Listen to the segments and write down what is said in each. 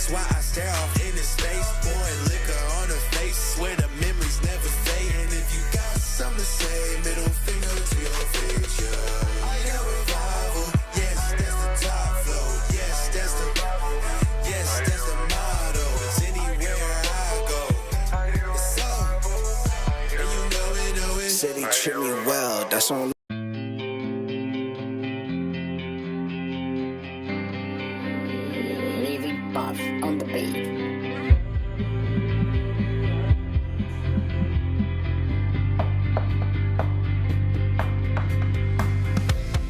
That's why I stare off into space, pouring liquor on her face. Swear the memories never fade. And if you got something to say, middle finger to your face, yeah. I got revival, yes, that's the top flow. Yes, that's the motto. It's anywhere I go. It's up, and you know it. Said he treat me well, that's on. On the beat.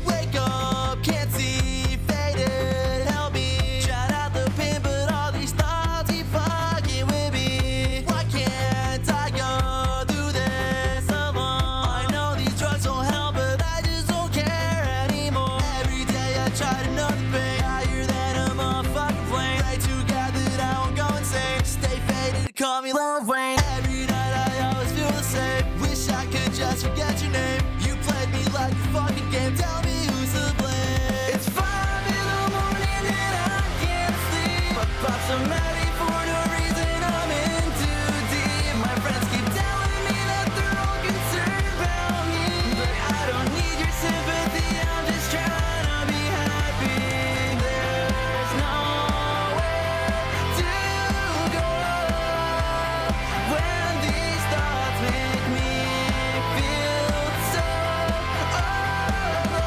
Wake up, can't see, faded, help me. Shout out the pin, but all these thoughts keep fucking with me. Why can't I go through this alone? I know these drugs don't help, but I just don't care anymore. Every day I try to know the pain, higher than a motherfucking plane. Pray to God that I won't go insane. Stay faded, call me Lil Wayne. Every night I always feel the same. Wish I could just forget your name. You played me like a fucking game. Tell me who's to blame. It's 5 in the morning and I can't sleep. I pop some Maddie for no reason. I'm in too deep. My friends keep telling me that they're all concerned about me, but I don't need your sympathy. I'm just trying to be happy. There's nowhere to go when these thoughts make me feel so alone.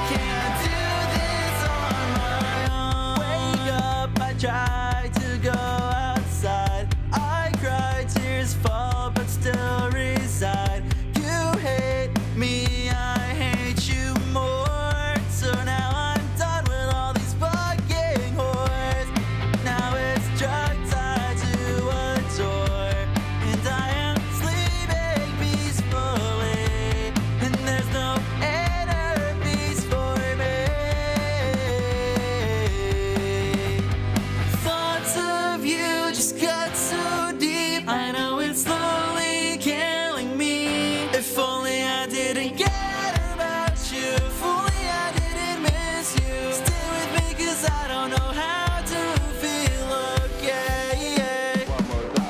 Can't do this on my own. Wake up, I try to go outside. I cry, tears fall, but still reside. You hate me, I hate you more. So now I'm done with all these fucking whores. Now it's drug tied to a door, and I am sleeping peacefully, and there's no inner peace for me. Thoughts of you just got so deep. I know it's slowly killing me. If only I didn't get about you. If only I didn't miss you. Stay with me, 'cause I don't know how to feel okay.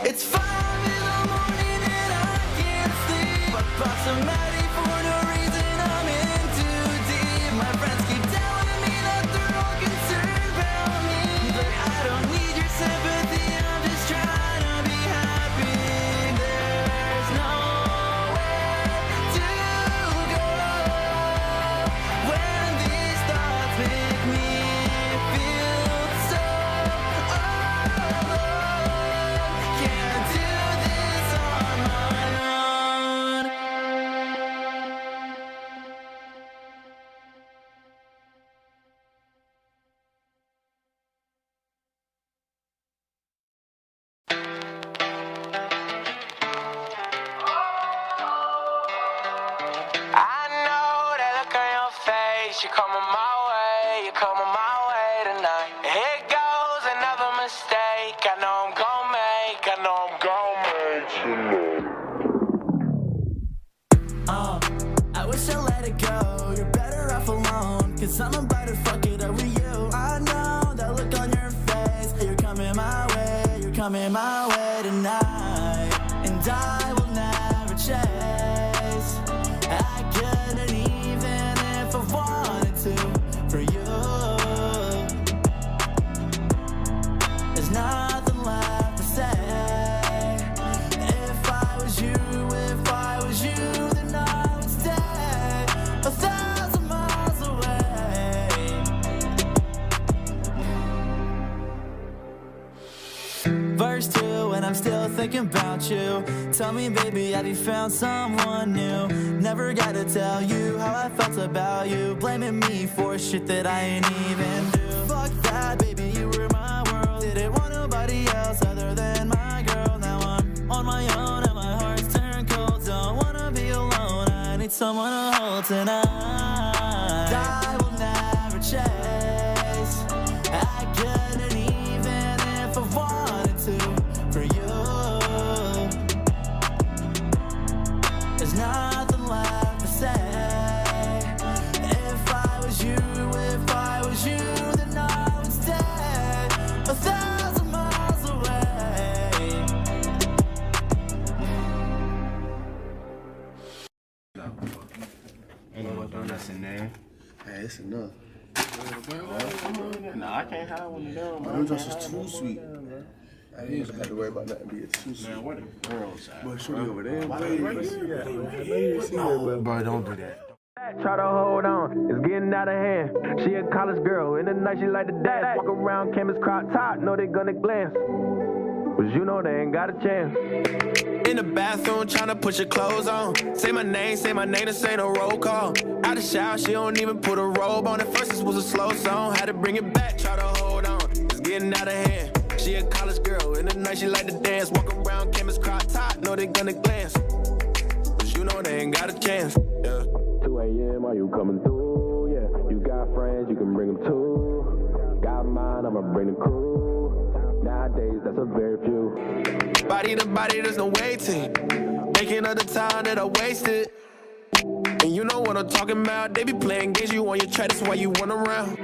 It's 5 in the morning and I can't sleep. I pop some Maddie for no reason. I'm in too deep. My friends keep telling me that they're all concerned about me, but I don't need your sympathy. I'm just trying to be happy. There's nowhere to go when these thoughts make me feel so alone. Can't do this on my own. I know that look on your face. You're coming my way, you're coming my way tonight. Here goes another mistake. I know I'm gon' make, I know I'm gon' make tonight. I wish I let it go. You're better off alone, 'cause I'm about to fuck it up with you. I know that look on your face. You're coming my way, you're coming my way tonight, and I will never chase. I couldn't even if I wanted to for you. There's nothing left to say. If I was you, then I would stay 1,000 miles away. Verse 2, and I'm still thinking about you. Tell me, baby, have you found someone new? Never gotta tell you how I felt about you, blaming me for shit that I ain't even do. Fuck that, baby, you were my world. Didn't want nobody else other than my girl. Now I'm on my own and my heart's turned cold. Don't wanna be alone, I need someone to hold tonight. I will never chase. I couldn't even if I wanted to for you. There's nothing left to say. If I was you, then I would stay Listen, man. Hey, it's enough. Nah, I can't have one of them. Them just is too sweet. I ain't even have to worry about nothing being too sweet. Man, where the girls at? Boy, shorty over there. Bro, don't do that. Try to hold on, it's getting out of hand. She a college girl, in the night she like to dance. Walk around campus crop top, know they gonna glance. But you know they ain't got a chance. In the bathroom, tryna put your clothes on. Say my name, this ain't a roll call. Out the shower, she don't even put a robe on. At first this was a slow song, had to bring it back. Try to hold on, it's getting out of hand. She a college girl, in the night she like to dance. Walk around campus crop top, know they gonna glance. But you know they ain't got a chance. Yeah. 2 a.m., are you coming through? Yeah, you got friends, you can bring them too. Got mine, I'ma bring the crew. Nowadays, that's a very few. Body to body, there's no waiting. Thinking of the time that I wasted. And you know what I'm talking about. They be playing games, you on your track, that's why you run around.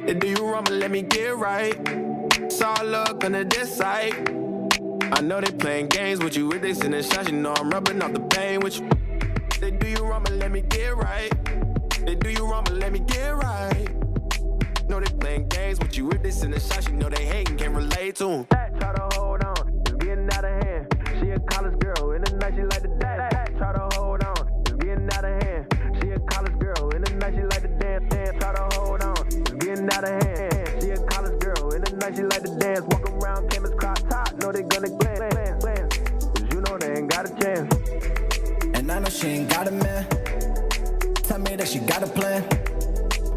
They do you wrong, but let me get right. Saw luck on this side. I know they playing games with you. If they sending shots, you know I'm rubbing off the pain with you. They do you wrong, but let me get right. They do you wrong, but let me get right. Know they playing games with you. If they sending shots, you know they hating, can't relate to them. Try to hold on, it's getting out of hand. She a college girl, in the night she like to dance. Try to hold on, it's getting out of hand. She a college girl, in the night she like to dance. Try to hold on, it's getting out of hand. She a college girl, in the night she like to dance. Walk around campus crop top, know they gonna glance. Cause you know they ain't got a chance. And I know she ain't got a man. Tell me that she got a plan.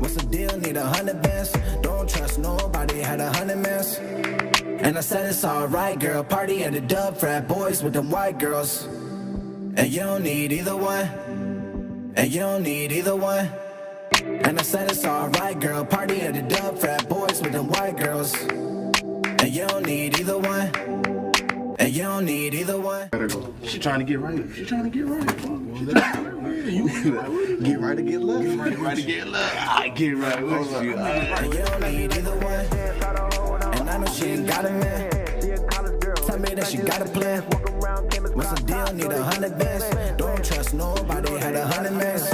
What's the deal? Need 100 bands. Don't trust nobody, had 100 mans. And I said it's alright, girl. Party at the dub, frat boys with them white girls. And you don't need either one. And you don't need either one. And I said it's alright, girl. Party at the dub, frat boys with them white girls. And you don't need either one. And you don't need either one. She trying to get right. She trying to get right. Get right to get left. Get right to get left. I get right with you. And you don't need either one. And I know she ain't got a man. Tell me that she got a plan. What's the deal? Need 100 bands. Don't trust nobody, had 100 mans.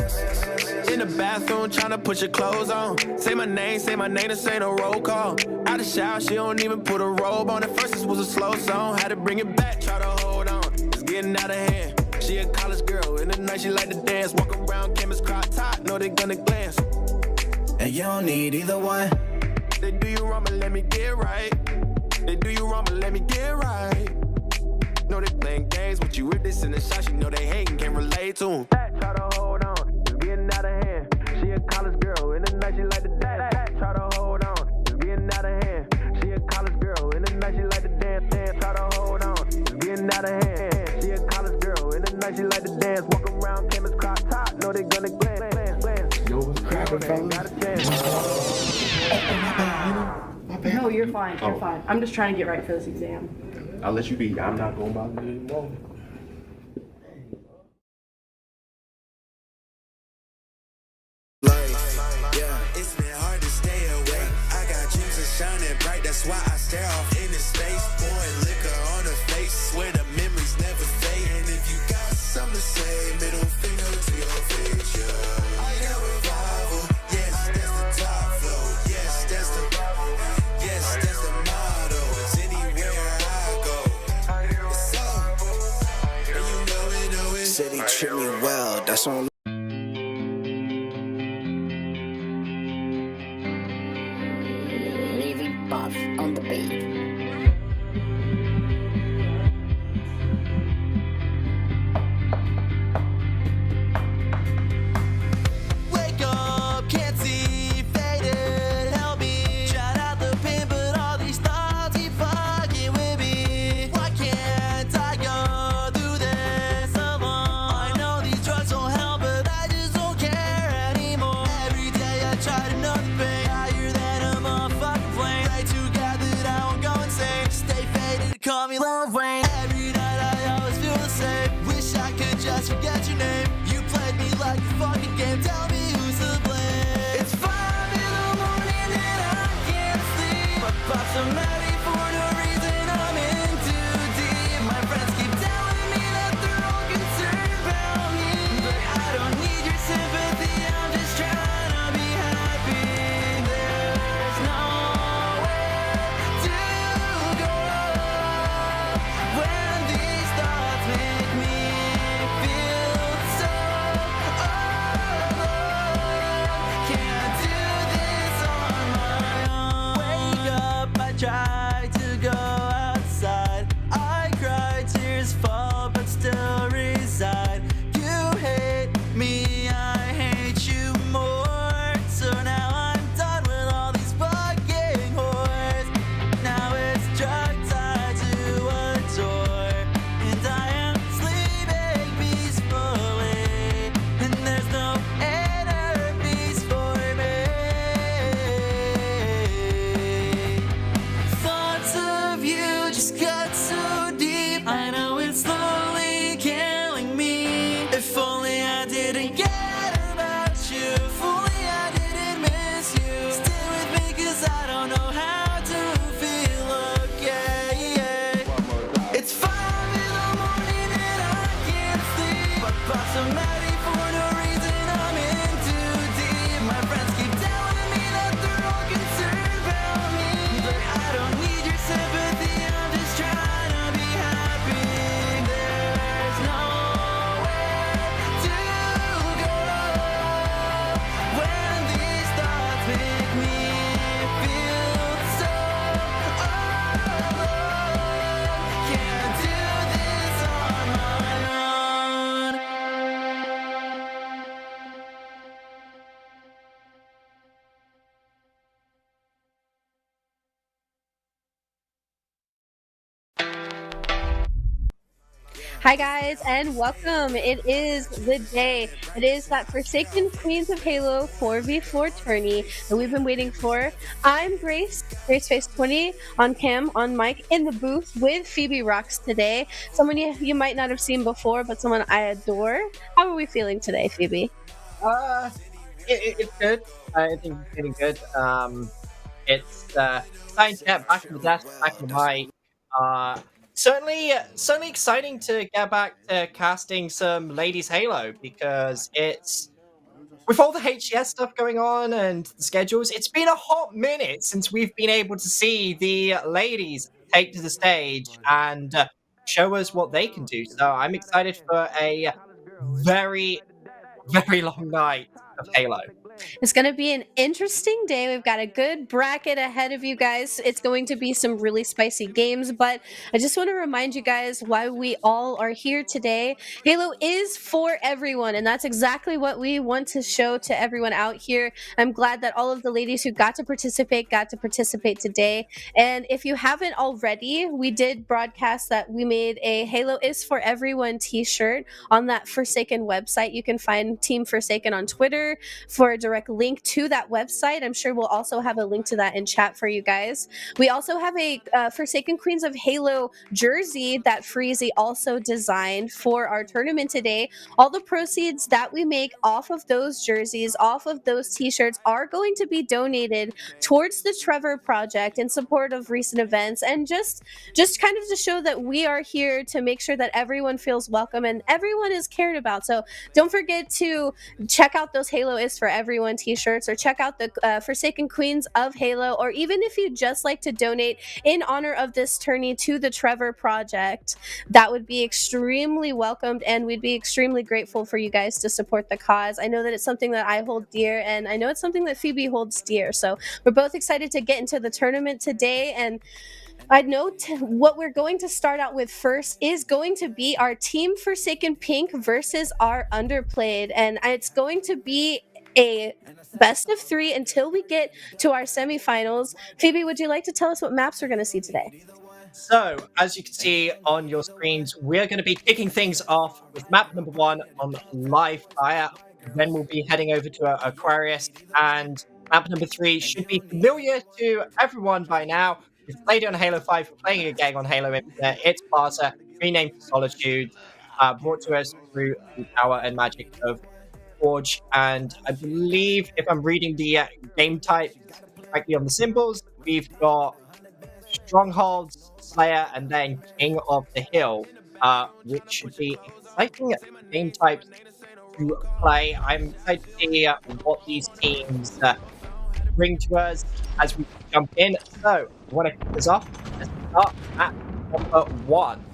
In the bathroom, tryna put your clothes on. Say my name, this ain't a roll call. Out the shower, she don't even put a robe on. At first this was a slow song, had to bring it back. Try to hold on, it's getting out of hand. She a college girl, in the night she like to dance. Walk around campus crop top, know they gonna glance. And you don't need either one. They do you wrong, but let me get right. They do you wrong, but let me get right. Know they playing games with you. If they sending shots, you know they hating, can't relate to them. Try to hold on, it's getting out of hand. She a college girl, in the night she like to dance. Try to hold on, it's getting out of hand. She a college girl, in the night she like to dance. Try to hold on, it's getting out of hand. She a college girl, in the night she like to dance. Walk around campus crop top, know they gonna glance. Yo, what's cracking, Got a chance. No, you're fine. You're fine. I'm just trying to get right for this exam. I'll let you be. I'm not going about it anymore. It's been hard to stay awake. I got dreams of shining bright, that's why I stare off into space. Pouring liquor on her face, swear the memories never fade. And if you got something to say, middle finger to your face, yeah. I got revival, yes, that's the top flow. Yes, that's the motto. It's anywhere I go. It's up, and you know it. City treat me well, that's on. On the beat. Wake up, can't see, faded, help me. Shout out the pin, but all these thoughts keep fucking with me. Why can't I go through this alone? I know these drugs don't help, but Hi, guys, and welcome. It is the day. It is that Forsaken Queens of Halo 4v4 tourney that we've been waiting for. I'm Grace, GraceFace20 on cam, on mic, in the booth with Phoebe Rocks today. Someone you might not have seen before, but someone I adore. How are we feeling today, Phoebe? It's good. I think it's feeling good. It's exciting to get back in the desk, back in the mic. Certainly exciting to get back to casting some ladies Halo because it's with all the HCS stuff going on and the schedules. It's been a hot minute since we've been able to see the ladies take to the stage and show us what they can do. So I'm excited for a very very long night of Halo. It's going to be an interesting day. We've got a good bracket ahead of you guys. It's going to be some really spicy games, but I just want to remind you guys why we all are here today. Halo is for everyone, and that's exactly what we want to show to everyone out here. I'm glad that all of the ladies who got to participate today. And if you haven't already, we did broadcast that we made a Halo is for everyone t-shirt on that Forsaken website. You can find Team Forsaken on Twitter for a direct link to that website. I'm sure we'll also have a link to that in chat for you guys. We also have a Forsaken Queens of Halo jersey that Freezy also designed for our tournament today. All the proceeds that we make off of those jerseys, off of those t-shirts, are going to be donated towards the Trevor Project in support of recent events, and just kind of to show that we are here to make sure that everyone feels welcome and everyone is cared about. So don't forget to check out those Halo is for everyone t-shirts, or check out the Forsaken Queens of Halo, or even if you just like to donate in honor of this tourney to the Trevor Project, that would be extremely welcomed, and we'd be extremely grateful for you guys to support the cause. I know that it's something that I hold dear, and I know it's something that Phoebe holds dear, so we're both excited to get into the tournament today. And I'd note what we're going to start out with first is going to be our Team Forsaken Pink versus our Underplayed, and it's going to be a best of 3 until we get to our semifinals. Phoebe, would you like to tell us what maps we're going to see today? So, as you can see on your screens, we're going to be kicking things off with map number 1 on Live Fire. Then we'll be heading over to Aquarius, and map number 3 should be familiar to everyone by now. We've played it on Halo 5, we're playing it again on Halo Infinite. It's Plaza, renamed to Solitude, brought to us through the power and magic of Forge. And I believe, if I'm reading the game type correctly on the symbols, we've got Strongholds, Slayer, and then King of the Hill, which should be exciting game types to play. I'm excited to see what these teams bring to us as we jump in. So, I want to kick this off. Let's start at number 1.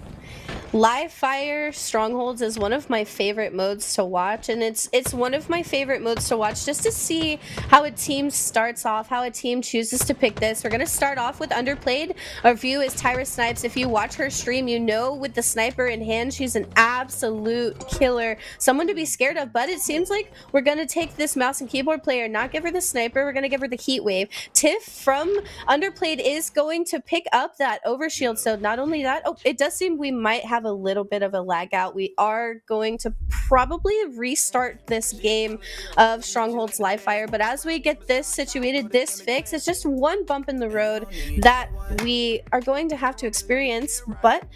Live Fire Strongholds is one of my favorite modes to watch, and it's one of my favorite modes to watch just to see how a team starts off, how a team chooses to pick this. We're going to start off with Underplayed. Our view is Tyra Snipes. If you watch her stream, you know with the sniper in hand, she's an absolute killer, someone to be scared of. But it seems like we're going to take this mouse and keyboard player, not give her the sniper, we're going to give her the heat wave. Tiff from Underplayed is going to pick up that overshield. So not only that, it does seem we might have a little bit of a lag out. We are going to probably restart this game of Strongholds Live Fire, but as we get this situated, this fixed, it's just one bump in the road that we are going to have to experience. But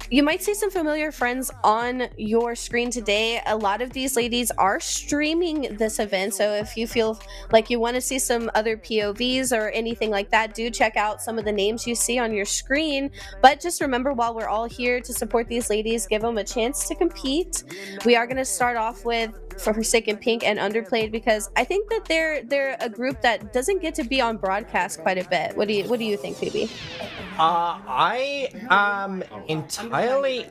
you might see some familiar friends on your screen today. A lot of these ladies are streaming this event, so if you feel like you want to see some other POVs or anything like that, do check out some of the names you see on your screen. But just remember, while we're all here to support these ladies, give them a chance to compete. We are going to start off with Forsaken Pink and Underplayed, because I think that they're a group that doesn't get to be on broadcast quite a bit. What do you think, Phoebe? I am entirely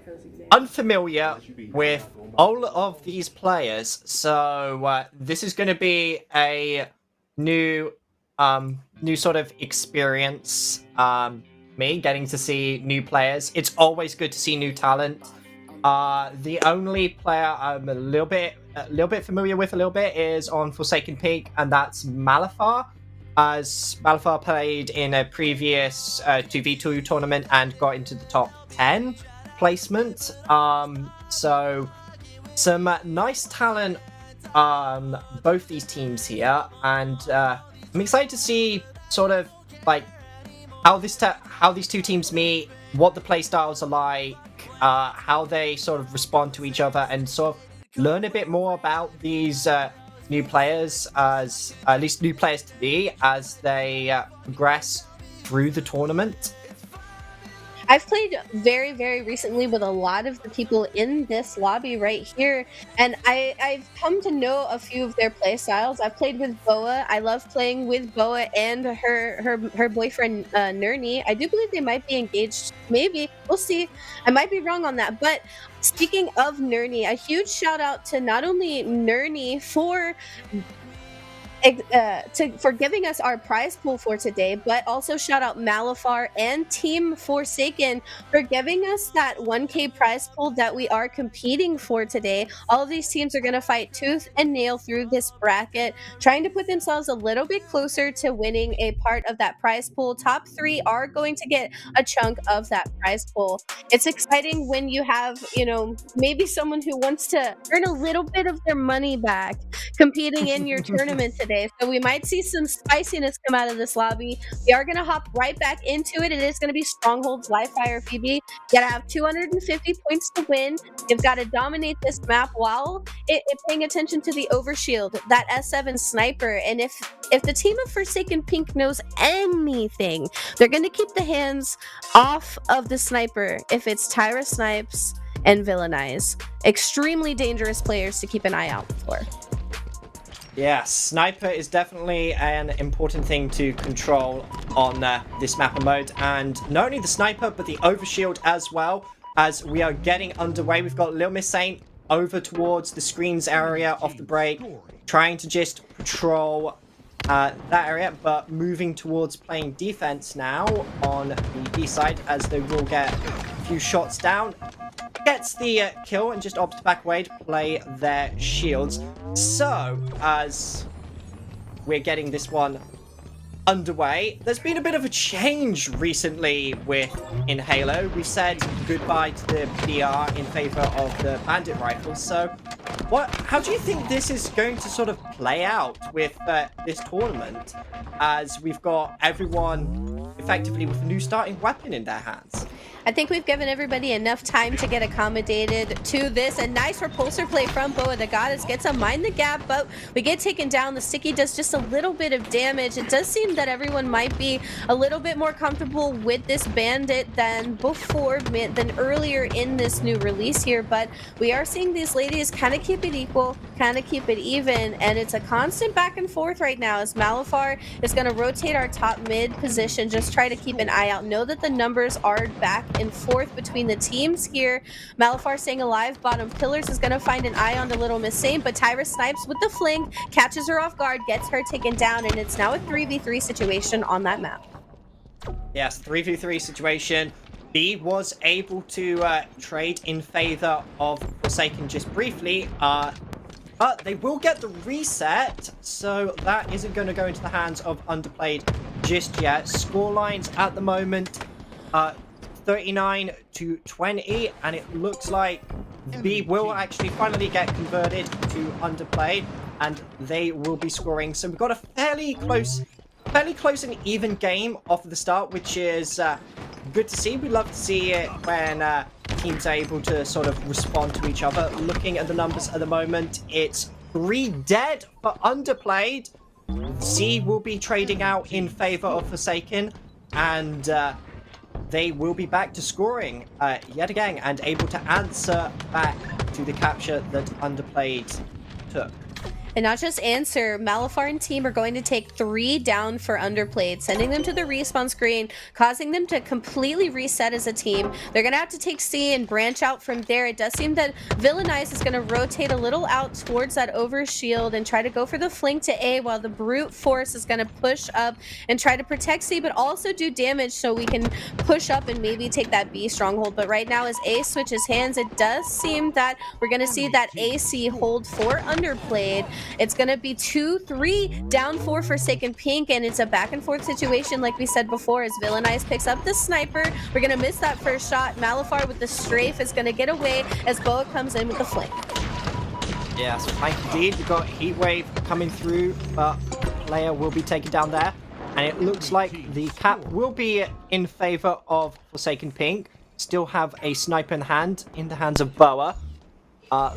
unfamiliar with all of these players, so this is going to be a new sort of experience. Me getting to see new players. It's always good to see new talent. The only player I'm a little bit familiar with is on Forsaken Pink, and that's Malafar. As Malafar played in a previous 2v2 tournament and got into the top 10. placement. So some nice talent on both these teams here, and I'm excited to see sort of like how these two teams meet, what the play styles are like, how they sort of respond to each other, and sort of learn a bit more about these new players, as at least new players to be, as they progress through the tournament. I've played very, very recently with a lot of the people in this lobby right here, and I've come to know a few of their play styles. I've played with Boa. I love playing with Boa and her boyfriend Nurni. I do believe they might be engaged. Maybe. We'll see. I might be wrong on that. But speaking of Nurni, a huge shout out to not only Nurni for giving us our prize pool for today, but also shout out Malafar and Team Forsaken for giving us that 1K prize pool that we are competing for today. All of these teams are going to fight tooth and nail through this bracket, trying to put themselves a little bit closer to winning a part of that prize pool. Top 3 are going to get a chunk of that prize pool. It's exciting when you have, maybe someone who wants to earn a little bit of their money back competing in your tournament today. So we might see some spiciness come out of this lobby. We are going to hop right back into it. It is going to be Strongholds Live Fire, Phoebe. You got to have 250 points to win. You've got to dominate this map while paying attention to the overshield, that S7 sniper. And if the team of Forsaken Pink knows anything, they're going to keep the hands off of the sniper if it's Tyra Snipes and Villainize. Extremely dangerous players to keep an eye out for. Yeah, sniper is definitely an important thing to control on this map and mode, and not only the sniper but the overshield as well. As we are getting underway, we've got Lil Miss Saint over towards the screens area off the break, trying to just patrol that area, but moving towards playing defense now on the B side, as they will get a few shots down. Gets the kill and just opts back away to play their shields. So, as we're getting this one underway, there's been a bit of a change recently in Halo. We said goodbye to the BR in favor of the bandit rifles. So, how do you think this is going to sort of play out with this tournament, as we've got everyone effectively with a new starting weapon in their hands? I think we've given everybody enough time to get accommodated to this. A nice repulsor play from Boa the Goddess gets a mind the gap, but we get taken down. The sticky does just a little bit of damage. It does seem that everyone might be a little bit more comfortable with this bandit than before, than earlier in this new release here, but we are seeing these ladies kind of keep it equal, kind of keep it even, and it's a constant back and forth right now as Malafar is going to rotate our top mid position, just try to keep an eye out. Know that the numbers are back and forth between the teams here. Malafar staying alive. Bottom pillars is going to find an eye on the Little Miss Saint, but Tyra Snipes with the fling, catches her off guard, gets her taken down, and it's now a 3v3 situation on that map. Yes, 3v3 situation. B was able to trade in favor of Forsaken just briefly, but they will get the reset, so that isn't going to go into the hands of Underplayed just yet. Score lines at the moment, 39-20, and it looks like B will actually finally get converted to Underplayed, and they will be scoring. So we've got a fairly close and even game off of the start, which is good to see. We love to see it when teams are able to sort of respond to each other. Looking at the numbers at the moment, it's 3 dead for Underplayed. C will be trading out in favor of Forsaken, and they will be back to scoring yet again and able to answer back to the capture that Underplayed took. And not just answer, Malafar and team are going to take 3 down for Underplayed, sending them to the respawn screen, causing them to completely reset as a team. They're going to have to take C and branch out from there. It does seem that Villainize is going to rotate a little out towards that overshield and try to go for the flank to A, while the brute force is going to push up and try to protect C, but also do damage so we can push up and maybe take that B stronghold. But right now, as A switches hands, it does seem that we're going to see that AC hold for Underplayed. It's going to be 2-3 down for Forsaken Pink, and it's a back and forth situation like we said before as Villainize picks up the sniper. We're going to miss that first shot. Malafar with the strafe is going to get away as Boa comes in with the flank. Yes, flank indeed. We've got Heatwave coming through, but player will be taken down there. And it looks like the cap will be in favor of Forsaken Pink. Still have a sniper in the hands of Boa.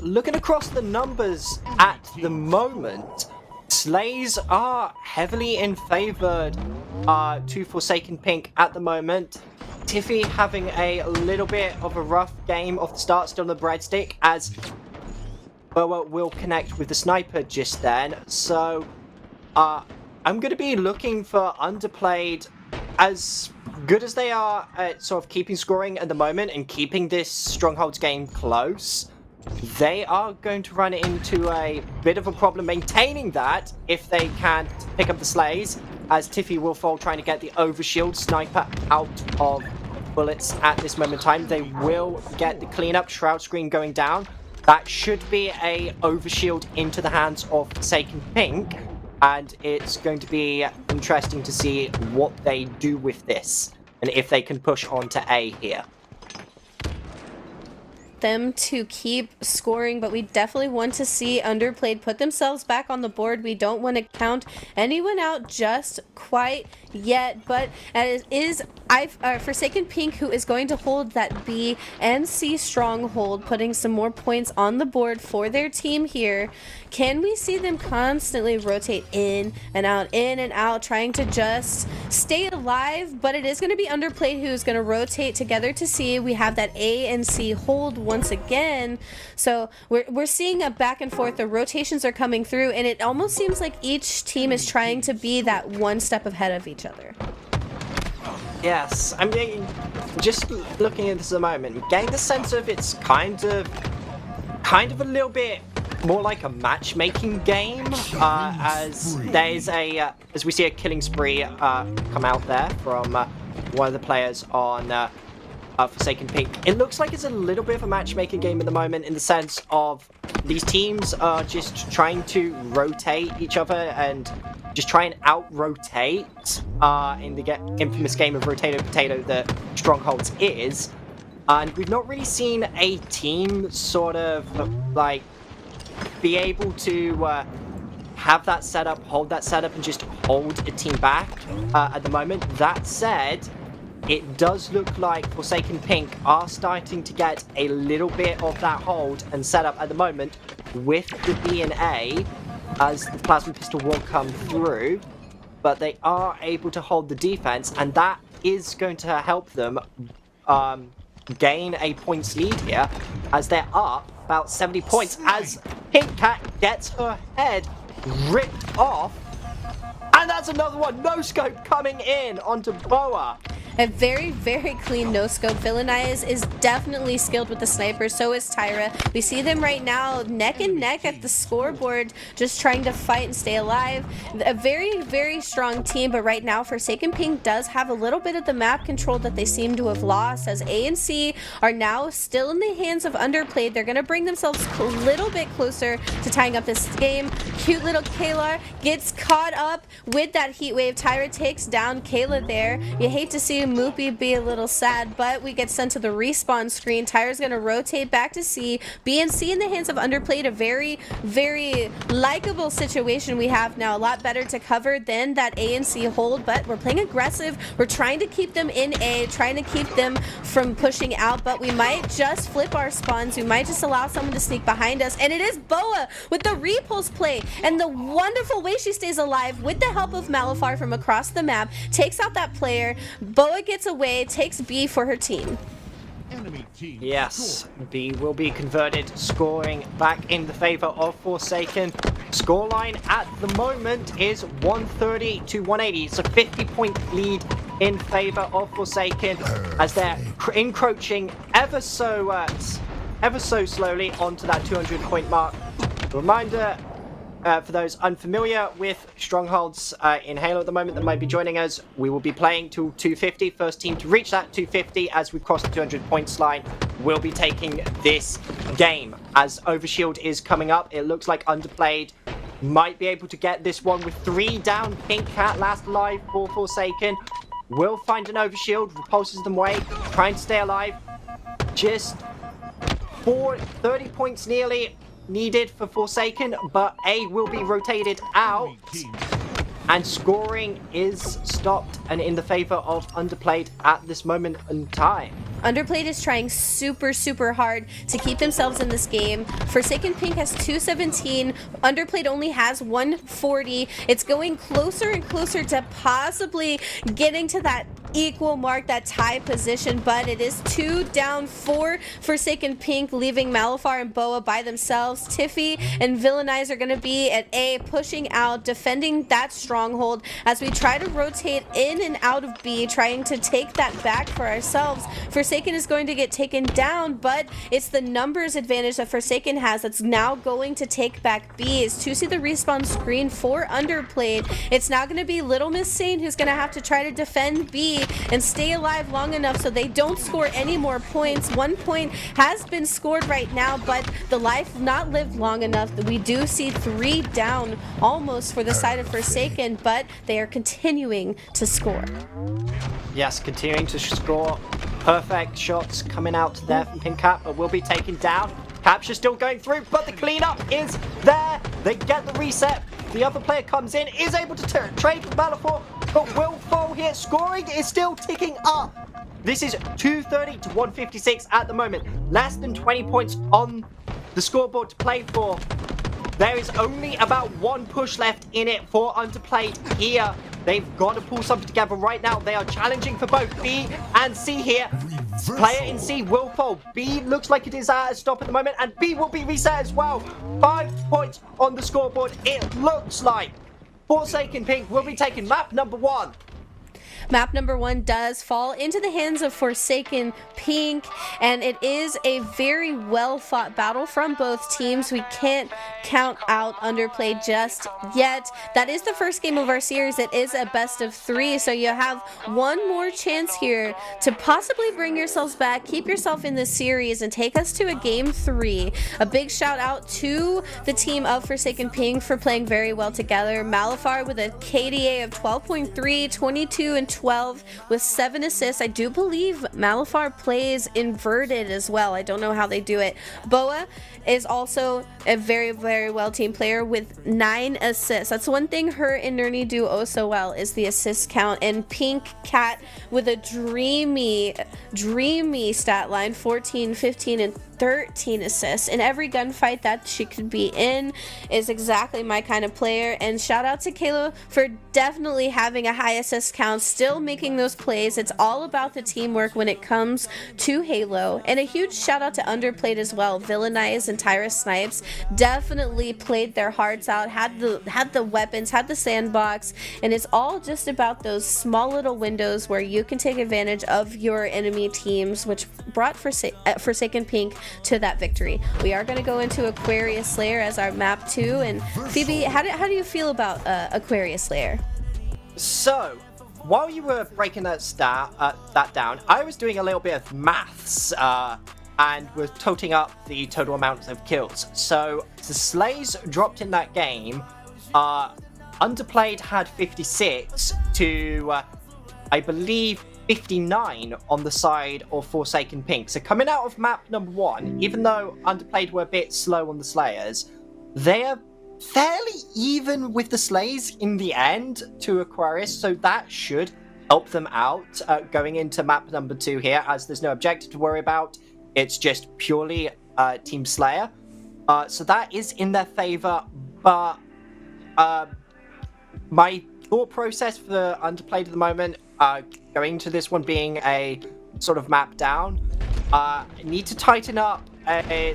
Looking across the numbers at the moment, Slays are heavily in favor to Forsaken Pink at the moment. Tiffy having a little bit of a rough game off the start, still on the breadstick, as Boa will connect with the sniper just then. So, I'm going to be looking for Underplayed, as good as they are at sort of keeping scoring at the moment and keeping this Strongholds game close. They are going to run into a bit of a problem maintaining that if they can pick up the Slays, as Tiffy will fall trying to get the overshield sniper out of bullets at this moment in time. They will get the cleanup shroud screen going down. That should be a overshield into the hands of Forsaken Pink, and it's going to be interesting to see what they do with this and if they can push on to A here. Them to keep scoring, but we definitely want to see Underplayed put themselves back on the board. We don't want to count anyone out just quite yet, but it is Forsaken Pink who is going to hold that B and C stronghold, putting some more points on the board for their team here. Can we see them constantly rotate in and out, trying to just stay alive? But it is going to be Underplayed who's going to rotate together to C. We have that A and C hold once again. So we're seeing a back and forth. The rotations are coming through, and it almost seems like each team is trying to be that one step ahead of each other. Yes, I mean, just looking at this at the moment, getting the sense of it's kind of a little bit more like a matchmaking game, as there's as we see a killing spree come out there from one of the players on Forsaken Pink. It looks like it's a little bit of a matchmaking game at the moment, in the sense of these teams are just trying to rotate each other and just try and out-rotate in the infamous game of Rotato Potato that Strongholds is. And we've not really seen a team sort of like be able to have that setup, hold that setup, and just hold a team back at the moment. That said, it does look like Forsaken Pink are starting to get a little bit of that hold and setup at the moment with the B and A, as the plasma pistol will come through, but they are able to hold the defense, and that is going to help them gain a points lead here, as they're up about 70 points, as Pink Cat gets her head ripped off, and that's another one. No scope coming in onto Boa. A very, very clean no-scope. Villainize is definitely skilled with the sniper, so is Tyra. We see them right now neck and neck at the scoreboard, just trying to fight and stay alive. A very, very strong team, but right now Forsaken Pink does have a little bit of the map control that they seem to have lost, as A and C are now still in the hands of Underplayed. They're going to bring themselves a little bit closer to tying up this game. Cute little Kayla gets caught up with that heat wave. Tyra takes down Kayla there. You hate to see Moopy be a little sad, but we get sent to the respawn screen. Tyra's going to rotate back to C. B and C in the hands of Underplayed, a very, very likable situation we have now. A lot better to cover than that A and C hold, but we're playing aggressive. We're trying to keep them in A, trying to keep them from pushing out, but we might just flip our spawns. We might just allow someone to sneak behind us, and it is Boa with the repulse play and the wonderful way she stays alive with the help of Malafar from across the map, takes out that player. Boa gets away, takes B for her team. Yes, B will be converted, scoring back in the favor of Forsaken. Scoreline at the moment is 130 to 180. It's a 50-point lead in favor of Forsaken, as they're encroaching ever so slowly onto that 200-point mark. Reminder, for those unfamiliar with Strongholds in Halo at the moment that might be joining us, we will be playing till 250. First team to reach that 250 as we cross the 200 points line will be taking this game. As Overshield is coming up, it looks like Underplayed might be able to get this one with 3 down. Pink Cat last alive for Forsaken. Will find an overshield, repulses them away, trying to stay alive. Just 30 points nearly needed for Forsaken, but A will be rotated out. And scoring is stopped and in the favor of Underplayed at this moment in time. Underplayed is trying super hard to keep themselves in this game. Forsaken Pink has 217. Underplayed only has 140. It's going closer and closer to possibly getting to that equal mark, that tie position, but it is 2 down for Forsaken Pink, leaving Malifar and Boa by themselves. Tiffy and Villainize are going to be at A, pushing out, defending that stronghold as we try to rotate in and out of B, trying to take that back for ourselves. Forsaken is going to get taken down, but it's the numbers advantage that Forsaken has that's now going to take back B. As to see the respawn screen for Underplayed, it's now going to be Little Miss Sane who's going to have to try to defend B and stay alive long enough so they don't score any more points. 1 point has been scored right now, but the life not lived long enough. We do see 3 down almost for the side of Forsaken, but they are continuing to score. Yes, continuing to score. Perfect shots coming out there from Pink Cat, but will be taken down. Capture still going through, but the cleanup is there. They get the reset. The other player comes in, is able to trade with Malifaux, but will fall here. Scoring is still ticking up. This is 230 to 156 at the moment. Less than 20 points on the scoreboard to play for. There is only about 1 push left in it for Underplayed here. They've got to pull something together right now. They are challenging for both B and C here. Player in C will fall. B looks like it is at a stop at the moment, and B will be reset as well. 5 points on the scoreboard, it looks like. Forsaken Pink will be taking map number 1. Map number 1 does fall into the hands of Forsaken Pink, and it is a very well fought battle from both teams. We can't count out Underplayed just yet. That is the first game of our series. It is a best of 3, so you have one more chance here to possibly bring yourselves back, keep yourself in this series, and take us to a game 3. A big shout out to the team of Forsaken Pink for playing very well together. Malifar with a KDA of 12.3, 22 and 12 with 7 assists. I do believe Malifar plays inverted as well. I don't know how they do it. Boa is also a very well team player with 9 assists. That's one thing her and Nerny do oh so well, is the assist count. And Pink Cat with a dreamy stat line, 14, 15 and 13 assists. In every gunfight that she could be in is exactly my kind of player. And shout out to Kayla for definitely having a high assist count, still making those plays. It's all about the teamwork when it comes to Halo. And a huge shout out to Underplayed as well. Villainize and Tyra Snipes definitely played their hearts out, had the weapons, had the sandbox, and it's all just about those small little windows where you can take advantage of your enemy teams, which brought Forsaken Pink to that victory. We are going to go into Aquarius Slayer as our map 2, and Phoebe, how do you feel about Aquarius Slayer? So, while you were breaking that down, I was doing a little bit of maths and was toting up the total amount of kills. So, the Slays dropped in that game. Underplayed had 56 to, I believe, 59 on the side of Forsaken Pink. So coming out of map number 1, even though Underplayed were a bit slow on the Slayers, they are fairly even with the Slays in the end to Aquarius, so that should help them out going into map number 2 here, as there's no objective to worry about. It's just purely Team Slayer. So that is in their favor, but my thought process for the Underplayed at the moment, going to this one being a sort of map down, need to tighten up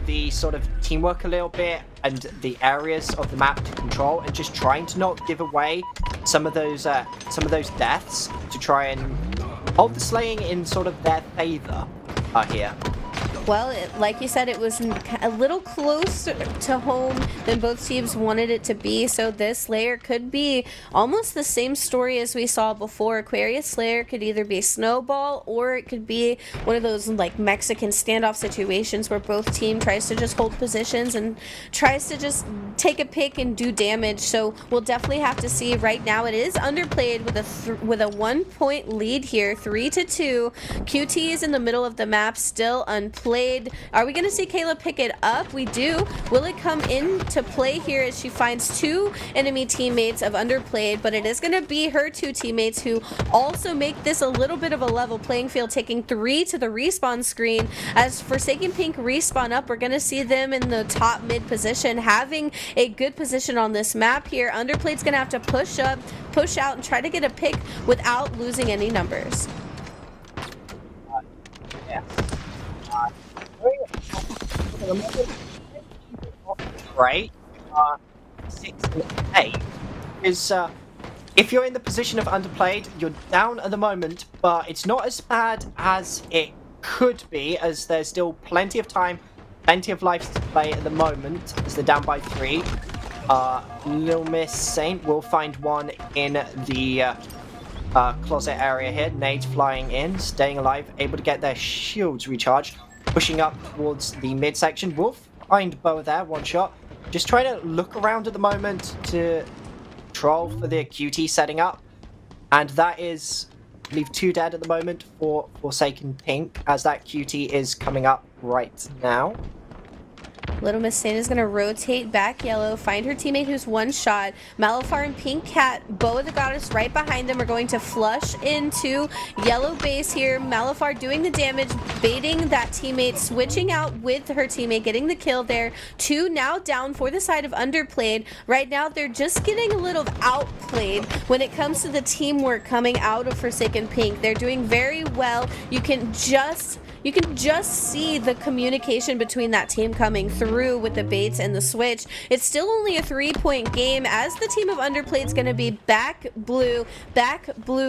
the sort of teamwork a little bit and the areas of the map to control, and just trying to not give away some of those deaths to try and hold the slaying in sort of their favor here. Well, like you said, it was a little closer to home than both teams wanted it to be, so this layer could be almost the same story as we saw before. Aquarius layer could either be Snowball, or it could be one of those like Mexican standoff situations where both team tries to just hold positions and tries to just take a pick and do damage. So we'll definitely have to see. Right now it is underplayed with a 1 point lead here, 3-2. QT is in the middle of the map, still unplayed. Are we going to see Kayla pick it up? We do. Will it come into play here as she finds 2 enemy teammates of underplayed, but it is going to be her 2 teammates who also make this a little bit of a level playing field, taking 3 to the respawn screen. As Forsaken Pink respawn up, we're going to see them in the top mid position, having a good position on this map here. Underplayed's going to have to push up, push out, and try to get a pick without losing any numbers. Right, 6 and 8 is if you're in the position of underplayed, you're down at the moment, but it's not as bad as it could be, as there's still plenty of time, plenty of lives to play at the moment, as they're down by 3. Little Miss Saint will find one in the closet area here. Nades flying in, staying alive, able to get their shields recharged, pushing up towards the midsection. Will find Boa there, one shot. Just trying to look around at the moment to troll for the QT setting up. And that is, I believe, 2 dead at the moment for Forsaken Pink, as that QT is coming up right now. Little Miss Saint is going to rotate back yellow, find her teammate who's one shot. Malifar and Pink Cat, Boa the Goddess right behind them, are going to flush into yellow base here. Malifar doing the damage, baiting that teammate, switching out with her teammate, getting the kill there. 2 now down for the side of underplayed. Right now they're just getting a little outplayed when it comes to the teamwork coming out of Forsaken Pink. They're doing very well. You can just see the communication between that team coming through with the baits and the switch. It's still only a 3-point game, as the team of underplayed is going to be back blue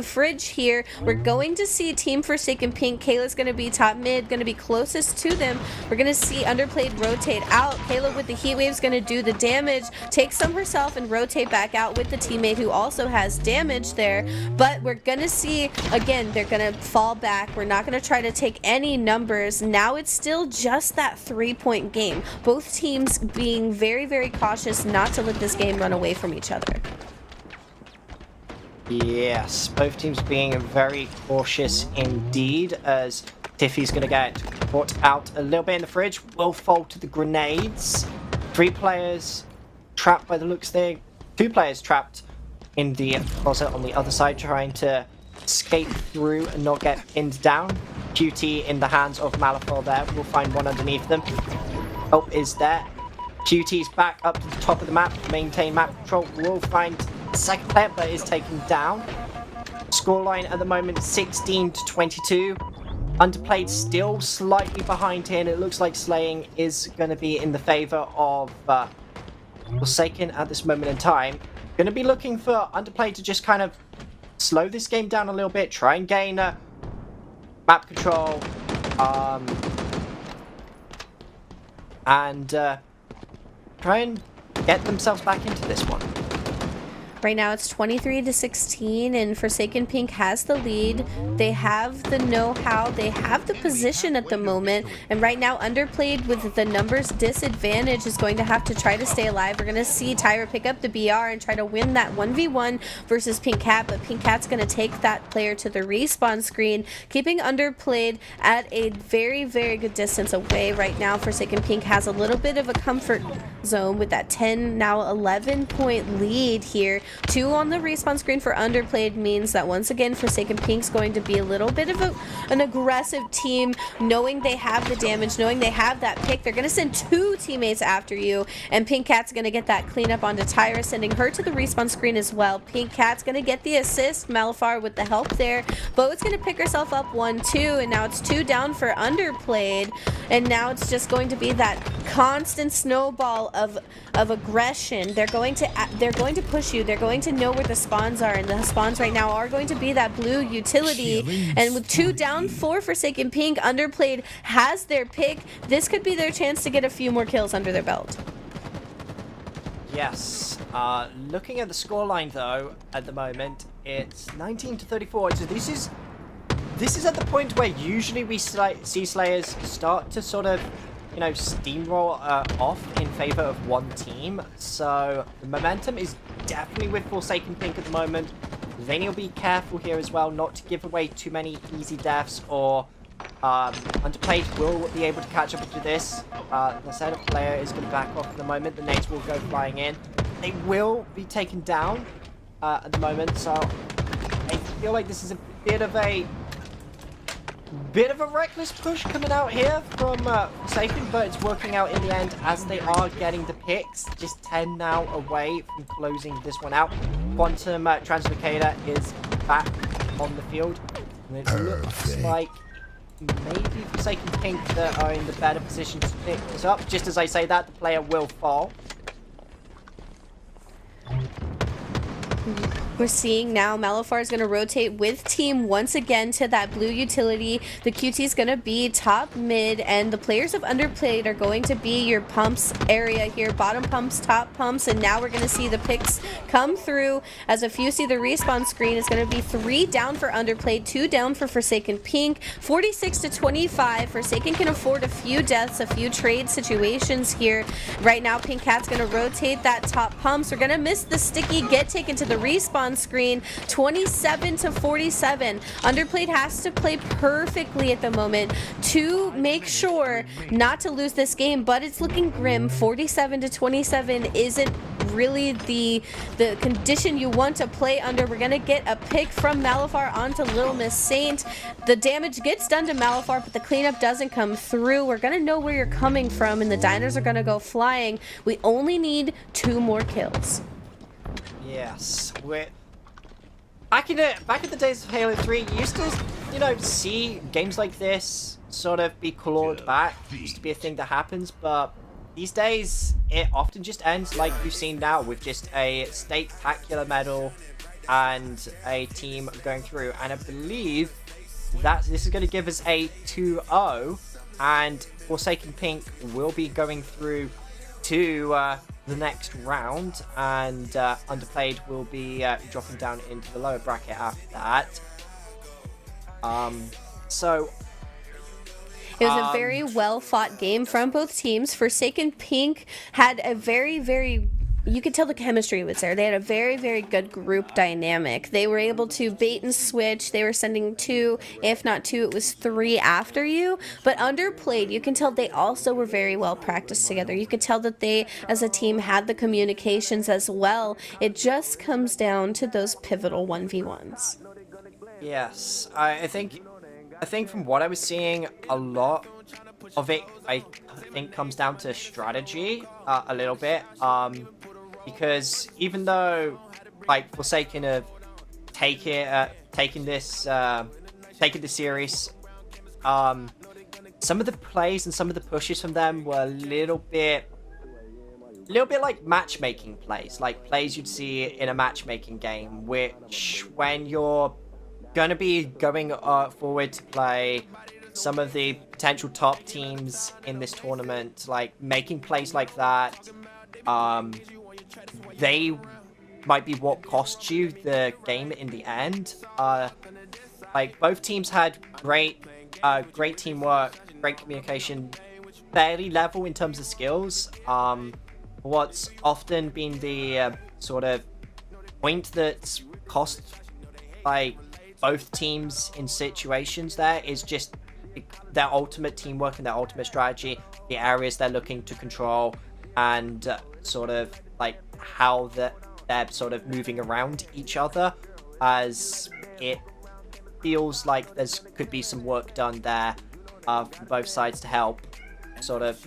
fridge here. We're going to see Team Forsaken Pink. Kayla's going to be top mid, going to be closest to them. We're going to see underplayed rotate out. Kayla with the heat wave is going to do the damage, take some herself, and rotate back out with the teammate who also has damage there. But we're going to see, again, they're going to fall back. We're not going to try to take any numbers. Now it's still just that 3-point game. Both teams being very, very cautious not to let this game run away from each other. Yes, both teams being very cautious indeed, as Tiffy's going to get caught out a little bit in the fridge, will fall to the grenades. 3 players trapped by the looks there. 2 players trapped in the closet on the other side, trying to escape through and not get pinned down. QT in the hands of Malifar there. We'll find one underneath them. Help is there. QT's back up to the top of the map. Maintain map control. We'll find the second player, but is taken down. Scoreline at the moment 16-22. Underplayed still slightly behind here, and it looks like slaying is going to be in the favor of Forsaken at this moment in time. Going to be looking for Underplayed to just kind of slow this game down a little bit, try and gain map control, and try and get themselves back into this one. Right now it's 23-16, and Forsaken Pink has the lead. They have the know-how, they have the position at the moment, and right now underplayed with the numbers disadvantage is going to have to try to stay alive. We're going to see Tyra pick up the BR and try to win that 1v1 versus Pink Cat, but Pink Cat's going to take that player to the respawn screen, keeping underplayed at a very, very good distance away. Right now Forsaken Pink has a little bit of a comfort zone with that 10, now 11-point lead here. 2 on the respawn screen for underplayed means that once again Forsaken Pink's going to be a little bit of an aggressive team, knowing they have the damage, knowing they have that pick. They're going to send 2 teammates after you, and Pink Cat's going to get that cleanup onto Tyra, sending her to the respawn screen as well. Pink Cat's going to get the assist, Malifar with the help there. Bo's going to pick herself up 1-2, and now it's 2 down for underplayed, and now it's just going to be that constant snowball of aggression. They're going to push you. They're going to know where the spawns are, and the spawns right now are going to be that blue utility. And with 2 down for Forsaken Pink, Underplayed has their pick. This could be their chance to get a few more kills under their belt. Yes. Looking at the scoreline though, at the moment, it's 19-34. So this is at the point where usually we see Slayers start to sort of, you know, steamroll off in favor of one team. So the momentum is definitely with Forsaken Pink at the moment. They need to be careful here as well, not to give away too many easy deaths, or Underplayed will be able to catch up to this. The setup player is going to back off at the moment. The nades will go flying in. They will be taken down at the moment, so I feel like this is a bit of a reckless push coming out here from Forsaken, but it's working out in the end as they are getting the picks. Just 10 now away from closing this one out. Quantum Translocator is back on the field, and it looks like maybe Forsaken Pink that are in the better position to pick this up. Just as I say that, the player will fall. We're seeing now Malifar is going to rotate with team once again to that blue utility. The QT is going to be top mid, and the players of Underplayed are going to be your pumps area here. Bottom pumps, top pumps, and now we're going to see the picks come through. As if you see the respawn screen, it's going to be 3 down for Underplayed, 2 down for Forsaken Pink. 46-25. Forsaken can afford a few deaths, a few trade situations here. Right now, Pink Cat's going to rotate that top pumps. We're going to miss the sticky get taken to the respawn screen. 27-47. Underplayed has to play perfectly at the moment to make sure not to lose this game, but it's looking grim. 47-27 isn't really the condition you want to play under. We're gonna get a pick from Malifar onto Little Miss Saint. The damage gets done to Malifar, but the cleanup doesn't come through. We're gonna know where you're coming from, and the diners are gonna go flying. We only need 2 more kills. Yes, we're back in the days of Halo 3. You used to, you know, see games like this sort of be clawed back. It used to be a thing that happens, but these days it often just ends like we've seen now, with just a spectacular medal and a team going through. And I believe that this is going to give us a 2-0, and Forsaken Pink will be going through to the next round, and Underplayed will be dropping down into the lower bracket after that. So it was a very well fought game from both teams. Forsaken Pink had a very you could tell the chemistry was there. They had a very good group dynamic. They were able to bait and switch. They were sending 2, if not 2, it was 3 after you. But Underplayed, you can tell they also were very well practiced together. You could tell that they, as a team, had the communications as well. It just comes down to those pivotal 1v1s. yes, I think from what I was seeing, a lot of it, I think, comes down to strategy a little bit. Because even though, like, Forsaken have taken this series, some of the plays and some of the pushes from them were a little bit like matchmaking plays, like plays you'd see in a matchmaking game, which when you're gonna be going forward to play some of the potential top teams in this tournament, like making plays like that, they might be what cost you the game in the end. Like, both teams had great teamwork, great communication, fairly level in terms of skills. What's often been the sort of point that's cost, like, both teams in situations there is just their ultimate teamwork and their ultimate strategy, the areas they're looking to control, and sort of like how they're sort of moving around each other, as it feels like there's could be some work done there from both sides to help sort of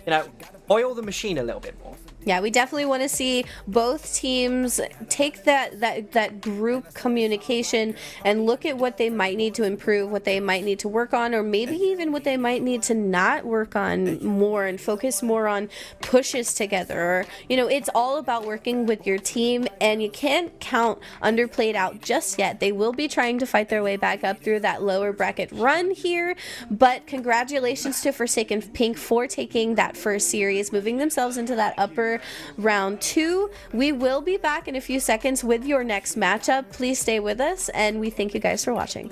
you know, oil the machine a little bit more. Yeah, we definitely want to see both teams take that group communication and look at what they might need to improve, what they might need to work on, or maybe even what they might need to not work on more and focus more on pushes together. Or, you know, it's all about working with your team, and you can't count Underplayed out just yet. They will be trying to fight their way back up through that lower bracket run here, but congratulations to Forsaken Pink for taking that first series, moving themselves into that upper round 2. We will be back in a few seconds with your next matchup. Please stay with us, and we thank you guys for watching.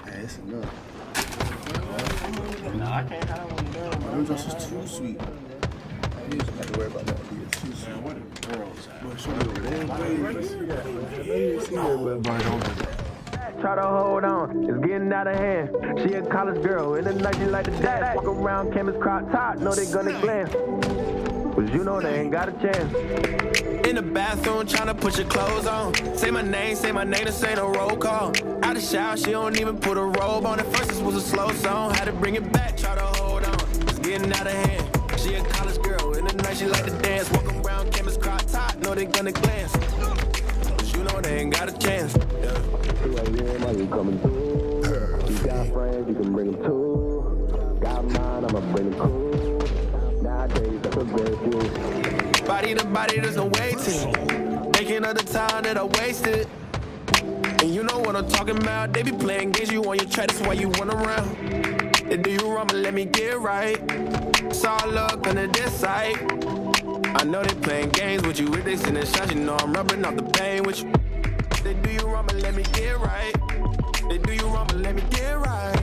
Hey, it's enough. No, I can't have one down. Them just is too sweet. You just have to worry about that. It's too sweet. Where the girls at? Boy, show me over there. Try to hold on, it's getting out of hand. She a college girl, in the night she like to dance. Walk around campus crop top, know they gonna glance. But you know they ain't got a chance. In the bathroom, tryna put your clothes on. Say my name, this ain't a roll call. Out the shower, she don't even put a robe on. At first this was a slow song, had to bring it back, try to hold on. It's getting out of hand. She a college girl, in the night she like to dance. Walk around campus crop top, know they gonna glance. But you know they ain't got a chance. Yeah. You coming through? You got friends, you can bring them too. Got mine, I'ma bring them cool. Nowadays, that's a very few. Body to body, there's no waiting. Thinking of the time that I wasted. And you know what I'm talking about. They be playing games, you on your track, that's why you run around. They do you wrong, but let me get right. It's all luck under this side. I know they playing games with you. If they send shots, you know I'm rubbing off the pain with you. They do you wrong, but let me get right. They do you wrong, but let me get right.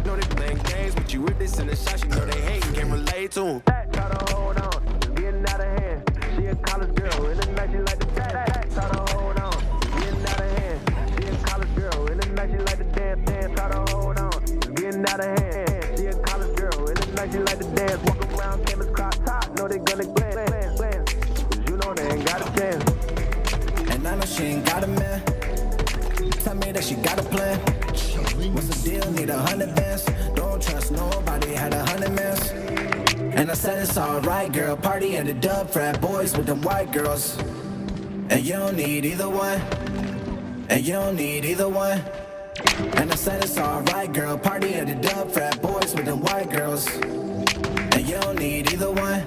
Know they playing games with you. If they send shots, you know they hate and can't relate to them. Try to hold on, it's getting out of hand. She a college girl, in the night she like to dance. Try to hold on, it's getting out of hand. She a college girl, in the night she like to dance. Try to hold on, it's getting out of hand. She a college girl, in the night she like to dance. Walk around campus crop top, know they gonna glance. Cause you know they ain't got a chance. And I know she ain't got a man. Tell me that she got a plan. What's the deal? Need 100 bands. Don't trust nobody, had 100 mans. And I said it's alright, girl. Party at the dub, frat boys with them white girls. And you don't need either one. And you don't need either one. And I said it's alright, girl. Party at the dub, frat boys with them white girls. And you don't need either one.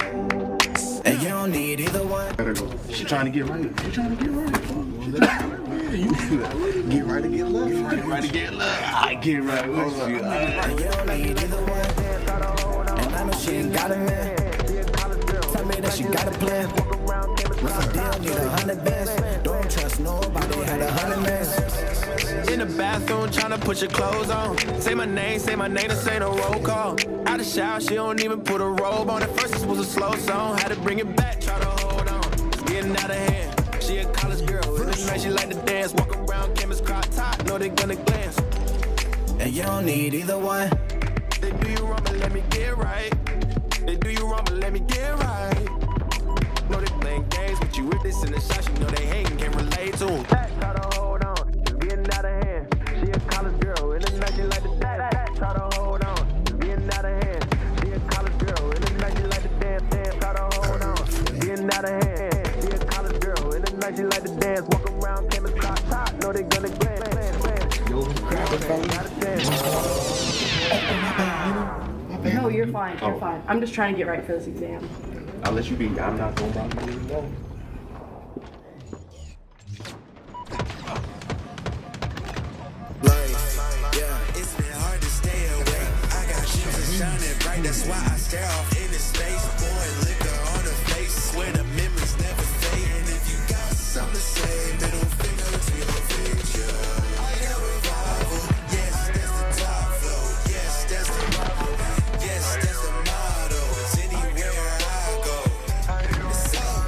And you don't need either one. She trying to get right. She trying to get right. You do that. Get right to get left. Get right to get left. I get right with you. And you don't need either one. And I know she ain't got a man. Tell me that she got a plan. What's the deal? Need 100 bands. Don't trust nobody, had 100 mans. In the bathroom, tryna put your clothes on. Say my name, this ain't a roll call. Out the shower, she don't even put a robe on. At first this was a slow song, had to bring it back, try to hold on. It's getting out of hand. She a college girl, in the night she like to dance. Walk around campus crop top, know they gonna glance. And you don't need either one. They do you wrong, but let me get right. They do you wrong, but let me get right. Know they playing games with you. If they send shots, you know they hate and can't relate to them. Try to hold on, it's getting out of hand. She a college girl, in the night she like to dance. Try to hold on, it's getting out of hand. She a college girl, in the night she like to dance. Try to hold on, it's getting out of hand. She a college girl, in the night she like to dance. Walk around campus crop top, know they gonna glance. No, you're fine. You're fine. I'm just trying to get right for this exam. I'll let you be. I'm not going back to the wall. It's been hard to stay awake. I got shoes shining bright, that's why I stare off into space. Pouring liquor on the face, swear the memories never fade. And if you got something to say, middle finger to your future. I got revival, yes, that's the top flow. Yes, that's the motto. Yes, that's the motto. It's anywhere I go. It's all,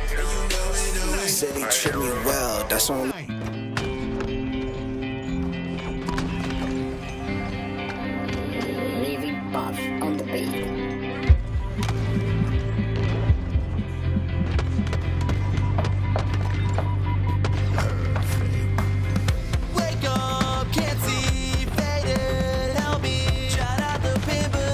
and you know it. Said he treat me well, that's on. Navy buff on the beat. Wake up, can't see, faded, help me. Shout out the pin, but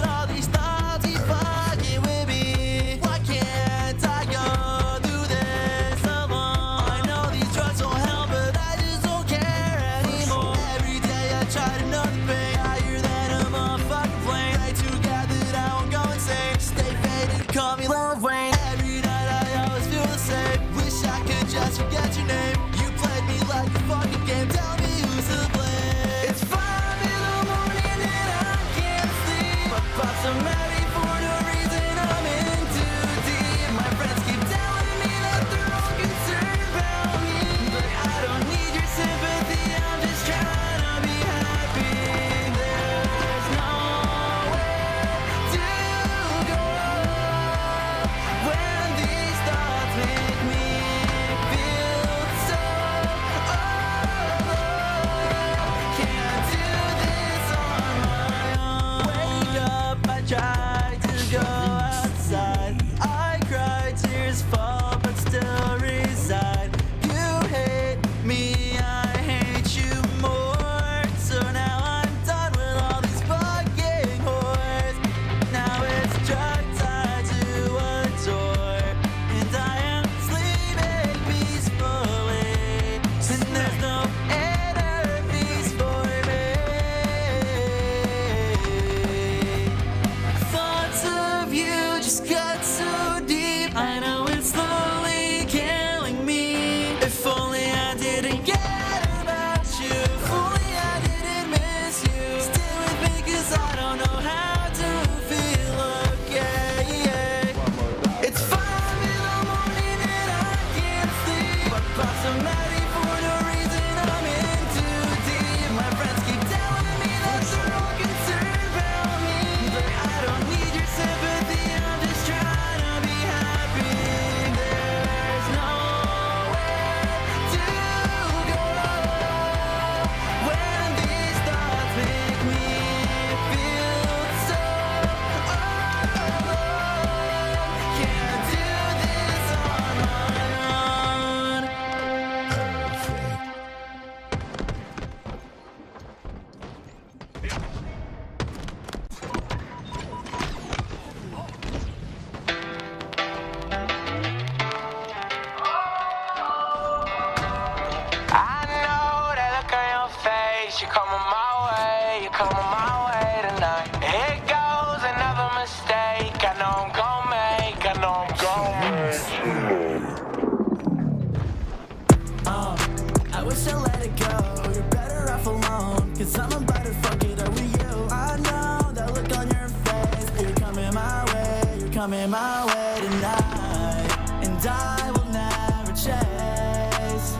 coming my way tonight, and I will never chase.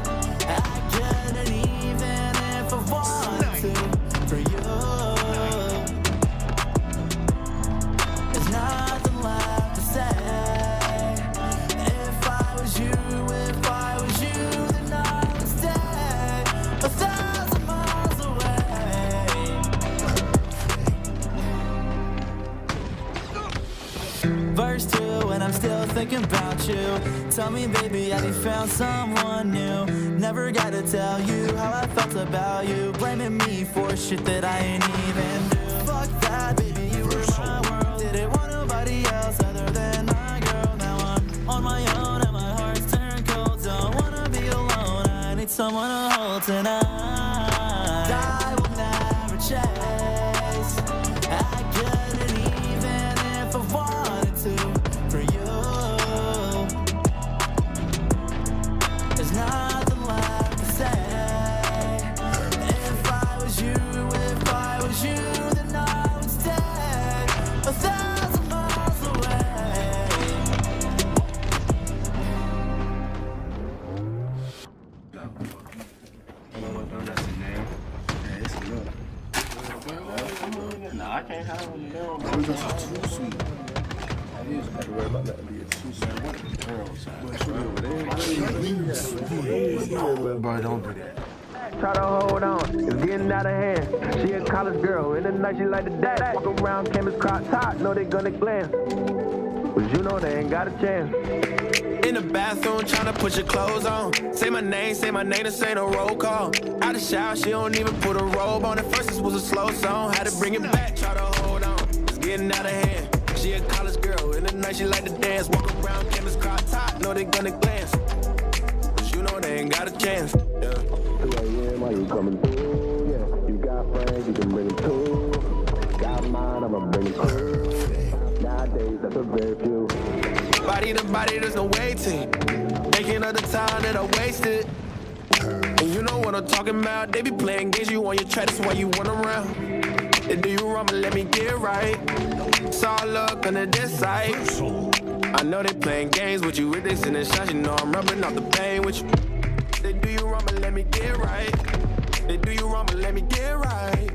I couldn't even if I wanted to for you. There's nothing left to say. If I was you, then I would stay 1,000 miles away. Verse 2, and I'm still thinking about you. Tell me, baby, have you found someone new? Never gotta tell you how I felt about you. Blaming me for shit that I ain't even do. Fuck that, baby, you were my world. Didn't want nobody else other than my girl. Now I'm on my own and my heart's turned cold. Don't wanna be alone, I need someone to hold tonight. I will never chase. I couldn't even if I wanted to for you. There's nothing left to say. If I was you, then I would stay 1,000 miles away. Nah, I can't have them there. We got some too sweet. I just have to worry about that being too sweet. What the girl? Bro, don't do that. Try to hold on, it's getting out of hand. She a college girl, in the night she like to dance. Walk around campus crop top, know they gonna glance. But you know they ain't got a chance. In the bathroom, tryna put your clothes on. Say my name, this ain't a roll call. Out of shower, she don't even put a robe on. At first, this was a slow song, had to bring it back, try to hold on. It's getting out of hand. She a college girl, in the night she like to dance. Walk around campus crop top, know they gonna glance. Cause you know they ain't got a chance. Yeah. 2 a.m. while you coming through? Yeah, you got friends, you can bring them too. Got mine, I'ma bring it through. Nowadays, that's a very few. Body to body, there's no waiting. Thinking of the time that I wasted. And you know what I'm talking about. They be playing games, you on your track, that's why you run around. They do you wrong, but let me get right. It's all luck on this side. I know they playing games with you. If they sending shots, you know I'm rubbing off the pain with you. They do you wrong, but let me get right. They do you wrong, but let me get right.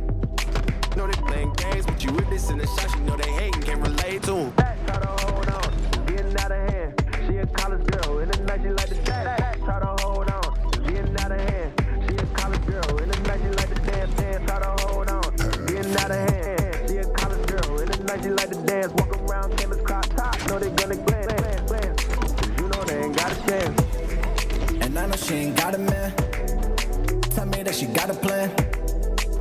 Know they playing games with you. If they sending shots, you know they hating, can't relate to them. Try to hold on, it's getting out of hand. She a college girl, in the night she like to dance. Try to hold on, it's getting out of hand. She a college girl, in the night she like to dance. Try to hold on, it's getting out of hand. She a college girl, in the night she like to dance. Walk around campus crop top, know they gonna glance. Cause you know they ain't got a chance. And I know she ain't got a man. Tell me that she got a plan.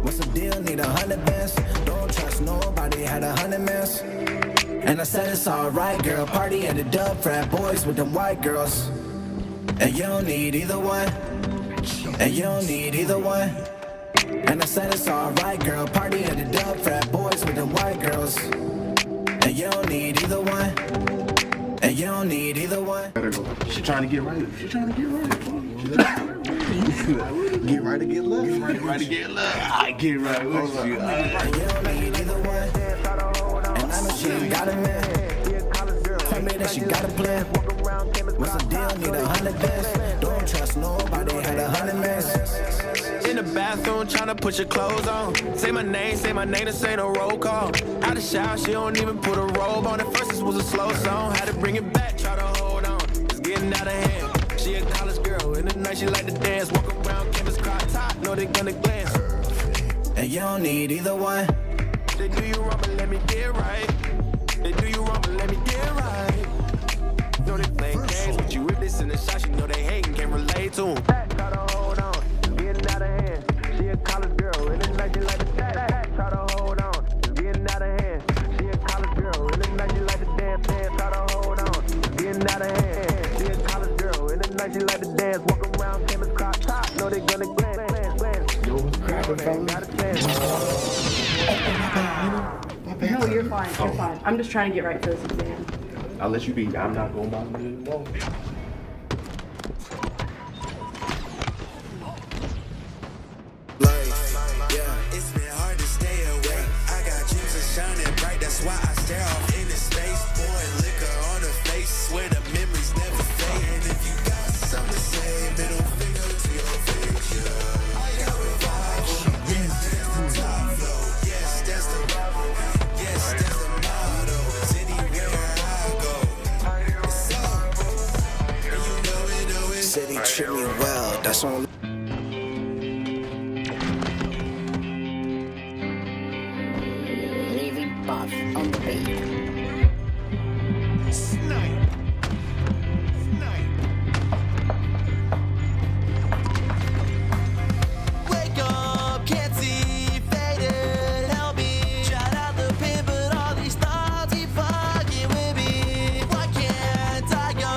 What's the deal? Need 100 bands. Don't trust nobody, had 100 mans. And I said it's alright, girl. Party at the dub, frat boys with them white girls. And you don't need either one. And you don't need either one. And I said it's alright, girl. Party at the dub, frat boys with them white girls. And you don't need either one. And you don't need either one. She trying to get right. She trying to get right. Get right to get left. Get right to get left. I get right with you. And you don't need either one. And I know she ain't got a man. Tell me that she got a plan. What's the deal? Need 100 bands. Don't trust nobody, had 100 mans. In the bathroom, tryna put your clothes on. Say my name, this ain't a roll call. Out of shower, she don't even put a robe on. At first, this was a slow song, had to bring it back, try to hold on. It's getting out of hand. She a college girl, in the night she like to dance. Walk around campus crop top, know they gonna glance. And you don't need either one. They do you wrong, but let me get right. They do you wrong, but let me get right. Know they playing games with you. If they send a shot, you know they hating, can't relate to them. Try to hold on, it's getting out of hand. She a college girl, in the night she like to dance. Try to hold on, it's getting out of hand. She a college girl, in the night she like to dance. Try to hold on, it's getting out of hand. She a college girl, in the night she like to dance. Walk around campus crop top, know they gonna glance. Yo, what's cracking, They ain't got a chance. No, you're fine. You're fine. I'm just trying to get right for this exam. I'll let you be. I'm not going by me anymore. It's been hard to stay awake. I got dreams of shining bright, that's why I stare off into space. Pouring liquor That's the motto. It's anywhere I go. It's up. And you know it. City treat me well, that's on. Leaving path on the beat. Snipe. Wake up, can't see, faded, help me. Shout out the pin, but all these thoughts keep fucking with me. Why can't I go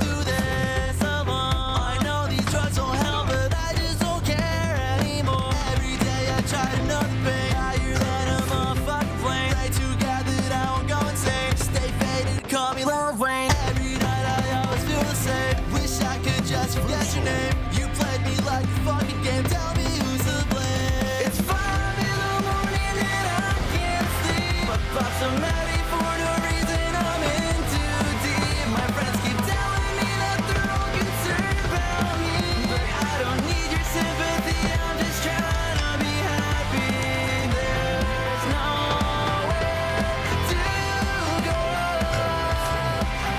do this alone? I know these drugs don't help, but I just don't care anymore. Every day I try another thing, higher than a motherfucking plane. Pray to God that I won't go insane. Stay faded, call me Lil Wayne. Every night I always feel the same. Wish I could just forget your name. You played me like a fucking game. Tell me who's to blame. It's 5 in the morning and I can't sleep. My thoughts are many for no reason. I'm in too deep. My friends keep telling me that they're all concerned about me, but I don't need your sympathy. I'm just trying to be happy. There's nowhere to go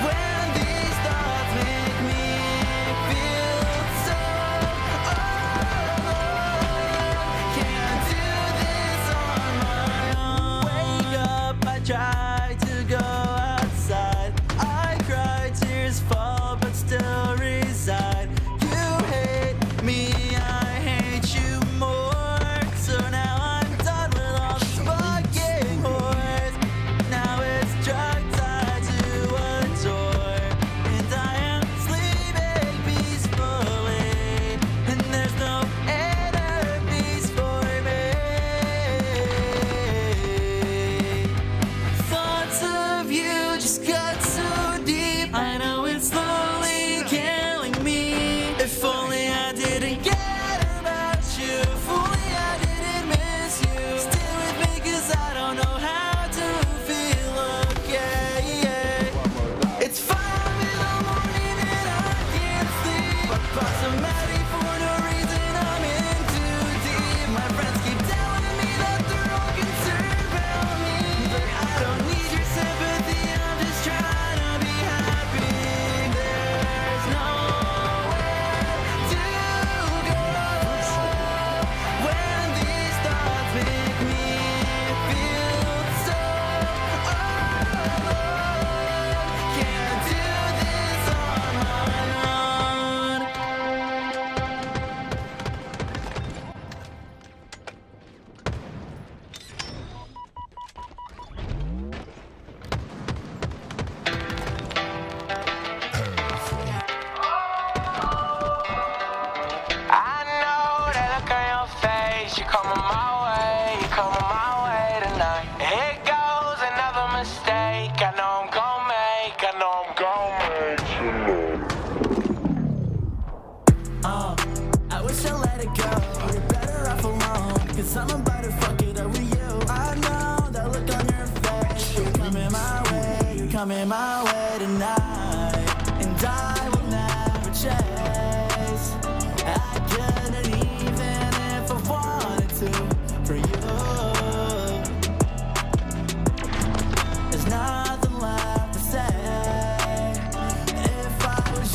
when these thoughts make me feel so alone. Can't do this on my own. Wake up, I try to go outside. I cry, tears fall, but still reside. You hate me, I hate you more. So now I'm done with all these fucking whores. Now it's drug time to adore, and I am sleeping peacefully, and there's no inner peace for me. Thoughts of you just got so deep. I know it's slowly killing me. If only I didn't get about you. If only I didn't miss you. Stay with me 'cause I don't know how to feel okay. It's 5 in the morning and I can't sleep. My thoughts are many for no reason. I'm in too deep. My friends keep telling me that they're all concerned about me, but I don't need your sympathy. I'm just trying to be happy. There's nowhere to go when these thoughts make me feel so alone. Can't do this on my own. I know that look on your face. You're coming my way, you're coming my way tonight. Here goes another mistake. I know I'm gon' make, I know I'm gon' make. I wish I let it go. You're better off alone, 'cause I'm about to fuck it up with you. I know that look on your face. You're coming my way, you're coming my way tonight, and I will never chase. I couldn't even if I wanted to for you. There's nothing left to say. If I was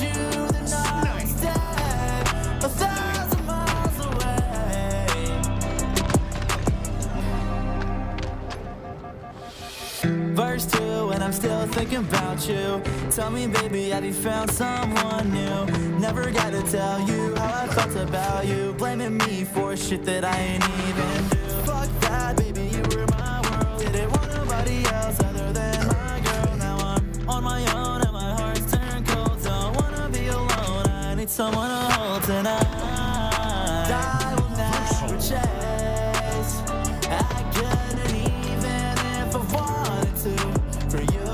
you, then I'd stay 1,000 miles away. Verse 2, and I'm still thinking about you. Tell me, baby, have you found someone new? Never gotta tell you how I felt about you, blaming me for shit that I ain't even do. Fuck that, baby, you were my world. Didn't want nobody else other than my girl. Now I'm on my own and my heart's turned cold. Don't wanna be alone, I need someone to hold tonight. I will never chase. I couldn't even if I wanted to for you.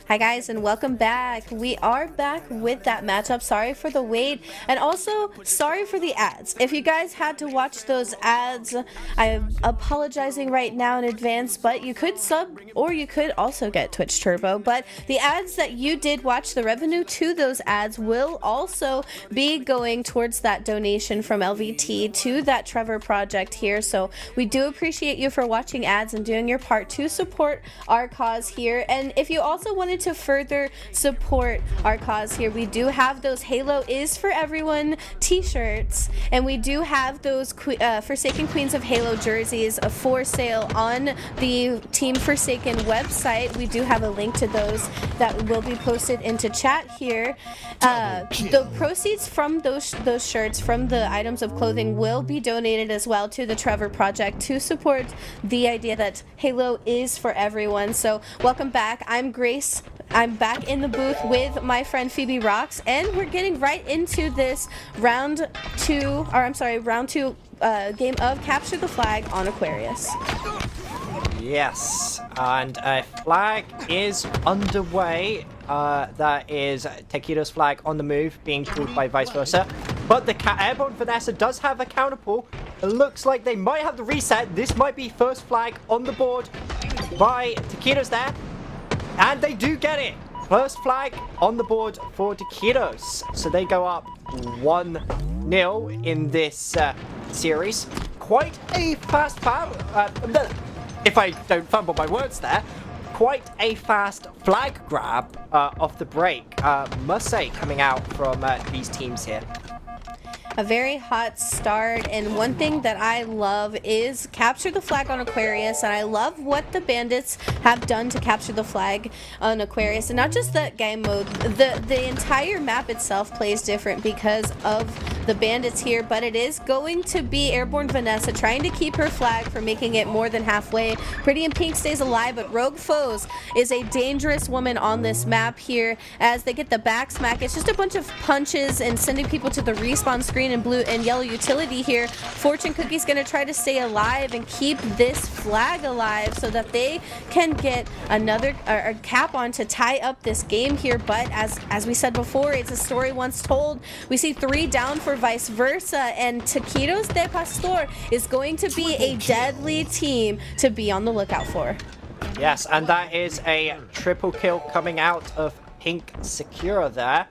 Hi guys, and welcome back. We are back with that matchup. Sorry for the wait, and also sorry for the ads. If you guys had to watch those ads, I'm apologizing right now in advance, but you could sub or you could also get Twitch Turbo. But the ads that you did watch, the revenue to those ads will also be going towards that donation from LVT to that Trevor project here. So we do appreciate you for watching ads and doing your part to support our cause here. And if you also wanted to further support our cause here, we do have those Halo is for Everyone t-shirts, and we do have those Forsaken Queens of Halo jerseys for sale on the Team Forsaken website. We do have a link to those that will be posted into chat here. The proceeds from those shirts, from the items of clothing, will be donated as well to the Trevor project to support the idea that Halo is for everyone. So welcome back. I'm Grace. I'm back in the booth with my friend Phoebe Rocks, and we're getting right into this round two game of Capture the Flag on Aquarius. Yes, and a flag is underway. That is Taquitos flag on the move, being pulled by vice versa. But the Airborne Vanessa does have a counterpull. It looks like they might have the reset. This might be first flag on the board by Taquitos there. And they do get it. First flag on the board for Taquitos. So they go up 1-0 in this series. Quite a fast if I don't fumble my words there. Quite a fast flag grab off the break. Must say, coming out from these teams here. A very hot start, and one thing that I love is Capture the Flag on Aquarius, and I love what the bandits have done to capture the flag on Aquarius. And not just that game mode, the entire map itself plays different because of the bandits here, but it is going to be Airborne Vanessa trying to keep her flag from making it more than halfway. Pretty in Pink stays alive, but Rogue Foes is a dangerous woman on this map here as they get the back smack. It's just a bunch of punches and sending people to the respawn screen in blue and yellow utility here. Fortune Cookie's going to try to stay alive and keep this flag alive so that they can get another cap on to tie up this game here. But as we said before, it's a story once told. We see 3 down for vice versa, and Taquitos de Pastor is going to be a deadly team to be on the lookout for. Yes, and that is a triple kill coming out of Pink Secura there,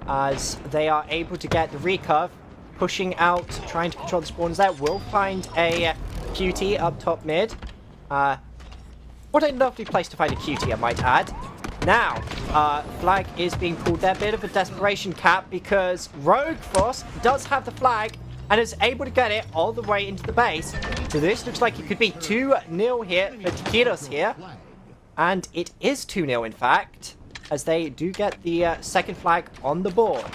as they are able to get the recurve, pushing out, trying to control the spawns there. Will find a QT up top mid. What a lovely place to find a QT, I might add. Now, flag is being pulled there. Bit of a desperation cap because Rogue Force does have the flag and is able to get it all the way into the base. So this looks like it could be 2-0 here for Taquitos here. And it is 2-0 in fact, as they do get the second flag on the board.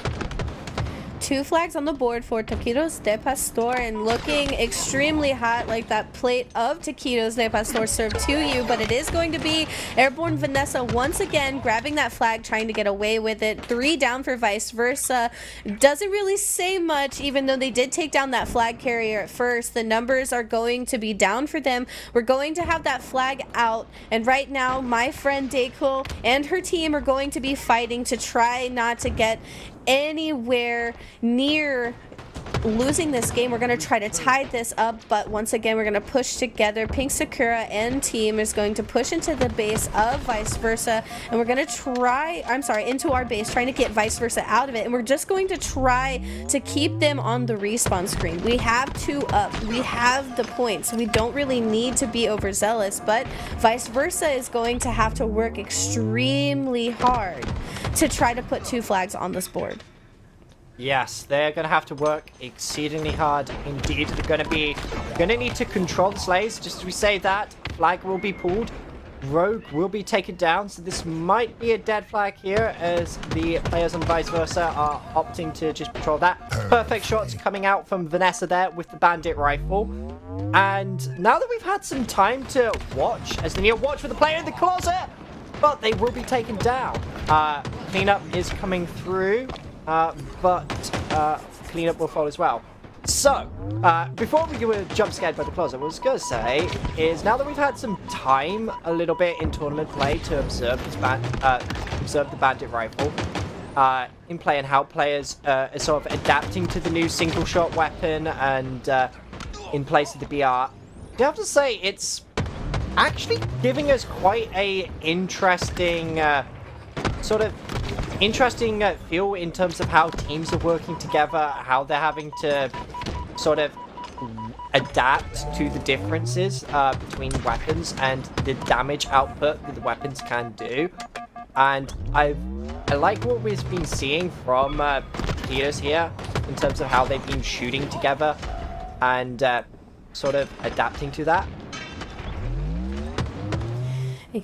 2 flags on the board for Taquitos de Pastor, and looking extremely hot, like that plate of Taquitos de Pastor served to you. But it is going to be Airborne Vanessa once again grabbing that flag, trying to get away with it. 3 down for vice versa. Doesn't really say much, even though they did take down that flag carrier at first. The numbers are going to be down for them. We're going to have that flag out, and right now my friend Daycool and her team are going to be fighting to try not to get anywhere near losing this game. We're going to try to tie this up, but once again we're going to push together. Pink Sakura and team is going to push into the base of vice versa, and we're going to try, into our base, trying to get vice versa out of it, and we're just going to try to keep them on the respawn screen. We have 2 up, we have the points, we don't really need to be overzealous, but vice versa is going to have to work extremely hard to try to put 2 flags on this board. Yes, they're going to have to work exceedingly hard indeed. They're going to need to control the slays. Just as we say that, flag will be pulled. Rogue will be taken down, so this might be a dead flag here as the players on vice versa are opting to just patrol that. Perfect shots coming out from Vanessa there with the bandit rifle. And now that we've had some time to watch, as they need to watch for the player in the closet, but they will be taken down. Cleanup is coming through. But cleanup will follow as well. So, before we were jump scared by the closet, what I was going to say is now that we've had some time a little bit in tournament play to observe this observe the bandit rifle in play and how players are sort of adapting to the new single shot weapon and in place of the BR, I have to say it's actually giving us quite a interesting feel in terms of how teams are working together, how they're having to sort of adapt to the differences between weapons and the damage output that the weapons can do. And I like what we've been seeing from players here in terms of how they've been shooting together and sort of adapting to that.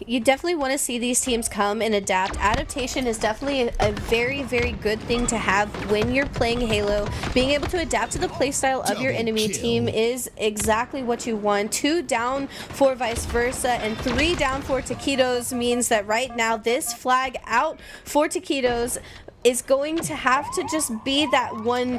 You definitely want to see these teams come and adapt. Adaptation is definitely a very, very good thing to have when you're playing Halo. Being able to adapt to the playstyle of your enemy team is exactly what you want. 2 down for vice versa and 3 down for Taquitos means that right now this flag out for Taquitos is going to have to just be that one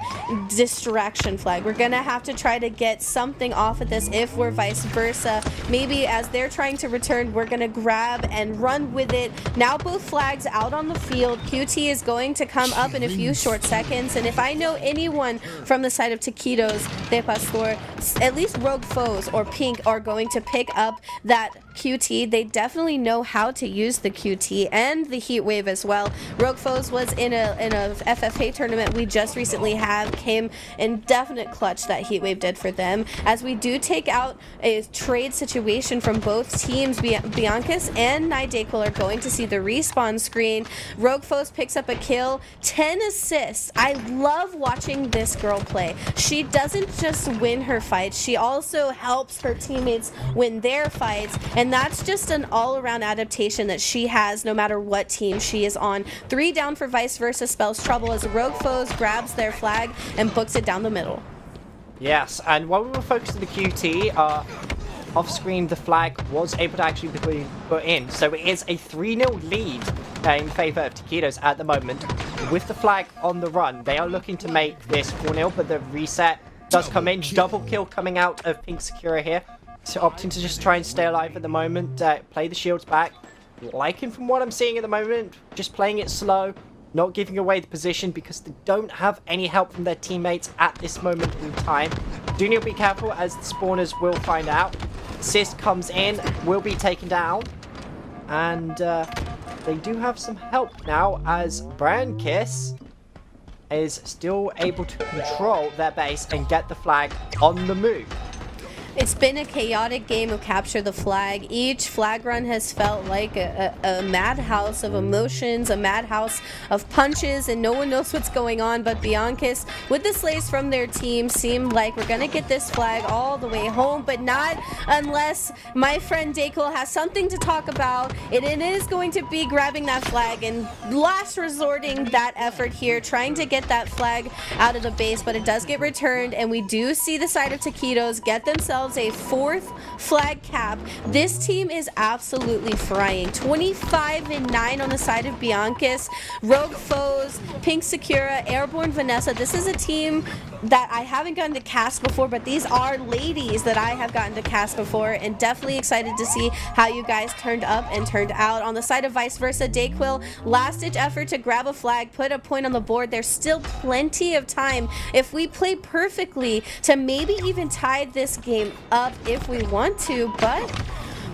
distraction flag. We're gonna have to try to get something off of this if we're vice versa. Maybe as they're trying to return, we're gonna grab and run with it. Now both flags out on the field. QT is going to come up in a few short seconds, and if I know anyone from the side of Taquitos de Pastor, at least Rogue Foes or Pink are going to pick up that QT. They definitely know how to use the QT and the heat wave as well. Rogue Foes was in a FFA tournament we just recently had, came in definite clutch that heat wave did for them. As we do take out a trade situation from both teams, Bianca's and Nidakul are going to see the respawn screen. Rogue Foes picks up a kill, 10 assists. I love watching this girl play. She doesn't just win her fights, she also helps her teammates win their fights, and that's just an all-around adaptation that she has no matter what team she is on. 3 down for vice versa spells trouble as Rogue Foes grabs their flag and books it down the middle. Yes, and while we were focused on the QT, off-screen the flag was able to actually be put in. So it is a 3-0 lead in favour of Taquitos at the moment. With the flag on the run, they are looking to make this 4-0, but the reset does come in. Double kill coming out of Pink Sakura here. So opting to just try and stay alive at the moment, play the shields back. Liking from what I'm seeing at the moment, just playing it slow, not giving away the position because they don't have any help from their teammates at this moment in time. Do need to be careful as the spawners will find out. Assist comes in, will be taken down. And they do have some help now as Brand Kiss is still able to control their base and get the flag on the move. It's been a chaotic game of capture the flag. Each flag run has felt like a madhouse of emotions, a madhouse of punches, and no one knows what's going on. But Bianca's, with the slays from their team, seem like we're gonna get this flag all the way home, but not unless my friend Dakul has something to talk about. It is going to be grabbing that flag and last resorting that effort here, trying to get that flag out of the base, but it does get returned, and we do see the side of Taquitos get themselves a 4th flag cap. This team is absolutely frying. 25-9 on the side of Bianca's. Rogue Foes, Pink Sakura, Airborne Vanessa. This is a team that I haven't gotten to cast before, but these are ladies that I have gotten to cast before, and definitely excited to see how you guys turned up and turned out. On the side of vice versa, Dayquil, last-ditch effort to grab a flag, put a point on the board. There's still plenty of time if we play perfectly to maybe even tie this game up if we want to, but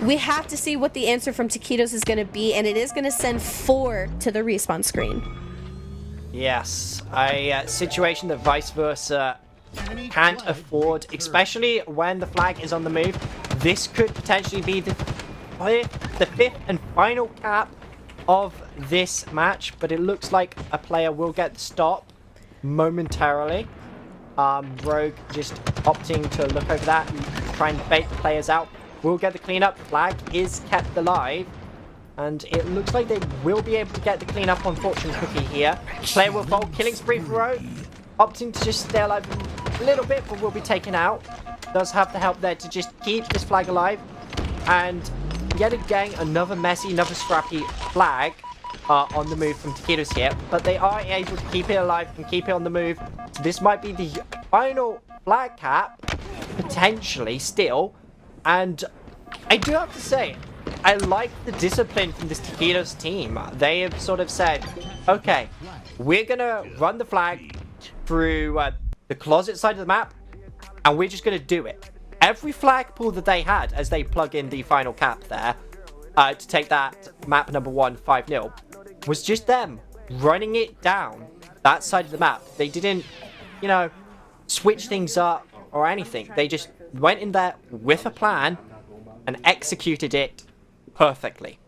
we have to see what the answer from Taquitos is going to be, and it is going to send 4 to the respawn screen. Yes, a situation that vice versa can't afford, especially when the flag is on the move. This could potentially be the 5th and final cap of this match, but it looks like a player will get the stop momentarily. Rogue just opting to look over that and try and bait the players out. Will get the cleanup. Flag is kept alive. And it looks like they will be able to get the cleanup on Fortune Cookie here. Player will fall. Killing spree for Rogue. Opting to just stay alive a little bit, but will be taken out. Does have the help there to just keep this flag alive. And yet again, another messy, another scrappy flag on the move from Taquitos here. But they are able to keep it alive and keep it on the move. This might be the final flag cap, potentially still, and I do have to say, I like the discipline from this Taquitos team. They have sort of said, okay, we're gonna run the flag through the closet side of the map, and we're just gonna do it. Every flag pull that they had as they plug in the final cap there to take that map number 1 5-0 was just them running it down that side of the map. They didn't, you know, switch things up or anything. They just went in there with a plan and executed it perfectly.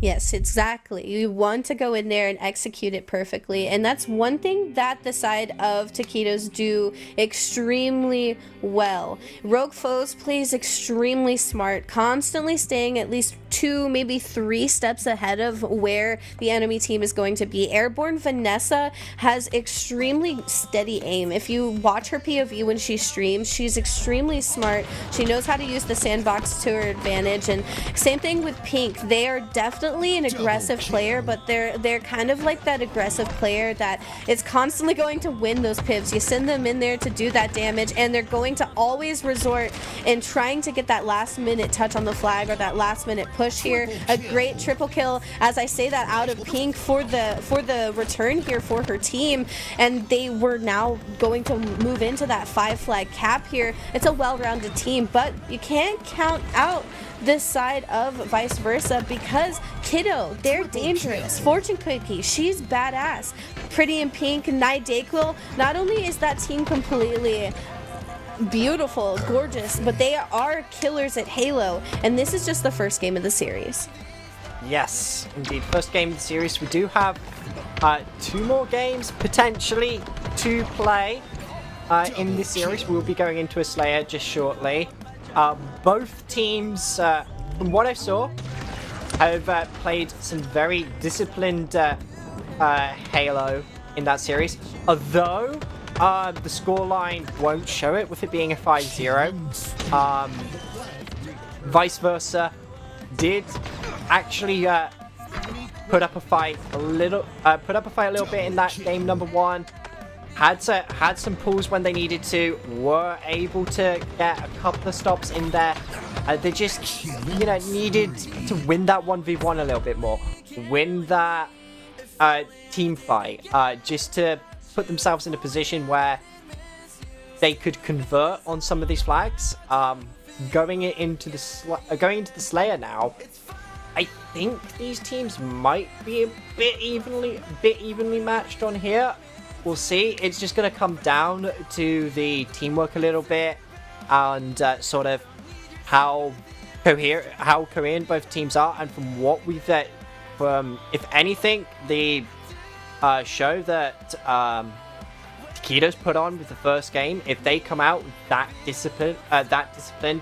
Yes, exactly. You want to go in there and execute it perfectly. And that's one thing that the side of Taquitos do extremely well. Rogue Foes plays extremely smart, constantly staying at least 2, maybe 3 steps ahead of where the enemy team is going to be. Airborne Vanessa has extremely steady aim. If you watch her POV when she streams, she's extremely smart. She knows how to use the sandbox to her advantage. And same thing with Pink. They are definitely an aggressive player, but they're kind of like that aggressive player that is constantly going to win those pips. You send them in there to do that damage, and they're going to always resort in trying to get that last minute touch on the flag or that last minute push here. A great triple kill, as I say that, out of Pink for the return here for her team, and they were now going to move into that 5 flag cap here. It's a well-rounded team, but you can't count out this side of vice versa, because Kiddo, they're dangerous. Fortune Cookie, she's badass. Pretty in Pink, Night Dayquil, not only is that team completely beautiful, gorgeous, but they are killers at Halo, and this is just the first game of the series. Yes, indeed, first game of the series. We do have 2 more games potentially to play in this series. We'll be going into a Slayer just shortly. Both teams, from what I saw, have played some very disciplined Halo in that series. Although the scoreline won't show it, with it being a 5-0. Vice versa did actually put up a fight a little bit in that game number 1. Had some pulls when they needed to, were able to get a couple of stops in there. They just, you know, needed to win that 1v1 a little bit more. Win that team fight, just to put themselves in a position where they could convert on some of these flags. Going into the Slayer now, I think these teams might be a bit evenly matched on here. We'll see. It's just going to come down to the teamwork a little bit, and sort of how coherent both teams are. And from what we've if anything, the show that Taquitos put on with the first game, if they come out that disciplined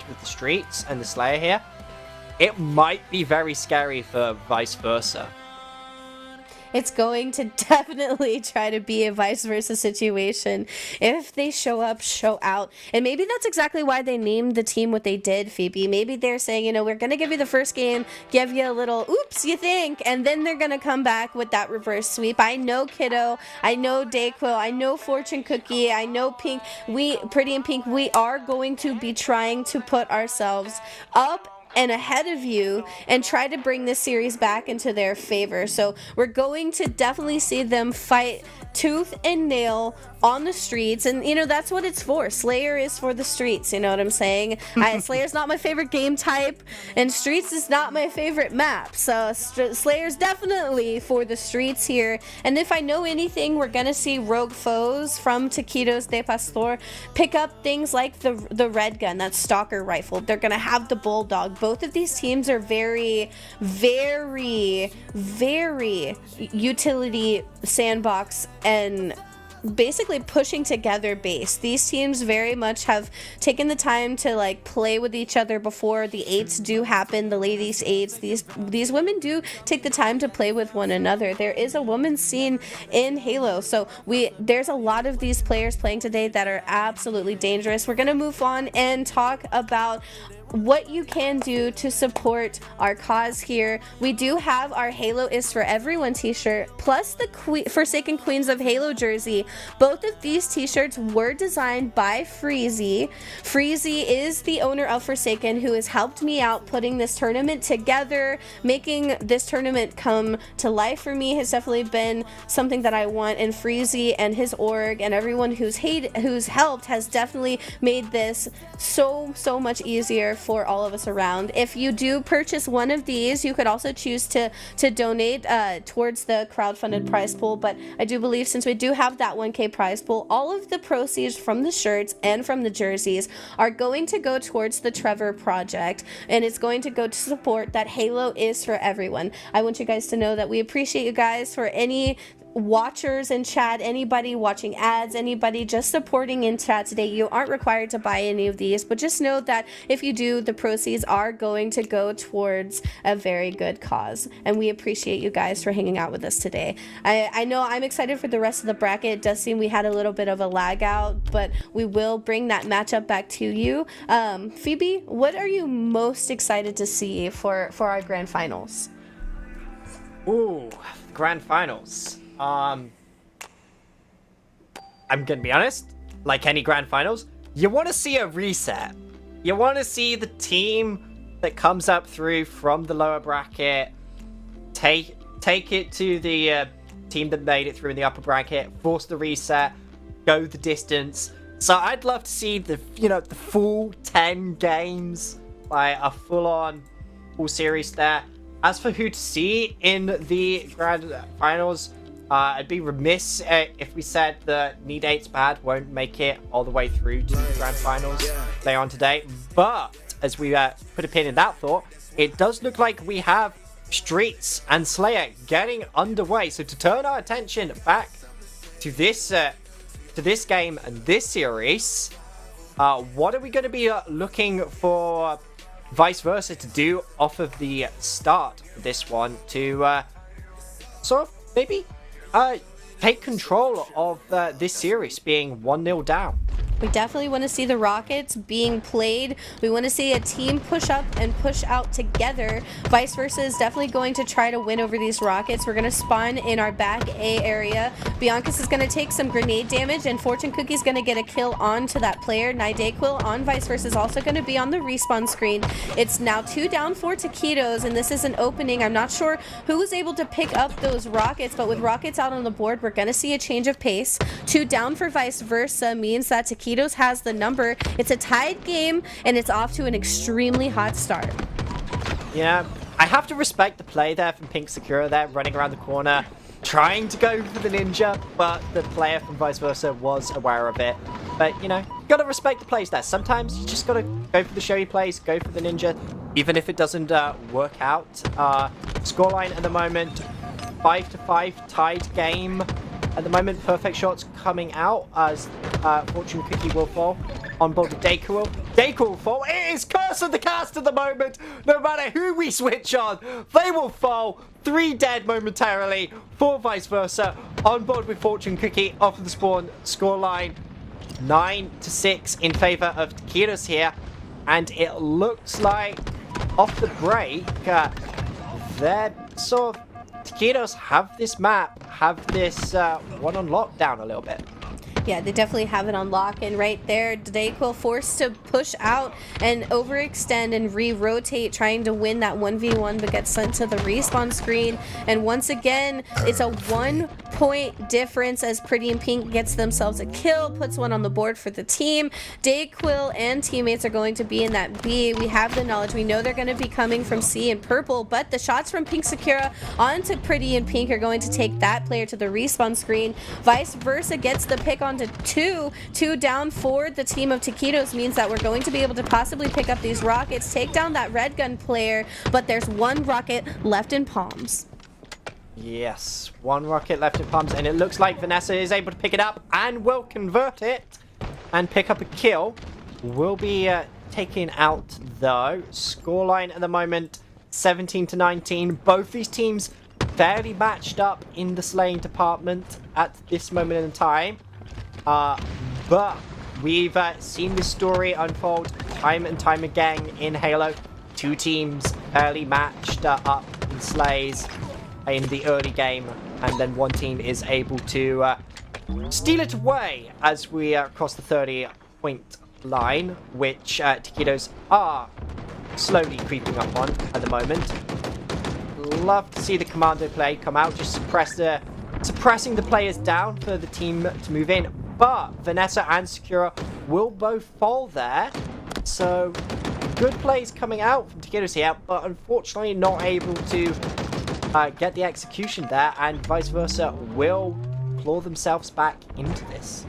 with the streets and the Slayer here, it might be very scary for vice versa. It's going to definitely try to be a vice versa situation. If they show up, show out. And maybe that's exactly why they named the team what they did, Phoebe. Maybe they're saying, you know, we're going to give you the first game, give you a little, oops, you think, and then they're going to come back with that reverse sweep. I know Kiddo, I know Dayquil, I know Fortune Cookie, I know Pink. Pretty in Pink, we are going to be trying to put ourselves up and ahead of you and try to bring this series back into their favor. So we're going to definitely see them fight tooth and nail on the streets, and you know that's what it's for. Slayer is for the streets, you know what I'm saying? Slayer's not my favorite game type, and streets is not my favorite map, so Slayer's definitely for the streets here. And if I know anything, we're gonna see Rogue Foes from Taquitos de Pastor pick up things like the red gun, that stalker rifle. They're gonna have the bulldog. Both of these teams are very utility sandbox and basically pushing together base. These teams very much have taken the time to like play with each other before the 8s do happen, the ladies 8s. These women do take the time to play with one another. There is a women's scene in Halo, so there's a lot of these players playing today that are absolutely dangerous. We're gonna move on and talk about what you can do to support our cause here. We do have our Halo is for Everyone t-shirt, plus the Forsaken Queens of Halo jersey. Both of these t-shirts were designed by Freezy. Freezy is the owner of Forsaken, who has helped me out putting this tournament together. Making this tournament come to life for me has definitely been something that I want, and Freezy and his org and everyone who's helped has definitely made this so much easier for all of us around. If you do purchase one of these, you could also choose to donate towards the crowdfunded prize pool, but I do believe since we do have that 1K prize pool, all of the proceeds from the shirts and from the jerseys are going to go towards the Trevor project, and it's going to go to support that Halo is for everyone. I want you guys to know that we appreciate you guys. For any watchers in chat, anybody watching ads, anybody just supporting in chat today, you aren't required to buy any of these, but just know that if you do, the proceeds are going to go towards a very good cause, and we appreciate you guys for hanging out with us today. I know I'm excited for the rest of the bracket. It does seem we had a little bit of a lag out, but we will bring that matchup back to you. Phoebe, what are you most excited to see for our grand finals? Ooh, grand finals. I'm gonna be honest, like any grand finals, you want to see a reset. You want to see the team that comes up through from the lower bracket take it to the team that made it through in the upper bracket, force the reset, go the distance. So I'd love to see the full 10 games, like a full series there. As for who to see in the grand finals, I'd be remiss if we said that Need 8's Bad won't make it all the way through to the grand finals later on today. But as we put a pin in that thought, it does look like we have Streets and Slayer getting underway. So to turn our attention back to this game and this series, what are we going to be looking for Vice Versa to do off of the start of this one to sort of maybe take control of this series being 1-0 down? We definitely want to see the Rockets being played. We want to see a team push up and push out together. Vice Versa is definitely going to try to win over these Rockets. We're going to spawn in our back A area. Biancas is going to take some grenade damage, and Fortune Cookie's going to get a kill onto that player. Nidaquil on Vice Versa is also going to be on the respawn screen. It's now 2 down for Taquitos, and this is an opening. I'm not sure who was able to pick up those Rockets, but with Rockets out on the board, we're going to see a change of pace. 2 down for Vice Versa means that Taquitos has the number. It's a tied game, and it's off to an extremely hot start. Yeah, I have to respect the play there from Pink Sakura there, running around the corner, trying to go for the ninja, but the player from Vice Versa was aware of it. But, you gotta respect the plays there. Sometimes you just gotta go for the showy plays, go for the ninja, even if it doesn't work out. Scoreline at the moment, 5-5, tied game. At the moment, perfect shots coming out as Fortune Cookie will fall. On board with Dayquil. Dayquil will fall. It is Curse of the Cast at the moment. No matter who we switch on, they will fall. 3 dead momentarily for Vice Versa. On board with Fortune Cookie off of the spawn. Scoreline 9-6 in favor of Taquitos here. And it looks like off the break, they're sort of... Taquitos have this map, have this one on lockdown a little bit. Yeah, they definitely have it on lock, and right there, Dayquil forced to push out and overextend and re-rotate, trying to win that 1v1, but gets sent to the respawn screen. And once again, it's a 1-point difference as Pretty in Pink gets themselves a kill, puts one on the board for the team. Dayquil and teammates are going to be in that B. We have the knowledge. We know they're going to be coming from C and purple, but the shots from Pink Sakura onto Pretty in Pink are going to take that player to the respawn screen. Vice Versa gets the pick onto 2 down for the team of Taquitos, means that we're going to be able to possibly pick up these Rockets, take down that red gun player, but there's 1 rocket left in palms. Yes, 1 rocket left in palms, and it looks like Vanessa is able to pick it up and will convert it and pick up a kill. Will be taken out though. Scoreline at the moment 17-19. Both these teams fairly matched up in the slaying department at this moment in time. But we've seen this story unfold time and time again in Halo. Two teams early matched up in sleighs in the early game, and then one team is able to steal it away as we cross the 30-point line, which Taquitos are slowly creeping up on at the moment. Love to see the commando play come out, just suppressing the players down for the team to move in. But Vanessa and Sakura will both fall there, so good plays coming out from Taquitos here, but unfortunately not able to get the execution there, and vice versa will claw themselves back into this.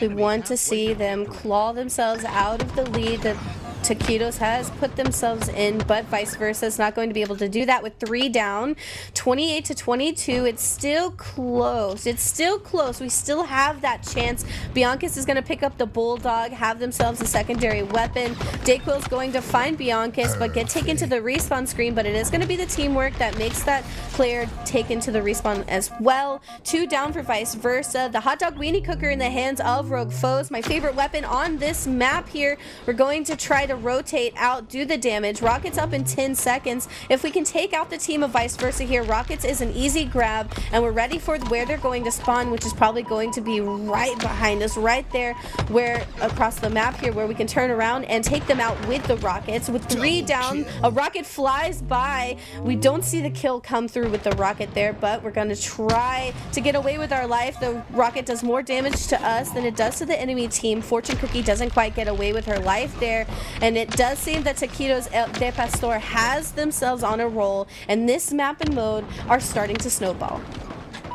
We want to see them claw themselves out of the lead that Taquitos has put themselves in, but vice versa is not going to be able to do that with 3 down. 28-22. It's still close. It's still close. We still have that chance. Bianca's is going to pick up the Bulldog, have themselves a secondary weapon. Dayquil's going to find Bianca's, but get taken to the respawn screen, but it is going to be the teamwork that makes that player taken to the respawn as well. 2 down for vice versa. The hot dog weenie cooker in the hands of Rogue Foes, my favorite weapon on this map here. We're going to try to rotate out, do the damage. Rockets up in 10 seconds. If we can take out the team of vice versa here, Rockets is an easy grab, and we're ready for where they're going to spawn, which is probably going to be right behind us, right there, where across the map here, where we can turn around and take them out with the Rockets. With 3 down, a rocket flies by. We don't see the kill come through with the rocket there, but we're going to try to get away with our life. The rocket does more damage to us than it does to the enemy team. Fortune Cookie doesn't quite get away with her life there, and it does seem that Taquitos de Pastor has themselves on a roll, and this map and mode are starting to snowball.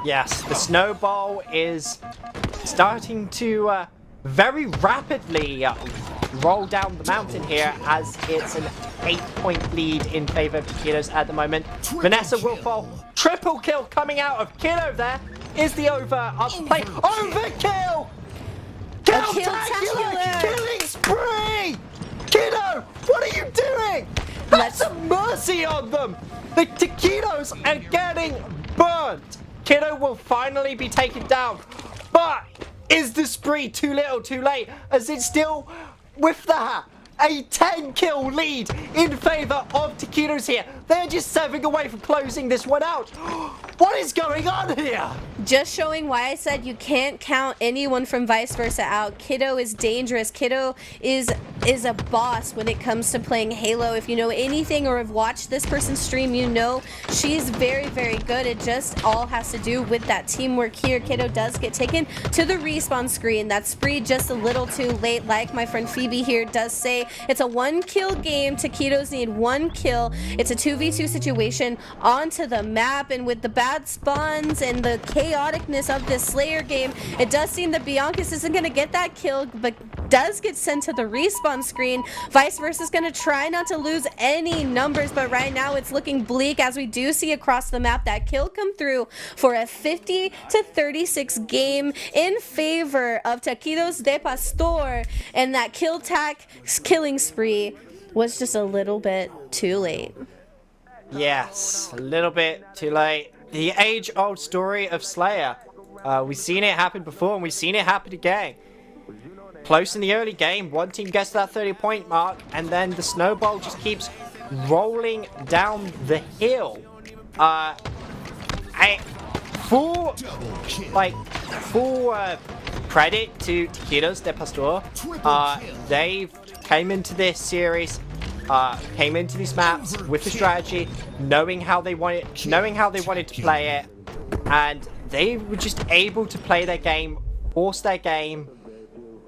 Yes, the snowball is starting to very rapidly roll down the mountain here, as it's an 8-point lead in favor of Taquitos at the moment. Vanessa will fall. Triple kill coming out of Kiddo there. Is the over up play? Overkill! Kill-tacular! Killing spree! Kiddo, what are you doing? Have some mercy on them! The Taquitos are getting burnt. Kiddo will finally be taken down, but is the spree too little too late, as it's still, with that, a 10-kill lead in favor of Taquitos here. They're just 7 away from closing this one out. What is going on here? Just showing why I said you can't count anyone from vice versa out. Kiddo is dangerous. Kiddo is a boss when it comes to playing Halo. If you know anything or have watched this person's stream, you know she's very, very good. It just all has to do with that teamwork here. Kiddo does get taken to the respawn screen. That spree just a little too late, like my friend Phoebe here does say. It's a 1-kill game. Taquitos need 1 kill. It's a 2v2 situation onto the map, and with the bad spawns and the chaoticness of this Slayer game, it does seem that Bianca's isn't going to get that kill, but does get sent to the respawn screen. Vice versa is going to try not to lose any numbers, but right now it's looking bleak, as we do see across the map that kill come through for a 50-36 game in favor of Taquitos de Pastor, and that killing spree was just a little bit too late. Yes, a little bit too late. The age-old story of Slayer. We've seen it happen before, and we've seen it happen again. Close in the early game, one team gets to that 30-point mark, and then the snowball just keeps rolling down the hill. Full credit to Taquitos de Pastor. They came into this series, came into these maps with the strategy, knowing how they wanted to play it, and they were just able to play their game, force their game.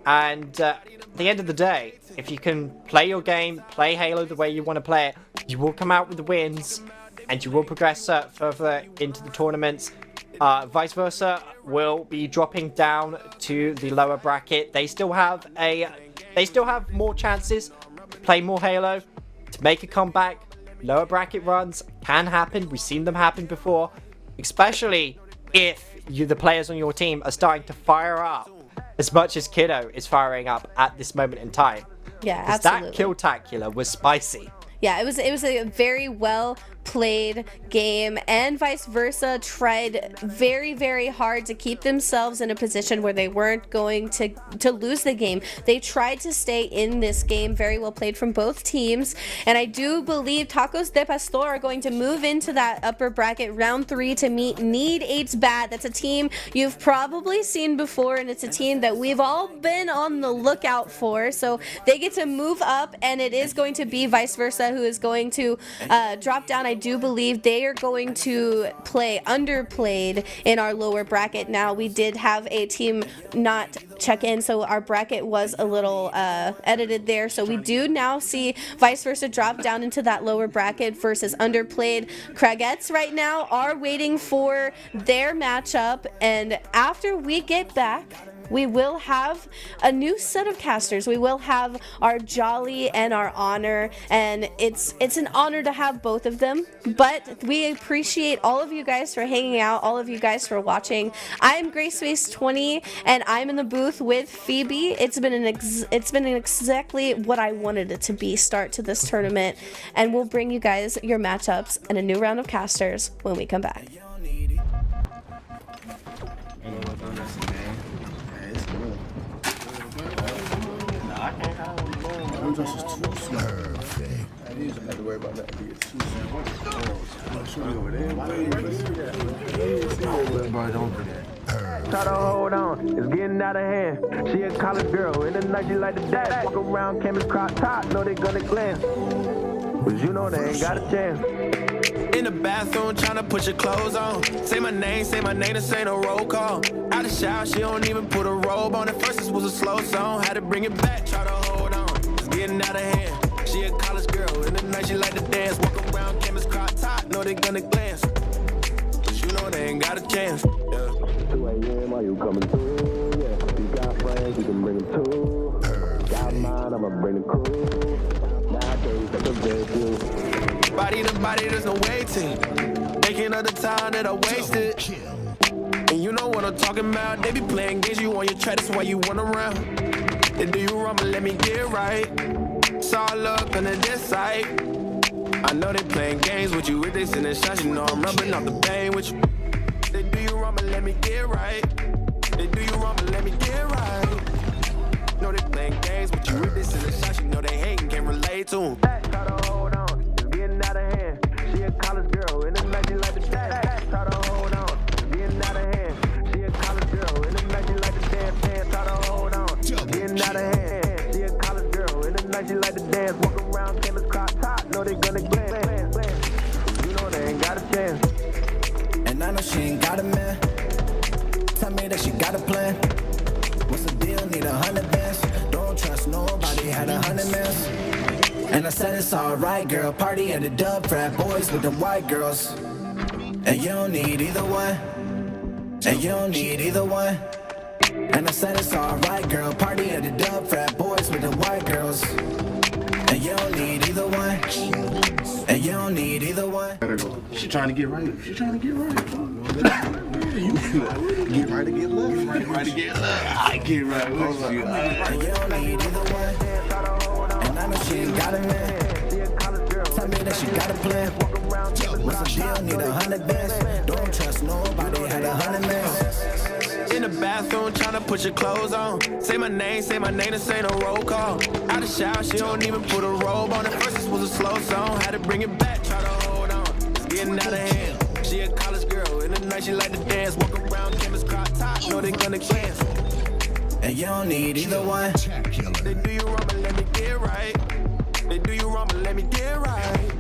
And at the end of the day, if you can play your game, play Halo the way you want to play it, you will come out with the wins, and you will progress further into the tournaments. Vice versa will be dropping down to the lower bracket. They still have more chances to play more Halo, to make a comeback. Lower bracket runs can happen. We've seen them happen before, especially if the players on your team are starting to fire up as much as Kiddo is firing up at this moment in time. Yeah, absolutely. That kill-tacular was spicy. Yeah, it was a very well played game, and vice versa tried very, very hard to keep themselves in a position where they weren't going to lose the game. They tried to stay in this game. Very well played from both teams, and I do believe Tacos de Pastor are going to move into that upper bracket round 3 to meet Need 8's Bat. That's a team you've probably seen before, and it's a team that we've all been on the lookout for. So they get to move up, and it is going to be vice versa who is going to drop down. I do believe they are going to play underplayed in our lower bracket. Now, we did have a team not check in, so our bracket was a little edited there. So we do now see vice versa drop down into that lower bracket versus underplayed. Cragettes right now are waiting for their matchup, and after we get back, we will have a new set of casters. We will have our Jolly and our Honor, and it's an honor to have both of them. But we appreciate all of you guys for hanging out, all of you guys for watching. I'm GraceFace20, and I'm in the booth with Phoebe. It's been exactly what I wanted it to be start to this tournament, and we'll bring you guys your matchups and a new round of casters when we come back. Try to hold on, it's getting out of hand. She a college girl, in the night she like to dash. Walk around campus crop top, know they gonna glance. But you know they ain't got a chance. In the bathroom, tryna put your clothes on. Say my name, this ain't a roll call. Out of shower, she don't even put a robe on. At first this was a slow song, had to bring it back, try to hold on. It's getting out of hand. She a college girl, in the night she like to dance. Walk around campus crop top, know they gonna glance. But you know they ain't got a chance. 2 a.m., are you coming through? Yeah, you got friends, you can bring them too. Got mine, I'ma bring the crew. Nowadays, that's a very few. Body to body, there's no waiting. Thinking of the time that I wasted. And you know what I'm talking about. They be playing games, you on your track, that's why you run around. They do you wrong, but let me get right. It's all up in this side. I know they playing games with you, with they sending shots, you know I'm rubbing off the pain with you. They do you wrong, but let me get right. They do you wrong, but let me get right. Know they playing games with you, with they sending shots, you know they hating, can't relate to them. Try to hold on, it's getting out of hand. She a college girl, in the night she like to dash. Try to hold on, it's getting out of hand. She a college girl, in the night she like to dance. Try to hold on, it's getting out of hand. She a college girl, in the night she like to dance. Walk around campus crop top, know they gonna glance. You know they ain't got a chance. And I know she ain't got a man. Tell me that she got a plan. What's the deal? Need 100 bands. Don't trust nobody, had 100 mans. And I said it's alright, girl. Party at the dub, frat boys with the white girls. And you don't need either one. And you don't need either one. And I said it's alright, girl. Party at the dub, frat boys with the white girls. And you don't need either one. And you don't need either one. She trying to get right. She trying to get right. Get right to get left. Get right to get left. I get right with you. And you don't need either one. And I know she ain't got a man. Tell me that she got a plan. What's the deal? Need 100 bands. Don't trust nobody, had 100 mans. In the bathroom, tryna put your clothes on. Say my name, this ain't a roll call. Out of shower, she don't even put a robe on. At first this was a slow song, had to bring it back, try to hold on. It's getting out of hand. She a college girl, in the night she like to dance. Walk around campus crop top, know they gonna glance. And you don't need either one. They do you wrong, but let me get right. They do you wrong, but let me get right.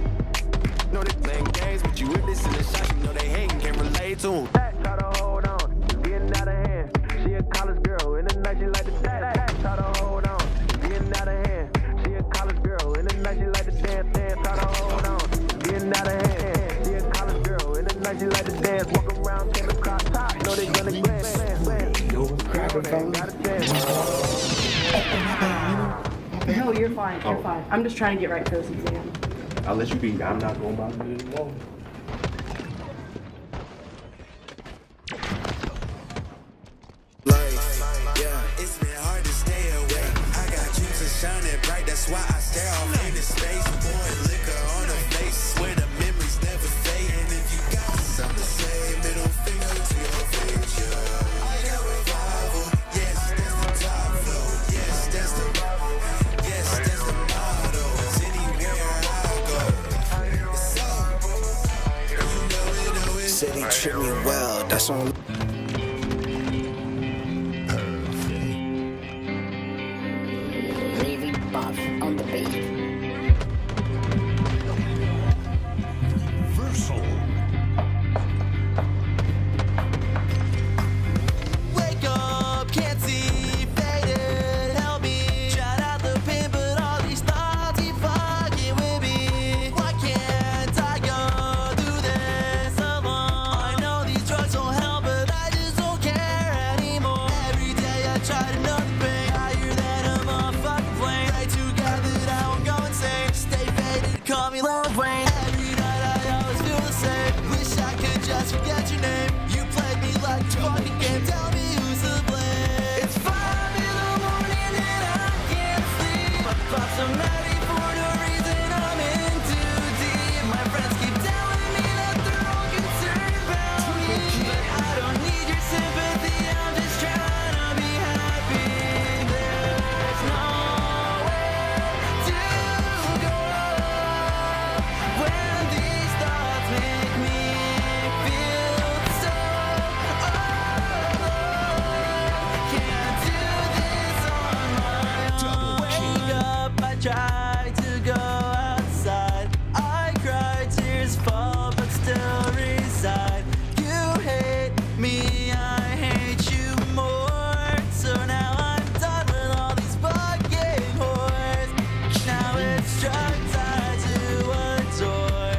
Know they playing games with you, with this in the shot, you know they hating, can't relate to them. Try to hold on, it's getting out of hand. She a college girl, in the night she like to dash. Try to hold on, it's getting out of hand. She a college girl, in the night she like to dance. Try to hold on, it's getting out of hand. She a college girl, in the night she like to dance. Walk around campus crop top, know they gonna glance. No, you're fine. You're fine. I'm just trying to get right for this exam. I'll let you be. I'm not going by the wall. It's been hard to stay away. I got you to shining bright, that's why I stare off in the space. Pouring liquor on the face, where the memories never That's on. Leaving buff on the beat. Wake up, can't see, faded, help me. Shout out the pin, but all these thoughts keep fucking with me. Why can't I go through this alone? I know these drugs don't help, but I just don't care anymore. Every day I try to numb the pain, higher than a motherfucking flame. Pray to God that I won't go insane. Stay faded, call me Lil Wayne. Every night I always feel the same. Wish I could just forget your name. You played me like a fucking game. Tell me who's to blame. It's 5 in the morning and I can't sleep. I pop some Maddie for no reason. I'm in too deep. My friends keep telling me that they're all concerned about me, but I don't need your sympathy. I'm just trying to be happy. There's nowhere to go when these thoughts make me feel so alone. Can't do this on my own. Wake up, I try to go outside. I cry, tears fall, but still reside. You hate me, I hate you more. So now I'm done with all these fucking whores. Now it's drug time to adore,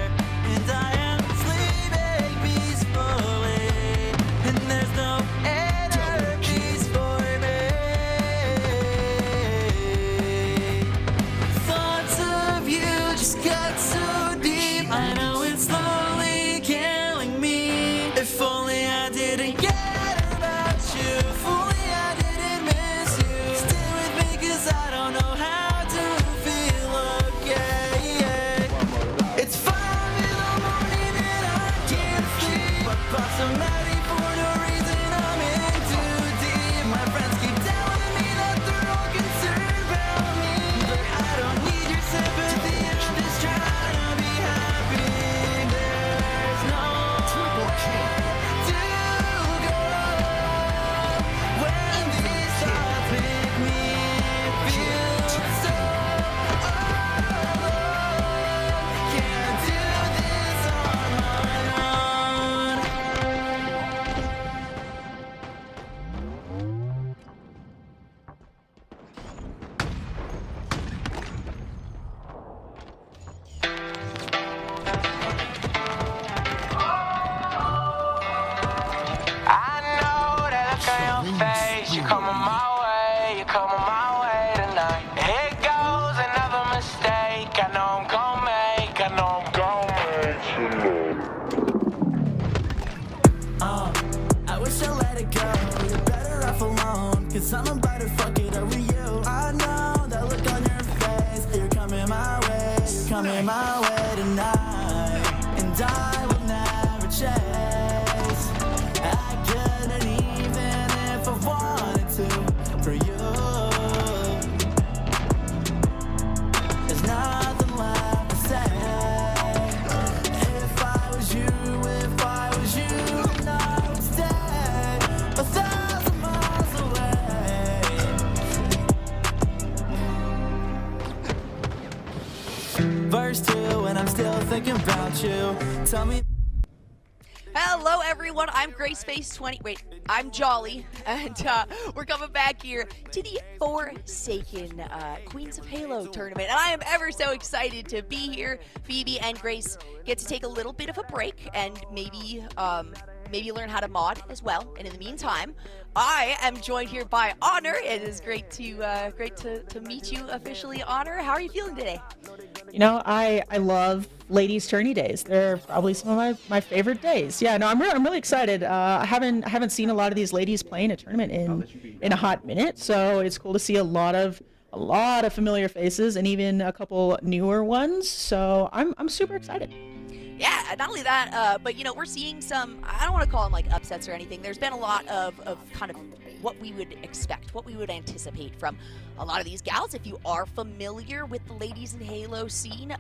and I am sleeping peacefully, and there's no inner peace for me. Thoughts of you just got so deep. I know it's slowly killing me. If only I didn't get about you. If only I didn't miss you. Stay with me 'cause I don't know how to feel okay. It's 5 in the morning and I can't sleep. I pop some Maddie for no reason. I'm in too deep. My friends keep telling me that they're all concerned about me, but I don't need your sympathy. I'm just trying to be happy. There's nowhere to go when these thoughts make me feel so alone. Can't do this on my own. I know that look on your face. You coming my way, you coming my way tonight. Here goes another mistake. I know I'm gon' make, I know I'm gon' make. I wish I let it go. You're better off alone, 'cause I'm about to fuck it up with you. I know that look on your face. You're coming my way, you're coming my way tonight, and I will never chase. I couldn't even if I wanted to for you. There's nothing left to say. If I was you, then I would stay 1,000 miles away. Verse 2, and I'm still thinking about you. Tell me. Hello, everyone. I'm GraceFace20. Wait, I'm Jolly, and we're coming back here to the Forsaken Queens of Halo tournament, and I am ever so excited to be here. Phoebe and Grace get to take a little bit of a break and maybe learn how to mod as well. And in the meantime, I am joined here by Honor. It is great to meet you officially, Honor. How are you feeling today? You know, I love ladies' tourney days. They're probably some of my favorite days. Yeah, no, I'm really excited. I haven't seen a lot of these ladies playing a tournament in a hot minute, so it's cool to see a lot of familiar faces and even a couple newer ones. So I'm super excited. Yeah, not only that, but you know, we're seeing some, I don't want to call them like upsets or anything. There's been a lot of kind of what we would expect, what we would anticipate from a lot of these gals. If you are familiar with the ladies in Halo scene,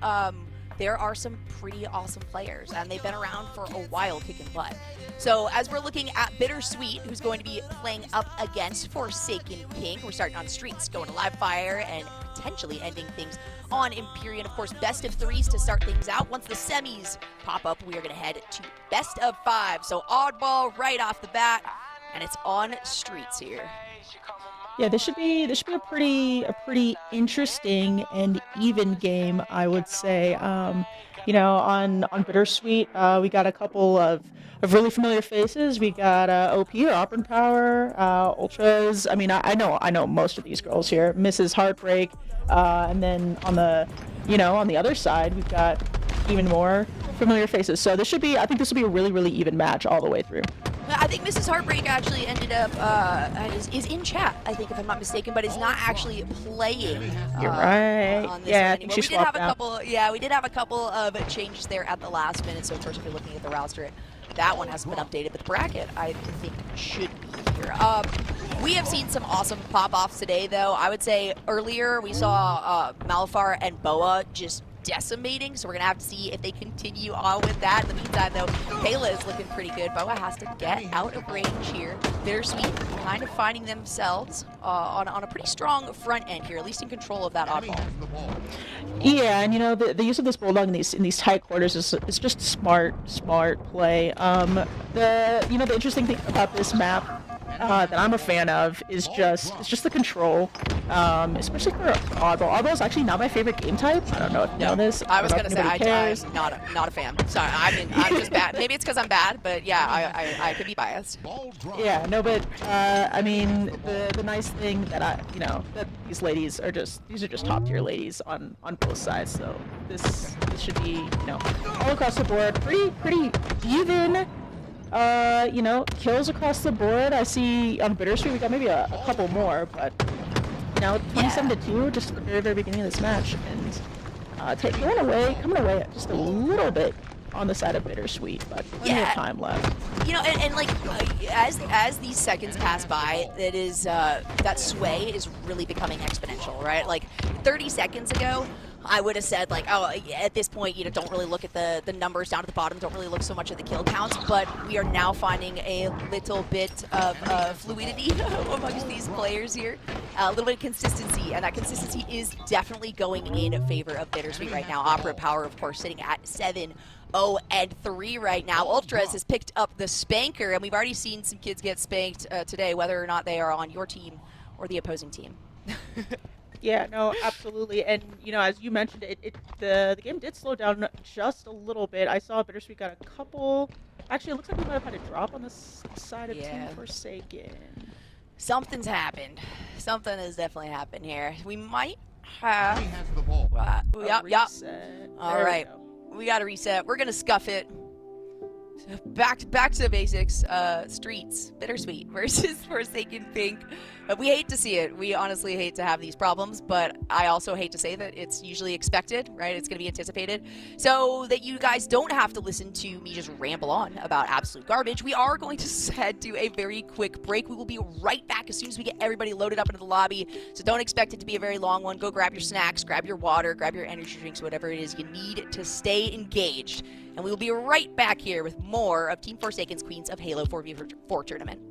there are some pretty awesome players, and they've been around for a while kicking butt. So as we're looking at Bittersweet, who's going to be playing up against Forsaken Pink, we're starting on Streets, going to Live Fire, and potentially ending things on Empyrean. Of course, best of 3s to start things out. Once the semis pop up, we are going to head to best of 5. So oddball right off the bat, and it's on Streets here. Yeah, this should be a pretty interesting and even game, I would say. On Bittersweet, we got a couple of really familiar faces. We got OP or Operant Power, Ultras. I mean, I know most of these girls here. Mrs. Heartbreak, and then on the other side, we've got even more familiar faces. So I think this will be a really even match all the way through. I think Mrs. Heartbreak actually ended up is in chat, I think, if I'm not mistaken, but is not actually playing. You're right. On this Yeah, one I think anymore. she swapped out. We did have a couple of changes there at the last minute. So of course, if you're looking at the roster, that one hasn't been updated, but the bracket I think should be here. We have seen some awesome pop-offs today, though. I would say earlier we saw Malphar and Boa just decimating, so we're gonna have to see if they continue on with that. In the meantime, though, Kayla is looking pretty good. Boa has to get out of range here. Bittersweet kind of finding themselves on a pretty strong front end here, at least in control of that oddball. Yeah, and the use of this bulldog in these tight quarters is just smart play. The interesting thing about this map that I'm a fan of is just the control, especially for oddball. Oddball is actually not my favorite game type. I don't know if you know this. I was gonna say cares. I'm not a fan. Sorry, I'm just bad. Maybe it's because I'm bad, but yeah, I could be biased. Yeah, no, but I mean the nice thing that that these ladies are just top tier ladies on both sides. So this should be all across the board pretty even. Kills across the board. I see on Bittersweet we got maybe a couple more, but 27-2 just at the very beginning of this match, and coming away just a little bit on the side of Bittersweet, but plenty of time left. As these seconds pass by, it is that sway is really becoming exponential, right? Like 30 seconds ago, I would have said at this point, don't really look at the numbers down at the bottom, don't really look so much at the kill counts, but we are now finding a little bit of fluidity amongst these players here, a little bit of consistency, and that consistency is definitely going in favor of Bittersweet right now. Opera Power, of course, sitting at 7-0-3 right now. Ultras has picked up the spanker, and we've already seen some kids get spanked today, whether or not they are on your team or the opposing team. Yeah, no, absolutely. And, as you mentioned, the game did slow down just a little bit. I saw Bittersweet got a couple. Actually, it looks like we might have had a drop on the side of Team Forsaken. Something's happened. Something has definitely happened here. We might have. Yep. All right. We got to reset. We're going to scuff it. So back to the basics. Streets, Bittersweet versus Forsaken Pink. We hate to see it. We honestly hate to have these problems, but I also hate to say that it's usually expected, right? It's going to be anticipated. So that you guys don't have to listen to me just ramble on about absolute garbage, we are going to head to a very quick break. We will be right back as soon as we get everybody loaded up into the lobby. So don't expect it to be a very long one. Go grab your snacks, grab your water, grab your energy drinks, whatever it is you need to stay engaged. And we will be right back here with more of Team Forsaken's Queens of Halo 4v4 tournament.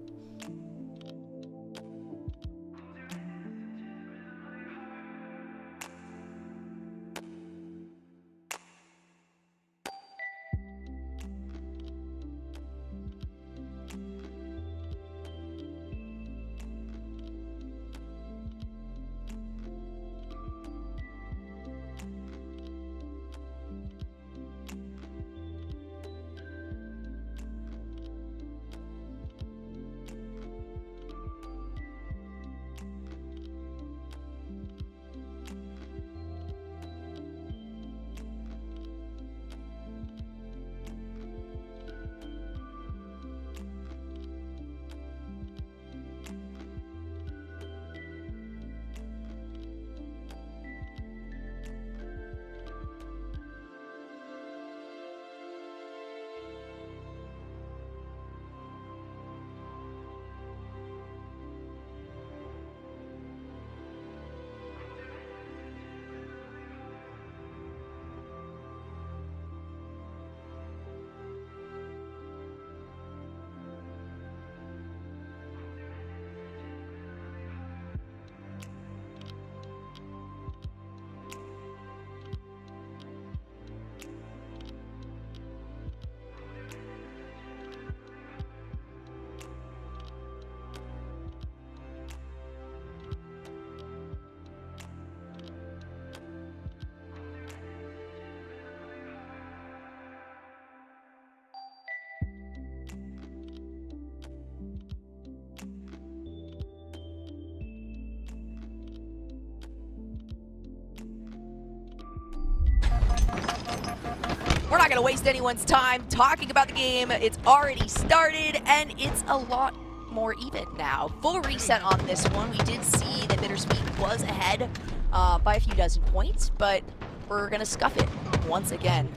not going to waste anyone's time talking about the game. It's already started, and it's a lot more even now. Full reset on this one. We did see that Bittersweet was ahead by a few dozen points, but we're going to scuff it once again.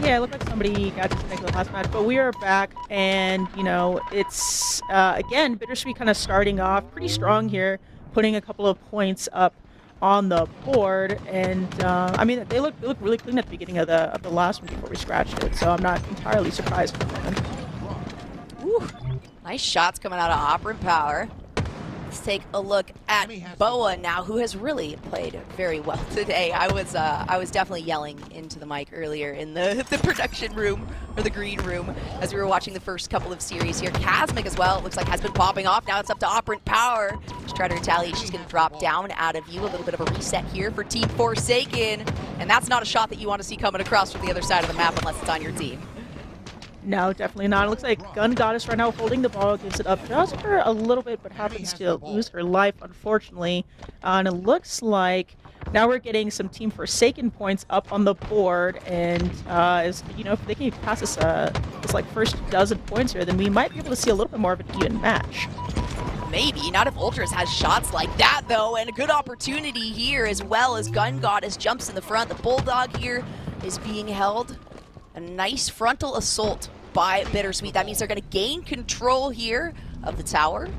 Yeah, it looked like somebody got disconnected the last match, but we are back, and, you know, it's, again, Bittersweet kind of starting off pretty strong here, putting a couple of points up on the board, and, I mean, they look really clean at the beginning of the last one before we scratched it, so I'm not entirely surprised for them. Woo. Nice shots coming out of Operant Power. Let's take a look at Boa now, who has really played very well today. I was definitely yelling into the mic earlier in the production room, or the green room, as we were watching the first couple of series here. Kazmic as well, it looks like has been popping off. Now it's up to Operant Power. Just try to retaliate. She's going to drop down out of view. A little bit of a reset here for Team Forsaken. And that's not a shot that you want to see coming across from the other side of the map unless it's on your team. No, definitely not. It looks like Gun Goddess right now holding the ball, gives it up just for a little bit, but happens to lose her life, unfortunately. And it looks like now we're getting some Team Forsaken points up on the board, and as you know, if they can pass us this like first dozen points here, then we might be able to see a little bit more of an even match. Maybe, not if Ultras has shots like that though, and a good opportunity here as well as Gun Goddess jumps in the front. The Bulldog here is being held. A nice frontal assault by Bittersweet. That means they're going to gain control here of the tower.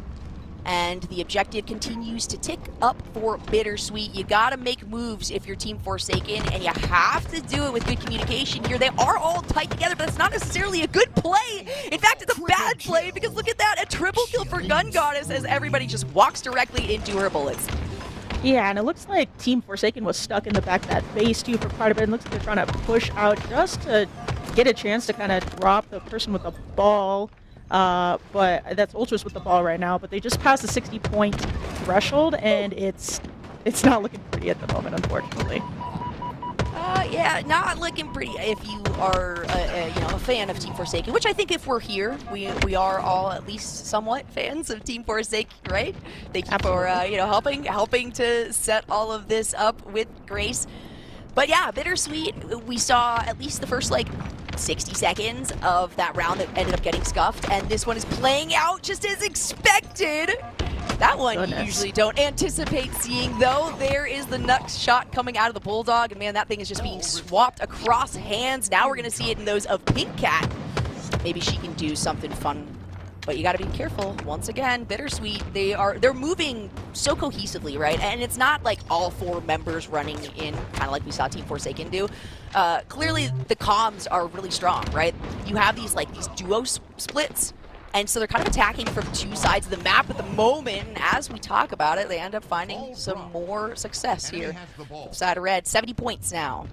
And the objective continues to tick up for Bittersweet. You got to make moves if you're Team Forsaken, and you have to do it with good communication here. They are all tight together, but it's not necessarily a good play. In fact, it's a bad play, because look at that. A triple kill for Gun Goddess as everybody just walks directly into her bullets. Yeah, and it looks like Team Forsaken was stuck in the back of that base too for quite a bit. It looks like they're trying to push out just to get a chance to kind of drop the person with the ball. But that's Ultras with the ball right now. But they just passed the 60-point threshold, and it's not looking pretty at the moment, unfortunately. Yeah, not looking pretty if you are a fan of Team Forsaken, which I think if we're here, we are all at least somewhat fans of Team Forsaken, right? Thank you for helping to set all of this up with Grace. But yeah, Bittersweet, we saw at least the first like 60 seconds of that round that ended up getting scuffed, and this one is playing out just as expected. That one you usually don't anticipate seeing, though. There is the next shot coming out of the Bulldog, and man, that thing is just being swapped across hands. Now we're going to see it in those of Pink Cat. Maybe she can do something fun, but you got to be careful. Once again, Bittersweet, they're moving so cohesively, right? And it's not like all four members running in, kind of like we saw Team Forsaken do. Clearly, the comms are really strong, right? You have these duo splits. And so they're kind of attacking from two sides of the map at the moment. And as we talk about it, they end up finding some more success here. Side of red, 70 points now.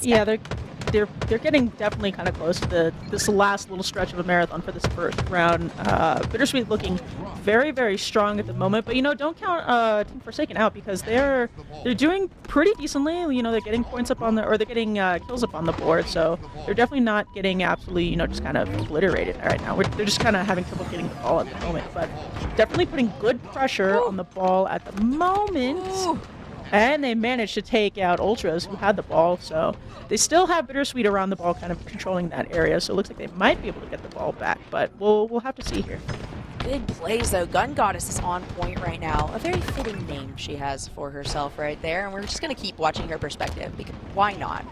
Yeah, they're getting definitely kind of close to this last little stretch of a marathon for this first round. Bittersweet looking very, very strong at the moment, but don't count Team Forsaken out, because they're doing pretty decently. They're getting points up on they're getting kills up on the board, so they're definitely not getting absolutely just kind of obliterated right now. They're just kind of having trouble getting the ball at the moment, but definitely putting good pressure on the ball at the moment. Ooh. And they managed to take out Ultras, who had the ball, so they still have Bittersweet around the ball, kind of controlling that area, so it looks like they might be able to get the ball back, but we'll have to see here. Good plays, though. Gun Goddess is on point right now. A very fitting name she has for herself right there, and we're just going to keep watching her perspective, because why not?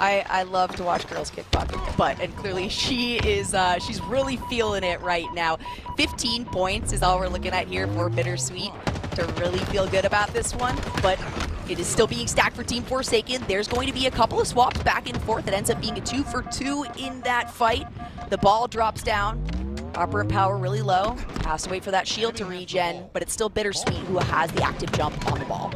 I love to watch girls kick butt, and clearly she is she's really feeling it right now. 15 points is all we're looking at here for Bittersweet to really feel good about this one, but it is still being stacked for Team Forsaken. There's going to be a couple of swaps back and forth. It ends up being a 2-for-2 in that fight. The ball drops down. Operant Power really low. Has to wait for that shield to regen, but it's still Bittersweet who has the active jump on the ball.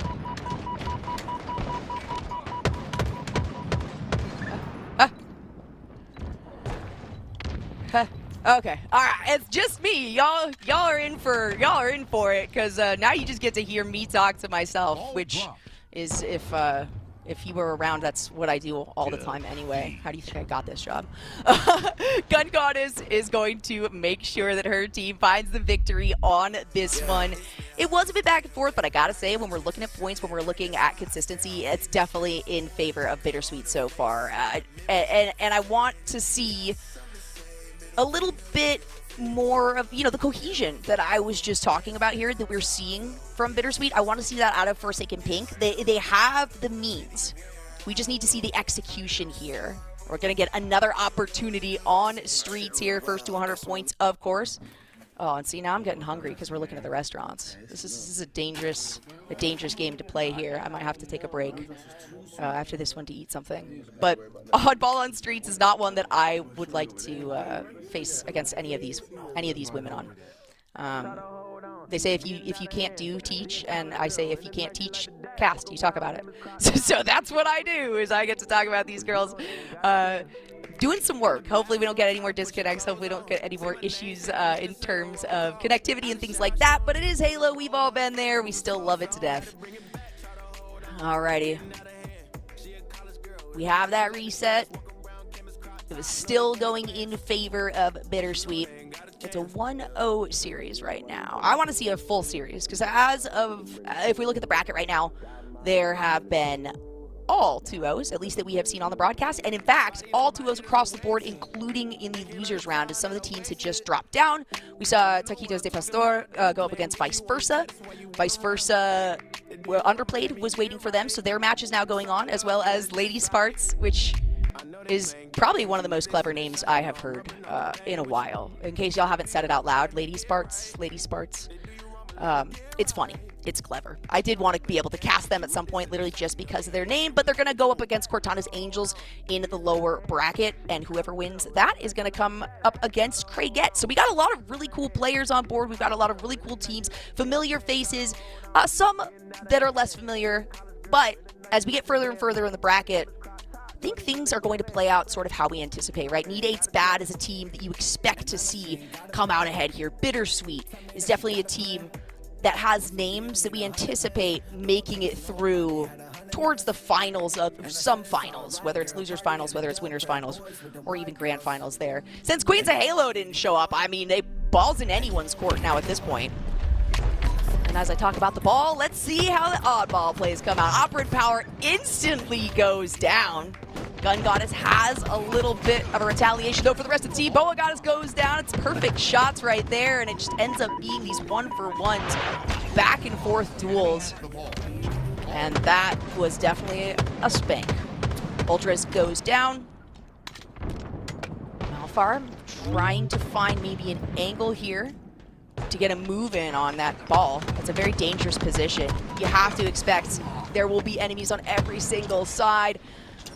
Okay, all right, it's just me. Y'all are in for it, because now you just get to hear me talk to myself, which is if If you were around, that's what I do all the time anyway. How do you think I got this job? Gun Goddess is going to make sure that her team finds the victory on this one. It was a bit back and forth, but I gotta say, when we're looking at points, when we're looking at consistency, it's definitely in favor of Bittersweet so far. And I want to see a little bit more of, you know, the cohesion that I was just talking about here that we're seeing from Bittersweet. I want to see that out of Forsaken Pink. They have the means. We just need to see the execution here. We're going to get another opportunity on Streets here. First to 100 points, of course. Oh, and see, now I'm getting hungry because we're looking at the restaurants. This is a dangerous game to play here. I might have to take a break after this one to eat something. But Oddball on Streets is not one that I would like to face against any of these women on. They say if you can't do, teach, and I say if you can't teach, cast. You talk about it. So that's what I do, is I get to talk about these girls doing some work. Hopefully we don't get any more disconnects. Hopefully we don't get any more issues in terms of connectivity and things like that. But it is Halo. We've all been there. We still love it to death. Alrighty. We have that reset. It was still going in favor of Bittersweet. It's a 1-0 series right now. I want to see a full series because as of, if we look at the bracket right now, there have been all 2-0s, at least that we have seen on the broadcast. And in fact, all 2-0s across the board, including in the losers round, as some of the teams had just dropped down. We saw Taquitos de Pastor go up against Vice Versa. Vice Versa, well, Underplayed was waiting for them, so their match is now going on, as well as Lady Sparts, which is probably one of the most clever names I have heard in a while. In case y'all haven't said it out loud, Lady Sparts. It's funny. It's clever. I did want to be able to cast them at some point, literally just because of their name, but they're going to go up against Cortana's Angels in the lower bracket, and whoever wins that is going to come up against Craiget. So we got a lot of really cool players on board. We've got a lot of really cool teams, familiar faces, some that are less familiar, but as we get further and further in the bracket, I think things are going to play out sort of how we anticipate, right? Need 8's Bad is a team that you expect to see come out ahead here. Bittersweet is definitely a team that has names that we anticipate making it through towards the finals of some finals, whether it's losers finals, whether it's winners finals, or even grand finals there. Since Queens of Halo didn't show up, I mean, they ball's in anyone's court now at this point. And as I talk about the ball, let's see how the oddball plays come out. Operant Power instantly goes down. Gun Goddess has a little bit of a retaliation, though, for the rest of the team. Boa Goddess goes down. It's perfect shots right there, and it just ends up being these 1-for-1s, back and forth duels. And that was definitely a spank. Ultras goes down. Malphar trying to find maybe an angle here to get a move in on that ball. That's a very dangerous position. You have to expect there will be enemies on every single side.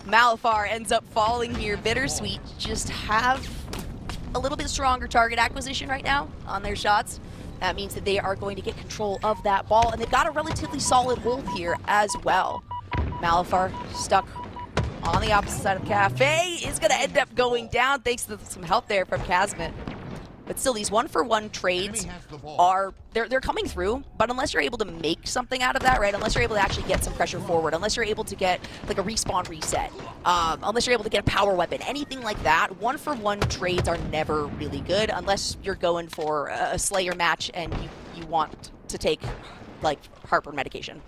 Malphar ends up falling here. Bittersweet just have a little bit stronger target acquisition right now on their shots. That means that they are going to get control of that ball, and they've got a relatively solid hold here as well. Malphar stuck on the opposite side of Cafe is going to end up going down thanks to some help there from Kazmit. But still, these 1-for-1 trades are, they're coming through, but unless you're able to make something out of that, right, unless you're able to actually get some pressure forward, unless you're able to get like a respawn reset, unless you're able to get a power weapon, anything like that, 1-for-1 trades are never really good unless you're going for a Slayer match and you want to take like heartburn medication.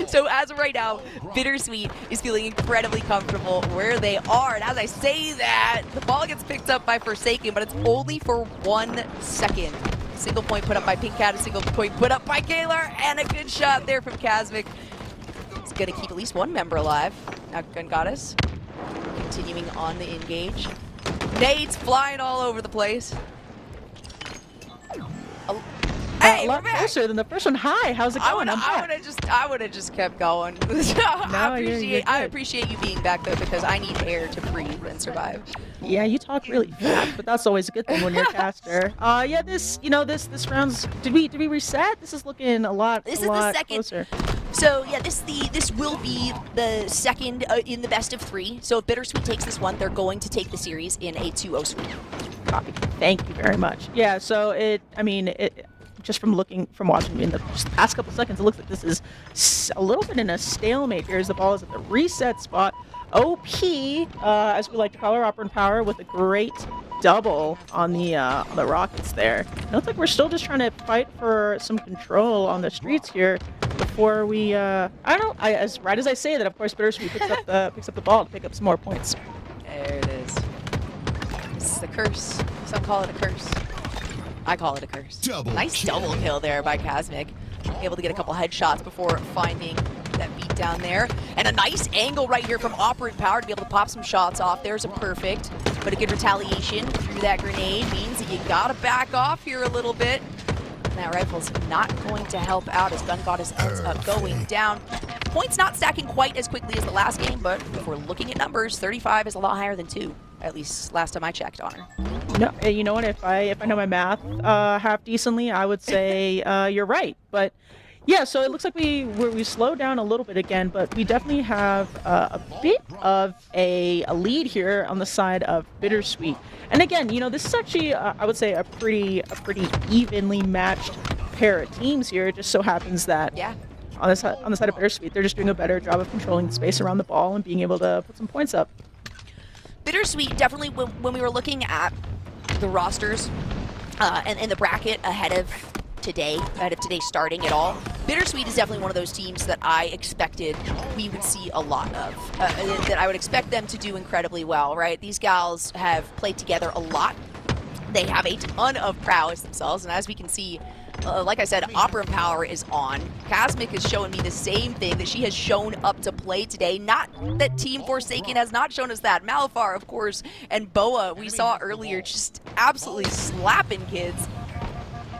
So as of right now, Bittersweet is feeling incredibly comfortable where they are. And as I say that, the ball gets picked up by Forsaken, but it's only for 1 second. Single point put up by Pink Cat, a single point put up by Kalar, and a good shot there from Kazmik. It's gonna keep at least one member alive. Now Gun Goddess continuing on the engage. Nades flying all over the place. Hey, a lot closer than the first one. Hi, how's it going? I would have just kept going. I appreciate you being back though, because I need air to breathe and survive. Yeah, you talk really fast, but that's always a good thing when you're a caster. Yeah, this round's, did we reset? This is looking a lot closer. So yeah, this will be the second in the best of 3. So if Bittersweet takes this one, they're going to take the series in a 2-0 sweep. Copy. Thank you very much. Yeah, so just from watching in the past couple seconds, it looks like this is a little bit in a stalemate here as the ball is at the reset spot. OP, as we like to call her, Opera and Power, with a great double on the Rockets there. It looks like we're still just trying to fight for some control on the streets here before we, as right as I say that, of course, Bittersweet picks up the ball to pick up some more points. There it is. It's the curse. Some call it a curse. I call it a curse. Nice double kill there by Kazmik. Able to get a couple headshots before finding that beat down there. And a nice angle right here from Operant Power to be able to pop some shots off. There's a perfect, but a good retaliation through that grenade means that you gotta back off here a little bit. And that rifle's not going to help out as Gun Goddess ends up going down. Points not stacking quite as quickly as the last game, but if we're looking at numbers, 35 is a lot higher than 2. At least last time I checked on her. No, you know what? If I know my math half decently, I would say you're right. But yeah, so it looks like we slowed down a little bit again, but we definitely have a bit of a lead here on the side of Bittersweet. And again, this is actually I would say a pretty evenly matched pair of teams here. It just so happens that on the side of Bittersweet, they're just doing a better job of controlling the space around the ball and being able to put some points up. Bittersweet, definitely when we were looking at the rosters and the bracket ahead of today starting at all, Bittersweet is definitely one of those teams that I expected we would see a lot of, that I would expect them to do incredibly well, right? These gals have played together a lot. They have a ton of prowess themselves, and as we can see, like I said, Opera Power is on. Kazmik is showing me the same thing that she has shown up to play today. Not that Team Forsaken has not shown us that. Malafar, of course, and Boa, we saw earlier, just absolutely slapping kids.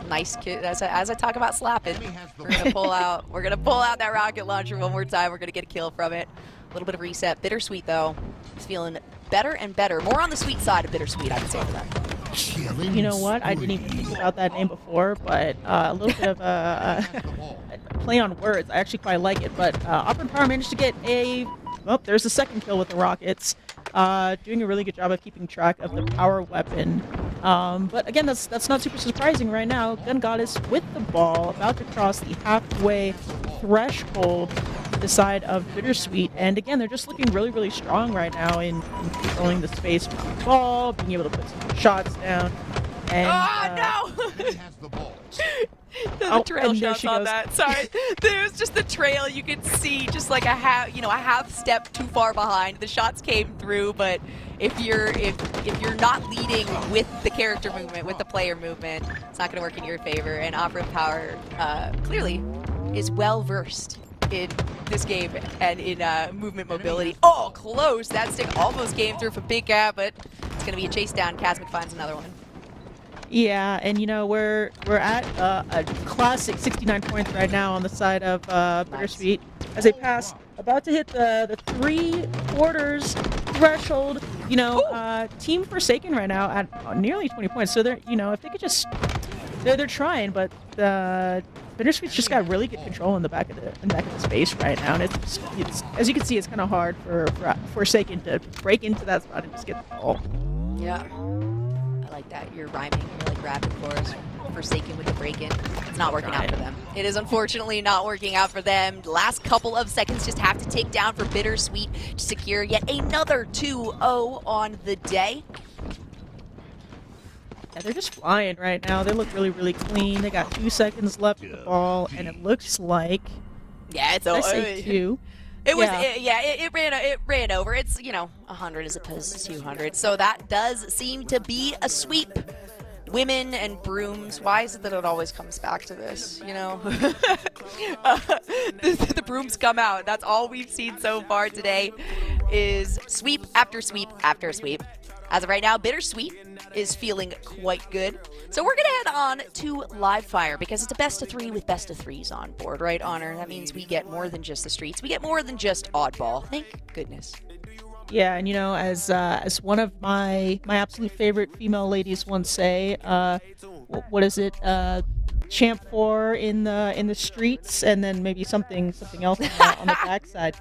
Nice kid. As I talk about slapping, we're gonna pull out that rocket launcher one more time. We're gonna get a kill from it. A little bit of reset. Bittersweet though is feeling better and better. More on the sweet side of Bittersweet, I would say for them. You know what? I didn't even think about that name before, but a little bit of a play on words. I actually quite like it. But Opera Power managed to get there's the second kill with the Rockets. Doing a really good job of keeping track of the power weapon. But again, that's not super surprising right now. Gun Goddess with the ball, about to cross the halfway threshold to the side of Bittersweet. And again, they're just looking really, really strong right now in controlling the space with the ball, being able to put some shots down. And, no! The trail shots on that. Sorry, there's just the trail. You can see just like a half step too far behind. The shots came through, but if you're not leading with the character movement, with the player movement, it's not going to work in your favor. And Opera Power clearly is well versed in this game and in movement mobility. Oh, close! That stick almost came through for Big Cat, but it's going to be a chase down. Kazmik finds another one. Yeah, and we're at a classic 69 points right now on the side of Bittersweet as they pass, about to hit the 3/4 threshold. Team Forsaken right now at nearly 20 points. So they're if they could just they're trying, but Bittersweet's just got really good control in the back of the space right now, and it's as you can see, it's kind of hard for Forsaken to break into that spot and just get the ball. Yeah. Like that, you're rhyming, you're like rapping for us. Forsaken with the break-in. It's not working out for them. It is unfortunately not working out for them. Last couple of seconds just have to take down for Bittersweet to secure yet another 2-0 on the day. Yeah, they're just flying right now. They look really, really clean. They got 2 seconds left with the ball, and it looks like... Yeah, it's over. I say 2. It was, it ran over. It's, 100 as opposed to 200. So that does seem to be a sweep. Women and brooms. Why is it that it always comes back to this, the brooms come out. That's all we've seen so far today is sweep after sweep after sweep. As of right now, Bittersweet is feeling quite good. So we're going to head on to Live Fire because it's a best of 3 with best of 3s on board, right, Honor? That means we get more than just the streets. We get more than just Oddball. Thank goodness. Yeah, and as one of my absolute favorite female ladies once say, what is it? Champ 4 in the streets, and then maybe something else on the backside.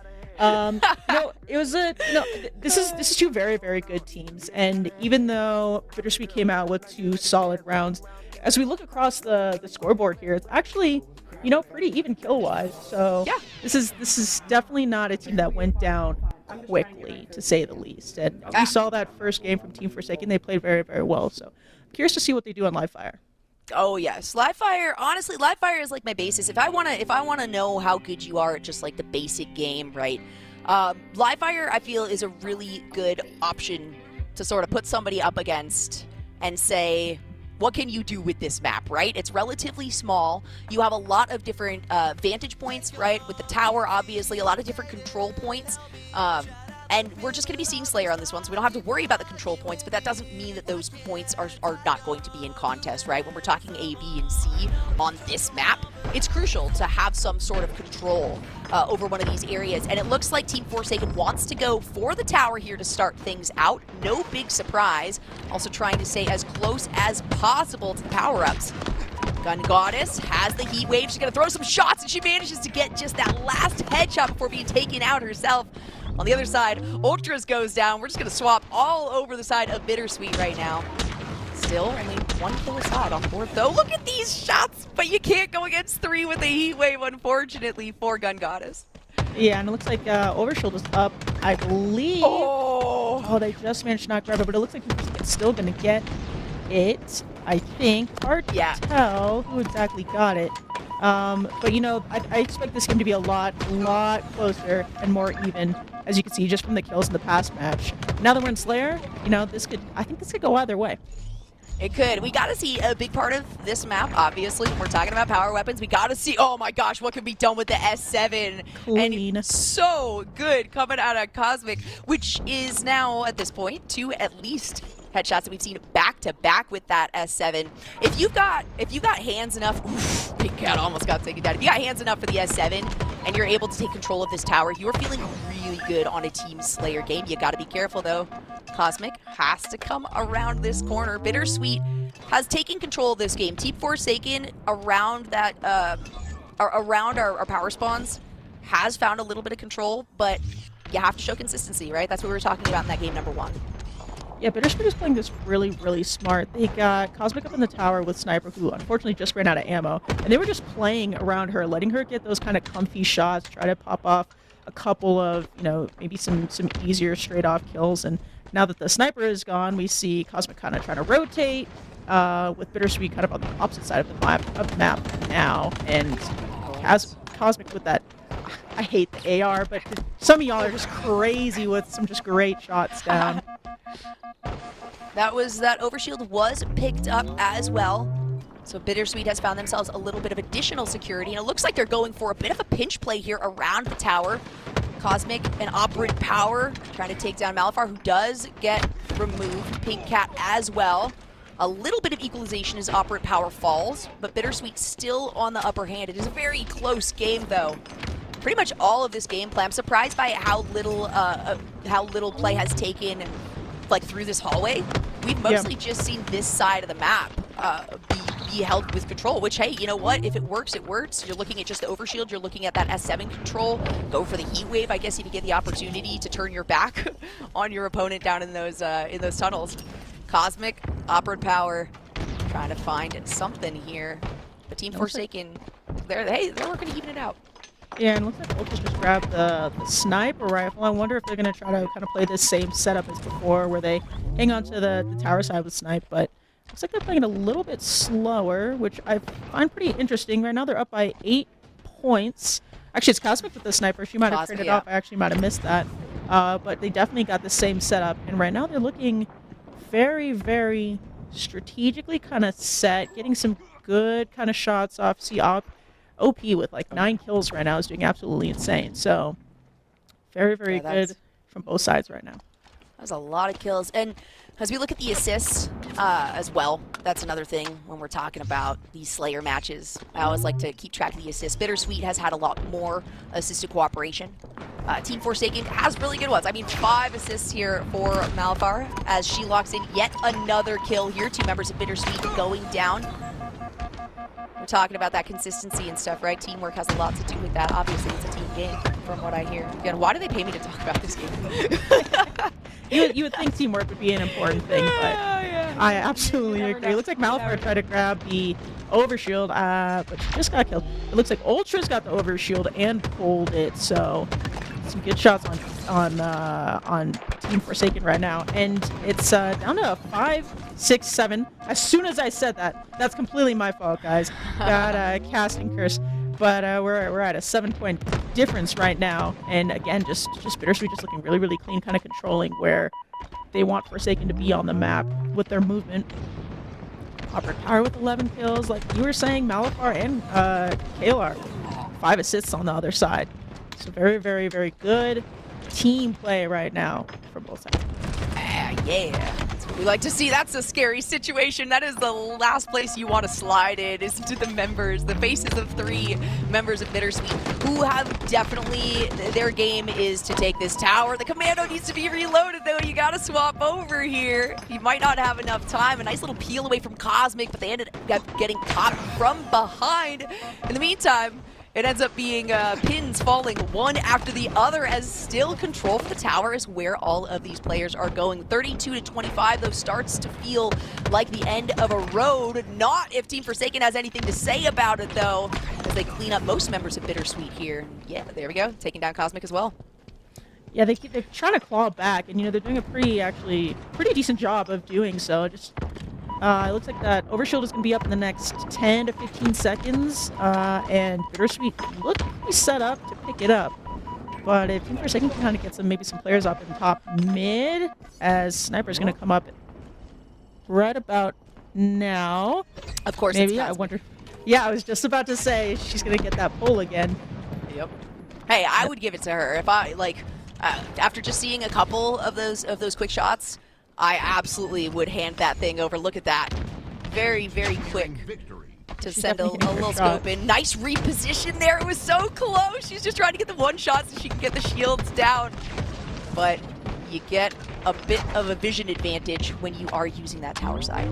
it was this is two very, very good teams, and even though Bittersweet came out with 2 solid rounds, as we look across the scoreboard here, it's actually pretty even kill wise. So yeah, this is definitely not a team that went down quickly, to say the least. And we saw that first game from Team Forsaken; they played very, very well. So I'm curious to see what they do on Livefire. Oh yes, Livefire. Honestly, Livefire is like my basis. If I wanna know how good you are at just like the basic game, right? Livefire, I feel, is a really good option to sort of put somebody up against and say, what can you do with this map, right? It's relatively small. You have a lot of different vantage points, right? With the tower, obviously, a lot of different control points. And we're just going to be seeing Slayer on this one, so we don't have to worry about the control points, but that doesn't mean that those points are not going to be in contest, right? When we're talking A, B, and C on this map, it's crucial to have some sort of control over one of these areas. And it looks like Team Forsaken wants to go for the tower here to start things out. No big surprise. Also trying to stay as close as possible to the power-ups. Gun Goddess has the heat wave. She's going to throw some shots, and she manages to get just that last headshot before being taken out herself. On the other side, Ultras goes down. We're just going to swap all over the side of Bittersweet right now. Still only 1 kill aside on 4th, though. Look at these shots, but you can't go against 3 with a heat wave, unfortunately, for Gun Goddess. Yeah, and it looks like Overshield is up, I believe. Oh, they just managed to not grab it, but it looks like it's still going to get it, I think. Hard to tell who exactly got it. But I expect this game to be a lot closer and more even, as you can see just from the kills in the past match. Now that we're in Slayer, I think this could go either way. It could. We got to see a big part of this map, obviously. When we're talking about power weapons, we got to see, oh my gosh, what can be done with the S7. Clean. And so good coming out of Cosmic, which is now, at this point, 2 at least headshots that we've seen back to back with that S7. If you got hands enough, oof, Big Cat almost got taken down. If you got hands enough for the S7 and you're able to take control of this tower, you're feeling really good on a Team Slayer game. You got to be careful though. Cosmic has to come around this corner. Bittersweet has taken control of this game. Team Forsaken around that around our power spawns has found a little bit of control, but you have to show consistency, right? That's what we were talking about in that game number 1. Yeah, Bittersweet is playing this really, really smart. They got Cosmic up in the tower with Sniper, who unfortunately just ran out of ammo. And they were just playing around her, letting her get those kind of comfy shots, try to pop off a couple of, maybe some easier straight-off kills. And now that the Sniper is gone, we see Cosmic kind of trying to rotate, with Bittersweet kind of on the opposite side of the map now. And Cosmic with that, I hate the AR, but some of y'all are just crazy with some just great shots down. That overshield was picked up as well. So Bittersweet has found themselves a little bit of additional security, and it looks like they're going for a bit of a pinch play here around the tower. Cosmic and Operant Power trying to take down Malifar, who does get removed. Pink Cat as well. A little bit of equalization as Operant Power falls, but Bittersweet still on the upper hand. It is a very close game, though. Pretty much all of this gameplay, I'm surprised by how little play has taken through this hallway. We've mostly just seen this side of the map be held with control, which, hey, you know what? If it works, it works. You're looking at just the overshield. You're looking at that S7 control. Go for the heat wave, I guess, if you get the opportunity to turn your back on your opponent down in those tunnels. Cosmic, Operant Power, trying to find something here. But Team Forsaken, they're working to even it out. Yeah, and it looks like Ultras just grabbed the sniper rifle. I wonder if they're going to try to kind of play the same setup as before, where they hang on to the tower side with snipe, but looks like they're playing it a little bit slower, which I find pretty interesting. Right now they're up by 8 points. Actually, it's Cosmic with the sniper. She might have traded off. I actually might have missed that. But they definitely got the same setup, and right now they're looking very, very strategically kind of set, getting some good kind of shots off. See, OP with like 9 kills right now is doing absolutely insane. So very, very good from both sides right now. That's a lot of kills. And as we look at the assists as well, that's another thing when we're talking about these Slayer matches. I always like to keep track of the assists. Bittersweet has had a lot more assisted cooperation. Team Forsaken has really good ones. I mean, 5 assists here for Malifar as she locks in yet another kill here. 2 members of Bittersweet going down. We're talking about that consistency and stuff, right? Teamwork has a lot to do with that. Obviously, it's a team game. from what I hear. Again, why do they pay me to talk about this game? You would think teamwork would be an important thing, but I absolutely agree. It looks like Malphite tried to grab the overshield, but she just got killed. It looks like Ultra's got the overshield and pulled it, so some good shots on Team Forsaken right now. And it's down to 5, 6, 7. As soon as I said that, that's completely my fault, guys. Got casting curse. But we're at a 7-point difference right now, and again, just Bittersweet just looking really, really clean, kind of controlling where they want Forsaken to be on the map with their movement. Copper Tower with 11 kills, like you were saying, Malafar and Kalar, 5 assists on the other side. So very, very, very good team play right now from both sides. Yeah, that's what we like to see. That's a scary situation. That is the last place you want to slide in, is to the members, the faces of 3 members of Bittersweet, who have definitely, their game is to take this tower. The commando needs to be reloaded, though. You got to swap over here. You might not have enough time. A nice little peel away from Cosmic, but they ended up getting caught from behind. In the meantime, it ends up being pins falling one after the other, as still control for the tower is where all of these players are going. 32-25, though, starts to feel like the end of a road. Not if Team Forsaken has anything to say about it, though, as they clean up most members of Bittersweet here. Yeah, there we go, taking down Cosmic as well. Yeah, they're trying to claw back, and they're doing a pretty decent job of doing so. Just it looks like that overshield is going to be up in the next 10 to 15 seconds, and Bittersweet looks to be set up to pick it up. But if Team Forsaken can kind of get maybe some players up in top mid, as Sniper's going to come up right about now. Of course, maybe, I wonder. Yeah, I was just about to say she's going to get that pull again. Yep. Hey, I would give it to her if I after just seeing a couple of those quick shots. I absolutely would hand that thing over. Look at that. Very, very quick to send a little scope in. Nice reposition there. It was so close. She's just trying to get the one shot so she can get the shields down. But you get a bit of a vision advantage when you are using that tower side.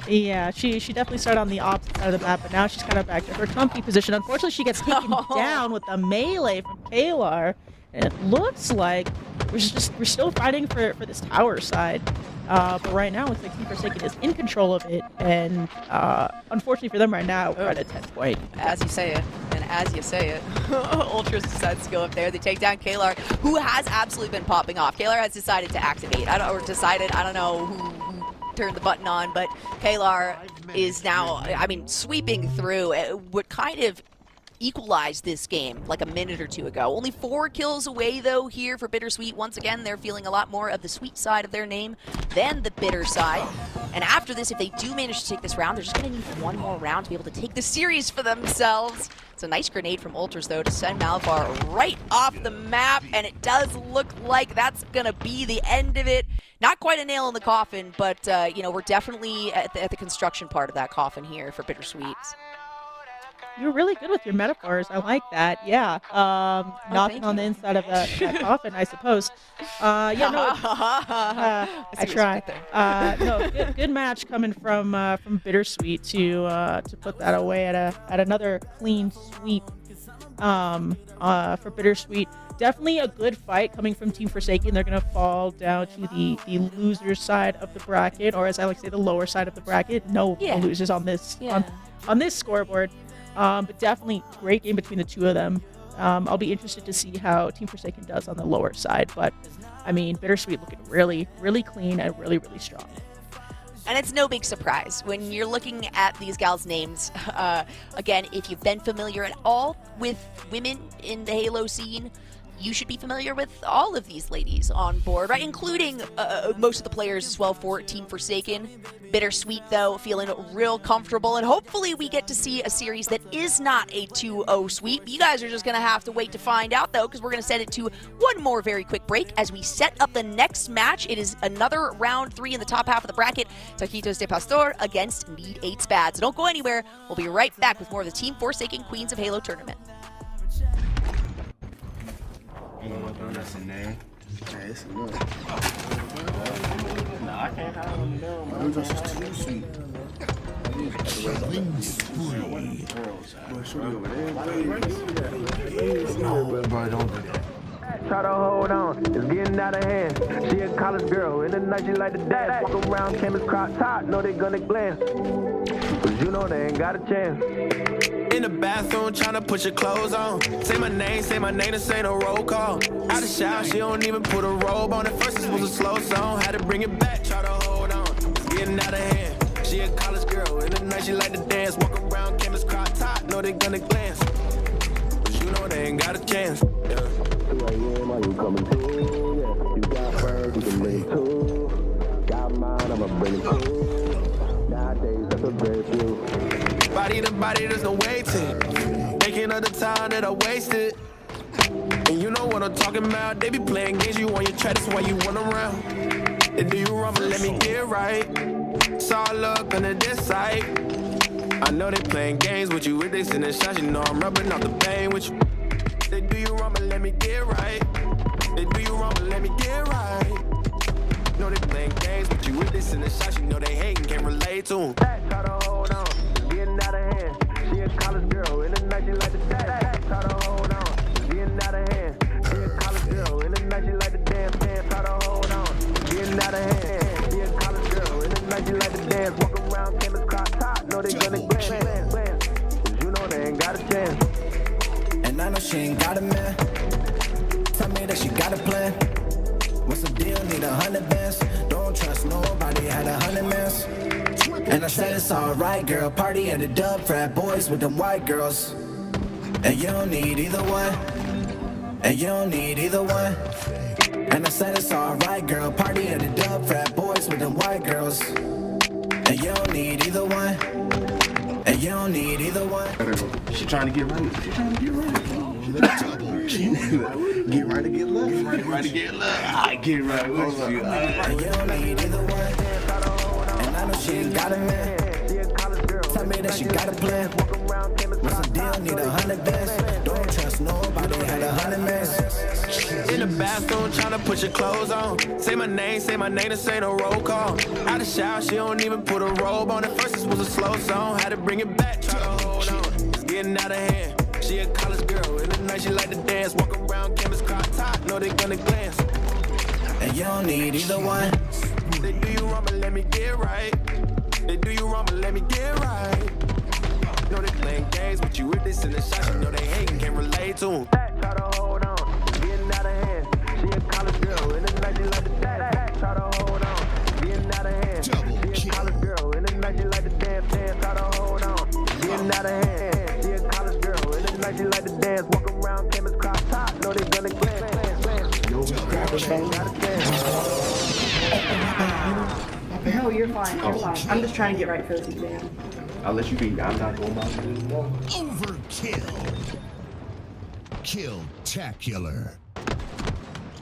Yeah, she definitely started on the opposite side of the map, but now she's kind of back to her comfy position. Unfortunately, she gets taken down with the melee from Kalar. And it looks like we're still fighting for this tower side, but right now it looks like Team Forsaken is in control of it, and unfortunately for them right now, we're at a 10-point. As you say it, and as you say it, Ultras decides to go up there. They take down Kalar, who has absolutely been popping off. Kalar has decided to activate. I don't know who turned the button on, but Kalar is now, sweeping through. What kind of equalized this game like a minute or two ago. Only 4 kills away, though, here for Bittersweet. Once again, they're feeling a lot more of the sweet side of their name than the bitter side. And after this, if they do manage to take this round, they're just going to need one more round to be able to take the series for themselves. It's a nice grenade from Ultras, though, to send Malafar right off the map, and it does look like that's going to be the end of it. Not quite a nail in the coffin, but, we're definitely at the construction part of that coffin here for Bittersweet. You're really good with your metaphors. I like that. Yeah. Knocking on the inside of that coffin, I suppose. I try. Good match coming from Bittersweet to put that away at another clean sweep for Bittersweet. Definitely a good fight coming from Team Forsaken. They're going to fall down to the loser side of the bracket, or as I like to say, the lower side of the bracket. No losers on this on this scoreboard. But definitely great game between the two of them. I'll be interested to see how Team Forsaken does on the lower side. But, Bittersweet looking really, really clean and really, really strong. And it's no big surprise when you're looking at these gals' names. Again, if you've been familiar at all with women in the Halo scene, you should be familiar with all of these ladies on board, right? Including most of the players as well for Team Forsaken. Bittersweet, though, feeling real comfortable, and hopefully we get to see a series that is not a 2-0 sweep. You guys are just going to have to wait to find out, though, because we're going to send it to one more very quick break as we set up the next match. It is another round 3 in the top half of the bracket. Taquitos de Pastor against Need 8 Spad. So don't go anywhere. We'll be right back with more of the Team Forsaken Queens of Halo tournament. That's a name. It's enough. No, I can't have them. This is too sweet. Bro, don't do that. Try to hold on, it's getting out of hand. She a college girl, in the night she like to dance. Walk around campus crop top, know they gonna glance. Cause you know they ain't got a chance. In the bathroom, tryna put your clothes on. Say my name, this ain't a roll call. Out of shower, she don't even put a robe on. At first it was a slow song, had to bring it back, try to hold on. It's getting out of hand. She a college girl, in the night she like to dance. Walk around campus crop top, know they gonna glance. Cause you know they ain't got a chance. Yeah. 2 a.m. are you coming too? Yeah, you got birds, you can bring it too. Got mine, I'ma bring it too. Nowadays, that's a very few. Body to body, there's no waiting. Thinking of the time that I wasted. And you know what I'm talking about. They be playing games, you on your track, that's why you run around. They do you wrong, but let me get right. It's all up into this side. I know they playing games with you, with they sending shots, you know I'm rubbing off the pain with you. They do you wrong, but let me get right. They do you wrong, but let me get right. Know they playing games with you, with they sending shots, you know they hating, can't relate to them. Try to hold on, it's getting out of hand. She a college girl, in the night she like to dance. Try to hold on, it's getting out of hand. She a college girl, in the night she like to dance. Try to hold on, it's getting out of hand. She a college girl, in the night she like to dance. Walk around campus crop top, know they gonna glance. Cause you know they ain't got a chance. And I know she ain't got a man. Tell me that she got a plan. What's the deal? Need 100 bands. Don't trust nobody, had 100 mans. And I said it's alright, girl. Party at the dub, frat boys with them white girls. And you don't need either one. And you don't need either one. And I said it's alright, girl. Party at the dub, frat boys with them white girls. And you don't need either one. And you don't need either one. She trying to get right. She trying to get right. Get right to get left. Get right to get left. I get right with you. And you don't need either one. And I know she ain't got a man. Tell me that she got a plan. What's the deal? Need 100 bands. Don't trust nobody, had 100 mans. In the bathroom, tryna put your clothes on. Say my name, this ain't a roll call. Out of shower, she don't even put a robe on. At first this was a slow song, had to bring it back, try to hold on. It's getting out of hand. She a college girl, in the night she like to dance. Walk around campus crop top, know they gonna glance. And you don't need either one. They do you wrong, but let me get right. They do you wrong, but let me get right. Know they playing games with you, with this in the shots, you know they hating, can't relate to them. Try to hold on, it's getting out of hand. She a college girl, in the night she like to dance. Try to hold on, it's getting out of hand. She a college girl, in the night she like to dance. Try to hold on, it's getting out of hand. She a college girl, in the night she like to dance. Walk around campus crop top, know they gonna glance. No, you're fine. You're fine. I'm just trying to get right for this exam. I'll let you be. I'm not going about it. Overkill. Kill-tacular.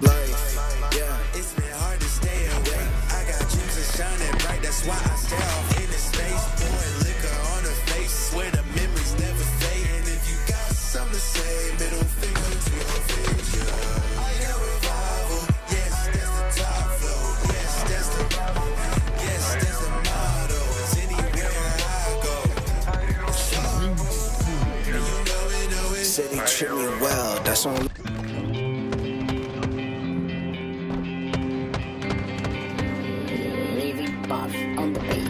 Yeah, it's been hard to stay away. I got dreams of shining bright, that's why I stay off in the space. Pouring liquor on her face, swear the memories never fade. And if you got something to say, middle finger to your face. I got revival, yes, that's the top flow. Yes, that's the motto. It's anywhere I go. And you know it. Said he treat me well, that's on. Buff on the beat.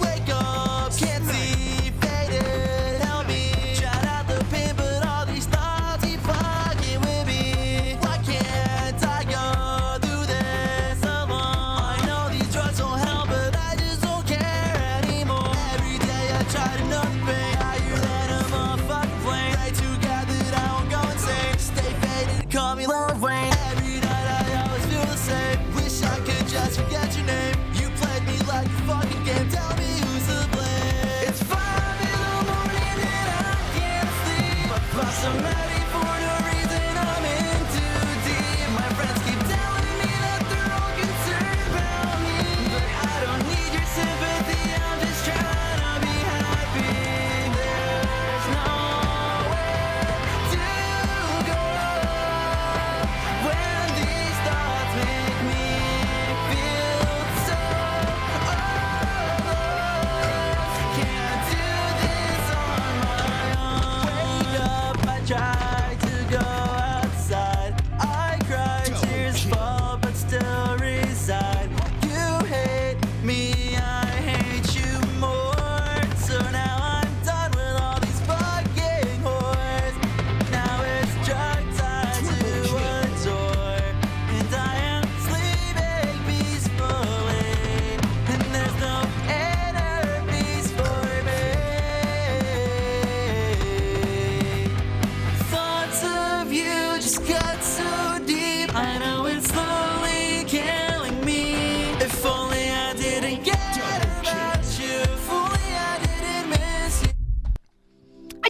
Wake up, can't see, faded, help me. Shout out the pin, but all these thoughts keep fucking with me. Why can't I go through this alone? I know these drugs don't help, but I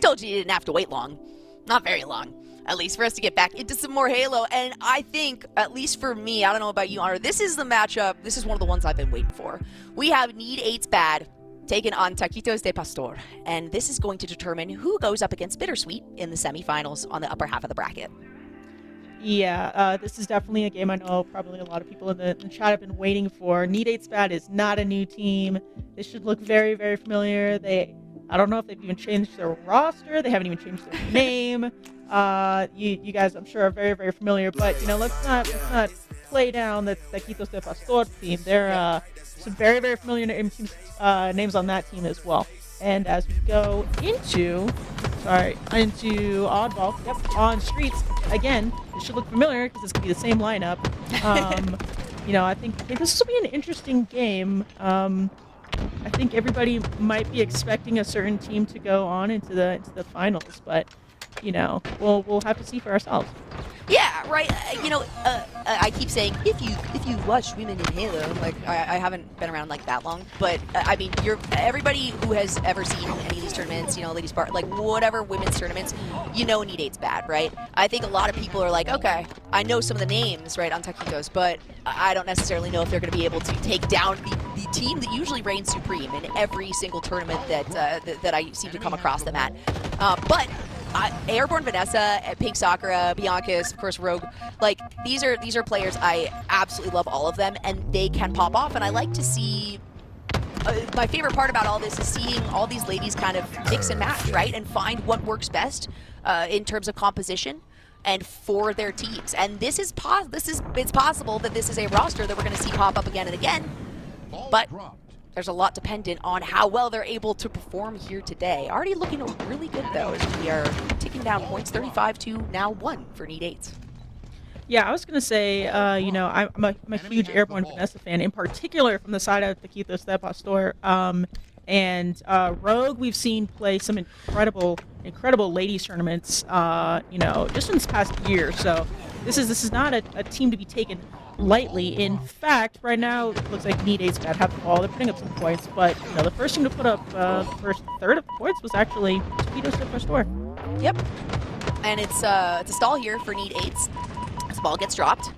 told you didn't have to wait long. Not very long, at least, for us to get back into some more Halo. And I think, at least for me, I don't know about you, Honor, this is the matchup, this is one of the ones I've been waiting for. We have Need 8's Bad taken on Taquitos de Pastor, and this is going to determine who goes up against Bittersweet in the semifinals on the upper half of the bracket. Yeah, this is definitely a game I know probably a lot of people in the chat have been waiting for. Need 8's Bad is not a new team. This should look very, very familiar. I don't know if they've even changed their roster. They haven't even changed their name. You guys, I'm sure, are very, very familiar. But let's not play down the Taquitos de Pastor team. They're some very, very familiar names on that team as well. And as we go into Oddball, on Streets again, it should look familiar because it's gonna be the same lineup. I think this will be an interesting game. I think everybody might be expecting a certain team to go on into the finals, but we'll have to see for ourselves. Yeah, right. I keep saying if you watch women in Halo, like I haven't been around like that long, but I mean, everybody who has ever seen any of these tournaments, Ladies Bar, like whatever women's tournaments, Need 8's Bad, right? I think a lot of people are like, okay, I know some of the names, right, on Taquitos, but I don't necessarily know if they're going to be able to take down the team that usually reigns supreme in every single tournament that I seem to come across them at. But Airborne Vanessa, Pink Sakura, Bianca's, of course, Rogue. Like these are players I absolutely love, all of them, and they can pop off. And I like to see. My favorite part about all this is seeing all these ladies kind of mix and match, right, and find what works best in terms of composition and for their teams. And it's possible that this is a roster that we're going to see pop up again and again, but there's a lot dependent on how well they're able to perform here today. Already looking really good, though, as we are ticking down points, 35 to now 1 for Need 8's. Yeah, I was going to say, I'm a huge Airborne Vanessa fan, in particular from the side of Taquitos de Pastor. And Rogue, we've seen play some incredible ladies tournaments, just in this past year. So this is not a team to be taken lightly. In fact, right now it looks like Need 8's Bad have the ball. They're putting up some points, but the first team to put up the first third of the points was actually Taquitos de Pastor. Yep, and it's a stall here for Need 8's. This ball gets dropped.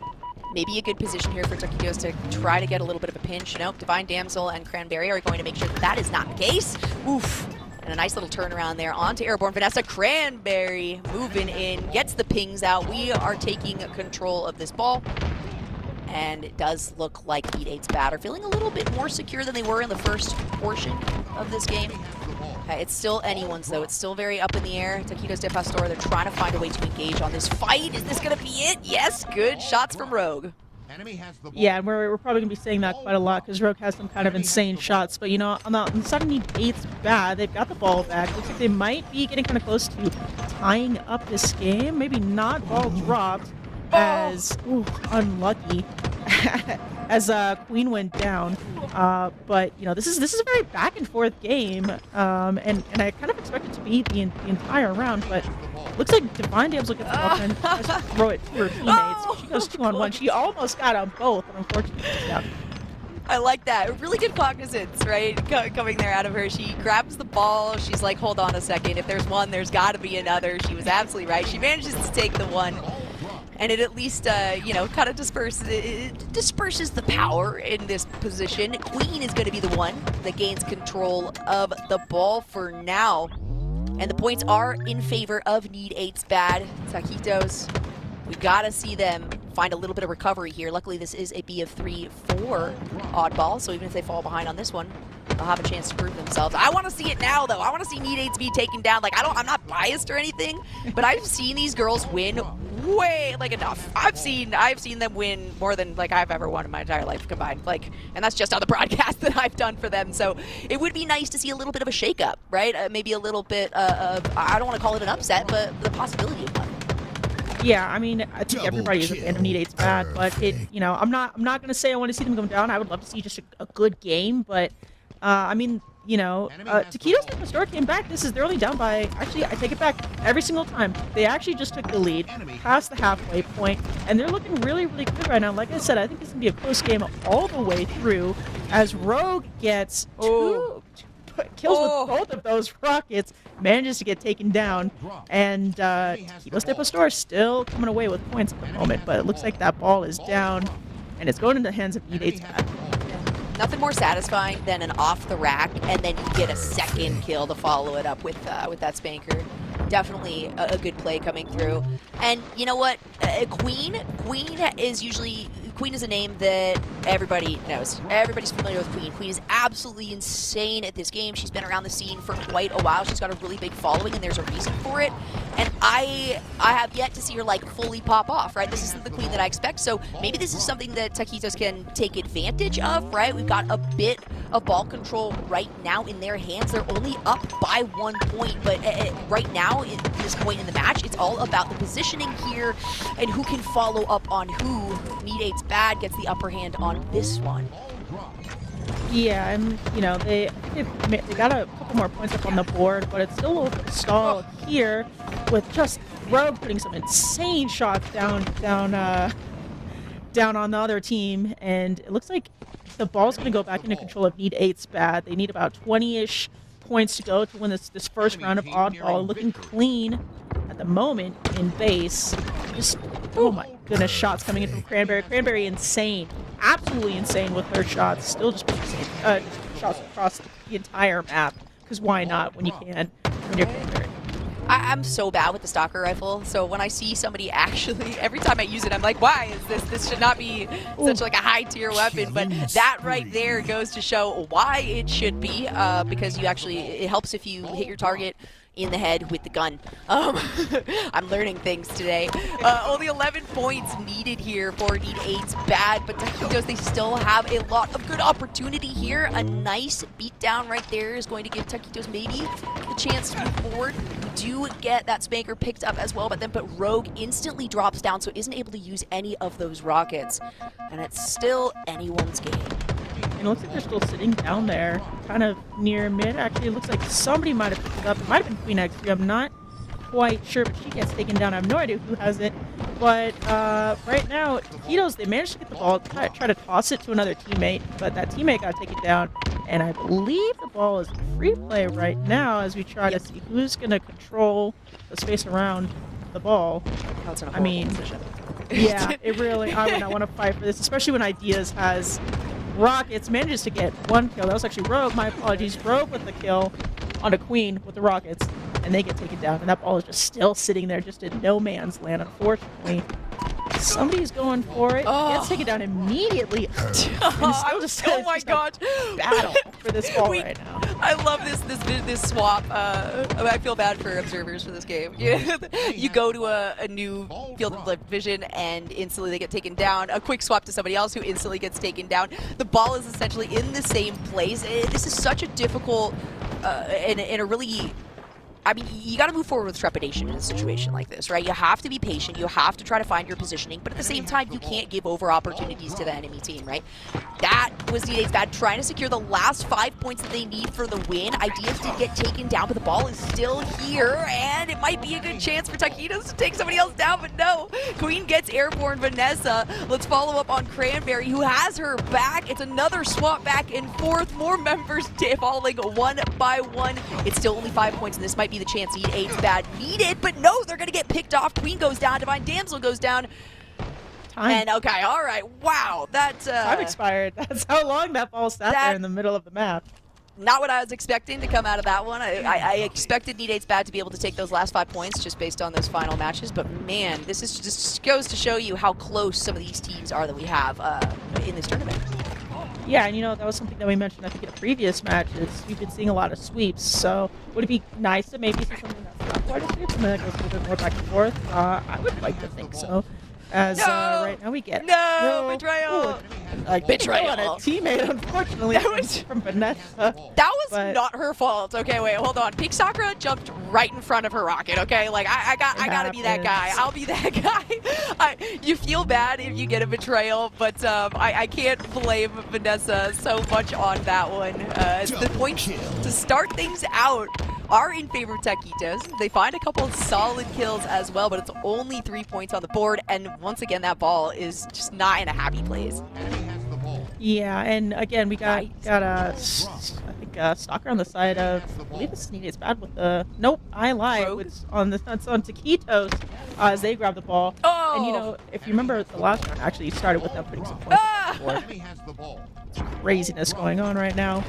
Maybe a good position here for Taquitos to try to get a little bit of a pinch. Divine Damsel and Cranberry are going to make sure that is not the case. Oof. And a nice little turnaround there onto Airborne Vanessa. Cranberry moving in, gets the pings out. We are taking control of this ball. And it does look like Need 8's Bad are feeling a little bit more secure than they were in the first portion of this game. It's still anyone's, though. It's still very up in the air. Taquitos de Pastor, they're trying to find a way to engage on this fight. Is this going to be it? Yes, good shots from Rogue. Yeah, and we're probably going to be saying that quite a lot because Rogue has some kind of insane shots. But, on the side of Need 8's Bad, they've got the ball back. Looks like they might be getting kind of close to tying up this game. Maybe not. Ball dropped as unlucky as Queen went down. But this is a very back and forth game, and I kind of expect it to be the entire round. But looks like Divine Damsel gets the ball and tries to throw it to her teammates. She goes 2-on-1. She almost got them both, but unfortunately, yeah. I like that. Really good cognizance, right? Coming there out of her. She grabs the ball. She's like, hold on a second. If there's one, there's got to be another. She was absolutely right. She manages to take the one. And it at least, kind of disperses the power in this position. Queen is going to be the one that gains control of the ball for now. And the points are in favor of Need 8's Bad. Taquitos, we got to see them find a little bit of recovery here. Luckily, this is a B of 3 for Oddball, so even if they fall behind on this one, they'll have a chance to prove themselves. I want to see it now, though. I want to see Need 8's be taken down. Like, I'm not biased or anything, but I've seen these girls win way, enough. I've seen them win more than, I've ever won in my entire life combined. And that's just on the broadcast that I've done for them. So it would be nice to see a little bit of a shakeup, right? Maybe a little bit of, I don't want to call it an upset, but the possibility of one. Yeah, I mean, I think everybody is a fan of Need 8's Bad, but I'm not going to say I want to see them come down. I would love to see just a good game, but Taquitos de Pastor came back. They're only down by, actually, I take it back, every single time. They actually just took the lead, past the halfway point, and they're looking really, really good right now. Like I said, I think this is going to be a close game all the way through, as Rogue gets two kills with both of those rockets, manages to get taken down, and Taquitos de Pastor still coming away with points at the moment, but it looks like that ball is down, and it's going into the hands of E8's pad. Nothing more satisfying than an off the rack, and then you get a second kill to follow it up with that spanker. Definitely a good play coming through. And you know what? Queen is a name that everybody knows. Everybody's familiar with Queen. Queen is absolutely insane at this game. She's been around the scene for quite a while. She's got a really big following, and there's a reason for it. And I have yet to see her like fully pop off, right? This isn't the Queen that I expect, so maybe this is something that Taquitos can take advantage of, right? We've got a bit of ball control right now in their hands. They're only up by 1 point, but right now, at this point in the match, it's all about the positioning here and who can follow up on who. Need8's bad gets the upper hand on this one. Yeah, and you know they got a couple more points up on the board, but it's still a little bit stalled here with just Rogue putting some insane shots down on the other team, and it looks like the ball's going to go back into control of Need8's bad. They need about 20-ish points to go to win this first round of oddball. Looking clean at the moment in base. Just, oh my goodness, shots coming in from Cranberry. Cranberry insane. Absolutely insane with her shots. Still just shots across the entire map. Because why not when you can, when you're Cranberry. I'm so bad with the stalker rifle, so when I see somebody actually, every time I use it, I'm like, why is this should not be such like a high tier weapon, but that right there goes to show why it should be, because it helps if you hit your target in the head with the gun. I'm learning things today. Only 11 points needed here for Need8's bad, but Taquitos, they still have a lot of good opportunity here. A nice beatdown right there is going to give Taquitos maybe the chance to move forward. We do get that spanker picked up as well, but Rogue instantly drops down, so isn't able to use any of those rockets. And it's still anyone's game. And it looks like they're still sitting down there, kind of near mid. Actually, it looks like somebody might have picked it up. It might have been Queen X3. I'm not quite sure, but she gets taken down. I have no idea who has it. But right now, Taquitos, they managed to get the ball, try to toss it to another teammate, but that teammate got taken down. And I believe the ball is free play right now as we try to see who's going to control the space around the ball. I mean, yeah, it really, I would not want to fight for this, especially when Ideas has rockets, manages to get one kill. That was actually Rogue, my apologies. Rogue with the kill on a Queen with the rockets, and they get taken down, and that ball is just still sitting there, just in no man's land, unfortunately. Somebody's going for it. Gets taken down immediately. And still just, oh my god! Battle for this ball right now. I love this swap. I feel bad for observers for this game. You go to a new field of vision and instantly they get taken down. A quick swap to somebody else who instantly gets taken down. The ball is essentially in the same place. This is such a difficult and a really. I mean, you got to move forward with trepidation in a situation like this, right? You have to be patient. You have to try to find your positioning, but at the same time, you can't give over opportunities to the enemy team, right? That was Need8's bad, trying to secure the last 5 points that they need for the win. Ideas did get taken down, but the ball is still here, and it might be a good chance for Taquitos to take somebody else down, but no. Queen gets airborne Vanessa. Let's follow up on Cranberry, who has her back. It's another swap back and forth. More members falling one by one. It's still only 5 points, and this might be the chance Need8's bad needed, but no, they're gonna get picked off. Queen goes down, Divine Damsel goes down. Time. And okay, all right, wow, that's time expired. That's how long that ball sat there in the middle of the map. Not what I was expecting to come out of that one. I expected Need8's bad to be able to take those last 5 points just based on those final matches, but man, this is just goes to show you how close some of these teams are that we have in this tournament. Yeah, and you know, that was something that we mentioned, I think, in a previous matches. We've been seeing a lot of sweeps, so would it be nice to maybe see something that's not quite a sweep, something that goes a little bit more back and forth? I would like to think so. As right now we get betrayal. Betrayal on a teammate, unfortunately, that was from Vanessa. That was not her fault. Okay, wait, hold on. Pink Sakura jumped right in front of her rocket. Okay, like I gotta be that guy. I'll be that guy. You feel bad if you get a betrayal, but I can't blame Vanessa so much on that one. The points to start things out are in favor of Taquitos. They find a couple of solid kills as well, but it's only 3 points on the board, and once again, that ball is just not in a happy place. Yeah, and again, we got I think Stalker on the side of, I believe this is bad with the, nope, I lied. It's on Taquitos as they grab the ball. Oh! And you know, if you remember the last round, actually started with them putting some points on the board. It's craziness going on right now.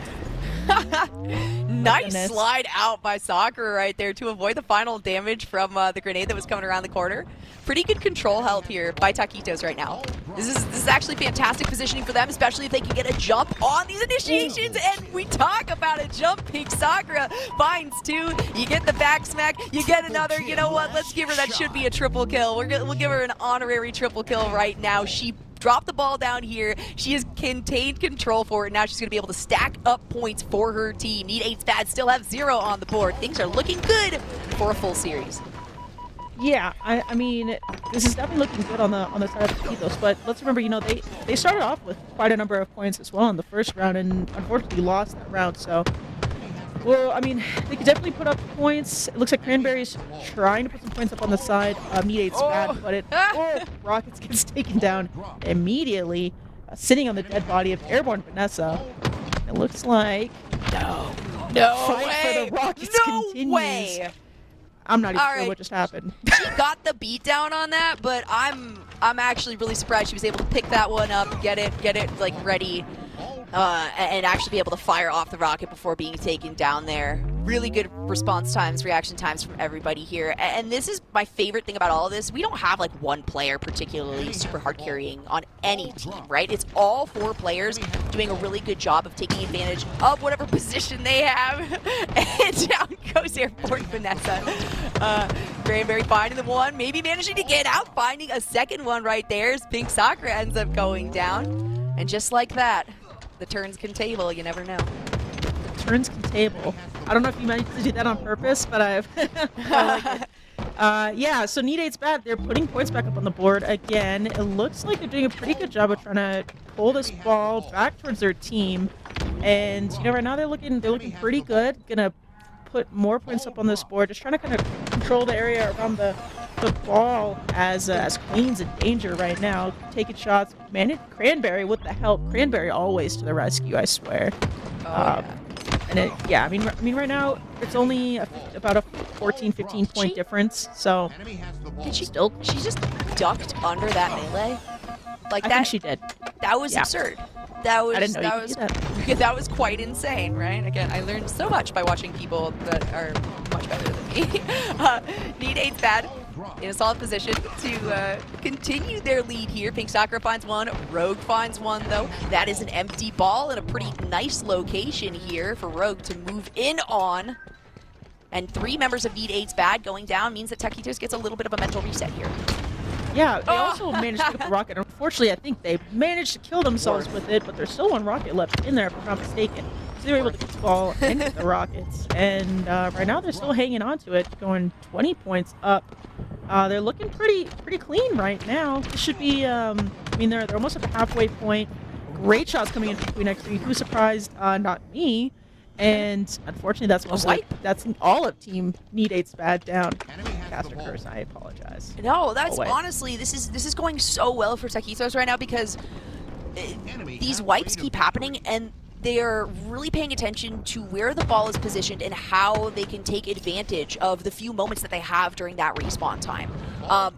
Nice slide out by Soccer right there to avoid the final damage from the grenade that was coming around the corner. Pretty good control held here by Taquitos right now. This is actually fantastic positioning for them, especially if they can get a jump on these initiations. And we talk about a jumping. Sakura finds two. You get the back smack. You get another. You know what? Let's give her, that should be a triple kill. We'll give her an honorary triple kill right now. She dropped the ball down here. She has contained control for it. Now she's going to be able to stack up points for her team. Need 8 Spad still have 0 on the board. Things are looking good for a full series. Yeah, I mean, this is definitely looking good on the side of the Taquitos, but let's remember, you know, they started off with quite a number of points as well in the first round, and unfortunately lost that round. So, well, I mean, they could definitely put up points. It looks like Cranberry's trying to put some points up on the side. Need 8 Spad, but Rockets gets taken down immediately, sitting on the dead body of Airborne Vanessa. It looks like no fight way. for the Rockets continues. Way. I'm not even sure what just happened. She got the beat down on that, but I'm actually really surprised she was able to pick that one up, get it like ready, and actually be able to fire off the rocket before being taken down there. Really good response times, reaction times from everybody here. And this is my favorite thing about all of this. We don't have like one player particularly super hard carrying on any team, right? It's all 4 players doing a really good job of taking advantage of whatever position they have. And down goes Airborne Vanessa. Very finding the one, maybe managing to get out, finding a second one right there as Pink Sakura ends up going down. And just like that, the turns can table, you never know. Turns can table. I don't know if you meant to do that on purpose, but I like it. Yeah, so Need 8's bad. They're putting points back up on the board again. It looks like they're doing a pretty good job of trying to pull this ball back towards their team. And you know, right now they're looking pretty good. Gonna put more points up on this board. Just trying to kind of control the area around the ball as Queen's in danger right now. Taking shots. Man, Cranberry with the help. Cranberry always to the rescue, I swear. And I mean, right now it's only about a 14-15 point difference. So she just ducked under that melee, like that. I think she did. That was absurd. That was I didn't know you could do that. That was quite insane, right? Again, I learned so much by watching people that are much better than me. Need 8's bad. In a solid position to continue their lead here. Pink Sakura finds one, Rogue finds one though. That is an empty ball in a pretty nice location here for Rogue to move in on. And 3 members of Need 8's bad going down means that Taquitos gets a little bit of a mental reset here. Yeah, they also managed to get the rocket. Unfortunately, I think they managed to kill themselves with it, but there's still 1 rocket left in there, if I'm not mistaken. So they were able to get the ball and get the rockets. And right now they're still hanging on to it, going 20 points up. They're looking pretty clean right now. This should be, I mean, they're almost at the halfway point. Great shots coming in from Queen X3. Who's surprised? Not me. And unfortunately, that's all of Team Need 8's bad down. Caster Curse, I apologize. No, that's honestly, this is going so well for Taquitos right now because these wipes keep happening and they are really paying attention to where the ball is positioned and how they can take advantage of the few moments that they have during that respawn time.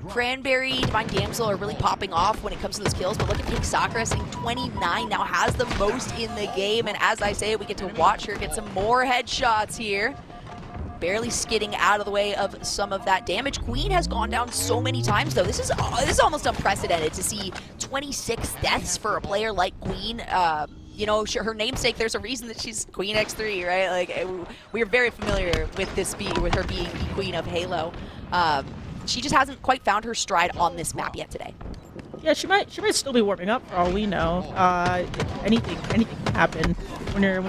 Cranberry, Divine Damsel are really popping off when it comes to those kills, but look at Pink Sakura sitting 29, now has the most in the game, and as I say, we get to watch her get some more headshots here. Barely skidding out of the way of some of that damage. Queen has gone down so many times, though. This is almost unprecedented to see 26 deaths for a player like Queen. You know, her namesake, there's a reason that she's Queen X3, right? Like, we're very familiar with with her being the Queen of Halo. She just hasn't quite found her stride on this map yet today. Yeah, she might still be warming up for all we know. Anything can happen when you're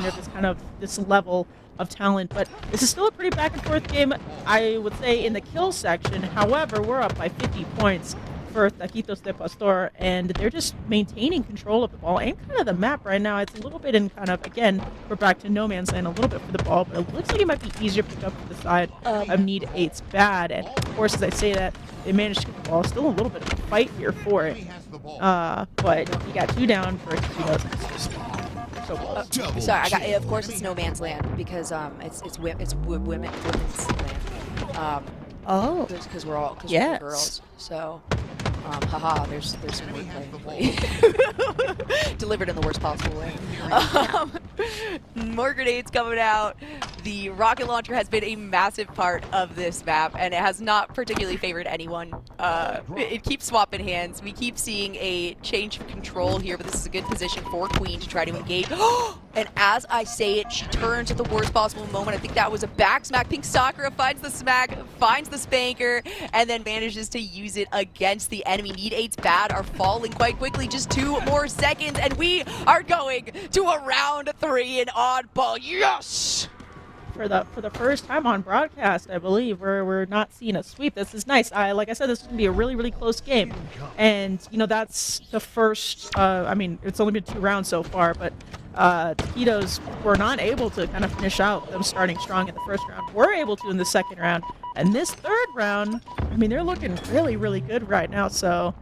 this level of talent, but this is still a pretty back and forth game, I would say, in the kill section. However, we're up by 50 points for Taquitos de Pastor, and they're just maintaining control of the ball and kind of the map right now. It's a little bit in kind of, again, we're back to no man's land a little bit for the ball, but it looks like it might be easier to pick up to the side of Need 8's bad. And of course, as I say that, they managed to get the ball. Still a little bit of a fight here for it. But he got 2 down for Taquitos. So close. Sorry, of course it's no man's land because it's women's land. Oh. Because we're all Yes. we're girls. So, haha, there's some wordplay delivered in the worst possible way. More grenades coming out. The rocket launcher has been a massive part of this map, and it has not particularly favored anyone. It keeps swapping hands. We keep seeing a change of control here, but this is a good position for Queen to try to engage. And as I say it, she turns at the worst possible moment. I think that was a back smack. Pink Sakura finds the smack, finds the spanker, and then manages to use it against the enemy. Need 8's bad are falling quite quickly. Just 2 more seconds, and we are going to a round 3 in oddball. Yes! For the first time on broadcast, I believe we're not seeing a sweep. This is nice. Like I said, this is gonna be a really close game, and that's the first. I mean, it's only been 2 rounds so far, but Taquitos were not able to kind of finish out them starting strong in the first round. We're able to in the second round, and this third round, I mean, they're looking really good right now. So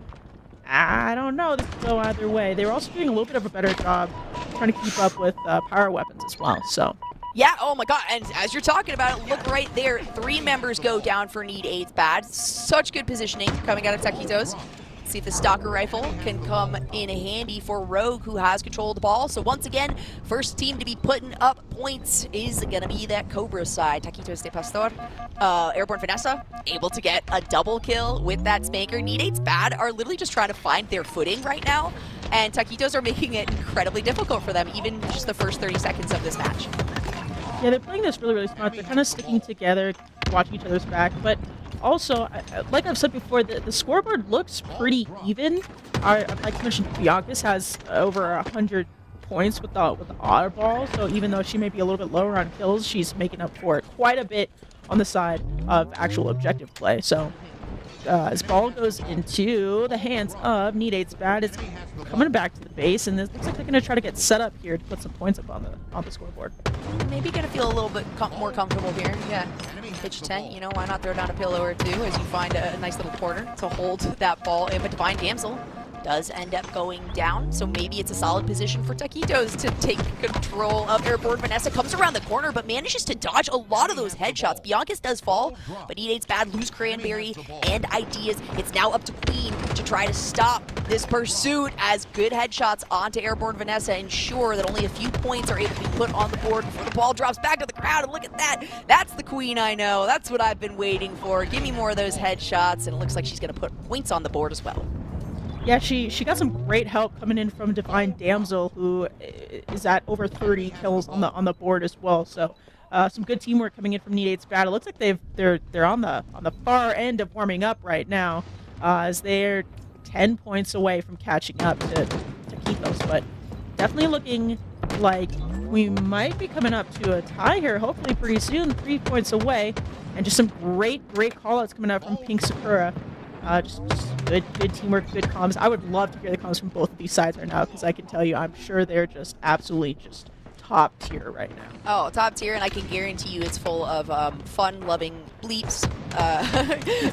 I don't know. This could go either way. They were also doing a little bit of a better job trying to keep up with power weapons as well. So. Yeah, oh my god, and as you're talking about it, look right there. 3 members go down for Need 8's bad. Such good positioning coming out of Taquitos. See if the Stalker Rifle can come in handy for Rogue, who has control of the ball. So once again, first team to be putting up points is going to be that Cobra side. Taquitos de Pastor, Airborne Vanessa, able to get a double kill with that spanker. Need 8's bad are literally just trying to find their footing right now, and Taquitos are making it incredibly difficult for them, even just the first 30 seconds of this match. Yeah, they're playing this really smart. They're kind of sticking together, watching each other's back. But also, like I've said before, the scoreboard looks pretty even. I'd like to mention Bianca's has over 100 points with the oddball. So even though she may be a little bit lower on kills, she's making up for it quite a bit on the side of actual objective play. So as ball goes into the hands of Need 8's bad, it's coming back to the base, and it looks like they're going to try to get set up here to put some points up on the scoreboard. Maybe going to feel a little bit more comfortable here. Yeah, pitch tent, why not throw down a pillow or 2 as you find a nice little corner to hold that ball in. But Divine Damsel does end up going down, so maybe it's a solid position for Taquitos to take control of Airborne. Vanessa comes around the corner, but manages to dodge a lot of those headshots. Bianca's does fall, but Need 8's bad lose Cranberry and Ideas. It's now up to Queen to try to stop this pursuit, as good headshots onto Airborne Vanessa ensure that only a few points are able to be put on the board before the ball drops back to the crowd. And look at that. That's the Queen I know. That's what I've been waiting for. Give me more of those headshots, and it looks like she's going to put points on the board as well. Yeah, she got some great help coming in from Divine Damsel, who is at over 30 kills on the board as well. So some good teamwork coming in from Need 8's bad. It looks like they're on the far end of warming up right now, as they're 10 points away from catching up to Taquitos. But definitely looking like we might be coming up to a tie here, hopefully pretty soon. 3 points away, and just some great call-outs coming out from Pink Sakura. Just good teamwork, good comms. I would love to hear the comms from both of these sides right now, because I can tell you, I'm sure they're just absolutely just top tier right now. Oh, top tier, and I can guarantee you it's full of fun-loving bleeps,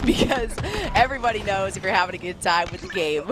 because everybody knows if you're having a good time with the game.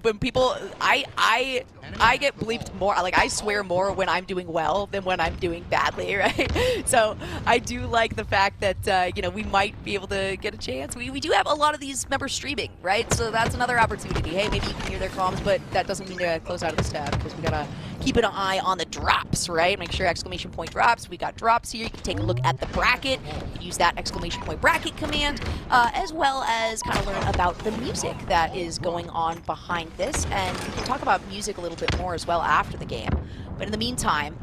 When people, I get bleeped more, like I swear more when I'm doing well than when I'm doing badly, right? So I do like the fact that, we might be able to get a chance. We do have a lot of these members streaming, right? So that's another opportunity. Hey, maybe you can hear their comms, but that doesn't mean to close out of this tab, because we gotta keep an eye on the drops, right? Make sure exclamation point drops. We got drops here. You can take a look at the bracket. You can use that exclamation point bracket command, as well as kind of learn about the music that is going on behind this. And we can talk about music a little bit more as well after the game. But in the meantime,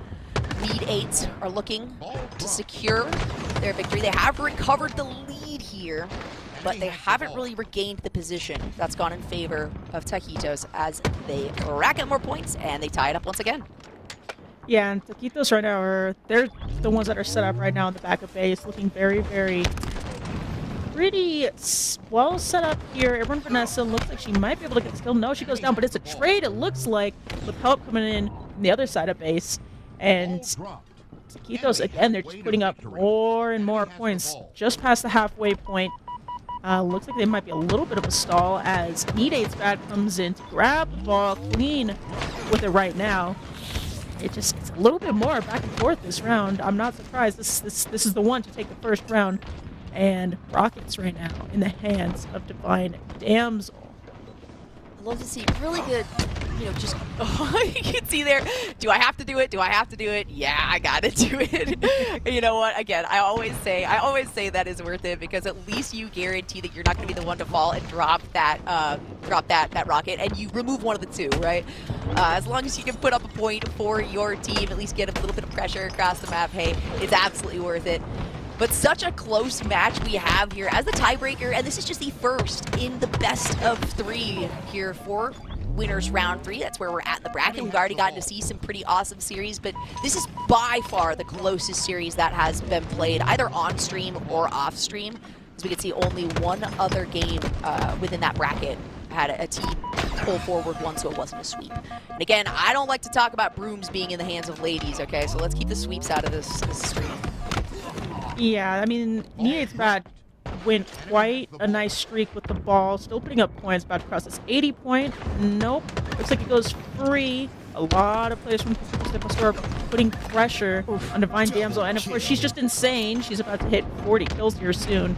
Need 8 are looking to secure their victory. They have recovered the lead here, but they haven't really regained the position. That's gone in favor of Taquitos as they rack up more points and they tie it up once again. Yeah, and Taquitos right now they're the ones that are set up right now in the back of base, looking very pretty well set up here. Airborne Vanessa looks like she might be able to get the kill. No, she goes down, but it's a trade, it looks like, with help coming in from the other side of base. And Taquitos, again, they're just putting up more and more points just past the halfway point. Looks like they might be a little bit of a stall as IVSaken comes in to grab the ball clean with it right now. It's a little bit more back and forth this round. I'm not surprised. This is the one to take the first round. And Rockets right now in the hands of Divine Damsel. I love to see really good, just, you can see there, do I have to do it? Do I have to do it? Yeah, I gotta do it. You know what, again, I always say that is worth it because at least you guarantee that you're not gonna be the one to fall and drop that rocket, and you remove one of the two, right? As long as you can put up a point for your team, at least get a little bit of pressure across the map, hey, it's absolutely worth it. But such a close match we have here as the tiebreaker, and this is just the first in the best of 3 here for winners round 3. That's where we're at in the bracket. We've already gotten to see some pretty awesome series, but this is by far the closest series that has been played either on stream or off stream. As we can see, only one other game within that bracket had a team pull forward one, so it wasn't a sweep. And again, I don't like to talk about brooms being in the hands of ladies, okay? So let's keep the sweeps out of this screen. Yeah, I mean, IVSaken went quite a nice streak with the ball, still putting up points, about to cross this 80 point. Nope, looks like it goes free. A lot of players from Pacific are putting pressure on Divine Damsel, and of course she's just insane. She's about to hit 40 kills here soon,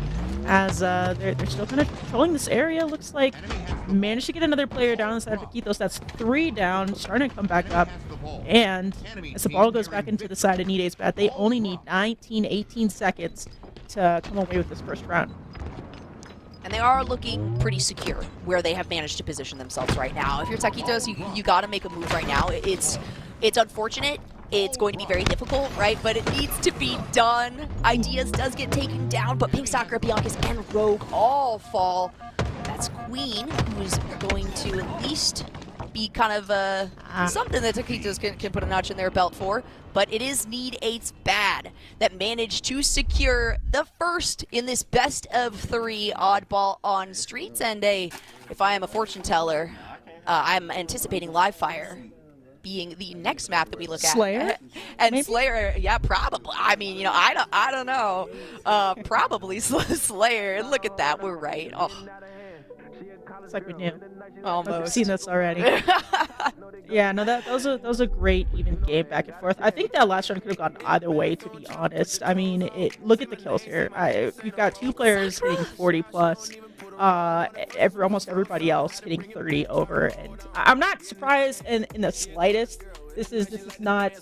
as they're still kind of controlling this area. Looks like managed to get another player down inside of Vaquitos. That's 3 down, starting to come back up. And as the ball goes back into the side of IVSaken, they only need 18 seconds to come away with this first round. And they are looking pretty secure where they have managed to position themselves right now. If you're Taquitos, you got to make a move right now. It's unfortunate. It's going to be very difficult, right? But it needs to be done. Ideas does get taken down, but Pink Sakura, Bianca's, and Rogue all fall. That's Queen, who's going to at least be kind of something that Taquitos can put a notch in their belt for. But it is IVSaken that managed to secure the first in this best of 3 oddball on streets. And if I am a fortune teller, I'm anticipating Live Fire being the next map that we look at. Slayer? And maybe? Slayer, yeah, probably. I mean, I don't know. Probably Slayer. And look at that, we're right. Oh. It's like we knew. Almost. We've seen this already. Yeah, no, that was a great even game back and forth. I think that last round could have gone either way, to be honest. I mean, look at the kills here. We've got 2 players hitting 40 plus. Almost everybody else hitting 30 over, and I'm not surprised in the slightest. This is not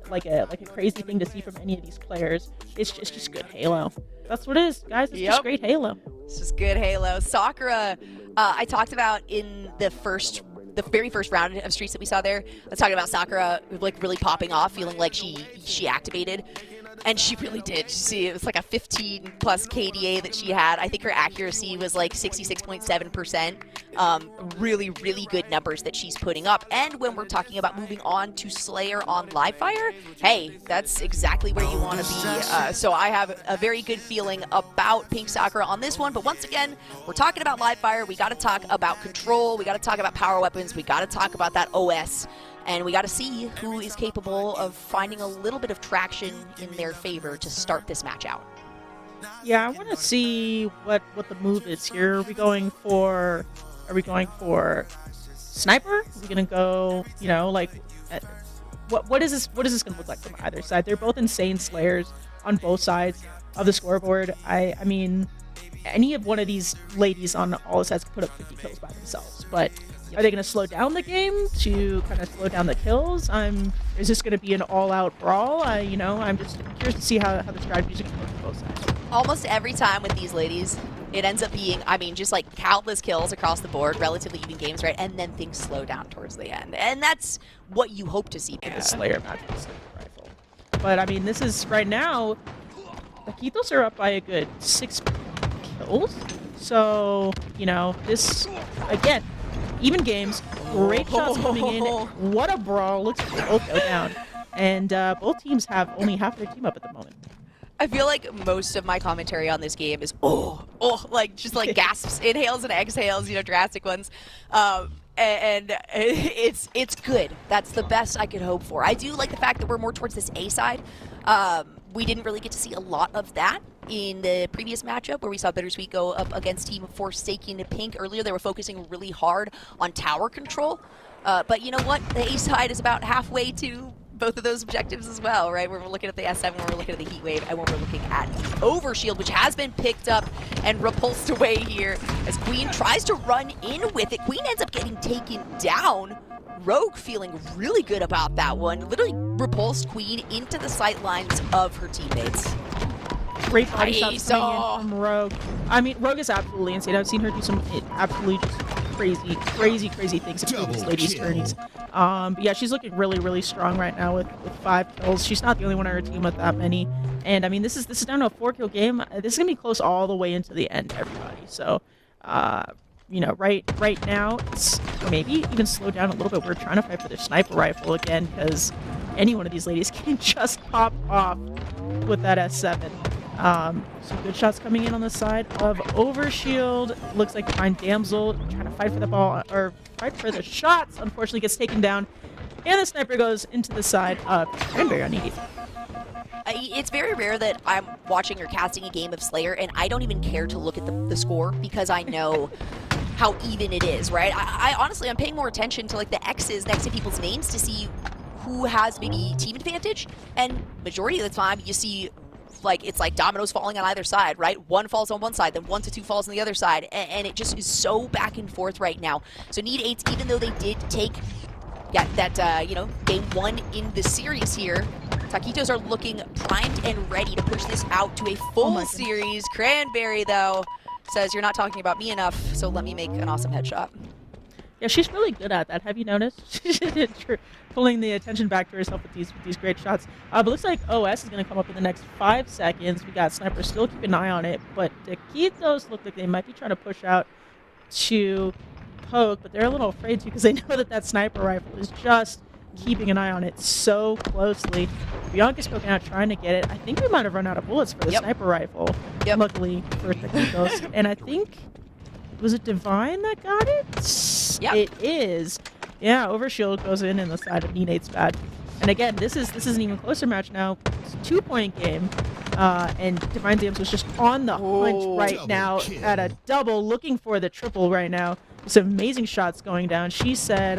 like a crazy thing to see from any of these players. It's just good Halo. That's what it is, guys. It's just great Halo. It's just good Halo. Sakura, I talked about in the very first round of streets that we saw there. I was talking about Sakura like really popping off, feeling like she activated. And she really did. See, it was like a 15 plus KDA that she had. I think her accuracy was like 66.7%. Really, really good numbers that she's putting up. And when we're talking about moving on to Slayer on Live Fire, hey, that's exactly where you want to be. So I have a very good feeling about Pink Sakura on this one. But once again, we're talking about Live Fire. We got to talk about control. We got to talk about power weapons. We got to talk about that OS. And we got to see who is capable of finding a little bit of traction in their favor to start this match out. Yeah, I want to see what the move is here. Are we going for sniper? Are we gonna go, what is this gonna look like from either side? They're both insane slayers on both sides of the scoreboard. I mean, any of one of these ladies on all the sides could put up 50 kills by themselves, but are they going to slow down the game to kind of slow down the kills? Is this going to be an all-out brawl? I'm just curious to see how the strategies are going to work on both sides. Almost every time with these ladies, it ends up being, just like countless kills across the board, relatively even games, right? And then things slow down towards the end. And that's what you hope to see. In the Slayer match with the rifle. But, this is, right now, Taquitos are up by a good 6 kills. So, this, again, even games, great shots coming in. What a brawl. Looks like they both go down. And both teams have only half their team up at the moment. I feel like most of my commentary on this game is, just like gasps, inhales and exhales, drastic ones. And it's good. That's the best I could hope for. I do like the fact that we're more towards this A side. we didn't really get to see a lot of that in the previous matchup where we saw Bittersweet go up against Team Forsaken Pink. Earlier, they were focusing really hard on tower control. But you know what? The A side is about halfway to both of those objectives as well, right? We're looking at the S7, we're looking at the Heat Wave, and when we're looking at the Overshield, which has been picked up and repulsed away here as Queen tries to run in with it. Queen ends up getting taken down. Rogue feeling really good about that one. Literally repulsed Queen into the sight lines of her teammates. Great body shots coming in from Rogue. I mean, Rogue is absolutely insane. I've seen her do some absolutely just crazy things in this lady's tourneys. But yeah, she's looking really strong right now with 5 kills. She's not the only one on her team with that many. And I mean, this is down to a 4-kill game. This is gonna be close all the way into the end, everybody. So, you know, right now, it's maybe even slow down a little bit. We're trying to fight for their sniper rifle again because any one of these ladies can just pop off with that S7. Some good shots coming in on the side of Overshield. Looks like Divine Damsel trying to fight for the ball, or fight for the shots. Unfortunately gets taken down. And the sniper goes into the side of Cranberry on ED. It's very rare that I'm watching or casting a game of Slayer and I don't even care to look at the score because I know how even it is, right? I honestly, I'm paying more attention to like the X's next to people's names to see who has maybe team advantage. And majority of the time you see like it's like dominoes falling on either side, right? One falls on one side, then 1 to 2 falls on the other side, and it just is so back and forth right now. So Need 8s, even though they did take that you know, game 1 in the series here, Taquitos are looking primed and ready to push this out to a full series. Cranberry though says, "You're not talking about me enough, so let me make an awesome headshot." Yeah, she's really good at that. Have you noticed? Pulling the attention back to herself with these great shots. But looks like OS is going to come up in the next 5 seconds. We got Sniper still keep an eye on it, but Taquitos look like they might be trying to push out to poke, but they're a little afraid to because they know that Sniper rifle is just keeping an eye on it so closely. Bianca's poking out trying to get it. I think we might have run out of bullets for the Sniper rifle. Luckily for Taquitos. And I think, was it Divine that got it? Yep. It is. Yeah, Overshield goes in the side of Need 8's bad. And again, this is an even closer match now. It's a 2-point game. And Divine Damsel was just on the hunt right now at a double, looking for the triple right now. Some amazing shots going down. She said,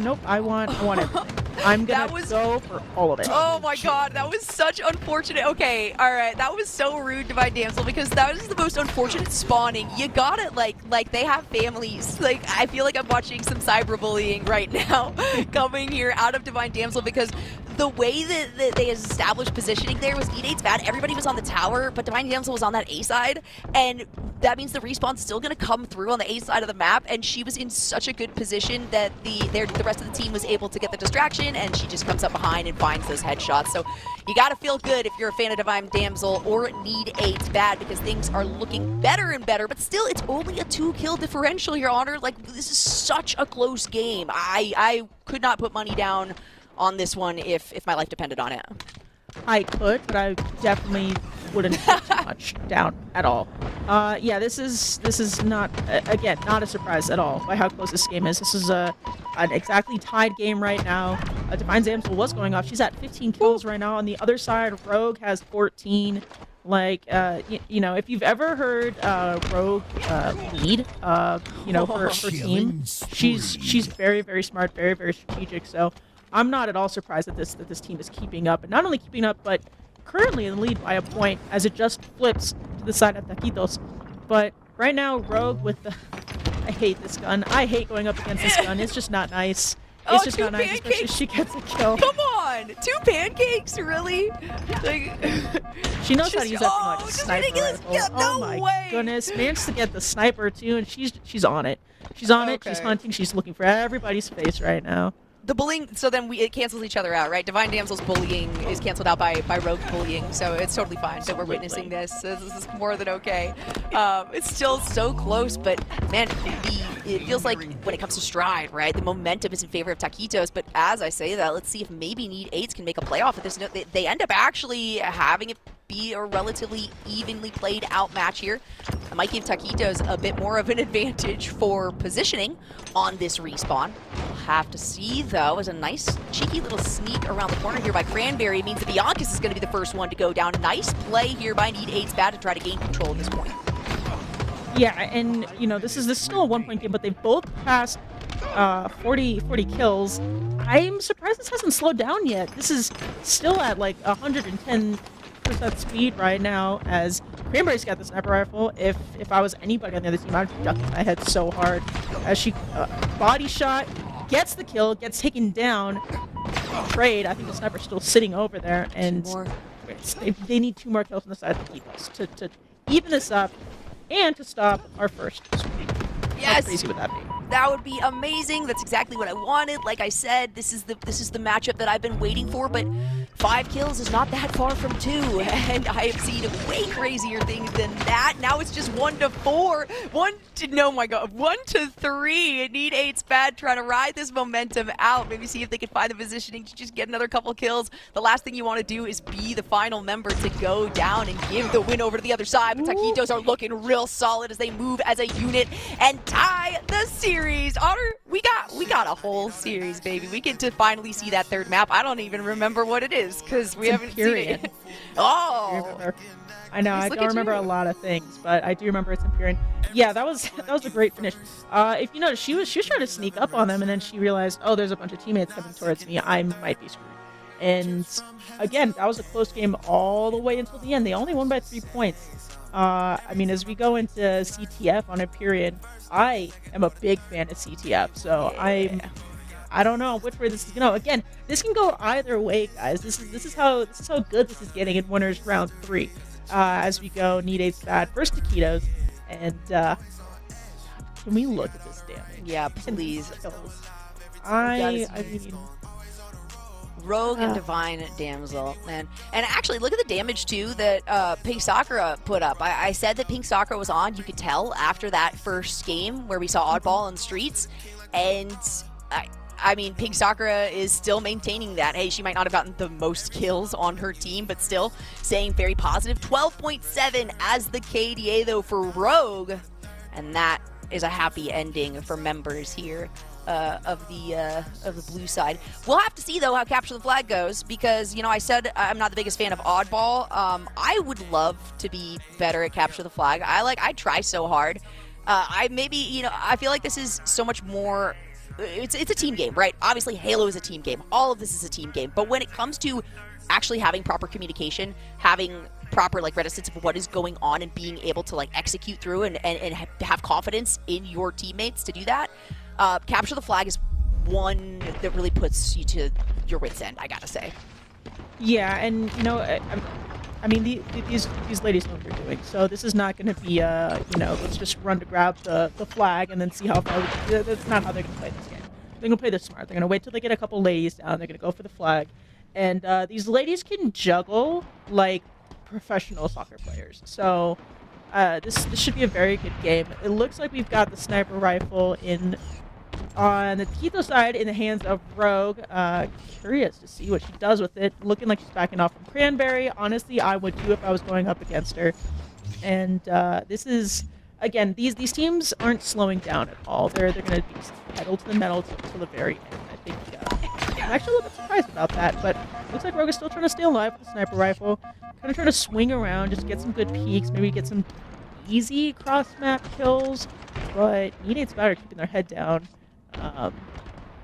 nope, I want everything. I'm gonna go for all of it. Oh my god, that was such unfortunate. Okay, alright, that was so rude, Divine Damsel, because that was the most unfortunate spawning. You got it, like they have families. Like, I feel like I'm watching some cyberbullying right now coming here out of Divine Damsel because the way that they established positioning there was Need 8's bad. Everybody was on the tower, but Divine Damsel was on that A side, and that means the respawn's still gonna come through on the A side of the map, and she was in such a good position that the rest of the team was able to get the distraction, and she just comes up behind and finds those headshots. So you gotta feel good if you're a fan of Divine Damsel or Need 8's bad because things are looking better and better, but still it's only a 2-kill differential, Your Honor. Like, this is such a close game. I could not put money down on this one if my life depended on it. I could, but I definitely wouldn't put too much down at all. Yeah, this is not, again, not a surprise at all by how close this game is. This is an exactly tied game right now. Divine Damsel was going off. She's at 15 kills right now. On the other side, Rogue has 14. Like, you know, if you've ever heard Rogue lead, you know, her team, she's very smart, very strategic. So I'm not at all surprised that this team is keeping up, and not only keeping up, but currently in the lead by a point as it just flips to the side of Taquitos. But right now, Rogue with the, I hate this gun. I hate going up against this gun. It's just not nice. It's just not nice, especially if she gets a kill. Come on, 2 pancakes, really? Like, she knows how to use that much sniper rifle. Yeah, no way. Goodness, managed to get the sniper too, and she's on it. She's on it. She's hunting. She's looking for everybody's face right now. The bullying, so then it cancels each other out, right? Divine Damsel's bullying is canceled out by Rogue's bullying, so it's totally fine that we're witnessing this. This is more than okay. It's still so close, but man, it feels like when it comes to Stride, right? The momentum is in favor of Taquitos, but as I say that, let's see if maybe Need 8s can make a playoff at this. They end up actually having it be a relatively evenly played out match here. It might give Taquitos a bit more of an advantage for positioning on this respawn. have to see, though, is a nice, cheeky little sneak around the corner here by Cranberry. It means that Biancas is going to be the first one to go down. Nice play here by Need 8's Bad to try to gain control at this point. Yeah, and, you know, this is still a 1-point game, but they've both passed 40 kills. I'm surprised this hasn't slowed down yet. This is still at, like, 110% speed right now, as Cranberry's got the sniper rifle. If I was anybody on the other team, I'd be ducking my head so hard as she body shot, gets the kill, gets taken down. Trade. I think the sniper's still sitting over there, and they need 2 more kills on the side to keep us to even this up and to stop our first sweep. Yes. How crazy would that be? That would be amazing. That's exactly what I wanted. Like I said, this is the matchup that I've been waiting for, but 5 kills is not that far from 2, and I have seen way crazier things than that. Now it's just 1 to 4. 1 to 3. Need 8's Bad trying to ride this momentum out. Maybe see if they can find the positioning to just get another couple kills. The last thing you want to do is be the final member to go down and give the win over to the other side. But Taquitos are looking real solid as they move as a unit and tie the series. Otter, we got a whole series, baby. We get to finally see that third map. I don't even remember what it is because we haven't seen it. Oh. I know, I don't remember a lot of things, but I do remember it's Empyrean. Yeah, that was a great finish. If you notice, she was trying to sneak up on them, and then she realized, oh, there's a bunch of teammates coming towards me. I might be screwed. And again, that was a close game all the way until the end. They only won by 3 points. I mean, as we go into CTF on Empyrean, I am a big fan of CTF, so yeah. I don't know which way this is gonna go. Again, this can go either way, guys. This is how good this is getting in winners round 3. As we go, Need 8's Bad first Taquitos, and can we look at this damage? Yeah, please. I mean, Rogue and Divine Damsel, man. And actually, look at the damage, too, that Pink Sakura put up. I said that Pink Sakura was on. You could tell after that first game where we saw Oddball in Streets. And I mean, Pink Sakura is still maintaining that. Hey, she might not have gotten the most kills on her team, but still staying very positive. 12.7 as the KDA, though, for Rogue. And that is a happy ending for members here of the blue side. We'll have to see, though, how Capture the Flag goes, because, you know, I said I'm not the biggest fan of Oddball. I would love to be better at Capture the Flag. I try so hard. I feel like this is so much more. It's a team game, right? Obviously, Halo is a team game. All of this is a team game. But when it comes to actually having proper communication, having proper reticence of what is going on, and being able to execute through and have confidence in your teammates to do that, Capture the Flag is one that really puts you to your wits' end, I gotta say. Yeah, and you know, I mean, these ladies know what they're doing, so this is not going to be let's just run to grab the flag and then see how far we can. That's not how they're going to play this game. They're going to play this smart. They're going to wait till they get a couple ladies down. They're going to go for the flag, and these ladies can juggle like professional soccer players. So this should be a very good game. It looks like we've got the sniper rifle on the Taquito side in the hands of Rogue. Curious to see what she does with it. Looking like she's backing off from Cranberry. Honestly, I would too if I was going up against her. And this is, again, these teams aren't slowing down at all. They're going to be pedal to the metal till the very end. I think I'm actually a little bit surprised about that, but looks like Rogue is still trying to stay alive with the sniper rifle. Kind of trying to swing around, just get some good peeks, maybe get some easy cross-map kills. But Need 8's Bad are keeping their head down.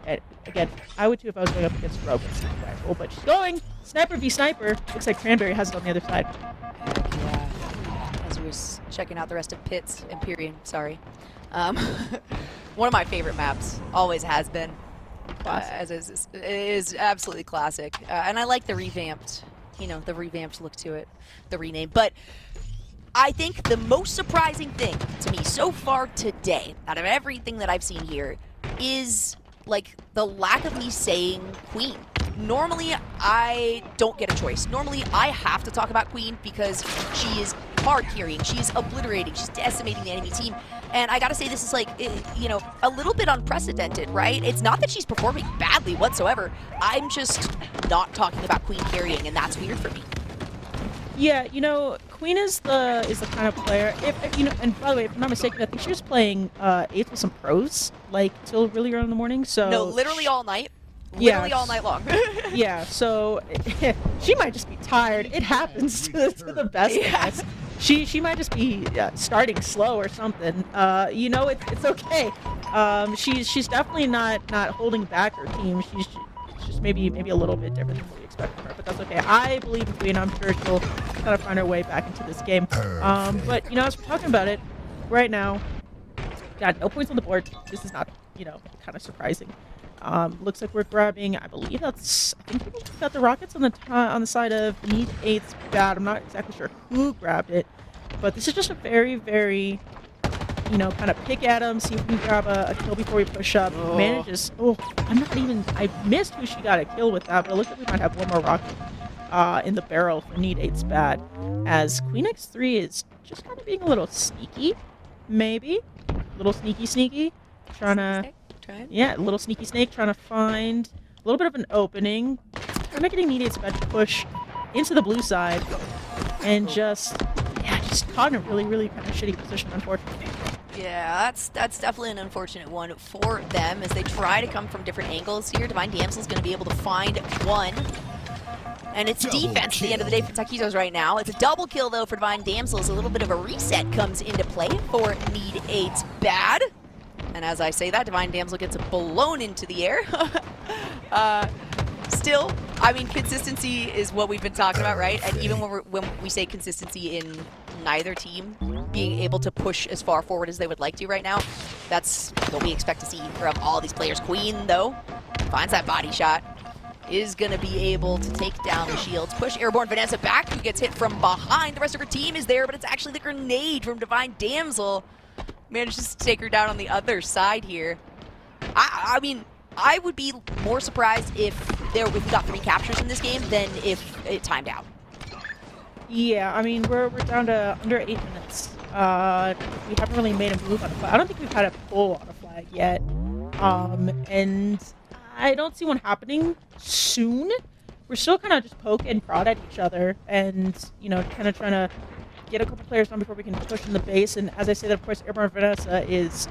And again, I would too if I was going up against Rogue with sniper rifle, but she's going sniper v sniper. Looks like Cranberry has it on the other side. Yeah. As we was checking out the rest of Pitts, Empyrean, sorry. One of my favorite maps, always has been. Is absolutely classic. And I like the revamped look to it, the rename. But I think the most surprising thing to me so far today, out of everything that I've seen here, is the lack of me saying Queen. Normally, I don't get a choice. Normally, I have to talk about Queen because she is hard carrying, she's obliterating, she's decimating the enemy team. And I gotta say, this is a little bit unprecedented, right? It's not that she's performing badly whatsoever. I'm just not talking about Queen carrying, and that's weird for me. Yeah, Queen is the kind of player. If you know, and by the way, if I'm not mistaken, I think she was playing eighth with some pros like till really early in the morning. So No, literally all night. Yeah. Literally all night long. Yeah, so she might just be tired. It happens to the best of us. She might just be starting slow or something. You know, it's okay. She's definitely not holding back her team. She's just maybe a little bit different than we expect from her, but that's okay. I believe in Queen. I'm sure she'll kind of find her way back into this game. But you know, as we're talking about it right now, got no points on the board. This is not, you know, kind of surprising. Looks like we're grabbing, I think we got the rockets on the side of Need 8's bad. I'm not exactly sure who grabbed it, but this is just a very, very, you know, kind of pick at him, see if we can grab a kill before we push up. Manages, I missed who she got a kill with that, but it looks like we might have one more rocket in the barrel for Need 8's bad, as Queen X3 is just kind of being a little sneaky, maybe, a little sneaky, trying to... Yeah, a little sneaky snake trying to find a little bit of an opening. We're not getting Need 8's bad to push into the blue side and just caught in a really, really kind of shitty position, unfortunately. Yeah, that's definitely an unfortunate one for them as they try to come from different angles here. Divine Damsel's going to be able to find one. And it's defense at the end of the day for Taquitos right now. It's a double kill, though, for Divine Damsels. A little bit of a reset comes into play for Need 8's bad. And as I say that, Divine Damsel gets blown into the air. Still, I mean, consistency is what we've been talking about, right? And even when we say consistency in neither team being able to push as far forward as they would like to right now, that's what we expect to see from all these players. Queen, though, finds that body shot, is going to be able to take down the shields. Push Airborne Vanessa back, who gets hit from behind. The rest of her team is there, but it's actually the grenade from Divine Damsel. Manages to take her down on the other side here. I mean, I would be more surprised if we got 3 captures in this game than if it timed out. Yeah, I mean, we're down to under 8 minutes. We haven't really made a move on a flag. I don't think we've had a pull on a flag yet. And I don't see one happening soon. We're still kind of just poke and prod at each other and, you know, kind of trying to get a couple players on before we can push in the base. And as I say that, of course, Airborne Vanessa is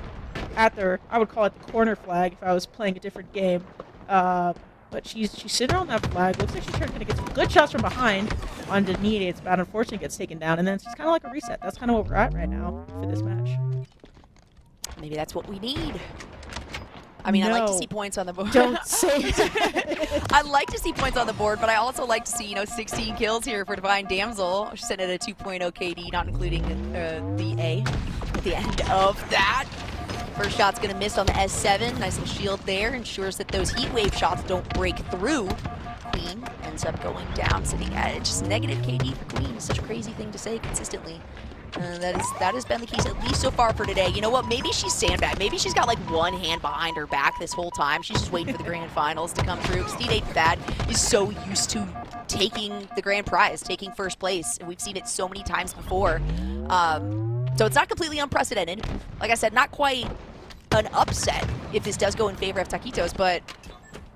at I would call it the corner flag if I was playing a different game. But she's sitting on that flag. Looks like she's trying to get some good shots from behind on the Need 8's bad. Unfortunately, gets taken down. And then it's just kind of like a reset. That's kind of what we're at right now for this match. Maybe that's what we need. I mean, I like to see points on the board. Don't say that. I like to see points on the board, but I also like to see, you know, 16 kills here for Divine Damsel. She's sitting at a 2.0 KD, not including the A at the end of that. First shot's going to miss on the S7. Nice little shield there. Ensures that those heat wave shots don't break through. Queen ends up going down, sitting at just negative KD for Queen. It's such a crazy thing to say consistently. That has been the case, at least so far for today. You know what? Maybe she's sandbagged. Maybe she's got like one hand behind her back this whole time. She's just waiting for the grand finals to come through. Because Need 8's bad is so used to taking the grand prize, taking first place. And we've seen it so many times before. So it's not completely unprecedented. Like I said, not quite an upset if this does go in favor of Taquitos, but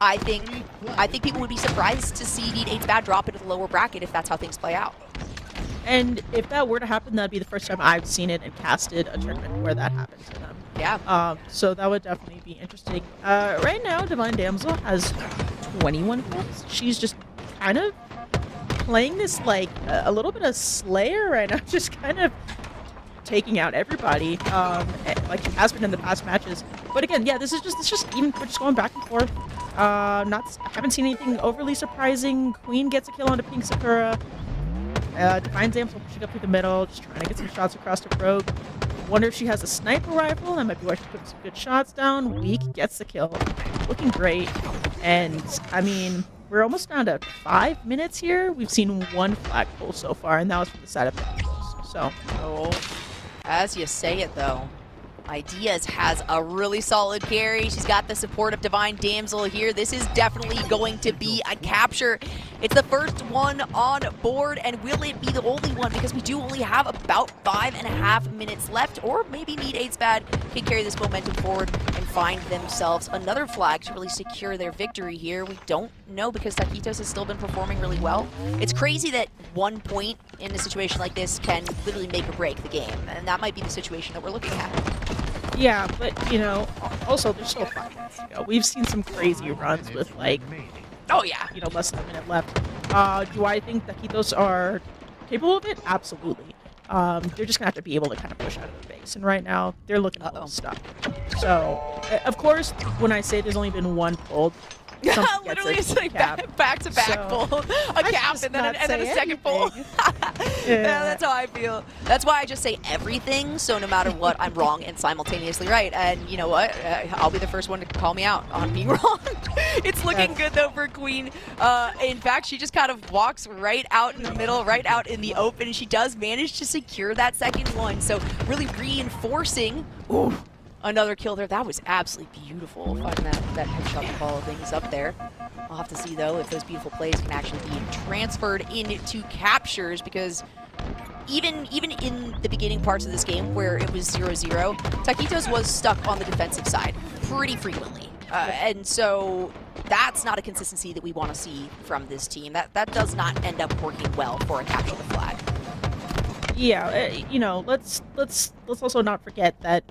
I think people would be surprised to see Need 8's bad drop into the lower bracket if that's how things play out. And if that were to happen, that'd be the first time I've seen it and casted a tournament where that happened to them. Yeah. So that would definitely be interesting. Right now, Divine Damsel has 21 kills. She's just kind of playing this like a little bit of Slayer right now, just kind of taking out everybody, like she has been in the past matches. But again, yeah, this is just even, we're just going back and forth. I haven't seen anything overly surprising. Queen gets a kill on a Pink Sakura. Divine Damsel pushing up through the middle, just trying to get some shots across to Rogue. Wonder if she has a sniper rifle. That might be why she's putting some good shots down. Weak gets the kill. Looking great. And, I mean, we're almost down to 5 minutes here. We've seen one flag pull so far, and that was from the side of Taquitos. So, as you say it, though, Ideas has a really solid carry. She's got the support of Divine Damsel here. This is definitely going to be a capture. It's the first one on board, and will it be the only one? Because we do only have about 5.5 minutes left, or maybe Need 8's bad can carry this momentum forward and find themselves another flag to really secure their victory here? We don't know because Taquitos has still been performing really well. It's crazy that 1 point in a situation like this can literally make or break the game, and that might be the situation that we're looking at. Yeah, but, you know, also there's still 5 minutes to go. We've seen some crazy runs with, like, oh yeah, you know, less than a minute left. Do I think Taquitos are capable of it? Absolutely. They're just gonna have to be able to kind of push out of the base, and right now they're looking a little stuck. So, of course, when I say there's only been 1 pulled, literally it's like back-to-back pull, a cap, and then a second pull. Yeah, that's how I feel. That's why I just say everything, so no matter what, I'm wrong and simultaneously right. And you know what? I'll be the first one to call me out on being wrong. It's looking good, though, for Queen. In fact, she just kind of walks right out in the middle, right out in the open, and she does manage to secure that second one. So really reinforcing... Ooh. Another kill there. That was absolutely beautiful. Finding that headshot to follow things up there. I'll have to see, though, if those beautiful plays can actually be transferred into captures, because even in the beginning parts of this game where it was 0-0, Taquitos was stuck on the defensive side pretty frequently. And so that's not a consistency that we want to see from this team. That does not end up working well for a capture the flag. Yeah, you know, let's also not forget that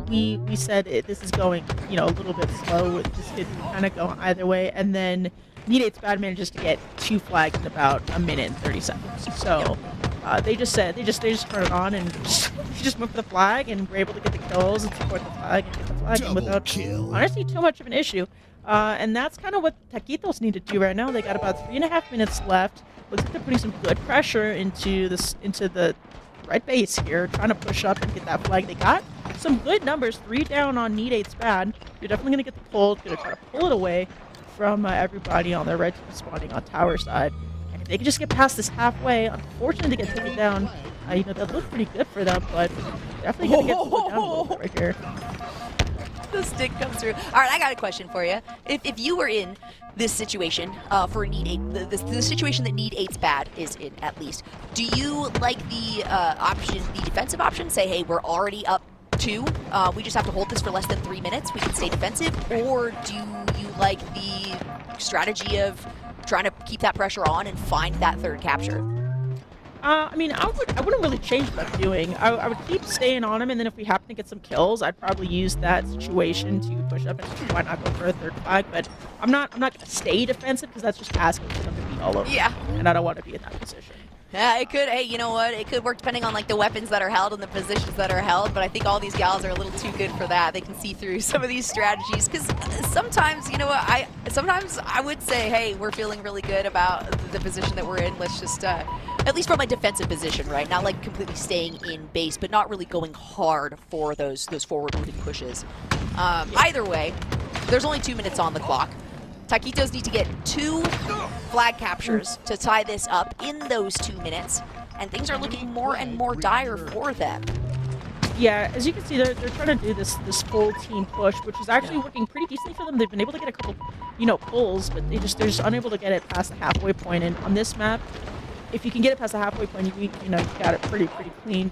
we said this is going, you know, a little bit slow. This could kind of go either way, and then Need 8's bad manages to get 2 flags in about a minute and 30 seconds. So they just turned it on and just went for the flag, and were able to get the kills and support the flag and get the flag in without honestly too much of an issue. And that's kind of what Taquitos need to do right now. They got about 3.5 minutes left. Looks like they're putting some good pressure into the red base here, trying to push up and get that flag. They got some good numbers, 3 down on Need 8's bad. You're definitely going to get the pull, going to try to pull it away from everybody on their red team spawning on tower side. And if they can just get past this halfway, unfortunately they get taken down. You know, that looked pretty good for them, but definitely going to get slowed down a little bit right here. The stick comes through. All right, I got a question for you. If you were in this situation for Need 8, the situation that Need 8's bad is in, at least, do you like the option, the defensive option? Say, hey, we're already up 2. We just have to hold this for less than 3 minutes. We can stay defensive. Or do you like the strategy of trying to keep that pressure on and find that third capture? I mean, I wouldn't really change what I'm doing. I would keep staying on him, and then if we happen to get some kills, I'd probably use that situation to push up and why not go for a third flag. But I'm not going to stay defensive, because that's just asking for them to be all over. Yeah. And I don't want to be in that position. Yeah, it could. Hey, you know what? It could work depending on like the weapons that are held and the positions that are held. But I think all these gals are a little too good for that. They can see through some of these strategies. Because sometimes, you know what? Sometimes I would say, hey, we're feeling really good about the position that we're in. Let's just, at least from a defensive position, right? Not like completely staying in base, but not really going hard for those forward-moving pushes. Either way, there's only 2 minutes on the clock. Taquitos need to get 2 flag captures to tie this up in those 2 minutes, and things are looking more and more dire for them. Yeah, as you can see, they're trying to do this full team push, which is actually working pretty decently for them. They've been able to get a couple, you know, pulls, but they're just unable to get it past the halfway point. And on this map, if you can get it past the halfway point, you know, you've got a pretty clean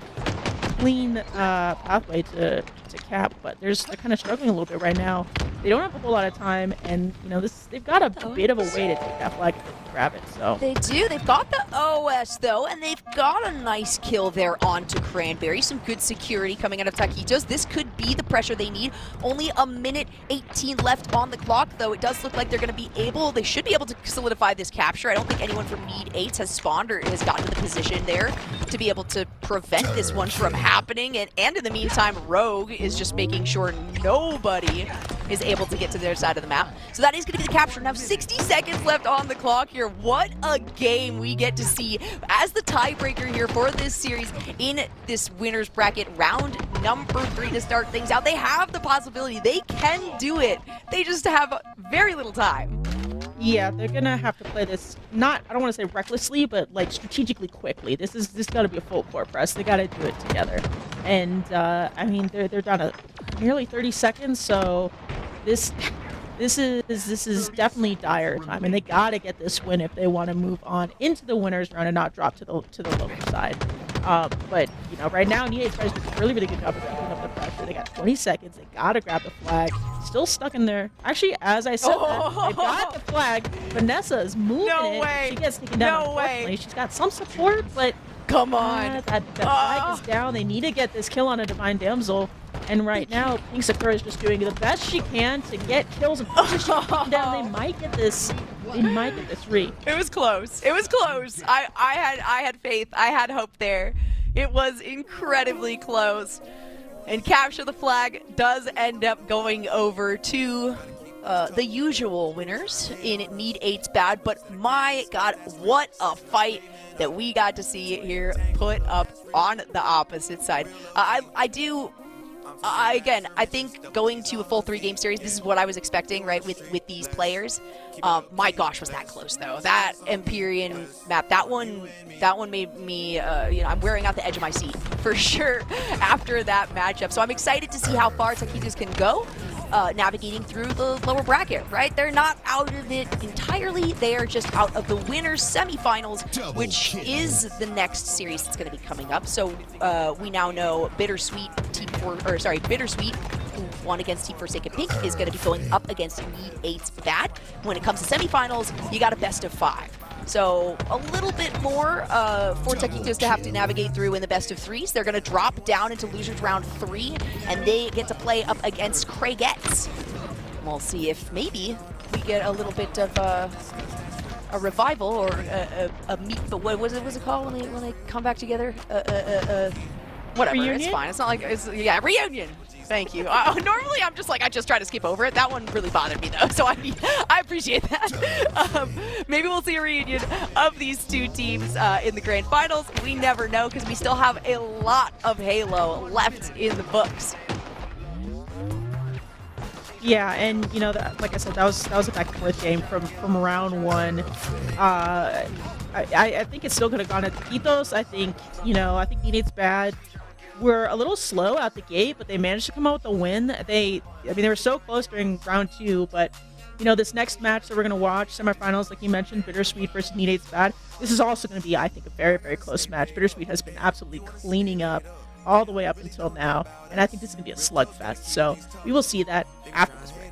pathway to cap. But they're kind of struggling a little bit right now. They don't have a whole lot of time, and you know they've got a bit of a way to take that flag and grab it. So they do. They've got the OS though, and they've got a nice kill there onto Cranberry. Some good security coming out of Taquitos. This could be the pressure they need. Only a minute 18 left on the clock, though. It does look like they're going to be able. They should be able to solidify this capture. I don't think anyone from Need 8 has spawned or has gotten to the position there to be able to prevent this one from happening. And in the meantime, Rogue is just making sure nobody is able to get to their side of the map. So that is going to be the capture. Now 60 seconds left on the clock here. What a game we get to see as the tiebreaker here for this series in this winner's bracket, round number 3 to start things out. They have the possibility. They can do it. They just have very little time. Yeah, they're gonna have to play this I don't want to say recklessly, but like strategically quickly. This got to be a full court press. They got to do it together. And I mean, they're down to nearly 30 seconds, so this is definitely dire time, and they got to get this win if they want to move on into the winners round and not drop to the lower side. But you know, right now, Need 8 tries to do a really good job of keeping up the pressure. They got 20 seconds. They got to grab the flag, still stuck in there. Actually, as I said, that, they got the flag. Vanessa is moving No it. way. She gets taken down. No way. Unfortunately. She's got some support, but come on. that flag is down. They need to get this kill on a Divine Damsel. And right now, Pink Sakura is just doing the best she can to get kills and pushes she taken down. They might get this. They might get the 3. It was close. It was close. I had faith. I had hope there. It was incredibly close. And capture the flag does end up going over to the usual winners in Need 8's Bad. But my God, what a fight that we got to see here put up on the opposite side. Again, I think going to a full 3-game series, this is what I was expecting, right, with these players. My gosh, was that close, though. That Empyrean map, that one made me, I'm wearing out the edge of my seat, for sure, after that matchup. So I'm excited to see how far Taquitos can go, navigating through the lower bracket, right? They're not out of it entirely. They are just out of the winners semifinals, which is the next series that's going to be coming up. So we now know Bittersweet, who won against Team Forsaken Pink, is going to be going up against Need 8's Bad. When it comes to semifinals, you got a best of 5. So a little bit more for Taquitos to have to navigate through in the best of 3s. They're going to drop down into losers round 3, and they get to play up against Craigettes. We'll see if maybe we get a little bit of a revival or a meet. But what was it called when they come back together? Whatever. Reunion? It's fine. It's not like reunion. Thank you. Normally, I'm just like, I just try to skip over it. That one really bothered me, though, so I appreciate that. Maybe we'll see a reunion of these two teams in the grand finals. We never know, because we still have a lot of Halo left in the books. Yeah, and like I said, that was a back and forth game from round 1. I think it still could have gone at Taquitos. I think Need 8's Bad were a little slow out the gate, but they managed to come out with a win. They were so close during round 2, but this next match that we're gonna watch, semifinals, like you mentioned, Bittersweet versus Need 8's Bad. This is also gonna be, I think, a very, very close match. Bittersweet has been absolutely cleaning up all the way up until now, and I think this is gonna be a slugfest. So we will see that after this break.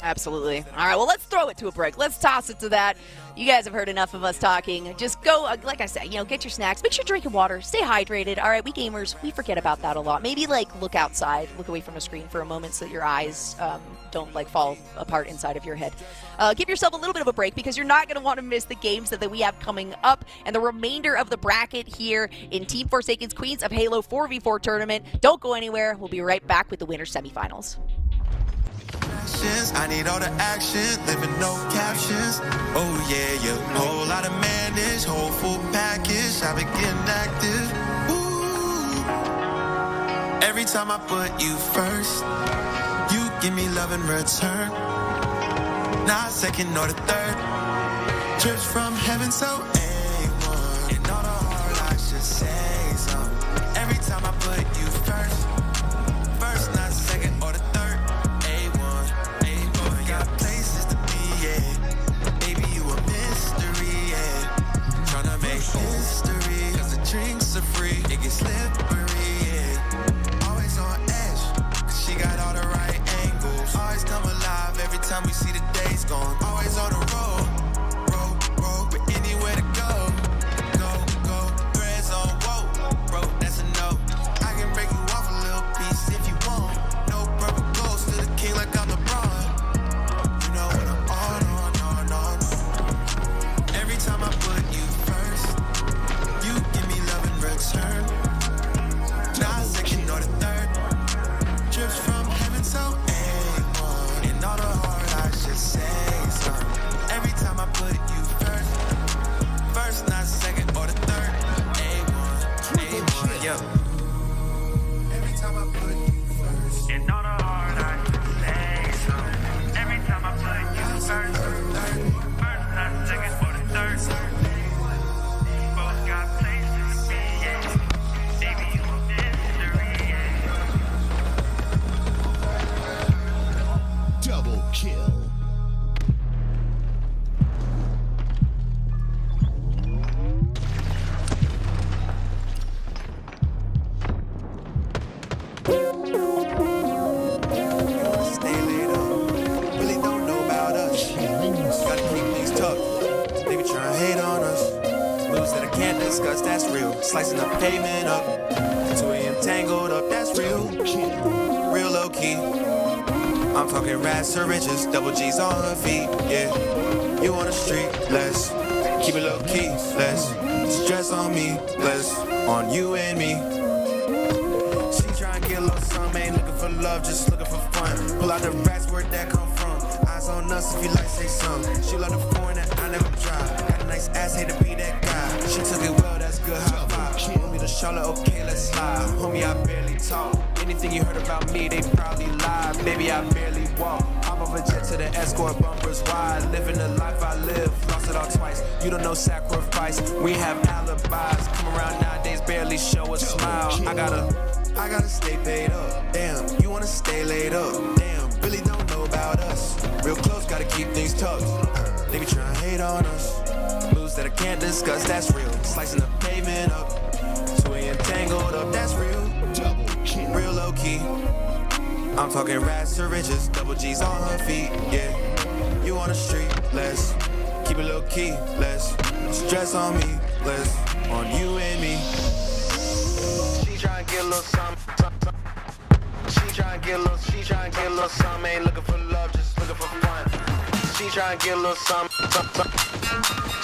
Absolutely. All right, well, let's throw it to a break. Let's toss it to that. You guys have heard enough of us talking. Just go, like I said, get your snacks. Make sure you're drinking water. Stay hydrated. All right, we gamers, we forget about that a lot. Maybe, look outside. Look away from a screen for a moment so that your eyes don't, fall apart inside of your head. Give yourself a little bit of a break, because you're not going to want to miss the games that we have coming up and the remainder of the bracket here in Team Forsaken's Queens of Halo 4v4 tournament. Don't go anywhere. We'll be right back with the winner semifinals. I need all the action, living no captions. Oh yeah, whole lot of manage, whole full package. I've been getting active. Ooh. Every time I put you first, you give me love in return. Not second or the third. Trips from heaven, so A1. And all the hard I should say something. Every time I put you first, not second or the third. History, cause the drinks are free, it gets slippery, yeah. Always on edge, cause she got all the right angles. Always come alive every time we see the days gone. Always on the road, but anywhere to go. Threads on, whoa, bro, that's a no. I can break you off a little piece if you want. No purple goals to the king like I'm LeBron. You know what I'm on. Every time I put you first, you give me love in return. Not second or the third. Trips from heaven, so A1. And all the hard I should say something. Every time I put you first, not second or the third. A1, yo. Every time I put you first, and all the hard I should say something. Every time I put you first, not second or the third. Both got places to be, yeah. Baby, you a mystery, yeah. Double kill. discuss, that's real. Slicing the pavement up, 2 a.m. tangled up, that's real. Real low key. I'm talking rats to riches, double G's on her feet, yeah. You on the street, less. Keep it low key, less. Stress on me, less. On you and me. She tryna get a little something, ain't looking for love, just looking for fun. Pull out the rats, where'd that come from? Eyes on us if you like, say something. She love the foreign that I never tried. Got a nice ass, hate to be that guy. She took it well, that's good, high five. Want me to Charlotte, okay, let's slide. Homie, I barely talk. Anything you heard about me, they probably lie. Baby, I barely walk. Hop off a jet to the escort, bumpers wide. Living the life I live, lost it all twice. You don't know sacrifice, we have alibis. Come around nowadays, barely show a smile. I gotta stay paid up. Damn, you wanna stay laid up. Damn, really don't know about us. Real close, gotta keep things tucked. They be trying to hate on us. Moves that I can't discuss, that's real. Slicing the pavement up. 2 a.m. tangled up, that's real. Real low key. I'm talking rats to riches, double G's on her feet, yeah. You on the street, less. Keep it low key, less. Stress on me, less. On you and me. She tryna get a little something. She tryna get a little something. Ain't looking for love, just looking for fun. She tryna get a little something.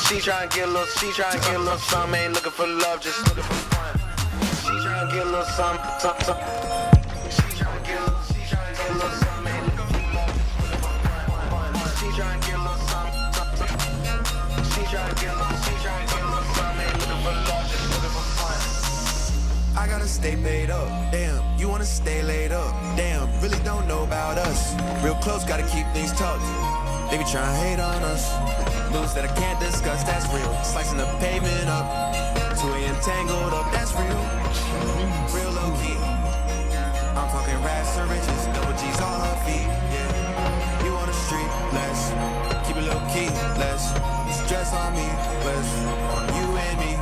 She tryna get a little something. Ain't looking for love, just looking for fun. She tryna get a little something. She tryna get a little something. Ain't looking for love, just looking for fun. She tryna get a little something. She tryna get a little something. Ain't looking for love, just looking for fun. I gotta stay paid up. Damn, you wanna stay laid up. Damn, really don't know about us. Real close, gotta keep things tucked. They be trying to hate on us. Moves that I can't discuss, that's real. Slicing the pavement up. 2 a.m. tangled up, that's real. Real low key. I'm talking rats to riches, double G's on her feet, yeah. You on the street, less. Keep it low key, less. Stress on me, less. On you and me.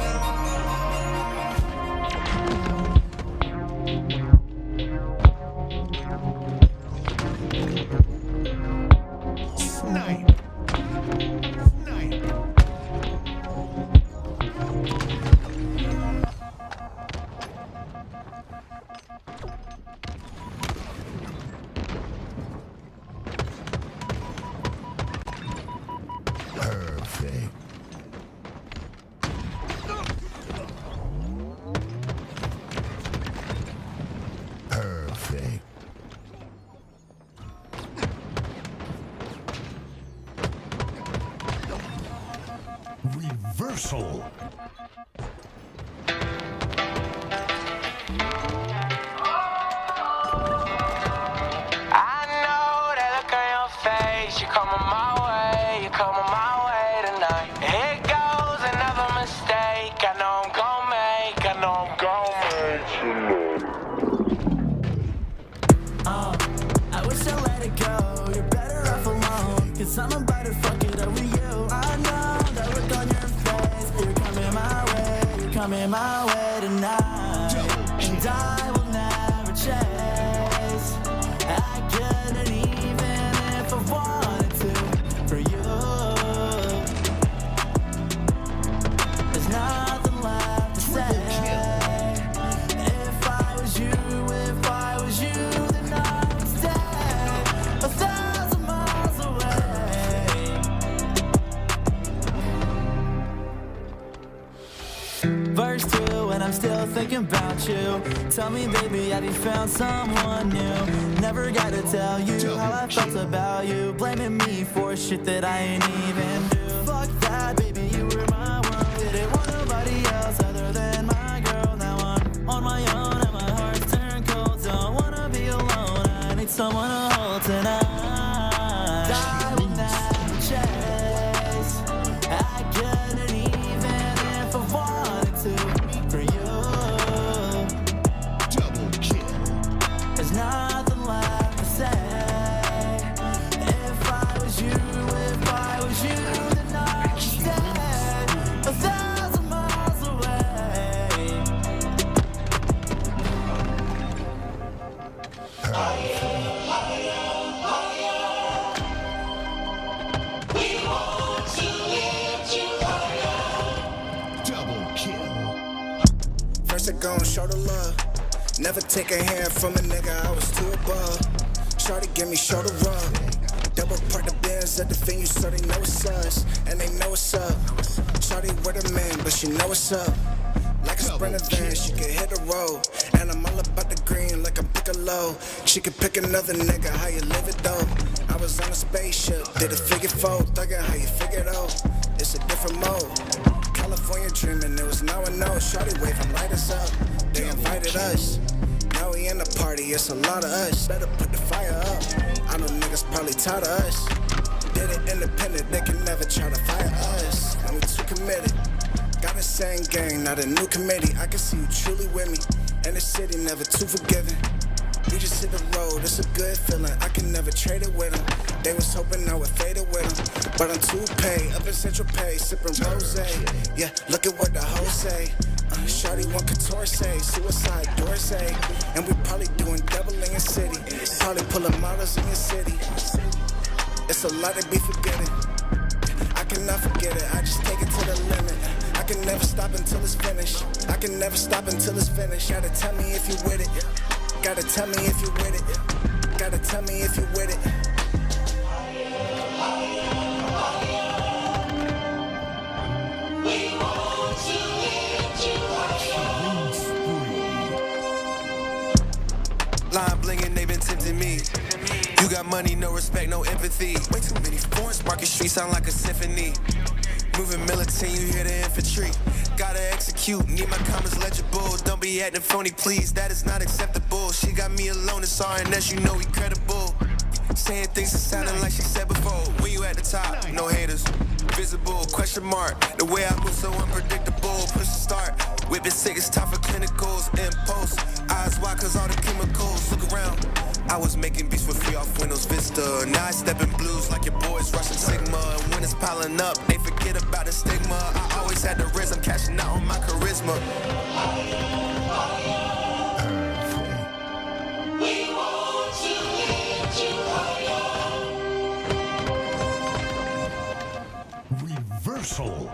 Reversal. You coming my way, you coming my way tonight. Here goes another mistake. I know I'm gon' make, I know I'm gon' make. I wish I let it go. You're better off alone. Cause I'm about to fuck it up with you. I know that look on your face. You're coming my way tonight. And I will never chase. I couldn't even if I wanted to for you. There's nothing left to say. If I was you, then I would stay 1,000 miles away. Verse 2, and I'm still thinking about you. Tell me, baby, have you found someone new? Never gotta tell you how I felt about you. Blaming me for shit that I ain't even do. Fuck that, baby, you were my world. Didn't want nobody else other than my girl. Now I'm on my own and my heart's turned cold. Don't wanna be alone, I need someone to hold tonight. I will never chase. I couldn't even if I wanted to for you. Double kill. There's nothing left to say. If I was you, then I would stay 1,000 miles away. love. Never take a hand from a nigga, I was too above. Shawty give me shoulder rub. Double park the Benz at the venue so they know it's us. And they know what's up. Shawty with a man, but she know what's up. Like a sprinter van, she can hit the road. And I'm all about the green like I'm Piccolo. She could pick another nigga, how you live it though. I was on a spaceship, did a figure four. Thuggin' how you figure it out. It's a different mode. California dreaming, it was now and no. Shawty waving, light us up. They invited us. Now we in the party, it's a lot of us. Better put the fire up. I know niggas probably tired of us. Did it independent, they can never try to fire us. And we too committed. Got the same gang, not a new committee. I can see you truly with me. And the city never too forgiving. We just hit the road, it's a good feeling. I can never trade it with them. They was hoping I would fade it with them. But I'm too paid, up in Central Pay, sipping rosé. Yeah, look at what the hoes say. Shawty want couture say, suicide doors say. And we probably doing double in your city. Probably pulling models in your city. It's a lot to be forgetting. I cannot forget it, I just take it to the limit. I can never stop until it's finished. I can never stop until it's finished. Gotta tell me if you with it. Gotta tell me if you with it. Gotta tell me if you with it. Line blingin', they been tempting me. You got money, no respect, no empathy. Way too many foreigns, Market Street sound like a symphony. Moving militant, you hear the infantry. Gotta execute, need my comments legible. Don't be acting phony, please, that is not acceptable. She got me alone, it's RNS, you know we credible. Saying things that sounding like she said before. When you at the top, no haters. Visible, question mark. The way I move so unpredictable. Push the start. Whip it sick, it's time for clinicals. Impulse, eyes wide cause all the chemicals. Look around. I was making beats with free off Windows Vista. Now I step in blues like your boys rushing Sigma. And when it's piling up, they forget about the stigma. I always had the risk, I'm cashing out on my charisma. We want to lift you Reversal.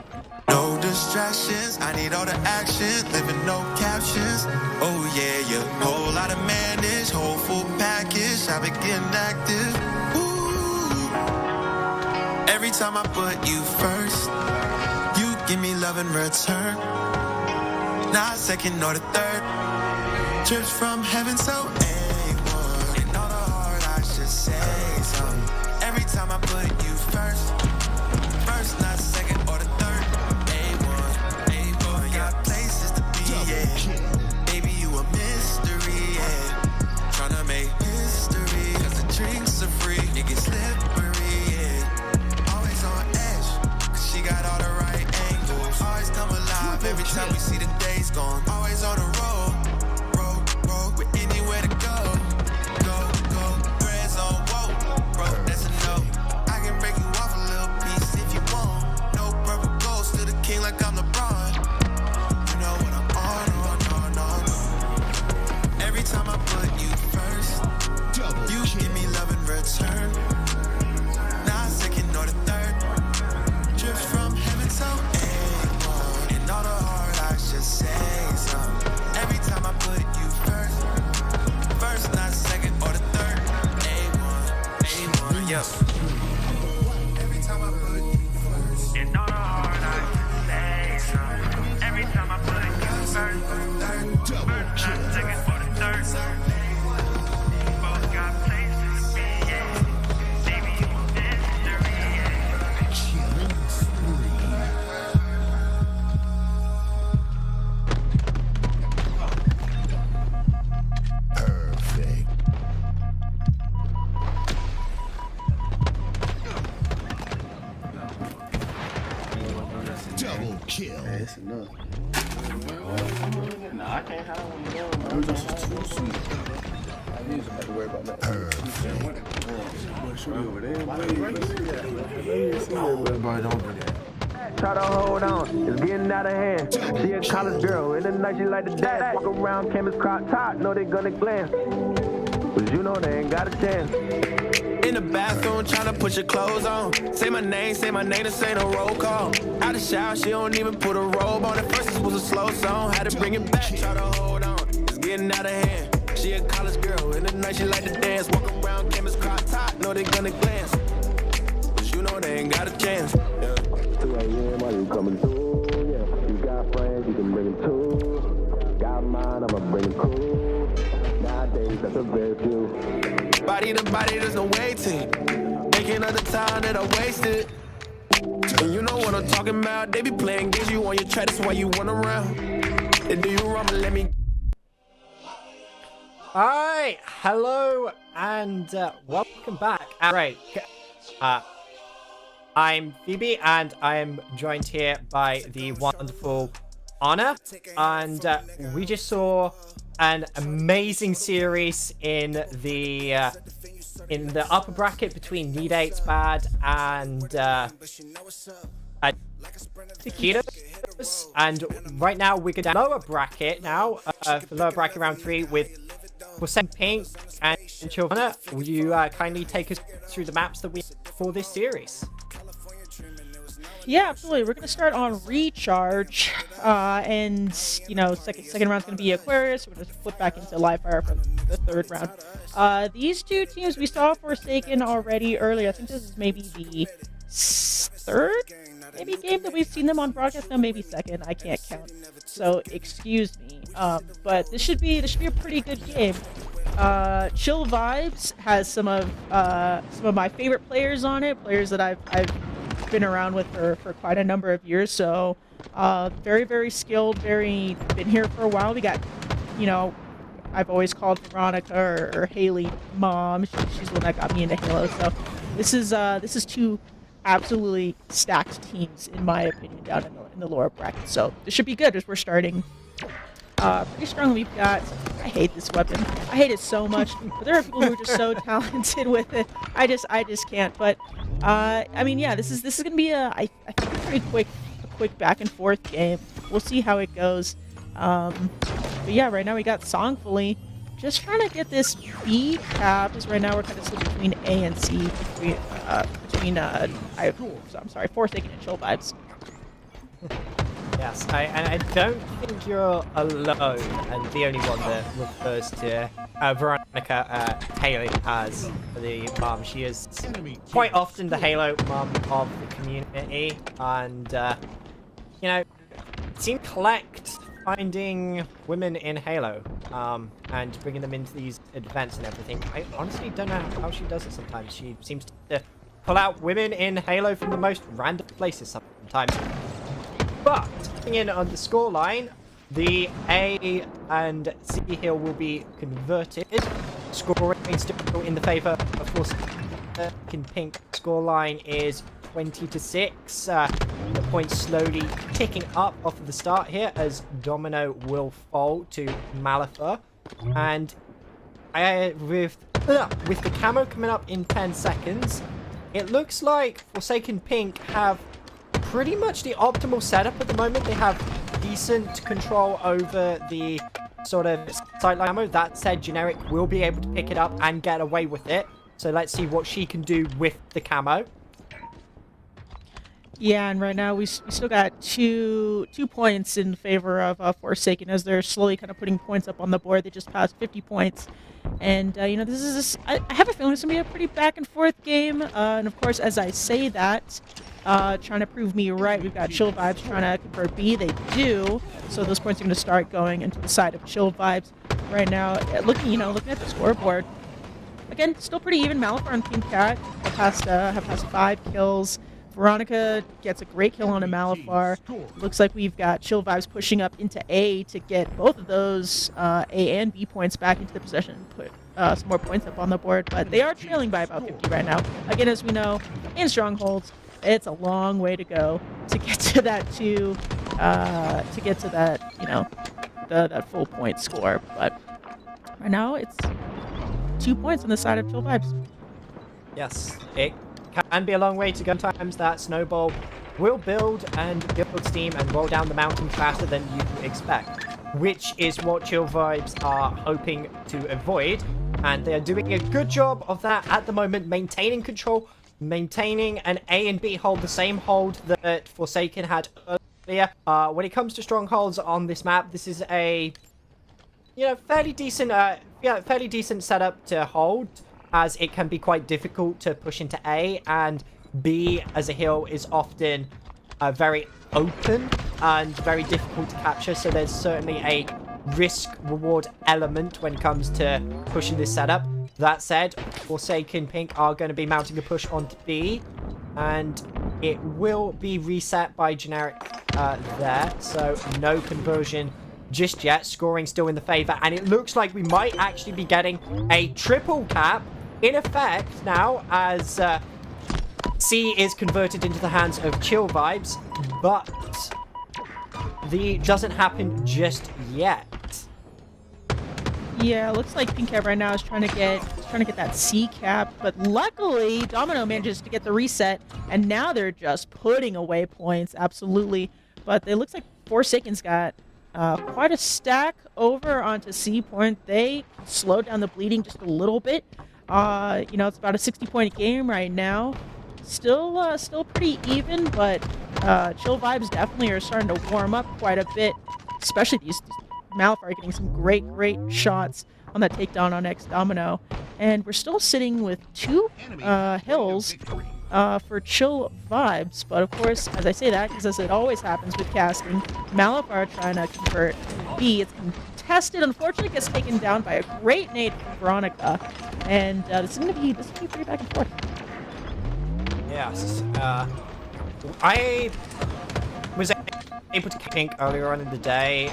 No distractions, I need all the action, living no captions. Oh yeah, yeah, whole lot of manage, whole full package, I been getting active. Ooh. Every time I put you first, you give me love in return. Not second or the third, trips from heaven so A1. And all the hard I should say something. Every time I put you first, not second or the third. A1, got places to be, yeah. Baby, you a mystery, yeah. Tryna make history, cause the drinks are free. It gets slippery, yeah. Always on edge, cause she got all the right angles. Always come alive every time we see the days gone. Always on the road, with anywhere to go. Threads on woe, bro, that's a no. I can break you off a little piece if you want. No purple gold, still the king like I'm LeBron. You know what I'm on. Every time I put you first, you give me love in return. Not second or the third, drips from heaven so A1. And all the hard I should say something. Every time I put you first, not second or the third. A1, yep. Every time I put you first, and all the hard I should say something. Every time I put you first, not second or the third. Both got places to be, yeah. Baby, you a mystery, yeah. Perfect. Double kill. That's enough. Nah, I can't have them. Them just too sweet. I used to have to worry about that. Shorty over there. Everybody don't do that. Try to hold on, it's getting out of hand. She a college girl, in the night she like to dance. Walk around campus crop top, know they gonna glance. But you know they ain't got a chance. In the bathroom, tryna put your clothes on. Say my name, this ain't a roll call. Out the shower, she don't even put a robe on. At first, this was a slow song, had to bring it back. Try to hold on, it's getting getting out of hand. She a college girl, in the night she like to dance. Walk around campus, crop top, know they gonna glance. But you know they ain't got a chance. Yeah. 2 a.m. Are you coming through? Yeah. You got friends, you can bring them too. Got mine, I'ma bring them cool. Nowadays, that's a very few. Body to body, there's no waiting. Thinking of the time that I wasted. And you know what I'm talking about. They be playing games, you on your track, that's why you run around. They do you wrong, but let me. Alright, hello and welcome back. Alright, I'm Phoebe and I am joined here by the wonderful Anna. And we just saw an amazing series in the upper bracket between Need 8's Bad and Taquitos. And right now we're going to lower bracket now, for lower bracket round 3 with IVSaken Pink and Chilvana. Will you kindly take us through the maps that we for this series? Yeah, absolutely. We're going to start on Recharge, and, you know, second round's going to be Aquarius. We're going to flip back into Live Fire for the third round. These two teams, we saw Forsaken already earlier. I think this is maybe the third game that we've seen them on broadcast. No, maybe second. I can't count. So, excuse me. But this should be a pretty good game. Chill Vibes has some of my favorite players on it, players that I've been around with for quite a number of years. So very, very skilled, been here for a while. We got, you know, I've always called Veronica or Haley mom. She's the one that got me into Halo. So this is two absolutely stacked teams in my opinion down in the lower bracket. So this should be good as we're starting pretty strong. We've got, I hate this weapon. I hate it so much, but there are people who are just so talented with it. I just can't. But I mean, yeah, this is gonna be I think a pretty quick back and forth game. We'll see how it goes. But yeah, right now we got Songfully just trying to get this B cap, because right now we're kind of split between A and C, I'm sorry, Forsaken and Chill Vibes. Yes, I don't think you're alone, and the only one that refers to Veronica Haley as the mom. She is quite often the Halo mom of the community, and you know, seem collect finding women in Halo and bringing them into these events and everything. I honestly don't know how she does it sometimes. She seems to pull out women in Halo from the most random places sometimes. But, looking in on the scoreline, the A and C hill will be converted. Scoring still in the favour of Forsaken Pink. Scoreline is 20-6. The points slowly ticking up off of the start here as Domino will fall to Malifaux. And with the camo coming up in 10 seconds, it looks like Forsaken Pink have pretty much the optimal setup at the moment. They have decent control over the sort of sideline ammo. That said, Generic will be able to pick it up and get away with it. So let's see what she can do with the camo. Yeah, and right now we still got two points in favor of Forsaken as they're slowly kind of putting points up on the board. They just passed 50 points. And, you know, I have a feeling it's going to be a pretty back and forth game. And, of course, as I say that, trying to prove me right, we've got Chill Vibes trying to convert B. They do. So those points are going to start going into the side of Chill Vibes right now. Looking at the scoreboard. Again, still pretty even. Malifaux and Pink Cat have passed 5 kills. Veronica gets a great kill on a Malifaux. Looks like we've got Chill Vibes pushing up into A to get both of those A and B points back into the possession and put some more points up on the board. But they are trailing by about 50 right now. Again, as we know, in Strongholds, it's a long way to go to get to that you know, that full point score. But right now, it's 2 points on the side of Chill Vibes. Yes, it can be a long way to go. Sometimes that snowball will build steam and roll down the mountain faster than you expect, which is what Chill Vibes are hoping to avoid, and they are doing a good job of that at the moment, maintaining control, maintaining an A and B hold, the same hold that Forsaken had earlier. When it comes to strongholds on this map, this is a fairly decent. Fairly decent setup to hold, as it can be quite difficult to push into A, and B as a hill is often very open and very difficult to capture. So there's certainly a risk-reward element when it comes to pushing this setup. That said, Forsaken Pink are going to be mounting a push onto B, and it will be reset by generic there. So no conversion just yet. Scoring still in the favor, and it looks like we might actually be getting a triple cap in effect now, as C is converted into the hands of Chill Vibes, but the doesn't happen just yet. Yeah, looks like Pink Cap right now is trying to get that C cap, but luckily Domino manages to get the reset, and now they're just putting away points, absolutely. But it looks like Forsaken's got quite a stack over onto C point. They slowed down the bleeding just a little bit. It's about a 60-point game right now. Still pretty even, but Chill Vibes definitely are starting to warm up quite a bit, especially these Malphite are getting some great shots on that takedown on X Domino. And we're still sitting with 2 hills for Chill Vibes. But of course, as I say that, because as it always happens with casting, Malphite are trying to convert B. It's contested. Unfortunately, gets taken down by a great nade from Veronica. And this is gonna be pretty back and forth. Yes. I was able to Pink earlier on in the day.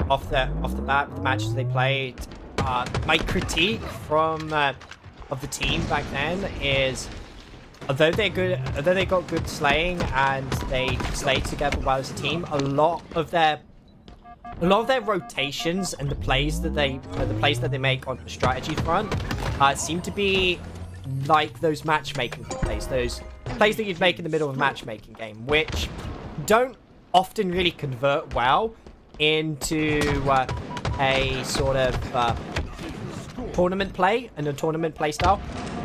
Off the bat with the matches they played, my critique from of the team back then is, although they got good slaying and they slayed together well as a team, a lot of their rotations and the plays that they make on the strategy front seem to be like those matchmaking plays, those plays that you'd make in the middle of a matchmaking game, which don't often really convert well into a sort of tournament play and a tournament play style,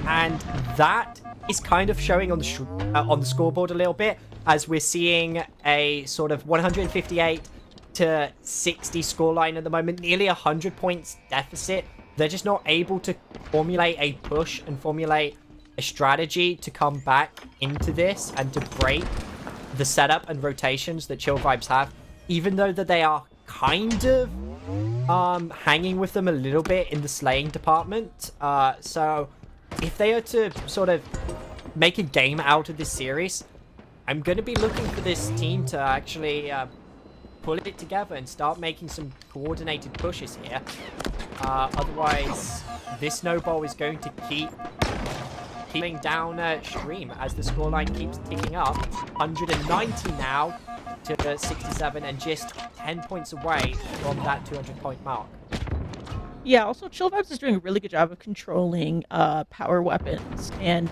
and that is kind of showing on the scoreboard a little bit, as we're seeing a sort of 158 to 60 scoreline at the moment, nearly 100 points deficit. They're just not able to formulate a push and formulate a strategy to come back into this and to break the setup and rotations that Chill Vibes have, even though that they are kind of hanging with them a little bit in the slaying department. So if they are to sort of make a game out of this series, I'm going to be looking for this team to actually pull it together and start making some coordinated pushes here. Otherwise, this snowball is going to keep down stream as the scoreline keeps ticking up. 190 now to 67, and just 10 points away from that 200-point mark. Yeah, also Chill Vibes is doing a really good job of controlling power weapons and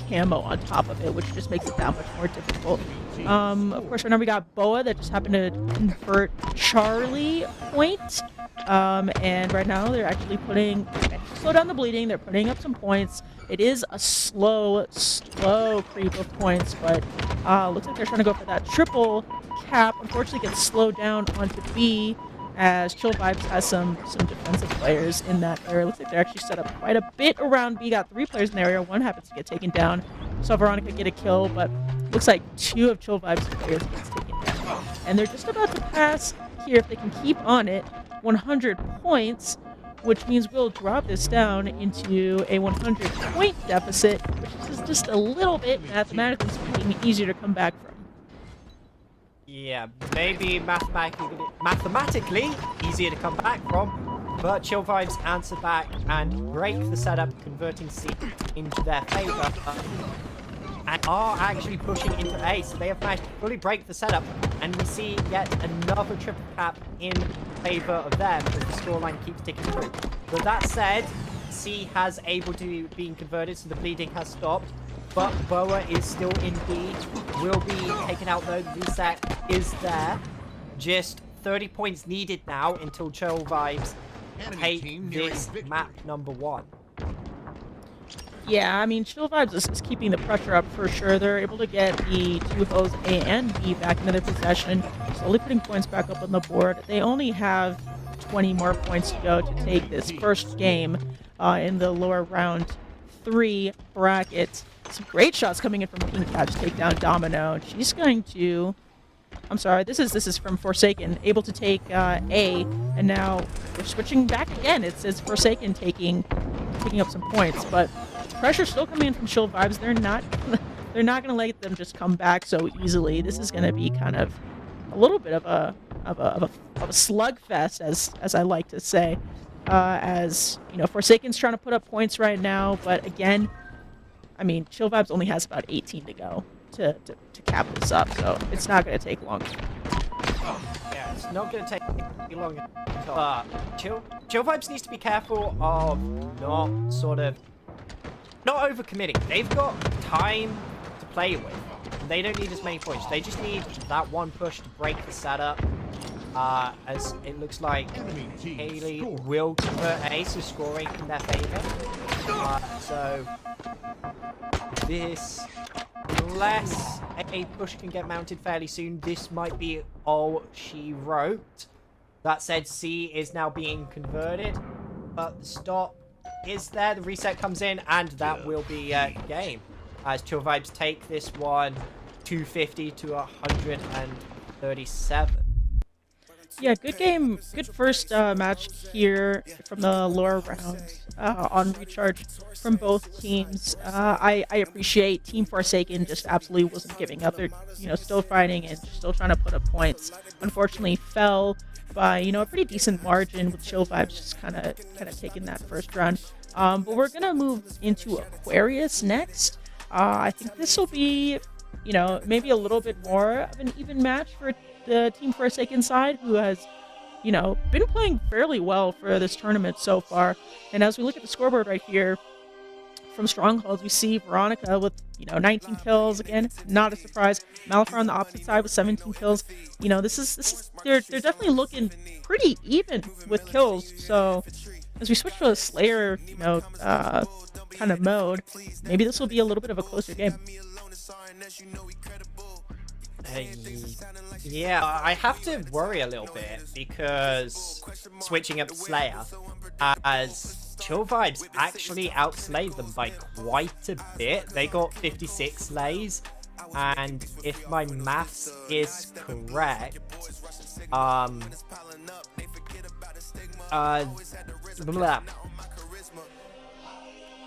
camo on top of it, which just makes it that much more difficult. Of course, right now we got Boa that just happened to convert Charlie point. And right now they're actually slow down the bleeding. They're putting up some points. It is a slow creep of points, but looks like they're trying to go for that triple cap. Unfortunately, gets slowed down onto B, as Chill Vibes has some defensive players in that area. Looks like they're actually set up quite a bit around B. Got 3 players in the area. 1 happens to get taken down. Saw Veronica get a kill, but looks like 2 of Chill Vibes players gets taken down. And they're just about to pass here, if they can keep on it, 100 points, which means we'll drop this down into a 100-point deficit, which is just a little bit, mathematically speaking, easier to come back from. Yeah, maybe mathematically easier to come back from, but Chill Vibes answer back and break the setup, converting C into their favor, and are actually pushing into A. So they have managed to fully break the setup, and we see yet another triple cap in favor of them as the scoreline keeps ticking through. But that said, C has able to be converted, so the bleeding has stopped. But Boa is still in B, will be taken out though. The reset is there. Just 30 points needed now until Chill Vibes take this map number 1. Yeah, I mean, Chill Vibes is keeping the pressure up for sure. They're able to get the 2 foes A and B back into their possession, slowly putting points back up on the board. They only have 20 more points to go to take this first game in the lower round 3 bracket. Some great shots coming in from Pink Cat to take down Domino. She's going to... I'm sorry, this is from Forsaken, able to take A, and now they're switching back again. It's Forsaken taking up some points, but pressure still coming in from Chill Vibes. They're not gonna let them just come back so easily. This is gonna be kind of a little bit of a slugfest, as I like to say, as you know, Forsaken's trying to put up points right now, but again, I mean, Chill Vibes only has about 18 to go to cap this up, so it's not going to take long. Yeah, it's not going to take long. Chill Vibes needs to be careful of not overcommitting. They've got time to play with. They don't need as many points. They just need that one push to break the setup. As it looks like Haley will convert Ace, is scoring in their favor. So this, unless a push can get mounted fairly soon, this might be all she wrote. That said, C is now being converted, but the stop is there. The reset comes in, and that will be game. As Chill Vibes take this one 250 to 137. Yeah, good game. Good first match here from the lower round on recharge from both teams. I appreciate Team Forsaken just absolutely wasn't giving up. They're still fighting and still trying to put up points. Unfortunately, fell by a pretty decent margin, with Chill Vibes just kind of taking that first round. But we're gonna move into Aquarius next. I think this will be maybe a little bit more of an even match for the Team Forsaken side, who has, been playing fairly well for this tournament so far. And as we look at the scoreboard right here, from Strongholds, we see Veronica with, 19 kills. Again, not a surprise. Malphar on the opposite side with 17 kills. They're definitely looking pretty even with kills. So as we switch to a Slayer, kind of mode, maybe this will be a little bit of a closer game. Yeah, I have to worry a little bit, because switching up Slayer, as Chill Vibes actually outslayed them by quite a bit. They got 56 slays, and if my maths is correct,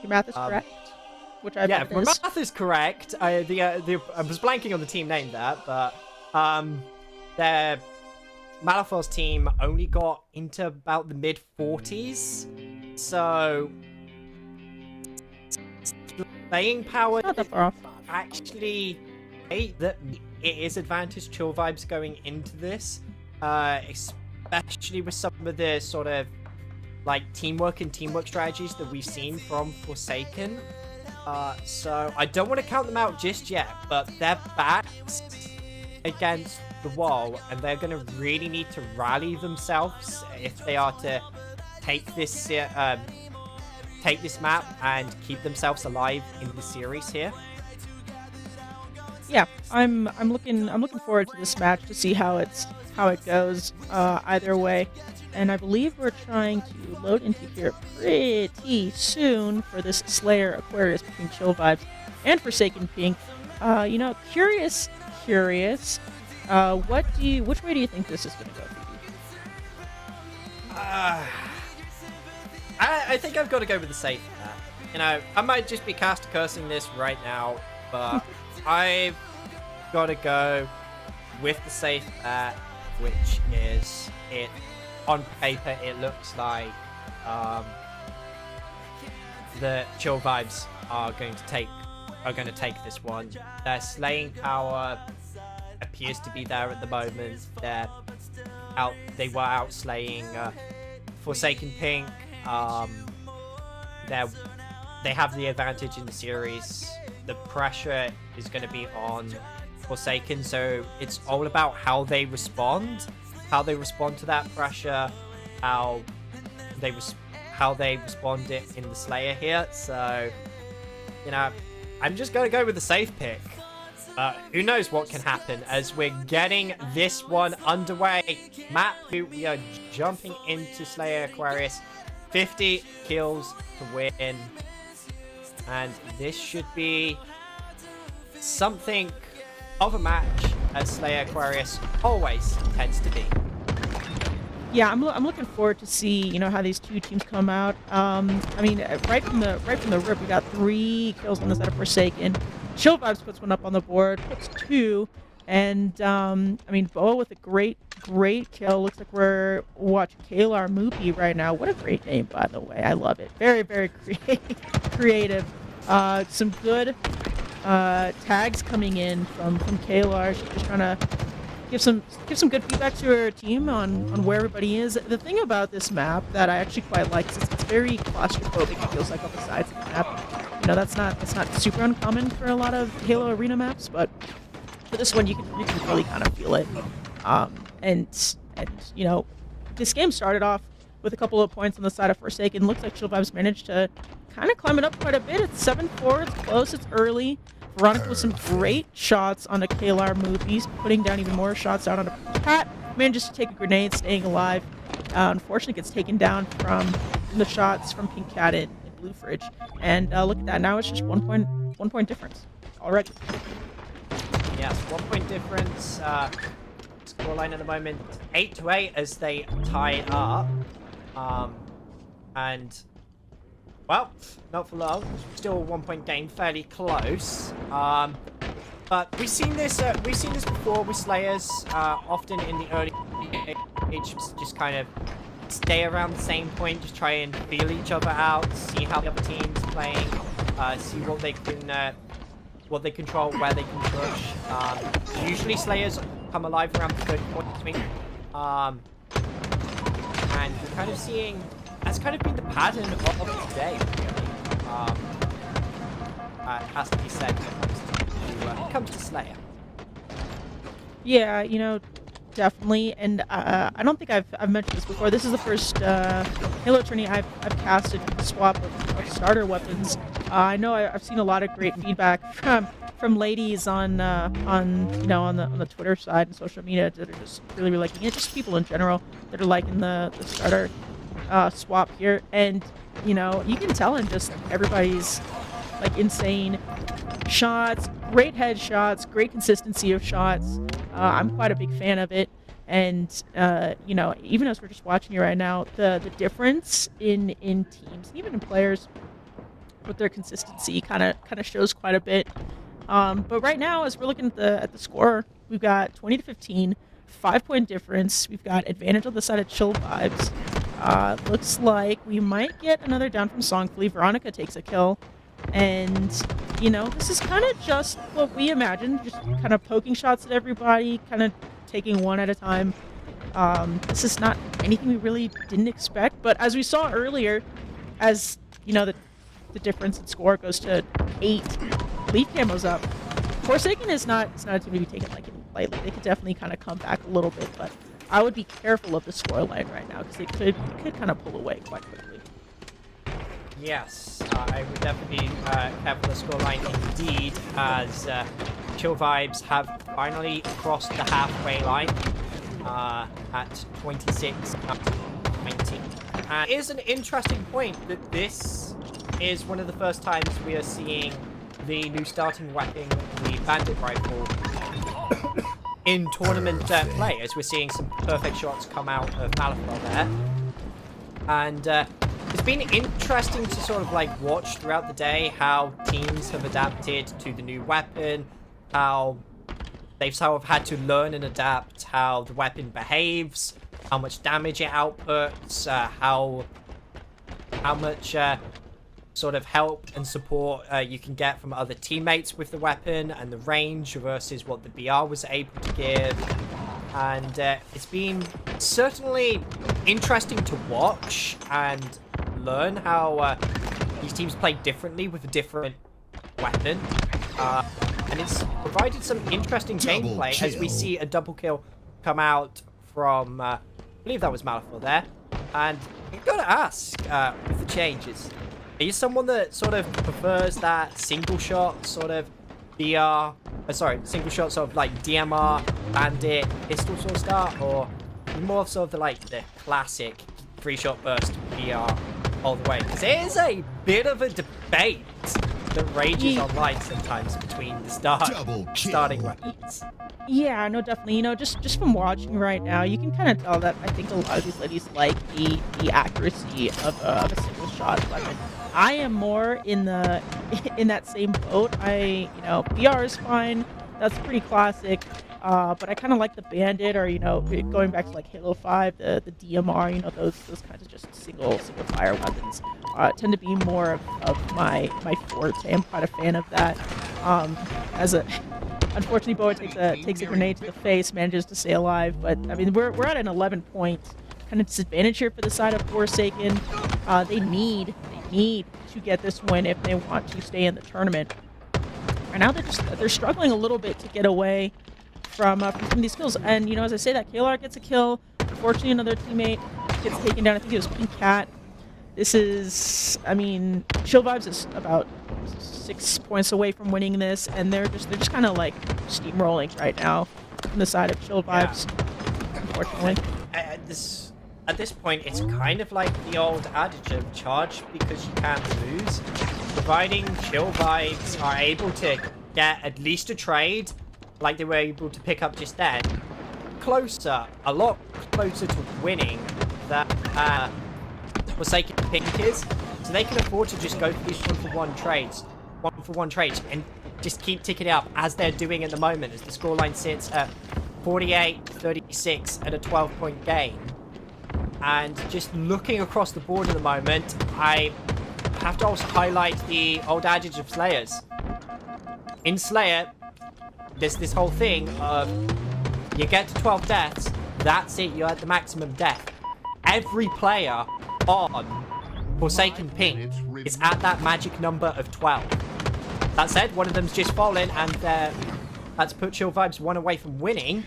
Your math is correct? Which I yeah, if my math is correct. I was blanking on the team name there, but their Malaphar's team only got into about the mid-40s, so playing power actually that it is advantage Chill Vibes going into this, especially with some of the sort of like teamwork strategies that we've seen from Forsaken. So I don't want to count them out just yet, but they're backs against the wall, and they're going to really need to rally themselves if they are to take this map and keep themselves alive in the series here. Yeah, I'm looking forward to this match to see how it goes either way. And I believe we're trying to load into here pretty soon for this Slayer Aquarius between Chill Vibes and Forsaken Pink. Curious. Which way do you think this is going to go for you? I think I've got to go with the safe bet. I might just be cursing this right now, but I've got to go with the safe bet, which is it. On paper, it looks like the Chill Vibes are going to take this one. Their slaying power appears to be there at the moment. They were out slaying Forsaken Pink. They have the advantage in the series. The pressure is going to be on Forsaken, so it's all about how they respond to that pressure, how they respond it in the Slayer here. So, I'm just gonna go with the safe pick. who knows what can happen as we're getting this one underway. Matt, who we are jumping into Slayer Aquarius. 50 kills to win. And this should be something of a match, as Slayer Aquarius always tends to be. Yeah, I'm looking forward to see how these two teams come out. I mean, right from the rip, we got 3 kills on the side of Forsaken. Chill Vibes puts one up on the board, puts 2, and I mean, Boa with a great kill. Looks like we're watching Kalar Moopy right now. What a great name, by the way. I love it. Very, very creative. Some good tags coming in from Kalar. She's just trying to give some good feedback to her team on where everybody is. The thing about this map that I actually quite like is it's very claustrophobic. It feels like on the sides of the map. That's not super uncommon for a lot of Halo Arena maps, but for this one you can really kind of feel it. And this game started off with a couple of points on the side of Forsaken. Looks like Chill Vibes managed to kind of climb it up quite a bit. It's 7-4. It's close. It's early. Veronica with some great shots on the Kalar movies, putting down even more shots out on a Cat. Manages to take a grenade, staying alive. Unfortunately, gets taken down from the shots from Pink Cat and Blue Fridge. And look at that. Now it's just 1 point difference already. Yes, 1 point difference. Scoreline at the moment 8-8 as they tie it up. And well, not for long. Still a 1 point game, fairly close. But we've seen this before with Slayers. Often in the early age, just kind of stay around the same point, just try and feel each other out, see how the other team's playing, see what they control, where they can push. Usually Slayers come alive around the 30 point. And you're kind of seeing that's kind of been the pattern of today, really. It has to be said when it comes to Slayer. Yeah, definitely. And I don't think I've mentioned this before. This is the first Halo tourney I've casted with the swap of starter weapons. I know I've seen a lot of great feedback from ladies on the Twitter side and social media that are just really liking it. Just people in general that are liking the starter swap here, and you can tell in just everybody's like insane shots, great headshots, great consistency of shots. I'm quite a big fan of it, and even as we're just watching it right now, the difference in teams, even in players, with their consistency kind of shows quite a bit. But right now, as we're looking at the score, we've got 20-15, 5 point difference. We've got advantage on the side of Chill Vibes. Looks like we might get another down from Songfully. Veronica takes a kill. And, this is kind of just what we imagined, just kind of poking shots at everybody, kind of taking one at a time. This is not anything we really didn't expect, but as we saw earlier, as, the difference in score goes to 8, Leaf Camo's up. Forsaken is not a team to be taken lightly. They could definitely kind of come back a little bit, but I would be careful of the scoreline right now, because they could kind of pull away quite quickly. Yes, I would definitely be careful of the scoreline indeed, as Chill Vibes have finally crossed the halfway line at 26-19. And it is an interesting point that this is one of the first times we are seeing the new starting weapon, the Bandit Rifle, in tournament play, as we're seeing some perfect shots come out of Malifaux there. And it's been interesting to sort of watch throughout the day how teams have adapted to the new weapon, how they've sort of had to learn and adapt how the weapon behaves, how much damage it outputs, how much sort of help and support you can get from other teammates with the weapon, and the range versus what the BR was able to give. And it's been certainly interesting to watch and learn how these teams play differently with a different weapon. And it's provided some interesting gameplay as we see a double kill come out from, I believe that was Malifaux there. And you've got to ask, with the changes, are you someone that sort of prefers that single shot sort of BR single shot sort of like DMR, Bandit, pistol sort of start, or more of sort of the classic 3-shot burst VR all the way? Because it is a bit of a debate that rages online sometimes between the starting rounds. Yeah, no, definitely. You know, just from watching right now, you can kind of tell that I think a lot of these ladies like the accuracy of a single shot weapon. I am more in that same boat. VR is fine. That's pretty classic. But I kind of like the Bandit, or going back to like Halo 5, the DMR. You know, those kinds of just single fire weapons tend to be more of my forte. I'm quite a fan of that. Unfortunately, Boa takes a grenade to the face, manages to stay alive. But I mean, we're at an 11-point kind of disadvantage here for the side of Forsaken. They need to get this win if they want to stay in the tournament. Right now, they're struggling a little bit to get away from some of these kills. And as I say that, KLR gets a kill. Unfortunately, another teammate gets taken down. I think it was Pink Cat. This is, Chill Vibes is about 6 points away from winning this, and they're just kind of like steamrolling right now from the side of Chill Vibes. Yeah. Unfortunately, at this point, it's kind of like the old adage of charge because you can't lose. Providing Chill Vibes are able to get at least a trade, like they were able to pick up just then, a lot closer to winning that Forsaken Pink is, so they can afford to just go for these one-for-one trades, and just keep ticking it up as they're doing at the moment, as the scoreline sits at 48-36 at a 12-point game. And just looking across the board at the moment, I have to also highlight the old adage of Slayers. In Slayer, there's this whole thing of you get to 12 deaths, that's it, you're at the maximum death. Every player on Forsaken Pink is at that magic number of 12. That said, one of them's just fallen, and that's put Chill Vibes one away from winning.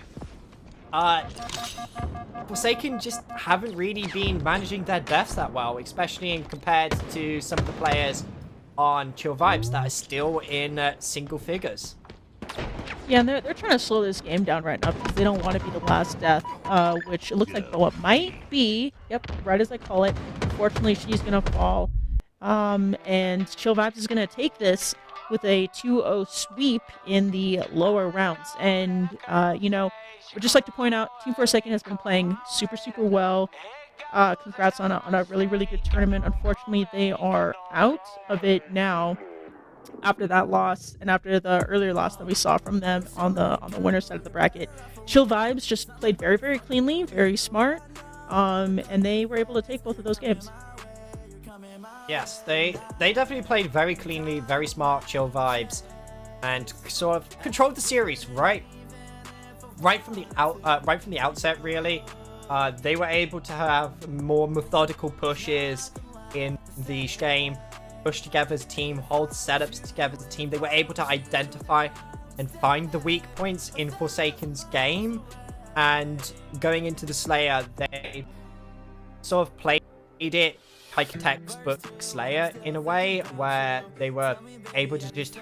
Forsaken just haven't really been managing their deaths that well, especially compared to some of the players on Chill Vibes that are still in single figures. Yeah, and they're trying to slow this game down right now because they don't want to be the last death, which it looks like Boa might be. Yep, right as I call it. Unfortunately, she's going to fall. And Chill Vibes is going to take this with a 2-0 sweep in the lower rounds. And, we'd just like to point out, Team Forsaken has been playing super, super well. Congrats on a really, really good tournament. Unfortunately, they are out of it now after that loss and after the earlier loss that we saw from them on the winner's side of the bracket. Chill Vibes just played very, very cleanly, very smart, and they were able to take both of those games. Yes, they definitely played very cleanly, very smart, Chill Vibes, and sort of controlled the series right from the outset. Really, they were able to have more methodical pushes in the game. Push together as a team, hold setups together as a team. They were able to identify and find the weak points in Forsaken's game. And going into the Slayer, they sort of played it like a textbook Slayer in a way, where they were able to just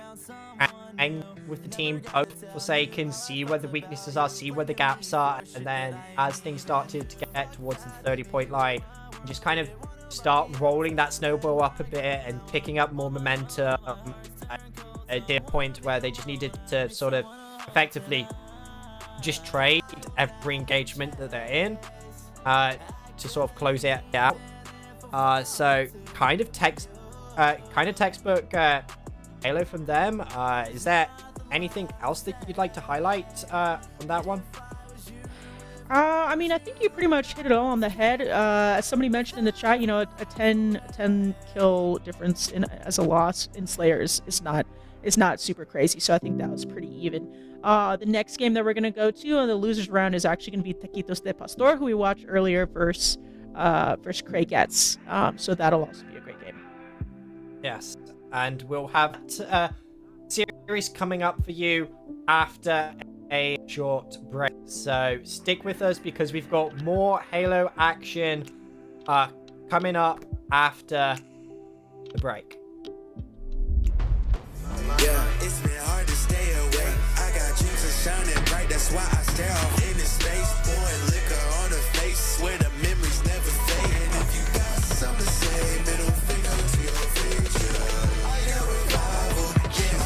hang with the team, both Forsaken, see where the weaknesses are, see where the gaps are, and then as things started to get towards the 30-point line, just kind of start rolling that snowball up a bit and picking up more momentum at a point where they just needed to sort of effectively just trade every engagement that they're in to sort of close it out. So kind of textbook Halo from them. Is there anything else that you'd like to highlight on that one? I think you pretty much hit it all on the head. As somebody mentioned in the chat, a 10 kill difference as a loss in Slayers is not super crazy. So I think that was pretty even. The next game that we're gonna go to on the losers round is actually gonna be Taquitos de Pastor, who we watched earlier, versus Craigets. So that'll also be a great game. Yes, and we'll have a series coming up for you after a short break, so stick with us because we've got more Halo action coming up after the break. Yeah, it's been hard to stay away. I shining bright, that's why I stare off into space. Pouring liquor on her face, swear the memories never fade. And if you got something to say, middle finger to your future. I got revival, yes,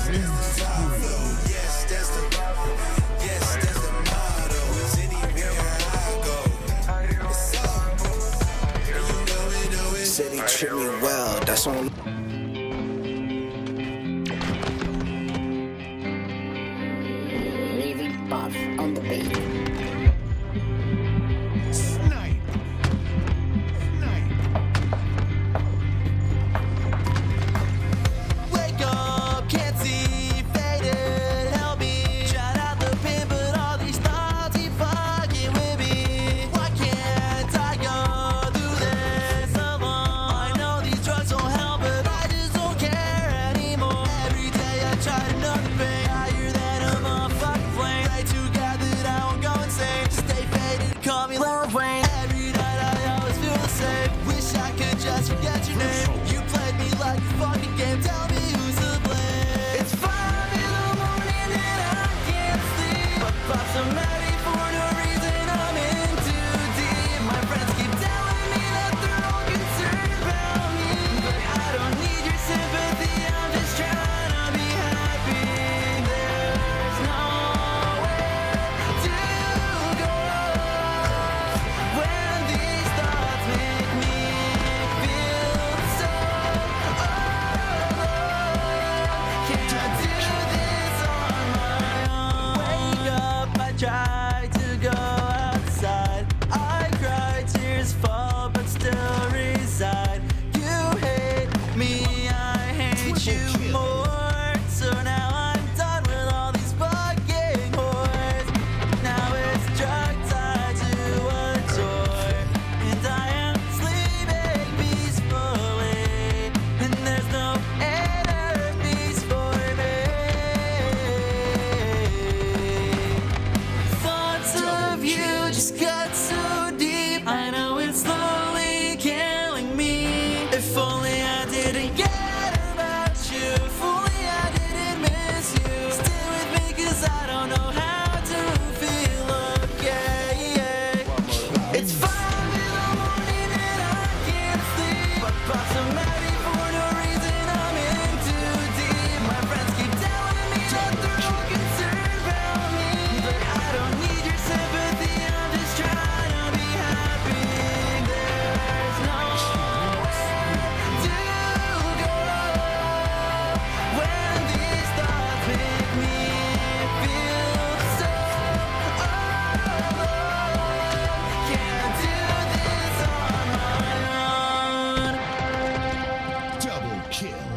that's the revival. Yes, that's the motto. It's anywhere I go. It's up, you know it. Said he treat me well, that's on. Leaving Buff on the beat. Wake up, can't see, faded, help me. Shout out the pin, but all these thoughts keep fucking with me. Why can't I go through this alone? I know these drugs don't help, but I just don't care anymore. Every day I try another thing, higher than a motherfucking flame. Pray to God that I won't go insane. Stay faded, call me Lil Wayne. Every night I always feel the same. Wish I could just forget your name. You played me like a fucking game. Tell me who's to blame. It's 5 in the morning and I can't sleep. But pops I'm ready for no reason. I'm in too deep. My friends keep telling me that they're all concerned about me, but I don't need your sympathy. I'm just trying to be happy. There's nowhere to go when these thoughts make me feel so can't do this on my own. Wake up, I try to go outside. I cry, tears fall, but still reside. You hate me, I hate you more. So now I'm done with all these fucking whores. Now it's drug time to a tour, and I am sleeping peacefully, and there's no inner peace for me. Thoughts of you just got so deep. I know it's slowly killing me. If only I didn't get about you. If only I didn't miss you. Stay with me 'cause I don't know how to feel okay. It's 5 in the morning and I can't sleep. But pops I'm ready for no reason. I'm in too deep. My friends keep telling me that they're all concerned about me, but I don't need your sympathy. I'm just trying to be happy. There's nowhere to go when these thoughts make me feel so alone. Can't do this on my own. Double kill.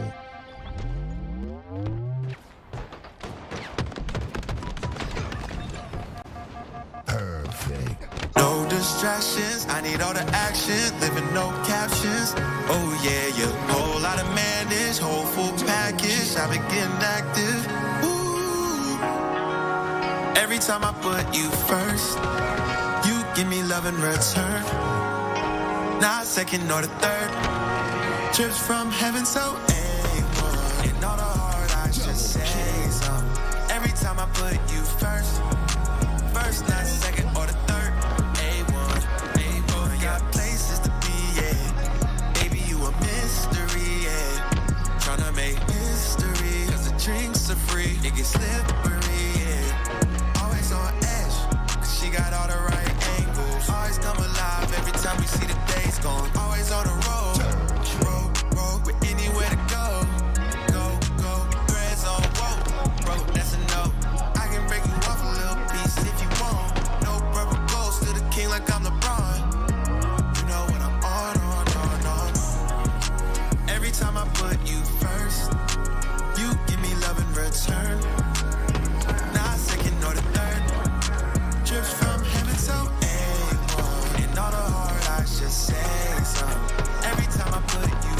Perfect. No distractions, I need all the action, living no captions. Oh yeah, yeah, whole lot of madness, whole full package. I've been getting active. Ooh. Every time I put you first, you give me love in return. Not second or the third. Trips from heaven, so A1. And all the hard I should say some. Every time I put you first, not second or the third. A1, A1. Got places to be, yeah. Baby, you a mystery, yeah. Tryna make history, 'cause the drinks are free. It gets slippery, yeah. Always on edge, 'cause she got all the right angles. Always come alive every time we see the days gone. Always on the road, with anywhere to go. Threads on, whoa, bro, that's a no. I can break you off a little piece if you want. No purple gold, still the king like I'm LeBron. You know what I'm on. Every time I put you first, you give me love in return. Not second or the third. Trips from heaven, so A1. And all the hard I should say some. Every time I put you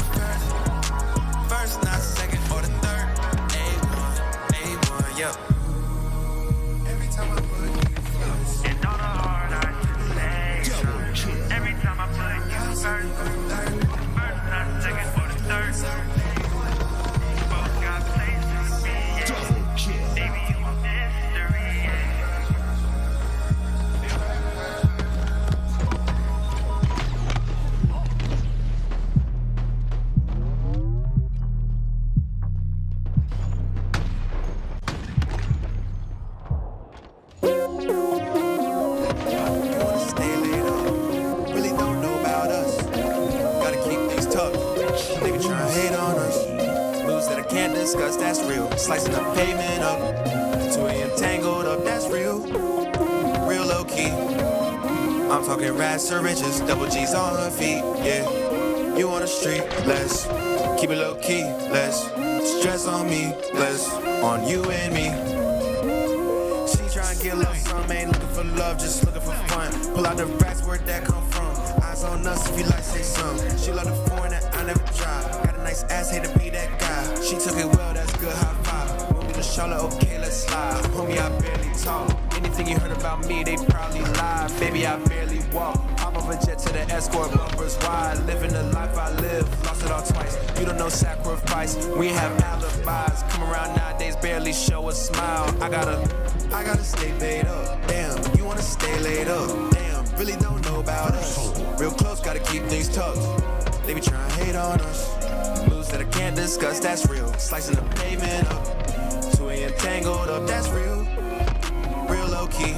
first, not second or the third. A1, yep. Every time I put you first. And all the hard I should say some. Every time I put you first, not second or the third. discuss, that's real. Slicing the pavement up, 2 a.m. tangled up, that's real. Real low key. I'm talking rats to riches, double G's on her feet, yeah. You on the street, less. Keep it low key, less. Stress on me, less. On you and me. She tryna get a little something, ain't looking for love, just looking for fun. Pull out the racks, where'd that come from? Eyes on us if you like, say something. She love the foreign that I never tried. Got a nice ass, hate to be that guy. She took it well, that's good, high five. When we just show her, okay, let's slide. Homie, I barely talk. Anything you heard about me, they probably lie. Baby, I barely walk. Hop off a jet to the escort, bumpers wide. Living the life I live, lost it all twice. You don't know sacrifice. We have alibis. Come around nowadays, barely show a smile. I gotta stay paid up. Damn, you wanna stay laid up. Damn, really don't know about us. Real close, gotta keep things tucked. They be trying to hate on us. Moves that I can't discuss, that's real. Slicing the pavement up. 2 a.m. tangled up, that's real. Real low key.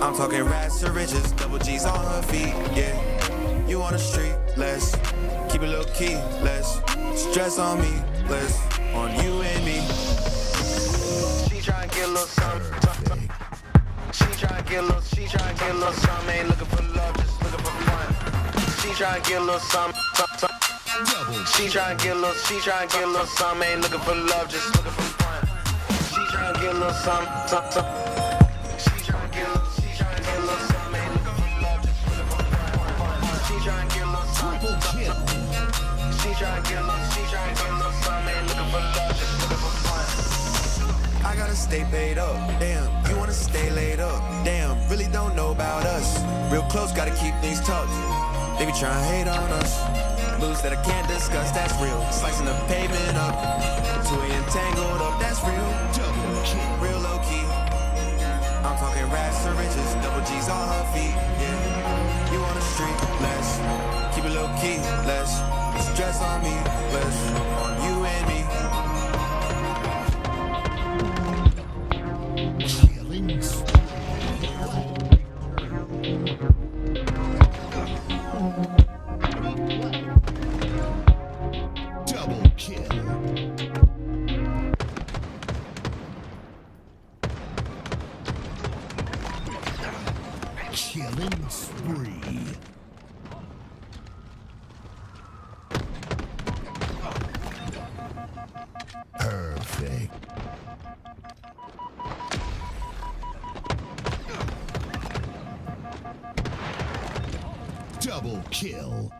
I'm talking rats to riches, double G's on her feet, yeah. You on the street, less. Keep it low key, less. Stress on me, less. On you and me. She tryna get a little something. She tryna get a little something. Ain't looking for love, just looking for fun. She tryna get a little something. She tryna get a little something. Ain't looking for love, just looking for fun. She tryna get a little something. She tryna get a little something. Ain't looking for love, just looking for fun. She tryna get a little something. She tryna get a little something. Ain't looking for love, just looking for fun. I gotta stay paid up. Damn, you wanna stay laid up. Damn, really don't know about us. Real close, gotta keep things tucked. They be trying to hate on us. Moves that I can't discuss, that's real. Slicing the pavement up. 2 a.m. tangled up, that's real. Real low key. I'm talking rats to riches, double G's on her feet, yeah. You on the street, less. Keep it low key, less. Stress on me, less. On you and me. Double kill. Killing spree. Perfect. Double kill.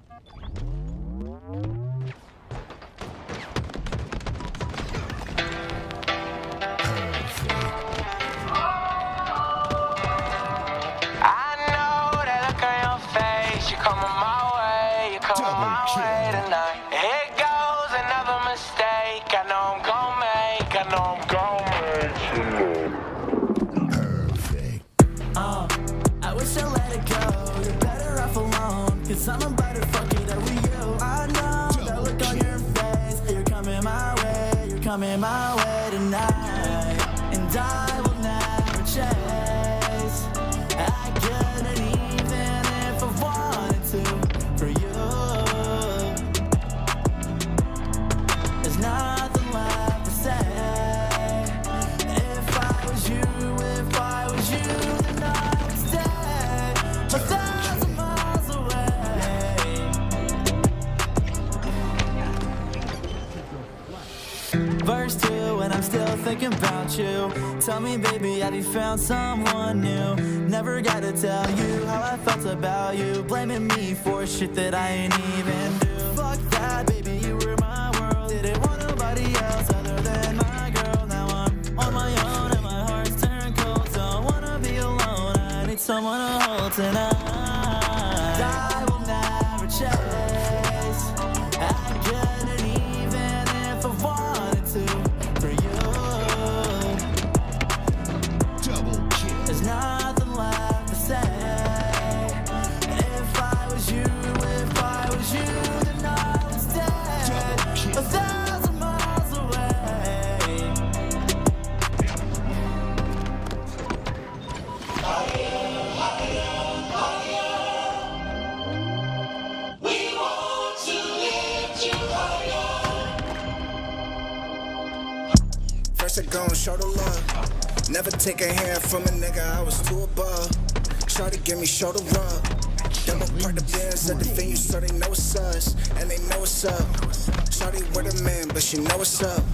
You coming my way, you coming my way tonight. Here goes another mistake. I know I'm gon' make, I know I'm gon' make. Perfect. I wish I let it go. You're better off alone. Cause I'm about to fuck it up with you. I know that look on your face. You're coming my way, you're coming my way tonight. And I will never chase. I couldn't even if I wanted to for you. There's nothing left to say. If I was you, then I would stay 1,000 miles away. Verse 2, and I'm still thinking about you. Tell me, baby, have you found someone new? Never gotta tell you how I felt about you. Blaming me for shit that I ain't even do. Fuck that, baby, you were my world. Didn't want nobody else other than my girl. Now I'm on my own and my heart's turned cold. Don't wanna be alone, I need someone to hold tonight. I will never chase. I couldn't even if I wanted to for you. Double kill. There's nothing left to say. If I was you, then I would stay 1,000 miles away. We want to lift you higher. to go and show the love. Never take a hand from a nigga, I was too above. Shorty give me shoulder rub. Double part the bands at the venue so they know it's us. And they know it's up. Shorty with a man, but she know it's up.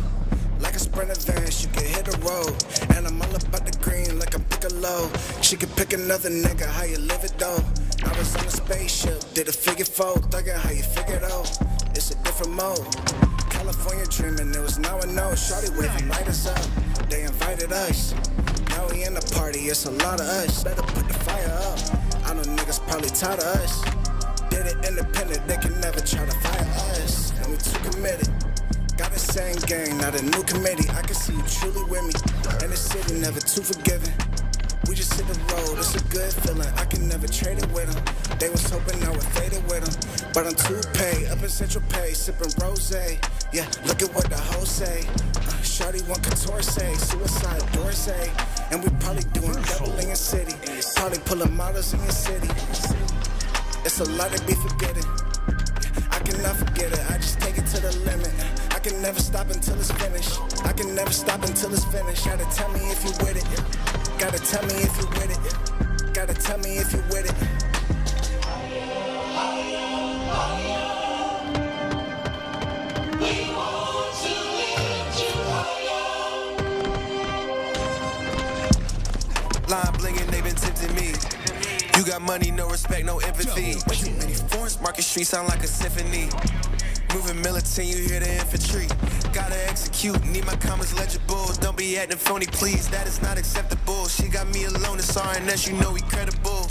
Like a sprinter van, she can hit the road. And I'm all about the green like I'm Piccolo. She can pick another nigga, how you live it though. I was on a spaceship, did a figure four. Thuggin' how you figure it out. It's a different mode. California dreaming, it was now or no. Shorty waving lighters up, they invited us. Now we in the party, it's a lot of us. Better put the fire up, I know niggas probably tired of us. Did it independent, they can never try to fire us. And we too committed. Got the same gang, not a new committee. I can see you truly with me. And the city never too forgiving. We just hit the road, it's a good feeling. I can never trade it with them. They was hoping I would fade it with them. But I'm too paid, up in Central Pay, sipping rosé. Yeah, look at what the hoes say. Shorty want couture say, suicide door say. And we probably doing double in your city. Probably pulling models in your city. It's a lot to be forgetting. I cannot forget it, I just take it to the limit. I can never stop until it's finished. I can never stop until it's finished. Gotta tell me if you with it. Gotta tell me if you with it. Gotta tell me if you with it. Line blingin', they been tempting me. You got money, no respect, no empathy. Too many forms, Market Street sound like a symphony. Moving militant, you hear the infantry. Gotta execute, need my comments legible. Don't be acting phony, please, that is not acceptable. She got me alone, it's RNS, you know we credible.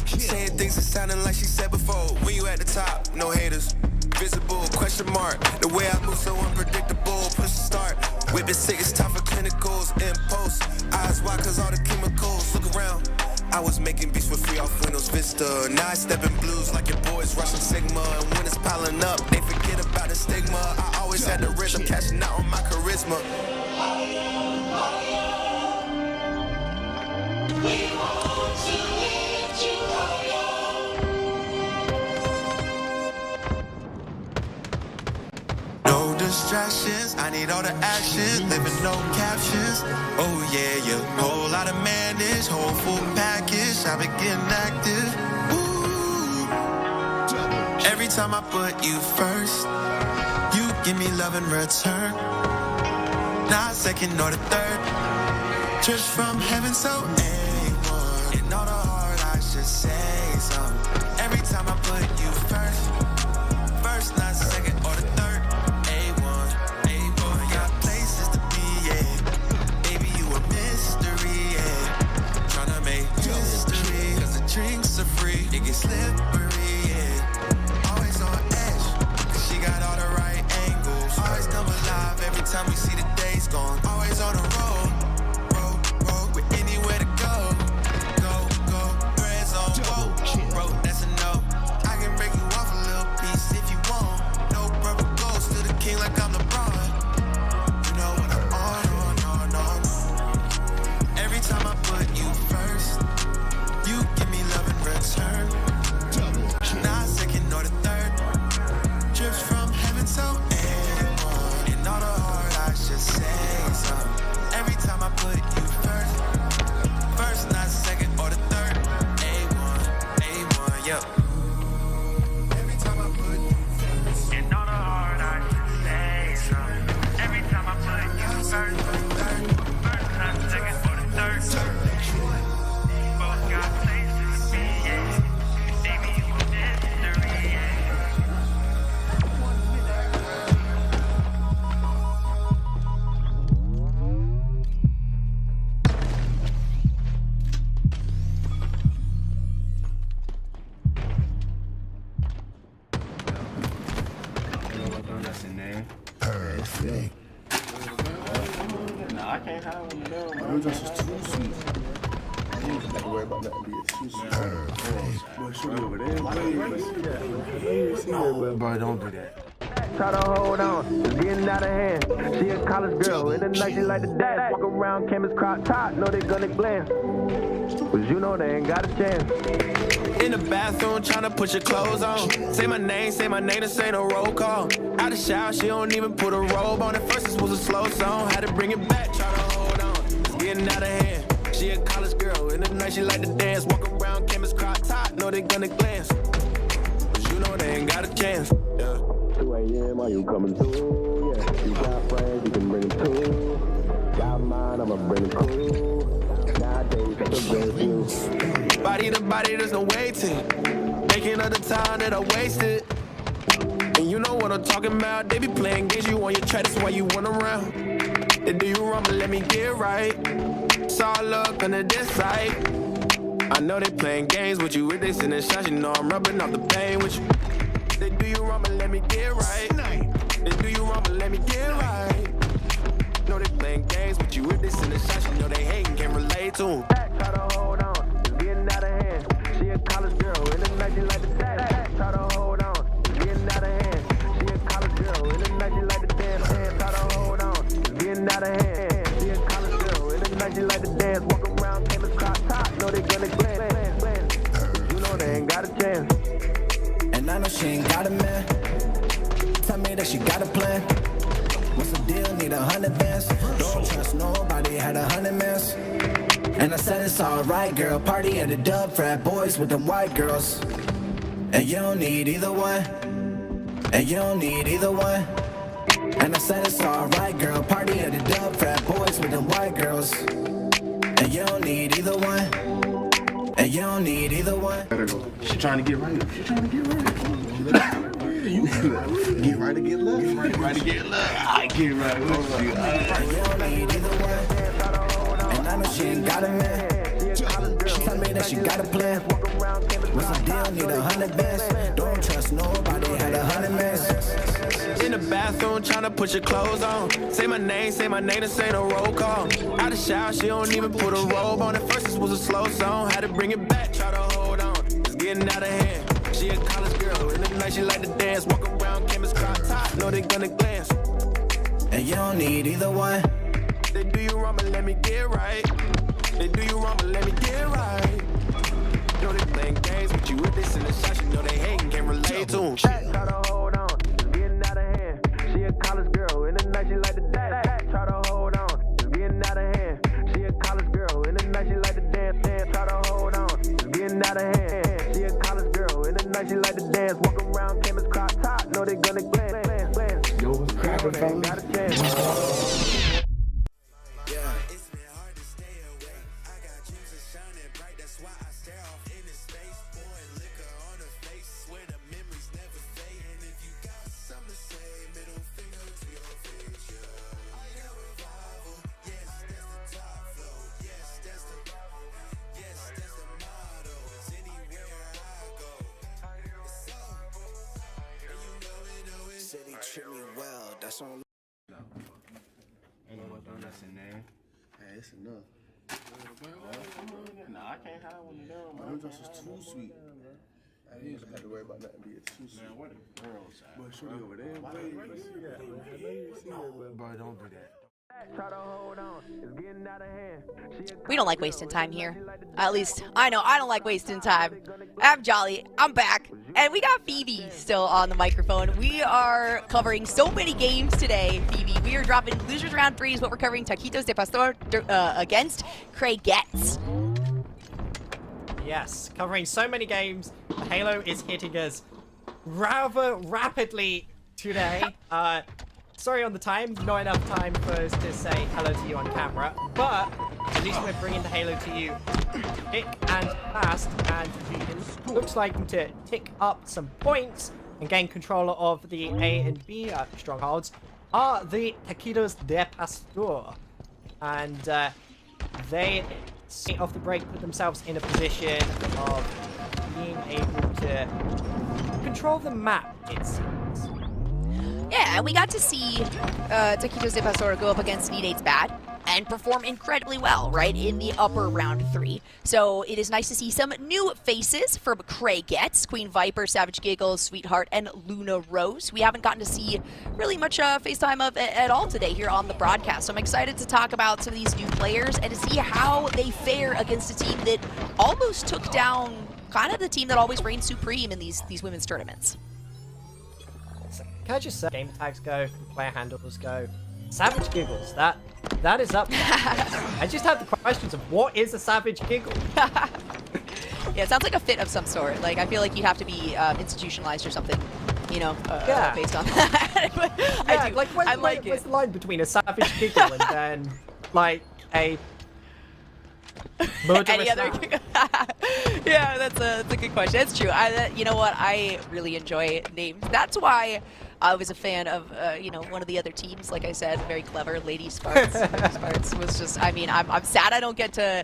Saying things that sounding like she said before. When you at the top, no haters. Visible, question mark. The way I move so unpredictable. Push the start. Whip it sick, it's time for clinicals. In post, eyes wide cause all the chemicals. Look around. I was making beats with free off Windows Vista. Now I step in blues like your boys rushing Sigma. And when it's piling up, they forget about the stigma. I always had the risk, I'm cashing out on my charisma. We want to lift you higher. No distractions, I need all the action. Living no captions. Oh yeah, yeah. Whole lot of manage, whole full package. I been getting active. Ooh. Every time I put you first, you give me love in return. Not second or the third. Trips from heaven, so A1. And all the hard, I should say something. Every time I put you first, first, not second or the third. A1, A1. Got places to be, yeah. Baby, you a mystery, yeah. Tryna make history, cause the drinks are free. It gets slippery, yeah. Always on edge, cause she got all the right angles. Always come alive every time we see the days gone. Always on the road, road, with anywhere to go. Go, go, press on, whoa, road, that's a no. I can break you off a little piece if you want. No purple goals to the king like I'm LeBron. You know what I'm on. Every time I put you first, you give me love in return. Not second or the third. Trips from heaven, so A1. And all the hard, I should say something. Every time I put you first, first, not second or the third. A1, yep. Every time I put you first, and all the hard, I should say something. Every time I put you first, first, not second or the third. Both got places to be, yeah. Baby, you a mystery, yeah. Perfect. Nah, I can't have one of them. Them just is too sweet. I don't have to worry about that being too sweet. Perfect. Boy, shoot me over there. Why don't you see that? Why don't you see that? Bro, don't do that. Try to hold on, it's getting out of hand. She a college girl, in the night she like to dance. Walk around campus crop top, know they gonna glance. But you know they ain't got a chance. In the bathroom, tryna put your clothes on. Say my name, this ain't a roll call. I Out of shower, she don't even put a robe on. At first this was a slow song, had to bring it back, try to hold on. It's getting out of hand. She a college girl, in the night she like to dance. Walk around campus crop top, know they gonna glance. But you know they ain't got a chance. Yeah. 2 a.m. Are you coming through? Yeah, you got friends, you can bring them too. Got mine, I'ma bring them cool. Nowadays, it's a great view. Body to body, there's no waiting. Making up the time that I wasted. And you know what I'm talking about. They be playing games, you on your track, that's why you run around. They do you wrong, but let me get right. It's all luck on this side. I know they playing games with you. If they sending shots, you know I'm rubbing off the pain with you. They do you wrong, but let me get right. They do you wrong, but let me get right. Know they playing games with you. If they sending shots, you know they hating, can't relate to them. Try to hold on, it's getting out of hand. She a college girl, in the night she like to dance. Try to hold on, it's getting out of hand. She a college girl, in the night she like to dance. Try to hold on, it's getting out of hand. She a college girl, in the night she like to dance. Walk around campus crop top, know they gonna glance. You know they ain't got a chance. And I know she ain't got a man. Tell me that she got a plan. What's the deal? Need 100 bands. Don't trust nobody, had 100 mans. And I said it's alright, girl. Party at the dub, frat boys with them white girls. And you don't need either one. And you don't need either one. And I said it's alright, girl. Party at the dub, frat boys with them white girls. And you don't need either one. And you don't need either one. Better go. She trying to get right. She trying to get right. You get right to get left. Get right to get left. I get right. And you don't need either one. And I know she ain't got a man. She tell me that she got a plan. What's the deal? Need 100 bands. Don't trust nobody, had 100 mans. In the bathroom, tryna put your clothes on. Say my name, this ain't a roll call. Out of shower, she don't even put a robe on. At first this was a slow song, had to bring it back, try to hold on. It's getting out of hand. She a college girl, in the night she like to dance. Walk around campus crop top, know they gonna glance. And you don't need either one. They do you wrong, but let me get right. They do you wrong, but let me get right. Know they playing games with you. If they send a shot, you know they hating, can't relate to them. Try to hold on, it's getting out of hand. She a college girl, in the night she like to dance. Try to hold on, it's getting out of hand. She a college girl, in the night she like to dance. Try to hold on, it's getting out of hand. She a college girl, in the night she like to dance. Walk around campus crop top, know they gonna glance. Yo, what's cracking, They ain't got a chance. City treat me well, that's on. Ain't no donuts in there. Hey, it's enough. Nah, I can't have one of them. Them just is too sweet. I didn't have to worry about nothing being too sweet. Man, where the girls at? Boy, shoot over there. Boy, don't do that. Try to hold on, it's getting out of hand. We don't like wasting time here. At least, I know I don't like wasting time. I'm Jolly, I'm back, and we got Phoebe still on the microphone. We are covering so many games today, Phoebe. We are dropping losers round 3s, but we're covering Taquitos de Pastor against Craig Getz. Yes, covering so many games. Halo is hitting us rather rapidly today. Sorry on the time, not enough time for us to say hello to you on camera, but at least we're bringing the Halo to you thick and fast, and it looks like to tick up some points and gain control of the A and B strongholds are the Taquitos de Pastor. And they, off the break, put themselves in a position of being able to control the map, it seems. Yeah, and we got to see Taquitos de Pastor go up against Need 8's Bad and perform incredibly well, right, in the upper round 3. So it is nice to see some new faces from Craig Getz, Queen Viper, Savage Giggles, Sweetheart, and Luna Rose. We haven't gotten to see really much FaceTime of at all today here on the broadcast. So I'm excited to talk about some of these new players and to see how they fare against a team that almost took down kind of the team that always reigns supreme in these women's tournaments. can I just say, game tags go, player handles go, savage giggles, that is up there. I just have the questions of what is a savage giggle? Yeah, it sounds like a fit of some sort. Like, I feel like you have to be institutionalized or something, you know, based on that. But Yeah, like, where's the line between a savage giggle and then, like, a murderous any other? laugh? Yeah, that's a good question. It's true. You know what? I really enjoy names. That's why I was a fan of, you know, one of the other teams. Like I said, very clever, Lady Sparks. Lady Sparks was just. I mean, I'm sad I don't get to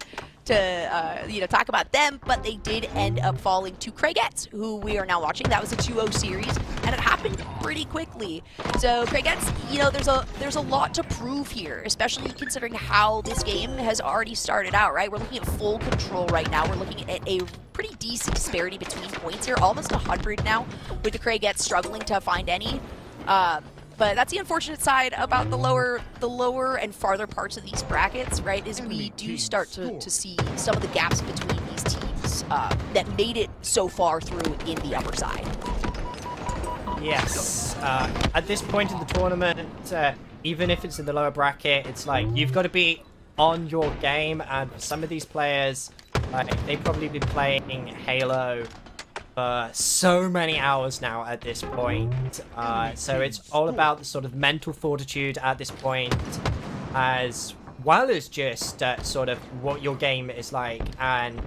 you know, talk about them, but they did end up falling to Craigettes, who we are now watching. That was a 2-0 series, and it happened pretty quickly. So Craigettes, you know, there's a lot to prove here, especially considering how this game has already started out, right? We're looking at full control right now. We're looking at a pretty decent disparity between points here, almost 100 now, with the Craigettes struggling to find any. But that's the unfortunate side about the lower and farther parts of these brackets, right? Is we do start to see some of the gaps between these teams that made it so far through in the upper side. Yes. At this point in the tournament, even if it's in the lower bracket, it's like you've got to be on your game. And for some of these players, they've probably been playing Halo for so many hours now at this point. So it's all about the sort of mental fortitude at this point, as well as just sort of what your game is like. And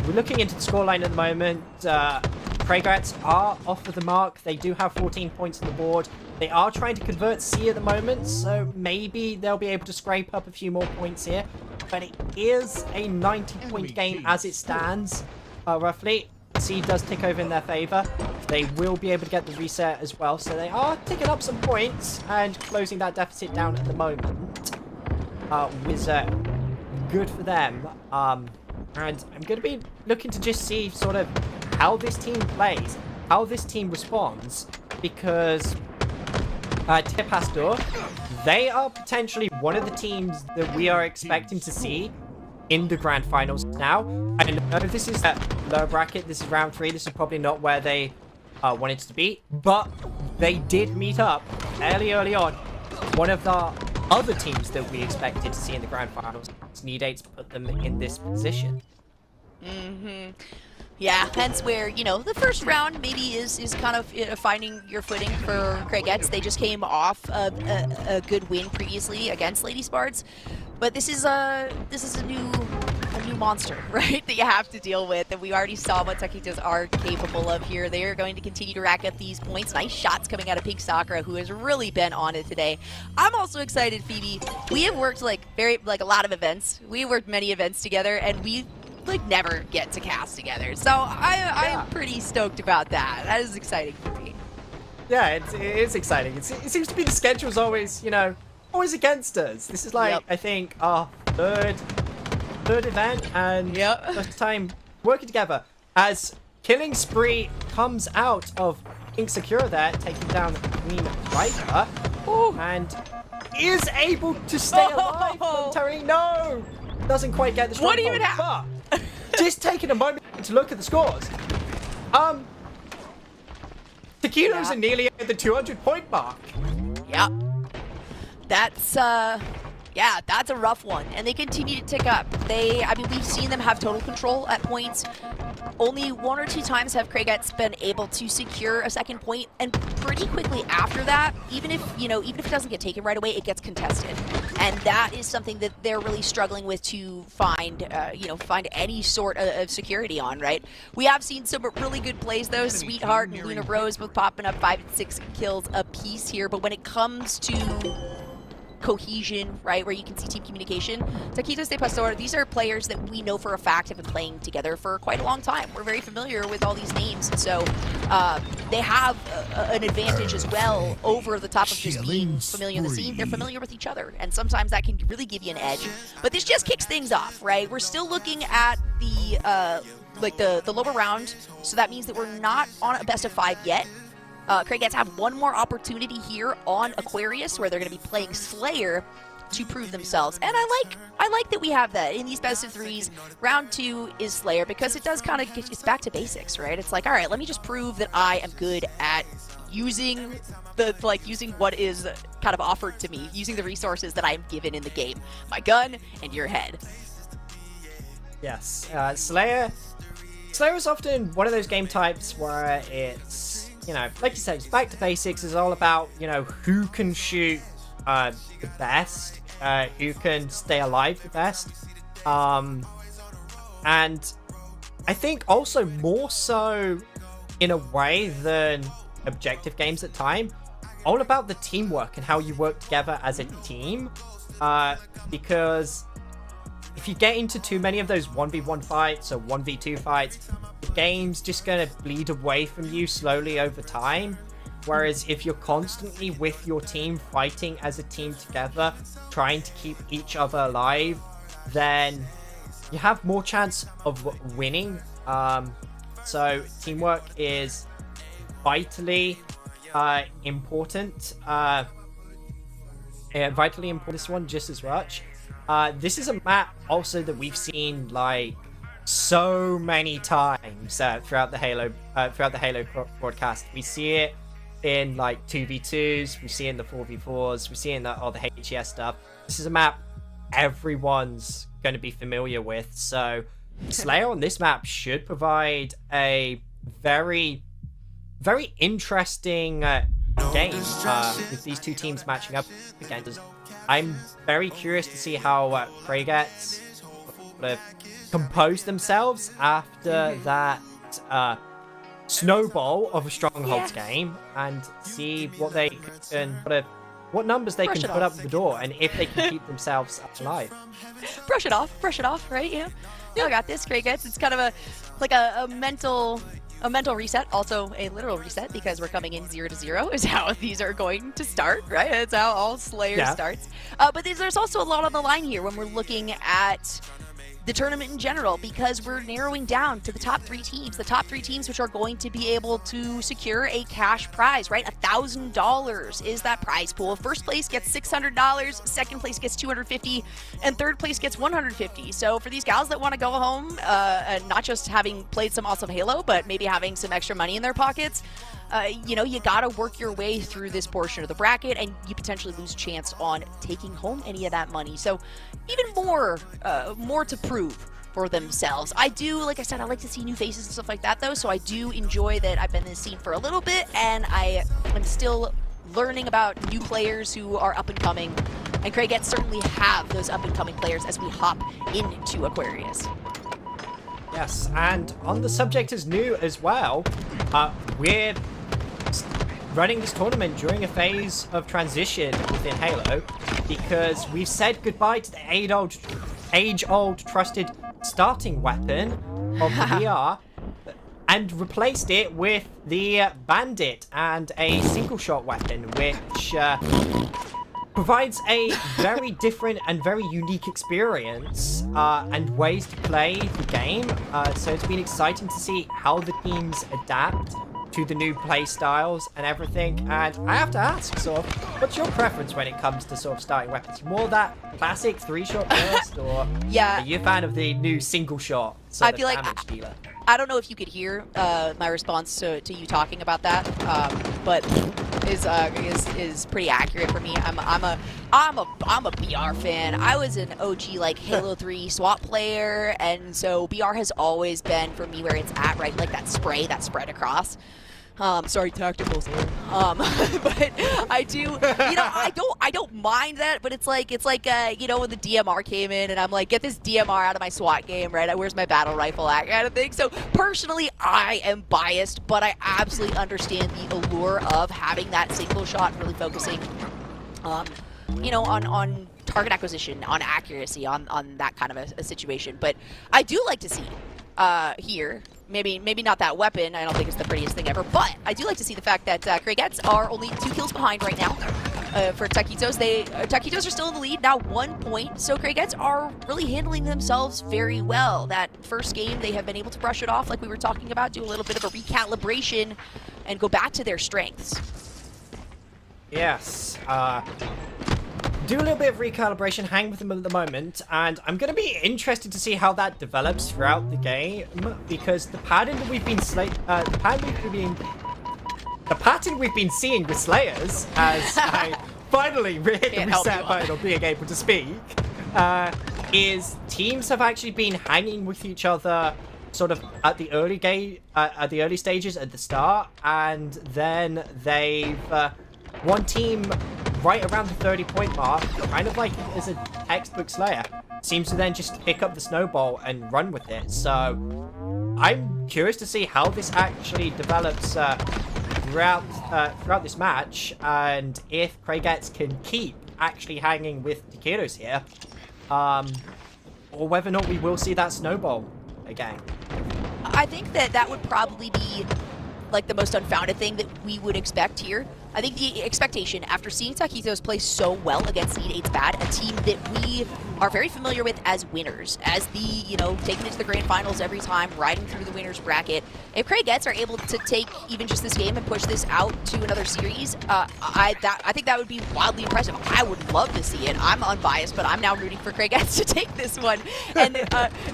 we're looking into the scoreline at the moment. Craigettes are off of the mark. They do have 14 points on the board. They are trying to convert C at the moment, so maybe they'll be able to scrape up a few more points here. But it is a 90-point game as it stands, roughly. C does tick over in their favor. They will be able to get the reset as well, so they are ticking up some points and closing that deficit down at the moment. Good for them. And I'm going to be looking to just see sort of how this team plays, how this team responds, because Pastor, they are potentially one of the teams that we are expecting to see in the grand finals now. I know this is a lower bracket, this is round 3, this is probably not where they wanted to be, but they did meet up fairly early on. One of the other teams that we expected to see in the grand finals. Need 8 to put them in this position. Yeah, hence where, you know, the first round maybe is kind of finding your footing for Craigettes. They just came off a good win previously against Lady Sparks, but this is a new monster, right, that you have to deal with, and we already saw what Taquitos are capable of here. They are going to continue to rack up these points. Nice shots coming out of Pink Sakura, who has really been on it today. I'm also excited, Phoebe. We have worked like a lot of events. We worked many events together, and we never get to cast together. So I'm pretty stoked about that. That is exciting for me. Yeah, it's exciting. It seems to be the schedule's always, you know, always against us. This is like, I think, our third event, and first time working together as Killing Spree comes out of King Sakura there, taking down Queen Riker, and is able to stay alive from Terry. No! Doesn't quite get the stronghold. What even happened? But just taking a moment to look at the scores. Taquitos are nearly at the 200-point mark. Yep. That's that's a rough one, and they continue to tick up. I mean, we've seen them have total control at points. Only 1 or 2 times have Craigettes been able to secure a second point, and pretty quickly after that, even if it doesn't get taken right away, it gets contested, and that is something that they're really struggling with to find any sort of security on. Right? We have seen some really good plays though. Sweetheart and Luna Rose both popping up 5 and 6 kills a piece here, but when it comes to cohesion, right, where you can see team communication, Taquitos de Pastor, these are players that we know for a fact have been playing together for quite a long time. We're very familiar with all these names, so they have an advantage as well over the top of just being familiar in the scene. They're familiar with each other, and sometimes that can really give you an edge. But this just kicks things off, right? We're still looking at the lower round, so that means that we're not on a best of 5 yet. Craigettes have one more opportunity here on Aquarius, where they're going to be playing Slayer to prove themselves. And I like that we have that in these best of 3s. Round 2 is Slayer, because it does kind of get it's back to basics, right? It's like, all right, let me just prove that I am good at using using what is kind of offered to me, using the resources that I am given in the game. My gun and your head. Yes, Slayer is often one of those game types where it's, you know, like you said, it's back to basics. It's all about, you know, who can shoot the best, who can stay alive the best. And I think also more so in a way than objective games at time, all about the teamwork and how you work together as a team. Because if you get into too many of those 1v1 fights or 1v2 fights, the game's just going to bleed away from you slowly over time. Whereas if you're constantly with your team fighting as a team together, trying to keep each other alive, then you have more chance of winning. So teamwork is vitally important. Vitally important, this one just as much. This is a map also that we've seen like so many times throughout the Halo broadcast. We see it in like 2v2s, we see it in the 4v4s, we see it in all the HES stuff. This is a map everyone's going to be familiar with, so Slayer on this map should provide a very, very interesting game with these two teams matching up against. I'm very curious to see how Kragets compose themselves after that snowball of a Strongholds game, and see what they can, what numbers they can put up the door, and if they can keep themselves alive. Brush it off, right? You know, I got this, Kragets. It's kind of a mental reset, also a literal reset, because we're coming in 0-0 is how these are going to start, right? That's how all Slayer starts. But there's also a lot on the line here when we're looking at the tournament in general, because we're narrowing down to the top three teams which are going to be able to secure a cash prize, right? $1,000 is that prize pool. First place gets $600, second place gets $250, and third place gets $150. So for these gals that want to go home, and not just having played some awesome Halo, but maybe having some extra money in their pockets, you know, you gotta work your way through this portion of the bracket, and you potentially lose chance on taking home any of that money. So even more to prove for themselves. I do, like I said, I like to see new faces and stuff like that, though, so I do enjoy that I've been in this scene for a little bit, and I'm still learning about new players who are up and coming, and Kragets certainly have those up and coming players as we hop into Aquarius. Yes, and on the subject as new as well, we're running this tournament during a phase of transition within Halo, because we've said goodbye to the age-old trusted starting weapon of the VR and replaced it with the Bandit and a single-shot weapon, which provides a very different and very unique experience and ways to play the game. So it's been exciting to see how the teams adapt to the new play styles and everything. And I have to ask, sort of, what's your preference when it comes to sort of starting weapons? More that classic 3-shot burst, or are you a fan of the new single-shot sort of damage dealer? I don't know if you could hear my response to you talking about that, but is pretty accurate for me. I'm a BR fan. I was an OG like Halo 3 SWAT player, and so BR has always been for me where it's at, right? Like that spray that spread across. Sorry, tacticals. But I do, you know, I don't mind that, but it's like, you know, when the DMR came in and I'm like, get this DMR out of my SWAT game, right? Where's my battle rifle at, kind of thing. So personally, I am biased, but I absolutely understand the allure of having that single shot, really focusing, you know, on target acquisition, on accuracy, on that kind of a situation. But I do like to see here, maybe not that weapon, I don't think it's the prettiest thing ever, but I do like to see the fact that Kragets are only 2 kills behind right now for Taquitos. Taquitos are still in the lead, now 1 point, so Kragets are really handling themselves very well. That first game, they have been able to brush it off like we were talking about, do a little bit of a recalibration, and go back to their strengths. Yes, do a little bit of recalibration, hang with them at the moment, and I'm going to be interested to see how that develops throughout the game, because the pattern that we've been the pattern we've been seeing with Slayers, as I finally hit the reset button of being able to speak, is teams have actually been hanging with each other sort of at the early stages at the start, and then they've one team right around the 30-point mark, kind of like as a textbook Slayer, seems to then just pick up the snowball and run with it. So I'm curious to see how this actually develops throughout this match, and if Craigettes can keep actually hanging with Taquitos here, or whether or not we will see that snowball again. I think that would probably be like the most unfounded thing that we would expect here. I think the expectation after seeing Taquitos play so well against Seed 8's Bad, a team that we are very familiar with as winners, as the, you know, taking it to the grand finals every time, riding through the winners bracket. If Craigettes are able to take even just this game and push this out to another series, I think that would be wildly impressive. I would love to see it. I'm unbiased, but I'm now rooting for Craigettes to take this one. And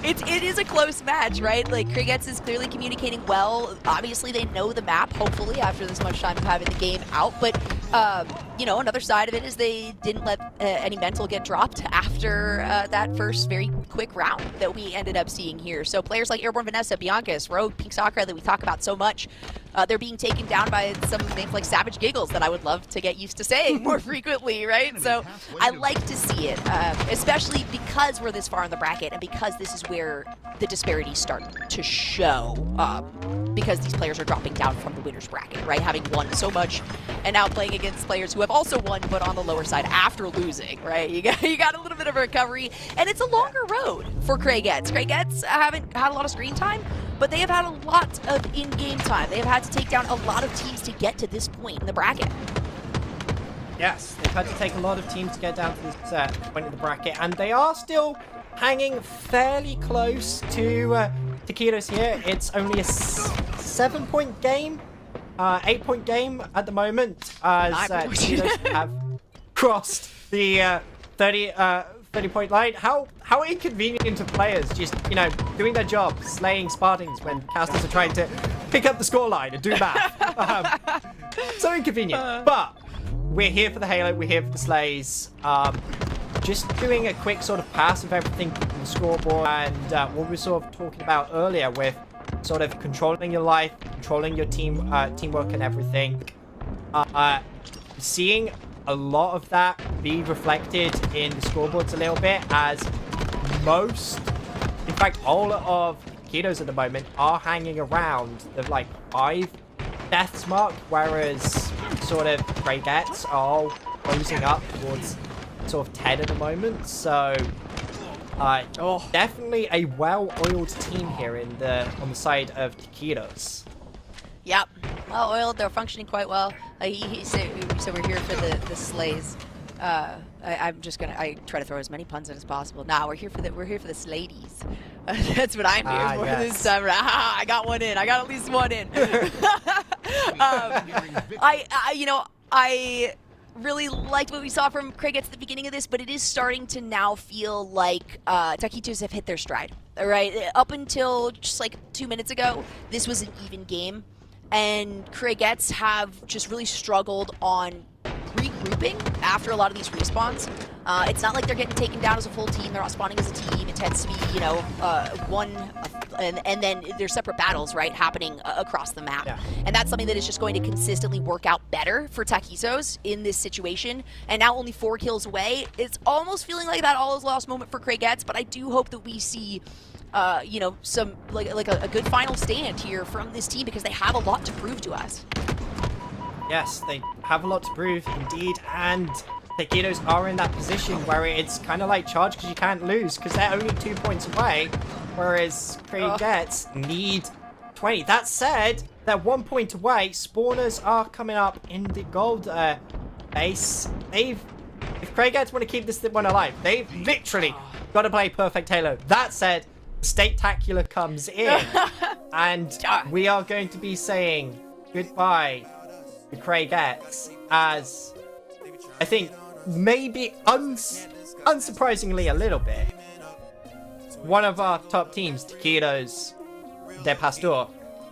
it is a close match, right? Like, Craigettes is clearly communicating well. Obviously, they know the map, hopefully, after this much time of having the game out. But, you know, another side of it is they didn't let any mental get dropped after that first very quick round that we ended up seeing here. So players like Airborne Vanessa, Biancas, Rogue, Pink Sakura that we talk about so much, they're being taken down by some names like Savage Giggles that I would love to get used to saying more frequently, right? So I like to see it, especially because we're this far in the bracket and because this is where the disparities start to show, because these players are dropping down from the winner's bracket, right? Having won so much and now playing against players who have also won but on the lower side after losing, right? You got a little bit of a recovery, and it's a longer road for Craigettes. Craigettes haven't had a lot of screen time, but they have had a lot of in-game time. They have had to take down a lot of teams to get to this point in the bracket. Yes, they've had to take a lot of teams to get down to this point in the bracket, and they are still hanging fairly close to Taquitos here. It's only a 7-point game, 8-point game at the moment, as Taquitos have crossed the 30-point line. How inconvenient to players just, you know, doing their job, slaying Spartans when casters are trying to pick up the scoreline and do math. So inconvenient. But we're here for the Halo, we're here for the slays. Just doing a quick sort of pass of everything on the scoreboard, and what we were sort of talking about earlier with sort of controlling your life, controlling your teamwork and everything. Seeing a lot of that be reflected in the scoreboards a little bit, as most, in fact all of Taquitos at the moment are hanging around the like 5 deaths mark, whereas sort of Craigettes are closing up towards sort of 10 at the moment. So definitely a well-oiled team here on the side of Taquitos. Yep, well oiled. They're functioning quite well. So we're here for the slays. I'm just gonna try to throw as many puns in as possible. Nah, we're here for the sladies. That's what I'm here for this time. I got one in. I got at least one in. I really liked what we saw from Craigettes at the beginning of this, but it is starting to now feel like Taquitos have hit their stride. All right, up until just like 2 minutes ago, this was an even game, and Craigettes have just really struggled on regrouping after a lot of these respawns. It's not like they're getting taken down as a full team. They're not spawning as a team. It tends to be, you know, one, and then there's separate battles, right, happening across the map. Yeah. And that's something that is just going to consistently work out better for Taquitos in this situation. And now only 4 kills away. It's almost feeling like that all is lost moment for Craigettes, but I do hope that we see you know, some like a good final stand here from this team, because they have a lot to prove to us. Yes, they have a lot to prove indeed, and Taquitos are in that position where it's kind of like charge because you can't lose, because they're only 2 points away, whereas Craigettes need 20. That said, they're 1 point away. Spawners are coming up in the gold base. If Craigettes want to keep this one alive, they've literally got to play perfect Halo. That said, State-tacular comes in, and we are going to be saying goodbye to Craigettes, as I think maybe unsurprisingly a little bit, one of our top teams, Taquitos de Pastor,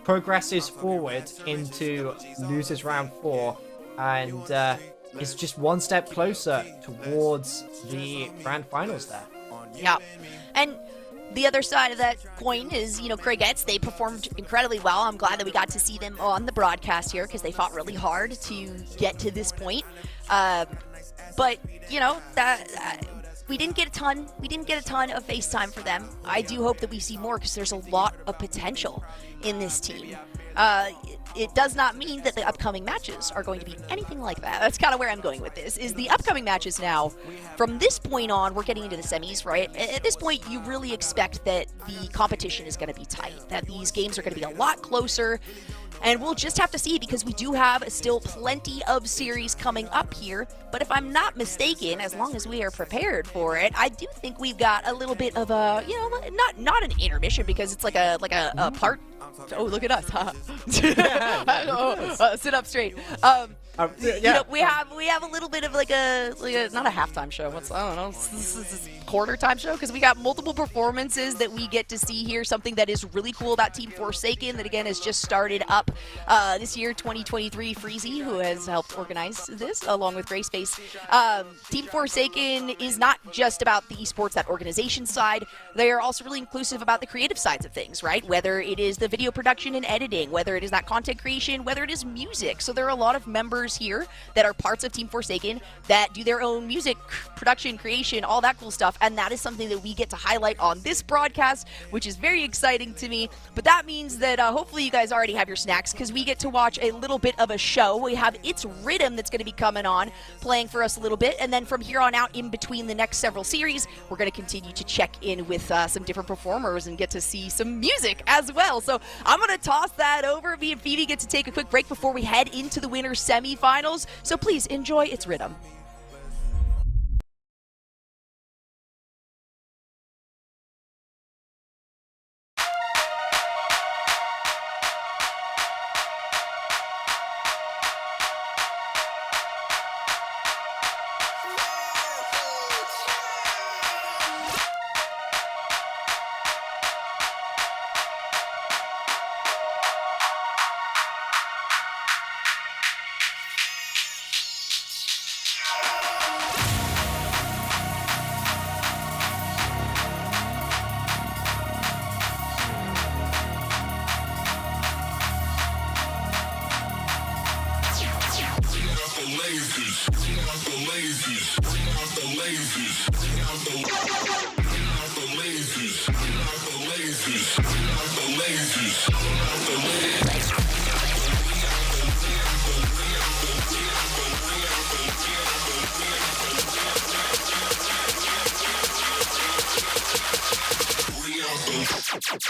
progresses forward into losers round 4 and is just one step closer towards the grand finals there. Yeah. And the other side of that coin is, Craigettes, they performed incredibly well. I'm glad that we got to see them on the broadcast here because they fought really hard to get to this point. But, we didn't get a ton of face time for them. I do hope that we see more because there's a lot of potential in this team. It does not mean that the upcoming matches are going to be anything like that. That's kind of where I'm going with this, is the upcoming matches now. From this point on, we're getting into the semis, right? At this point, you really expect that the competition is going to be tight, that these games are going to be a lot closer, and we'll just have to see because we do have still plenty of series coming up here. But if I'm not mistaken, as long as we are prepared for it, I do think we've got a little bit of a, not an intermission because it's like a part. Oh, look at us, huh? Sit up straight. We have a little bit of like a not a halftime show. I don't know. This is quarter time show because we got multiple performances that we get to see here. Something that is really cool about Team IVSaken that again has just started up this year, 2023. Freezy, who has helped organize this along with Grayspace. Team IVSaken is not just about the esports, that organization side. They are also really inclusive about the creative sides of things, right? Whether it is the video production and editing, whether it is that content creation, whether it is music. So there are a lot of members here that are parts of Team IVSaken that do their own music production, creation, all that cool stuff, and that is something that we get to highlight on this broadcast, which is very exciting to me. But that means that hopefully you guys already have your snacks because we get to watch a little bit of a show. We have It's Rhythm that's going to be coming on, playing for us a little bit, and then from here on out in between the next several series, we're going to continue to check in with some different performers and get to see some music as well. So I'm going to toss that over. Me and Phoebe get to take a quick break before we head into the winner's semifinals. So please enjoy It's Rhythm.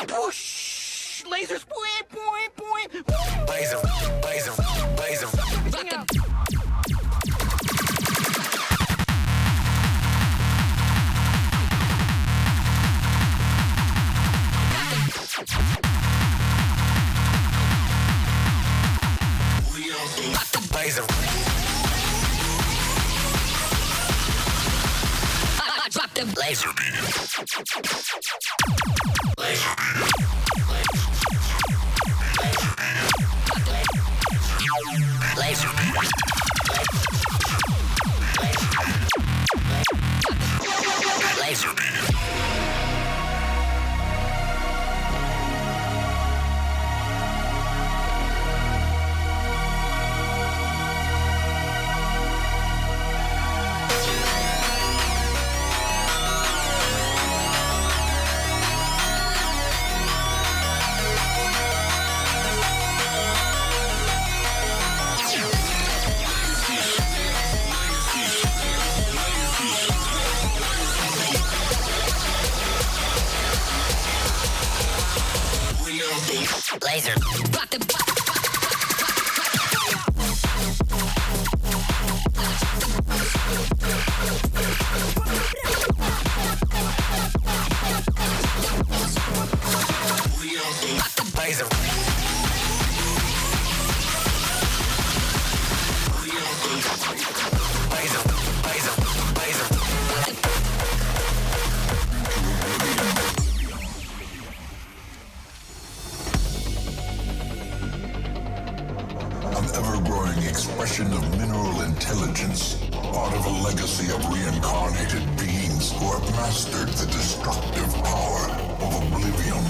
Whoosh! Lasers, boing, boing, boing. Blaze 'em, blaze 'em, blaze 'em. Bring it up. Blaze 'em. Drop them Laser beam. Laser beam. Laser beam. Laser beam. Laser. Rock them. Blaze 'em. Blaze 'em, blaze 'em, blaze 'em. legacy of reincarnated beings who have mastered the destructive power of oblivion.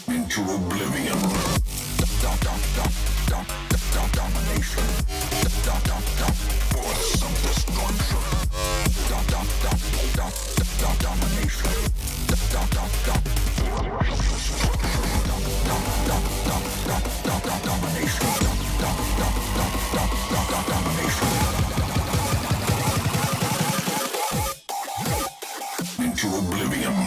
Into oblivion. Domination. Force of destruction. Domination. Into oblivion.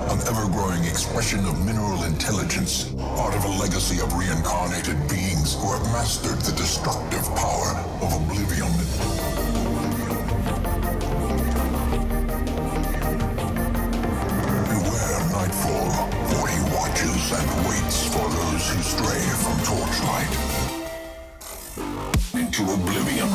An ever-growing expression of mineral intelligence, part of a legacy of reincarnated beings who have mastered the destructive power of oblivion. Beware nightfall, for he watches and waits for those who stray from torchlight. Into oblivion.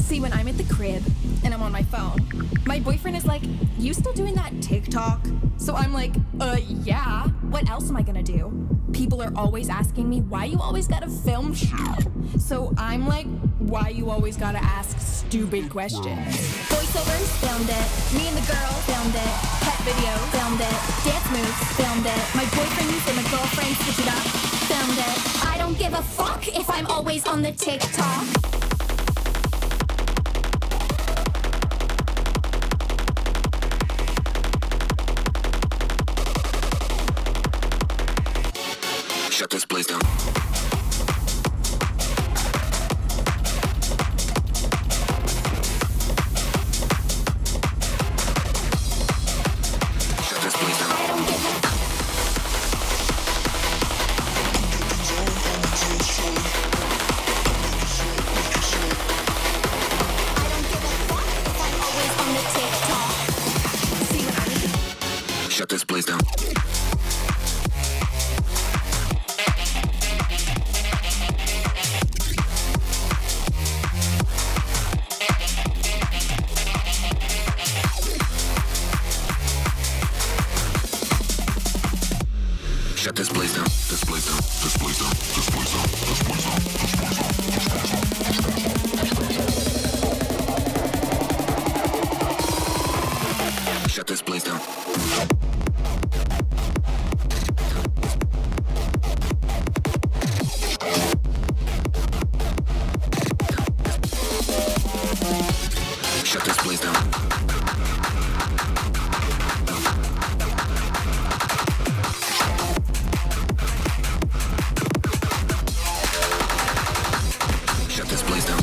See, when I'm at the crib and I'm on my phone, my boyfriend is like, "You still doing that TikTok?" So I'm like, yeah. What else am I gonna do? People are always asking me, why you always gotta film shit? So I'm like, why you always gotta ask stupid questions? Voiceovers, filmed it. Me and the girl, filmed it. Pet video, filmed it. Dance moves, filmed it. My boyfriend and my girlfriend switch it up, filmed it. I don't give a fuck if I'm always on the TikTok. Shut this place down. Shut this place down. Shut this place down. Shut this place down. This place down. This place down. This place down. This place down. This place down. This place down. Shut this place down. Shut this place down. Shut this place down.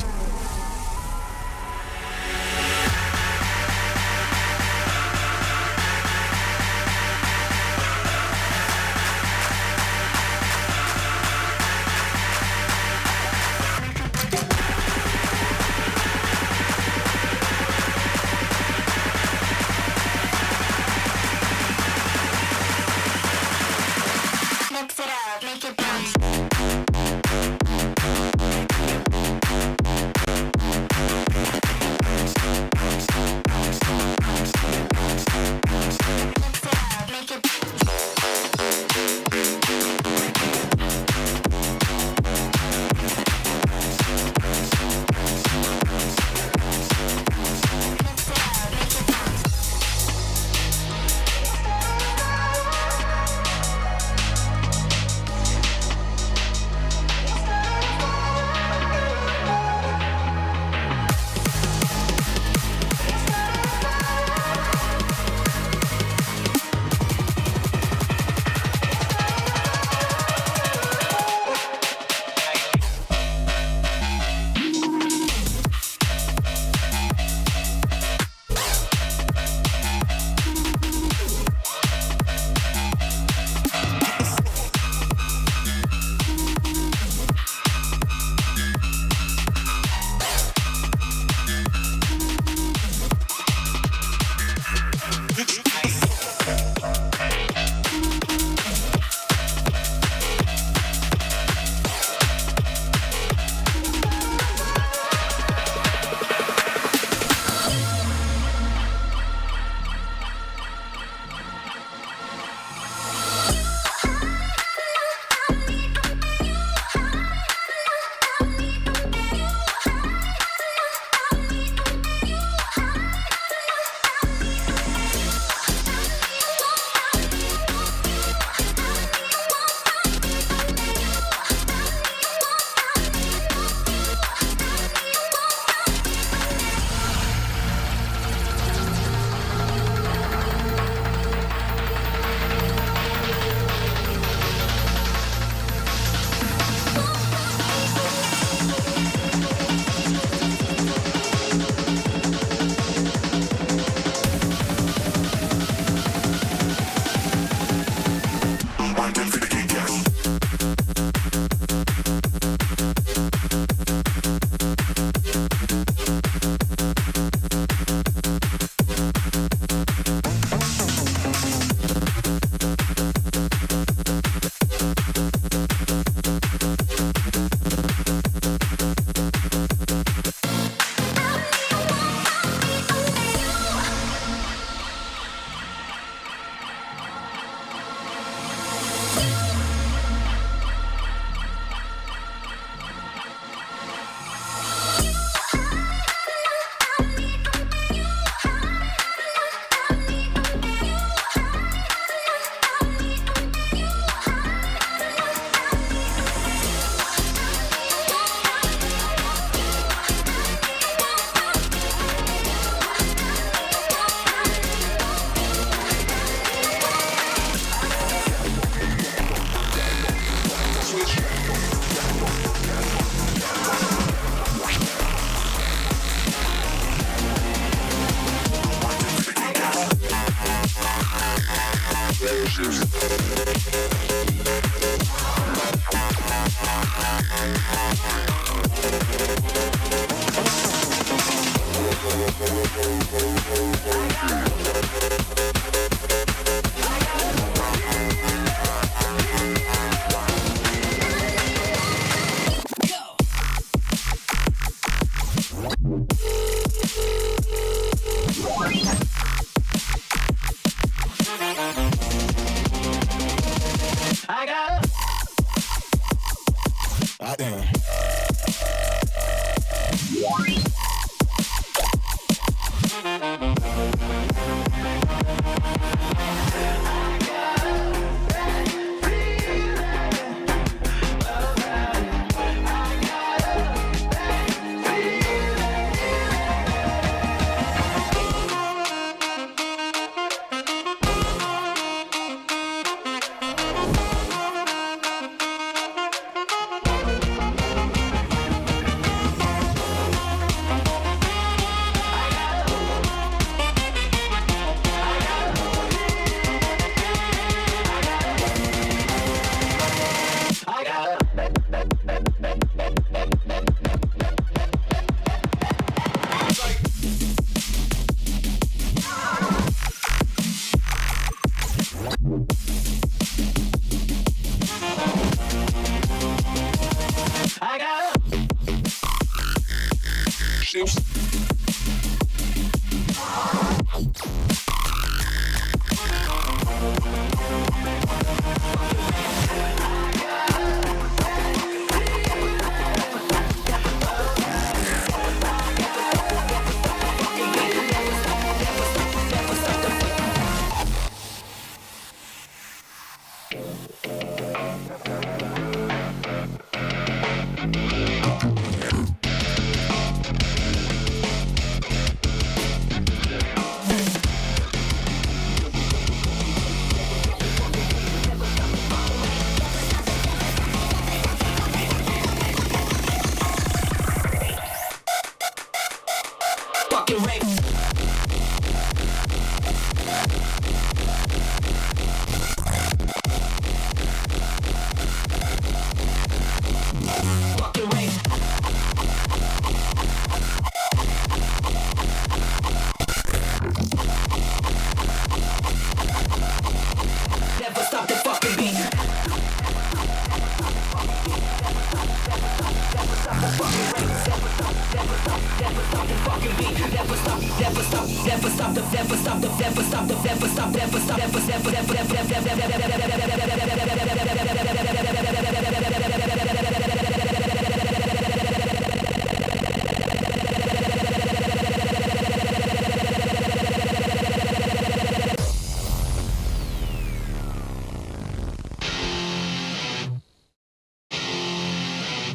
Mix it up, make it bounce.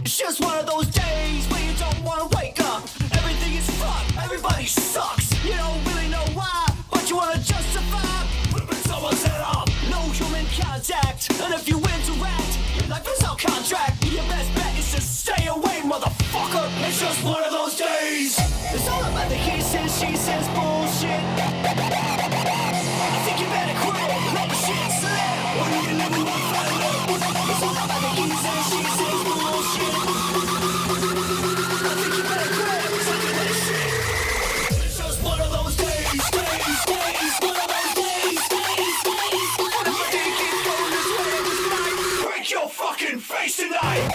It's just one of those days where you don't wanna wake up. Everything is fucked, everybody sucks. You don't really know why, but you wanna justify ripping someone's head off. No human contact, and if you interact, your life is on contract. Your best bet is to stay away, motherfucker. It's just one of those days. It's all about the he says, she says bullshit. I think you better quit, let the shit slip. Or you can live with one forever. It's all about the he says, she says bullshit. I think you better quit, sucking that shit. It's just one of those days, one of those days. What if I didn't keep going this way this night? Break your fucking face tonight.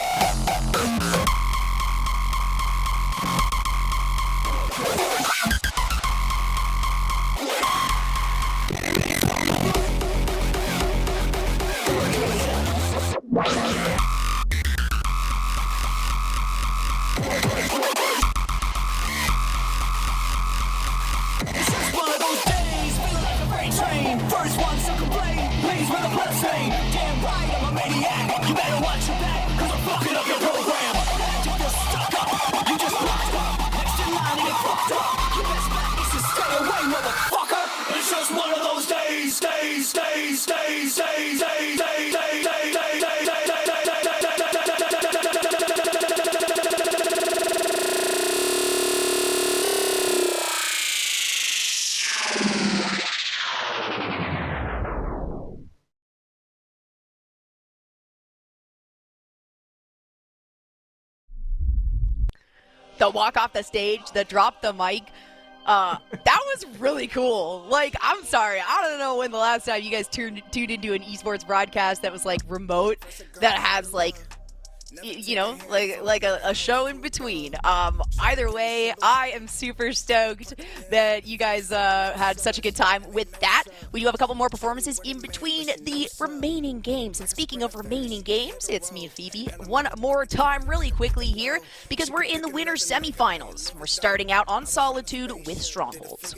One of those days, feel like a freight train. First one to complain, please with a bloodstain. Damn right, I'm a maniac. You better watch your back, cause I'm fucking up your program. You feel stuck up, you just locked up. Next in line and get fucked up. Your best bet is to stay away, motherfucker. It's just one of those days, The walk off the stage, the drop the mic. That was really cool. Like, I'm sorry, I don't know when the last time you guys tuned into an esports broadcast that was like remote, that has like, you know, like a show in between. Either way, I am super stoked that you guys had such a good time with that. We do have a couple more performances in between the remaining games. And speaking of remaining games, it's me and Phoebe one more time really quickly here, because we're in the winner's semifinals. We're starting out on Solitude with Strongholds.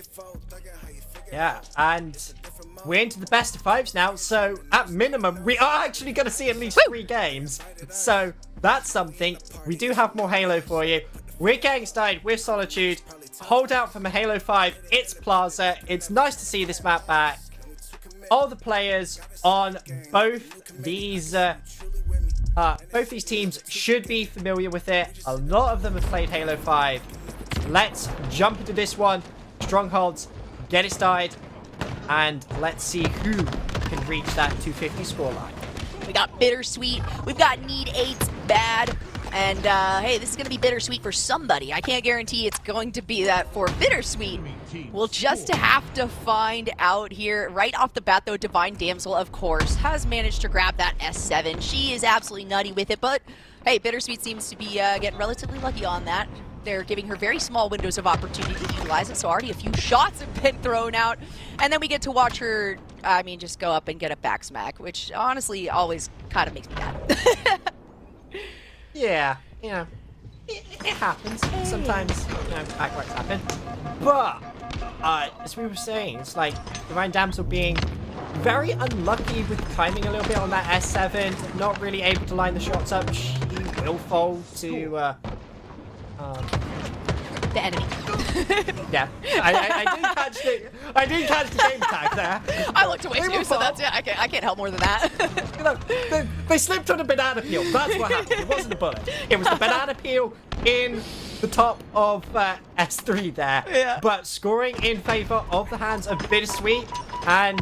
Yeah, and we're into the best of fives now, so at minimum, we are actually going to see at least 3 games. So that's something. We do have more Halo for you. We're getting started with Solitude. Hold out from a Halo 5. It's Plaza. It's nice to see this map back. All the players on both these teams should be familiar with it. A lot of them have played Halo 5. Let's jump into this one. Strongholds, get it started, and let's see who can reach that 250 scoreline. We got Bittersweet, we've got Need 8's Bad, and hey, this is going to be bittersweet for somebody. I can't guarantee it's going to be that for Bittersweet. We'll just have to find out here. Right off the bat, though, Divine Damsel, of course, has managed to grab that S7. She is absolutely nutty with it, but hey, Bittersweet seems to be getting relatively lucky on that. They're giving her very small windows of opportunity to utilize it, so already a few shots have been thrown out. And then we get to watch her, I mean, just go up and get a back smack, which honestly always kind of makes me mad. Yeah, you know, it happens. Sometimes, you know, back wrecks happen. But, as we were saying, it's like Divine Damsel being very unlucky with timing a little bit on that S7, not really able to line the shots up. She will fall to, the enemy. Yeah, I did catch the game tag there. I looked away too, so that's it. I can't help more than that. You know, they slipped on a banana peel. That's what happened. It wasn't a bullet. It was the banana peel in the top of S3 there. Yeah. But scoring in favor of the hands of Bittersweet, and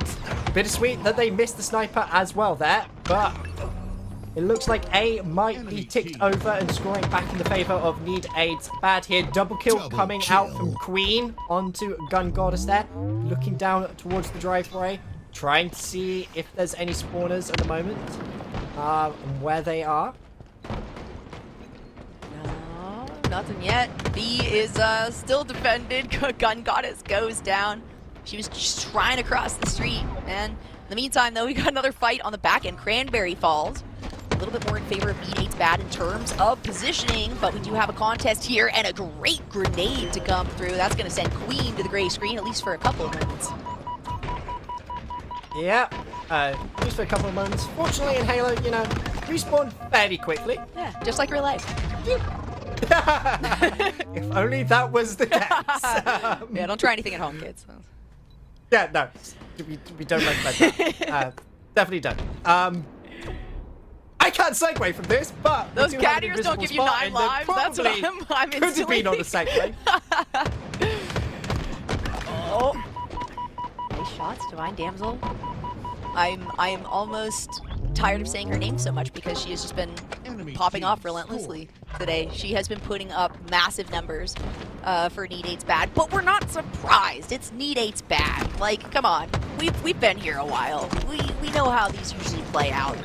Bittersweet that they missed the sniper as well there. But it looks like A might be ticked over and scoring back in the favor of Need 8's Bad here. Double kill coming out from Queen onto Gun Goddess there. Looking down towards the driveway. Trying to see if there's any spawners at the moment. And where they are. nothing yet. B is still defended. Gun Goddess goes down. She was just trying to cross the street, and in the meantime, though, we got another fight on the back end. Cranberry falls. A little bit more in favor of Need8's bad in terms of positioning, but we do have a contest here and a great grenade to come through. That's going to send Queen to the gray screen, at least for a couple of minutes. Yeah, just for a couple of months. Fortunately in Halo, you know, respawn fairly quickly. Yeah, just like real life. If only that was the case. Yeah, don't try anything at home, kids. Yeah, no, we don't recommend that. Definitely don't. I can't segue from this, but those cat ears don't give you 9 lives. That's what I'm could have been on a segue. Oh, nice shots, Divine Damsel. I am almost tired of saying her name so much because she has just been popping off relentlessly today. She has been putting up massive numbers for Need8's bad, but we're not surprised. It's Need8's bad. Like, come on, we've been here a while. We know how these usually play out.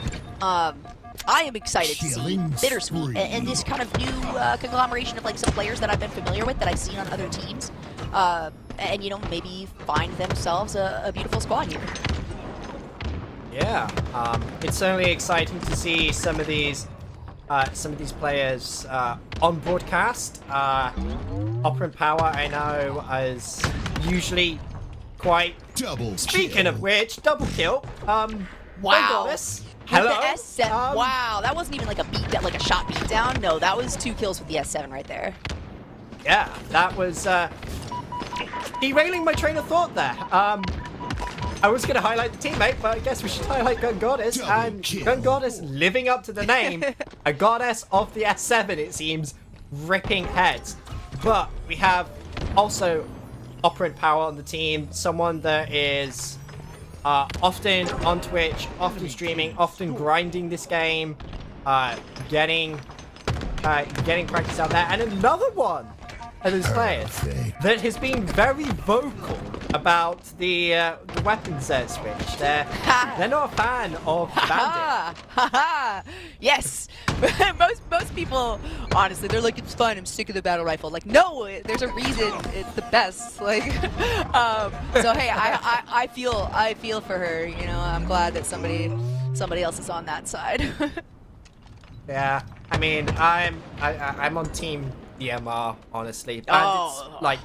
I am excited to see Bittersweet and this kind of new conglomeration of like some players that I've been familiar with that I've seen on other teams, and you know, maybe find themselves a beautiful squad here. Yeah, it's certainly exciting to see some of these players on broadcast. Operant Power, I know, is usually quite. Speaking of which, double kill. Wow. Hello. With the S7. Wow, that wasn't even like a shot beat down. No, that was 2 kills with the S7 right there. Yeah, that was derailing my train of thought there. I was going to highlight the teammate, but I guess we should highlight Gun Goddess. And Gun Goddess living up to the name, a goddess of the S7, it seems, ripping heads. But we have also Operant Power on the team, someone that is often on Twitch, often streaming, often grinding this game, getting practice out there. And another one of those players that has been very vocal about the weapons switch. They're not a fan of Bandit. Yes. most people, honestly, they're like, it's fine, I'm sick of the battle rifle. Like, no, there's a reason it's the best. Like, so hey, I feel for her. You know, I'm glad that somebody else is on that side. Yeah, I mean, I'm on team DMR, honestly. Bandit's like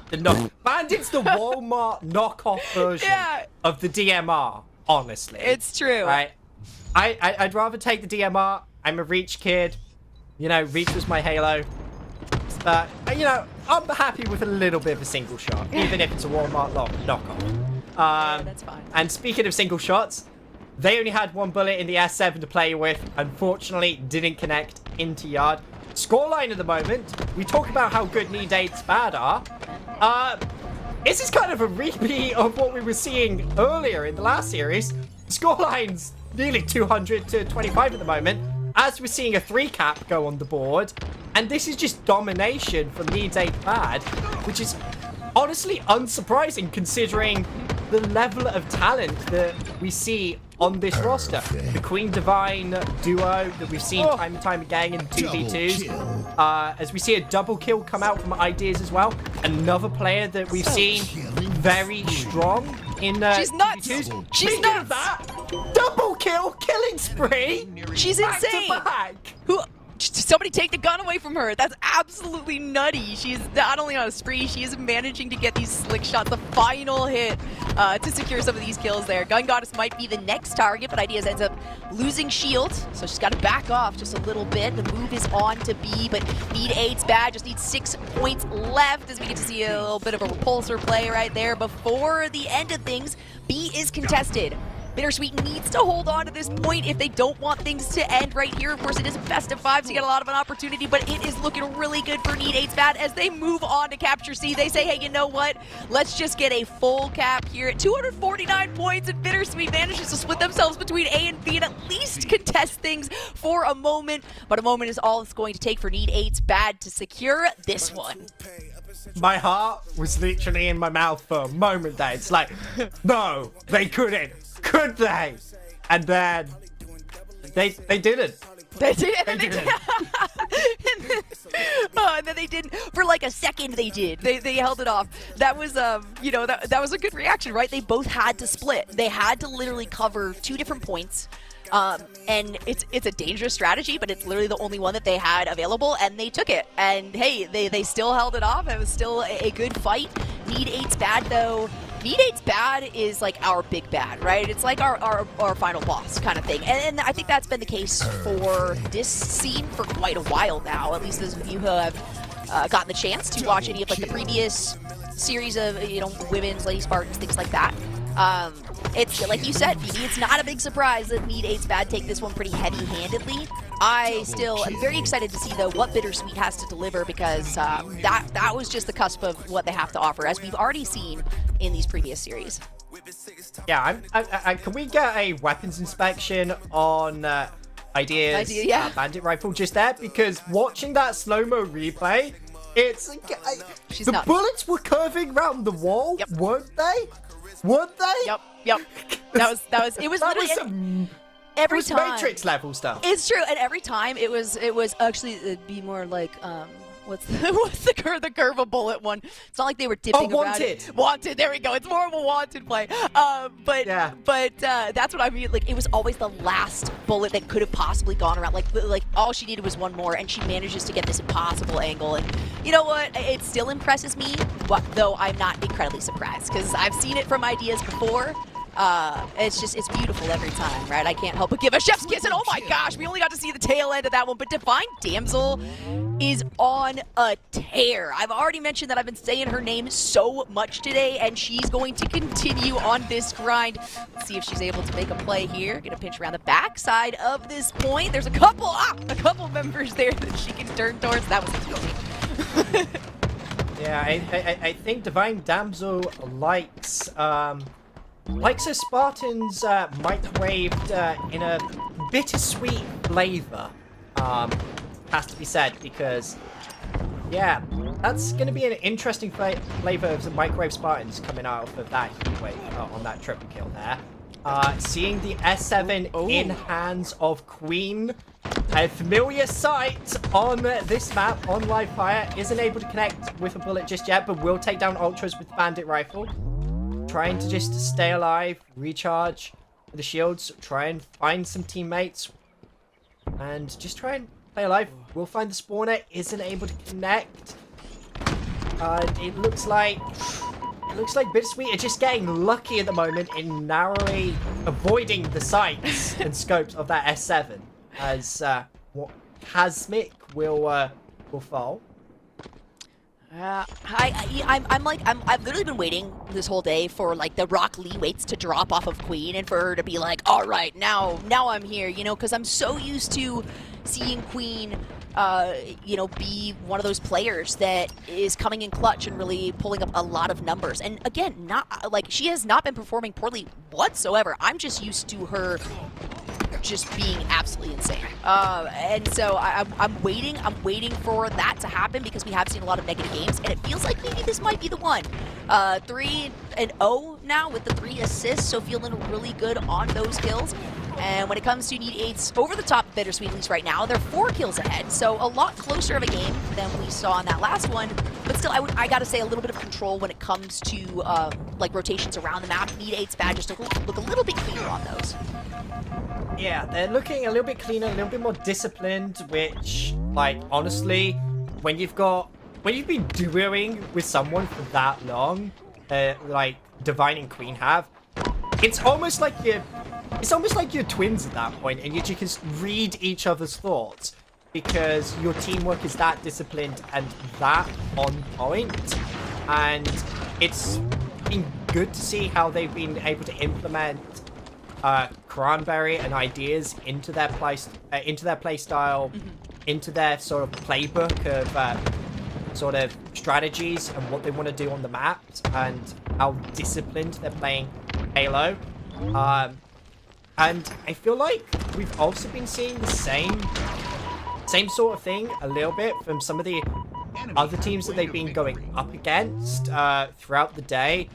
Bandit's the Walmart knockoff version of the DMR, honestly. It's true. Right? I'd rather take the DMR. I'm a Reach kid. You know, Reach was my Halo. But, you know, I'm happy with a little bit of a single shot, even if it's a Walmart knockoff. Yeah, that's fine. And speaking of single shots, they only had 1 bullet in the S7 to play with. Unfortunately, didn't connect into yard. Scoreline at the moment, we talk about how good Need8's bad are. This is kind of a repeat of what we were seeing earlier in the last series. Scoreline's nearly 200 to 25 at the moment, as we're seeing a 3 cap go on the board. And this is just domination from Need8 bad, which is honestly unsurprising considering the level of talent that we see on this roster. The Queen Divine duo that we've seen time and time again in 2v2s. As we see a double kill come out from Ideas as well. Another player that we've seen very strong in She's nuts! 2v2s. She's nuts! That, double kill, killing spree! She's insane! Who? Somebody take the gun away from her. That's absolutely nutty. She's not only on a spree, she is managing to get these slick shots. The final hit to secure some of these kills there. Gun Goddess might be the next target, but Ideas ends up losing shield. So she's got to back off just a little bit. The move is on to B, but Need8's bad. Just needs 6 points left as we get to see a little bit of a repulsor play right there. Before the end of things, B is contested. Bittersweet needs to hold on to this point if they don't want things to end right here. Of course, it is a best of 5, so you get a lot of an opportunity, but it is looking really good for Need8's bad as they move on to capture C. They say, hey, you know what? Let's just get a full cap here at 249 points, and Bittersweet manages to split themselves between A and B and at least contest things for a moment, but a moment is all it's going to take for Need8's bad to secure this one. My heart was literally in my mouth for a moment there. It's like, no, they couldn't. Could they? And then they didn't. They did, and then they did. And then they didn't. For like a second, they did. They held it off. That was, you know, that was a good reaction, right? They both had to split. They had to literally cover 2 different points. And it's a dangerous strategy, but it's literally the only one that they had available, and they took it. And hey, they still held it off. It was still a good fight. Need 8's bad though. Need 8's bad is like our big bad, right? It's like our final boss kind of thing. And I think that's been the case for this scene for quite a while now, at least those of you who have gotten the chance to watch any of like the previous series of, you know, women's Lady Spartans, things like that. It's like you said, Phoebe, it's not a big surprise that Need 8's bad take this one pretty heavy-handedly. I still am very excited to see, though, what Bittersweet has to deliver, because that was just the cusp of what they have to offer, as we've already seen in these previous series. Yeah, can we get a weapons inspection on Idea's bandit rifle just there? Because watching that slow-mo replay, it's the bullets were curving around the wall, weren't they? Would they? Yep. It was literally every time. Matrix level stuff. It's true, and every time it was actually, it'd be more like what's the curve of bullet one? It's not like they were dipping around it. Wanted. There we go. It's more of a wanted play. But that's what I mean. Like, it was always the last bullet that could have possibly gone around. Like all she needed was one more, and she manages to get this impossible angle. And you know what? It still impresses me, though I'm not incredibly surprised, because I've seen it from Ideas before. It's beautiful every time, right? I can't help but give a chef's kiss, and oh my gosh, we only got to see the tail end of that one, but Divine Damsel is on a tear. I've already mentioned that I've been saying her name so much today, and she's going to continue on this grind. Let's see if she's able to make a play here. Gonna pinch around the backside of this point. There's a couple members there that she can turn towards. That was easy. Yeah, I think Divine Damsel likes her Spartans microwaved in a bittersweet flavor, has to be said, because, yeah, that's going to be an interesting flavor of the microwave Spartans coming out of that heat wave on that triple kill there. Seeing the S7 in hands of Queen, a familiar sight on this map on live fire, isn't able to connect with a bullet just yet, but will take down Ultras with the Bandit Rifle. Trying to just stay alive, recharge the shields, try and find some teammates, and just try and play alive. We'll find the spawner, isn't able to connect. It looks like Bittersweet are just getting lucky at the moment in narrowly avoiding the sights and scopes of that S7, as what Hasmic will fall. I've literally been waiting this whole day for like the Rock Lee weights to drop off of Queen and for her to be like, all right, now I'm here, you know, because I'm so used to seeing Queen, you know, be one of those players that is coming in clutch and really pulling up a lot of numbers. And again, not like she has not been performing poorly whatsoever. I'm just used to her just being absolutely insane. And so I'm waiting for that to happen, because we have seen a lot of negative games, and it feels like maybe this might be the one. 3-0 now with the 3 assists, so feeling really good on those kills. And when it comes to Need 8's over the top Bittersweet, at least right now, they're 4 kills ahead, so a lot closer of a game than we saw in that last one. But still, I gotta say, a little bit of control when it comes to like rotations around the map. Need 8's bad just look a little bit cleaner on those. Yeah, they're looking a little bit cleaner, a little bit more disciplined, which, like, honestly, when you've been duoing with someone for that long, like Divine and Queen have, it's almost like you're twins at that point, and you just read each other's thoughts, because your teamwork is that disciplined and that on point. And it's been good to see how they've been able to implement Cranberry and Ideas into their play style, into their sort of playbook of sort of strategies and what they want to do on the map, and how disciplined they're playing Halo. And I feel like we've also been seeing the same sort of thing a little bit from some of the other teams that they've been going up against throughout the day.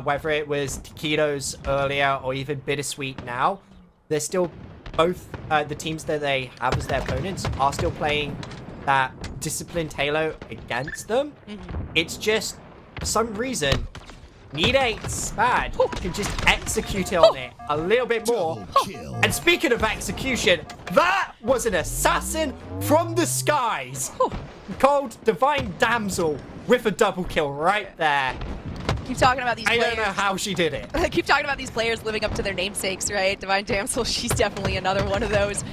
Whether it was Taquitos earlier or even Bittersweet now, they're still both the teams that they have as their opponents are still playing that disciplined Halo against them. It's just, for some reason, Need 8's bad can just execute on it a little bit more. And speaking of execution, that was an assassin from the skies called Divine Damsel with a double kill right there. Keep talking about these players. I don't know how she did it. Keep talking about these players living up to their namesakes, right? Divine Damsel, she's definitely another one of those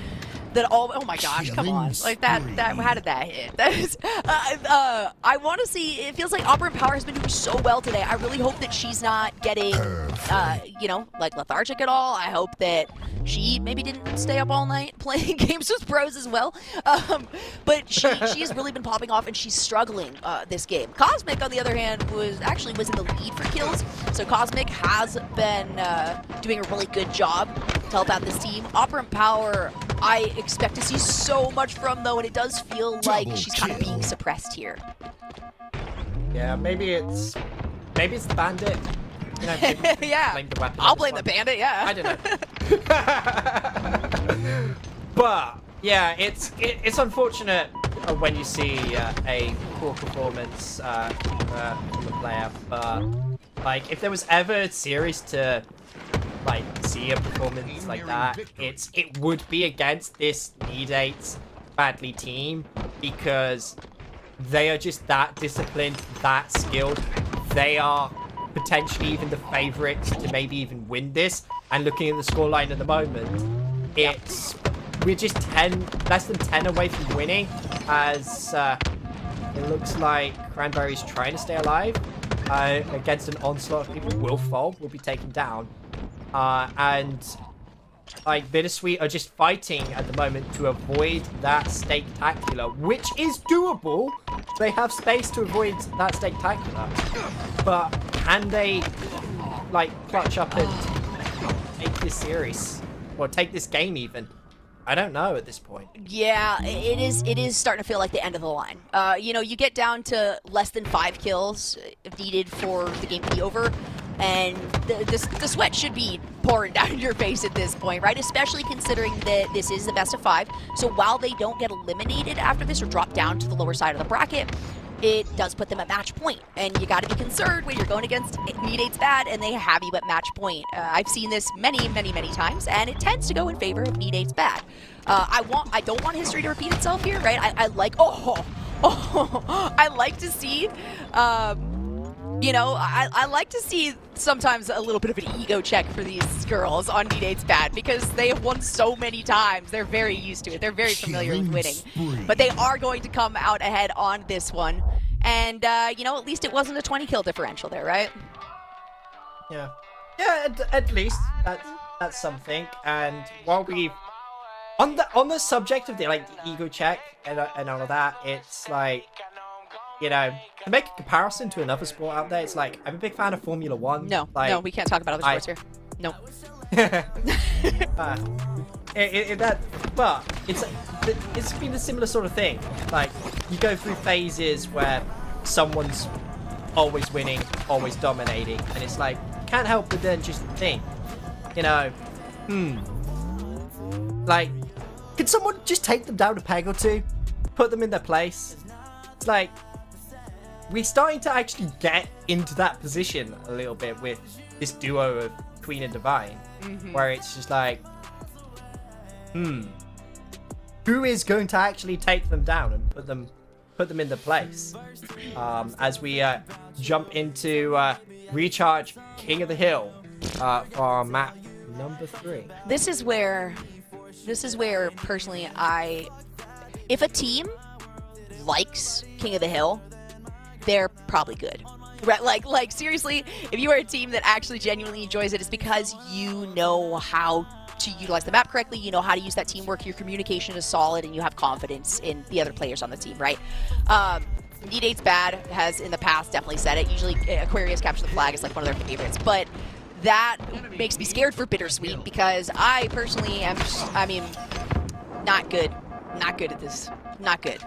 that all, oh my gosh, come on. Like that, how did that hit? That is, I want to see, it feels like Operant Power has been doing so well today. I really hope that she's not getting, you know, like lethargic at all. I hope that she maybe didn't stay up all night playing games with pros as well. But she's really been popping off and she's struggling this game. Cosmic, on the other hand, was in the lead for kills. So Cosmic has been doing a really good job to help out this team. Operant Power, I expect to see so much from, though, and it does feel like she's kind of being suppressed here. Yeah, maybe it's the bandit. You know, yeah, blame the weapon. I'll blame the bandit. Yeah, I don't know. But yeah, it's unfortunate when you see a poor performance from a player. But like, if there was ever a series to like see a performance like that, it would be against this Need 8's badly team, because they are just that disciplined, that skilled. They are potentially even the favorites to maybe even win this. And looking at the scoreline at the moment, we're just less than 10 away from winning, as it looks like Cranberry's trying to stay alive against an onslaught of people. Will fall, will be taken down. And like Bittersweet are just fighting at the moment to avoid that Steak-tacular, which is doable. They have space to avoid that Steak-tacular, but can they like clutch up and take this series or take this game even? I don't know at this point. Yeah, it is starting to feel like the end of the line. You know, you get down to less than 5 kills needed for the game to be over, and the sweat should be pouring down your face at this point, right? Especially considering that this is the best of 5. So while they don't get eliminated after this or drop down to the lower side of the bracket, it does put them at match point. And you got to be concerned when you're going against Need 8's bad and they have you at match point. I've seen this many, many, many times, and it tends to go in favor of Need 8's bad. I don't want history to repeat itself here, right? I like I like to see, you know, I like to see sometimes a little bit of an ego check for these girls on Need 8's bad, because they have won so many times. They're very used to it. They're very familiar with winning. But they are going to come out ahead on this one. And, you know, at least it wasn't a 20 kill differential there, right? Yeah. Yeah, at least that's something. And while we on the subject of the like the ego check and all of that, it's like, you know, to make a comparison to another sport out there, it's like, I'm a big fan of Formula 1. No, like, no, we can't talk about other sports here. No. But it's been a similar sort of thing. Like, you go through phases where someone's always winning, always dominating, and it's like, you can't help but then just think, you know, like, could someone just take them down a peg or two, put them in their place? It's like, we're starting to actually get into that position a little bit with this duo of Queen and Divine, where it's just like, who is going to actually take them down and put them in the place? As we jump into Recharge King of the Hill for map number 3. This is where personally if a team likes King of the Hill, they're probably good. Right? Like seriously, if you are a team that actually genuinely enjoys it, it's because you know how to utilize the map correctly, you know how to use that teamwork, your communication is solid, and you have confidence in the other players on the team, right? Need 8's bad has in the past definitely said it. Usually Aquarius Capture the Flag is like one of their favorites, but that makes me scared for Bittersweet, because I personally am just, I mean, not good at this, not good.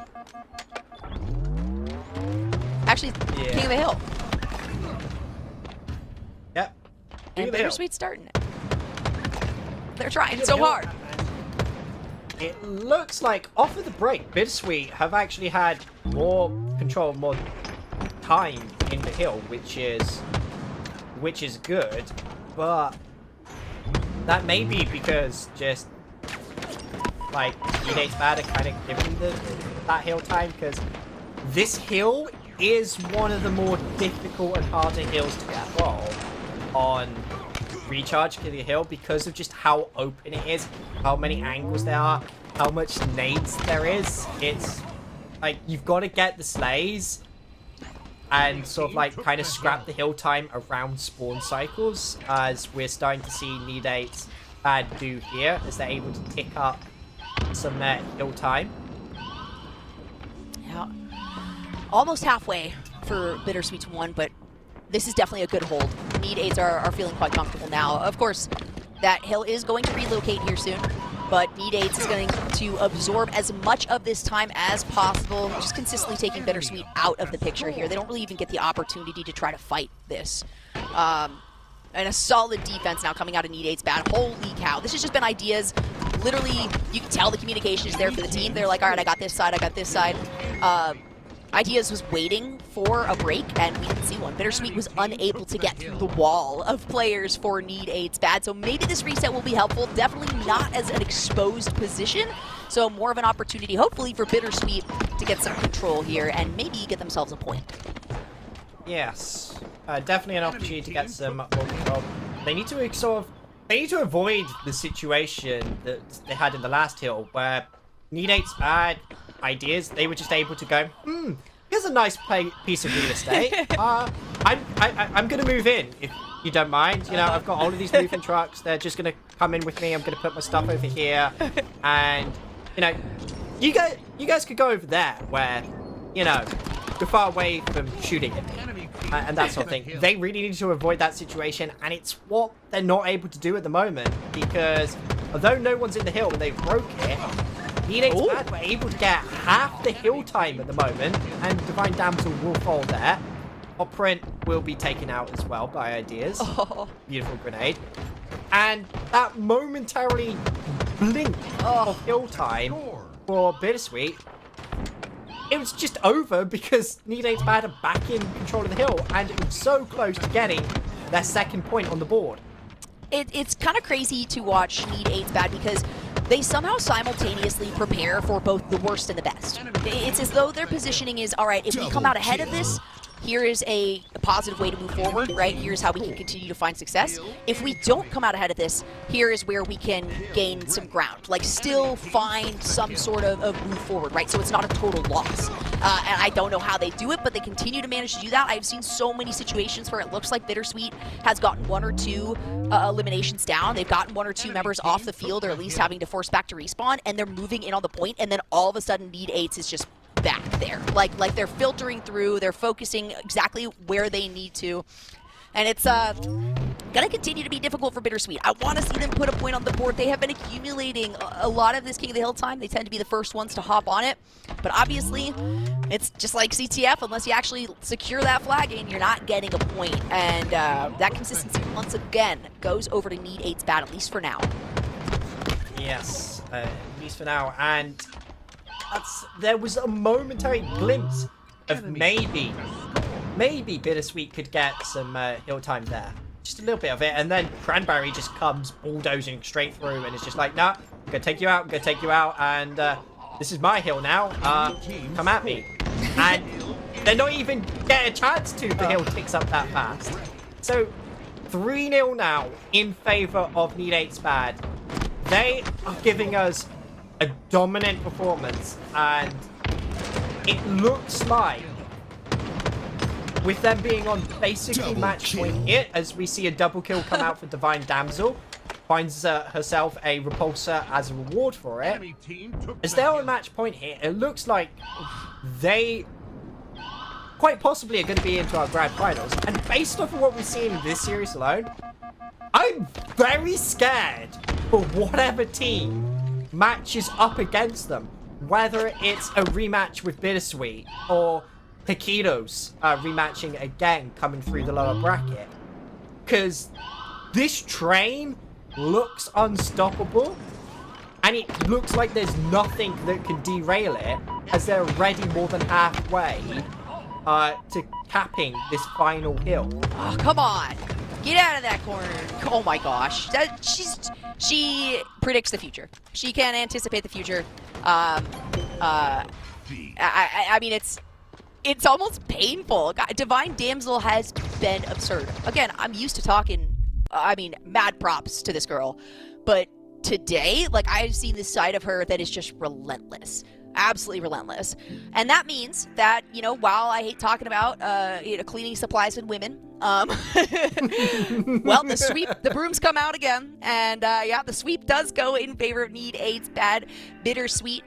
Actually, yeah. King of the Hill. Yep. And Bittersweet's starting it. They're trying so hard. it looks like off of the break, Bittersweet have actually had more control, more time in the hill, which is good, but that may be because just like Need8's bad at kind of giving that hill time, because this hill is one of the more difficult and harder hills to control on recharge to the hill because of just how open it is, how many angles there are, how much nades there is. It's like you've got to get the slays and sort of like kind of scrap the hill time around spawn cycles, as we're starting to see Need8's bad do here, as they're able to pick up some hill time. Yeah, almost halfway for Bittersweet's one, but this is definitely a good hold. Need8s are feeling quite comfortable now. Of course, that hill is going to relocate here soon, but Need8s is going to absorb as much of this time as possible, just consistently taking Bittersweet out of the picture here. They don't really even get the opportunity to try to fight this. And a solid defense now coming out of Need8's bat. Holy cow. This has just been ideas. Literally, you can tell the communication is there for the team. They're like, all right, I got this side, I got this side. Ideas was waiting for a break, and we didn't see one. Bittersweet was unable to get through the wall of players for Need8's bad, so maybe this reset will be helpful. Definitely not as an exposed position, so more of an opportunity, hopefully, for Bittersweet to get some control here and maybe get themselves a point. Yes, definitely an opportunity to get some more control. They need to avoid the situation that they had in the last hill, where Need8's bad ideas, they were just able to go, here's a nice piece of real estate. I'm gonna move in if you don't mind. You know, I've got all of these moving trucks. They're just gonna come in with me. I'm gonna put my stuff over here, and you know, you guys could go over there where, you know, you're far away from shooting at me and that sort of thing. They really need to avoid that situation, and it's what they're not able to do at the moment, because although no one's in the hill and they broke it, Need8's bad were able to get half the hill time at the moment, and Divine Damsel will fall there. Operant will be taken out as well by ideas. Oh. Beautiful grenade. And that momentarily blink of hill time for Bittersweet, it was just over because Need8's bad are back in control of the hill, and it was so close to getting their second point on the board. It's kind of crazy to watch Need8's bad because they somehow simultaneously prepare for both the worst and the best. It's as though their positioning is, all right, if we come out ahead of this, here is a positive way to move forward, right? Here's how we can continue to find success. If we don't come out ahead of this, here is where we can gain some ground, like still find some sort of move forward, right? So it's not a total loss. And I don't know how they do it, but they continue to manage to do that. I've seen so many situations where it looks like Bittersweet has gotten one or two eliminations down. They've gotten one or two members off the field, or at least having to force back to respawn, and they're moving in on the point, and then all of a sudden Need8's is just back there. Like they're filtering through, they're focusing exactly where they need to. And it's gonna continue to be difficult for Bittersweet. I want to see them put a point on the board. They have been accumulating a lot of this King of the Hill time. They tend to be the first ones to hop on it. But obviously, it's just like CTF. Unless you actually secure that flag in, you're not getting a point. And that consistency, once again, goes over to Need8's bad, at least for now. Yes, at least for now. And there was a momentary glimpse of maybe Bittersweet could get some hill time there. Just a little bit of it, and then Cranberry just comes bulldozing straight through, and it's just like, nah, I'm gonna take you out, and this is my hill now, come at me. And they're not even getting a chance to, the hill ticks up that fast. So, 3-0 now in favor of Need8's bad. They are giving us a dominant performance, and it looks like, with them being on basically match point here, as we see a double kill come out for Divine Damsel, finds herself a repulsor as a reward for it. As they're on match point here, it looks like they quite possibly are going to be into our grand finals. And based off of what we've seen in this series alone, I'm very scared for whatever team matches up against them, whether it's a rematch with Bittersweet or Taquitos rematching again coming through the lower bracket, because this train looks unstoppable, and it looks like there's nothing that can derail it, as they're already more than halfway to capping this final hill. Oh, come on. Get out of that corner. Oh my gosh. She predicts the future. She can anticipate the future. I mean, it's almost painful. Divine Damsel has been absurd. Again, I'm used to talking, mad props to this girl. But today, I've seen this side of her that is just relentless. Absolutely relentless. And that means that, while I hate talking about, cleaning supplies and women, well, the brooms come out again. And, the sweep does go in favor of Need AIDS Bad. Bittersweet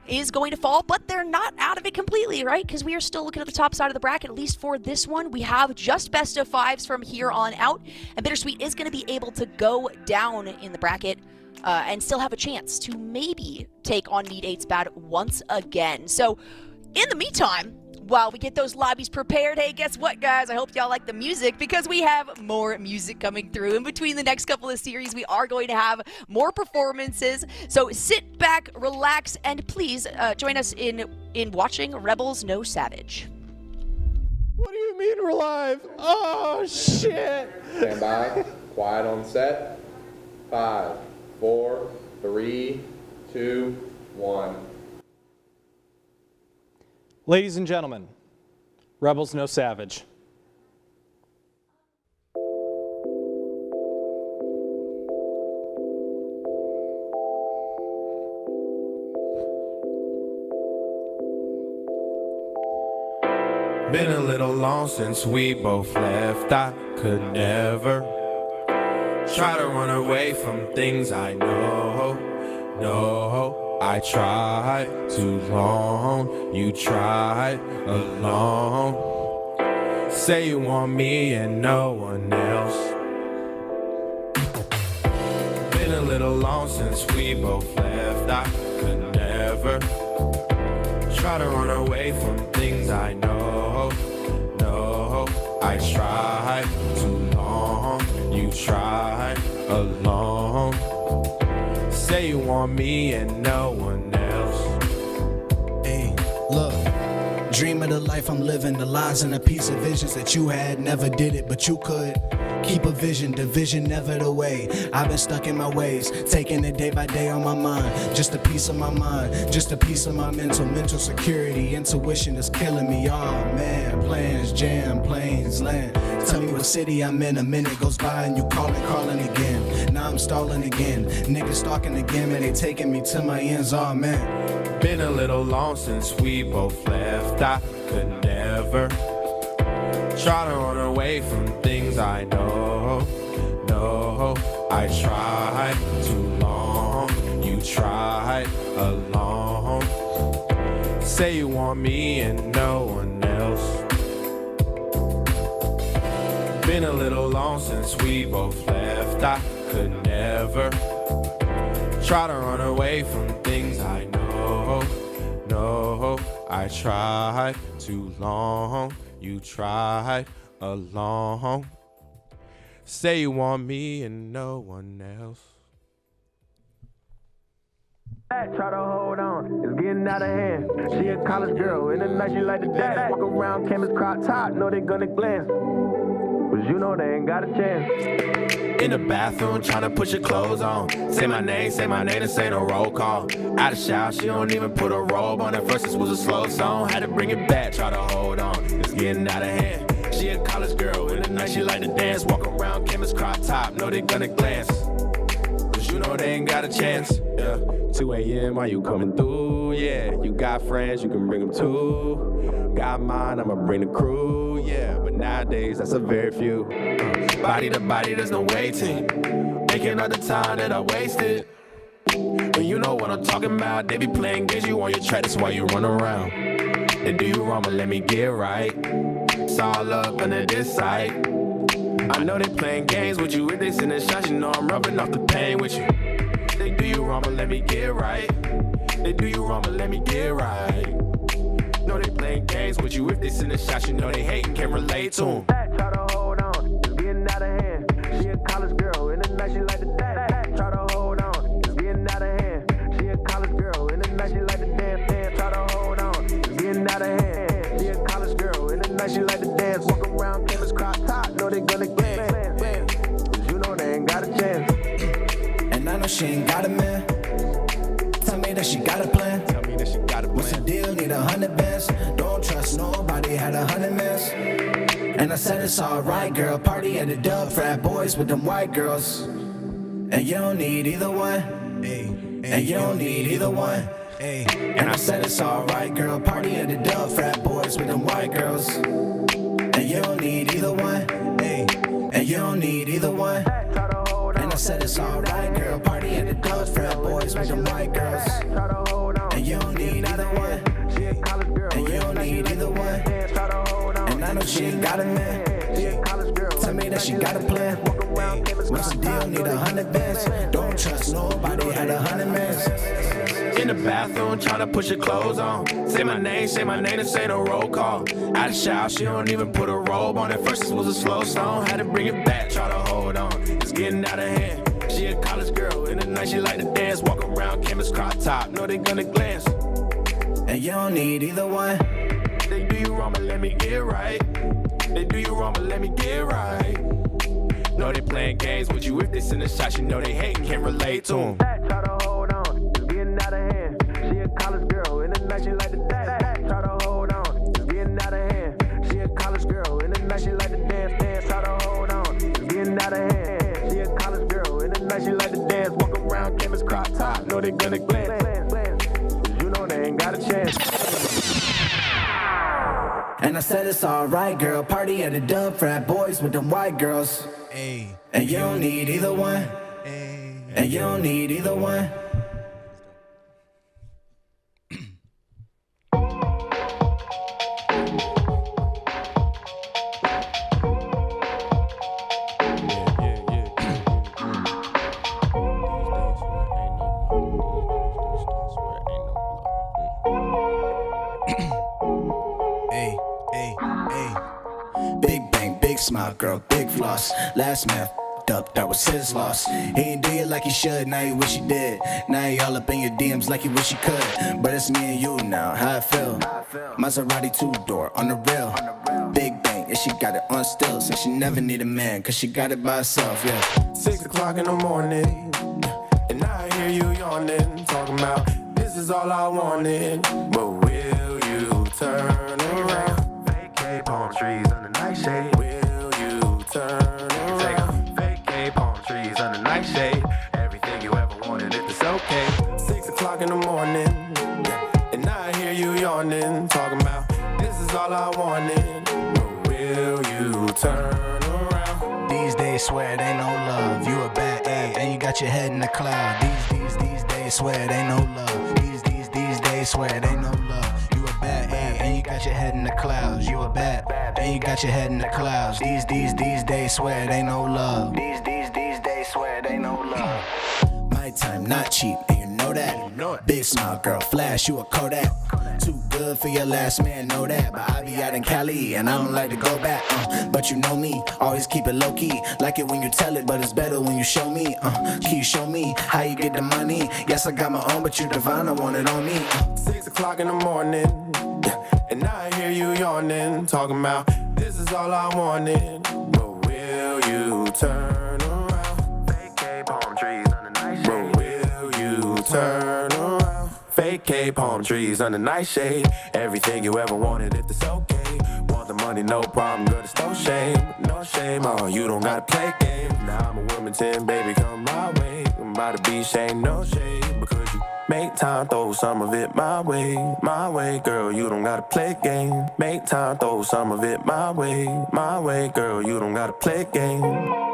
is going to fall, but they're not out of it completely, right? Because we are still looking at the top side of the bracket, at least for this one. We have just best of fives from here on out, and Bittersweet is going to be able to go down in the bracket and still have a chance to maybe take on Need AIDS Bad once again. So, in the meantime, while we get those lobbies prepared, hey, guess what, guys? I hope y'all like the music, because we have more music coming through. In between the next couple of series, we are going to have more performances. So sit back, relax, and please join us in watching Rebels No Savage. What do you mean we're live? Oh, shit. Stand by. Quiet on set. 5, 4, 3, 2, 1. Ladies and gentlemen, Rebels No Savage. Been a little long since we both left. I could never try to run away from things I know. No, I tried too long. You tried alone. Say you want me and no one else. Been a little long since we both left. I could never try to run away from things I know. No, I tried too long. You tried alone. Say you want me and no one else. Hey, look. Dream of the life I'm living, the lies and a piece of visions that you had. Never did it, but you could. Keep a vision, division never the way. I've been stuck in my ways, taking it day by day on my mind. Just a piece of my mind, just a piece of my mental security. Intuition is killing me, oh man. Plans jam, planes land. Tell me what city I'm in, a minute goes by and you calling again. Now I'm stalling again, niggas stalking again, man, they taking me to my ends, oh man. Been a little long since we both left. I could never try to run away from things I know. No, I tried too long. You tried alone. Say you want me and no one else. Been a little long since we both left. I could never try to run away from things I know. No, I tried too long. You tried alone. Say you want me and no one else. Try to hold on, it's getting out of hand. She a college girl, in the night she like to dance. Walk around campus crop top, know they gonna glance. But you know they ain't got a chance. In the bathroom, trying to put your clothes on. Say my name, this ain't a roll call. Out of shower, she don't even put a robe on. At first this was a slow song, had to bring it back, try to hold on. It's getting out of hand. She a college girl, in the night she like to dance. Walk around campus crop top, know they gonna glance. But you know they ain't got a chance. Yeah. 2 a.m., are you coming through? Yeah, you got friends, you can bring them too. Got mine, I'ma bring the crew. Yeah, but nowadays, that's a very few. Body to body, there's no waiting. Making up the time that I wasted. But you know what I'm talking about. They be playing games, you on your track, that's why you run around. They do you wrong, but let me get right. It's all up under this side. I know they playing games with you. If they send a shot, you know I'm rubbing off the pain with you. They do you wrong, but let me get right. They do you wrong, but let me get right. Know they playing games with you. If they send a shot, you know they hating, can't relate to them. Try to hold on, it's getting out of hand. She a college girl, in the night she like to dance. Try to hold on, it's getting out of hand. she ain't got a man. Tell me that she got a plan. What's the deal? Need 100 bands. Don't trust nobody, had 100 mans. And I said it's alright, girl. Party at the dub, frat boys with them white girls. And you don't need either one. And you don't need either one. And I said it's alright, girl. Party at the dub, frat boys with them white girls. And you don't need either one. And you don't need either one. And I said it's alright, girl. Party at the dub, frat boys with them white girls. And you don't need either one. And you don't need either one. And I know she ain't got a man. Tell me that she got a plan. What's the deal? Need 100 bands. Don't trust nobody, had 100 mans. In the bathroom, tryna put your clothes on. Say my name, and say the roll call. Out of shower, she don't even put a robe on. At first, this was a slow song. Had to bring it back, try to hold on. It's getting out of hand. She a college girl, in the night she like to dance. Walk around, campus crop top, know they gonna glance. And you don't need either one. They do you wrong, but let me get right. They do you wrong, but let me get right. Know they playing games with you. If they send a shot, you know they hate and can't relate to them. Try to hold on, it's getting out of hand. She a college girl, in the night she like to dance. Try to hold on, it's getting out of hand. She a college girl, in the night she like to dance. Try to hold on, it's getting out of hand. She a college girl, in the night she like to dance. Walk around, campus crop top, know they gonna glance. You know they ain't got a chance. And I said it's alright, girl. Party at the dub, frat boys with them white girls. And you don't need either one. And you don't need either one. Big bang, big smile, girl, big floss. Last man up, that was his loss. He ain't do it like he should, now he wish he did. Now he all up in your DMs like he wish he could. But it's me and you now, how I feel. Maserati 2-door on the real. Big bang, and she got it on still. Said she never need a man, cause she got it by herself, yeah. 6 o'clock in the morning, and I hear you yawning, talking about this is all I wanted. But will you turn around? Vacate palm trees under nightshade. Will you turn around? Vacate palm trees under nightshade. Everything you ever wanted, if it's okay. 6 o'clock in the morning, and I hear you yawning, talking about this is all I wanted. But will you turn around? These days swear it ain't no love. You a bad A, and you got your head in the cloud. These days swear it ain't no love. These days swear it ain't no love. You a bad A, and you got your head in the clouds. You a bad, and you got your head in the clouds. These days swear it ain't no love. These days swear it ain't no love. My time, not cheap, and you know that. Big smile, girl, flash, you a Kodak. Too good for your last man, know that. But I be out in Cali, and I don't like to go back. But you know me, always keep it low key. Like it when you tell it, but it's better when you show me. Can you show me how you get the money? Yes, I got my own, but you divine, I want it on me. 6 o'clock in the morning, and I hear you yawning, talking about this is all I wanted. But will you turn around? Vacate palm trees under nightshade. But will you turn around? Vacate palm trees under nightshade. Everything you ever wanted, if it's okay. Want the money, no problem, girl, it's no shame. No shame, oh, you don't gotta play games. Now I'm a Wilmington, baby, come my way. I'm about to be shame, no shade. Because you make time, throw some of it my way, girl, you don't gotta play game. Make time, throw some of it my way, girl, you don't gotta play game.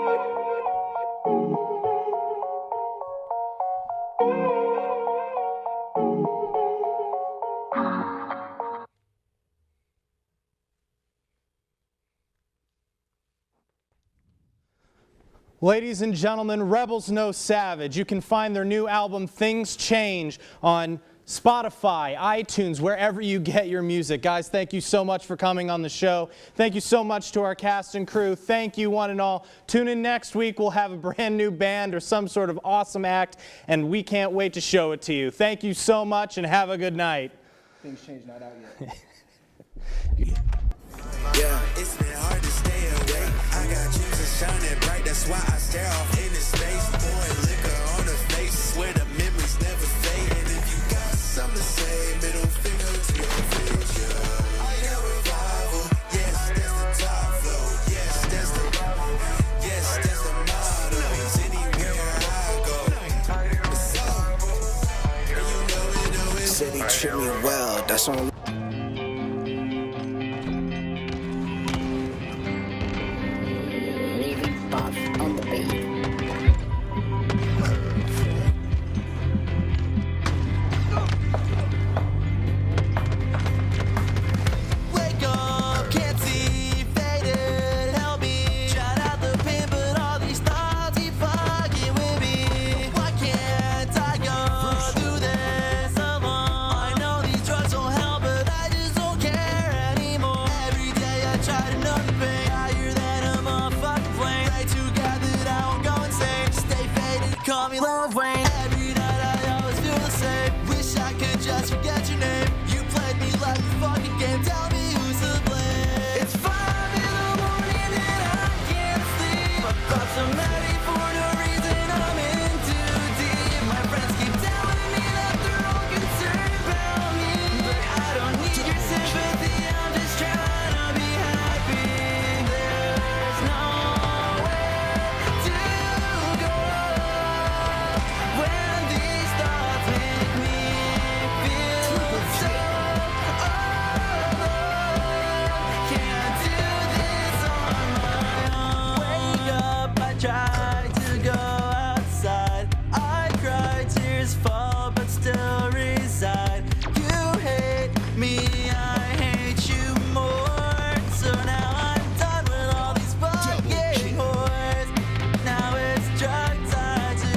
Ladies and gentlemen, Rebels No Savage. You can find their new album, Things Change, on Spotify, iTunes, wherever you get your music. Guys, thank you so much for coming on the show. Thank you so much to our cast and crew. Thank you, one and all. Tune in next week. We'll have a brand new band or some sort of awesome act, and we can't wait to show it to you. Thank you so much, and have a good night. Things Change, not out yet. Yeah, it's been hard to stay awake. I got Jesus shining bright, that's why I stare off into space. Pouring liquor on the face. That's on. On the beat. Wake up, can't see, faded, help me. Shout out the pain, but all these thoughts keep fucking with me. Why can't I go through this alone? I know these drugs don't help, but I just don't care anymore. Every day I try to numb the pain, higher than a motherfucking flame. Pray to God that I won't go insane. Stay faded, call me Lil Wayne. Every night I always feel the same. Wish I could just forget your name. You played me like a fucking game. Tell me who's to blame. It's 5 in the morning and I can't sleep. My thoughts are many for no reason. I'm in too deep. My friends keep telling me that they're all concerned about me, but I don't need your sympathy. I'm just trying to be happy. There's nowhere to go when these thoughts make me feel so alone. Can't do this on my own. Wake up, I try to go outside. I cry, tears fall, but still reside. You hate me, I hate you more. So now I'm done with all these fucking whores. Now it's drug time to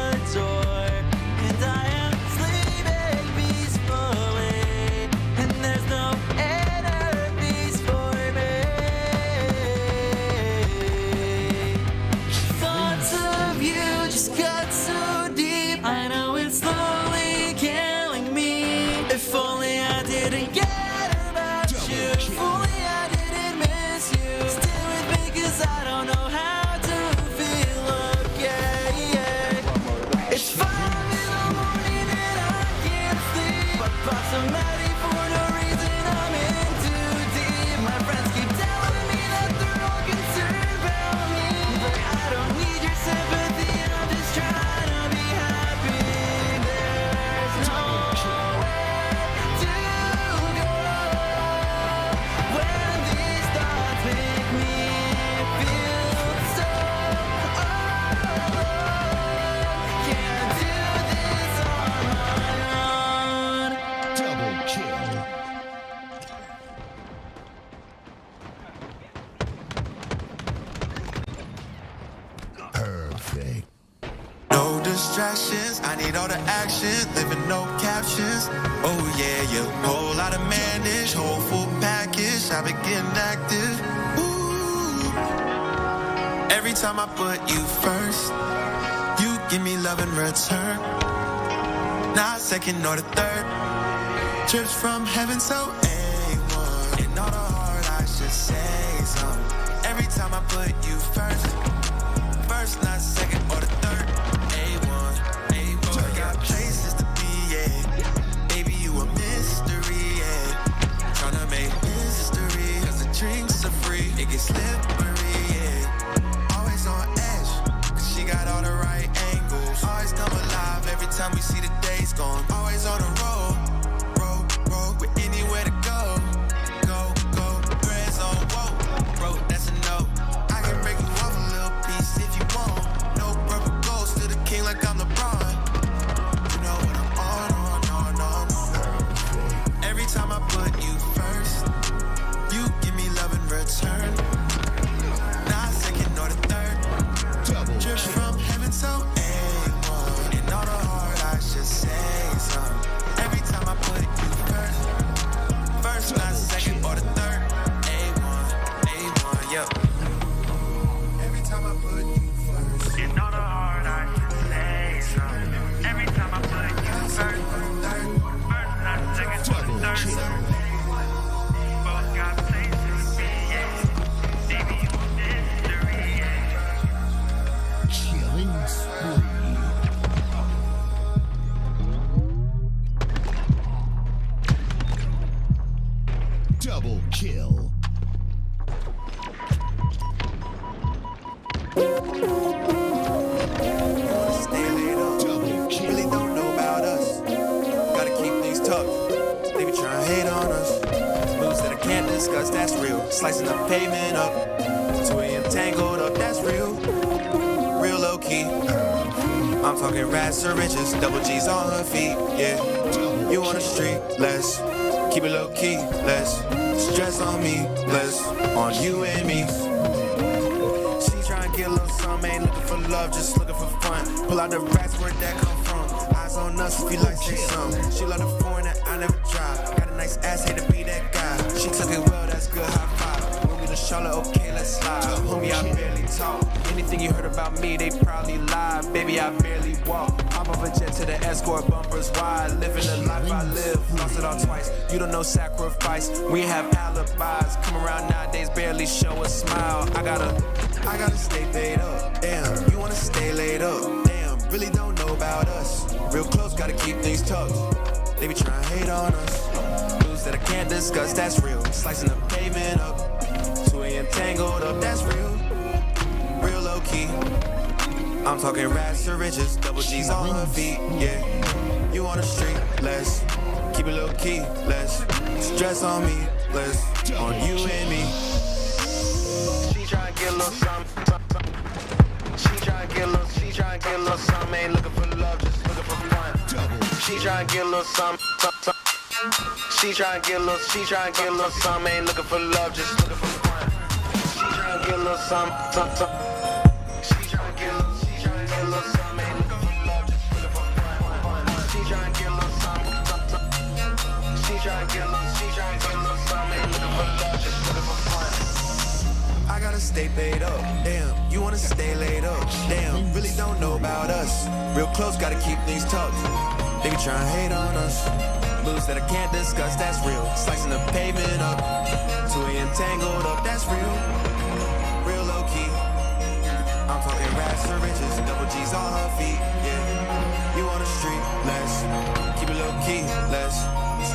adore, and I am sleeping peacefully, and there's no inner peace for me. Thoughts of you just cut so deep. I know it's slowly killing me. If only I didn't get about you. If only I didn't miss you. Stay with me 'cause I don't know how to feel okay. It's 5 in the morning and I can't sleep. My thoughts are many for no reason. I'm in too deep. My friends keep telling me that they're all concerned about me, but I don't need your sympathy. I'm just trying to be happy. There's nowhere to go when these thoughts make me feel so alone. Can't do this on my own. Double kill. Perfect. No distractions, I need all the action, living no captions. Oh yeah, yeah, whole lot of manage, whole full package, I been getting active. Ooh. Every time I put you first, you give me love in return. Not second or the third, trips from heaven so A1. And all the hard I should say something. Every time I put you first, not second or the third. A1, A1. Got places to be, yeah. Baby, you a mystery, yeah. Tryna make history, 'cause the drinks are free. It gets slippery, yeah. Always on edge, 'cause she got all the right angles. Always come alive every time we see the days gone. Always on the road, with anywhere to go. Threads on, whoa, bro, that's a no. I can break you off a little piece if you want. No purple gold, still the king like I'm LeBron. You know what I'm on. Every time I put you first, you give me love in return. Not second or the third, trips from heaven so A1. And all the hard I should say something. Every time I put you first, not second or the third. A1, yeah. Every time I put you first, you know the hard I should say something. Every time I put you first, not second or the third. Both got places to be, yeah. Baby, you a mystery, yeah. Killing spree. Double kill. Really don't know about us. Gotta keep things tough. They be trying to slicing the pavement up. 2 a.m. tangled up, that's real. Real low key. I'm talking rats or riches, double G's on her feet, yeah. You on the street, less. Keep it low key, less. Stress on me, less. On you and me. She tryna get a little something, ain't looking for love, just looking for fun. Pull out the rats, where'd that come from? Eyes on us if you like say something. She love the foreign that I never tried. Got a nice ass, hate to be that guy. She took it well, that's good, high five. When we to Charlotte, okay, let's slide. Homie, I barely talk. Anything you heard about me, they probably lie. Baby, I barely walk. Hop off a jet to the escort, bumpers wide. Living the life I live, lost it all twice. You don't know sacrifice. We have alibis. Come around nowadays, barely show a smile. I gotta stay paid up. Damn, you wanna stay laid up. Damn, really don't know about us. Real close, gotta keep things tucked. They be trying to hate on us. News that I can't discuss, that's real. Slicing the pavement up. 2 a.m. tangled up, that's real. Real low key. I'm talking rats or riches, double G's on her feet, yeah. You on the street, less. Keep it low key, less. Stress on me, less. On you and me. She tryna get a little something. She tryna get a little something. Ain't looking for love, just looking for fun. She tryna get a little something. She tryna get a little something. Ain't looking for love, just looking for fun. She tryna get a little something. She tryna get a little something. Ain't looking for love, just looking for fun. She tryna get a little something. She tryna get a little something. Ain't looking for love, just looking for fun. I gotta stay paid up. Damn, you wanna stay laid up. Damn, really don't know about us. Real close, gotta keep things tucked. They be trying to hate on us. Moves that I can't discuss, that's real. Slicing the pavement up. 2 a.m. tangled up, that's real. Real low key. I'm talking rats or riches, double G's on her feet, yeah. You on the street, less. Keep it low key, less.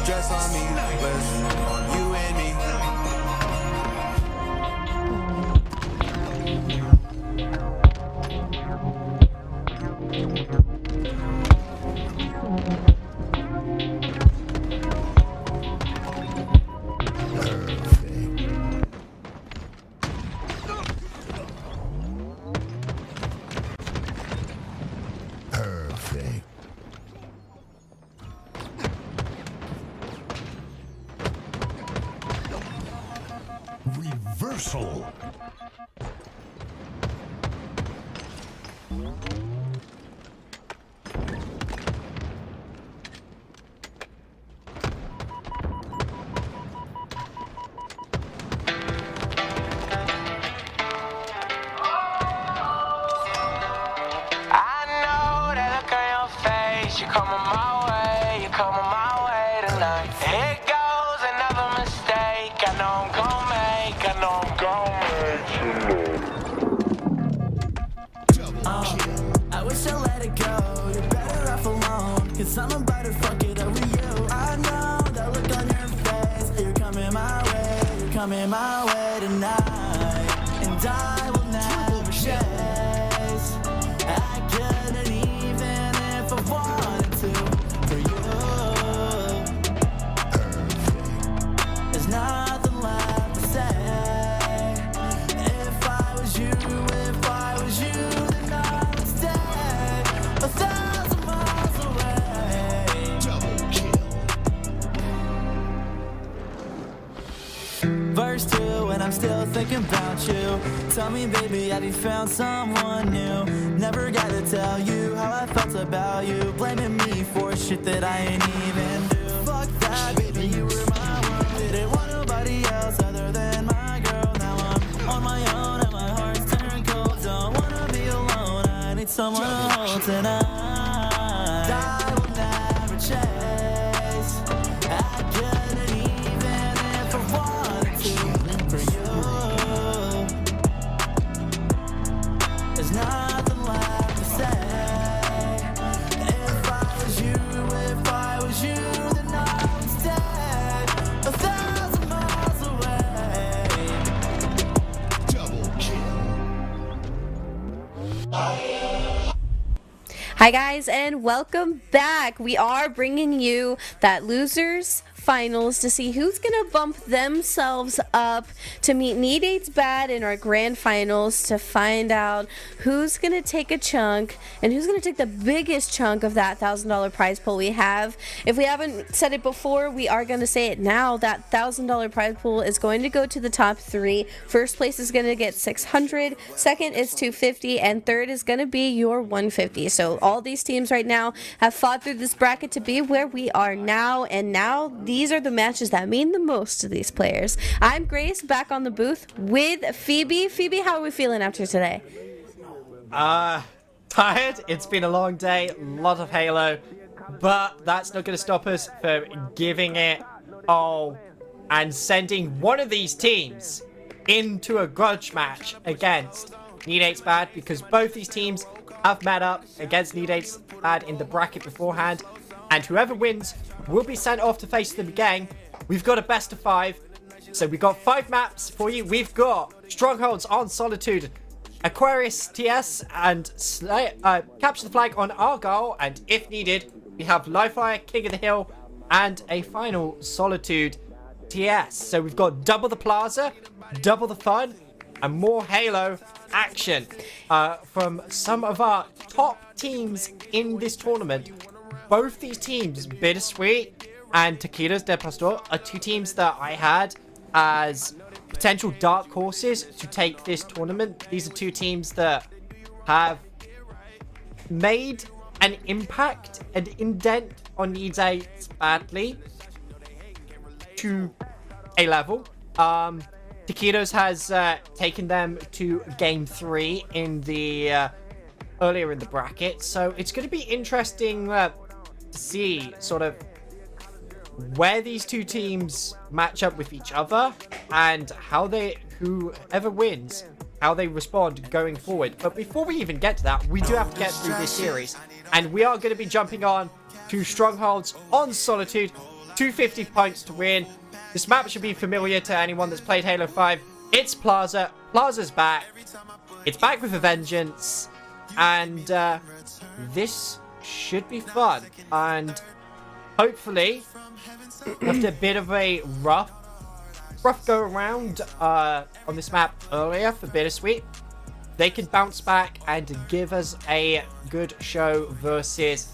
Stress on me, less. On you and me. Reversal. You coming my way, you coming my way tonight. Here goes another mistake. I know I'm gon' make, I know I'm gon' make. I wish I let it go. You're better off alone. Cause I'm about to fuck it over you. I know that look on your face. You're coming my way tonight. And I will never chase. I couldn't even if I wanted to. For you, there's nothing left to say. If I was you, then I would stay 1,000 miles away. Double kill. Verse 2, and I'm still thinking about you. Tell me, baby, have you found someone new? Never gotta tell you how I felt about you. Blaming me for shit that I ain't even do. Fuck that, baby, you were my world. Didn't want nobody else other than my girl. Now I'm on my own and my heart's turned cold. Don't wanna be alone, I need someone to hold tonight. I will never chase. I couldn't even if I wanted to. For you, there's nothing left to say. If I was you, then I would stay 1,000 miles away. Double Hi guys, and welcome back. We are bringing you that losers finals to see who's going to bump themselves up to meet Need 8's Bad in our grand finals to find out who's going to take a chunk and who's going to take the biggest chunk of that $1,000 prize pool we have. If we haven't said it before, we are going to say it now. That $1,000 prize pool is going to go to the top 3. First place is going to get $600, second is $250, and third is going to be your $150. So all these teams right now have fought through this bracket to be where we are now, and now these are the matches that mean the most to these players. I'm Grace, back on the booth with Phoebe. Phoebe, how are we feeling after today? Tired. It's been a long day, a lot of Halo, but that's not going to stop us from giving it all and sending one of these teams into a grudge match against Need 8's Bad, because both these teams have met up against Need 8's Bad in the bracket beforehand, and whoever wins will be sent off to face them again. We've got a best of 5, so we've got 5 maps for you. We've got Strongholds on Solitude, Aquarius TS, and Capture the Flag on Argyle, and if needed, we have Livefire, King of the Hill, and a final Solitude TS. So we've got double the plaza, double the fun, and more Halo action from some of our top teams in this tournament. Both these teams, Bittersweet and Taquitos de Pastor, are 2 teams that I had as potential dark horses to take this tournament. These are 2 teams that have made an impact and indent on Need 8's badly to a level. Taquitos has taken them to game 3 in the earlier in the bracket, so it's going to be interesting to see sort of where these 2 teams match up with each other and how whoever wins, how they respond going forward. But before we even get to that, we do have to get through this series, and we are going to be jumping on to Strongholds on Solitude. 250 points to win. This map should be familiar to anyone that's played Halo 5. It's Plaza. Plaza's back. It's back with a vengeance, and this should be fun. And hopefully, after a bit of a rough go around on this map earlier for Bittersweet, they can bounce back and give us a good show versus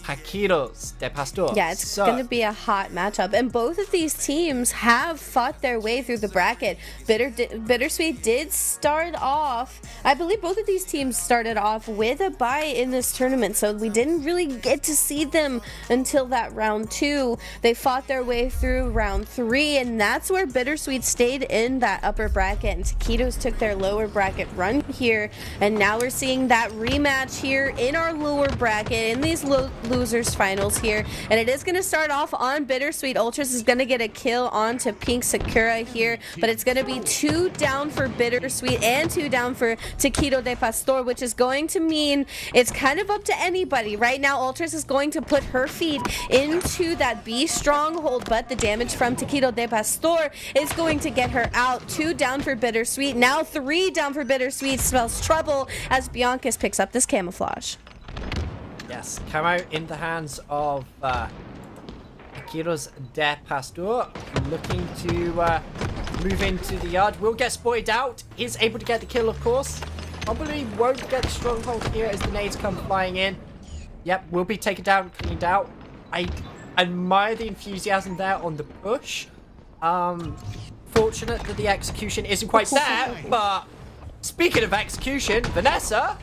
Taquitos de Pastor. Yeah, it's going to be a hot matchup, and both of these teams have fought their way through the bracket. Bittersweet did start off, I believe both of these teams started off with a bye in this tournament, so we didn't really get to see them until that round 2. They fought their way through round 3, and that's where Bittersweet stayed in that upper bracket, and Taquitos took their lower bracket run here, and now we're seeing that rematch here in our lower bracket in these losers finals here, and it is going to start off on Bittersweet. Ultras is going to get a kill onto Pink Sakura here, but it's going to be 2 down for Bittersweet and 2 down for Taquito de Pastor, which is going to mean it's kind of up to anybody. Right now, Ultras is going to put her feet into that B stronghold, but the damage from Taquito de Pastor is going to get her out. 2 down for Bittersweet, now 3 down for Bittersweet. Smells trouble as Biancas picks up this camouflage. Yes, camo in the hands of Taquitos de Pastor, looking to move into the yard. Will get spotted out. Is able to get the kill, of course. Probably won't get the stronghold here as the nades come flying in. Yep, will be taken down, cleaned out. I admire the enthusiasm there on the push. Fortunate that the execution isn't quite there, but speaking of execution, Vanessa,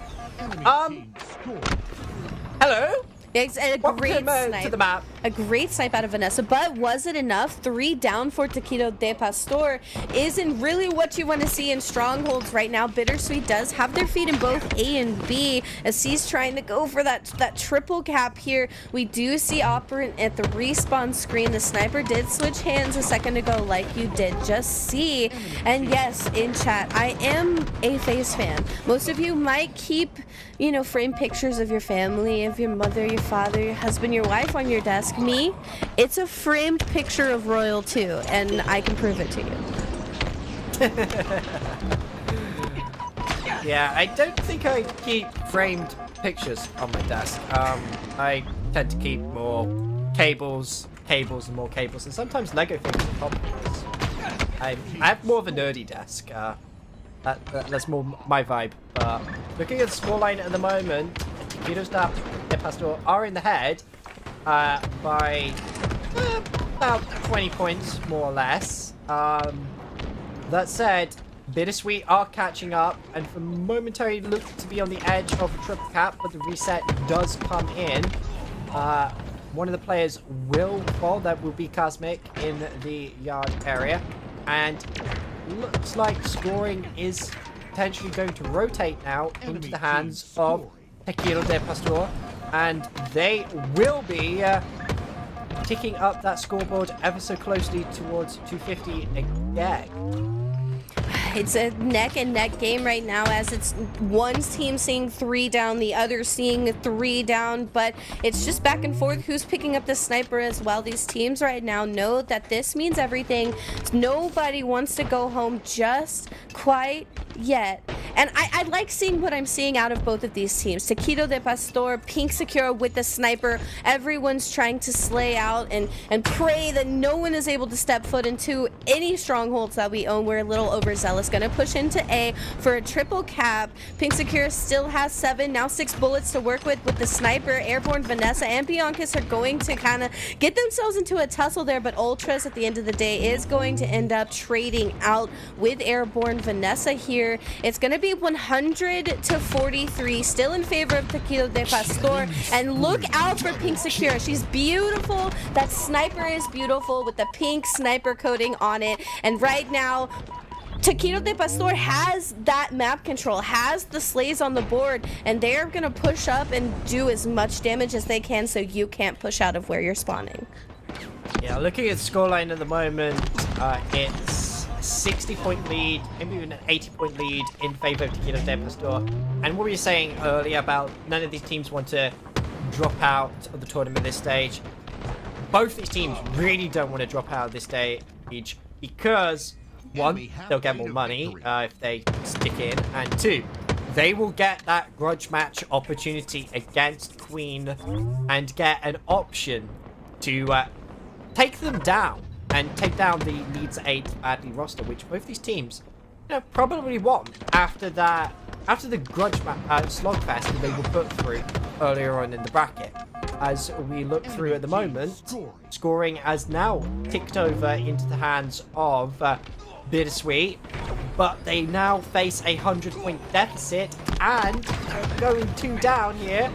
hello. It's a great snipe. To the map. A great snipe out of Vanessa, but was it enough? 3 down for Taquito de Pastor isn't really what you want to see in strongholds right now. Bittersweet does have their feet in both A and B as he's trying to go for that triple cap here. We do see Operant at the respawn screen. The sniper did switch hands a second ago, like you did just see. And yes, in chat, I am a FaZe fan. Most of you might keep, frame pictures of your family, of your mother, your father, your husband, your wife on your desk. Me, it's a framed picture of Royal 2, and I can prove it to you. Yeah, I don't think I keep framed pictures on my desk. I tend to keep more cables, cables and more cables, and sometimes Lego things on top of this. I have more of a nerdy desk. That's more my vibe. Looking at the scoreline at the moment, Taquitos de Pastor are in the head by about 20 points, more or less. That said, Bittersweet are catching up, and for momentarily look to be on the edge of a triple cap, but the reset does come in. One of the players will fall. That will be Cosmic in the yard area, and looks like scoring is potentially going to rotate now into the hands of Taquito de Pastor, and they will be ticking up that scoreboard ever so closely towards 250 again. It's a neck and neck game right now, as it's one team seeing 3 down, the other seeing 3 down, but it's just back and forth who's picking up the sniper as well. These teams right now know that this means everything. Nobody wants to go home just quite yet. And I like seeing what I'm seeing out of both of these teams. Taquito de Pastor, Pink Secura with the sniper. Everyone's trying to slay out and pray that no one is able to step foot into any strongholds that we own. We're a little overzealous. Gonna push into A for a triple cap. Pink Secura still has 7, now 6 bullets to work with the sniper. Airborne Vanessa and Biancas are going to kind of get themselves into a tussle there, but Ultras at the end of the day is going to end up trading out with Airborne Vanessa here. It's going to be 100 to 43, still in favor of Taquito de Pastor. And look out for Pink Secura. She's beautiful. That sniper is beautiful with the pink sniper coating on it. And right now, Taquito de Pastor has that map control, has the slays on the board, and they're going to push up and do as much damage as they can so you can't push out of where you're spawning. Yeah, looking at the scoreline at the moment, it's a 60-point lead, maybe even an 80-point lead in favor of Taquito de Pastor. And what were you saying earlier about none of these teams want to drop out of the tournament at this stage? Both these teams really don't want to drop out of this stage because, 1, they'll get more money if they stick in, and 2, they will get that grudge match opportunity against Queen and get an option to take them down and take down the Leeds 8 Badly roster, which both these teams, probably want after the grudge slogfest that they were put through earlier on in the bracket. As we look through at the moment, scoring has now ticked over into the hands of Bittersweet, but they now face a 100-point deficit and going 2 down here,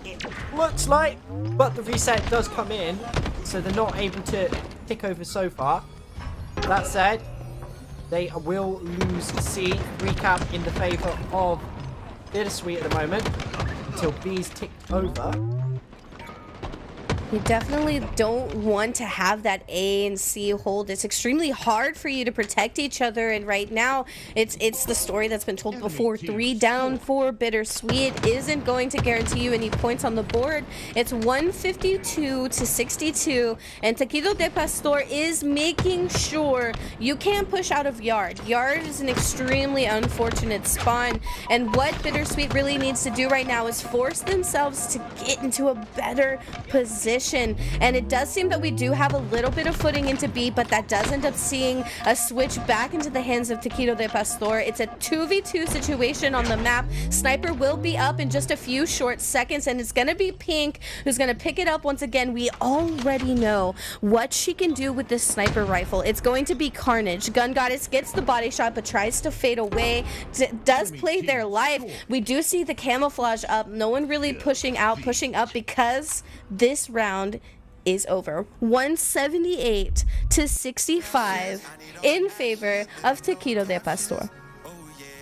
it looks like, but the reset does come in, so they're not able to tick over so far. That said, they will lose C, recap in the favor of Bittersweet at the moment until B's ticked over. You definitely don't want to have that A and C hold. It's extremely hard for you to protect each other, and right now it's the story that's been told before. 3 down for Bittersweet isn't going to guarantee you any points on the board. It's 152 to 62, and Taquito de Pastor is making sure you can't push out of Yard. Yard is an extremely unfortunate spawn, and what Bittersweet really needs to do right now is force themselves to get into a better position. And it does seem that we do have a little bit of footing into B, but that does end up seeing a switch back into the hands of Taquito de Pastor. It's a 2v2 situation on the map. Sniper will be up in just a few short seconds, and it's going to be Pink who's going to pick it up once again. We already know what she can do with this sniper rifle. It's going to be carnage. Gun Goddess gets the body shot but tries to fade away. Does play their life. We do see the camouflage up. No one really pushing up because this round is over. 178 to 65 in favor of Taquito de Pastor.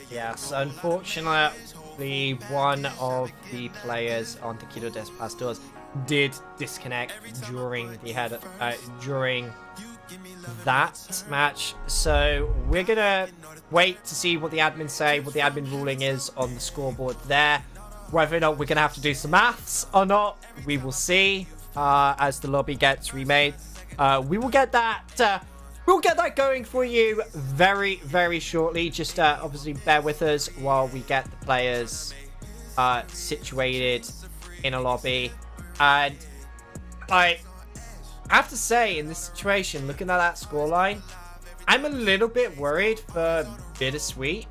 Yes, unfortunately, one of the players on Taquito de Pastor's did disconnect during that match, so we're gonna wait to see what the admins say, what the admin ruling is on the scoreboard there. Whether or not we're gonna have to do some maths or not, we will see as the lobby gets remade. We will get that. We'll get that going for you very, very shortly. Just obviously bear with us while we get the players situated in a lobby. And I have to say, in this situation, looking at that scoreline, I'm a little bit worried for Bittersweet.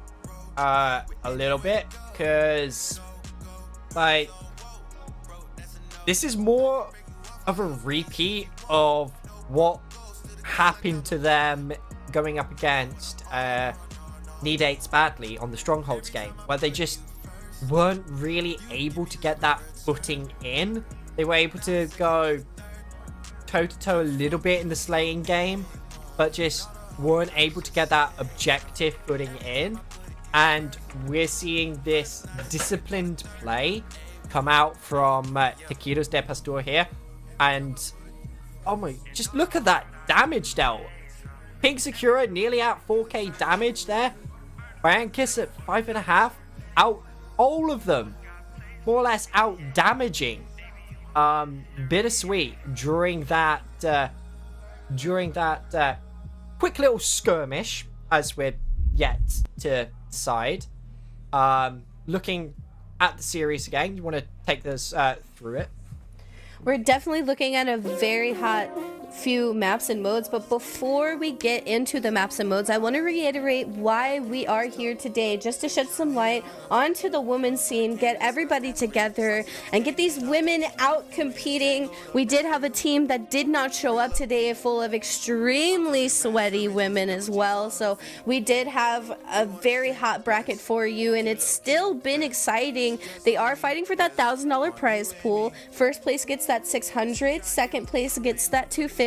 A little bit, because, like, this is more of a repeat of what happened to them going up against Need 8s badly on the Strongholds game, where they just weren't really able to get that footing in. They were able to go toe-to-toe a little bit in the slaying game, but just weren't able to get that objective footing in. And we're seeing this disciplined play come out from Taquitos de Pastor here. And, oh my, just look at that damage dealt. Pink Sakura nearly at 4k damage there. Kiss at 5.5. Out, all of them, more or less out damaging Bittersweet during that quick little skirmish, as we're yet to decide. Looking at the series again, you want to take this through it? We're definitely looking at a very hot few maps and modes, but before we get into the maps and modes, I want to reiterate why we are here today, just to shed some light onto the women's scene, get everybody together and get these women out competing. We did have a team that did not show up today, full of extremely sweaty women as well, so we did have a very hot bracket for you, and it's still been exciting. They are fighting for that $1,000 prize pool. First place gets that $600, second place gets that $250,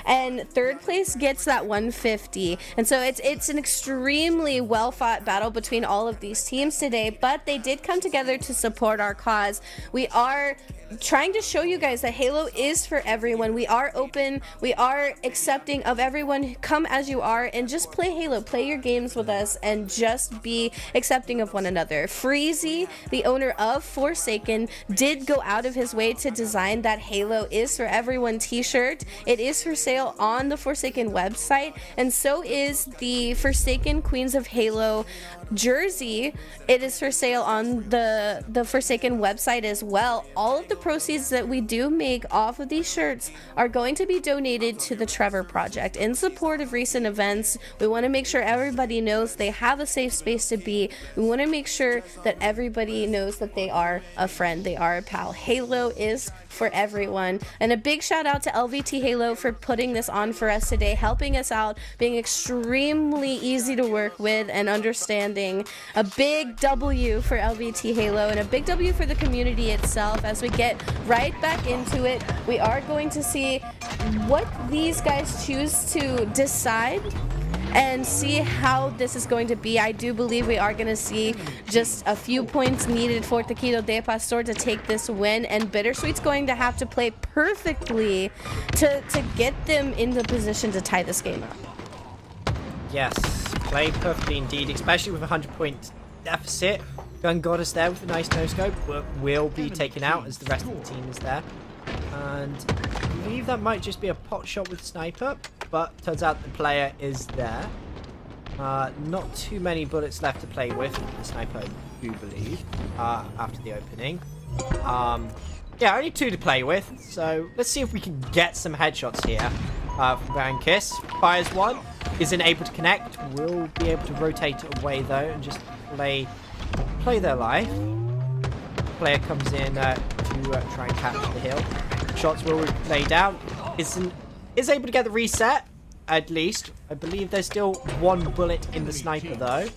and third place gets that $150. And so it's an extremely well fought battle between all of these teams today, but they did come together to support our cause. We are trying to show you guys that Halo is for everyone. We are open, we are accepting of everyone. Come as you are and just play Halo, play your games with us, and just be accepting of one another. Freezy, the owner of Forsaken, did go out of his way to design that Halo is for everyone t-shirt. It is for sale on the Forsaken website, and so is the Forsaken Queens of Halo jersey. It is for sale on the Forsaken website as well. All of the proceeds that we do make off of these shirts are going to be donated to the Trevor Project in support of recent events. We want to make sure everybody knows they have a safe space to be. We want to make sure that everybody knows that they are a friend, they are a pal. Halo is for everyone. And a big shout out to LVT Halo for putting this on for us today, helping us out, being extremely easy to work with and understanding. A big W for LVT Halo and a big W for the community itself. As we get right back into it, we are going to see what these guys choose to decide and see how this is going to be. I do believe we are going to see just a few points needed for Taquito de Pastor to take this win, and Bittersweet's going to have to play perfectly to get them in the position to tie this game up. Yes, play perfectly indeed, especially with a 100-point deficit. Gun Goddess there with a nice no-scope, but will be taken out as the rest of the team is there. And I believe that might just be a pot shot with Sniper, but turns out the player is there. Not too many bullets left to play with, the Sniper, I do believe, after the opening. Yeah, only 2 to play with, so let's see if we can get some headshots here from Baron Kiss. Fires one, isn't able to connect, will be able to rotate away though and just play their life. Player comes in to try and catch the hill. Shots will lay down. Is able to get the reset, at least. I believe there's still 1 bullet in the Sniper though.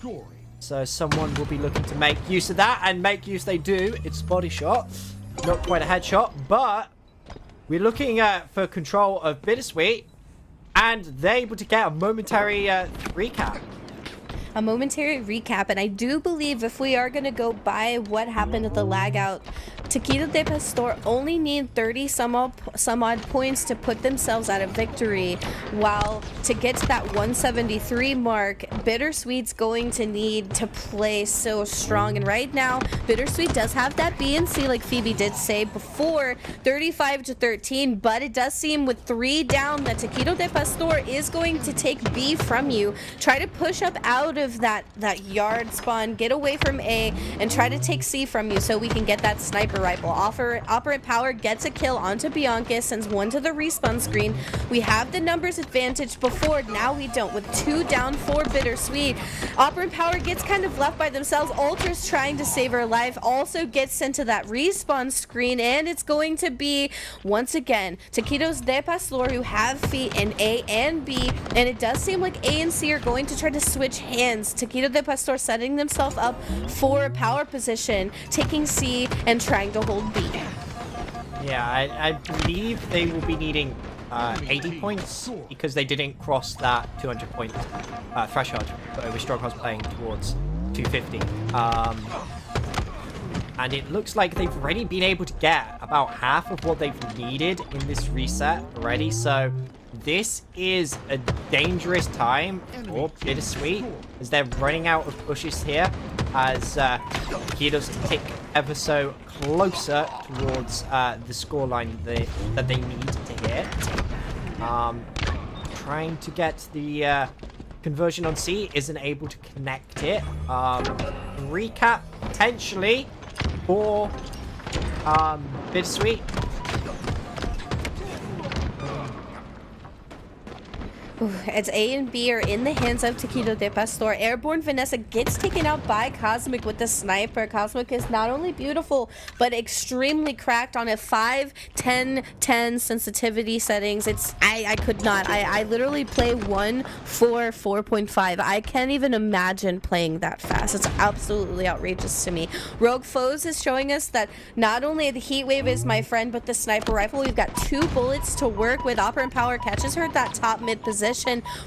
So someone will be looking to make use of that, and make use they do. It's a body shot. Not quite a headshot, but we're looking for control of Bittersweet, and they're able to get a momentary recap. A momentary recap, and I do believe if we are going to go by what happened at the lag out, Taquito de Pastor only need 30 some odd points to put themselves out of victory, while to get to that 173 mark, Bittersweet's going to need to play so strong. And right now, Bittersweet does have that B and C, like Phoebe did say before, 35-13. But it does seem with 3 down that Taquito de Pastor is going to take B from you. Try to push up out of that yard spawn, get away from A, and try to take C from you so we can get that sniper rifle. Operant Power gets a kill onto Bianca, sends one to the respawn screen. We have the numbers advantage before, now we don't, with 2 down for Bittersweet. Operant Power gets kind of left by themselves. Ultra's trying to save her life, also gets sent to that respawn screen, and it's going to be, once again, Taquitos de Pastor who have feet in A and B, and it does seem like A and C are going to try to switch hands. Taquito de Pastor setting themselves up for a power position, taking C and trying to hold B. Yeah, I believe they will be needing 80 points because they didn't cross that 200 point threshold, but with Stronghold's playing towards 250. And it looks like they've already been able to get about half of what they've needed in this reset already, so this is a dangerous time for Bittersweet as they're running out of pushes here as Taquitos tick ever so closer towards the scoreline that they need to hit. Trying to get the conversion on C, isn't able to connect it. Recap potentially for Bittersweet. As A and B are in the hands of Taquito de Pastor, Airborne Vanessa gets taken out by Cosmic with the sniper. Cosmic is not only beautiful, but extremely cracked on a 5-10-10 sensitivity settings. I could not. I literally play 1 for 4.5. I can't even imagine playing that fast. It's absolutely outrageous to me. Rogue Foes is showing us that not only the Heat Wave is my friend, but the sniper rifle. We've got 2 bullets to work with. Operant Power catches her at that top mid position.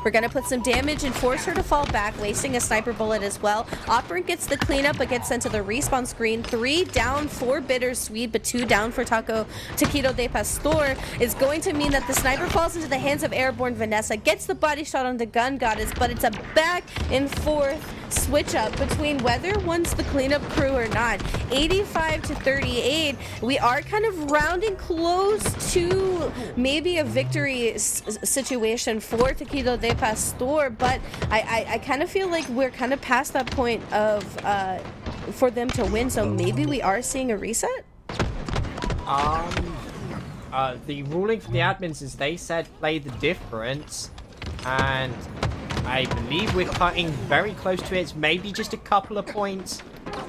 We're going to put some damage and force her to fall back, wasting a sniper bullet as well. Operant gets the cleanup, but gets sent to the respawn screen. 3 down for Bittersweet, but 2 down for Taquito de Pastor. Is going to mean that the sniper falls into the hands of Airborne Vanessa, gets the body shot on the Gun Goddess, but it's a back and forth switch up between whether one's the cleanup crew or not. 85-38. We are kind of rounding close to maybe a victory situation for Taquito de Pastor, but I kind of feel like we're kind of past that point of for them to win, so maybe we are seeing a reset? The ruling from the admins is they said play the difference, and I believe we're cutting very close to it. It's maybe just a couple of points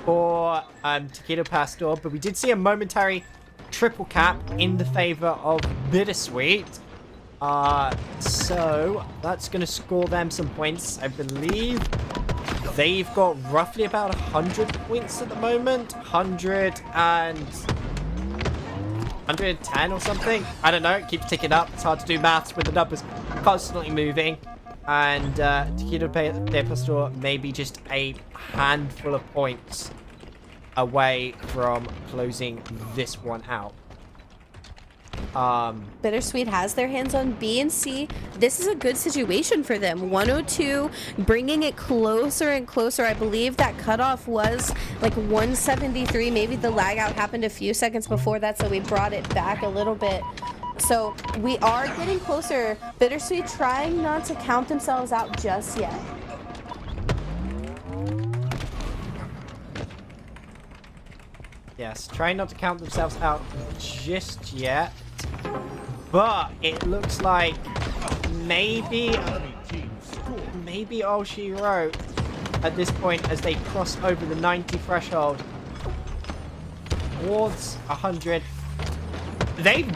for Taquito Pastor, but we did see a momentary triple cap in the favor of Bittersweet. So that's going to score them some points. I believe they've got roughly about 100 points at the moment. 110 or something. I don't know. It keeps ticking up. It's hard to do maths with the numbers constantly moving. And Taquito de Pastor maybe just a handful of points away from closing this one out. Bittersweet has their hands on B and C. This is a good situation for them. 102, bringing it closer and closer. I believe that cutoff was like 173. Maybe the lag out happened a few seconds before that, so we brought it back a little bit. So we are getting closer. Bittersweet trying not to count themselves out just yet. Yes, trying not to count themselves out just yet. But it looks like maybe all she wrote at this point as they cross over the 90 threshold towards 100. They've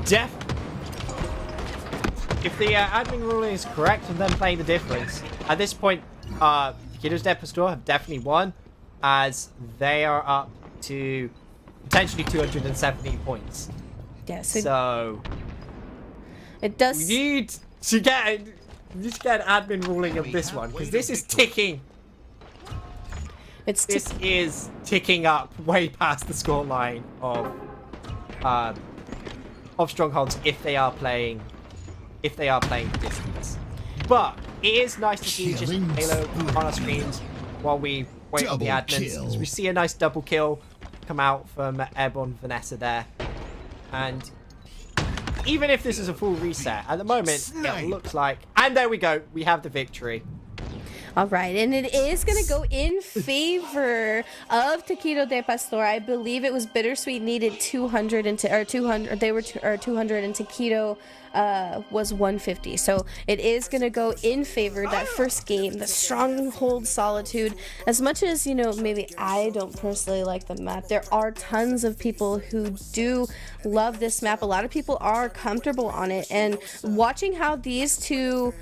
if the admin ruling is correct and them playing the difference, at this point, Taquitos de Pastor have definitely won as they are up to potentially 270 points. Yeah, so it does. We need to get an admin ruling of this one because this is ticking. This is ticking up way past the scoreline of Strongholds if they are playing distance. but it is nice to see just Halo on our screens while we wait on the admins. As we see a nice double kill come out from Airborne Vanessa there. And even if this is a full reset, at the moment, it looks like... And there we go. We have the victory. All right, and it is going to go in favor of Taquito de Pastor. I believe it was Bittersweet needed 200 and 200. They were 200 and Taquito was 150. So it is going to go in favor that first game, the Stronghold Solitude. As much as, you know, maybe I don't personally like the map, there are tons of people who do love this map. A lot of people are comfortable on it, and watching how these two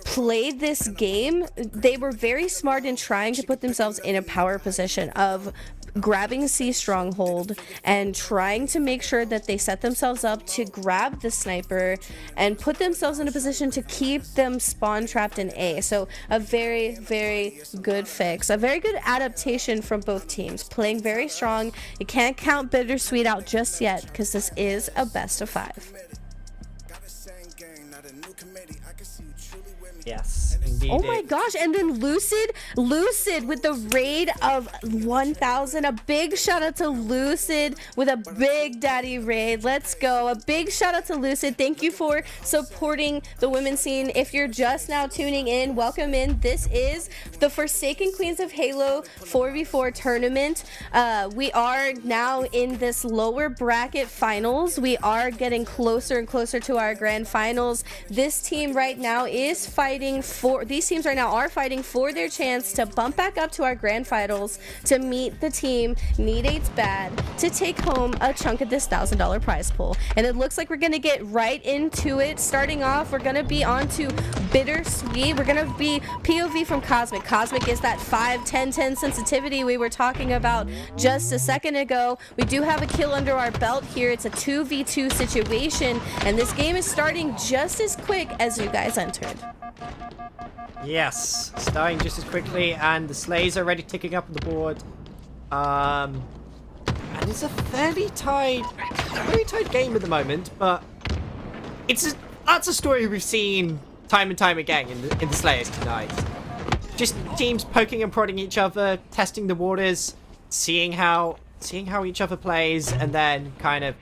played this game, they were very smart in trying to put themselves in a power position of grabbing C Stronghold and trying to make sure that they set themselves up to grab the sniper and put themselves in a position to keep them spawn trapped in A. So a very, very good fix, a very good adaptation from both teams, playing very strong. You can't count Bittersweet out just yet because this is a best of 5. Yes, indeed. Oh my gosh, and then Lucid with the raid of 1,000. A big shout out to Lucid with a big daddy raid. Let's go. A big shout out to Lucid. Thank you for supporting the women's scene. If you're just now tuning in, welcome in. This is the Forsaken Queens of Halo 4v4 tournament. We are now in this lower bracket finals. We are getting closer and closer to our grand finals. This team right now is fighting for, these teams right now are fighting for their chance to bump back up to our grand finals to meet the team Need 8's Bad to take home a chunk of this $1,000 prize pool. And it looks like we're gonna get right into it. Starting off, we're gonna be on to Bittersweet. We're gonna be POV from Cosmic. Cosmic is that 5-10-10 sensitivity we were talking about just a second ago. We do have a kill under our belt here. It's a 2v2 situation, and this game is starting just as quick as you guys entered. Yes, starting just as quickly, and the Slays are already ticking up on the board. And it's a very tight game at the moment, but that's a story we've seen time and time again in the Slayers tonight. Just teams poking and prodding each other, testing the waters, seeing how each other plays, and then kind of,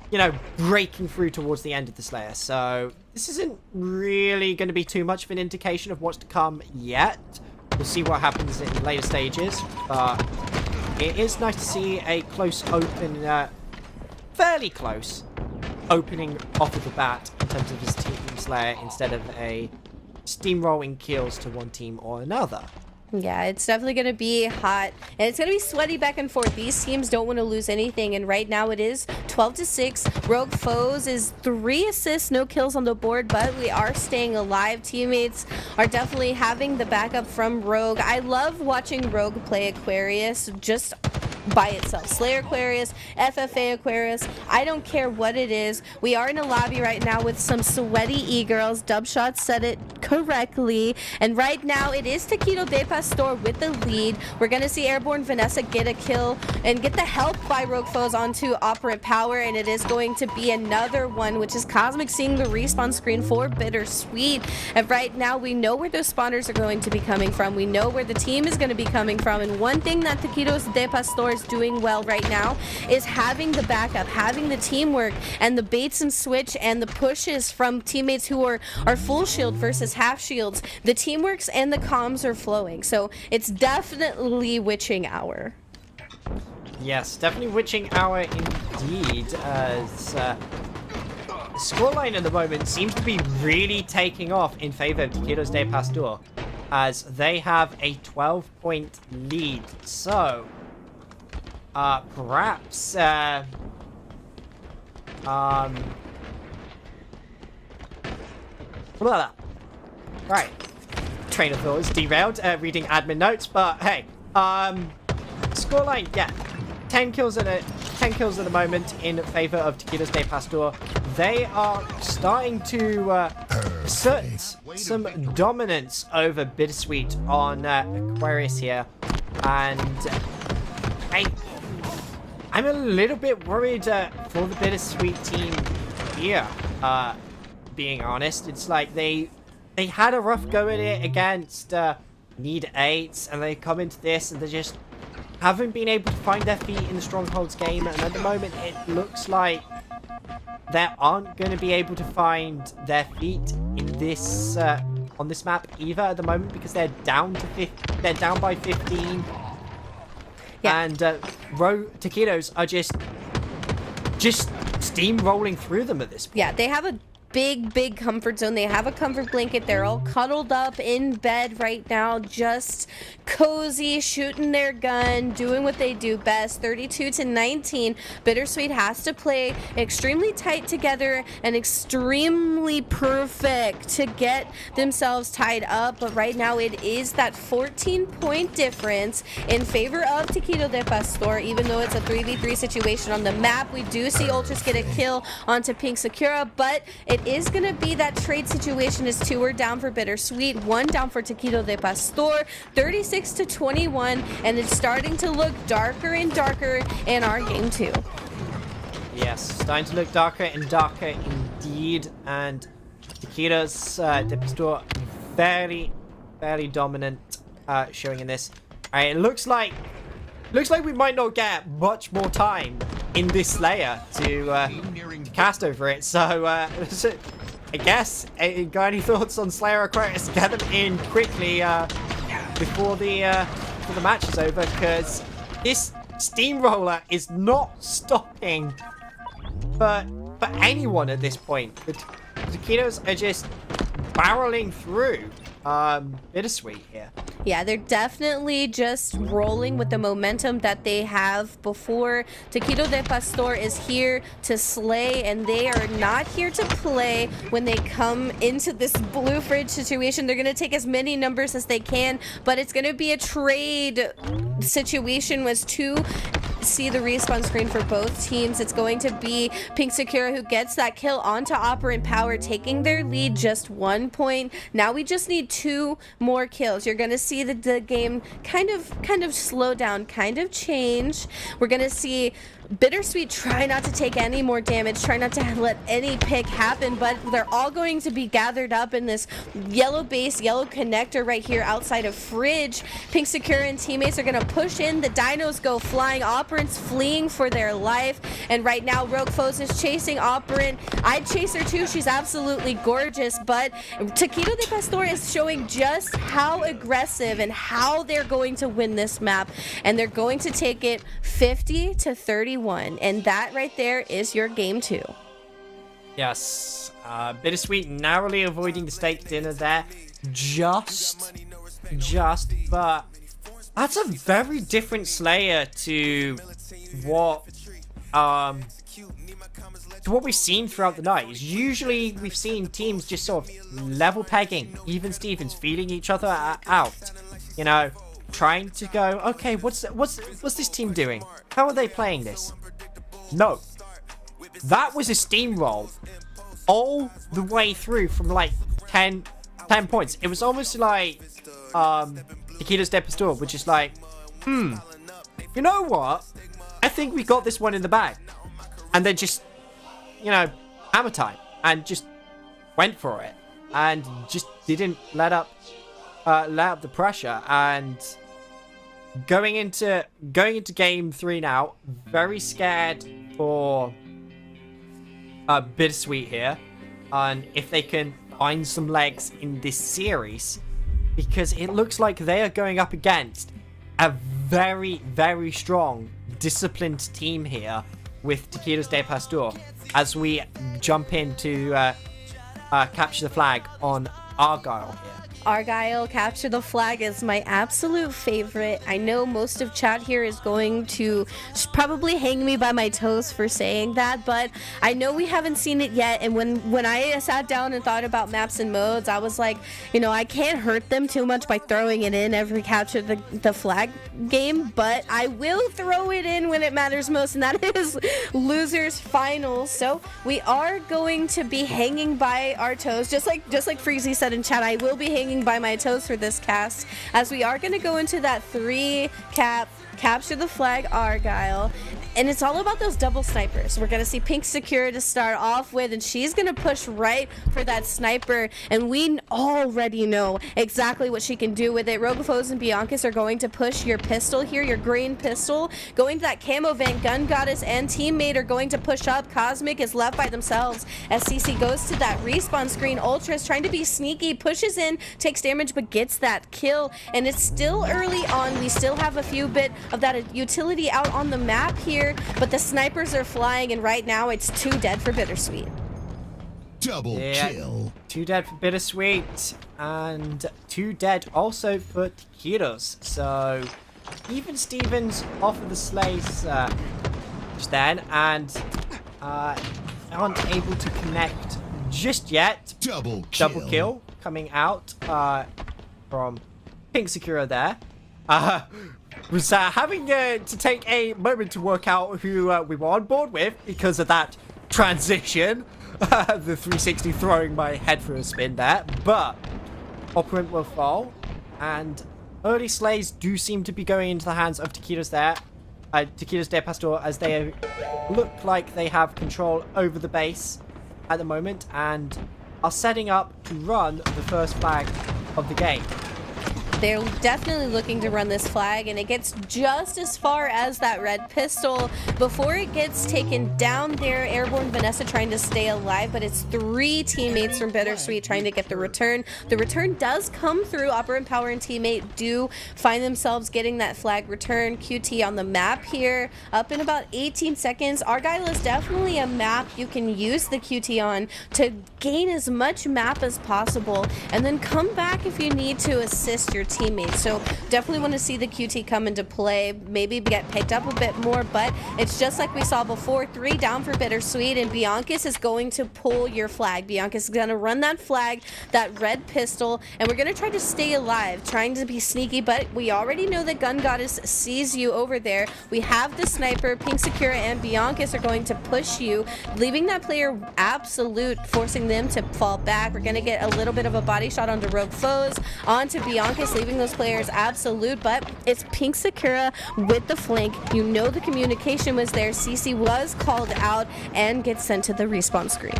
you know, breaking through towards the end of the Slayer. So this isn't really going to be too much of an indication of what's to come yet. We'll see what happens in later stages, but it is nice to see a close open, fairly close opening off of the bat in terms of his team Slayer instead of a steamrolling kills to one team or another. Yeah, it's definitely going to be hot, and it's going to be sweaty back and forth. These teams don't want to lose anything, and right now it is 12-6. Rogue Foes is 3 assists, no kills on the board, but we are staying alive. Teammates are definitely having the backup from Rogue. I love watching Rogue play Aquarius just by itself. Slayer Aquarius, FFA Aquarius, I don't care what it is. We are in a lobby right now with some sweaty e-girls. Dubshot said it correctly, and right now it is Taquito de Pastor with the lead. We're gonna see Airborne Vanessa get a kill and get the help by Rogue Foes onto Operant Power, and it is going to be another one, which is Cosmic seeing the respawn screen for Bittersweet. And right now we know where those spawners are going to be coming from. We know where the team is going to be coming from, and one thing that Taquito de Pastor is doing well right now is having the backup, having the teamwork, and the baits and switch and the pushes from teammates who are full shield versus half shields. The teamworks and the comms are flowing, so it's definitely witching hour. Yes, definitely witching hour indeed, as scoreline at the moment seems to be really taking off in favor of Taquitos de Pastor, as they have a 12-point lead. So perhaps right, train of thought is derailed, reading admin notes, but hey, scoreline, yeah, 10 kills at the moment in favor of Taquitos de Pastor. They are starting to assert some dominance over Bittersweet on Aquarius here, and I'm a little bit worried for the Bittersweet team here, being honest. It's like they they had a rough go at it against Need 8s, and they come into this and they just haven't been able to find their feet in the Strongholds game, and at the moment it looks like they aren't going to be able to find their feet in this on this map either at the moment, because they're down by 15. Yeah. And Taquitos are just steamrolling through them at this point. Yeah, they have a big comfort zone. They have a comfort blanket. They're all cuddled up in bed right now, just cozy, shooting their gun, doing what they do best. 32-19. Bittersweet has to play extremely tight together and extremely perfect to get themselves tied up. But right now it is that 14-point difference in favor of Taquito de Pastor, even though it's a 3v3 situation on the map. We do see Ultras get a kill onto Pink Sakura, but it is going to be that trade situation as 2 are down for Bittersweet, 1 down for Taquito de Pastor, 36-21, and it's starting to look darker and darker in our game 2. Yes, starting to look darker and darker indeed, and Taquito's de Pastor very dominant showing in this. Alright, it looks like we might not get much more time in this Slayer to cast over it. So I guess, got any thoughts on Slayer Aquarius? Get them in quickly before the match is over, because this steamroller is not stopping for anyone at this point. The Taquitos are just barreling through Bittersweet here. Yeah, they're definitely just rolling with the momentum that they have before. Taquito de Pastor is here to slay, and they are not here to play when they come into this blue fridge situation. They're going to take as many numbers as they can, but it's going to be a trade situation. Was 2 see the respawn screen for both teams. It's going to be Pink Sakura who gets that kill onto Operant Power, taking their lead just 1 point. Now we just need 2 more kills. You're going to see the game kind of slow down, kind of change. We're going to see Bittersweet try not to take any more damage, try not to let any pick happen, but they're all going to be gathered up in this yellow base, yellow connector right here outside of Fridge. Pink Sakura and teammates are going to push in. The dinos go flying. Operant's fleeing for their life, and right now Rogue Foes is chasing Operant. I'd chase her too. She's absolutely gorgeous, but Taquito de Pastor is showing just how aggressive and how they're going to win this map, and they're going to take it 50-31. And that right there is your game 2. Yes, Bittersweet narrowly avoiding the steak dinner there, just, but that's a very different Slayer to what we've seen throughout the night. Usually we've seen teams just sort of level pegging, even Stevens feeling each other out, you know, trying to go, okay, what's this team doing? How are they playing this? No, that was a steamroll all the way through from like 10 points. It was almost like Taquito's de Pastor, which is like, you know what? I think we got this one in the bag, and then just, you know, hammer time, and just went for it, and just didn't let up the pressure. And going into game 3 now, very scared for Bittersweet here, and if they can find some legs in this series, because it looks like they are going up against a very strong, disciplined team here with Taquitos de Pastor, as we jump in to capture the flag on Argyle here. Argyle, capture the flag is my absolute favorite. I know most of chat here is going to probably hang me by my toes for saying that, but I know we haven't seen it yet. And when I sat down and thought about maps and modes, I was like, you know, I can't hurt them too much by throwing it in every capture the flag game, but I will throw it in when it matters most, and that is losers finals. So we are going to be hanging by our toes, just like Freezy said in chat. I will be hanging by my toes for this cast, as we are going to go into that 3 cap capture the flag Argyle, and it's all about those double snipers. We're gonna see Pink Secure to start off with, and she's gonna push right for that sniper, and we already know exactly what she can do with it. Rogafos and Biancas are going to push your pistol here, your green pistol, going to that camo vent. Gun Goddess and teammate are going to push up. Cosmic is left by themselves as CC goes to that respawn screen. Ultra is trying to be sneaky, pushes in, takes damage, but gets that kill, and it's still early on. We still have a few bit of that utility out on the map here, but the snipers are flying, and right now it's 2 dead for Bittersweet. Double kill. 2 dead for Bittersweet, and 2 dead also for Taquitos. So even Stevens off of the Slays just then, and aren't able to connect just yet. Double kill coming out from Pink Secura there. Was having to take a moment to work out who we were on board with because of that transition. The 360 throwing my head for a spin there. But Operant will fall, and early slays do seem to be going into the hands of Taquitos there. Taquitos de Pastor, as they look like they have control over the base at the moment and are setting up to run the first flag of the game. They're definitely looking to run this flag, and it gets just as far as that red pistol before it gets taken down there. Airborne Vanessa trying to stay alive, but it's 3 teammates from Bittersweet trying to get the return. The return does come through. Operant Power and teammate do find themselves getting that flag return. QT on the map here, up in about 18 seconds. Argyle is definitely a map you can use the QT on to gain as much map as possible, and then come back if you need to assist your teammates. So definitely want to see the QT come into play, maybe get picked up a bit more, but it's just like we saw before. 3 down for Bittersweet, and Biancas is going to pull your flag. Biancas is going to run that flag, that red pistol, and we're going to try to stay alive, trying to be sneaky, but we already know that Gun Goddess sees you over there. We have the sniper. Pink Secura and Biancas are going to push you, leaving that player absolute, forcing them to fall back. We're going to get a little bit of a body shot onto Rogue Foes, onto Biancas, leaving those players absolute, but it's Pink Secura with the flank. You know the communication was there. CC was called out and gets sent to the respawn screen.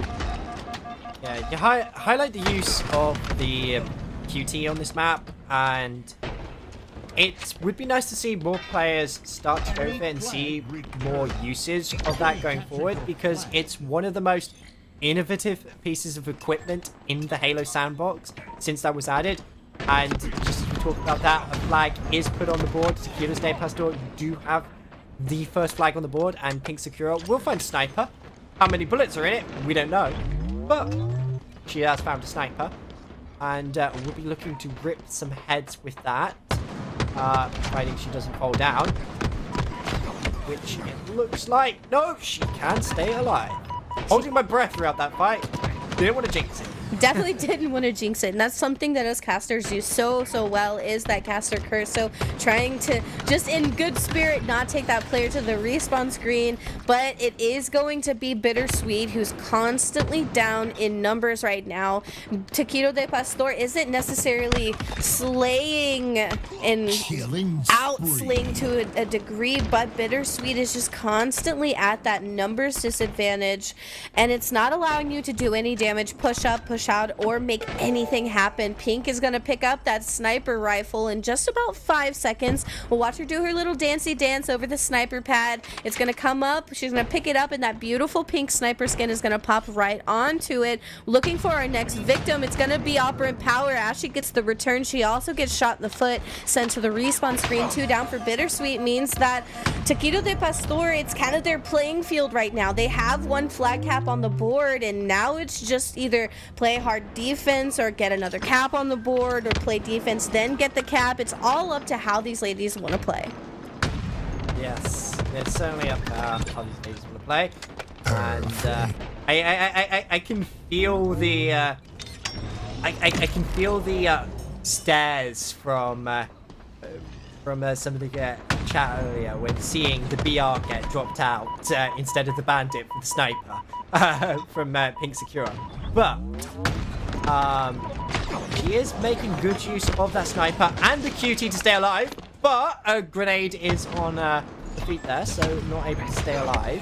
Yeah, you highlight the use of the QT on this map, and it would be nice to see more players start to go for it and see more usage of that going forward, because it's one of the most innovative pieces of equipment in the Halo sandbox since that was added. And just as we talk about that, a flag is put on the board. Taquitos de Pastor do have the first flag on the board, and Pink Secura will find a sniper. How many bullets are in it, we don't know, but she has found a sniper, and we'll be looking to rip some heads with that, providing she doesn't fall down, which it looks like. No, she can stay alive. Holding my breath throughout that fight. Didn't want to jinx it. Definitely didn't want to jinx it, and that's something that us casters do so well, is that caster curse. So trying to just in good spirit not take that player to the respawn screen, but it is going to be Bittersweet who's constantly down in numbers right now. Taquito de Pastor isn't necessarily slaying and outslaying to a degree, but Bittersweet is just constantly at that numbers disadvantage, and it's not allowing you to do any damage, push up, push out, or make anything happen. Pink is going to pick up that sniper rifle in just about 5 seconds. We'll watch her do her little dancey dance over the sniper pad. It's going to come up. She's going to pick it up, and that beautiful pink sniper skin is going to pop right onto it. Looking for our next victim. It's going to be Operant Power. As she gets the return, she also gets shot in the foot, sent to the respawn screen. 2 down for Bittersweet means that Taquito de Pastor, it's kind of their playing field right now. They have 1 flag cap on the board, and now it's just either play hard defense or get another cap on the board, or play defense then get the cap. It's all up to how these ladies want to play. Yes, it's certainly up to how these ladies want to play, and I can feel the I can feel the stares from some of the chat earlier when seeing the BR get dropped out instead of the bandit for the sniper from Pink Secura. But she is making good use of that sniper and the QT to stay alive. But a grenade is on the feet there, so not able to stay alive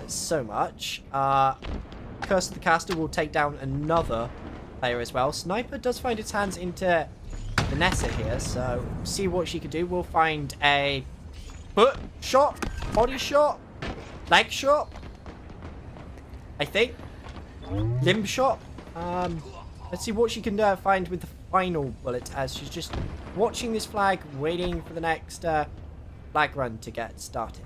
so much. Curse of the Caster will take down another player as well. Sniper does find its hands into Vanessa here, so see what she can do. We'll find a foot shot, body shot, leg shot, I think, limb shot. Let's see what she can find with the final bullet, as she's just watching this flag, waiting for the next flag run to get started.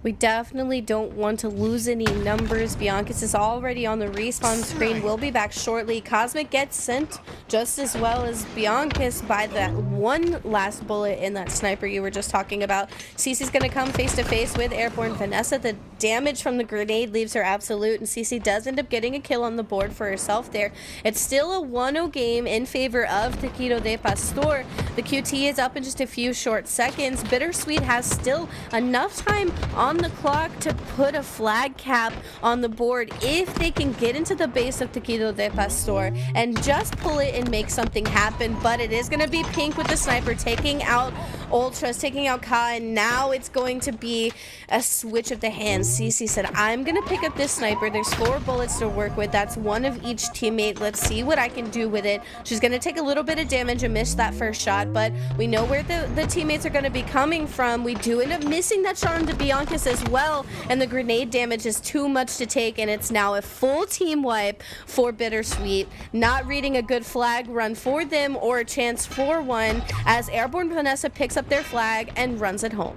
We definitely don't want to lose any numbers. Bianca's is already on the respawn screen. We'll be back shortly. Cosmic gets sent just as well as Bianca's by that one last bullet in that sniper you were just talking about. Cece's going to come face to face with Airborne Vanessa. The damage from the grenade leaves her absolute, and Cece does end up getting a kill on the board for herself there. It's still a 1-0 game in favor of Tequila de Pastor. The QT is up in just a few short seconds. Bittersweet has still enough time on the clock to put a flag cap on the board if they can get into the base of Tequila de Pastor and just pull it and make something happen. But it is going to be Pink with the sniper taking out Ultras, taking out Ka, and now it's going to be a switch of the hands. Cece said, I'm going to pick up this sniper. There's 4 bullets to work with. That's one of each teammate. Let's see what I can do with it. She's going to take a little bit of damage and miss that first shot, but we know where the teammates are going to be coming from. We do end up missing that shot onto Bianca's as well, and the grenade damage is too much to take, and it's now a full team wipe for Bittersweet. Not reading a good flag run for them or a chance for one, as Airborne Vanessa picks up their flag and runs it home.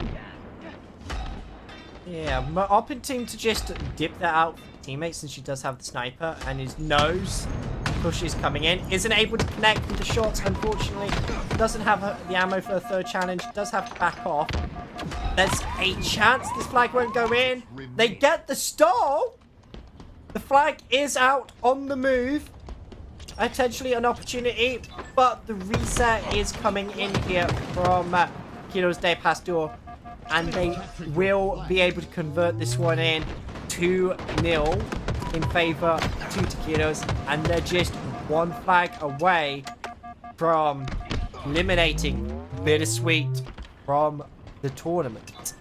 Yeah, opting to just dip that out for teammates since she does have the sniper, and his nose pushes coming in. Isn't able to connect with the shots, unfortunately. Doesn't have the ammo for a third challenge. Does have to back off. There's a chance this flag won't go in. They get the stall. The flag is out on the move. Potentially an opportunity, but the reset is coming in here from Kilos de Pastor, and they will be able to convert this one in 2-0 in favor to Tequilos, and they're just one flag away from eliminating Bittersweet from the tournament.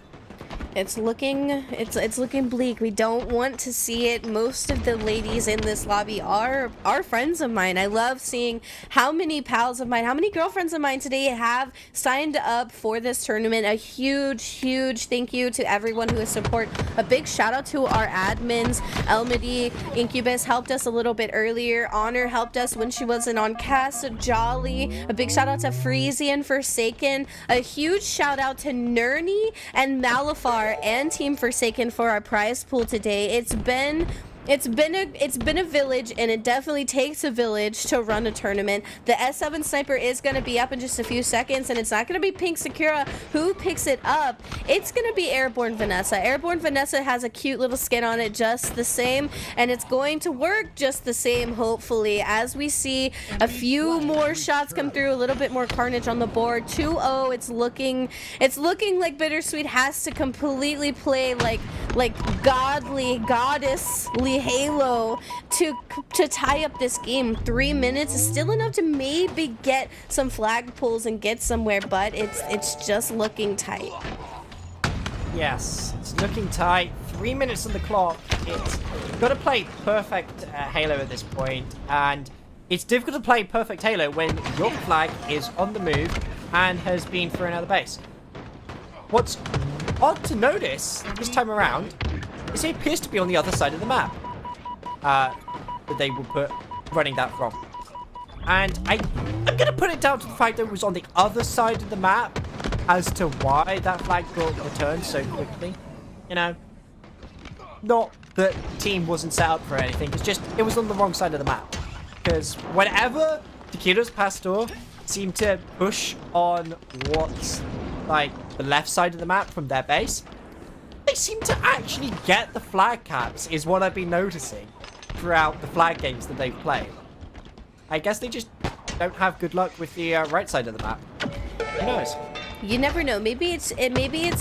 It's looking bleak. We don't want to see it. Most of the ladies in this lobby are friends of mine. I love seeing how many pals of mine, how many girlfriends of mine today have signed up for this tournament. A huge thank you to everyone who has support. A big shout out to our admins. Elmedy, Incubus helped us a little bit earlier. Honor helped us when she wasn't on cast. Jolly. A big shout out to Freezy and Forsaken. A huge shout out to Nerney and Malafar and Team Forsaken for our prize pool today. It's been a village, and it definitely takes a village to run a tournament. The S7 sniper is going to be up in just a few seconds, and it's not going to be Pink Sakura who picks it up. It's going to be Airborne Vanessa. Airborne Vanessa has a cute little skin on it just the same, and it's going to work just the same, hopefully, as we see a few more shots come through, a little bit more carnage on the board. 2-0. It's looking like Bittersweet has to completely play like goddessly Halo to tie up this game. 3 minutes is still enough to maybe get some flag pulls and get somewhere, but it's just looking tight. Yes, it's looking tight. 3 minutes on the clock. It's got to play perfect Halo at this point, and it's difficult to play perfect Halo when your flag is on the move and has been thrown out of the base. What's odd to notice this time around is it appears to be on the other side of the map that they will put running that from. And I'm going to put it down to the fact that it was on the other side of the map as to why that flag got returned so quickly. You know, not that the team wasn't set up for anything, it's just it was on the wrong side of the map. Because whenever Tequila's Pastor seemed to push on what's like the left side of the map from their base, they seem to actually get the flag caps, is what I've been noticing throughout the flag games that they've played. I guess they just don't have good luck with the right side of the map. Who knows? You never know. Maybe it's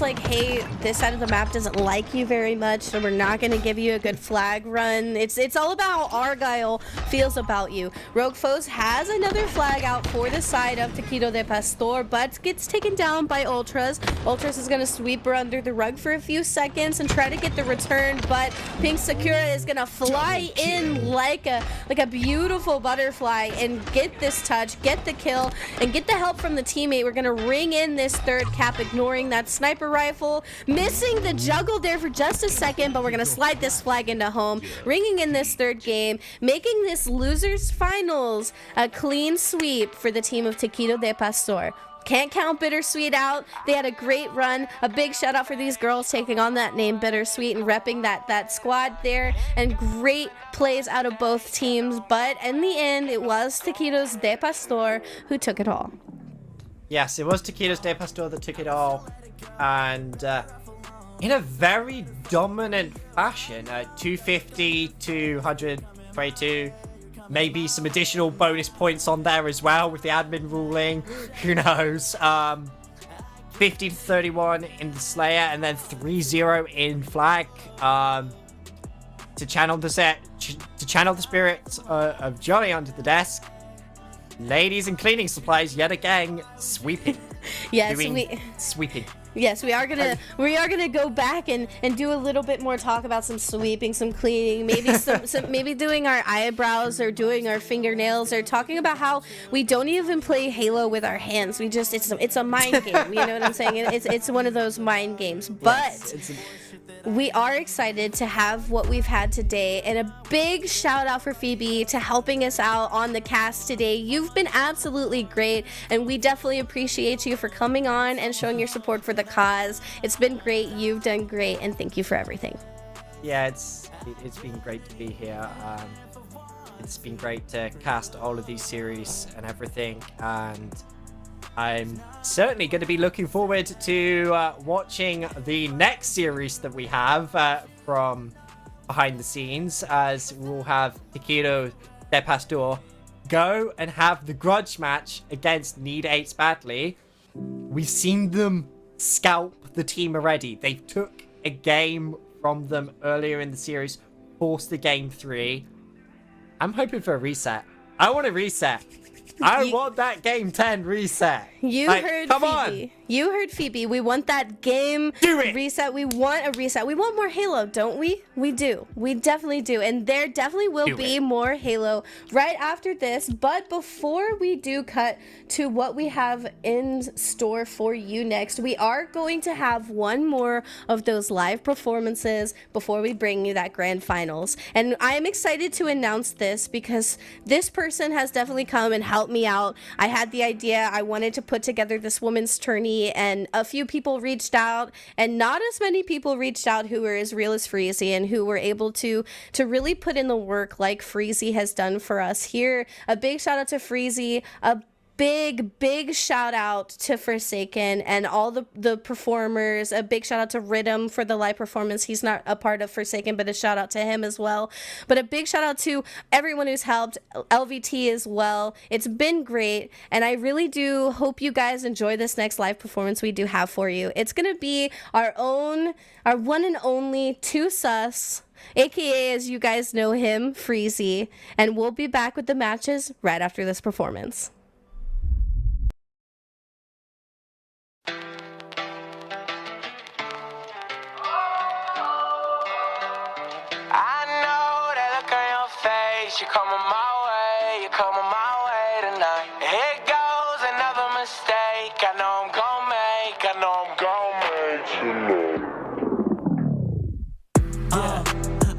like, hey, this side of the map doesn't like you very much, so we're not gonna give you a good flag run. It's all about how Argyle feels about you. Rogue Foes has another flag out for the side of Taquito de Pastor, but gets taken down by Ultras. Ultras is gonna sweep her under the rug for a few seconds and try to get the return, but Pink Sakura is gonna fly in like a beautiful butterfly and get this touch, get the kill, and get the help from the teammate. We're gonna ring in this third cap, ignoring that sniper rifle, missing the juggle there for just a second, but we're gonna slide this flag into home, ringing in this third game, making this losers finals a clean sweep for the team of Taquito de Pastor. Can't count Bittersweet out. They had a great run. A big shout out for these girls taking on that name Bittersweet and repping that squad there, and great plays out of both teams. But in the end, it was Taquitos de Pastor who took it all. Yes, it was Taquitos de Pastor that took it all, and in a very dominant fashion. 250 to 122. Maybe some additional bonus points on there as well with the admin ruling. Who knows? 50 to 31 in the Slayer, and then 3-0 in Flag. To channel the spirits of Johnny under the desk. Ladies and cleaning supplies yet again sweeping. Yes, sweeping. Yes, we are gonna go back and do a little bit more talk about some sweeping, some cleaning, maybe some maybe doing our eyebrows or doing our fingernails, or talking about how we don't even play Halo with our hands. We just it's a mind game. You know what I'm saying? It's one of those mind games. But we are excited to have what we've had today, and a big shout out for Phoebe to helping us out on the cast today. You've been absolutely great, and we definitely appreciate you for coming on and showing your support for the cause. It's been great. You've done great, and thank you for everything. Yeah, it's been great to be here. It's been great to cast all of these series and everything, and I'm certainly going to be looking forward to watching the next series that we have from behind the scenes, as we'll have Taquito de Pastor go and have the grudge match against Need 8's Badly. We've seen them scalp the team already. They took a game from them earlier in the series, forced the game 3. I'm hoping for a reset. I want a reset. I want that game 10 reset. You heard Phoebe. You heard Phoebe. We want that game reset. We want a reset. We want more Halo, don't we? We do. We definitely do. And there definitely will be more Halo right after this. But before we do cut to what we have in store for you next, we are going to have one more of those live performances before we bring you that grand finals. And I am excited to announce this because this person has definitely come and helped me out. I had the idea. I wanted to put together this women's tourney, and a few people reached out, and not as many people reached out who were as real as Freezy and who were able to really put in the work like Freezy has done for us here. A big shout out to Freezy. A big shout out to Forsaken and all the performers. A big shout out to Rhythm for the live performance. He's not a part of Forsaken, but a shout out to him as well. But a big shout out to everyone who's helped, LVT as well. It's been great, and I really do hope you guys enjoy this next live performance we do have for you. It's gonna be our one and only 2sus, aka as you guys know him, Freezy, and we'll be back with the matches right after this performance. You're coming my way, you're coming my way tonight. Here goes another mistake. I know I'm gonna make,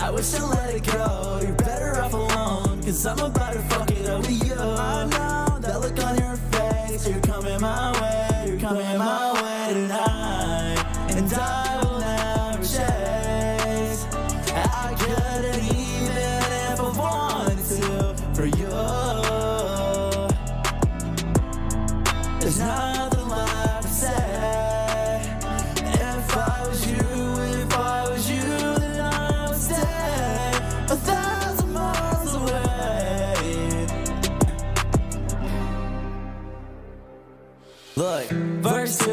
I wish I let it go. You're better off alone, cause I'm about to fuck it up with you. I know that look on your face. You're coming my way, you're coming my way tonight. And I will never chase. I couldn't even if I wanted to for you. There's nothing left to say. If I was you, then I would stay 1,000 miles away. Look, verse 2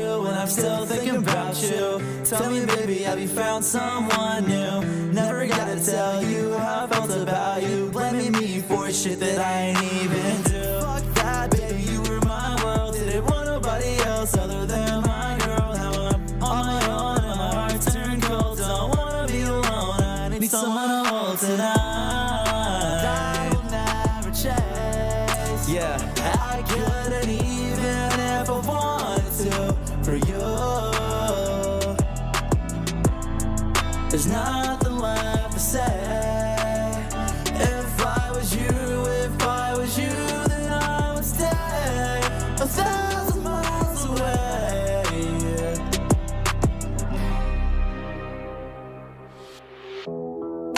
someone new. Never gotta tell you how I felt about you, blaming me for shit that I ain't even do. Fuck that, baby, you were my world. Didn't want nobody else other than my girl. Now I'm on my own and my heart turned cold. Don't wanna be alone, I need someone to hold tonight. I will never chase. Yeah, I couldn't even if I wanted to for you. There's nothing left to say. If I was you, then I would stay 1,000 miles away.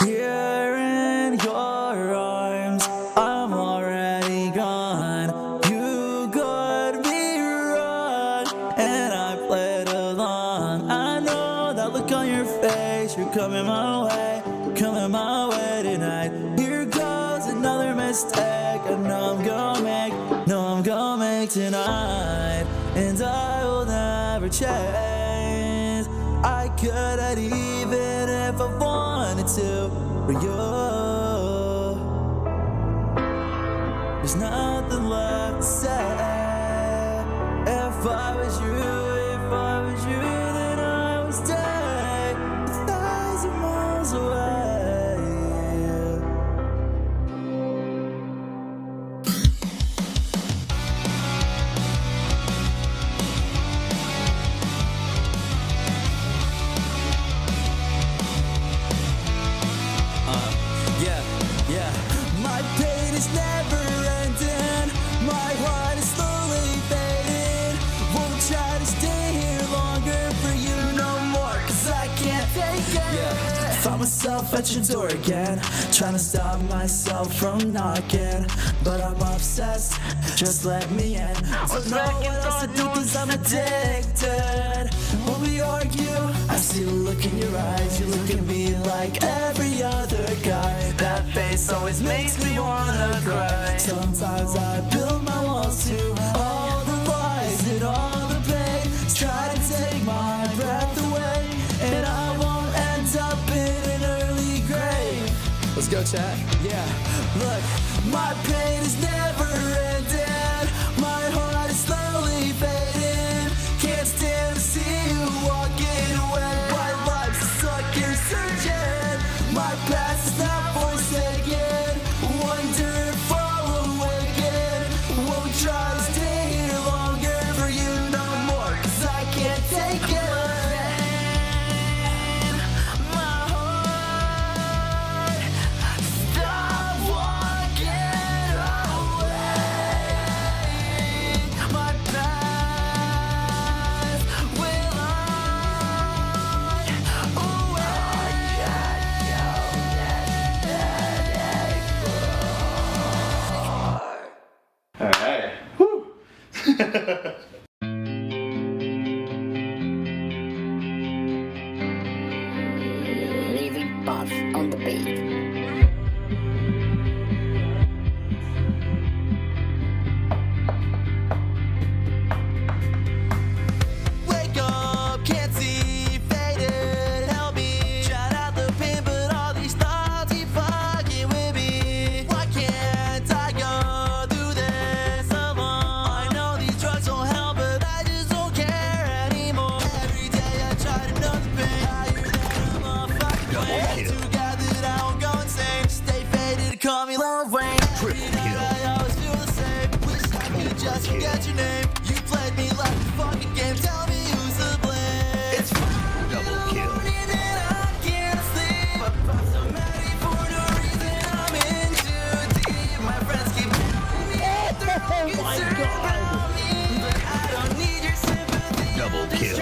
Here in your arms, I'm already gone. You got me wrong, and I played along. I know that look on your face. You're coming my way tonight. Here goes another mistake. I know I'm gonna make tonight, and I will never change. I couldn't even if I wanted to for you. There's nothing left to say. If I was you, then I would stay 1,000 miles away. Yeah, my pain is never ending. My heart is slowly fading. Won't try to stay here longer for you no more, 'cause I can't take it. Yeah, found myself at your door again, trying to stop myself from knocking, but I'm obsessed, just let me in. Don't know what else to do 'cause I'm addicted. When we argue, I see the look in your eyes. You look at me like every other guy. That face always makes me wanna cry. Sometimes I build my walls to all the lies and all the pain. Try to take my breath away, and I won't end up in an early grave. Let's go, chat. Yeah, look, my pain is never ending. My heart is slowly fading. Can't stand to see you walking away. My life's a sucker searching. My past is not forsaken. Wonder if I'll awaken. Won't try to stay here longer for you no more, 'cause I can't take it. My heart, stop walking away. My past will All right. Whew. Navy buff on the beat. Wake up, can't see, faded, help me. Shout out the pin, but all these thoughts keep fucking with me. Why can't I go through this alone? I know these drugs don't help, but I just don't care anymore. Every day I try to know the pain. I hear that I'm a fucking brain. Too bad that I won't go insane. Stay faded, call me Lil Wayne. Every night I always feel the same. Wish I could just forget your name. You played me like a fucking game. Tell me who's to blame. It's fine. Double kill. And I can't sleep. I'm ready for no reason. I'm in too deep. My friends keep telling me they're all concerned about me, but I don't need your sympathy. Double kill.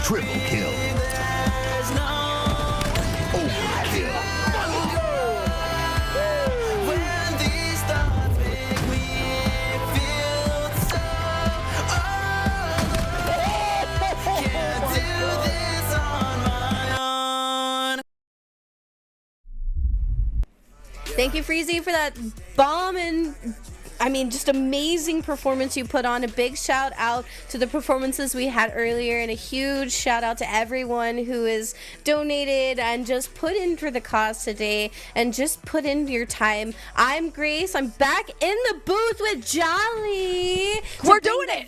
Triple kill. There's no Overkill. when these thoughts make me feel so can't do this on my own. Thank you, Freezy, for that bomb and I mean, just amazing performance you put on. A big shout out to the performances we had earlier, and a huge shout out to everyone who has donated and just put in for the cause today and just put in your time. I'm Grace. I'm back in the booth with Jolly. We're doing it.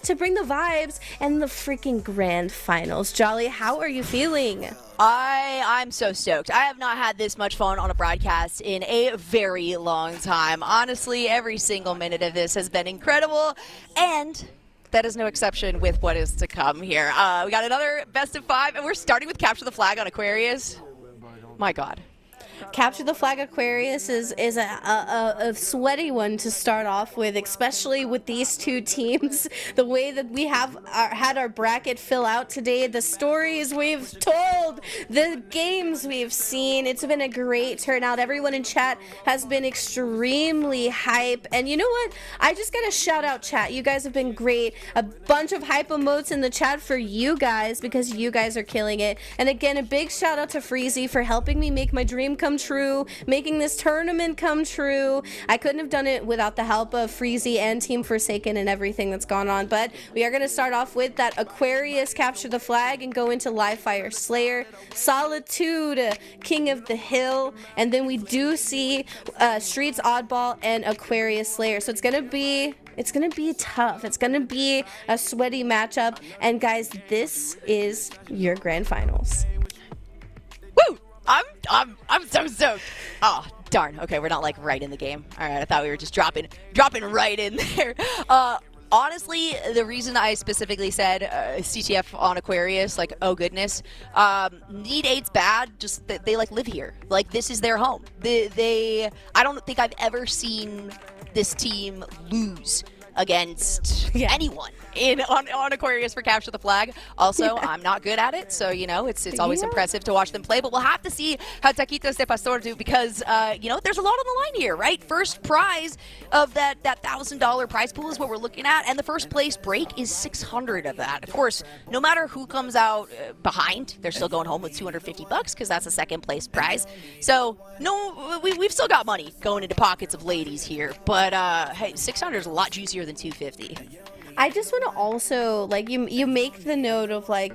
To bring the vibes and the freaking grand finals. Jolly, how are you feeling? I'm so stoked. I have not had this much fun on a broadcast in a very long time. Honestly, every single minute of this has been incredible, and that is no exception with what is to come here. We got another best of 5, and we're starting with Capture the Flag on Aquarius. My God. Capture the Flag Aquarius is a sweaty one to start off with, especially with these two teams. The way that we have had our bracket fill out today, the stories we've told, the games we've seen, it's been a great turnout. Everyone in chat has been extremely hype. And you know what? I just got to shout out chat. You guys have been great. A bunch of hype emotes in the chat for you guys because you guys are killing it. And again, a big shout out to Freezy for helping me make my dream come true, making this tournament come true. I couldn't have done it without the help of Freezy and Team Forsaken and everything that's gone on. But we are going to start off with that Aquarius Capture the Flag and go into Live Fire Slayer, Solitude, King of the Hill, and then we do see Streets Oddball and Aquarius Slayer. So it's gonna be tough. It's gonna be a sweaty matchup. And guys, this is your grand finals. Woo! I'm so stoked. Oh, darn. Okay, we're not like right in the game. All right, I thought we were just dropping right in there. Honestly, the reason I specifically said CTF on Aquarius, like, oh goodness, Need 8's bad. Just they like live here. Like, this is their home. I don't think I've ever seen this team lose against anyone on Aquarius for Capture the Flag. Also, I'm not good at it, so, you know, it's always impressive to watch them play, but we'll have to see how Taquitos de Pastor do because, you know, there's a lot on the line here, right? First prize of that $1,000 prize pool is what we're looking at, and the first place break is 600 of that. Of course, no matter who comes out behind, they're still going home with $250 because that's a second place prize. So, no, we've still got money going into pockets of ladies here, but, hey, 600 is a lot juicier than 250. I just want to also, like, you make the note of, like,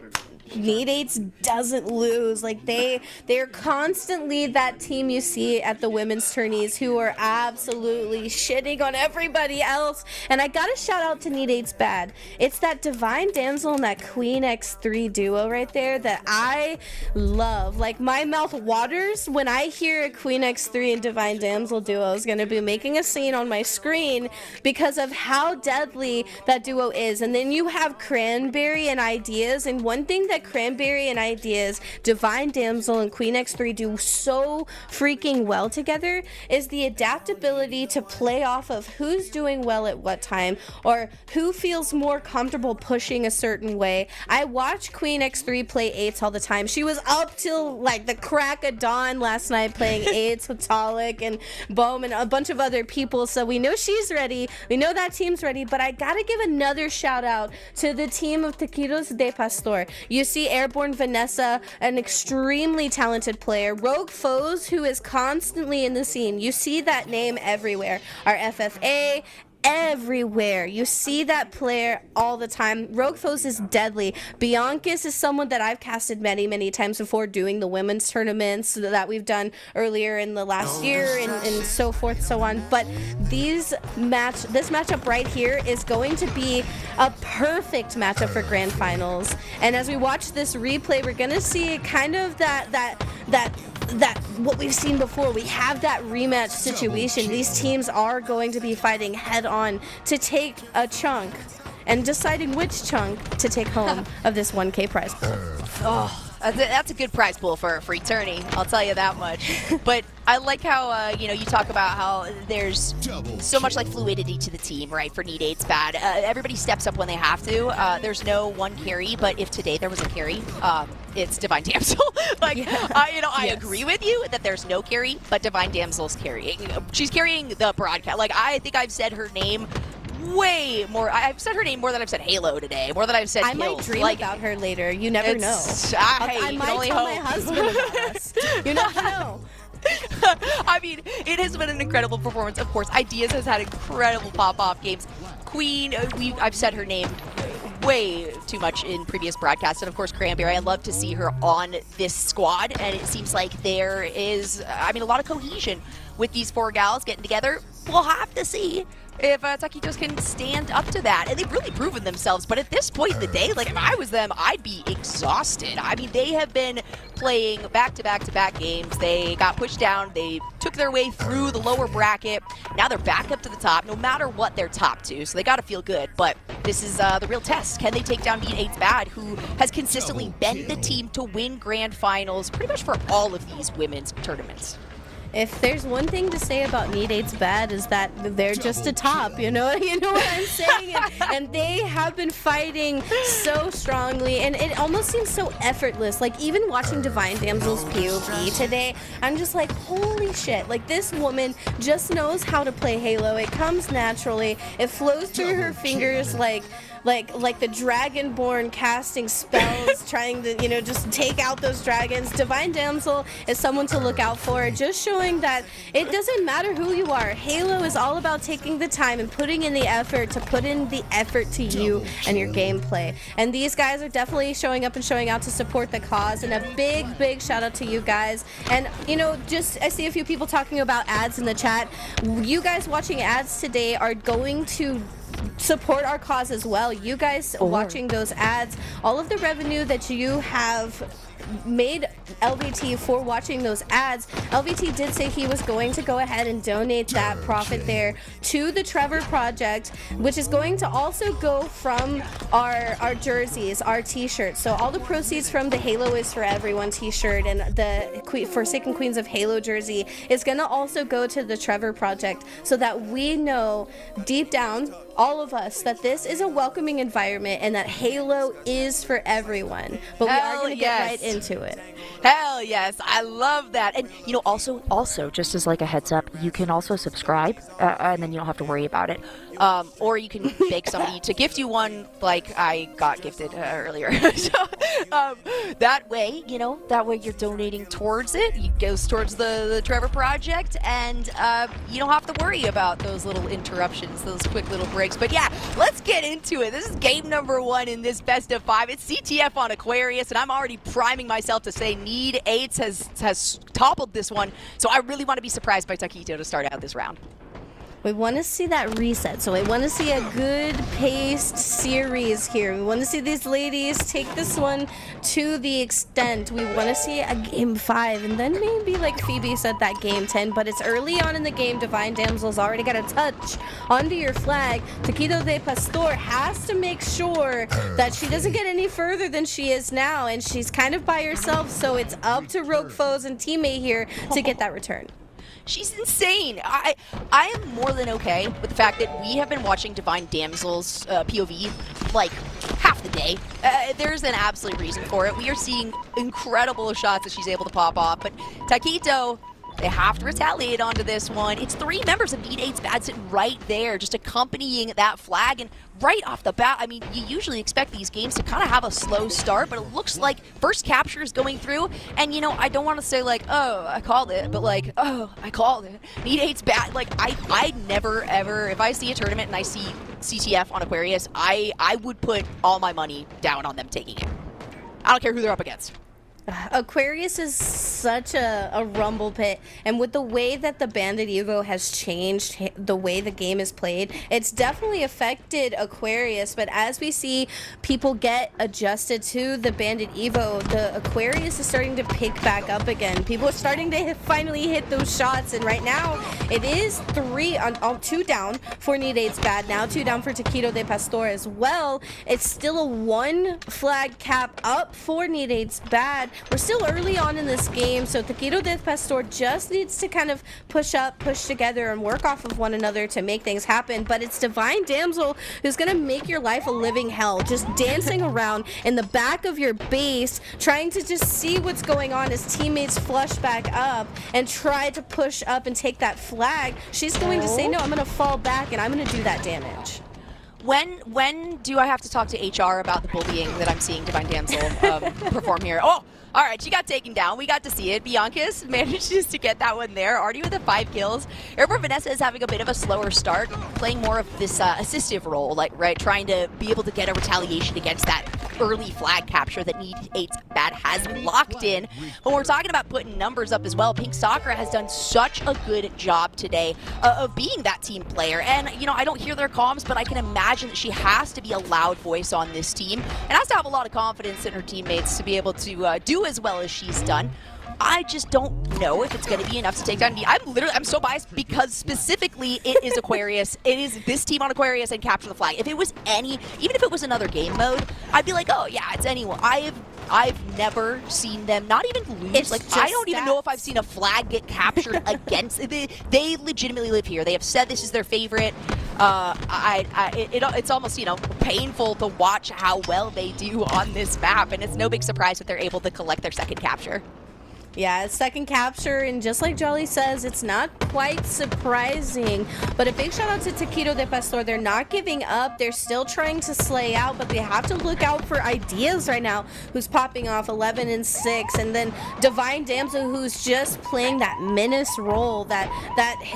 Need 8 doesn't lose. Like, they're constantly that team you see at the women's tourneys who are absolutely shitting on everybody else. And I gotta shout out to Need 8's bad. It's that Divine Damsel and that Queen X3 duo right there that I love. Like, my mouth waters when I hear a Queen X3 and Divine Damsel duo is gonna be making a scene on my screen because of how deadly that duo is. And then you have Cranberry and Ideas, and one thing that Cranberry and Ideas, Divine Damsel, and Queen X3 do so freaking well together is the adaptability to play off of who's doing well at what time or who feels more comfortable pushing a certain way. I watch Queen X3 play 8s all the time. She was up till like the crack of dawn last night playing 8s with Talik and Bohm and a bunch of other people, so we know she's ready. We know that team's ready, but I gotta give another shout out to the team of Taquitos de Pastor. You see Airborne Vanessa, an extremely talented player. Rogue Foes, who is constantly in the scene. You see that name everywhere. Our FFA, everywhere. You see that player all the time. Rogue Foes is deadly. Bianca's is someone that I've casted many, many times before doing the women's tournaments that we've done earlier in the last year and so forth, so on. But this matchup right here is going to be a perfect matchup for grand finals. And as we watch this replay, we're going to see kind of that what we've seen before. We have that rematch situation. These teams are going to be fighting head on to take a chunk and deciding which chunk to take home of this 1K prize pool. Oh, that's a good prize pool for a free tourney, I'll tell you that much. But I like how, you know, you talk about how there's so much like fluidity to the team, right? For Need 8's bad. Everybody steps up when they have to. There's no one carry, but if today there was a carry, it's Divine Damsel. Like, I agree with you that there's no carry, but Divine Damsel's carrying. She's carrying the broadcast. Like, I think I've said her name way more. I've said her name more than I've said Halo today, more than I've said I might dream about her later. You never know. Hey, I might tell my husband about us. You never know. I mean, it has been an incredible performance. Of course, Ideas has had incredible pop-off games. Queen, I've said her name way too much in previous broadcasts, and of course Cranberry. I love to see her on this squad, and it seems like there is, I mean, a lot of cohesion with these four gals getting together. We'll have to see if Taquitos can stand up to that, and they've really proven themselves. But at this point in the day, like, if I was them, I'd be exhausted. I mean, they have been playing back-to-back-to-back games. They got pushed down. They took their way through the lower bracket. Now they're back up to the top, no matter what they're top to. So they got to feel good. But this is the real test. Can they take down Need 8's Bad, who has consistently been the team to win grand finals pretty much for all of these women's tournaments? If there's one thing to say about Need 8's Bad is that they're just a top, you know what I'm saying? And they have been fighting so strongly, and it almost seems so effortless. Like, even watching Divine Damsel's POV today, I'm just like, holy shit. Like, this woman just knows how to play Halo. It comes naturally. It flows through her fingers like the Dragonborn casting spells, trying to, just take out those dragons. Divine Damsel is someone to look out for, just showing that it doesn't matter who you are. Halo is all about taking the time and putting in the effort to put in the effort to you and your gameplay. And these guys are definitely showing up and showing out to support the cause, and a big shout out to you guys. And, I see a few people talking about ads in the chat. You guys watching ads today are going to support our cause as well. You guys watching those ads, all of the revenue that you have made LVT for watching those ads, LVT did say he was going to go ahead and donate that profit there to the Trevor Project, which is going to also go from our jerseys, our t-shirts. So all the proceeds from the Halo is for Everyone t-shirt and the Forsaken Queens of Halo jersey is going to also go to the Trevor Project, so that we know deep down, all of us, that this is a welcoming environment and that Halo is for everyone. But we are going to get right into it. Hell yes, I love that. And also just as like a heads up, you can also subscribe, and then you don't have to worry about it. Or you can beg somebody to gift you one, like I got gifted earlier. So that way you're donating towards it. It goes towards the Trevor Project, and you don't have to worry about those little interruptions, those quick little breaks. But yeah, let's get into it. This is game number 1 in this best of 5. It's CTF on Aquarius, and I'm already priming myself to say Need 8 has toppled this one. So I really want to be surprised by Taquito to start out this round. We want to see that reset, so we want to see a good paced series here. We want to see these ladies take this one to the extent. We want to see a game 5, and then maybe, like Phoebe said, that game 10, but it's early on in the game. Divine Damsel's already got a touch onto your flag. Taquito de Pastor has to make sure that she doesn't get any further than she is now, and she's kind of by herself, so it's up to Rogue Foes and teammate here to get that return. She's insane. I am more than okay with the fact that we have been watching Divine Damsel's POV like half the day. There's an absolute reason for it. We are seeing incredible shots that she's able to pop off, but Taquito, they have to retaliate onto this one. It's 3 members of Need 8's Bad sitting right there, just accompanying that flag. And right off the bat, I mean, you usually expect these games to kind of have a slow start, but it looks like first capture is going through. And, I don't want to say, like, oh, I called it, but, like, oh, I called it. Need 8's Bad. Like, I never, ever, if I see a tournament and I see CTF on Aquarius, I would put all my money down on them taking it. I don't care who they're up against. Aquarius is such a rumble pit, and with the way that the Bandit Evo has changed the way the game is played, it's definitely affected Aquarius. But as we see people get adjusted to the Bandit Evo, the Aquarius is starting to pick back up again. People are starting to finally hit those shots, and right now it is 2 down for Need 8's Bad, now 2 down for Taquito de Pastor as well. It's still a 1 flag cap up for Need 8's Bad. We're still early on in this game, so Taquito de Pastor just needs to kind of push together, and work off of one another to make things happen. But it's Divine Damsel who's going to make your life a living hell, just dancing around in the back of your base, trying to just see what's going on as teammates flush back up and try to push up and take that flag. She's going to say, no, I'm going to fall back and I'm going to do that damage. When do I have to talk to HR about the bullying that I'm seeing Divine Damsel perform here? Oh, All right, she got taken down. We got to see it. Bianca's manages to get that one there, already with the 5 kills. Airborne Vanessa is having a bit of a slower start, playing more of this assistive role, like trying to be able to get a retaliation against that early flag capture that Need 8's Bad has locked in. When we're talking about putting numbers up as well, Pink Sakura has done such a good job today of being that team player. And, you know, I don't hear their comms, but I can imagine that she has to be a loud voice on this team and has to have a lot of confidence in her teammates to be able to do as well as she's done. I just don't know if it's going to be enough to take down Need. I'm so biased because specifically it is Aquarius. It is this team on Aquarius and capture the flag. If it was even if it was another game mode, I'd be like, oh yeah, it's anyone. I've never seen them not even lose. It's like just I don't even know if I've seen a flag get captured against. They legitimately live here. They have said this is their favorite. It's almost, you know, painful to watch how well they do on this map, and it's no big surprise that they're able to collect their second capture. Yeah, second capture, and just like Jolly says, it's not quite surprising. But a big shout out to Taquito de Pastor. They're not giving up. They're still trying to slay out, but they have to look out for ideas right now. Who's popping off 11 and 6, and then Divine Damsel, who's just playing that menace role. That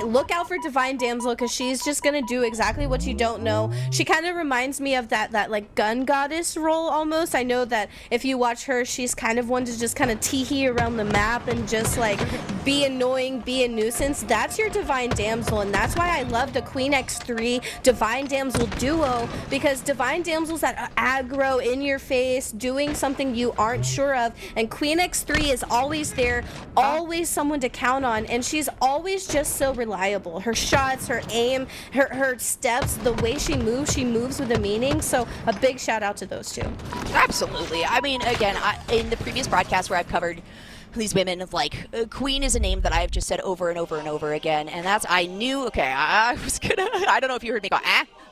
look out for Divine Damsel, because she's just gonna do exactly what you don't know. She kind of reminds me of that like gun goddess role almost. I know that if you watch her, she's kind of one to just kind of tee-hee around the map and just like be annoying, be a nuisance. That's your Divine Damsel, and that's why I love the Queen X3 Divine Damsel duo, because Divine Damsel's that aggro in your face, doing something you aren't sure of, and Queen X3 is always there, always someone to count on, and she's always just so reliable. Her shots, her aim, her steps, the way she moves with a meaning. So a big shout out to those two. Absolutely. I mean, again, in the previous broadcast where I've covered these women, like Queen is a name that I've just said over and over and over again, and that's I knew. Okay, I was gonna. I don't know if you heard me go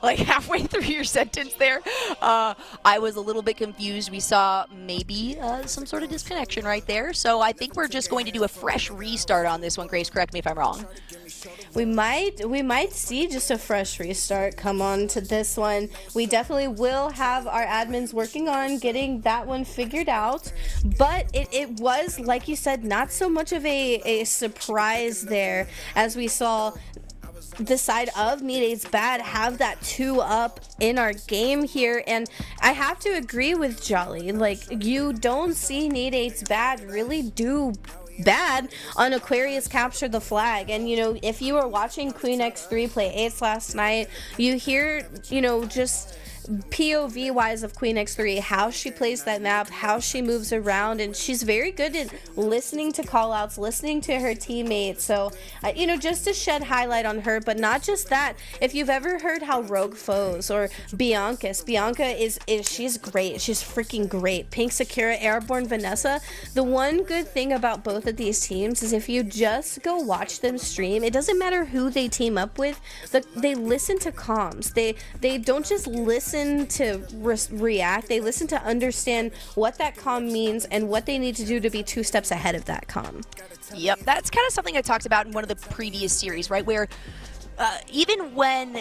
like halfway through your sentence there. I was a little bit confused. We saw maybe some sort of disconnection right there, so I think we're just going to do a fresh restart on this one. Grace, correct me if I'm wrong. We might see just a fresh restart come on to this one. We definitely will have our admins working on getting that one figured out, but it was, like you said, not so much of a surprise there, as we saw the side of Need 8's Bad have that 2-up in our game here. And I have to agree with Jolly, like, you don't see Need 8's Bad really do bad on Aquarius capture the flag. And, you know, if you were watching Queen X3 play Ace last night, you hear, you know, just POV wise of Queen X3, how she plays that map, how she moves around, and she's very good at listening to call outs, listening to her teammates. So you know, just to shed highlight on her. But not just that, if you've ever heard how Rogue Foes or Bianca is she's great, she's freaking great. Pink Sakura, Airborne Vanessa, the one good thing about both of these teams is if you just go watch them stream, it doesn't matter who they team up with, they listen to comms. They don't just listen to react, they listen to understand what that comm means and what they need to do to be 2 steps ahead of that comm. Yep, that's kind of something I talked about in one of the previous series, right, where even when,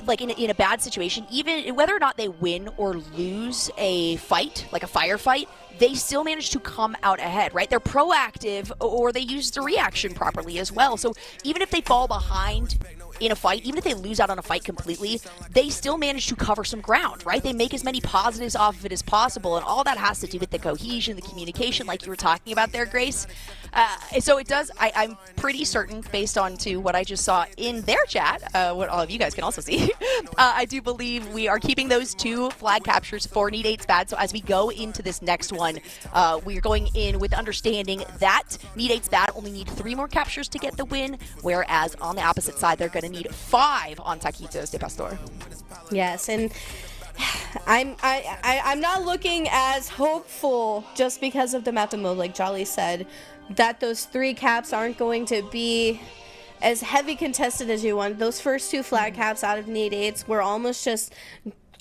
like, in a bad situation, even whether or not they win or lose a fight, like a firefight, they still manage to come out ahead, right? They're proactive, or they use the reaction properly as well. So even if they fall behind in a fight, even if they lose out on a fight completely, they still manage to cover some ground, right? They make as many positives off of it as possible, and all that has to do with the cohesion, the communication, like you were talking about there, Grace. So it does, I'm pretty certain, based on to what I just saw in their chat, what all of you guys can also see, I do believe we are keeping those 2 flag captures for Need 8's Bad. So as we go into this next one, we are going in with understanding that Need 8's Bad only need 3 more captures to get the win, whereas on the opposite side, they're going to need 5 on Taquitos de Pastor. Yes, and I'm not looking as hopeful just because of the map mode, like Jolly said, that those 3 caps aren't going to be as heavy contested as you want. Those first 2 flag caps out of Need 8's were almost just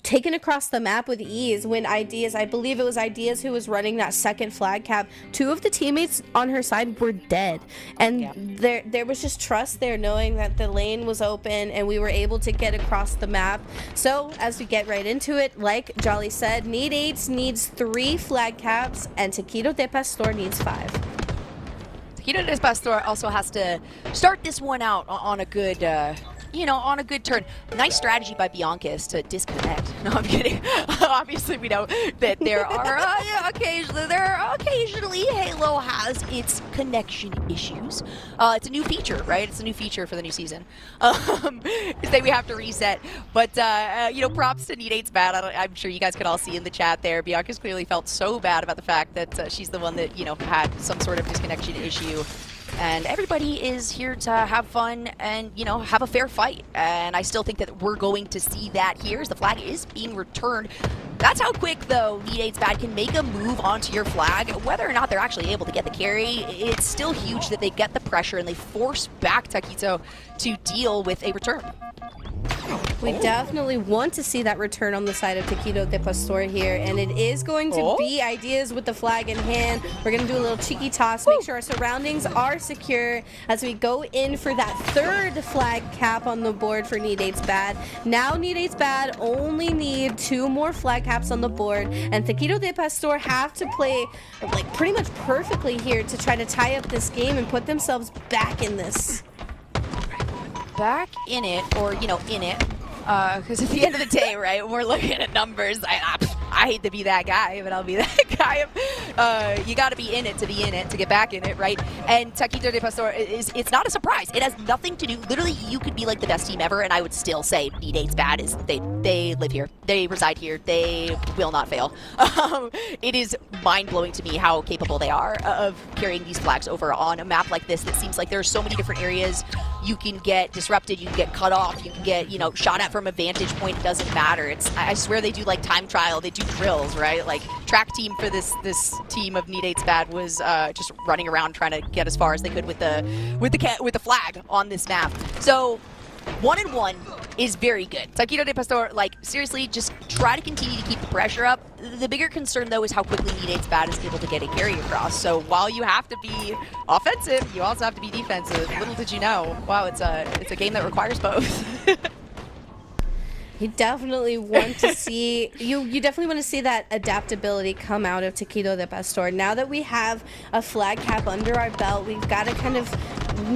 taken across the map with ease when Ideas, I believe it was Ideas who was running that second flag cap, 2 of the teammates on her side were dead. And there was just trust there, knowing that the lane was open and we were able to get across the map. So as we get right into it, like Jolly said, Need 8 needs 3 flag caps and Taquito de Pastor needs 5. Taquito de Pastor also has to start this one out on a good on a good turn. Nice strategy by Bianca's to disconnect. No, I'm kidding. Obviously, we know that there are occasionally Halo has its connection issues. It's a new feature, right? It's a new feature for the new season. Say we have to reset, but props to Need 8's bad. I'm sure you guys could all see in the chat there. Bianca's clearly felt so bad about the fact that she's the one that had some sort of disconnection issue. And everybody is here to have fun and, have a fair fight. And I still think that we're going to see that here as the flag is being returned. That's how quick, though, Need 8's bad can make a move onto your flag. Whether or not they're actually able to get the carry, it's still huge that they get the pressure and they force back Taquito to deal with a return. We definitely want to see that return on the side of Taquito de Pastor here, and it is going to be Ideas with the flag in hand. We're going to do a little cheeky toss, make sure our surroundings are secure as we go in for that 3rd flag cap on the board for Need 8's bad. Now Need 8's bad only need 2 more flag caps on the board, and Taquito de Pastor have to play pretty much perfectly here to try to tie up this game and put themselves back in this. Back in it, or in it, because at the end of the day, right, when we're looking at numbers, I hate to be that guy, but I'll be that guy. You got to be in it to get back in it, right? And Taquito de Pastor it's not a surprise. It has nothing to do. Literally, you could be like the best team ever, and I would still say Need 8's bad is they live here, they reside here, they will not fail. It is mind blowing to me how capable they are of carrying these flags over on a map like this. That seems like there's so many different areas you can get disrupted, you can get cut off, you can get shot at from a vantage point. It doesn't matter. I swear they do like time trial, they do drills, right? Like track team for this team of Need 8's bad was just running around trying to get as far as they could with the flag on this map. So 1-1 is very good. Taquito de Pastor, seriously, just try to continue to keep the pressure up. The bigger concern, though, is how quickly Need 8's bad is able to get a carry across. So while you have to be offensive, you also have to be defensive. Little did you know, wow, it's a game that requires both. You definitely want to see you definitely want to see that adaptability come out of Taquito de Pastor. Now that we have a flag cap under our belt, we've got to kind of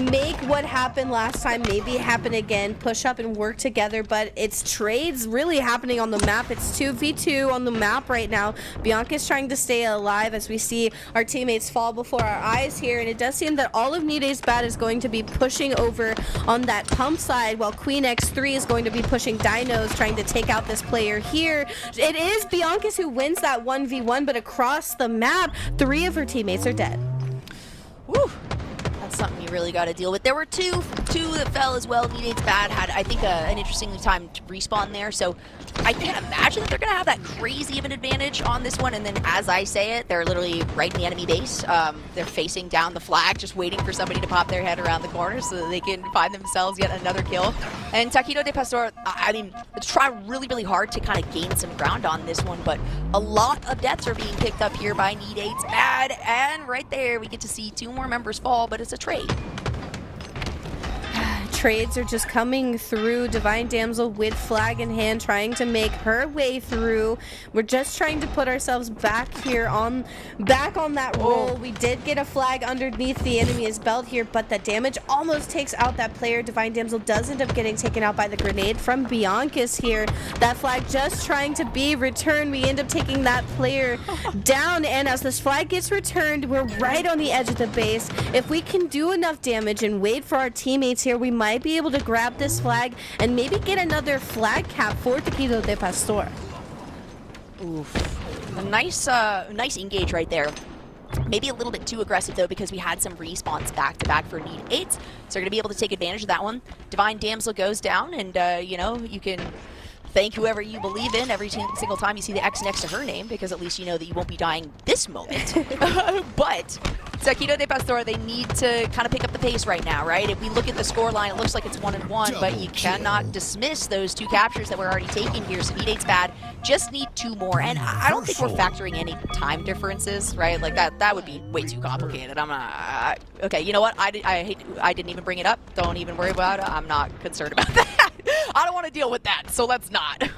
make what happened last time maybe happen again, push up and work together. But it's trades really happening on the map. It's 2v2 on the map right now. Bianca's trying to stay alive as we see our teammates fall before our eyes here, and it does seem that all of Need 8's bad is going to be pushing over on that pump side, while Queen X3 is going to be pushing Dinos, trying to take out this player here. It is Bianca's who wins that 1v1, but across the map, 3 of her teammates are dead. Woo! That's something you really got to deal with. There were two that fell as well. Need 8's bad had, I think, an interesting time to respawn there, so I can't imagine that they're going to have that crazy of an advantage on this one. And then, as I say it, they're literally right in the enemy base. They're facing down the flag, just waiting for somebody to pop their head around the corner so that they can find themselves yet another kill. And Taquito de Pastor, I mean, try really, really hard to kind of gain some ground on this one, but a lot of deaths are being picked up here by Need 8's bad. And right there, we get to see 2 more members fall, but it's a trade. Trades are just coming through. Divine Damsel with flag in hand, trying to make her way through. We're just trying to put ourselves back here back on that roll. We did get a flag underneath the enemy's belt here, but the damage almost takes out that player. Divine Damsel does end up getting taken out by the grenade from Bianca's here. That flag just trying to be returned. We end up taking that player down, and as this flag gets returned, we're right on the edge of the base. If we can do enough damage and wait for our teammates here, we might be able to grab this flag and maybe get another flag cap for Taquito de Pastor. Oof. A nice engage right there. Maybe a little bit too aggressive, though, because we had some respawns back-to-back for Need 8. So they're going to be able to take advantage of that one. Divine Damsel goes down, and, you can thank whoever you believe in every single time you see the X next to her name, because at least you know that you won't be dying this moment. But Taquito de Pastor, they need to kind of pick up the pace right now, right? If we look at the score line, it looks like it's 1-1, but you cannot dismiss those 2 captures that we're already taking here. So Need 8's bad. Just need 2 more. And I don't think we're factoring any time differences, right? Like that would be way too complicated. I'm not. Okay, you know what? I didn't even bring it up. Don't even worry about it. I'm not concerned about that. I don't want to deal with that, so let's not.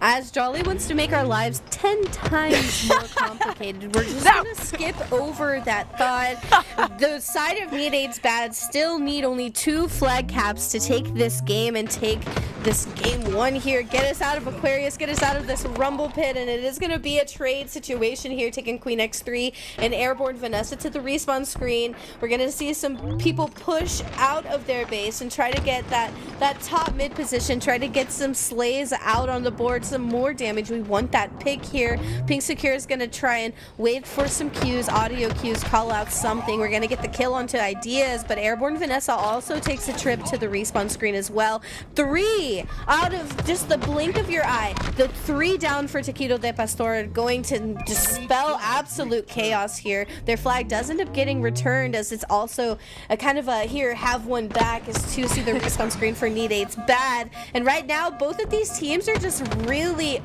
As Jolly wants to make our lives 10 times more complicated, we're just going to skip over that thought. The side of Need 8's bad still need only 2 flag caps to take this game and take this game 1 here. Get us out of Aquarius, get us out of this rumble pit, and it is going to be a trade situation here, taking Queen X3 and Airborne Vanessa to the respawn screen. We're going to see some people push out of their base and try to get that top mid position, try to get some slays out on the board, some more damage. We want that pick here. Pink Secure is going to try and wait for some cues, audio cues, call out something. We're going to get the kill onto Ideas, but Airborne Vanessa also takes a trip to the respawn screen as well. 3 out of just the blink of your eye. The 3 down for Taquito de Pastor, going to just spell absolute chaos here. Their flag does end up getting returned, as it's also a kind of a here, have one back, as 2 see the respawn screen for Need 8's bad. And right now, both of these teams are just really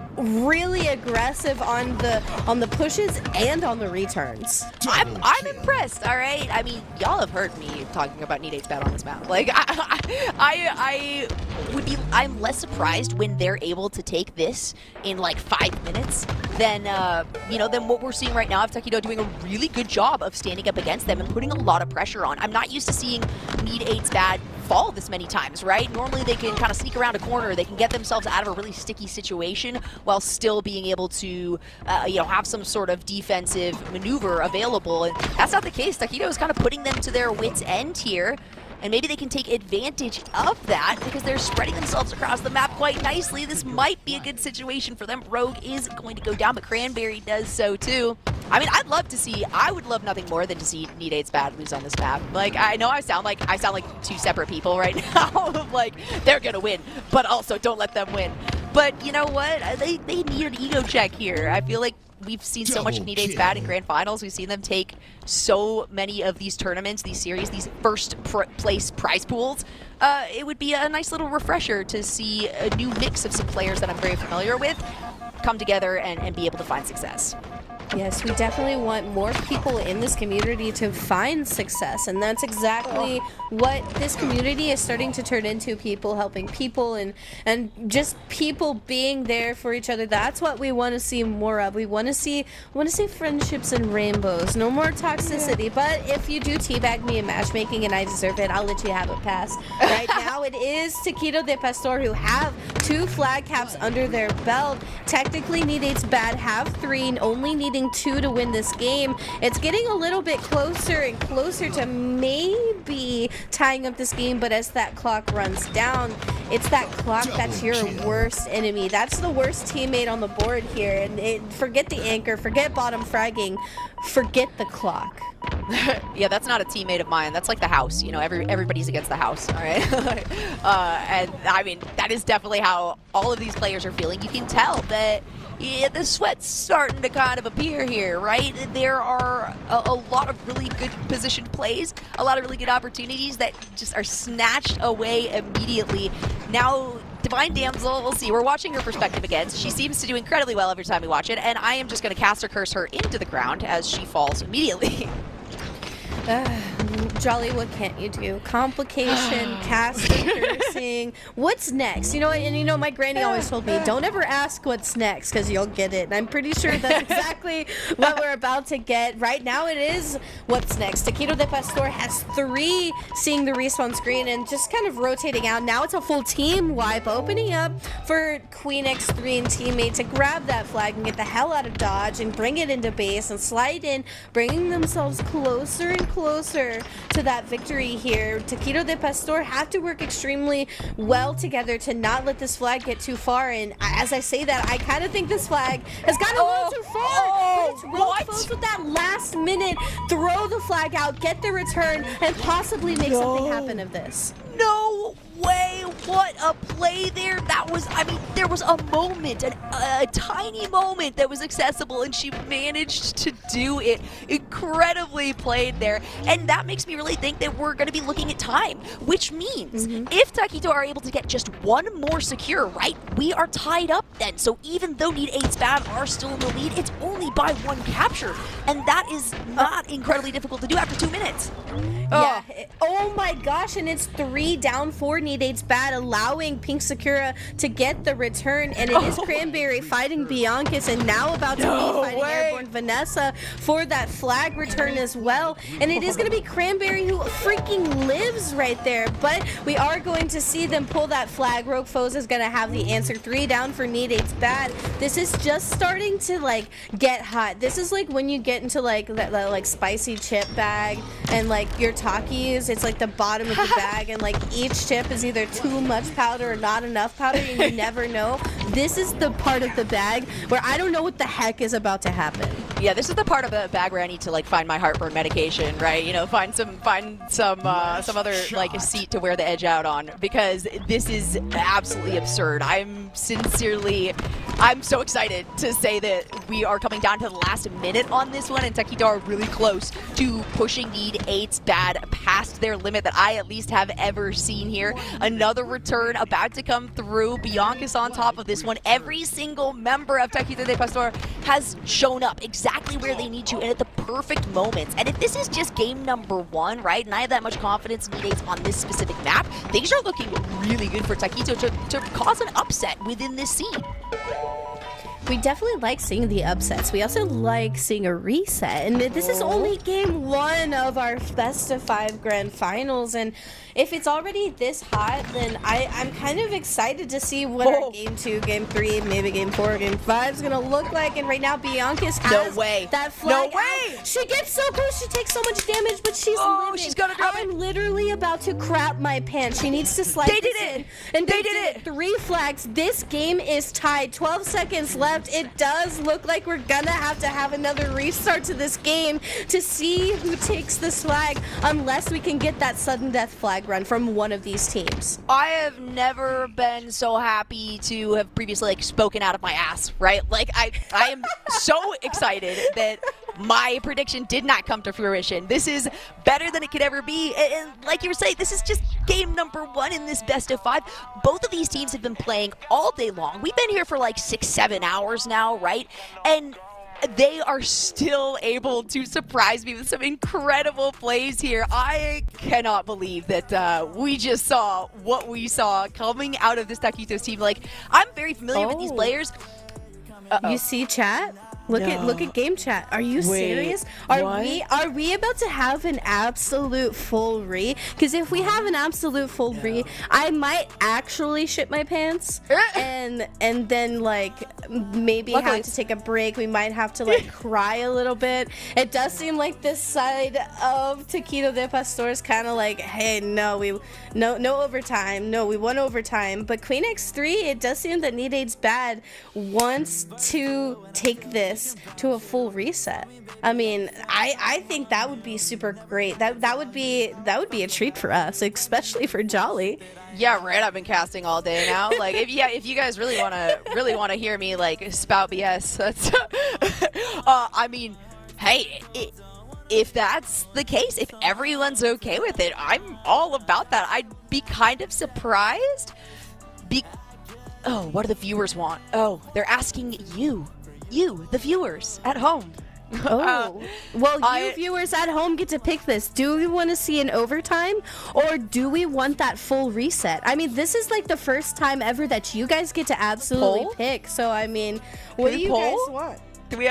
aggressive on the pushes and on the returns. I'm impressed. All right. I mean, y'all have heard me talking about Need 8's bad on this map. Like, I'm less surprised when they're able to take this in like 5 minutes than than what we're seeing right now of Taquito doing a really good job of standing up against them and putting a lot of pressure on. I'm not used to seeing Need 8's bad fall this many times, right? Normally they can kind of sneak around a corner, they can get themselves out of a really sticky situation while still being able to have some sort of defensive maneuver available, and that's not the case. Taquito is kind of putting them to their wits' end here, and maybe they can take advantage of that because they're spreading themselves across the map quite nicely. This might be a good situation for them. Rogue is going to go down, but Cranberry does so too. I mean, I would love nothing more than to see Need 8's bad lose on this map. Like, I know I sound like 2 separate people right now of like, they're gonna win, but also don't let them win. But you know what? They need an ego check here. I feel like we've seen so much of Need 8's bad in grand finals. We've seen them take so many of these tournaments, these series, these first place prize pools. It would be a nice little refresher to see a new mix of some players that I'm very familiar with come together and be able to find success. Yes, we definitely want more people in this community to find success, and that's exactly what this community is starting to turn into. People helping people and just people being there for each other. That's what we want to see more of. We want to see friendships and rainbows. No more toxicity. But if you do teabag me in matchmaking and I deserve it, I'll let you have a pass. Right now it is Taquito de Pastor who have 2 flag caps under their belt. Technically Need 8's bad have 3, only needing 2 to win this game. It's getting a little bit closer and closer to maybe tying up this game, but as that clock runs down, it's that clock that's your worst enemy. That's the worst teammate on the board here. And forget the anchor, forget bottom fragging, forget the clock. Yeah, that's not a teammate of mine. That's like the house. You know, everybody's against the house, all right? And I mean, that is definitely how all of these players are feeling. You can tell that the sweat's starting to kind of appear here, right? There are a lot of really good positioned plays, a lot of really good opportunities that just are snatched away immediately. Now, Divine Damsel, we'll see. We're watching her perspective again. She seems to do incredibly well every time we watch it, and I am just going to caster curse her into the ground as she falls immediately. Jolly, what can't you do? Complication, casting, cursing. What's next? You know, and my granny always told me, don't ever ask what's next because you'll get it. And I'm pretty sure that's exactly what we're about to get. Right now it is what's next. Taquito de Pastor has 3 seeing the respawn screen and just kind of rotating out. Now it's a full team wipe, opening up for Queen X3 and teammate to grab that flag and get the hell out of Dodge and bring it into base and slide in, bringing themselves closer and closer to that victory here. Taquito de Pastor have to work extremely well together to not let this flag get too far, and as I say that, I kind of think this flag has gotten a little too far, but it's really close with that last minute throw the flag out, get the return, and possibly make something happen of this. No way, what a play there. That was, I mean, there was a moment, a tiny moment that was accessible, and she managed to do it. Incredibly played there. And that makes me really think that we're going to be looking at time, which means if Taquito are able to get just one more secure, right, we are tied up then. So even though Need 8's Bad are still in the lead, it's only by one capture. And that is not incredibly difficult to do after 2 minutes. Yeah. Oh my gosh, and it's 3 down for Need 8's Bad, allowing Pink Sakura to get the return, and it is Cranberry fighting Bianca's, and now about to be fighting Airborne Vanessa for that flag return as well. And it is going to be Cranberry who freaking lives right there, but we are going to see them pull that flag. Rogue Foes is going to have the answer. 3 down for Need 8's Bad. This is just starting to like get hot. This is like when you get into like that like spicy chip bag and like your Takis, it's like the bottom of the bag, and like each chip is either too much powder or not enough powder, and you never know. This is the part of the bag where I don't know what the heck is about to happen. Yeah, this is the part of the bag where I need to like find my heartburn medication, right? You know, find some other like seat to wear the edge out on, because this is absolutely absurd. I'm so excited to say that we are coming down to the last minute on this one, and Taquito are really close to pushing Need 8's Bad past their limit that I at least have ever seen here. Another return about to come through. Bianca's on top of this one. Every single member of Taquito de Pastor has shown up exactly where they need to and at the perfect moments. And if this is just game number 1, right, and I have that much confidence in Need 8's on this specific map, things are looking really good for Taquito to cause an upset within this scene. We definitely like seeing the upsets. We also like seeing a reset. And this is only game 1 of our best of 5 grand finals. And if it's already this hot, then I'm kind of excited to see what our game 2, game 3, maybe game 4, game 5 is going to look like. And right now, Bianca's has that flag out. She gets so close. She takes so much damage, but she's living. She's gonna drop I'm literally about to crap my pants. She needs to slide this in. And they did it. 3 flags. This game is tied. 12 seconds left. It does look like we're gonna have to have another restart to this game to see who takes this flag, unless we can get that sudden death flag run from one of these teams. I have never been so happy to have previously like spoken out of my ass, right? Like I am so excited that my prediction did not come to fruition. This is better than it could ever be. And like you were saying, this is just game number 1 in this best of 5. Both of these teams have been playing all day long. We've been here for like 6-7 hours now, right? And they are still able to surprise me with some incredible plays here. I cannot believe that we just saw what we saw coming out of this Taquitos team. Like, I'm very familiar with these players. You see chat? Look at game chat. Are you serious? Are we about to have an absolute full re? Because if we have an absolute full re, I might actually shit my pants and then like maybe have to take a break. We might have to like cry a little bit. It does seem like this side of Taquito de Pastor is kind of like, hey, no overtime. No, we won overtime. But Queen X3, it does seem that Need 8's Bad wants to take this to a full reset. I mean, I think that would be super great. That would be a treat for us, especially for Jolly. Yeah, right. I've been casting all day now. Like, if you guys really want to hear me like spout BS, that's I mean, hey, if that's the case, if everyone's okay with it, I'm all about that. I'd be kind of surprised. Oh, what do the viewers want? Oh, they're asking you, the viewers at home. Well, you viewers at home get to pick this. Do we want to see an overtime, or do we want that full reset? I mean, this is like the first time ever that you guys get to absolutely pick. So, I mean, what do you guys want?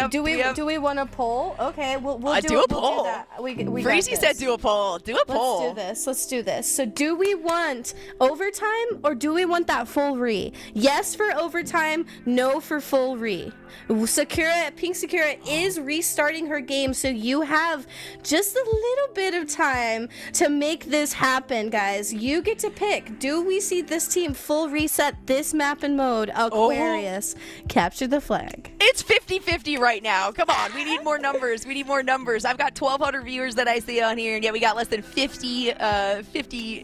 Do we want a poll? Okay, we'll do a poll. We'll do that. Breezy said do a poll. Do a poll. Let's do this. So do we want overtime, or do we want that full re? Yes for overtime, no for full re. Pink Sakura is restarting her game, so you have just a little bit of time to make this happen, guys. You get to pick. Do we see this team full reset this map and mode? Aquarius, capture the flag. It's 50-50 see right now. Come on, we need more numbers. We need more numbers. I've got 1,200 viewers that I see on here, and yet we got less than 50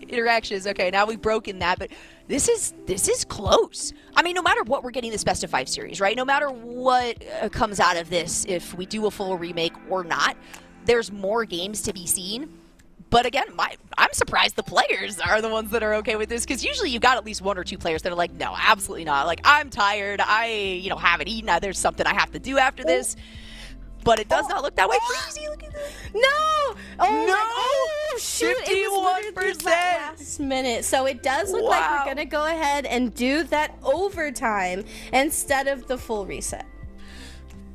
interactions. Okay, now we've broken that, but this is close. I mean, no matter what, we're getting this best of 5 series, right? No matter what comes out of this, if we do a full remake or not, there's more games to be seen. But again, I'm surprised the players are the ones that are okay with this, because usually you've got at least 1 or 2 players that are like, no, absolutely not. Like, I'm tired. I, haven't eaten. There's something I have to do after this. But it does not look that way for Easy. Look at that. No! Oh, shoot. 51%. Last minute. So it does look like we're going to go ahead and do that overtime instead of the full reset.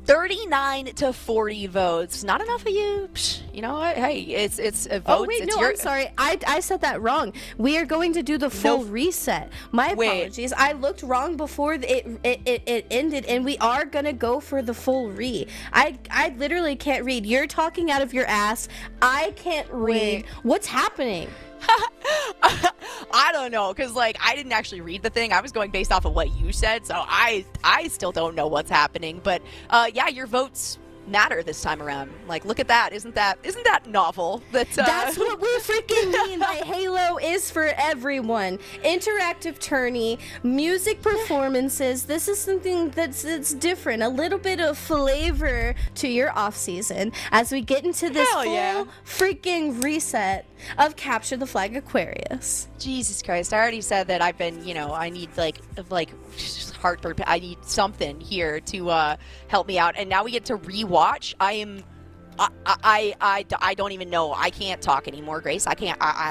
39 to 40 votes. Not enough of you. Psh, you know what? Hey, it's votes. Oh wait, no, I'm sorry. I said that wrong. We are going to do the full reset. My apologies. I looked wrong before it ended, and we are gonna go for the full re. I literally can't read. You're talking out of your ass. I can't read. What's happening? I don't know, because like I didn't actually read the thing. I was going based off of what you said, so I still don't know what's happening. But yeah, your votes matter this time around. Like, look at that. Isn't that novel? That's what we freaking mean by Halo is for everyone. Interactive tourney, music performances. This is something that's different. A little bit of flavor to your off season as we get into this full freaking reset of Capture the Flag Aquarius. Jesus Christ, I already said that I've been, I need like heartburn. I need something here to help me out. And now we get to rewatch. I don't even know. I can't talk anymore, Grace. I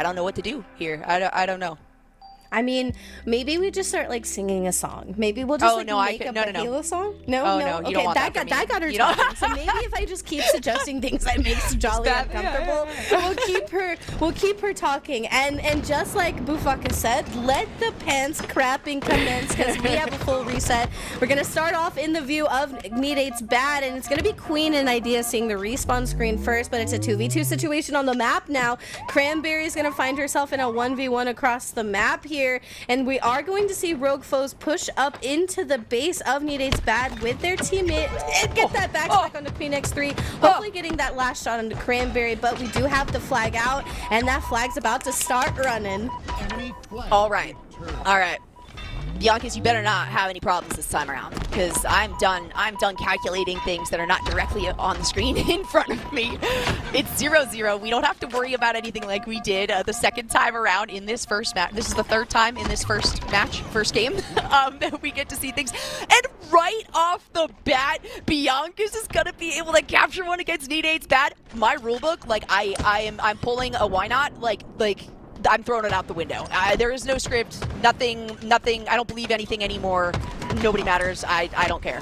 don't know what to do here. I don't know. I mean, maybe we just start like singing a song. Maybe we'll just make up a Halo song. No, you don't want that got her talking. So maybe if I just keep suggesting things that makes Jolly uncomfortable, we'll keep her talking. And just like Bufaka said, let the pants crapping commence, because we have a full reset. We're gonna start off in the view of Need 8's Bad, and it's gonna be Queen and Idea seeing the respawn screen first, but it's a 2v2 situation on the map now. Cranberry's gonna find herself in a 1v1 across the map here. And we are going to see Rogue foes push up into the base of Need 8's Bad with their teammate and get that backstack onto Queen X3, hopefully getting that last shot onto Cranberry, but we do have the flag out, and that flag's about to start running. All right. Bianca's, you better not have any problems this time around, because I'm done calculating things that are not directly on the screen in front of me. It's 0-0. We don't have to worry about anything like we did the second time around in this first match. This is the third time in this first game that we get to see things. And right off the bat, Bianca's is gonna be able to capture one against Need 8's Bad. My rulebook, like I'm pulling a why not, like I'm throwing it out the window. There is no script, nothing. I don't believe anything anymore. Nobody matters. I don't care.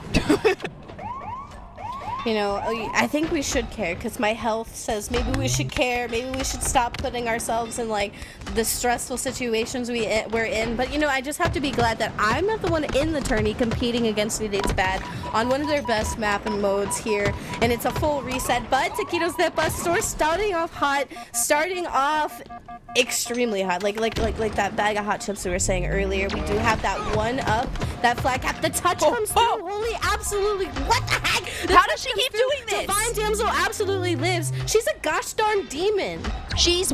I think we should care, because my health says maybe we should care. Maybe we should stop putting ourselves in like the stressful situations we're in. But I just have to be glad that I'm not the one in the tourney competing against Need 8's Bad on one of their best map and modes here. And it's a full reset. But Taquitos de Pastor starting off hot, starting off extremely hot, like that bag of hot chips we were saying earlier. We do have that one up, that flag cap. The touch comes through. Holy, absolutely, what the heck? How does she keep doing this? Divine Damsel absolutely lives. She's a gosh darn demon. She's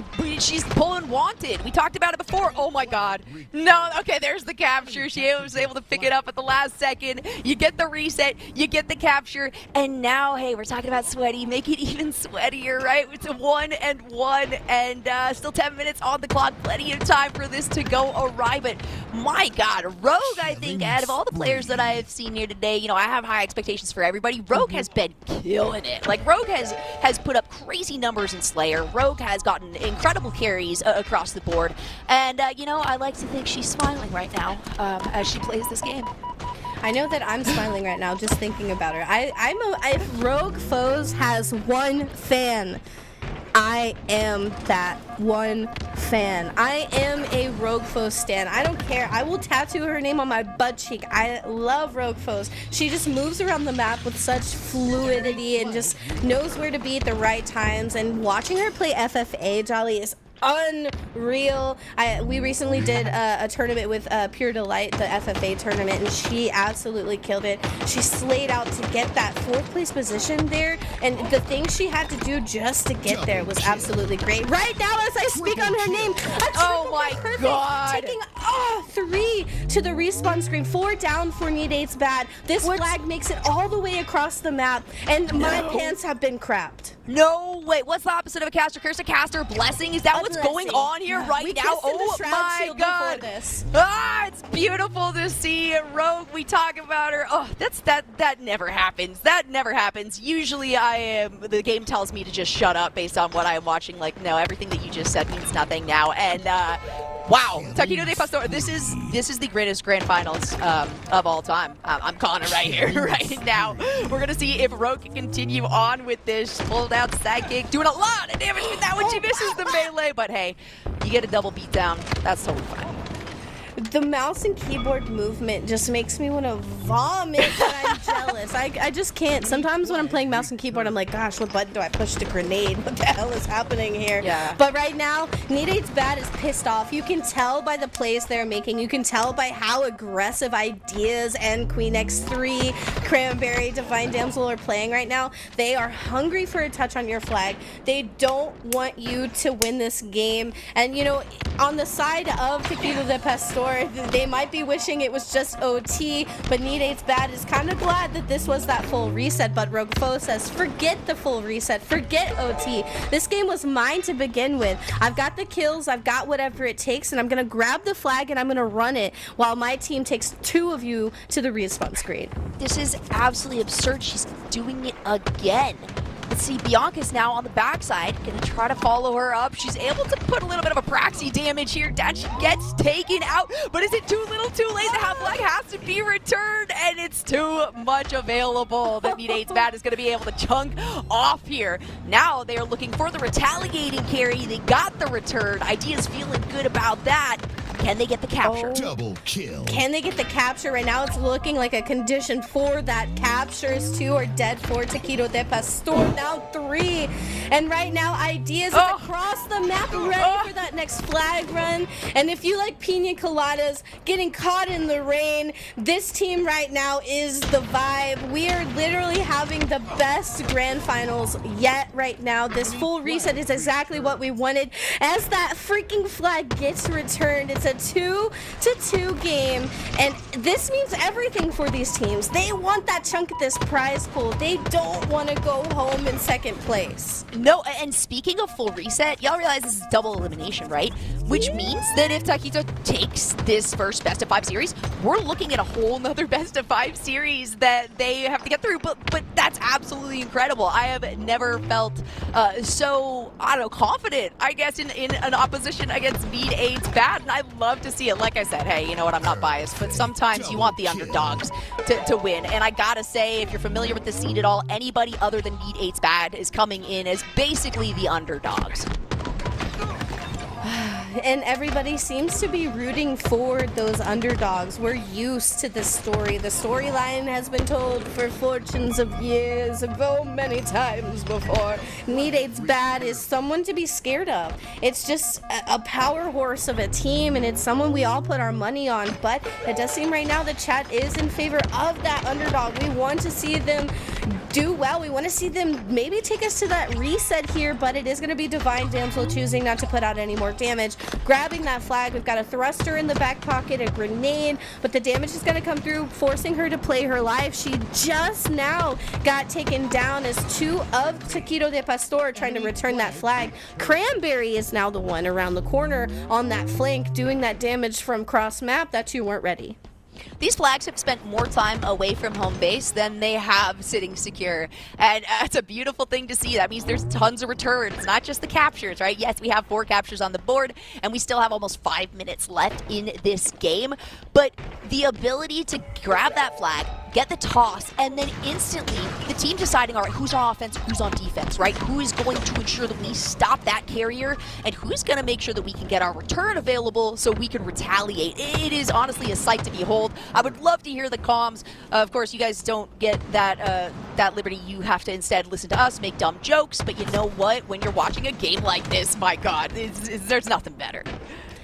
pulling Wanted. We talked about it before. Oh my god. No, okay, there's the capture. She was able to pick it up at the last second. You get the reset, you get the capture, and now, hey, we're talking about sweaty. Make it even sweatier, right? It's a 1-1, and still 10 minutes on the clock. Plenty of time for this to go awry, but my god, Rogue, I think, out of all the players that I have seen here today, I have high expectations for everybody. Rogue has been killing it. Like, Rogue has put up crazy numbers in Slayer. Rogue has gotten incredible carries across the board, and I like to think she's smiling right now as she plays this game. I know that I'm smiling right now just thinking about her. If Rogue Foes has one fan, I am that one fan. I am a Rogue Foes stan. I don't care. I will tattoo her name on my butt cheek. I love Rogue Foes. She just moves around the map with such fluidity and just knows where to be at the right times. And watching her play FFA, Jolly, is unreal. We recently did a tournament with Pure Delight, the FFA tournament, and she absolutely killed it. She slayed out to get that 4th place position there, and the things she had to do just to get there was absolutely great. Right now, as I speak on her name, oh my god, taking 3 to the respawn screen, 4 down for Need 8's bad. This flag makes it all the way across the map, and my pants have been crapped. No, wait, what's the opposite of a caster? Curse, a caster, blessing? Is that what's going on here right now? Oh my god. It's beautiful to see Rogue. We talk about her. Oh, that never happens. That never happens. Usually the game tells me to just shut up based on what I'm watching. Like, no, everything that you just said means nothing now. And wow, Taquito de Pastor, this is the greatest grand finals of all time. I'm calling it right here, right now. We're gonna see if Rogue can continue on with this pulled out sidekick, doing a lot of damage with that when she misses the melee. But hey, you get a double beat down. That's totally fine. The mouse and keyboard movement just makes me want to vomit, but I'm jealous. I just can't. Sometimes when I'm playing mouse and keyboard, I'm like, gosh, what button do I push to grenade? What the hell is happening here? Yeah. But right now, Need 8's bad is pissed off. You can tell by the plays they're making. You can tell by how aggressive Ideas and Queen X3, Cranberry, Divine Damsel are playing right now. They are hungry for a touch on your flag. They don't want you to win this game. And, you know, on the side of Taquito de Pastor, they might be wishing it was just OT, but Need 8's bad is kind of glad that this was that full reset. But Rogue Foe says, forget the full reset, forget OT. This game was mine to begin with. I've got the kills, I've got whatever it takes, and I'm going to grab the flag and I'm going to run it while my team takes 2 of you to the respawn screen. This is absolutely absurd. She's doing it again. Let's see, Bianca's now on the backside, gonna try to follow her up. She's able to put a little bit of a proxy damage here. Down she gets taken out, but is it too little too late? The half flag has to be returned, and it's too much available. The Need 8's bad is gonna be able to chunk off here. Now they are looking for the retaliating carry. They got the return. Idea's feeling good about that. Can they get the capture? Double kill. Can they get the capture? Right now it's looking like a condition for that. Captures 2 are dead for Taquito de Pastor. Now 3. And right now Ideas is across the map ready for that next flag run. And if you like pina coladas, getting caught in the rain, this team right now is the vibe. We are literally having the best grand finals yet right now. This full reset is exactly what we wanted. As that freaking flag gets returned, it's a 2-2 game, and this means everything for these teams. They want that chunk of this prize pool. They don't want to go home in 2nd place. No, and speaking of full reset, y'all realize this is double elimination, right? Which means that if Taquito takes this first best of 5 series, we're looking at a whole nother best of 5 series that they have to get through. But that's absolutely incredible. I have never felt so, I don't know, confident, I guess, in an opposition against Need 8's bad, and I love to see it. Like I said, hey, you know what, I'm not biased, but sometimes you want the underdogs to win. And I gotta say, if you're familiar with the scene at all, anybody other than Need 8's bad is coming in as basically the underdogs. And everybody seems to be rooting for those underdogs. We're used to this story. The storyline has been told for fortunes of years, so many times before. Need 8's bad is someone to be scared of. It's just a power horse of a team, and it's someone we all put our money on. But it does seem right now the chat is in favor of that underdog. We want to see them do well. We want to see them maybe take us to that reset here, but it is going to be Divine Damsel choosing not to put out any more damage. Grabbing that flag, we've got a thruster in the back pocket, a grenade, but the damage is going to come through, forcing her to play her life. She just now got taken down as 2 of Taquito de Pastor trying to return that flag. Cranberry is now the one around the corner on that flank doing that damage from cross map. That 2 weren't ready. These flags have spent more time away from home base than they have sitting secure. And it's a beautiful thing to see. That means there's tons of returns, not just the captures, right? Yes, we have 4 captures on the board, and we still have almost 5 minutes left in this game. But the ability to grab that flag, get the toss, and then instantly the team deciding, all right, who's on offense, who's on defense, right? Who is going to ensure that we stop that carrier, and who's going to make sure that we can get our return available so we can retaliate. It is honestly a sight to behold. I would love to hear the comms. Of course, you guys don't get that that liberty. You have to instead listen to us, make dumb jokes, but you know what? When you're watching a game like this, my God, there's nothing better.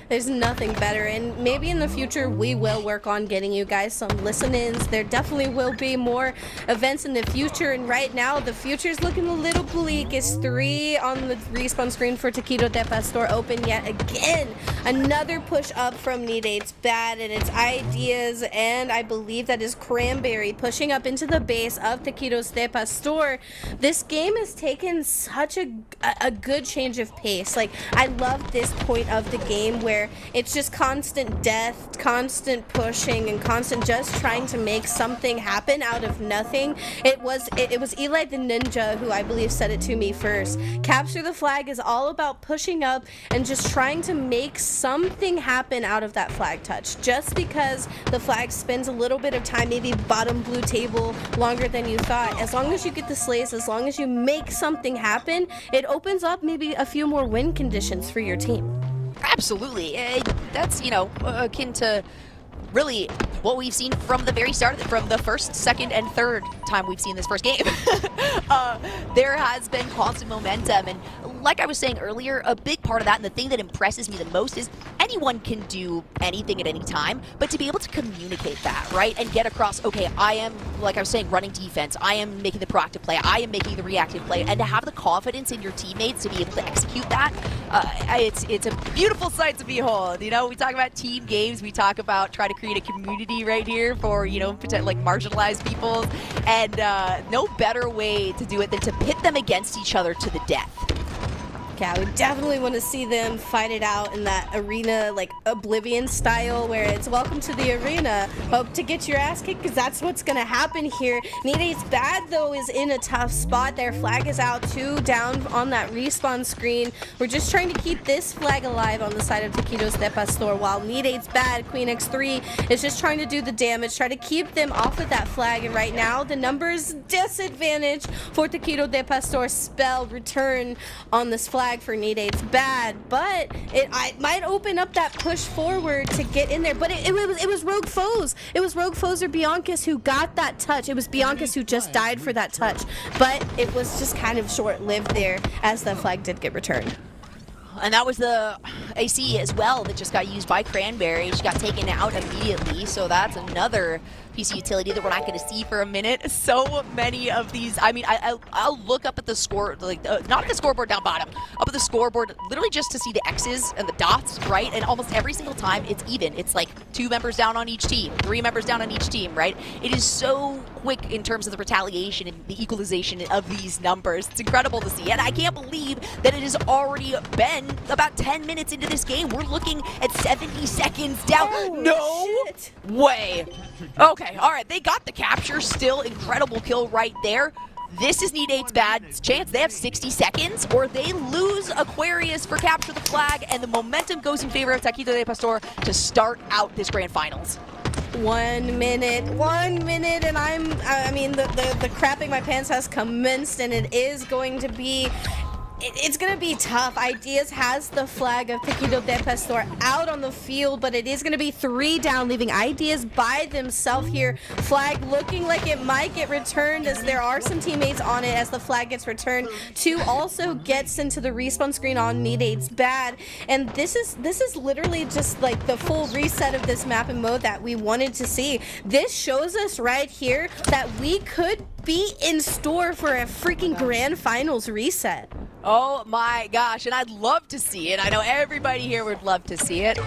There's nothing better, and maybe in the future we will work on getting you guys some listen-ins. There definitely will be more events in the future, and right now the future's looking a little bleak. It's 3 on the respawn screen for Taquito de Pastor open yet again. Another push up from Nidate's bad, and it's Ideas, and I believe that is Cranberry pushing up into the base of Taquitos de Pastor. This game has taken such a good change of pace. Like, I love this point of the game where it's just constant death, constant pushing, and constant just trying to make something happen out of nothing. It was Eli the Ninja who I believe said it to me first. Capture the flag is all about pushing up and just trying to make something happen out of that flag touch. Just because the flag spends a little bit of time, maybe bottom blue table, longer than you thought, as long as you get the slays, as long as you make something happen, it opens up maybe a few more win conditions for your team. Absolutely. That's, you know, akin to really what we've seen from the very start, from the first, second, and third time we've seen this first game. There has been constant momentum, and like I was saying earlier, a big part of that, and the thing that impresses me the most, is anyone can do anything at any time, but to be able to communicate that, right, and get across, okay, I am, like I was saying, running defense, I am making the proactive play, I am making the reactive play, and to have the confidence in your teammates to be able to execute that, it's a beautiful sight to behold. You know, we talk about team games, we talk about trying to create a community right here for, you know, like marginalized peoples, and no better way to do it than to pit them against each other to the death. Yeah, we definitely want to see them fight it out in that arena, like Oblivion style, where it's welcome to the arena, hope to get your ass kicked, because that's what's going to happen here. Nidate's bad, though, is in a tough spot. Their flag is out, 2 down on that respawn screen. We're just trying to keep this flag alive on the side of Taquitos de Pastor, while Nidate's bad, Queen X3, is just trying to do the damage, try to keep them off of that flag, and right now, the numbers disadvantage for Taquito de Pastor. Spell return on this flag for Nidate's bad, but it might open up that push forward to get in there. But it was Rogue Foes. It was Rogue Foes or Biancas who got that touch. It was Biancas who just died for that touch, but it was just kind of short-lived there as the flag did get returned. And that was the AC as well that just got used by Cranberry. She got taken out immediately, so that's another piece of utility that we're not going to see for a minute. So many of these, I mean, I'll look up at the score, like, not at the scoreboard down bottom, up at the scoreboard, literally just to see the X's and the dots, right? And almost every single time it's even. It's like 2 members down on each team, 3 members down on each team, right? It is so quick in terms of the retaliation and the equalization of these numbers. It's incredible to see, and I can't believe that it has already been about 10 minutes into this game. We're looking at 70 seconds down. Oh, no shit. way. Okay, all right, they got the capture. Still incredible kill right there. This is Nidate's bad chance. They have 60 seconds, or they lose Aquarius for capture the flag, and the momentum goes in favor of Taquito de Pastor to start out this grand finals. 1 minute, and I mean, the crapping my pants has commenced, and it is going to be, it's going to be tough. Ideas has the flag of Taquito de Pastor out on the field, but it is going to be 3 down, leaving Ideas by themselves here. Flag looking like it might get returned, as there are some teammates on it as the flag gets returned. 2 also gets into the respawn screen on Nidate's bad, and this is literally just like the full reset of this map and mode that we wanted to see. This shows us right here that we could be in store for a freaking grand finals reset. Oh my gosh, and I'd love to see it. I know everybody here would love to see it.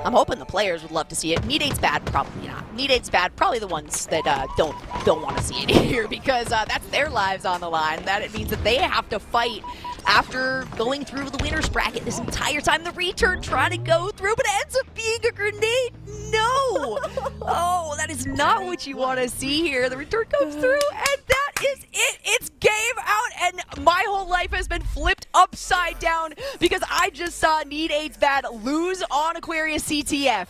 I'm hoping the players would love to see it. Nidate's bad, probably not. Nidate's bad, probably the ones that don't want to see it here, because that's their lives on the line. That it means that they have to fight after going through the winner's bracket this entire time. The return trying to go through, but it ends up being a grenade. No! Oh, that is not what you want to see here. The return comes through, and that is it. It's game out, and my whole life has been flipped upside down because I just saw Nidate's bad lose on Aquarius CTF.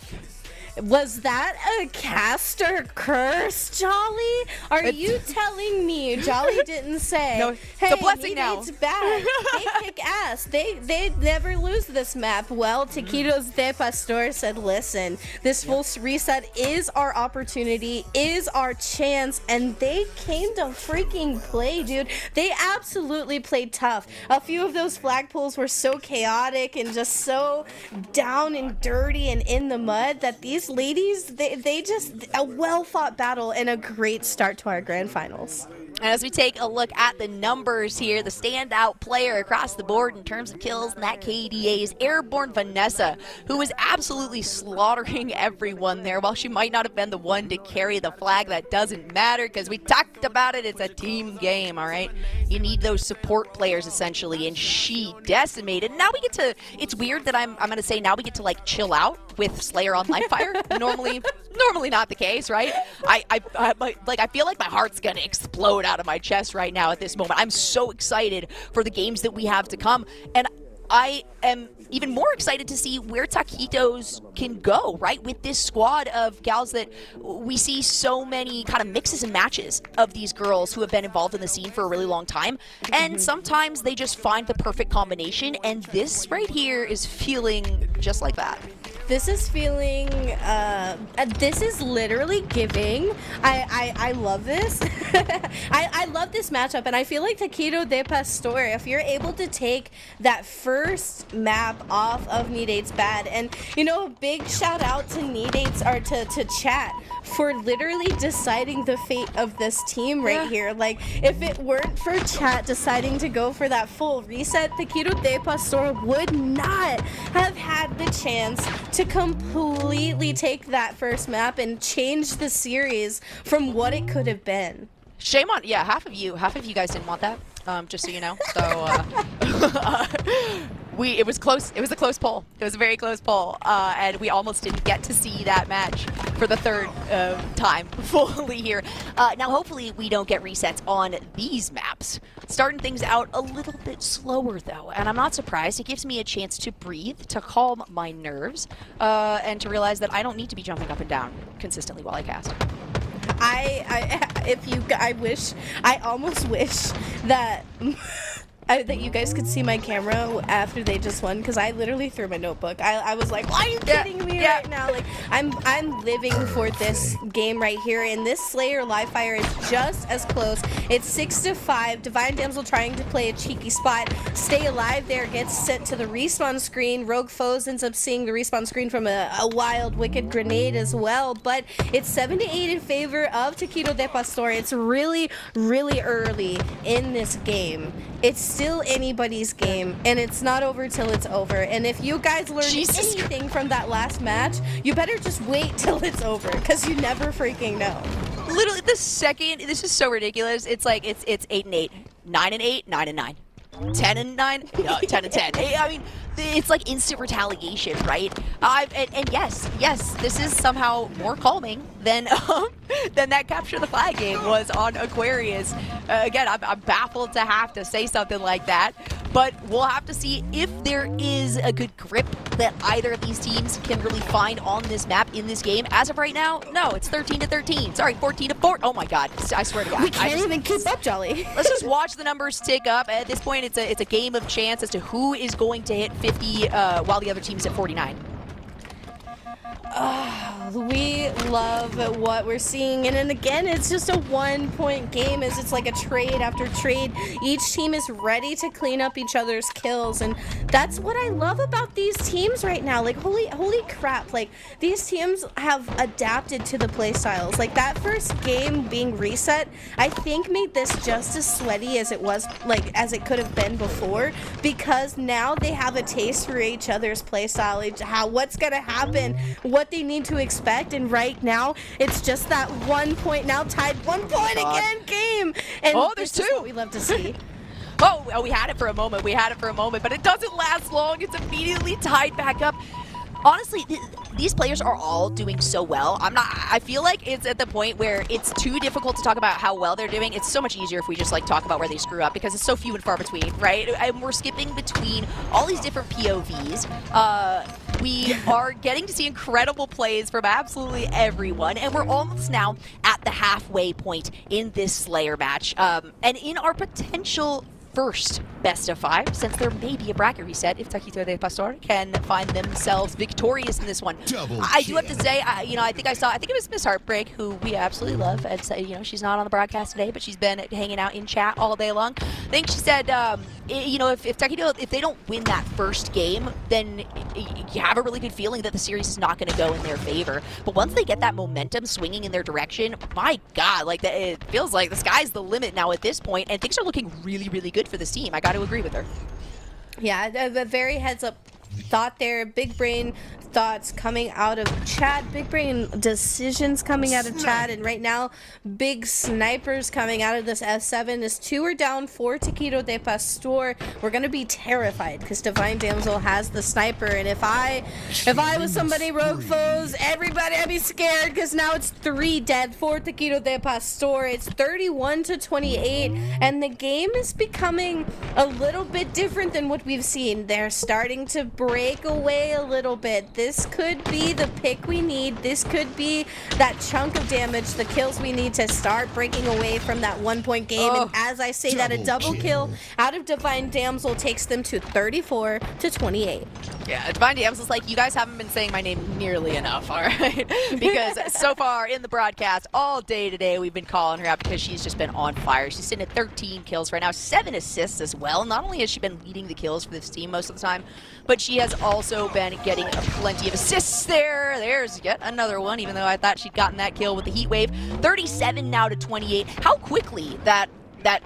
Was that a caster curse, Jolly? Are you telling me Jolly didn't say, No, it's hey, a blessing now. It's bad. They kick ass. They never lose this map. Well, Taquitos de Pastor said, listen, this full reset is our opportunity, is our chance, and they came to freaking play, dude. They absolutely played tough. A few of those flagpoles were so chaotic and just so down and dirty and in the mud that these ladies, they just, a well-fought battle and a great start to our grand finals. And as we take a look at the numbers here, the standout player across the board in terms of kills in that KDA is Airborne Vanessa, who was absolutely slaughtering everyone there. While she might not have been the one to carry the flag, that doesn't matter because we talked about it. It's a team game, all right? You need those support players essentially, and she decimated. Now we get to, it's weird that I'm going to say now we get to like chill out with Slayer on Livefire. normally not the case, right? I feel like my heart's gonna explode out of my chest right now at this moment. I'm so excited for the games that we have to come, and I am even more excited to see where Taquitos can go, right? With this squad of gals that we see so many kind of mixes and matches of these girls who have been involved in the scene for a really long time. And sometimes they just find the perfect combination, and this right here is feeling just like that. This is feeling, this is literally giving. I love this. I love this matchup, and I feel like Taquito de Pastor, if you're able to take that first map off of Nidate's Bad, and you know, a big shout out to Nidate's, or to chat, for literally deciding the fate of this team right here. Like, if it weren't for chat deciding to go for that full reset, Taquito de Pastor would not have had the chance to completely take that first map and change the series from what it could have been. Shame on, yeah, half of you guys didn't want that, just so you know. So, it was close. It was a close poll. It was a very close poll, and we almost didn't get to see that match for the third time fully here. Now, hopefully, we don't get resets on these maps. Starting things out a little bit slower, though, and I'm not surprised. It gives me a chance to breathe, to calm my nerves, and to realize that I don't need to be jumping up and down consistently while I cast. I almost wish that that you guys could see my camera after they just won, because I literally threw my notebook. I was like, why are you kidding me right now? Like, I'm living for this game right here, and this Slayer live fire is just as close. It's 6-5. Divine Damsel trying to play a cheeky spot, stay alive there, gets sent to the respawn screen. Rogue Foes ends up seeing the respawn screen from a wild wicked grenade as well, but it's 7-8 in favor of Taquito de Pastor. It's really, really early in this game. It's still anybody's game, and it's not over till it's over. And if you guys learned anything from that last match, you better just wait till it's over, because you never freaking know. Literally, the second, this is so ridiculous. It's like, it's 8-8, 9-8, 9-9. 10-9, no, 10-10. I mean, it's like instant retaliation, right? And yes, this is somehow more calming than that capture the flag game was on Aquarius. Again, I'm baffled to have to say something like that, but we'll have to see if there is a good grip that either of these teams can really find on this map in this game. As of right now, no, it's 13-13. Sorry, 14-4. Oh my God, I swear to God. We can't even keep up, Jolly. Let's just watch the numbers tick up. At this point, it's a game of chance as to who is going to hit 50 while the other team's at 49. We love what we're seeing, and then again, it's just a 1-point game, as it's like a trade after trade. Each team is ready to clean up each other's kills, and that's what I love about these teams right now. Like, holy crap, like, these teams have adapted to the play styles. Like, that first game being reset, I think made this just as sweaty as it was, like, as it could have been before, because now they have a taste for each other's play style, what's gonna happen, what they need to expect, and right now it's just that 1 point, now tied 1 point again game, and there's this is what we love to see. Oh, we had it for a moment, but it doesn't last long. It's immediately tied back up. Honestly, these players are all doing so well. I feel like it's at the point where it's too difficult to talk about how well they're doing. It's so much easier if we just like talk about where they screw up, because it's so few and far between, right? And we're skipping between all these different POVs. We are getting to see incredible plays from absolutely everyone, and we're almost now at the halfway point in this Slayer match. And in our potential first best of 5, since there may be a bracket reset if Taquito de Pastor can find themselves victorious in this one. I do have to say, I think it was Miss Heartbreak, who we absolutely love, and she's not on the broadcast today, but she's been hanging out in chat all day long. I think she said, if Taquito, if they don't win that first game, then you have a really good feeling that the series is not going to go in their favor. But once they get that momentum swinging in their direction, my God, like it feels like the sky's the limit now at this point, and things are looking really, really good for this team. I got to agree with her. Yeah, a very heads up thought there. Big brain thoughts coming out of chat, big brain decisions coming out of chat, and right now big snipers coming out of this S7. As 2 are down for Taquito de Pastor, we're gonna be terrified because Divine Damsel has the sniper, and if I was somebody rogue foes, everybody, I'd be scared because now it's 3 dead for Taquito de Pastor. It's 31-28, and the game is becoming a little bit different than what we've seen. They're starting to break away a little bit. This could be the pick we need. This could be that chunk of damage, the kills we need to start breaking away from that 1-point game. And as I say that, a double kill out of Divine Damsel takes them to 34-28. Yeah, Divine Damsel's like, you guys haven't been saying my name nearly enough, all right? Because so far in the broadcast, all day today, we've been calling her out because she's just been on fire. She's sitting at 13 kills right now, 7 assists as well. Not only has she been leading the kills for this team most of the time, but she has also been getting plenty of assists there. There's yet another one, even though I thought she'd gotten that kill with the heat wave. 37 now to 28. How quickly that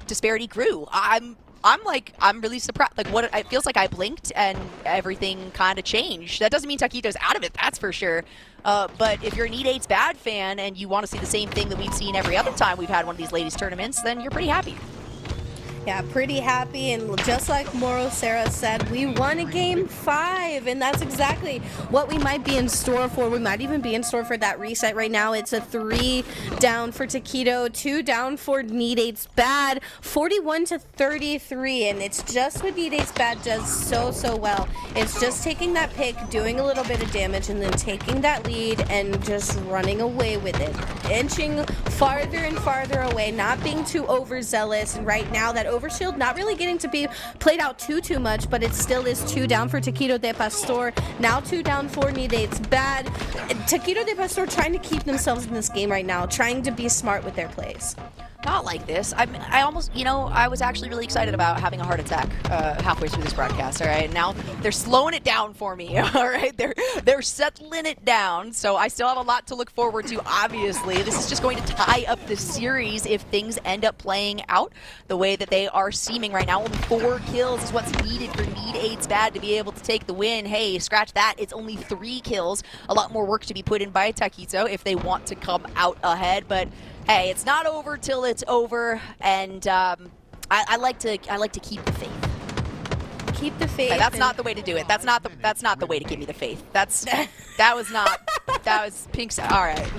disparity grew. I'm really surprised. Like, what it feels like I blinked and everything kind of changed. That doesn't mean Taquito's out of it, that's for sure. But if you're an Eat 8's Bad fan and you want to see the same thing that we've seen every other time we've had one of these ladies tournaments, then you're pretty happy. Yeah, pretty happy, and just like Moro Sarah said, we won a game 5, and that's exactly what we might be in store for. We might even be in store for that reset right now. It's a 3 down for Taquito, 2 down for Need 8's Bad, 41-33, and it's just what Need 8's Bad does so well. It's just taking that pick, doing a little bit of damage, and then taking that lead and just running away with it. Inching farther and farther away, not being too overzealous, and right now that overshield not really getting to be played out too much, but it still is 2 down for Taquito de Pastor, now 2 down for Need 8's Bad. Taquito de Pastor trying to keep themselves in this game right now, trying to be smart with their plays. Not like this. I almost, I was actually really excited about having a heart attack halfway through this broadcast, all right? Now they're slowing it down for me, all right? They're settling it down, so I still have a lot to look forward to, obviously. This is just going to tie up the series if things end up playing out the way that they are seeming right now. Only 4 kills is what's needed for Need 8's Bad to be able to take the win. Hey, scratch that. It's only 3 kills. A lot more work to be put in by Taquito if they want to come out ahead, but hey, it's not over till it's over, and I like to keep the faith. Keep the faith. Hey, that's not the way to do it. That's not the way to give me the faith. That was Pink's. All right.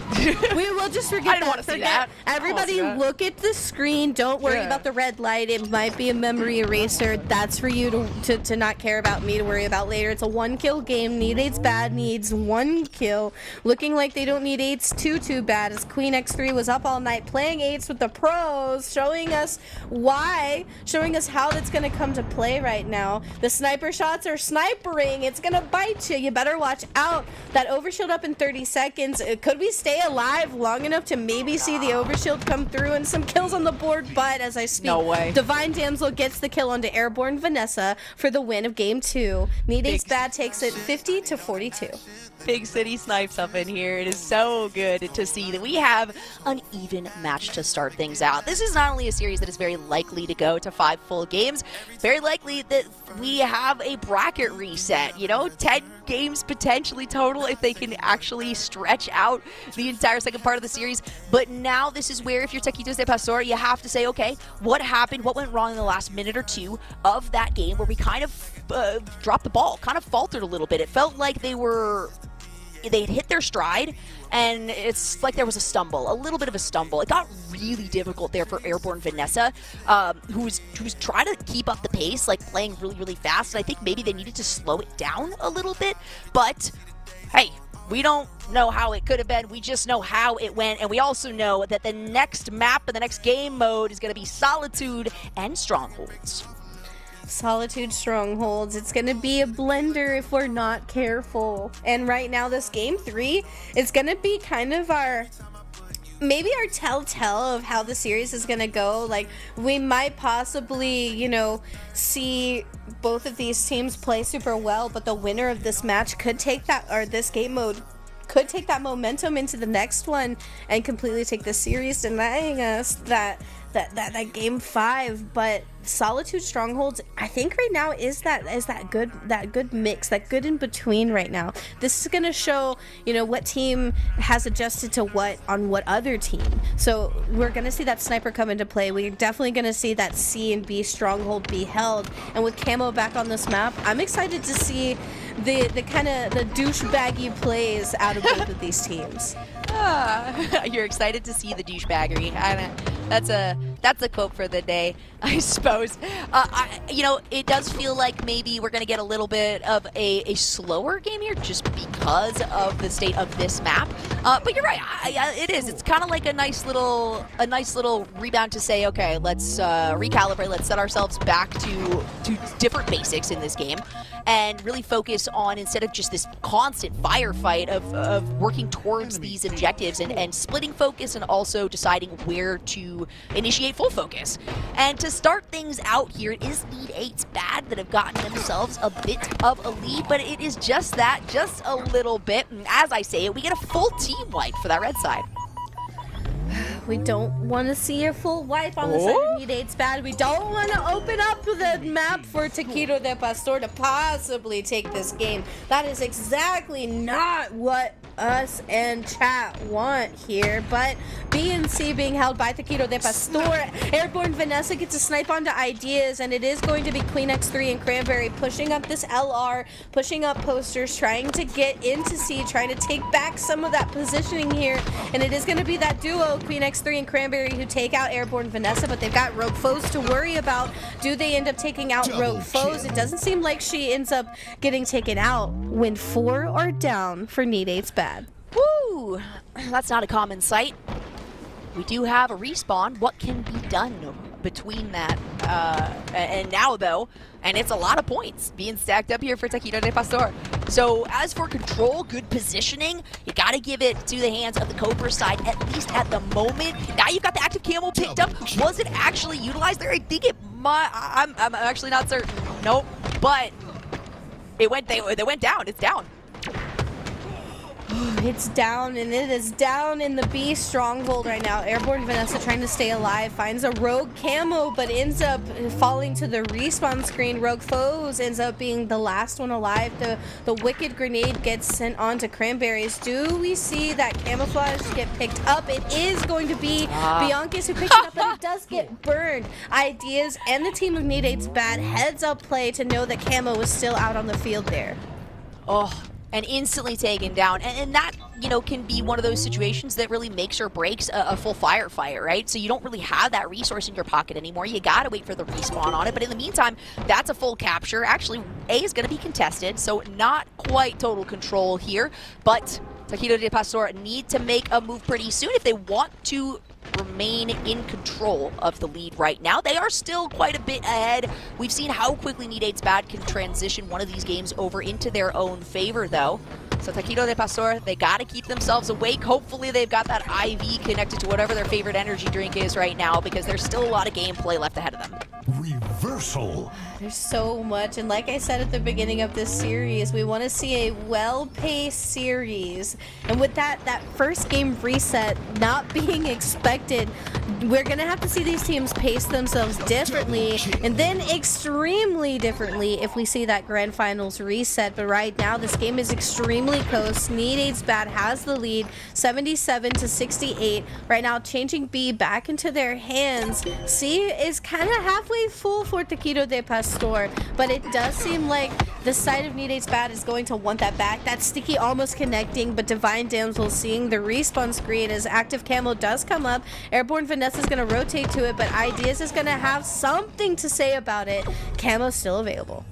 We will just forget. I didn't want to see that. Everybody, look at the screen. Don't worry about the red light. It might be a memory eraser. That's for you to not care about, me to worry about later. It's a 1-kill game. Need 8's Bad needs 1 kill. Looking like they don't need 8's too bad, as Queen X3 was up all night playing 8's with the pros, showing us why, showing us how that's going to come to play right now. The sniper shots are snipering. It's going to bite you. You better watch out. That overshield up in 30 seconds. Could we stay alive long enough to maybe see the overshield come through and some kills on the board? But as I speak, no way. Divine Damsel gets the kill onto Airborne Vanessa for the win of Game 2. Need 8's Bad takes it 50-42. Big City Snipes up in here. It is so good to see that we have an even match to start things out. This is not only a series that is very likely to go to 5 full games, very likely that we have a bracket reset, 10 games potentially total if they can actually stretch out the entire second part of the series. But now this is where, if you're Taquitos de Pastor, you have to say, okay, what happened? What went wrong in the last minute or 2 of that game where we kind of dropped the ball, kind of faltered a little bit? It felt like they were they hit their stride, and it's like there was a little bit of a stumble. It got really difficult there for Airborne Vanessa, who's trying to keep up the pace, like playing really, really fast. And I think maybe they needed to slow it down a little bit, but hey, we don't know how it could have been. We just know how it went, and we also know that the next map and the next game mode is going to be Solitude and Strongholds. Solitude Strongholds. It's gonna be a blender if we're not careful. And right now, this game 3 is gonna be kind of maybe our telltale of how the series is gonna go. Like, we might possibly, you know, see both of these teams play super well, but the winner of this match could take that, or this game mode could take that momentum into the next one and completely take the series, denying us that game 5. But Solitude Strongholds, I think right now is that good mix, that good in between right now. This is gonna show, you know, what team has adjusted to what on what other team. So we're gonna see that sniper come into play. We're definitely gonna see that C and B stronghold be held. And with Camo back on this map, I'm excited to see the kind of the douchebaggy plays out of both of these teams. You're excited to see the douchebaggery. That's a quote for the day, I suppose. You know, it does feel like maybe we're going to get a little bit of a slower game here just because of the state of this map. But you're right, it is. It's kind of like a nice little rebound to say, okay, let's recalibrate. Let's set ourselves back to different basics in this game and really focus on, instead of just this constant firefight of working towards these objectives and splitting focus and also deciding where to initiate full focus. And to start things out here, it is Need 8's Bad that have gotten themselves a bit of a lead, but it is just that, just a little bit. And as I say it, we get a full team wipe for that red side. We don't want to see a full wipe on the side of Need 8's Bad. We don't want to open up the map for Taquito de Pastor to possibly take this game. That is exactly not what us and chat want here. But B and C being held by Taquito de Pastor. Airborne Vanessa gets a snipe onto Ideas, and it is going to be Queen X3 and Cranberry pushing up this LR, pushing up posters, trying to get into C, trying to take back some of that positioning here. And it is going to be that duo, Queen X3 and Cranberry, who take out Airborne Vanessa, but they've got Rogue Foes to worry about. Do they end up taking out Rogue Foes? It doesn't seem like she ends up getting taken out when 4 are down for Need 8's Bad. Woo! That's not a common sight. We do have a respawn. What can be done between that and now, though? And it's a lot of points being stacked up here for Taquito de Pastor. So as for control, good positioning, you got to give it to the hands of the Cobra side, at least at the moment. Now you've got the active camo picked up. Was it actually utilized there? I think it might. I'm actually not certain. Nope. But they went down. It's down. It's down, and it is down in the B stronghold right now. Airborne Vanessa trying to stay alive, finds a rogue camo, but ends up falling to the respawn screen. Rogue Foes ends up being the last one alive. The wicked grenade gets sent on to Cranberries. Do we see that camouflage get picked up? It is going to be Bianca's who picks it up, but it does get burned. Ideas and the team of Need 8's Bad heads up play to know that camo is still out on the field there. Oh, and instantly taken down. And that, you know, can be one of those situations that really makes or breaks a full firefight, right? So you don't really have that resource in your pocket anymore. You gotta wait for the respawn on it. But in the meantime, that's a full capture. Actually, A is gonna be contested, so not quite total control here. But Taquito de Pastor need to make a move pretty soon if they want to remain in control of the lead right now. They are still quite a bit ahead. We've seen how quickly Need 8's Bad can transition one of these games over into their own favor, though. So Taquito de Pastor, they got to keep themselves awake. Hopefully they've got that IV connected to whatever their favorite energy drink is right now, because there's still a lot of gameplay left ahead of them. Reversal. There's so much, and like I said at the beginning of this series, we want to see a well-paced series. And with that first game reset not being expected, we're gonna have to see these teams pace themselves differently, and then extremely differently if we see that grand finals reset. But right now, this game is extremely close. Need 8's Bad has the lead, 77-68. Right now, changing B back into their hands. C is kind of halfway halfway full for Taquito de Pastor, but it does seem like the side of Need 8's Bad is going to want that back. That Sticky almost connecting, but Divine Damsel seeing the respawn screen as active camo does come up. Airborne Vanessa's going to rotate to it, but Ideas is going to have something to say about it. Camo's still available.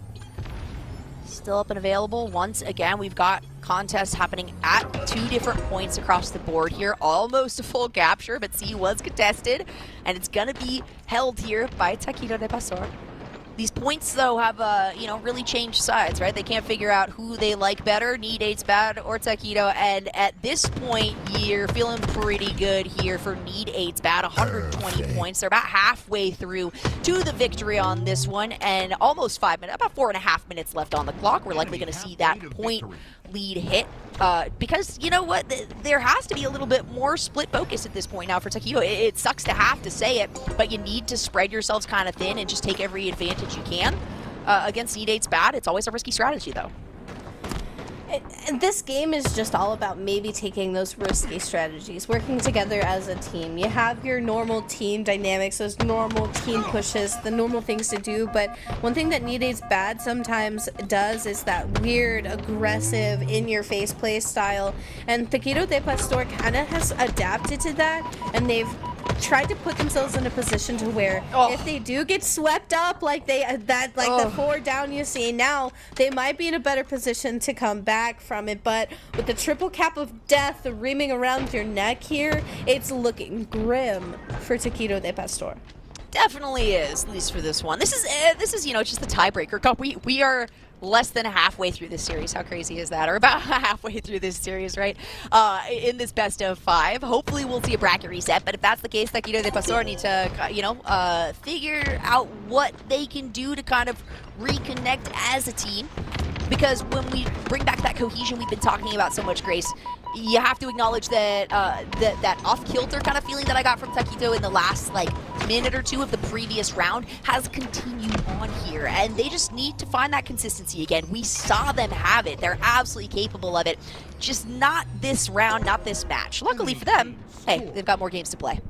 Still up and available. Once again, we've got contests happening at 2 different points across the board here. Almost a full capture, but C was contested, and it's going to be held here by Taquito de Pastor. These points, though, have, really changed sides, right? They can't figure out who they like better, Need 8's Bad or Taquito, and at this point, you're feeling pretty good here for Need 8's Bad, 120 points. They're about halfway through to the victory on this one, and almost 5 minutes, about 4.5 minutes left on the clock. We're likely going to see that point lead hit, because, you know what, there has to be a little bit more split focus at this point now for Taquito. It sucks to have to say it, but you need to spread yourselves kind of thin and just take every advantage you can. Against Need 8's Bad, it's always a risky strategy, though. This game is just all about maybe taking those risky strategies, working together as a team. You have your normal team dynamics, those normal team pushes, the normal things to do, but one thing that Need 8's Bad sometimes does is that weird, aggressive, in-your-face play style, and Taquito de Pastor kind of has adapted to that, and they've tried to put themselves in a position to where if they do get swept up like the 4 down you see now, they might be in a better position to come back from it. But with the triple cap of death reaming around your neck here, it's looking grim for Taquito de Pastor. Definitely is, at least for this one. This is just the tiebreaker. We are less than halfway through this series. How crazy is that? Or about halfway through this series, right? In this best of 5. Hopefully we'll see a bracket reset, but if that's the case, Taquito de Pastor need to, figure out what they can do to kind of reconnect as a team. Because when we bring back that cohesion we've been talking about so much, Grace, you have to acknowledge that that off-kilter kind of feeling that I got from Taquito in the last, minute or 2 of the previous round has continued on here, and they just need to find that consistency again. We saw them have it. They're absolutely capable of it. Just not this round, not this match. Luckily for them, hey, they've got more games to play.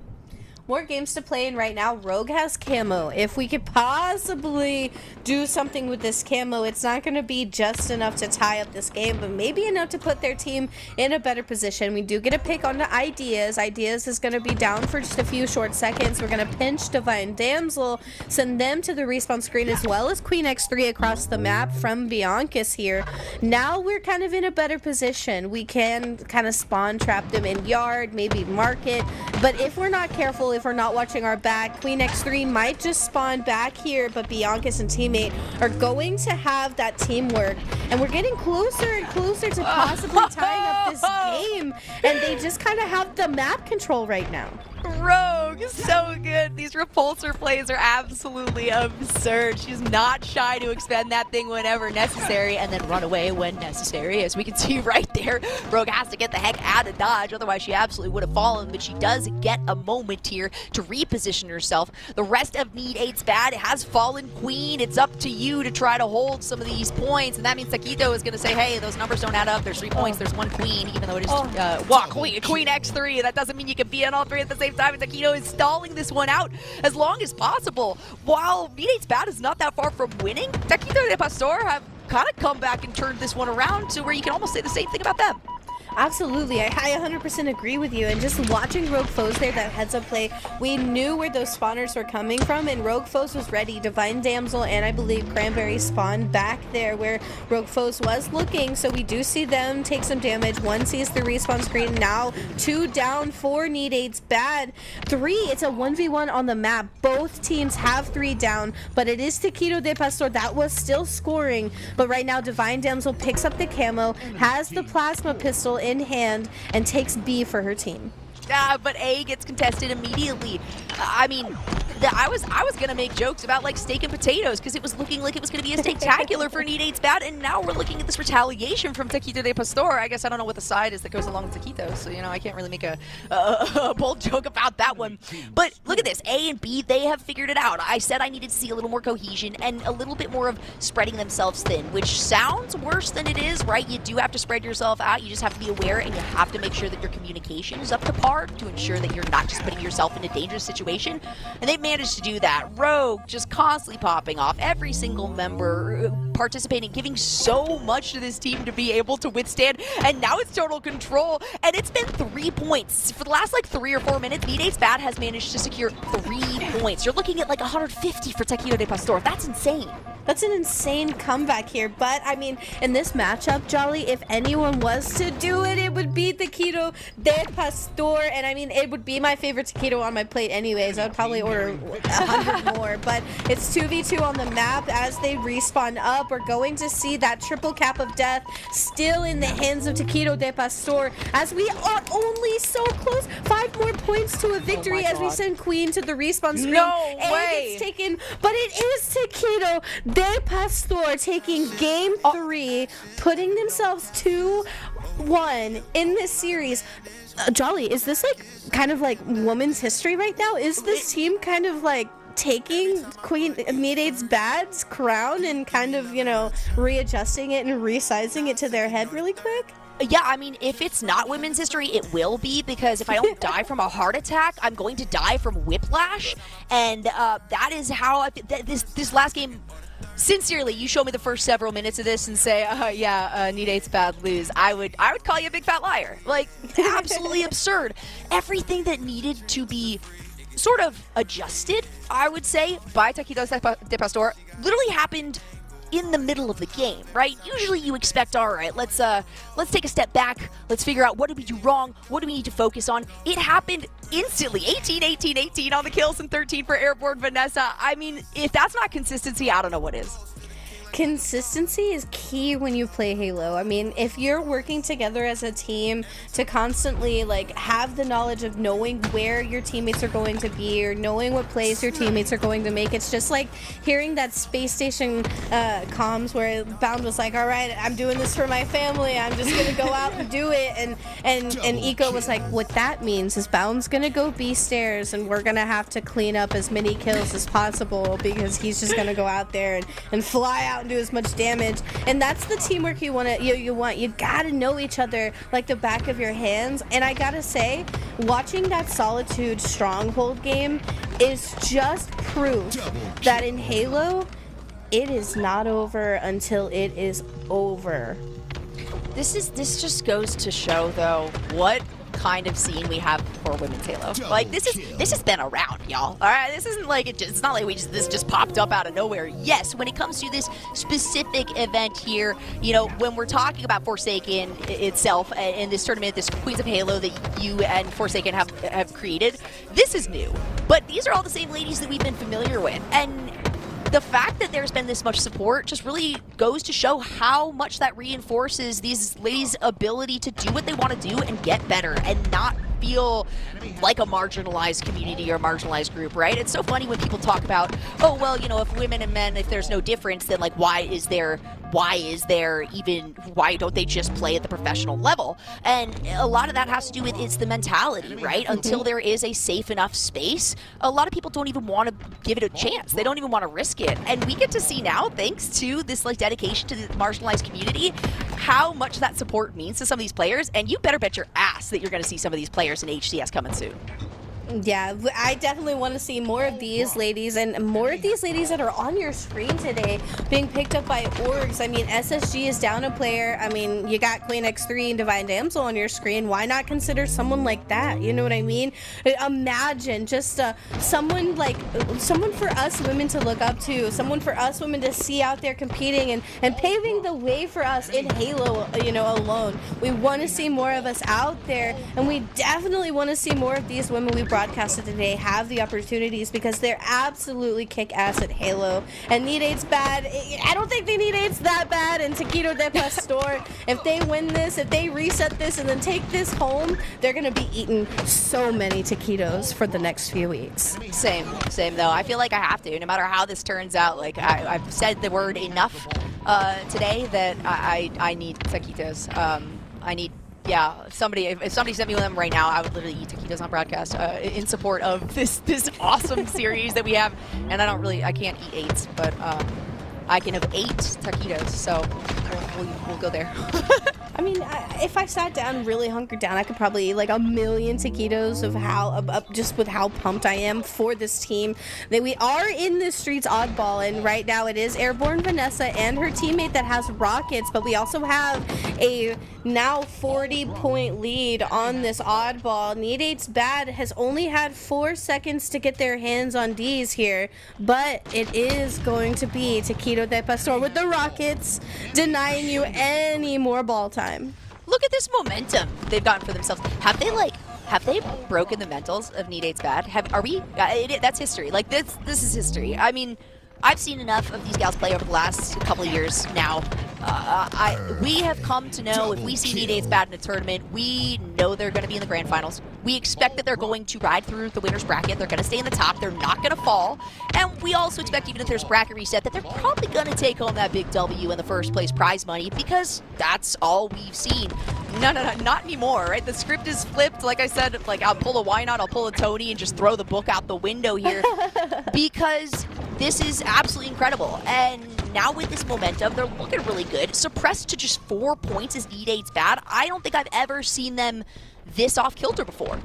More games to play, and right now Rogue has camo. If we could possibly do something with this camo, it's not going to be just enough to tie up this game, but maybe enough to put their team in a better position. We do get a pick on the Ideas. Ideas is going to be down for just a few short seconds. We're going to pinch Divine Damsel, send them to the respawn screen, as well as Queen X3 across the map from Bianca's here. Now we're kind of in a better position. We can kind of spawn trap them in yard, maybe market, but if we're not careful, if we're not watching our back, Queen X3 might just spawn back here, but Bianca's and teammate are going to have that teamwork, and we're getting closer and closer to possibly tying up this game, and they just kind of have the map control right now. Rogue, so good. These repulsor plays are absolutely absurd. She's not shy to expend that thing whenever necessary and then run away when necessary, as we can see right there. Rogue has to get the heck out of dodge, otherwise she absolutely would have fallen, but she does get a moment here to reposition herself. The rest of Need 8's Bad has fallen Queen. It's up to you to try to hold some of these points, and that means Taquito is going to say, hey, those numbers don't add up. There's 3 points, there's 1 Queen, even though it is Queen X3. That doesn't mean you can be on all 3 at the same time, and Taquito is stalling this one out as long as possible. While Need 8's Bad is not that far from winning, Taquito de Pastor have kind of come back and turned this one around to where you can almost say the same thing about them. Absolutely, I 100% agree with you, and just watching Rogue Foes there, that heads-up play, we knew where those spawners were coming from, and Rogue Foes was ready. Divine Damsel and I believe Cranberry spawned back there where Rogue Foes was looking, so we do see them take some damage. 1 sees the respawn screen, now 2 down for Need 8's Bad. 3, it's a 1v1 on the map. Both teams have 3 down, but it is Taquito de Pastor that was still scoring, but right now Divine Damsel picks up the camo, has the plasma pistol in hand, and takes B for her team. But A gets contested immediately. I mean, I was gonna make jokes about steak and potatoes because it was looking like it was gonna be a spectacular for Need 8's Bad, and now we're looking at this retaliation from Taquito de Pastor. I guess I don't know what the side is that goes along with Taquito, so I can't really make a bold joke about that one. But look at this, A and B, they have figured it out. I said I needed to see a little more cohesion and a little bit more of spreading themselves thin, which sounds worse than it is, right? You do have to spread yourself out. You just have to be aware, and you have to make sure that your communication is up to par to ensure that you're not just putting yourself in a dangerous situation. And they've managed to do that. Rogue just constantly popping off. Every single member participating, giving so much to this team to be able to withstand. And now it's total control. And it's been 3 points. For the last like 3 or 4 minutes, Nidate's Bad has managed to secure 3 points. You're looking at like 150 for Taquito de Pastor. That's insane. That's an insane comeback here, but I mean, in this matchup, Jolly, if anyone was to do it, it would be Taquito de Pastor, and I mean, it would be my favorite taquito on my plate anyways. I would probably order 100 more, but it's 2v2 on the map. As they respawn up, we're going to see that triple cap of death still in the hands of Taquito de Pastor, as we are only so close. 5 more points to a victory as we send Queen to the respawn screen. No and way! It's taken, but it is Taquito de Pastor taking game 3, putting themselves 2-1 in this series. Jolly, is this like kind of like women's history right now? Is this team kind of like taking Queen Nidate's Bad's crown and kind of, you know, readjusting it and resizing it to their head really quick? Yeah, I mean, if it's not women's history, it will be, because if I don't die from a heart attack, I'm going to die from whiplash, and that is how this last game. Sincerely, you show me the first several minutes of this and say, Nidate's Bad lose, I would call you a big fat liar. Like, absolutely absurd. Everything that needed to be sort of adjusted, I would say, by Taquito de Pastor literally happened in the middle of the game, right? Usually you expect, all right, let's take a step back, let's figure out what did we do wrong, what do we need to focus on. It happened instantly. 18, 18, 18 on the kills and 13 for Airborne Vanessa. I mean, if that's not consistency, I don't know what is. Consistency is key when you play Halo. I mean, if you're working together as a team to constantly like have the knowledge of knowing where your teammates are going to be or knowing what plays your teammates are going to make, it's just like hearing that space station comms where Bound was like, all right, I'm doing this for my family, I'm just gonna go out and do it, and Eco was like, what that means is Bound's gonna go B stairs and we're gonna have to clean up as many kills as possible because he's just gonna go out there and fly out and do as much damage. And that's the teamwork you want. You gotta know each other like the back of your hands. And I gotta say, watching that Solitude Stronghold game is just proof that in Halo, it is not over until it is over. This just goes to show, though, what kind of scene we have for women's Halo. Like, this has been around, y'all. All right, this isn't like it's not like this just popped up out of nowhere. Yes, when it comes to this specific event here, you know, when we're talking about Forsaken itself and this tournament, this Queens of Halo that you and Forsaken have created, this is new. But these are all the same ladies that we've been familiar with, and the fact that there's been this much support just really goes to show how much that reinforces these ladies' ability to do what they want to do and get better and not feel like a marginalized community or marginalized group, right? It's so funny when people talk about, oh, well, you know, if women and men, if there's no difference, then like why don't they just play at the professional level? And a lot of that has to do with it's the mentality, right? Until there is a safe enough space, a lot of people don't even want to give it a chance. They don't even want to risk it. And we get to see now, thanks to this like dedication to the marginalized community, how much that support means to some of these players. And you better bet your ass that you're going to see some of these players in HCS coming soon. Yeah, I definitely want to see more of these ladies and more of these ladies that are on your screen today being picked up by orgs. I mean, SSG is down a player. I mean, you got Queen X3 and Divine Damsel on your screen. Why not consider someone like that? You know what I mean? Imagine just someone for us women to look up to, someone for us women to see out there competing and paving the way for us in Halo, you know, alone. We want to see more of us out there, and we definitely want to see more of these women we broadcasted today have the opportunities because they're absolutely kick-ass at Halo. And Nidate's Bad, I don't think they Nidate's that bad, and Taquito de Pastor, if they win this, if they reset this and then take this home, they're going to be eating so many taquitos for the next few weeks. Same though. I feel like I have to, no matter how this turns out. Like I've said the word enough today that I need taquitos. I need. Yeah, if somebody sent me them right now, I would literally eat taquitos on broadcast in support of this awesome series that we have. And I can't eat 8, but I can have 8 taquitos, so we'll go there. I mean, if I sat down and really hunkered down, I could probably eat like a million taquitos of how, just with how pumped I am for this team. That we are in the streets oddball, and right now it is Airborne Vanessa and her teammate that has rockets, but we also have a now 40-point lead on this oddball. Need 8's Bad has only had 4 seconds to get their hands on D's here, but it is going to be Taquito de Pastor with the rockets, denying you any more ball time. Look at this momentum they've gotten for themselves. Have they broken the mentals of Need 8's Bad? That's history. Like this is history. I mean, I've seen enough of these gals play over the last couple of years now. We have come to know if we see Need 8's Bad in a tournament, we know they're going to be in the grand finals. We expect that they're going to ride through the winner's bracket. They're going to stay in the top. They're not going to fall. And we also expect, even if there's bracket reset, that they're probably going to take home that big W in the first place prize money, because that's all we've seen. No, not anymore, right? The script is flipped. Like I said, like I'll pull a why not, I'll pull a Tony and just throw the book out the window here because this is absolutely incredible. And now with this momentum, they're looking really good. Suppressed to just 4 points is Need 8's Bad. I don't think I've ever seen them this off kilter before.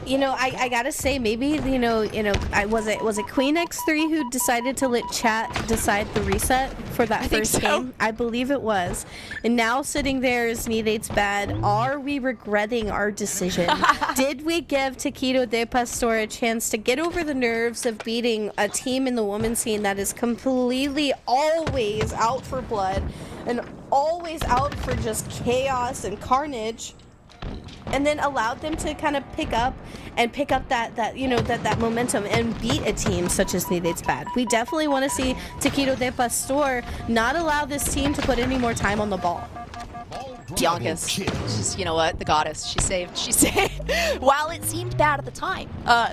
You know, I gotta say, maybe was it Queen X3 who decided to let chat decide the reset for that first game? I believe it was. And now sitting there is Need 8's Bad. Are we regretting our decision? Did we give Taquito de Pastor a chance to get over the nerves of beating a team in the women's scene that is completely always out for blood and always out for just chaos and carnage, and then allowed them to kind of pick up that momentum and beat a team such as Need 8's Bad? We definitely want to see Taquito de Pastor not allow this team to put any more time on the ball. Bianca's, she's, you know what, the goddess. She saved. While it seemed bad at the time,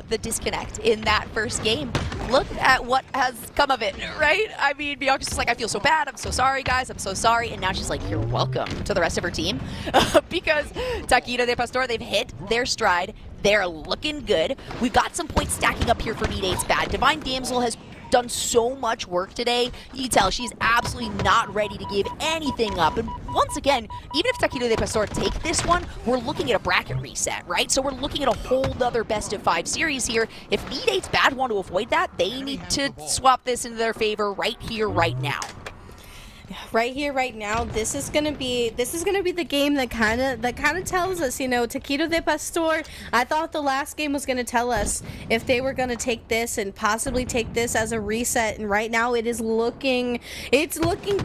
the disconnect in that first game, look at what has come of it, right? I mean, Bianca's just like, I feel so bad. I'm so sorry, guys. I'm so sorry. And now she's like, you're welcome to the rest of her team. Because Taquito de Pastor, they've hit their stride. They're looking good. We've got some points stacking up here for Need 8's Bad. Divine Damsel has done so much work today. You can tell she's absolutely not ready to give anything up. And once again, even if Taquito de Pastor take this one, we're looking at a bracket reset, right? So we're looking at a whole other best of 5 series here. If Need 8's Bad want to avoid that, they need to swap this into their favor right here, right now. Right here, right now, this is gonna be the game that kind of tells us, Taquito de Pastor. I thought the last game was gonna tell us if they were gonna take this and possibly take this as a reset, and right now it's looking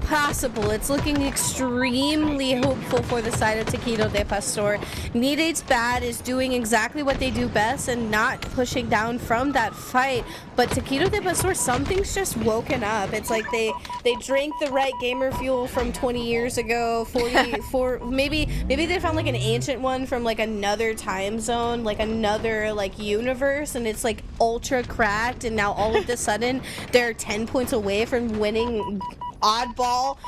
possible. It's looking extremely hopeful for the side of Taquito de Pastor. Need 8's Bad is doing exactly what they do best and not pushing down from that fight. But Taquito de Pastor, something's just woken up. It's like they drank the right gamer fuel from 20 years ago, 44, maybe they found like an ancient one from like another time zone, like another like universe, and it's like ultra cracked, and now all of a sudden they're 10 points away from winning oddball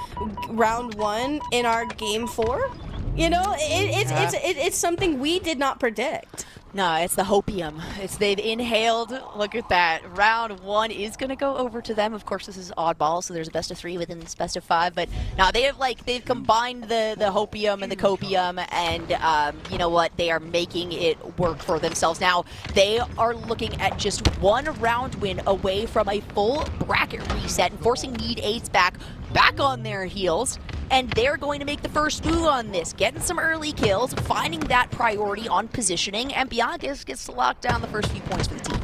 round 1 in our game 4. It's something we did not predict. No, it's the hopium. They've inhaled. Look at that. Round 1 is going to go over to them. Of course, this is oddball, so there's a best of 3 within this best of 5. But now they've combined the hopium and the copium, and you know what? They are making it work for themselves. Now they are looking at just 1 round win away from a full bracket reset and forcing Need 8's back on their heels. And they're going to make the first move on this, getting some early kills, finding that priority on positioning, and Bianca gets to lock down the first few points for the team.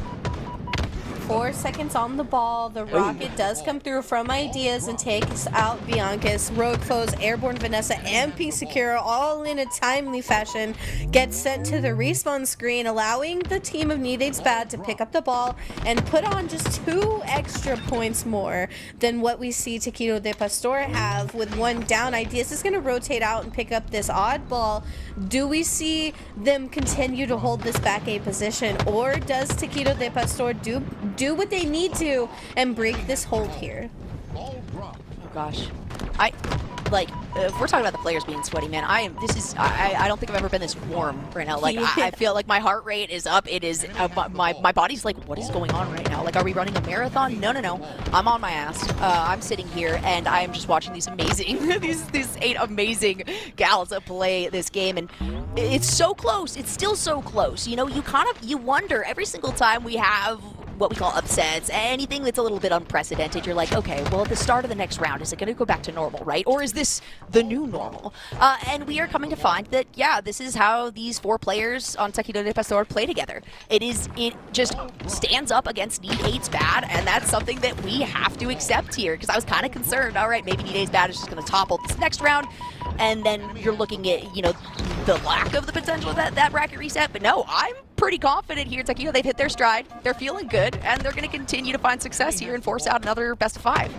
4 seconds on the ball. The rocket does come through from Ideas and takes out Bianca's. Rogue Foes, Airborne Vanessa, and P Secura all in a timely fashion get sent to the respawn screen, allowing the team of Need 8's Bad to pick up the ball and put on just 2 extra points more than what we see Taquito de Pastor have with 1 down. Ideas is going to rotate out and pick up this oddball. Do we see them continue to hold this back A position, or does Taquito de Pastor do what they need to and break this hold here? Oh gosh. like, if we're talking about the players being sweaty, man, I don't think I've ever been this warm right now. Like, I feel like my heart rate is up. It is, my body's like, what is going on right now? Like, are we running a marathon? No. I'm on my ass. I'm sitting here, and I am just watching these amazing, these 8 amazing gals play this game, and it's so close. It's still so close. You know, you wonder every single time we have what we call upsets, anything that's a little bit unprecedented, you're like, okay, well, at the start of the next round, is it going to go back to normal, right? Or is this the new normal? And we are coming to find that, yeah, this is how these 4 players on Tequido de Pastor play together. It just stands up against Need 8's bad, and that's something that we have to accept here, because I was kind of concerned, all right, maybe Need 8's bad is just going to topple this next round, and then you're looking at, you know, the lack of the potential of that bracket reset, but no, I'm pretty confident here. Tequido, they've hit their stride, they're feeling good, and they're going to continue to find success here and force out another best of 5.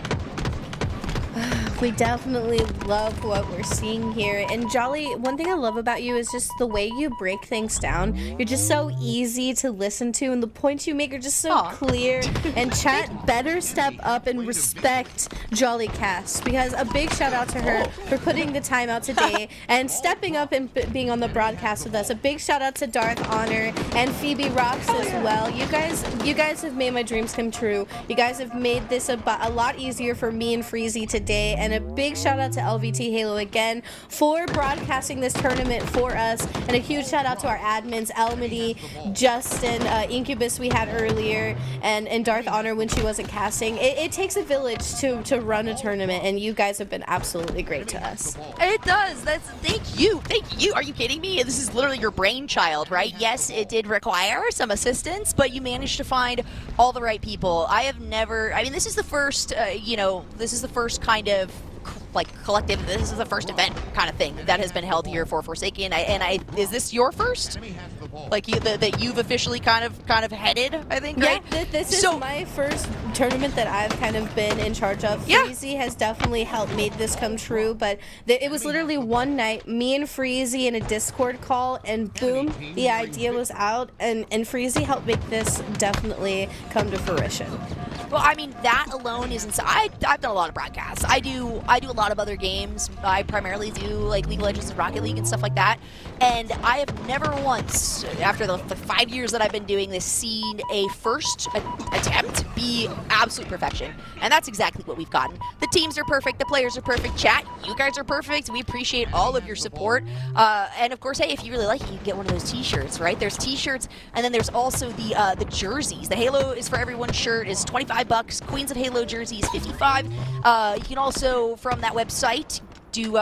We definitely love what we're seeing here. And Jolly, one thing I love about you is just the way you break things down. You're just so easy to listen to, and the points you make are just so clear. And chat better step up and respect Jolly Cast, because a big shout out to her for putting the time out today and stepping up and being on the broadcast with us. A big shout out to Darth Honor and Phoebe Rocks as well. You guys have made my dreams come true. You guys have made this a lot easier for me and Freezy today. And a big shout out to LVT Halo again for broadcasting this tournament for us. And a huge shout out to our admins, Elmity, Justin, Incubus we had earlier, and Darth Honor when she wasn't casting. It takes a village to run a tournament, and you guys have been absolutely great to us. It does. Thank you. Are you kidding me? This is literally your brainchild, right? Yes, it did require some assistance, but you managed to find all the right people. This is the first, this is the first kind of like collective, this is the first event kind of thing that has been held here for Forsaken. Is this your first? Like that you've officially kind of headed, I think, right? Yeah, this is my first tournament that I've kind of been in charge of. Yeah. Freezy has definitely helped made this come true, but it was literally one night, me and Freezy in a Discord call, and boom, the idea was out, and Freezy helped make this definitely come to fruition. Well, I mean, that alone is insane. I've done a lot of broadcasts. I do a lot of other games. I primarily do like League of Legends and Rocket League and stuff like that. And I have never once, after the 5 years that I've been doing this, seen a first attempt be absolute perfection. And that's exactly what we've gotten. The teams are perfect. The players are perfect. Chat, you guys are perfect. We appreciate all of your support. And of course, hey, if you really like it, you can get one of those t-shirts, right? There's t-shirts, and then there's also the jerseys. The Halo is for everyone shirt is $25. Queens of Halo jersey is $55. You can also, from that website, do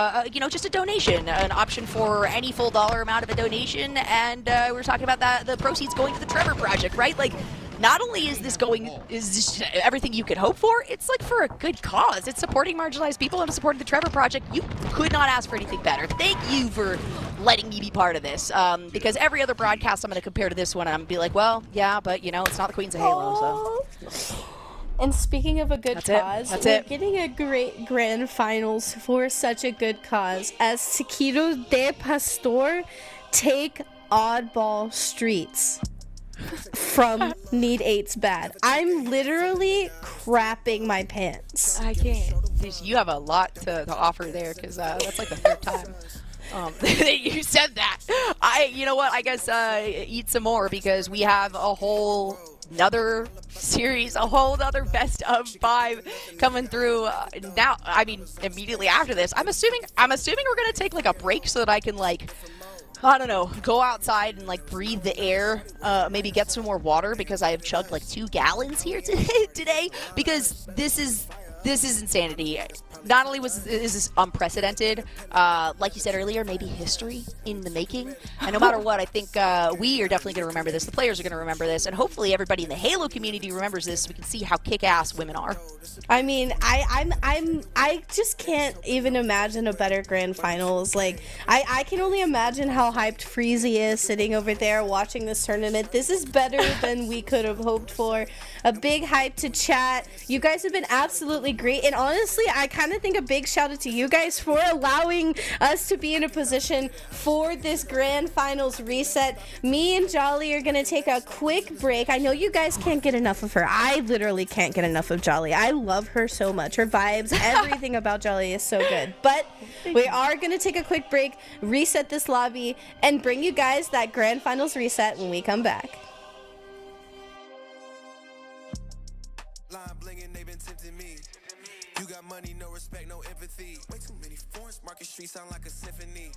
just a donation, an option for any full dollar amount of a donation. And we were talking about the proceeds going to the Trevor Project, right? Like, not only is this everything you could hope for, it's like for a good cause. It's supporting marginalized people and supporting the Trevor Project. You could not ask for anything better. Thank you for letting me be part of this, because every other broadcast I'm going to compare to this one, and I'm going to be like, well, yeah, but it's not the Queens of Halo, so. And speaking of a good cause, we're getting a great grand finals for such a good cause as Tequido de Pastor take Oddball Streets from Need 8's bad. I'm literally crapping my pants. I can't. You have a lot to offer there, because that's like the 3rd time you said that. You know what? I guess eat some more, because we have a whole another series, a whole other best of 5 coming through now. I mean, immediately after this, I'm assuming we're gonna take like a break so that I can, like, I don't know, go outside and like breathe the air, maybe get some more water, because I have chugged like 2 gallons here today, because this is insanity. Not only is this unprecedented, like you said earlier, maybe history in the making. And no matter what, I think we are definitely going to remember this. The players are going to remember this, and hopefully everybody in the Halo community remembers this, so we can see how kick-ass women are. I mean, I just can't even imagine a better grand finals. Like, I can only imagine how hyped Freezy is sitting over there watching this tournament. This is better than we could have hoped for. A big hype to chat. You guys have been absolutely great, and honestly, I kind want to think a big shout out to you guys for allowing us to be in a position for this grand finals reset. Me and Jolly are going to take a quick break. I know you guys can't get enough of her. I literally can't get enough of Jolly. I love her so much. Her vibes, everything about Jolly is so good. But we are going to take a quick break, reset this lobby, and bring you guys that grand finals reset when we come back. Line blinging, they been tempting me. You got money, no respect, no empathy. Way too many foreigns, Market Street sound like a symphony.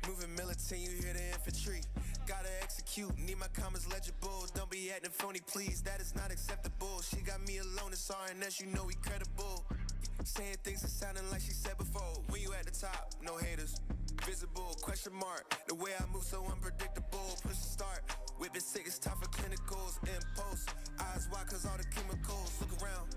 Moving militant, you hear the infantry. Gotta execute, need my comments legible. Don't be acting phony, please, that is not acceptable. She got me alone, it's RNS, you know we credible. Saying things that sounding like she said before. When you at the top, no haters. Visible, question mark. The way I move so unpredictable. Push the start, whip it sick, it's time for clinicals. Impulse, eyes wide cause all the chemicals. Look around,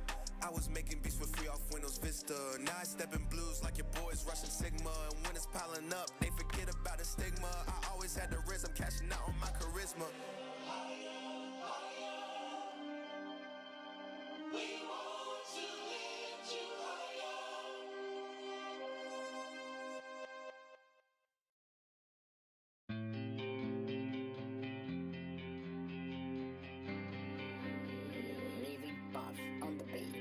I was making beats for free off Windows Vista. Now I step in blues like your boys rushing Sigma. And when it's piling up, they forget about the stigma. I always had the risk, I'm cashing out on my charisma. Leaving buff on the beat.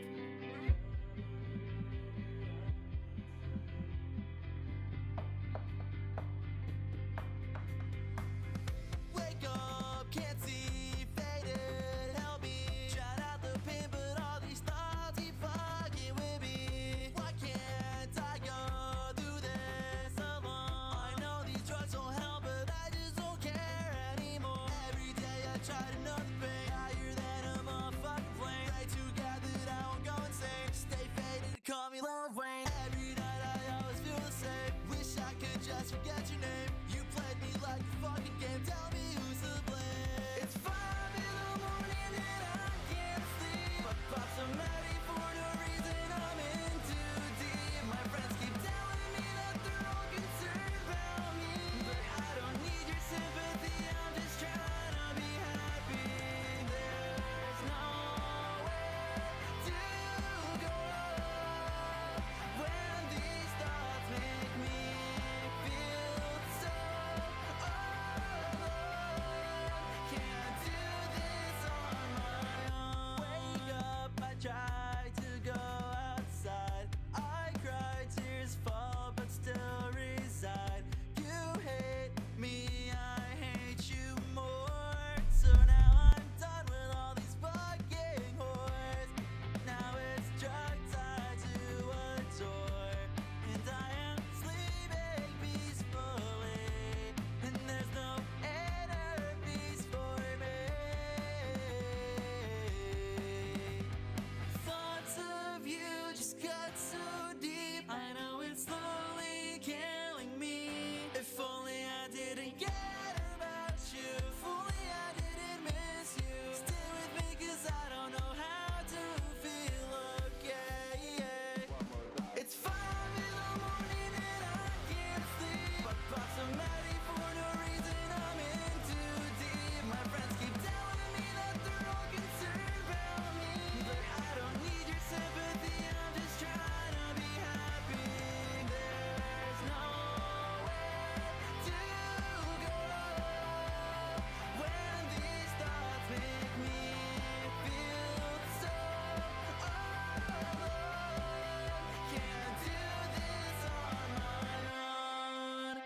Wake up, can't see, faded, help me. Shout out the pin, but all these thoughts keep fucking with me. Why can't I go through this alone? I know these drugs don't help, but I just don't care anymore. Every day I try to numb the pain, higher than a motherfucking plane. Pray to God that I won't go insane. Stay faded, call me Lil Wayne. Every night I always feel the same. Wish I could just forget your name. You played me like a fucking game. Tell me who's to blame. It's 5 in the morning and I can't sleep. I pop some Maddie for no reason. I'm in too deep. My friends keep telling me that they're all concerned about me, but I don't need your sympathy. I'm just trying to be happy. There's nowhere to go when these thoughts make me feel so alone. Can't do this on my own. Wake up, I try to go outside. I cry, tears fall, but still reside. You hate me, I hate you more. So now I'm done with all these fucking whores. Now it's drug tied to a door, and I am sleeping peacefully, and there's no inner peace for me. Thoughts of you just got so deep. I know it's slowly killing me. If only I didn't get about you. If only I didn't miss you. Stay with me cause I don't know how to feel okay. It's 5 in the morning and I can't sleep. I pop some Maddie for no reason. I'm in too deep. My friends keep telling me that they're all concerned about me, but I don't need your sympathy. I'm just trying to be happy. There's nowhere to go when these thoughts make me feel so alone. Can't do this on my own.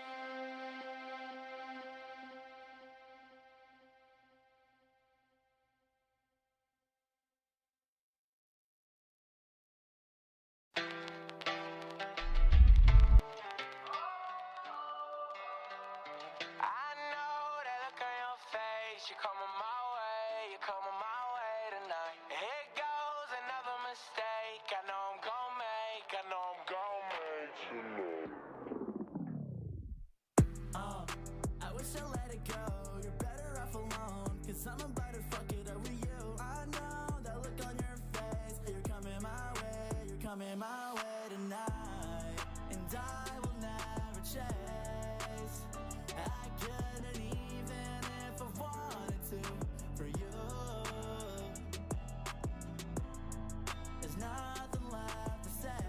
I know that look on your face. You're coming my way. You're coming my way tonight. Here goes another mistake. I know I'm gon' make. I know I'm gon' make tonight. I wish I let it go. You're better off alone, cause I'm about to fuck it up with you. I know that look on your face. You're coming my way. You're coming. 'Cause coming my way tonight, and I will never chase. I couldn't even if I wanted to for you. There's nothing left to say.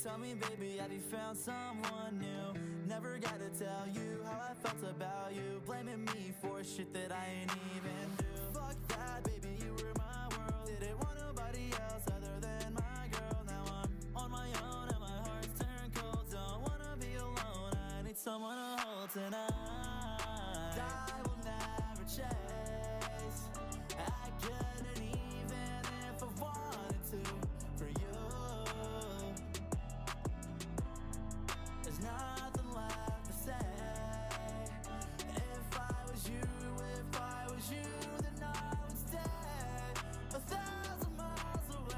Tell me, baby, have you found someone new? Never gotta tell you how I felt about you. Blaming me for shit that I ain't even do. Fuck that, baby, you were my world. Didn't want nobody else other than my girl. Now I'm on my own and my heart's turned cold. Don't wanna be alone, I need someone to hold tonight. I will never chase. I couldn't even if I wanted to. For you, there's nothing left to say. If I was you, then I would stay 1,000 miles away.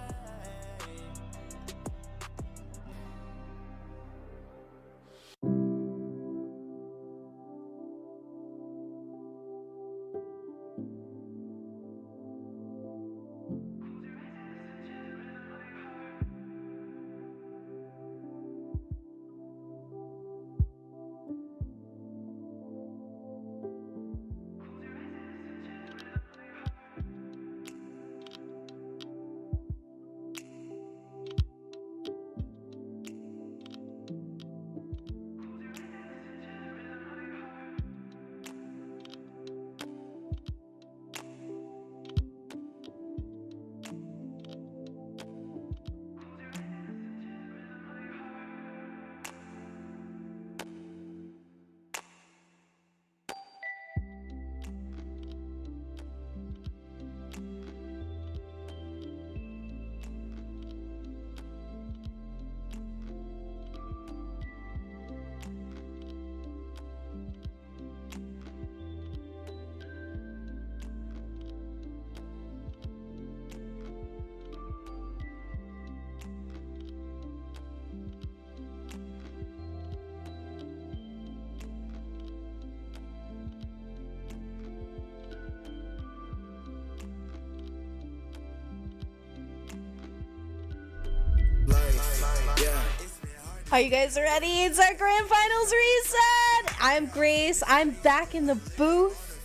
Are you guys ready? It's our grand finals reset. I'm Grace. I'm back in the booth,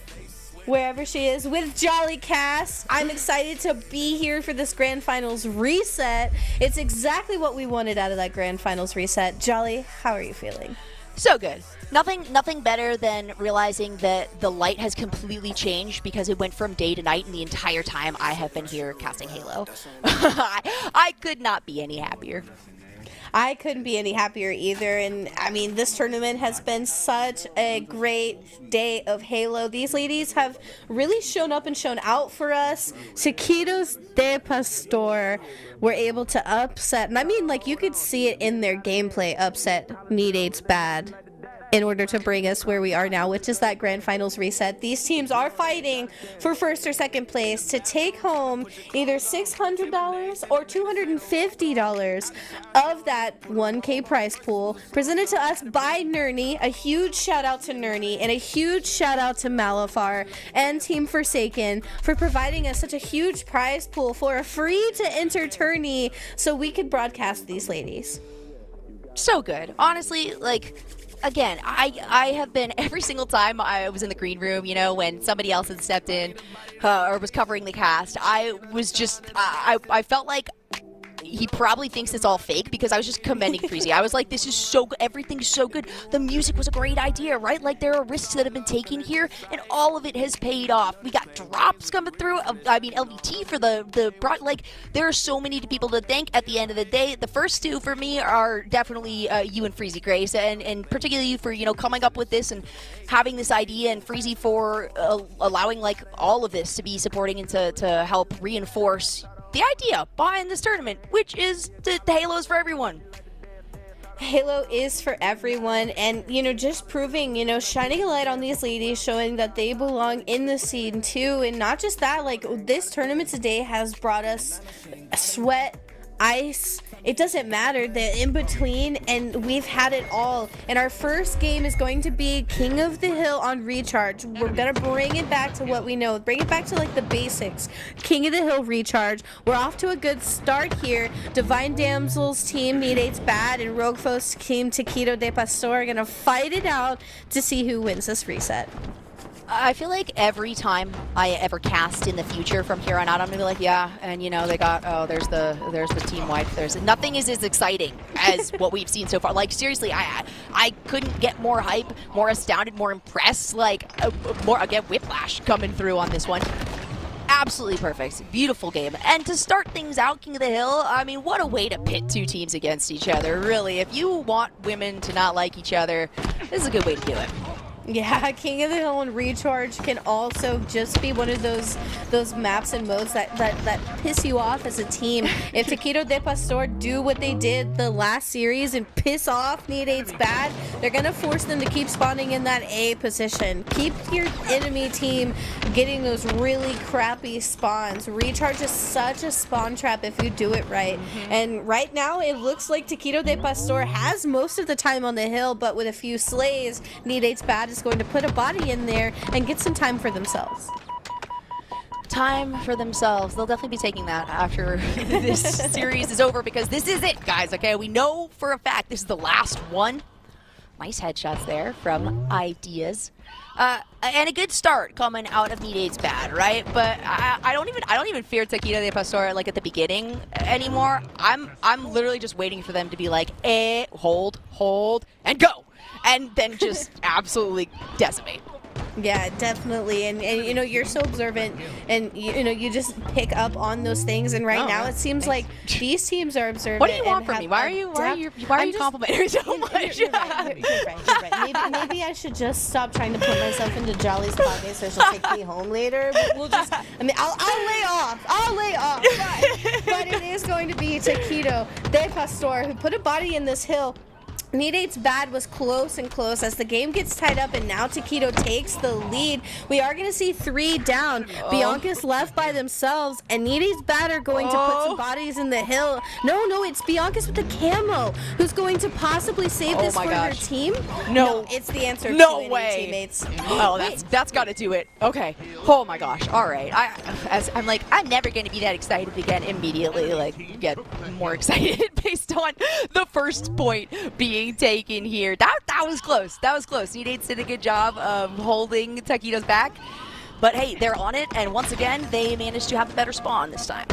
wherever she is, with Jolly Cass. I'm excited to be here for this grand finals reset. It's exactly what we wanted out of that grand finals reset. Jolly, how are you feeling? So good. Nothing better than realizing that the light has completely changed because it went from day to night, and the entire time I have been here casting Halo. I could not be any happier. I couldn't be any happier either, and I mean, this tournament has been such a great day of Halo. These ladies have really shown up and shown out for us. Chiquitos de Pastor were able to upset, and I mean, like, you could see it in their gameplay, upset Need 8's bad in order to bring us where we are now, which is that grand finals reset. These teams are fighting for first or second place to take home either $600 or $250 of that 1K prize pool presented to us by Nurney. A huge shout out to Nurney and a huge shout out to Malafar and Team IVSaken for providing us such a huge prize pool for a free to enter tourney so we could broadcast these ladies. So good. Honestly, like, again, I have been, every single time I was in the green room, you know, when somebody else had stepped in or was covering the cast, I was just, I felt like he probably thinks it's all fake because I was just commending Freezy. I was like, this is so good. Everything's so good. The music was a great idea, right? Like, there are risks that have been taken here, and all of it has paid off. We got drops coming through. I mean, LVT for like, there are so many people to thank at the end of the day. The first two for me are definitely you and Freezy, Grace, and particularly you for, you know, coming up with this and having this idea, and Freezy for allowing, like, all of this to be supporting and to help reinforce the idea behind this tournament, which is the Halo's for everyone. Halo is for everyone, and, you know, just proving, you know, shining a light on these ladies, showing that they belong in the scene too. And not just that, like, this tournament today has brought us sweat, ice, it doesn't matter, the in between, and we've had it all. And our first game is going to be King of the Hill on Recharge. We're gonna bring it back to what we know, bring it back to, like, the basics. King of the Hill Recharge. We're off to a good start here. Divine Damsel's team, Need 8's Bad, and Roguefo's team, Chiquito de Pastor, are gonna fight it out to see who wins this reset. I feel like every time I ever cast in the future from here on out, I'm gonna be like, yeah, and you know, they got, oh, there's the team wipe. Nothing is as exciting as what we've seen so far. Like, seriously, I couldn't get more hype, more astounded, more impressed. Like, more, again, whiplash coming through on this one. Absolutely perfect. Beautiful game. And to start things out, King of the Hill, I mean, what a way to pit two teams against each other, really. If you want women to not like each other, this is a good way to do it. Yeah, King of the Hill and Recharge can also just be one of those maps and modes that piss you off as a team. If Taquito de Pastor do what they did the last series and piss off Need 8's bad, they're going to force them to keep spawning in that A position. Keep your enemy team getting those really crappy spawns. Recharge is such a spawn trap if you do it right. And right now, it looks like Taquito de Pastor has most of the time on the hill, but with a few slays, Need 8's bad is going to put a body in there and get some time for themselves. Time for themselves. They'll definitely be taking that after this series is over, because this is it, guys, okay? We know for a fact this is the last one. Nice headshots there from Ideas. And a good start coming out of Need 8's bad, right? But I don't even fear Taquito de Pastor like at the beginning anymore. I'm literally just waiting for them to be like, hold, and go. And then just absolutely decimate. Yeah, definitely. And you know, you're so observant, and you know, you just pick up on those things. And right now, it seems like these teams are observant. What do you want from me? Why are you complimenting me so much? You're right. Maybe I should just stop trying to put myself into Jolly's pocket so she'll take me home later. But we'll just, I mean, I'll lay off. But it is going to be Taquito de Pastor who put a body in this hill. Need 8's bad was close and close as the game gets tied up, and now Taquito takes the lead. We are going to see 3 down. Bianca's left by themselves, and Need 8's bad are going to put some bodies in the hill. No, it's Bianca's with the camo who's going to possibly save this for her team. No, it's the answer. No to way. Teammates. Oh, that's got to do it. Okay. Oh my gosh. All right. I'm never going to be that excited again immediately. Like, get more excited based on the first point being taken here. That was close. That was close. Need 8 did a good job of holding Taquito's back. But hey, they're on it, and once again, they managed to have a better spawn this time.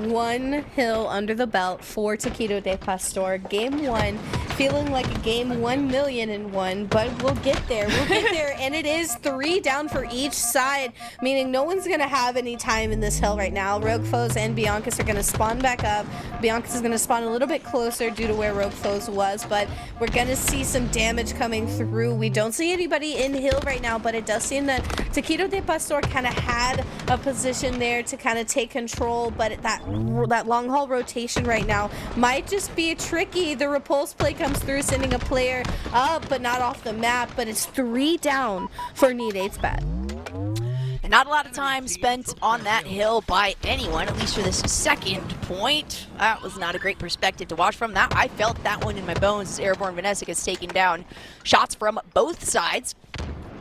1 hill under the belt for Taquito de Pastor. Game 1, feeling like a game 1,000,001, but we'll get there. And it is 3 down for each side, meaning no one's going to have any time in this hill right now. Rogue Foes and Bianca's are going to spawn back up. Bianca's is going to spawn a little bit closer due to where Rogue Foes was, but we're going to see some damage coming through. We don't see anybody in hill right now, but it does seem that Taquito de Pastor kind of had a position there to kind of take control, but that long haul rotation right now might just be tricky. The repulse play comes through, sending a player up, but not off the map. But it's 3 down for Need 8's bad. And not a lot of time spent on that hill by anyone, at least for this second point. That was not a great perspective to watch from. That I felt that one in my bones as Airborne Vanessa gets taken down. Shots from both sides.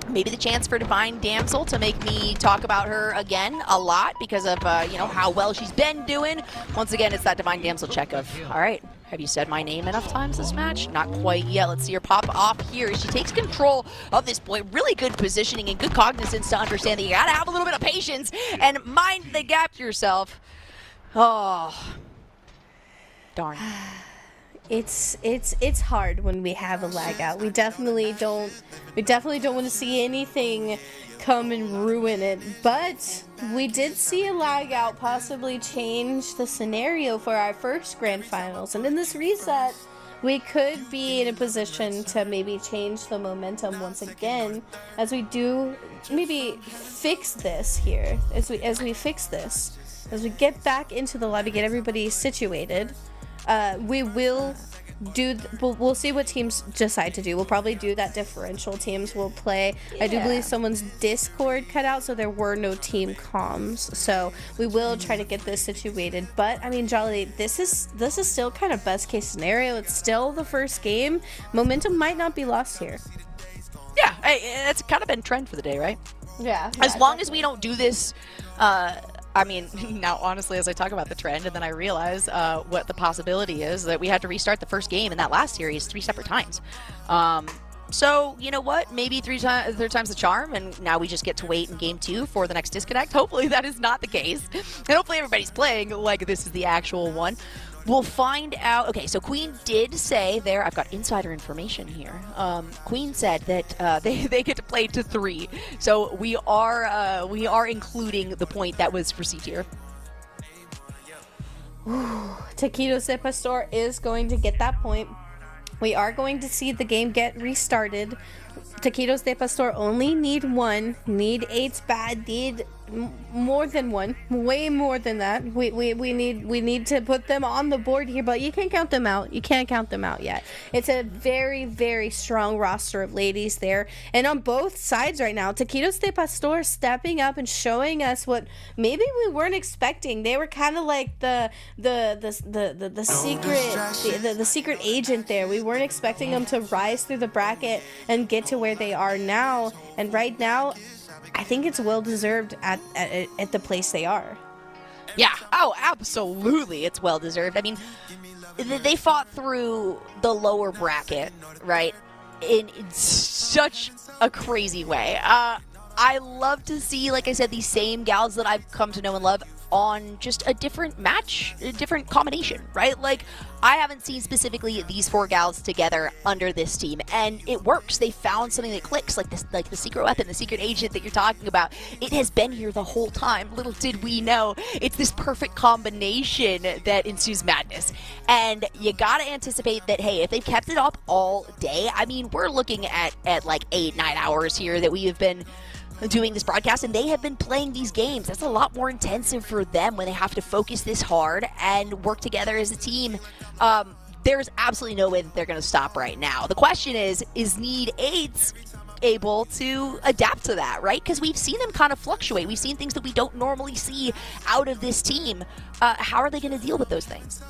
Maybe the chance for Divine Damsel to make me talk about her again a lot because of, you know, how well she's been doing. Once again, it's that Divine Damsel check of, all right, have you said my name enough times this match? Not quite yet. Let's see her pop off here. She takes control of this point. Really good positioning and good cognizance to understand that you gotta have a little bit of patience and mind the gap to yourself. Oh, darn. It's hard when we have a lag out. We definitely don't want to see anything come and ruin it. But we did see a lag out possibly change the scenario for our first grand finals. And in this reset, we could be in a position to maybe change the momentum once again as we do maybe fix this here. As we fix this, as we get back into the lobby, get everybody situated. We'll see what teams decide to do. We'll probably do that differential teams will play. I do believe someone's Discord cut out, so there were no team comms. So we will try to get this situated. But I mean, Jolly, this is still kind of best case scenario. It's still the first game. Momentum might not be lost here. Yeah, it's kind of been trend for the day, right? Yeah. As long as we don't do this. I mean, now honestly, as I talk about the trend, and then I realize what the possibility is that we had to restart the first game in that last series 3 separate times. So, you know what? Maybe third time's the charm, and now we just get to wait in game 2 for the next disconnect. Hopefully that is not the case. And hopefully everybody's playing like this is the actual one. We'll find out. Okay, so Queen did say there, I've got insider information here. Queen said that they get to play to 3. So we are including the point that was for C tier. Taquitos de Pastor is going to get that point. We are going to see the game get restarted. Taquitos de Pastor only need 1. Need 8's bad. Need more than 1. Way more than that. We need to put them on the board here, but you can't count them out. You can't count them out yet. It's a very, very strong roster of ladies there. And on both sides right now, Taquitos de Pastor stepping up and showing us what maybe we weren't expecting. They were kind of like the secret agent there. We weren't expecting them to rise through the bracket and get to where they are now. And right now, I think it's well deserved at the place they are. Yeah. Oh, absolutely. It's well deserved. I mean, they fought through the lower bracket, right? In such a crazy way. I love to see, like I said, these same gals that I've come to know and love on just a different match, a different combination, right? Like, I haven't seen specifically these 4 gals together under this team, and it works. They found something that clicks, like this, like the secret weapon, the secret agent that you're talking about. It has been here the whole time. Little did we know, it's this perfect combination that ensues madness. And you gotta anticipate that, hey, if they've kept it up all day, I mean, we're looking at like 8-9 hours here that we have been doing this broadcast, and they have been playing these games. That's a lot more intensive for them when they have to focus this hard and work together as a team. There's absolutely no way that they're going to stop right now. The question is Need 8's able to adapt to that, right? Because we've seen them kind of fluctuate. We've seen things that we don't normally see out of this team. How are they going to deal with those things?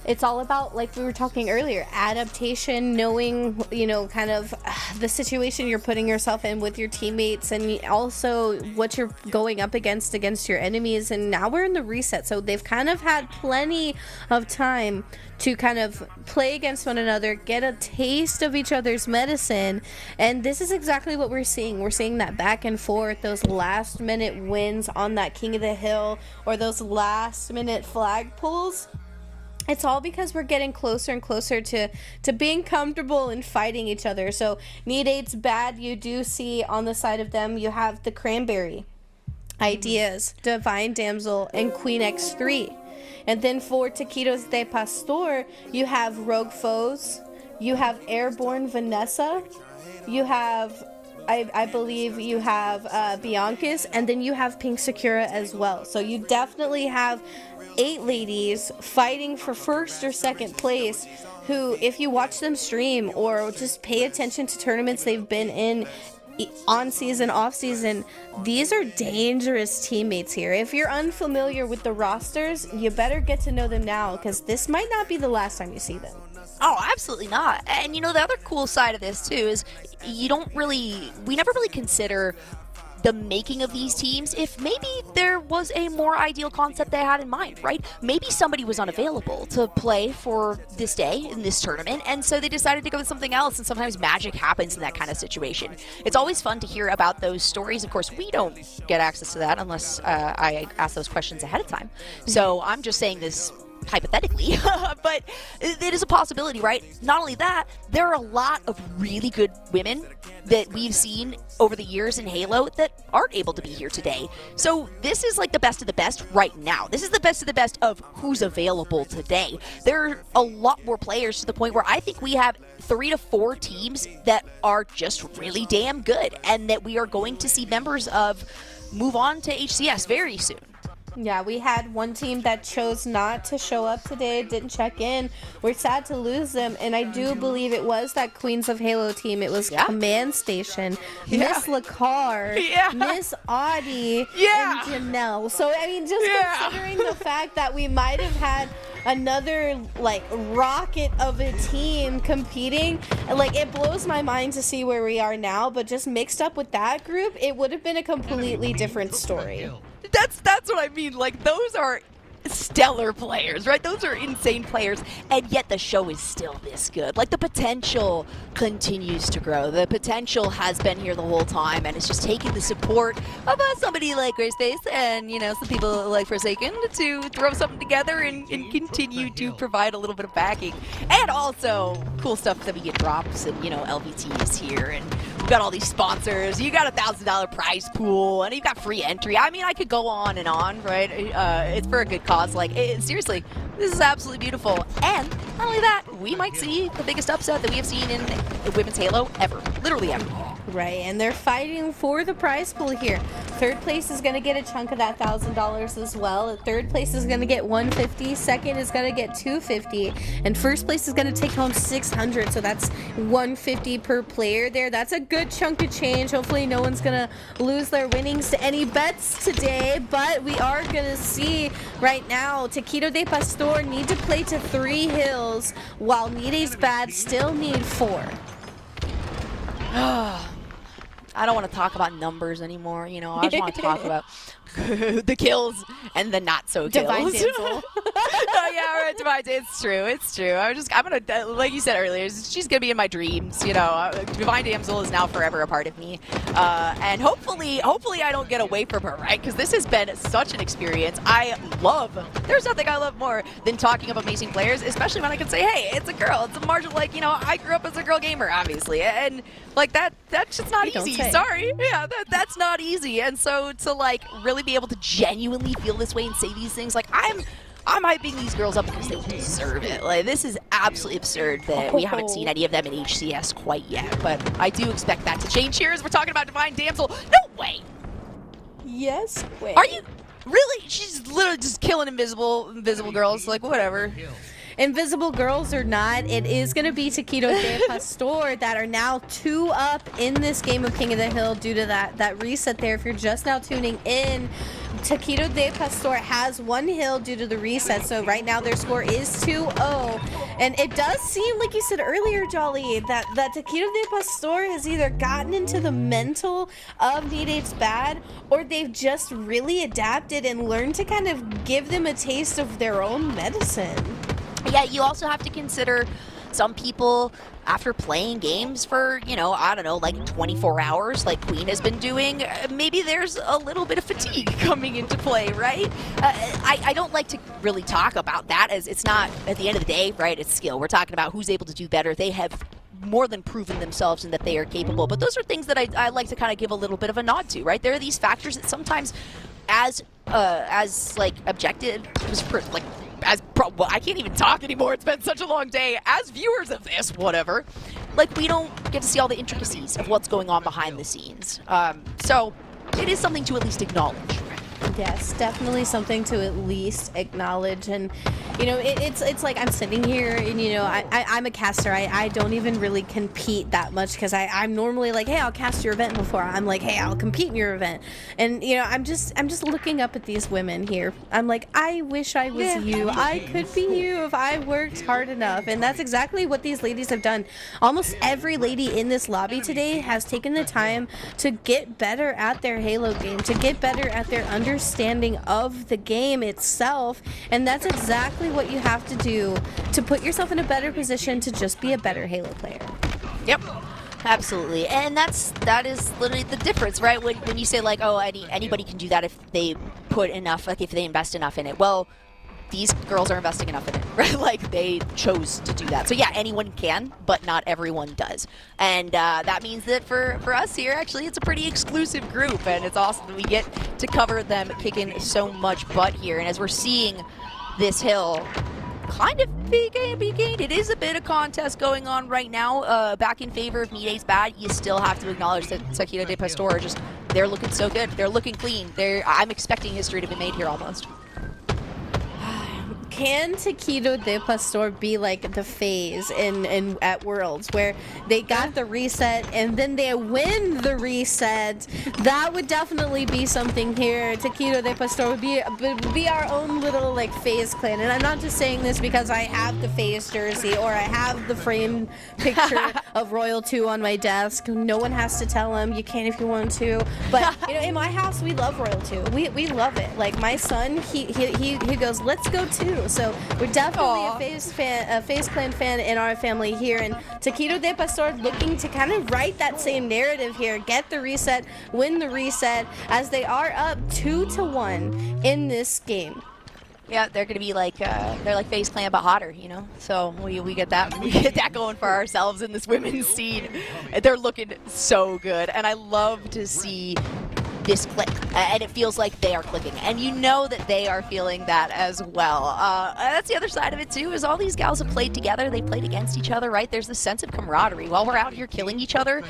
It's all about, like we were talking earlier, adaptation, knowing, you know, kind of the situation you're putting yourself in with your teammates, and also what you're going up against your enemies. And now we're in the reset, so they've kind of had plenty of time to kind of play against one another, get a taste of each other's medicine, and this is exactly what we're seeing. We're seeing that back and forth, those last minute wins on that King of the Hill, or those last minute flag pulls. It's all because we're getting closer and closer to being comfortable and fighting each other. So Need 8's bad. You do see on the side of them, you have the Cranberry, Ideas, Divine Damsel, and Queen X3. And then for Taquitos de Pastor, you have Rogue Foes, you have Airborne Vanessa, you have, I believe you have Bianca's, and then you have Pink Sakura as well. So you definitely have 8 ladies fighting for first or second place who, if you watch them stream or just pay attention to tournaments they've been in on season, off season, these are dangerous teammates here. If you're unfamiliar with the rosters, you better get to know them now, because this might not be the last time you see them. Oh, absolutely not. And you know, the other cool side of this too is we never really consider the making of these teams if maybe there was a more ideal concept they had in mind, right? Maybe somebody was unavailable to play for this day in this tournament, and so they decided to go with something else, and sometimes magic happens in that kind of situation. It's always fun to hear about those stories. Of course, we don't get access to that unless I ask those questions ahead of time. So I'm just saying this hypothetically, but it is a possibility, right? Not only that, there are a lot of really good women that we've seen over the years in Halo that aren't able to be here today. So this is like the best of the best right now. This is the best of the best of who's available today. There are a lot more players to the point where I think we have 3 to 4 teams that are just really damn good, and that we are going to see members of move on to HCS very soon. Yeah, we had one team that chose not to show up today, didn't check in. We're sad to lose them, and I do believe it was that Queens of Halo team. It was Command Station, Miss Lacar, Miss Audie, and Janelle. So, I mean, just considering the fact that we might have had another, like, rocket of a team competing, like, it blows my mind to see where we are now, but just mixed up with that group, it would have been a completely different story. That's what I mean. Like, those are stellar players, right? Those are insane players, and yet the show is still this good. Like, the potential continues to grow. The potential has been here the whole time, and it's just taking the support of somebody like Grayspace and, you know, some people like Forsaken to throw something together and continue to provide a little bit of backing. And also, cool stuff that we get drops and, you know, LVTs here, and we've got all these sponsors. You got a $1,000 prize pool, and you got free entry. I mean, I could go on, right? It's for a good cause. Like, seriously, this is absolutely beautiful. And not only that, we might see the biggest upset that we have seen in Women's Halo ever. Literally ever. Right, and they're fighting for the prize pool here. Third place is going to get a chunk of that $1,000 as well. Third place is going to get $150. Second is going to get $250. And first place is going to take home $600. So that's $150 per player there. That's a good chunk of change. Hopefully no one's going to lose their winnings to any bets today. But we are going to see right now Taquito de Pastor need to play to 3 hills, while Nide's Bad still need 4. I don't want to talk about numbers anymore, you know. I just want to talk about the kills and the not so kills. Divine Damsel. Oh yeah, right, Divine Damsel. It's true. It's true. I'm gonna, like you said earlier, she's gonna be in my dreams. You know, Divine Damsel is now forever a part of me, and hopefully I don't get away from her, right? Because this has been such an experience. There's nothing I love more than talking of amazing players, especially when I can say, hey, it's a girl. It's a marginal, like, you know, I grew up as a girl gamer, obviously, and like that's just not easy. Sorry, yeah, that's not easy. And so to like really be able to genuinely feel this way and say these things, like I'm hyping these girls up because they deserve it. Like, this is absolutely absurd that we haven't seen any of them in HCS quite yet, but I do expect that to change here as we're talking about Divine Damsel. No way. Yes, way. Are you really? She's literally just killing invisible girls. Like, whatever. Invisible girls or not, it is going to be Taquito de Pastor that are now 2 up in this game of King of the Hill due to that reset there. If you're just now tuning in, Taquito de Pastor has 1 hill due to the reset, so right now their score is 2-0. And it does seem, like you said earlier, Jolly, that Taquito de Pastor has either gotten into the mental of Nide's Bad, or they've just really adapted and learned to kind of give them a taste of their own medicine. Yeah, you also have to consider some people, after playing games for, you know, I don't know, like 24 hours, like Queen has been doing, maybe there's a little bit of fatigue coming into play, right? I don't like to really talk about that, as it's not, at the end of the day, right, it's skill. We're talking about who's able to do better. They have more than proven themselves and that they are capable. But those are things that I like to kind of give a little bit of a nod to, right? There are these factors that sometimes as like objective, like, well, I can't even talk anymore. It's been such a long day. As viewers of this, whatever, like, we don't get to see all the intricacies of what's going on behind the scenes. So it is something to at least acknowledge. Yes, definitely something to at least acknowledge. And you know, it's like I'm sitting here and, you know, I'm a caster. I don't even really compete that much because I'm normally like, hey, I'll cast your event before I'm like, hey, I'll compete in your event. And you know, I'm just looking up at these women here. I'm like, I wish I was you. I could be you if I worked hard enough. And that's exactly what these ladies have done. Almost every lady in this lobby today has taken the time to get better at their Halo game, to get better at their understanding of the game itself. And that's exactly what you have to do to put yourself in a better position to just be a better Halo player. Yep. Absolutely. And that is literally the difference, right? When you say like, oh, anybody can do that if they put enough, like if they invest enough in it. Well, these girls are investing enough in it, right? Like, they chose to do that. So yeah, anyone can, but not everyone does. And that means that for us here, actually, it's a pretty exclusive group, and it's awesome that we get to cover them kicking so much butt here. And as we're seeing this hill kind of be gained, it is a bit of contest going on right now, back in favor of Nide's Bad. You still have to acknowledge that Taquito de Pastor they're looking so good. They're looking clean. I'm expecting history to be made here almost. can Taquito de Pastor be like the phase in at Worlds where they got the reset and then they win the reset? That would definitely be something here. Taquito de Pastor would be our own little like phase clan. And I'm not just saying this because I have the phase jersey or I have the framed picture of Royal 2 on my desk. No one has to tell him. You can if you want to. But you know, in my house we love Royal 2. We love it. Like my son, he goes, let's go too. So we're definitely a FaZe Clan fan in our family here. And Taquito de Pastor looking to kind of write that same narrative here, get the reset, win the reset, as they are up 2-1 in this game. Yeah, they're gonna be like they're like FaZe Clan but hotter, you know. So we get that going for ourselves in this women's scene. They're looking so good, and I love to see this click, and it feels like they are clicking, and you know that they are feeling that as well. That's the other side of it too, is all these gals have played together, they played against each other, right? There's this sense of camaraderie. While we're out here killing each other,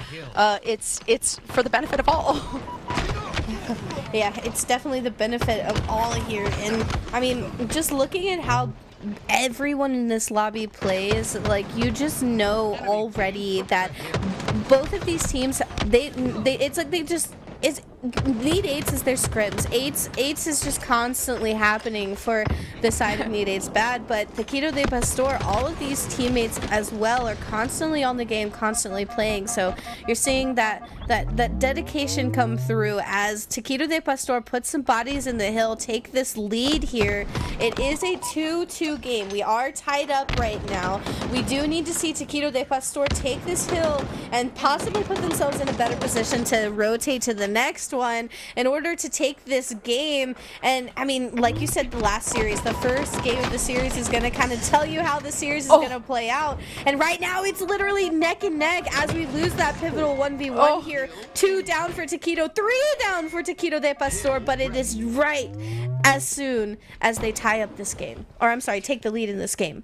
it's for the benefit of all. Yeah, it's definitely the benefit of all here, and I mean, just looking at how everyone in this lobby plays, like you just know already that both of these teams, it's like they just, Need 8s is their scrims. 8s is just constantly happening for the side of Need 8's bad, but Taquito de Pastor, all of these teammates as well are constantly on the game, constantly playing. So you're seeing that dedication come through as Taquito de Pastor puts some bodies in the hill, take this lead here. It is a 2-2 game. We are tied up right now. We do need to see Taquito de Pastor take this hill and possibly put themselves in a better position to rotate to the next one in order to take this game. And I mean, like you said, the last series, the first game of the series is going to kind of tell you how the series is going to play out. And right now it's literally neck and neck as we lose that pivotal 1v1 here. 2 down for Taquito, 3 down for Taquito de Pastor, but it is right as soon as they tie up this game. Or I'm sorry, take the lead in this game.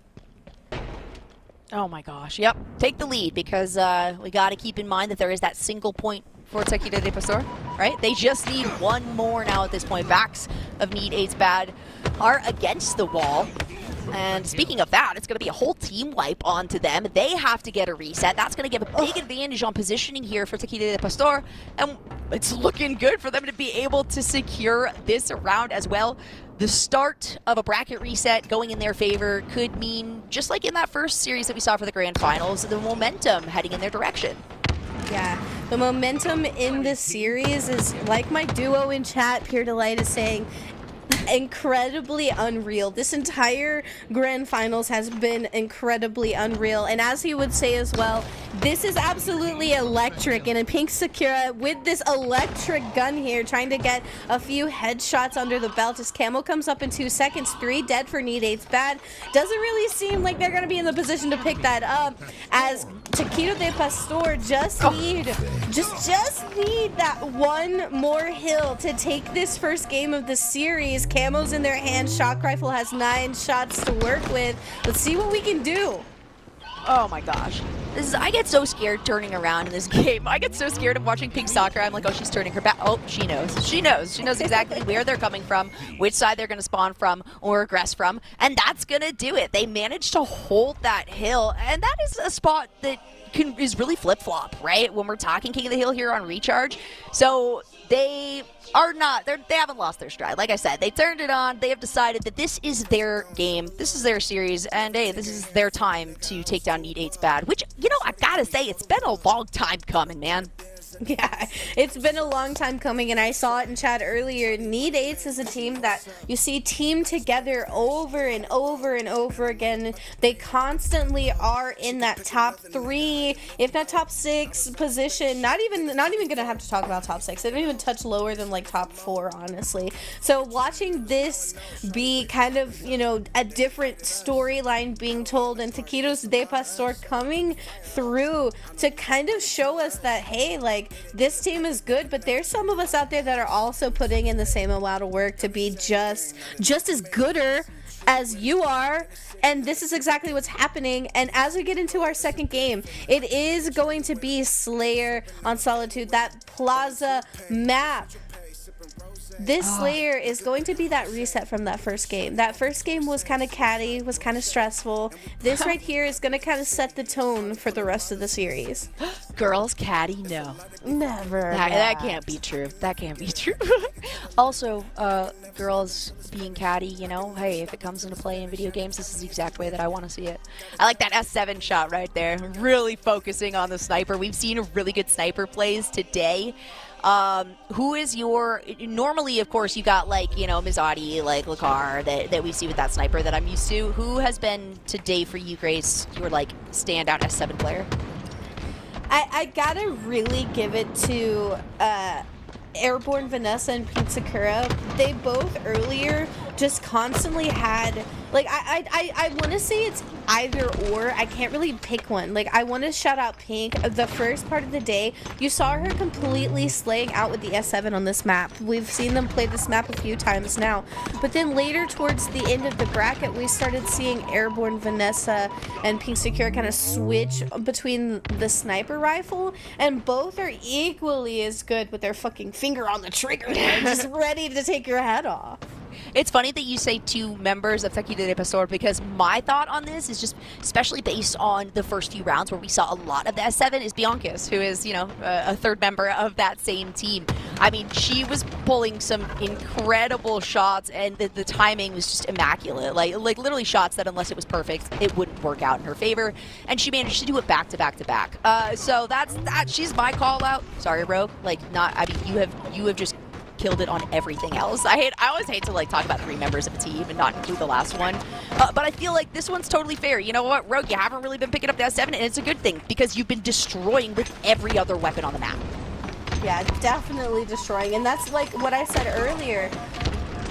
Oh my gosh, yep. Take the lead, because we got to keep in mind that there is that single point for Taquito de Pastor, right? They just need one more now at this point. Backs of Need 8's bad are against the wall. And speaking of that, it's going to be a whole team wipe onto them. They have to get a reset. That's going to give a big advantage on positioning here for Taquito de Pastor. And it's looking good for them to be able to secure this round as well. The start of a bracket reset going in their favor could mean, just like in that first series that we saw for the grand finals, the momentum heading in their direction. Yeah, the momentum in this series is, like my duo in chat, Pure Delight, is saying, incredibly unreal. This entire grand finals has been incredibly unreal, and as he would say as well, this is absolutely electric. And in Pink Sakura with this electric gun here, trying to get a few headshots under the belt as Camo comes up in 2 seconds. 3 dead for Need 8's bad. Doesn't really seem like they're gonna be in the position to pick that up, as Taquito de Pastor just need that one more hill to take this first game of the series. Camo's in their hand. Shock Rifle has 9 shots to work with. Let's see what we can do. Oh my gosh. I get so scared turning around in this game. I get so scared of watching Pink Sakura. I'm like, oh, she's turning her back. Oh, she knows. She knows. She knows exactly where they're coming from, which side they're going to spawn from or aggress from, and that's going to do it. They managed to hold that hill, and that is a spot that is really flip-flop, right? When we're talking King of the Hill here on Recharge. So they are not, they haven't lost their stride. Like I said, they turned it on. They have decided that this is their game. This is their series. And hey, this is their time to take down Need 8's bad, which, you know, I gotta say, it's been a long time coming, man. Yeah, it's been a long time coming, and I saw it in chat earlier. Need 8's is a team that you see team together over and over and over again. They constantly are in that top 3, if not top 6 position. Not even gonna have to talk about top 6. They don't even touch lower than like top 4, honestly. So watching this be kind of, you know, a different storyline being told, and Taquito de Pastor coming through to kind of show us that, hey, like, this team is good, but there's some of us out there that are also putting in the same amount of work to be just as gooder as you are. And this is exactly what's happening. And as we get into our second game, it is going to be Slayer on Solitude, that Plaza map. This Slayer is going to be that reset from that first game. That first game was kind of catty, was kind of stressful. This right here is going to kind of set the tone for the rest of the series. Girls catty? No. Never. That can't be true. That can't be true. Also, girls being catty, you know, hey, if it comes into play in video games, this is the exact way that I want to see it. I like that S7 shot right there. Really focusing on the sniper. We've seen really good sniper plays today. Who is your, normally of course you got like, you know, Mizadi, like Lakar that we see with that sniper that I'm used to. Who has been today for you, Grace, your like standout S7 player? I gotta really give it to Airborne Vanessa and Pink Sakura. They both earlier just constantly had, like, I want to say it's either or. I can't really pick one. Like, I want to shout out Pink. The first part of the day, you saw her completely slaying out with the S7 on this map. We've seen them play this map a few times now. But then later towards the end of the bracket, we started seeing Airborne Vanessa and Pink Sakura kind of switch between the sniper rifle, and both are equally as good with their fucking finger on the trigger, just ready to take your head off. It's funny that you say two members of Taquito de Pastor, because my thought on this is just, especially based on the first few rounds where we saw a lot of the S7, is Bianca's, who is, you know, a third member of that same team. I mean, she was pulling some incredible shots, and the timing was just immaculate. Like literally shots that unless it was perfect, it wouldn't work out in her favor. And she managed to do it back to back to back. So that's that. She's my call out. Sorry, Rogue. Like, not. I mean, you have just killed it on everything else. I always hate to like talk about three members of a team and not include the last one, but I feel like this one's totally fair. You know what, Rogue, you haven't really been picking up that 7, and it's a good thing because you've been destroying with every other weapon on the map. Yeah, definitely destroying, and that's like what I said earlier.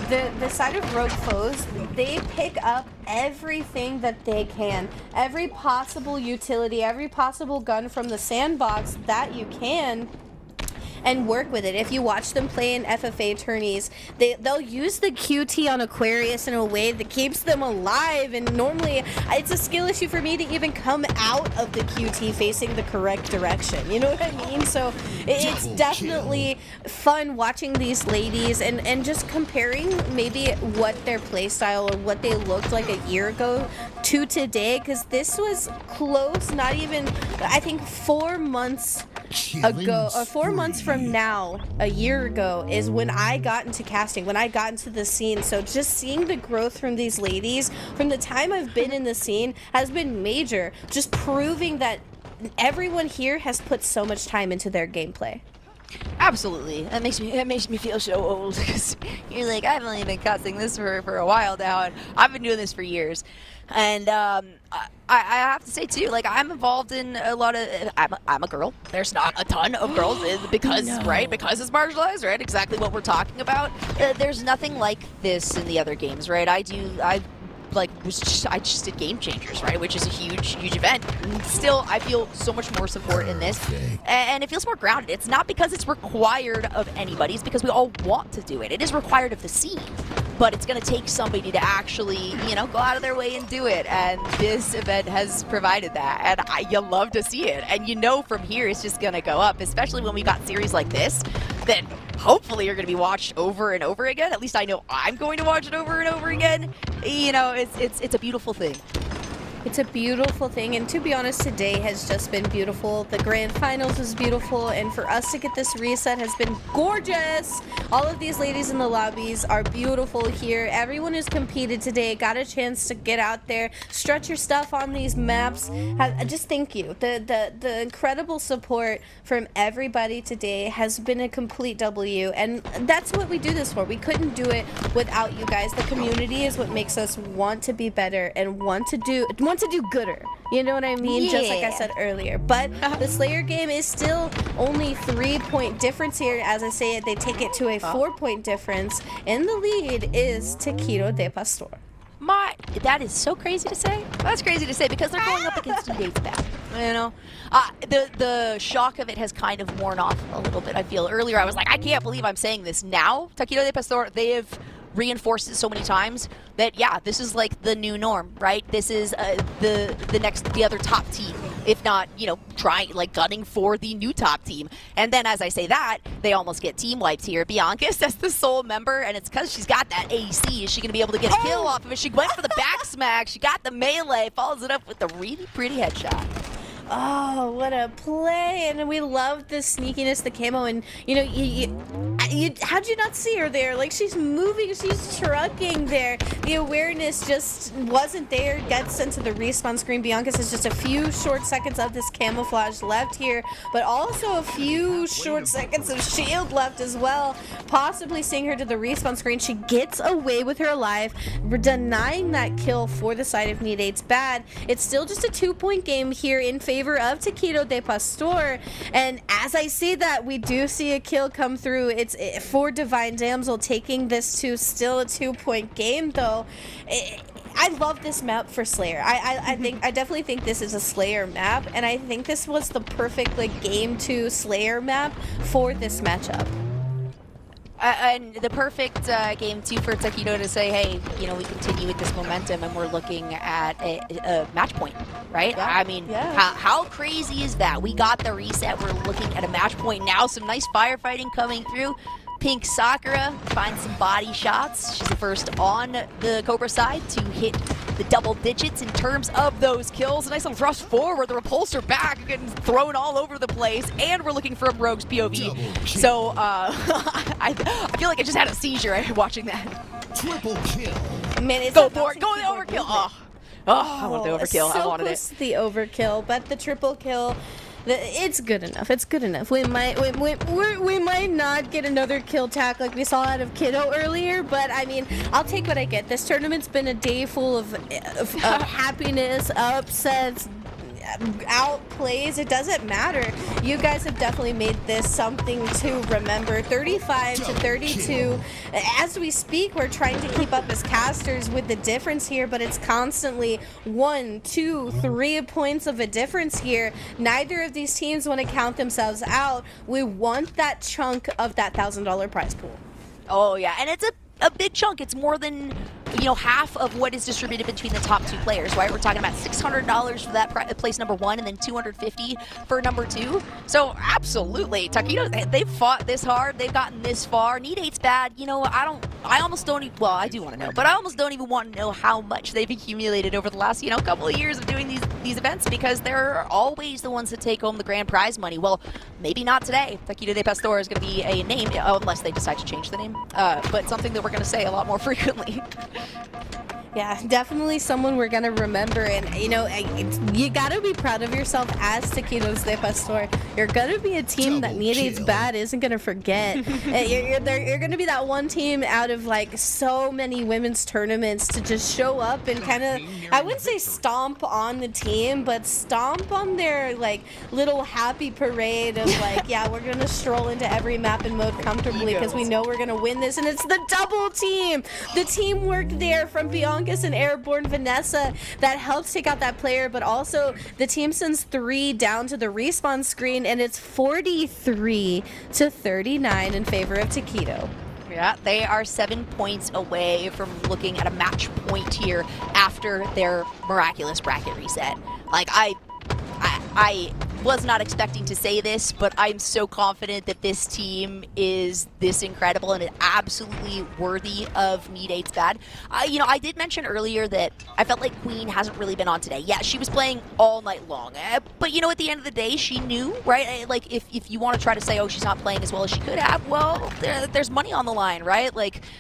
The side of Rogue foes, they pick up everything that they can, every possible utility, every possible gun from the sandbox that you can, and work with it. If you watch them play in FFA tourneys, they'll use the QT on Aquarius in a way that keeps them alive, and normally it's a skill issue for me to even come out of the QT facing the correct direction, you know what I mean? So it's definitely fun watching these ladies and just comparing maybe what their playstyle or what they looked like a year ago to today, because this was close, not even, I think 4 months ago, or 4 months from now, a year ago, is when I got into casting, when I got into the scene. So just seeing the growth from these ladies from the time I've been in the scene has been major, just proving that everyone here has put so much time into their gameplay. Absolutely. That makes me feel so old, because you're like, I've only been casting this for a while now, and I've been doing this for years. And I have to say too, like, I'm involved in a lot of, I'm a girl. There's not a ton of girls because, right, because it's marginalized, right? Exactly what we're talking about. There's nothing like this in the other games, right? I just did Game Changers, right, which is a huge event. And still, I feel so much more support in this, and it feels more grounded. It's not because it's required of anybody, it's because we all want to do it. It is required of the scene, but it's going to take somebody to actually, you know, go out of their way and do it, and this event has provided that, and you love to see it, and you know from here it's just going to go up, especially when we got series like this that hopefully are going to be watched over and over again. At least I know I'm going to watch it over and over again. You know, it's a beautiful thing. It's a beautiful thing, and to be honest, today has just been beautiful. The grand finals was beautiful, and for us to get this reset has been gorgeous. All of these ladies in the lobbies are beautiful here. Everyone who's competed today got a chance to get out there, stretch your stuff on these maps. Just thank you. The incredible support from everybody today has been a complete W, and that's what we do this for. We couldn't do it without you guys. The community is what makes us want to be better and want to do gooder, you know what I mean? Yeah. Just like I said earlier. But the Slayer game is still only 3-point difference here. As I say it, they take it to a 4-point difference, and the lead is Taquito de Pastor. That is so crazy to say. That's crazy to say, because they're going up against Date's back. You know, the shock of it has kind of worn off a little bit. I feel earlier I was like, I can't believe I'm saying this now. Taquito de Pastor, they have reinforced it so many times that, yeah, this is like the new norm, right? This is the other top team if not, gunning for the new top team. And then as I say that, they almost get team wiped here. Bianca's as the sole member, and it's because she's got that AC. Is she going to be able to get a kill off of it? She went for the back smack. She got the melee, follows it up with a really pretty headshot. Oh, what a play. And we love the sneakiness, the camo, and how'd you not see her there? Like, she's moving, she's trucking there. The awareness just wasn't there. Gets sent to the respawn screen. Bianca says just a few short seconds of this camouflage left here, but also a few short seconds of shield left as well, possibly seeing her to the respawn screen. She gets away with her life. We're denying that kill for the side of Need 8's bad. It's still just a 2-point game here in favor of Taquito de Pastor, and as I say that, we do see a kill come through. It's for Divine Damsel, taking this to still a 2-point game though. I love this map for Slayer. I definitely think this is a Slayer map, and I think this was the perfect game 2 Slayer map for this matchup. And the perfect game 2 for Taquito to say, hey, we continue with this momentum and we're looking at a match point, right? Yeah. I mean, how crazy is that? We got the reset. We're looking at a match point now. Some nice firefighting coming through. Pink Sakura finds some body shots. She's the first on the Cobra side to hit the double digits in terms of those kills. A nice little thrust forward, the repulsor back, getting thrown all over the place, and we're looking for Rogue's POV. So I feel like I just had a seizure watching that. Triple kill. Man, it's go for it. Go the overkill. I want the overkill. So I wanted close it. To the overkill, but the triple kill. It's good enough. It's good enough. We might not get another kill tack like we saw out of Kiddo earlier, but I mean, I'll take what I get. This tournament's been a day full of happiness, upsets, outplays. It doesn't matter. You guys have definitely made this something to remember. 35-32. As we speak, we're trying to keep up as casters with the difference here, but it's constantly 1, 2, 3 points of a difference here. Neither of these teams want to count themselves out. We want that chunk of that $1,000 prize pool. Oh yeah, and it's a big chunk. It's more than half of what is distributed between the top 2 players, right? We're talking about $600 for that place number 1 and then $250 for number 2. So absolutely, Taquito, they've fought this hard. They've gotten this far. Need 8's bad. I almost don't even, well, I do want to know, but I almost don't even want to know how much they've accumulated over the last, couple of years of doing these events, because they're always the ones that take home the grand prize money. Well, maybe not today. Taquito de Pastor is going to be a name, unless they decide to change the name, but something that we're going to say a lot more frequently. Yeah, definitely someone we're gonna remember, and you gotta be proud of yourself as Taquitos de Pastor. You're gonna be a team that Need 8's bad isn't gonna forget. You're gonna be that one team out of so many women's tournaments to just show up and kind of, I wouldn't say stomp on the team, but stomp on their little happy parade of yeah, we're gonna stroll into every map and mode comfortably because we know we're gonna win this, and it's the double team, the teamwork there from Bianca and Airborne Vanessa that helps take out that player, but also the team sends 3 down to the respawn screen, and it's 43-39 in favor of Taquito. Yeah, they are 7 points away from looking at a match point here after their miraculous bracket reset. I was not expecting to say this, but I'm so confident that this team is this incredible and absolutely worthy of Need 8's bad. I did mention earlier that I felt like Queen hasn't really been on today. Yeah, she was playing all night long, but at the end of the day, she knew, right? If you want to try to say, oh, she's not playing as well as she could have, well, there's money on the line, right?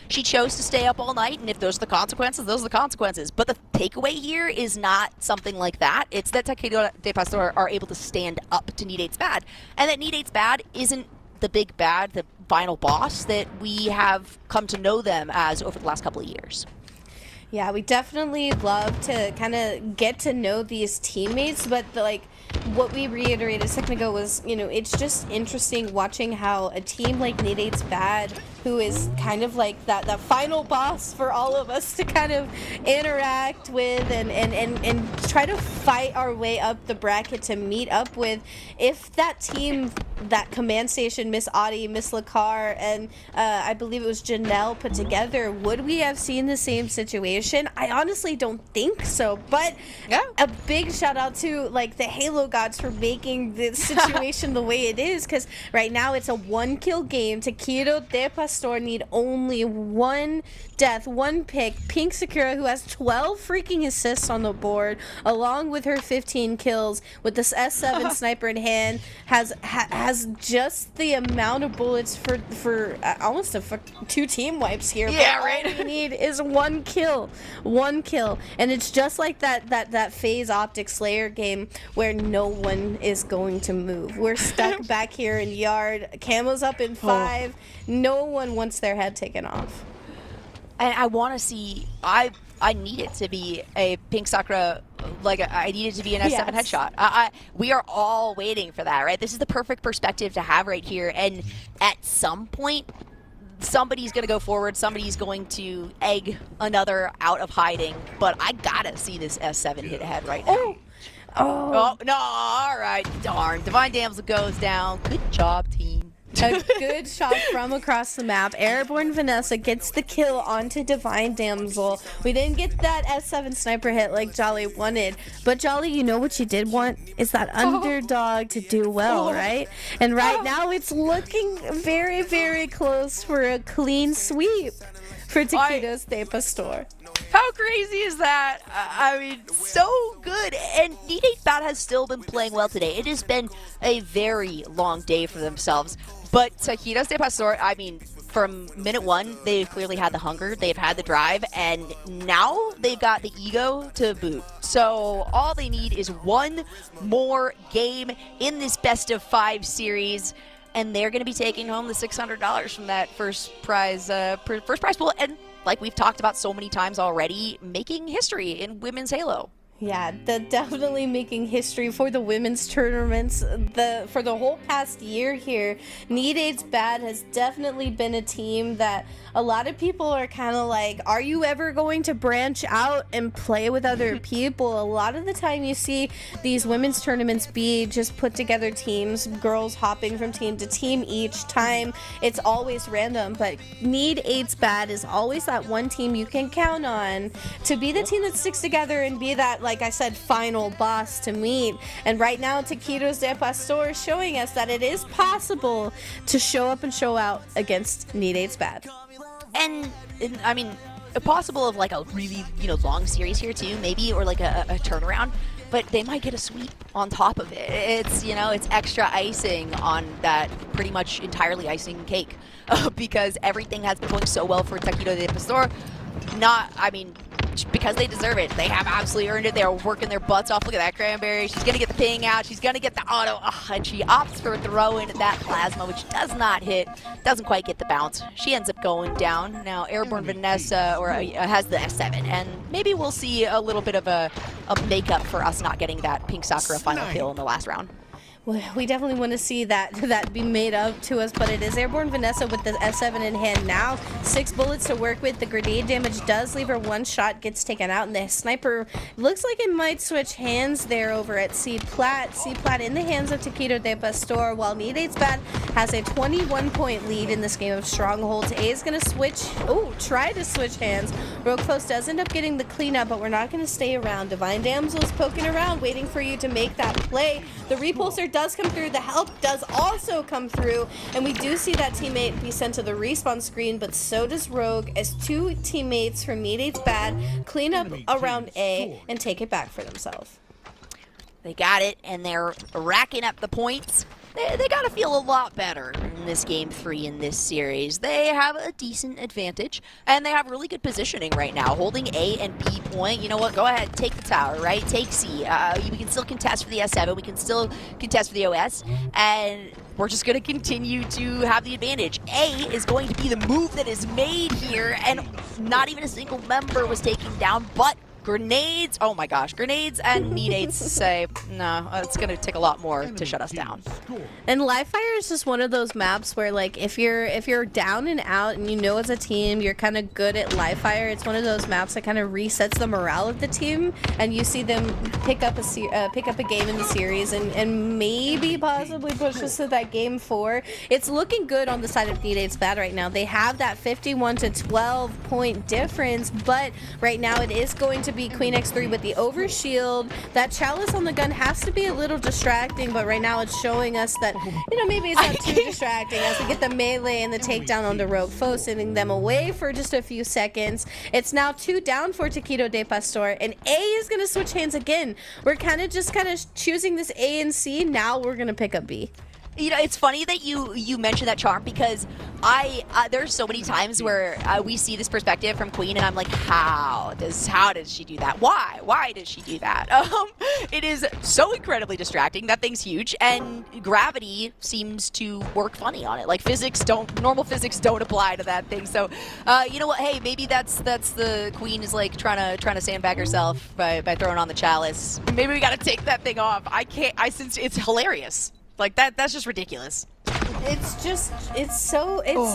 She chose to stay up all night, and if those are the consequences, those are the consequences. But the takeaway here is not something like that. It's that Taquito de Pastor are able to stand up to Need 8's bad, and that Need 8's bad isn't the big bad, the final boss that we have come to know them as over the last couple of years. Yeah, we definitely love to kind of get to know these teammates, but what we reiterated a second ago was, it's just interesting watching how a team like Need 8's bad, who is kind of that final boss for all of us to kind of interact with and try to fight our way up the bracket to meet up with. If that team, that command station, Miss Audie, Miss Lacar, and I believe it was Janelle put together, would we have seen the same situation? I honestly don't think so, but a big shout out to the Halo Halo gods for making the situation the way it is, because right now it's a 1-kill game. Taquito de Pastor need only 1 death, 1 pick. Pink Sakura, who has 12 freaking assists on the board, along with her 15 kills, with this S7 sniper in hand, has just the amount of bullets for almost 2 team wipes here. Yeah, but right. All we need is 1 kill, and it's just like that phase optic Slayer game where no one is going to move. We're stuck back here in yard. Camo's up in 5. No one wants their head taken off. And I want to see. I need it to be a Pink Sakura. Like I need it to be an S7 headshot. We are all waiting for that, right? This is the perfect perspective to have right here. And at some point, somebody's going to go forward. Somebody's going to egg another out of hiding. But I gotta see this S7 hit ahead right now. Oh no! All right, darn. Divine Damsel goes down. Good job, team. A good shot from across the map. Airborne Vanessa gets the kill onto Divine Damsel. We didn't get that S7 sniper hit like Jolly wanted. But Jolly, you know what you did want? Is that underdog to do well, right? And right now it's looking very, very close for a clean sweep for Taquitos de Pastor. How crazy is that? I mean, so good. And Need 8 Bat has still been playing well today. It has been a very long day for themselves. But Taquitos de Pastor, I mean, from minute 1, they've clearly had the hunger, they've had the drive, and now they've got the ego to boot. So all they need is 1 more game in this best of 5 series, and they're going to be taking home the $600 from that first prize pool. And like we've talked about so many times already, making history in women's Halo. Yeah, definitely making history for the women's tournaments. For the whole past year here, Need 8's Bad has definitely been a team that a lot of people are kind of like, are you ever going to branch out and play with other people? A lot of the time you see these women's tournaments be just put together teams, girls hopping from team to team each time. It's always random, but Need 8's Bad is always that one team you can count on to be the team that sticks together and be that, like I said, final boss to meet. And right now, Taquitos de Pastor is showing us that it is possible to show up and show out against Need 8's Bad. And I mean, possible of like a really, long series here too, maybe, or like a turnaround. But they might get a sweep on top of it. It's, it's extra icing on that pretty much entirely icing cake because everything has been going so well for Taquito de Pastor. Because they deserve it. They have absolutely earned it. They're working their butts off. Look at that Cranberry. She's going to get the ping out. She's going to get the auto. And she opts for throwing that plasma, which does not hit. Doesn't quite get the bounce. She ends up going down. Now, Airborne Vanessa has the S7. And maybe we'll see a little bit of a makeup for us not getting that Pink Sakura final kill in the last round. Well, we definitely want to see that be made up to us, but it is Airborne Vanessa with the S7 in hand now. 6 bullets to work with. The grenade damage does leave her 1 shot, gets taken out, and the sniper looks like it might switch hands there over at Seed Plat. Seed Plat in the hands of Taquito de Pastor, while Need 8's Bad has a 21-point lead in this game of Strongholds. A is going to try to switch hands. Real Close does end up getting the cleanup, but we're not going to stay around. Divine Damsel is poking around, waiting for you to make that play. The repulsor does come through, the help does also come through, and we do see that teammate be sent to the respawn screen, but so does Rogue, as 2 teammates from Need 8's Bad clean up around A and take it back for themselves. They got it, and they're racking up the points. They got to feel a lot better in this game 3 in this series. They have a decent advantage, and they have really good positioning right now, holding A and B point. You know what? Go ahead, take the tower, right? Take C. We can still contest for the S7. We can still contest for the OS, and we're just going to continue to have the advantage. A is going to be the move that is made here, and not even a single member was taken down, but grenades, oh my gosh, grenades and Need 8's say, no, it's going to take a lot more to shut us down. And Live Fire is just one of those maps where, like, if you're down and out and as a team you're kind of good at Live Fire, it's one of those maps that kind of resets the morale of the team, and you see them pick up a game in the series and maybe possibly push us to that game 4. It's looking good on the side of Need 8's Bad right now. They have that 51 to 12 point difference, but right now it is going to be Queen X3 with the overshield. That chalice on the gun has to be a little distracting, but right now it's showing us that, you know, maybe it's not too distracting as we get the melee and the takedown on the Rogue foe, sending them away for just a few seconds. It's now 2 down for Taquito de Pastor, and A is going to switch hands again. We're kind of choosing this A and C. Now we're going to pick up B. You know, it's funny that you mentioned that, Charm, because there's so many times where we see this perspective from Queen, and I'm like, how does she do that? Why does she do that? It is so incredibly distracting. That thing's huge, and gravity seems to work funny on it. Like normal physics don't apply to that thing. So, you know what? Hey, maybe that's the Queen is like trying to sandbag herself by throwing on the chalice. Maybe we got to take that thing off. Since it's hilarious. Like, that's just ridiculous. It's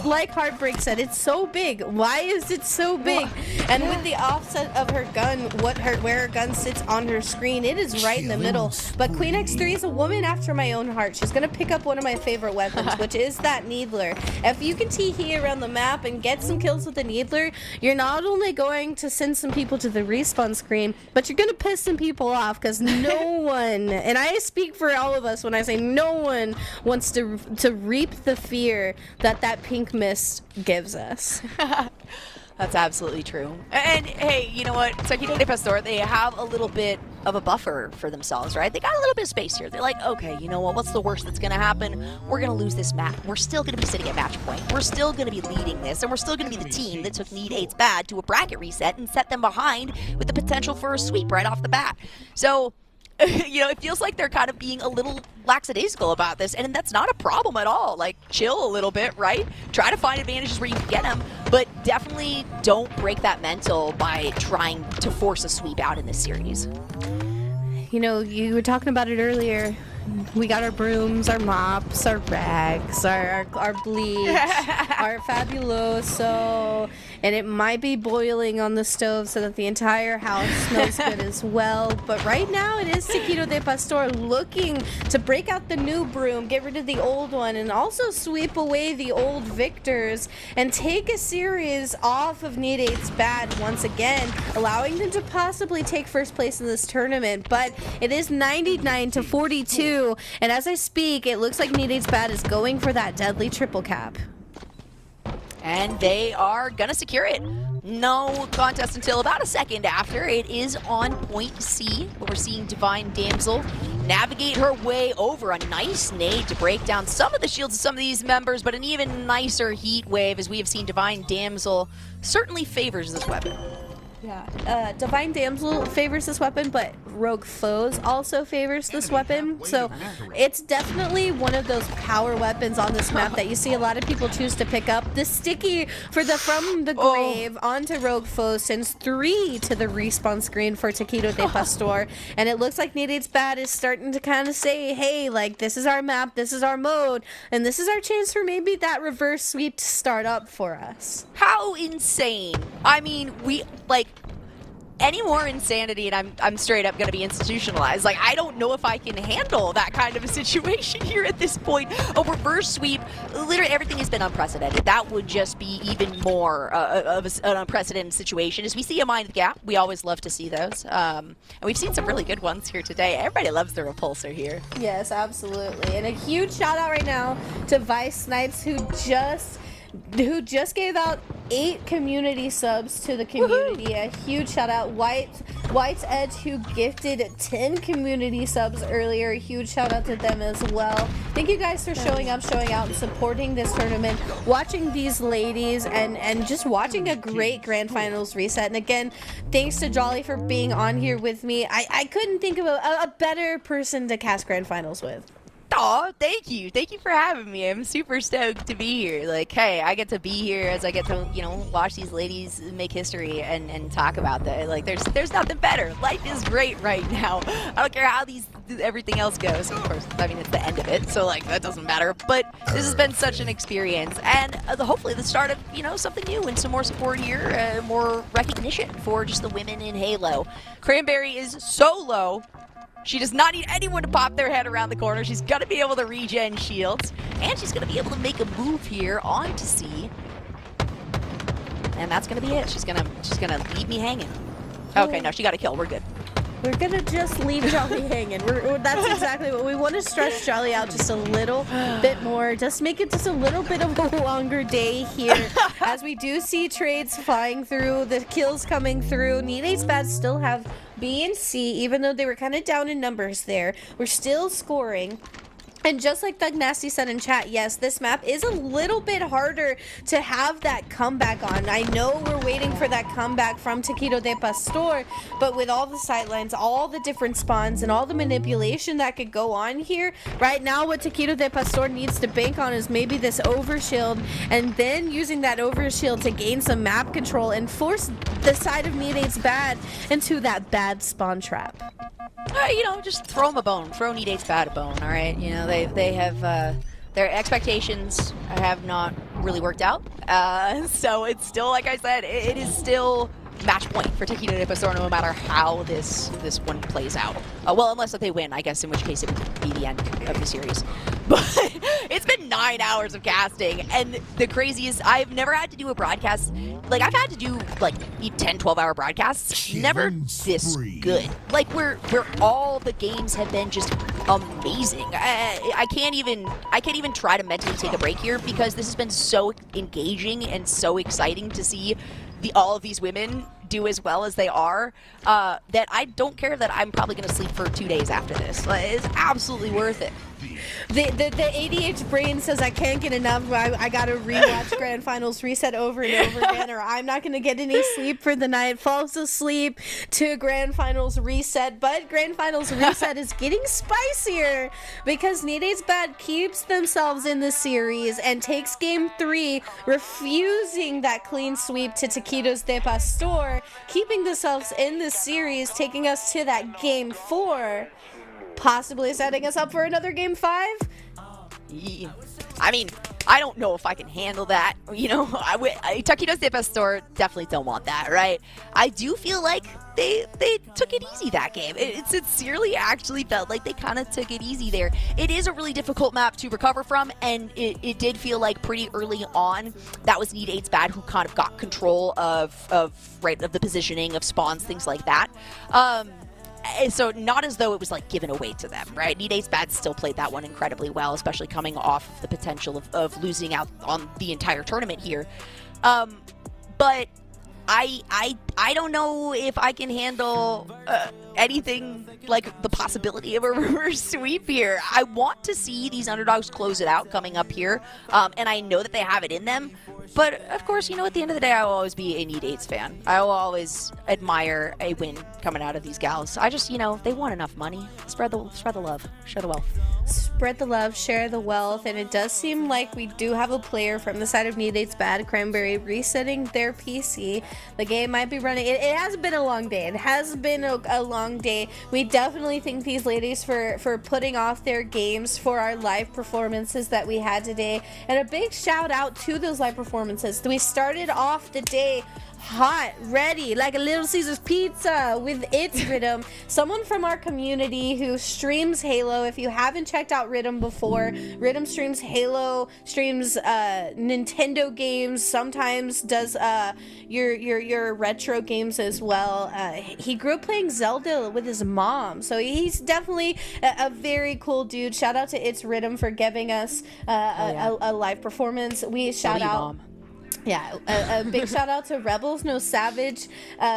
like Heartbreak said, it's so big. Why is it so big? And with the offset of her gun, where her gun sits on her screen, it is right in the middle. But Queen X3 is a woman after my own heart. She's gonna pick up one of my favorite weapons, which is that Needler. If you can tee around the map and get some kills with the Needler, you're not only going to send some people to the respawn screen, but you're gonna piss some people off, because no one, and I speak for all of us when I say no one wants to reap the fear that pink mist gives us. That's absolutely true. And hey, you know what? Taquito de Pastor, they have a little bit of a buffer for themselves, right? They got a little bit of space here. They're like, okay, you know what? What's the worst that's going to happen? We're going to lose this map. We're still going to be sitting at match point. We're still going to be leading this, and we're still going to be the team that took Need 8's bad to a bracket reset and set them behind with the potential for a sweep right off the bat. So, you know, it feels like they're kind of being a little lackadaisical about this, and that's not a problem at all. Like, chill a little bit, right? Try to find advantages where you can get them, but definitely don't break that mental by trying to force a sweep out in this series. You know, you were talking about it earlier. We got our brooms, our mops, our rags, our bleach, our fabuloso, and it might be boiling on the stove so that the entire house smells good as well. But right now it is Taquito de Pastor looking to break out the new broom, get rid of the old one, and also sweep away the old victors and take a series off of Need 8's bad once again, allowing them to possibly take first place in this tournament. But it is 99-42. And as I speak, it looks like Need 8's bad is going for that deadly triple cap. And they are gonna secure it. No contest until about a second after. It is on point C, where we're seeing Divine Damsel navigate her way over. A nice nade to break down some of the shields of some of these members, but an even nicer heat wave, as we have seen Divine Damsel certainly favors this weapon. Yeah, Divine Damsel favors this weapon, but Rogue Foes also favors this weapon. So it's definitely one of those power weapons on this map that you see a lot of people choose to pick up. The sticky from the grave onto Rogue Foes sends 3 to the respawn screen for Taquito de Pastor. And it looks like Need 8's bad is starting to kind of say, hey, like, this is our map, this is our mode, and this is our chance for maybe that reverse sweep to start up for us. How insane. I mean, any more insanity and I'm straight up gonna be institutionalized. Like, I don't know if I can handle that kind of a situation here at this point. A reverse sweep, literally everything has been unprecedented. That would just be even more of an unprecedented situation. As we see a Mind the Gap, we always love to see those. And we've seen some really good ones here today. Everybody loves the repulsor here. Yes, absolutely. And a huge shout out right now to Vice Snipes, who just gave out 8 community subs to the community. Woohoo! A huge shout out. White's Edge, who gifted 10 community subs earlier. A huge shout out to them as well. Thank you guys for showing up, showing out, and supporting this tournament, watching these ladies, and just watching a great Grand Finals reset. And again, thanks to Jolly for being on here with me. I couldn't think of a better person to cast Grand Finals with. Aw, thank you. Thank you for having me. I'm super stoked to be here. Like, hey, I get to be here as I get to, you know, watch these ladies make history and talk about that. Like, there's nothing better. Life is great right now. I don't care how everything else goes. Of course, I mean, it's the end of it, so, like, that doesn't matter. But this has been such an experience. And hopefully the start of, you know, something new and some more support here, more recognition for just the women in Halo. Cranberry is so low. She does not need anyone to pop their head around the corner. She's going to be able to regen shields. And she's going to be able to make a move here onto C. And that's going to be it. She's going to leave me hanging. Okay, no, she got a kill. We're good. We're gonna just leave Jolly hanging. That's exactly what we want to stretch Jolly out just a little bit more. Just make it just a little bit of a longer day here. As we do see trades flying through, the kills coming through. Need Ace Bad still have B and C, even though they were kind of down in numbers there. We're still scoring. And just like Thug Nasty said in chat, yes, this map is a little bit harder to have that comeback on. I know we're waiting for that comeback from Taquito de Pastor, but with all the sightlines, all the different spawns, and all the manipulation that could go on here, right now what Taquito de Pastor needs to bank on is maybe this overshield, and then using that overshield to gain some map control and force the side of Need Ace Bad into that bad spawn trap. You know, just throw them a bone. Throw Need Ace Bad a bone, all right? You know, they have, their expectations have not really worked out. So it's still, like I said, it is still match point for Taquito de Pastor no matter how this one plays out. Well, unless they win, I guess, in which case it would be the end of the series. But it's been 9 hours of casting, and the craziest, I've never had to do a broadcast, like I've had to do like 10, 12-hour broadcasts, never this good. Like where all the games have been just amazing. I can't even try to mentally take a break here because this has been so engaging and so exciting to see all of these women do as well as they are, that I don't care that I'm probably going to sleep for 2 days after this. It's absolutely worth it. The ADH brain says I can't get enough. I gotta rewatch Grand Finals Reset over and over again, or I'm not gonna get any sleep for the night. Falls asleep to Grand Finals Reset, but Grand Finals Reset is getting spicier because Need Ace Bad keeps themselves in the series and takes Game 3, refusing that clean sweep to Taquitos de Pastor, keeping themselves in the series, taking us to that Game 4. Possibly setting us up for another Game 5? Yeah. I mean, I don't know if I can handle that. You know, Taquitos de Pastor definitely don't want that, right? I do feel like they took it easy that game. It sincerely actually felt like they kind of took it easy there. It is a really difficult map to recover from, and it did feel like pretty early on that was Need Ace Bad who kind of got control of the positioning of spawns, things like that. And so not as though it was like given away to them, right? Need Ace Bad still played that one incredibly well, especially coming off of the potential of losing out on the entire tournament here. But I don't know if I can handle anything like the possibility of a reverse sweep here. I want to see these underdogs close it out coming up here, and I know that they have it in them. But of course, you know, at the end of the day, I will always be a Need Ace fan. I will always admire a win coming out of these gals. I just, you know, they want enough money. Spread the love, share the wealth. Spread the love, share the wealth, and it does seem like we do have a player from the side of Need Ace Bad, Cranberry, resetting their PC. The game might be running. It has been a long day. It has been a long day. We definitely thank these ladies for putting off their games for our live performances that we had today, and a big shout out to those live performances. We started off the day hot, ready, like a Little Caesars pizza with its Rhythm. Someone from our community who streams Halo. If you haven't checked out Rhythm before, Rhythm streams Halo, streams Nintendo games, sometimes does your retro games as well. He grew up playing Zelda with his mom, so he's definitely a very cool dude. Shout out to It's Rhythm for giving us a live performance. We shout out Mom. Yeah, a big shout out to Rebels No Savage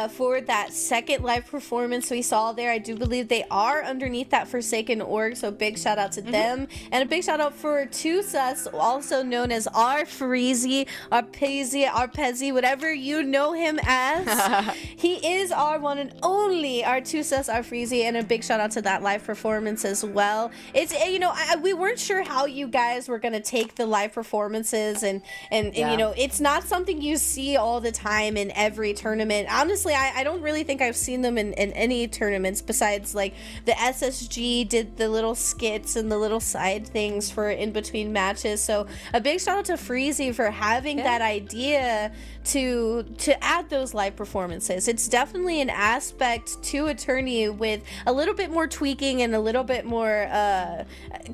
for that second live performance we saw there. I do believe they are underneath that Forsaken org, so big shout out to them. And a big shout out for Tusas, also known as our Freezy, our Pezzy, our Pezzy, whatever you know him as. He is our one and only, our Tusas, our Freezy, and a big shout out to that live performance as well. It's, you know, we weren't sure how you guys were going to take the live performances, and you know, it's not something you see all the time in every tournament. Honestly, I don't really think I've seen them in any tournaments besides like the SSG did the little skits and the little side things for in between matches. So a big shout out to Freezy for having that idea to add those live performances. It's definitely an aspect to a tourney with a little bit more tweaking and a little bit more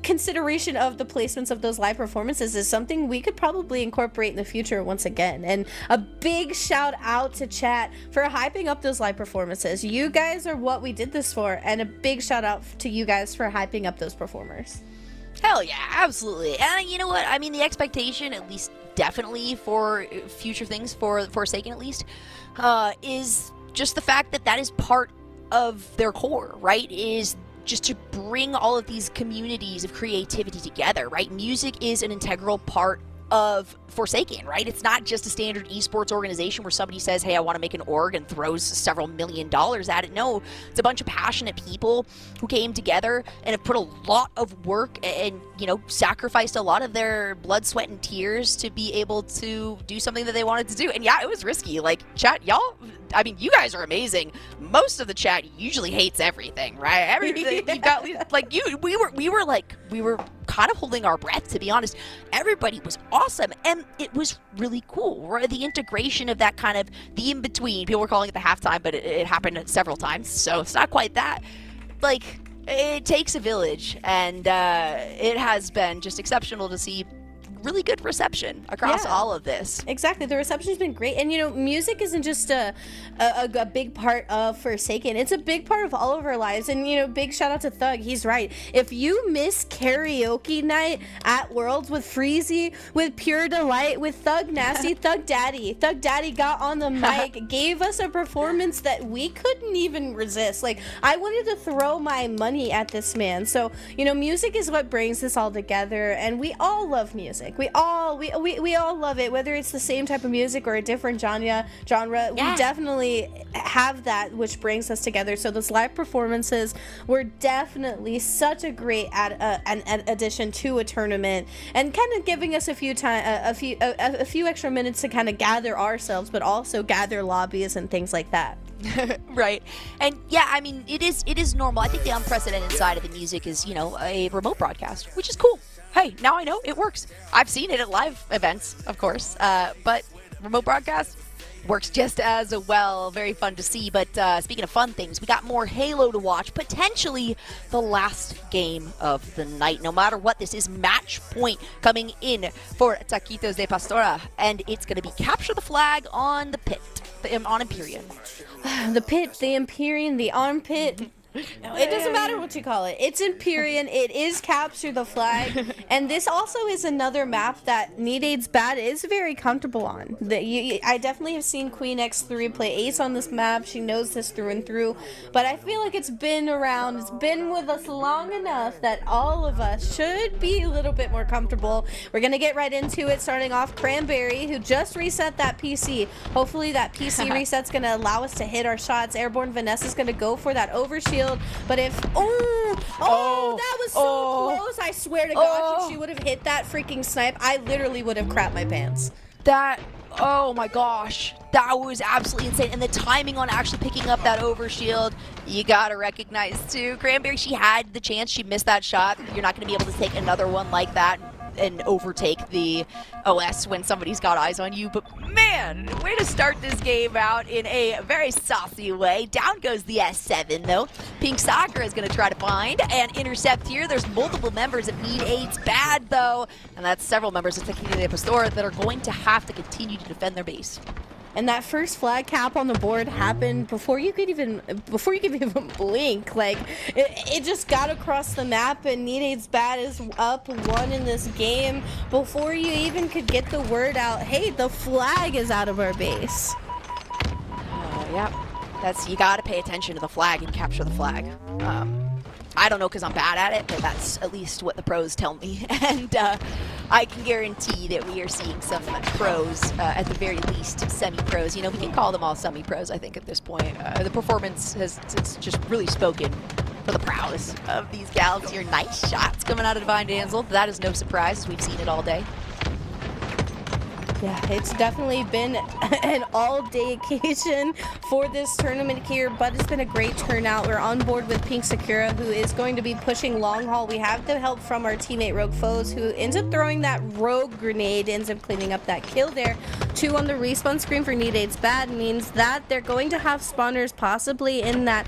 consideration of the placements of those live performances is something we could probably incorporate in the future once again. again. And a big shout out to chat for hyping up those live performances. You guys are what we did this for, and a big shout out to you guys for hyping up those performers. Hell yeah, absolutely. And you know what? I mean, the expectation, at least definitely for future things, for Forsaken at least, is just the fact that that is part of their core, right? Is just to bring all of these communities of creativity together, right? Music is an integral part of Forsaken, right? It's not just a standard esports organization where somebody says, hey, I want to make an org and throws several $1 million at it. No, it's a bunch of passionate people who came together and have put a lot of work and, you know, sacrificed a lot of their blood, sweat, and tears to be able to do something that they wanted to do. And yeah, it was risky. Like, chat, y'all, I mean, you guys are amazing. Most of the chat usually hates everything, right? Everything you got, like, we were kind of holding our breath, to be honest. Everybody was awesome, and it was really cool, right? The integration of that kind of the in-between. People were calling it the halftime, but it happened several times, so it's not quite that. Like, it takes a village, and it has been just exceptional to see really good reception across all of this. Exactly. The reception's been great. And, you know, music isn't just a big part of Forsaken. It's a big part of all of our lives. And, you know, big shout out to Thug. He's right. If you miss karaoke night at Worlds with Freezy, with Pure Delight, with Thug Nasty, Thug Daddy got on the mic, gave us a performance that we couldn't even resist. Like, I wanted to throw my money at this man. So, you know, music is what brings this all together. And we all love music. We all love it, whether it's the same type of music or a different genre. We definitely have that, which brings us together. So those live performances were definitely such a great an addition to a tournament, and kind of giving us a few extra minutes to kind of gather ourselves, but also gather lobbies and things like that. Right. And yeah, I mean, it is normal. I think the unprecedented side of the music is, you know, a remote broadcast, which is cool. Hey, now I know it works. I've seen it at live events, of course, but remote broadcast works just as well. Very fun to see. But speaking of fun things, we got more Halo to watch. Potentially the last game of the night. No matter what, this is match point coming in for Taquitos de Pastora, and it's going to be capture the flag on the pit, on Empyrean. The pit, the Empyrean, the armpit. It doesn't matter what you call it. It's Empyrean. It is capture the flag. And this also is another map that Needade's Bad is very comfortable on. I definitely have seen Queen X3 play Ace on this map. She knows this through and through. But I feel like it's been around. It's been with us long enough that all of us should be a little bit more comfortable. We're going to get right into it, starting off Cranberry, who just reset that PC. Hopefully that PC reset's going to allow us to hit our shots. Airborne Vanessa's going to go for that overshield. But if that was so close, I swear to God, if she would have hit that freaking snipe, I literally would have crapped my pants. Oh my gosh, that was absolutely insane. And the timing on actually picking up that overshield, you gotta recognize too. Cranberry, she had the chance, she missed that shot. You're not gonna be able to take another one like that and overtake the OS when somebody's got eyes on you. But man, way to start this game out in a very saucy way. Down goes the S7 though. Pink Sakura is going to try to find and intercept here. There's multiple members of Needade's Bad though, and that's several members of Taquito de Pastora that are going to have to continue to defend their base. And that first flag cap on the board happened before you could even blink. Like it just got across the map, and Needade's Bad is up 1 in this game before you even could get the word out. Hey, the flag is out of our base. Yeah, you gotta pay attention to the flag and capture the flag. I don't know because I'm bad at it, but that's at least what the pros tell me. And I can guarantee that we are seeing some pros, at the very least, semi-pros. You know, we can call them all semi-pros, I think, at this point. The performance it's just really spoken for the prowess of these gals here. Nice shots coming out of Divine Damsel. That is no surprise, as we've seen it all day. Yeah, it's definitely been an all-day occasion for this tournament here, but it's been a great turnout. We're on board with Pink Sakura, who is going to be pushing long haul. We have the help from our teammate Rogue Foes, who ends up throwing that rogue grenade, ends up cleaning up that kill there. 2 on the respawn screen for Need 8's Bad means that they're going to have spawners possibly in that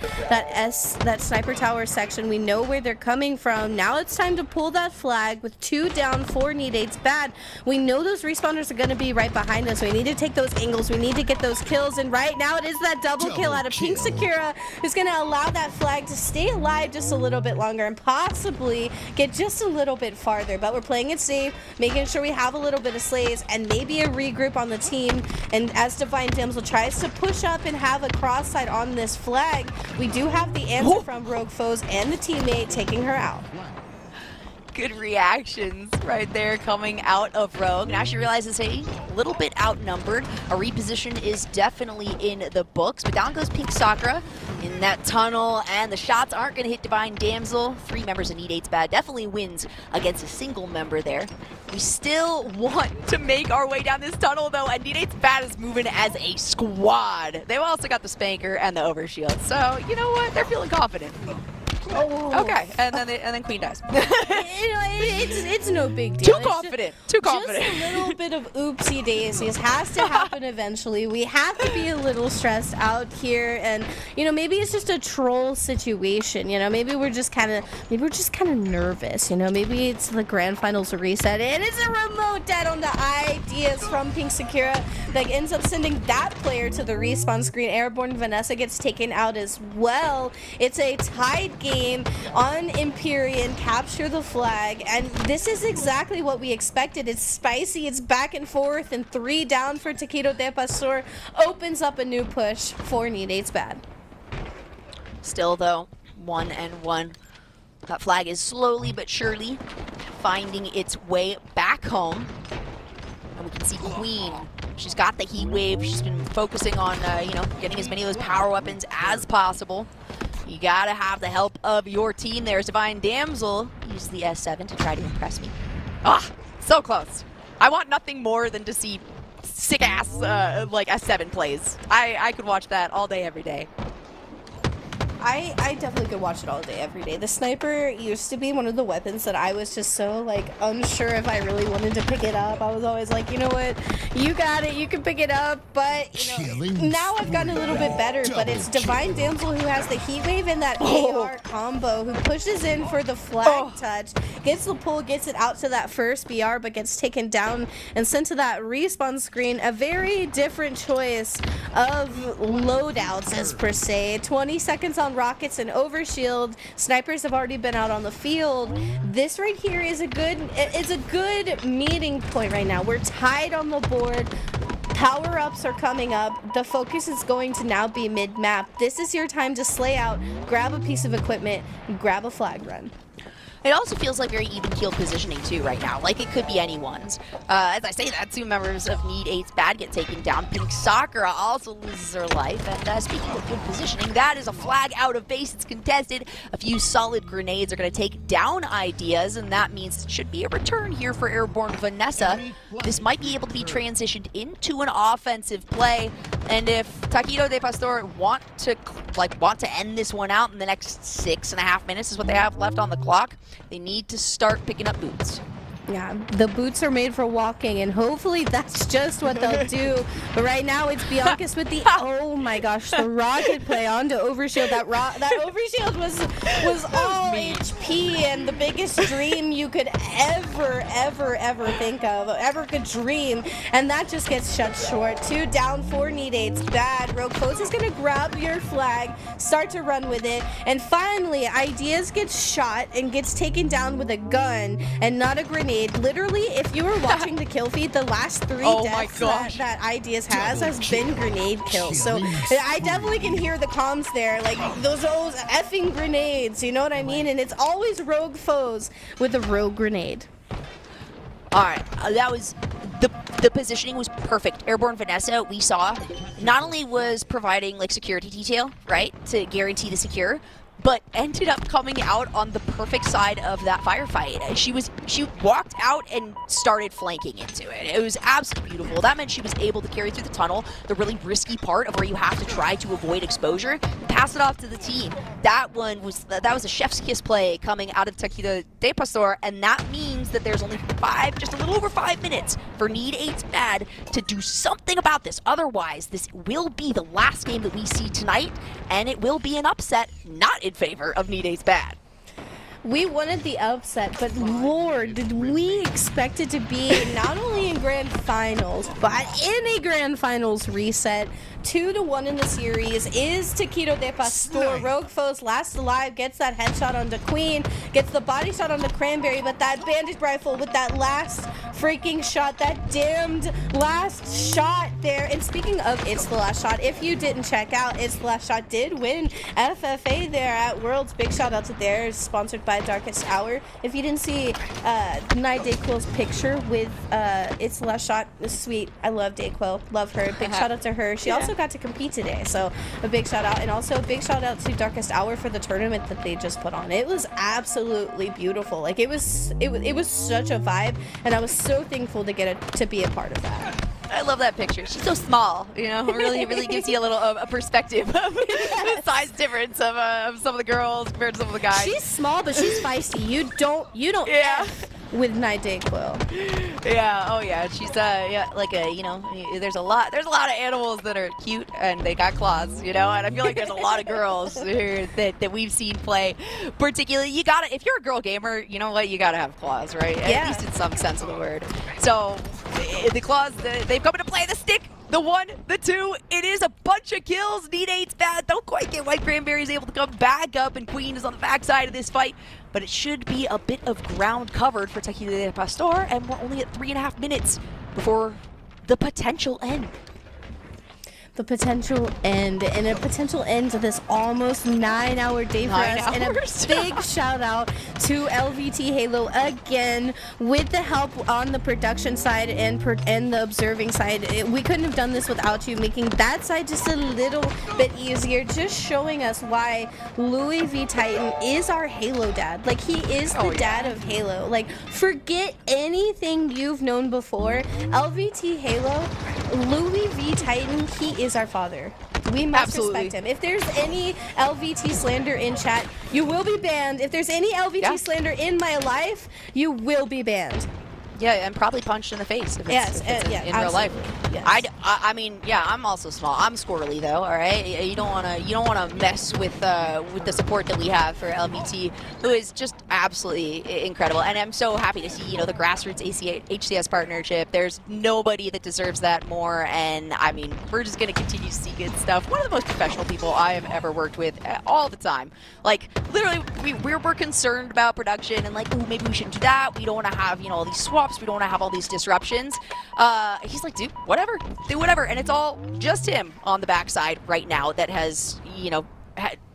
sniper tower section. We know where they're coming from. Now it's time to pull that flag with 2 down for Need 8's Bad. We know those respawners are going to be right behind us. We need to take those angles. We need to get those kills. And right now it is that double kill out of Pink Sakura, who's going to allow that flag to stay alive just a little bit longer and possibly get just a little bit farther. But we're playing it safe, making sure we have a little bit of slays and maybe a regroup on the team. And as Divine Damsel tries to push up and have a cross side on this flag, we do have the answer from Rogue Foes and the teammate taking her out. Good reactions right there coming out of Rogue. Now she realizes, hey, a little bit outnumbered. A reposition is definitely in the books, but down goes Pink Sakura in that tunnel, and the shots aren't going to hit Divine Damsel. 3 members of Need 8's Bad definitely wins against a single member there. We still want to make our way down this tunnel, though, and Need 8's Bad is moving as a squad. They've also got the Spanker and the Overshield, so you know what? They're feeling confident. Oh. Okay, and then Queen dies. It's no big deal. Too confident. Too confident. Just a little bit of oopsie daisies has to happen eventually. We have to be a little stressed out here, and you know, maybe it's just a troll situation. You know, maybe we're just kind of nervous. You know, maybe it's the grand finals reset, and it's a remote dead on the ideas from Pink Sakura that ends up sending that player to the respawn screen. Airborne Vanessa gets taken out as well. It's a tied game on Empyrean, capture the flag, and this is exactly what we expected. It's spicy, it's back and forth, and 3 down for Taquito de Pastor opens up a new push for Need 8's Bad. Still though, 1-1. That flag is slowly but surely finding its way back home. And we can see Queen. She's got the heat wave. She's been focusing on, you know, getting as many of those power weapons as possible. You gotta have the help of your team. There's Divine Damsel. Use the S7 to try to impress me. Ah, so close. I want nothing more than to see sick-ass, like, S7 plays. I could watch that all day, every day. I definitely could watch it all day, every day. The sniper used to be one of the weapons that I was just so, like, unsure if I really wanted to pick it up. I was always like, you know what, you got it, you can pick it up, but, you know, now I've gotten a little bit better, but it's Divine Damsel who has the heat wave and that AR combo, who pushes in for the flag touch, gets the pull, gets it out to that first BR, but gets taken down and sent to that respawn screen. A very different choice of loadouts, as per se. 20 seconds on rockets and overshield. Snipers have already been out on the field. This right here is a good meeting point right now. We're tied on the board. Power-ups are coming up. The focus is going to now be mid-map. This is your time to slay out, grab a piece of equipment, grab a flag run. It also feels like very even-keeled positioning, too, right now. Like, it could be anyone's. As I say that, 2 members of Need 8's Bad get taken down. Pink Sakura also loses her life. And speaking of good positioning, that is a flag out of base. It's contested. A few solid grenades are going to take down Ideas, and that means it should be a return here for Airborne Vanessa. This might be able to be transitioned into an offensive play. And if Taquito de Pastor want to end this one out in the next 6.5 minutes is what they have left on the clock, they need to start picking up boots. Yeah, the boots are made for walking, and hopefully that's just what they'll do. But right now it's Bianca's with the, oh my gosh, the rocket play onto Overshield. That Overshield was all HP and the biggest dream you could ever think of, ever could dream. And that just gets shut short. 2 down for Need 8's Bad. Rogue Foes is going to grab your flag, start to run with it, and finally Ideas gets shot and gets taken down with a gun and not a grenade. Literally, if you were watching the kill feed, the last 3 deaths that Ideas has been grenade kills. So I definitely can hear the comms there, like those effing grenades, you know what I mean? And it's always Rogue Foes with a rogue grenade. Alright, that was the positioning was perfect. Airborne Vanessa, we saw, not only was providing like security detail, right, to guarantee the secure, but ended up coming out on the perfect side of that firefight. She walked out and started flanking into it. It was absolutely beautiful. That meant she was able to carry through the tunnel, the really risky part of where you have to try to avoid exposure, pass it off to the team. That was a chef's kiss play coming out of Taquito de Pastor, and that means means that there's only just a little over 5 minutes for Need 8's Bad to do something about this. Otherwise, this will be the last game that we see tonight, and it will be an upset not in favor of Need 8's Bad. We wanted the upset, but Lord, did we expect it to be not only in Grand Finals, but in a Grand Finals reset. 2-1 in the series is Taquito de Pastor. Rogue Foes last alive, gets that headshot onto Queen, gets the body shot on the Cranberry, but that bandage rifle with that last freaking shot, that damned last shot there. And speaking of It's the Last Shot, if you didn't check out, It's the Last Shot did win FFA there at Worlds. Big shout out to theirs, sponsored by Darkest Hour. If you didn't see Night Dayquil's picture with It's the Last Shot, it's sweet. I love Dayquil, love her. Big shout out to her. She also got to compete today, so a big shout out, and also a big shout out to Darkest Hour for the tournament that they just put on. It was absolutely beautiful. Like it was such a vibe, and I was so thankful to to be a part of that. I love that picture. She's so small, you know. Really gives you a little a perspective of the size difference of some of the girls compared to some of the guys. She's small, but she's feisty. You don't F with Night Dayquil. Yeah. Oh yeah. She's like a, you know, there's a lot of animals that are cute and they got claws, you know. And I feel like there's a lot of girls here that we've seen play. Particularly, you gotta, if you're a girl gamer, you know what, you gotta have claws, right? Yeah. At least in some sense of the word. So the claws, they've come into play. The stick, the 1, the 2, it is a bunch of kills. Need 8's Bad, don't quite get White Cranberry's able to come back up, and Queen is on the backside of this fight. But it should be a bit of ground covered for Taquito de Pastor, and we're only at 3.5 minutes before the potential end. The potential end, and a potential end to this almost 9-hour day for us. And a big shout out to LVT Halo again with the help on the production side and the observing side. We couldn't have done this without you, making that side just a little bit easier, just showing us why Louis V Titan is our Halo dad. Like, he is the dad of Halo. Like, forget anything you've known before. LVT Halo, Louis V Titan, he is our father. We must respect him. If there's any LVT slander in chat, you will be banned. If there's any LVT slander in my life, you will be banned. Yeah, and probably punched in the face if it's, in real life. Yes. I mean, yeah, I'm also small. I'm squirrely though. All right, you don't wanna mess with the support that we have for LVT, who is just absolutely incredible. And I'm so happy to see, you know, the grassroots HCS partnership. There's nobody that deserves that more. And I mean, we're just gonna continue to see good stuff. One of the most professional people I have ever worked with all the time. Like literally, we're concerned about production and like, ooh, maybe we shouldn't do that. We don't want to have, you know, all these swaps. We don't want to have all these disruptions. He's like, dude, whatever, do whatever. And it's all just him on the backside right now that has, you know,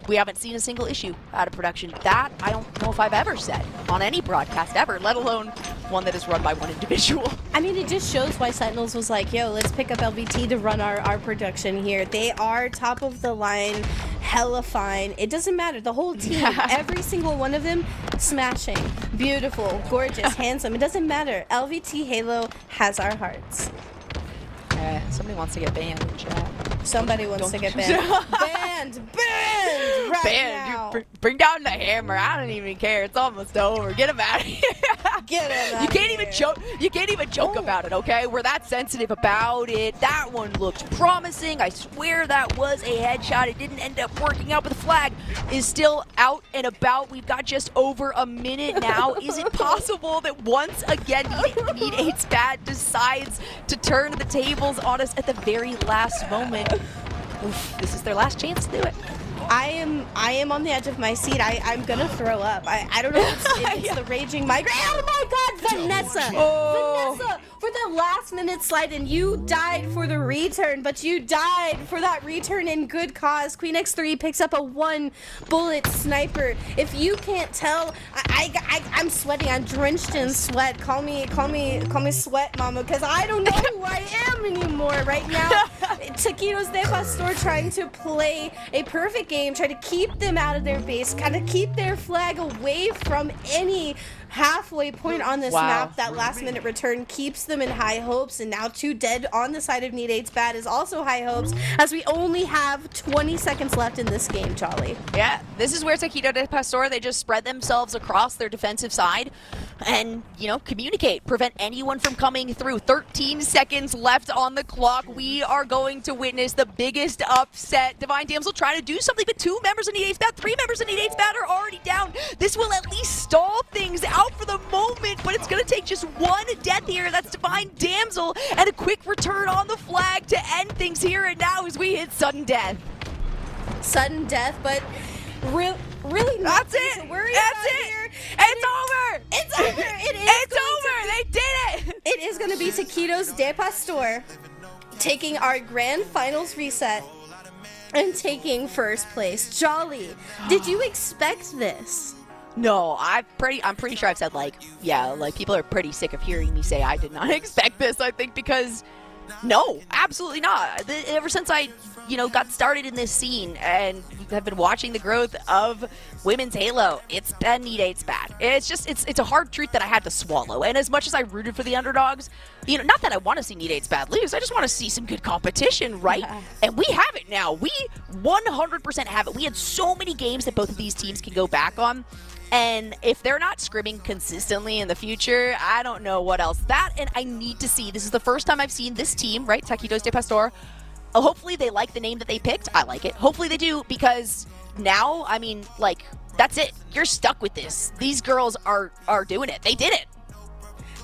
we haven't seen a single issue out of production. That I don't know if I've ever said on any broadcast ever, let alone one that is run by one individual. I mean, it just shows why Sentinels was like, yo, let's pick up LVT to run our production here. They are top of the line, hella fine. It doesn't matter. The whole team, every single one of them, smashing, beautiful, gorgeous, handsome. It doesn't matter. LVT Halo has our hearts. Somebody wants to get banned in chat. Somebody wants to get banned. Banned right now. Dude, bring down the hammer. I don't even care. It's almost over. Get him out of here. Get him out You can't even joke about it, okay? We're that sensitive about it. That one looked promising. I swear that was a headshot. It didn't end up working out, but the flag is still out and about. We've got just over a minute now. Is it possible that once again Need 8's Bad decides to turn the tables on us at the very last moment? Oof, this is their last chance to do it. I am on the edge of my seat. I'm gonna throw up. I don't know if it's the raging migraine. Oh my God, Vanessa! Vanessa, for the last minute slide, and you died for the return, but you died for that return in good cause. Queen X3 picks up a 1-bullet sniper. If you can't tell, I'm sweating. I'm drenched in sweat. Call me sweat mama, because I don't know who I am anymore right now. Taquitos de Pastor trying to play a perfect game, try to keep them out of their base, kind of keep their flag away from any halfway point on this map. That last minute return keeps them in high hopes, and now 2 dead on the side of Need 8's Bad is also high hopes, as we only have 20 seconds left in this game, Charlie. Yeah, this is where Taquito de Pastor, they just spread themselves across their defensive side. and, communicate. Prevent anyone from coming through. 13 seconds left on the clock. We are going to witness the biggest upset. Divine Damsel trying to do something, but 2 members of Need 8's Bad, 3 members of Need 8's Bad are already down. This will at least stall things out for the moment, but it's going to take just 1 death here. That's Divine Damsel, and a quick return on the flag to end things here and now as we hit sudden death. Sudden death, but really that's it. To worry that's about it. Here. It's over. It's over. It is. It's over. They did it. It is going to be Taquitos de Pastor taking our grand finals reset and taking first place. Jolly, did you expect this? No, I'm pretty sure I've said people are pretty sick of hearing me say I did not expect this. I think because no, absolutely not. Ever since I, got started in this scene and have been watching the growth of women's Halo, it's been Need 8's Bad. It's just, it's a hard truth that I had to swallow. And as much as I rooted for the underdogs, not that I want to see Need 8's Bad lose, I just want to see some good competition, right? And we have it now. We 100% have it. We had so many games that both of these teams can go back on. And if they're not scrimming consistently in the future, I don't know what else. That, and I need to see. This is the first time I've seen this team, right? Taquitos de Pastor. Hopefully they like the name that they picked. I like it. Hopefully they do, because now, that's it. You're stuck with this. These girls are doing it. They did it.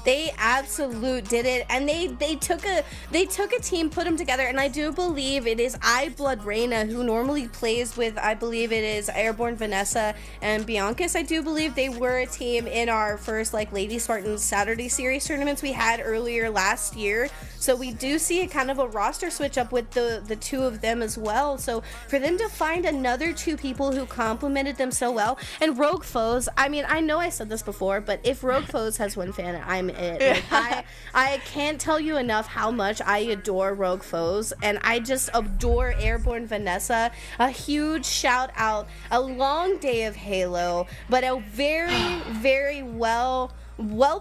They absolute did it, and they took a team, put them together, and I do believe it is iBlood Reina who normally plays with, I believe it is Airborne Vanessa and Biancas. I do believe they were a team in our first Lady Spartans Saturday series tournaments we had earlier last year. So we do see a kind of a roster switch up with the 2 of them as well. So for them to find another 2 people who complemented them so well, and Rogue Foes, I know I said this before, but if Rogue Foes has one fan, I'm it. I can't tell you enough how much I adore Rogue Foes, and I just adore Airborne Vanessa. A huge shout out, a long day of Halo, but a very, very well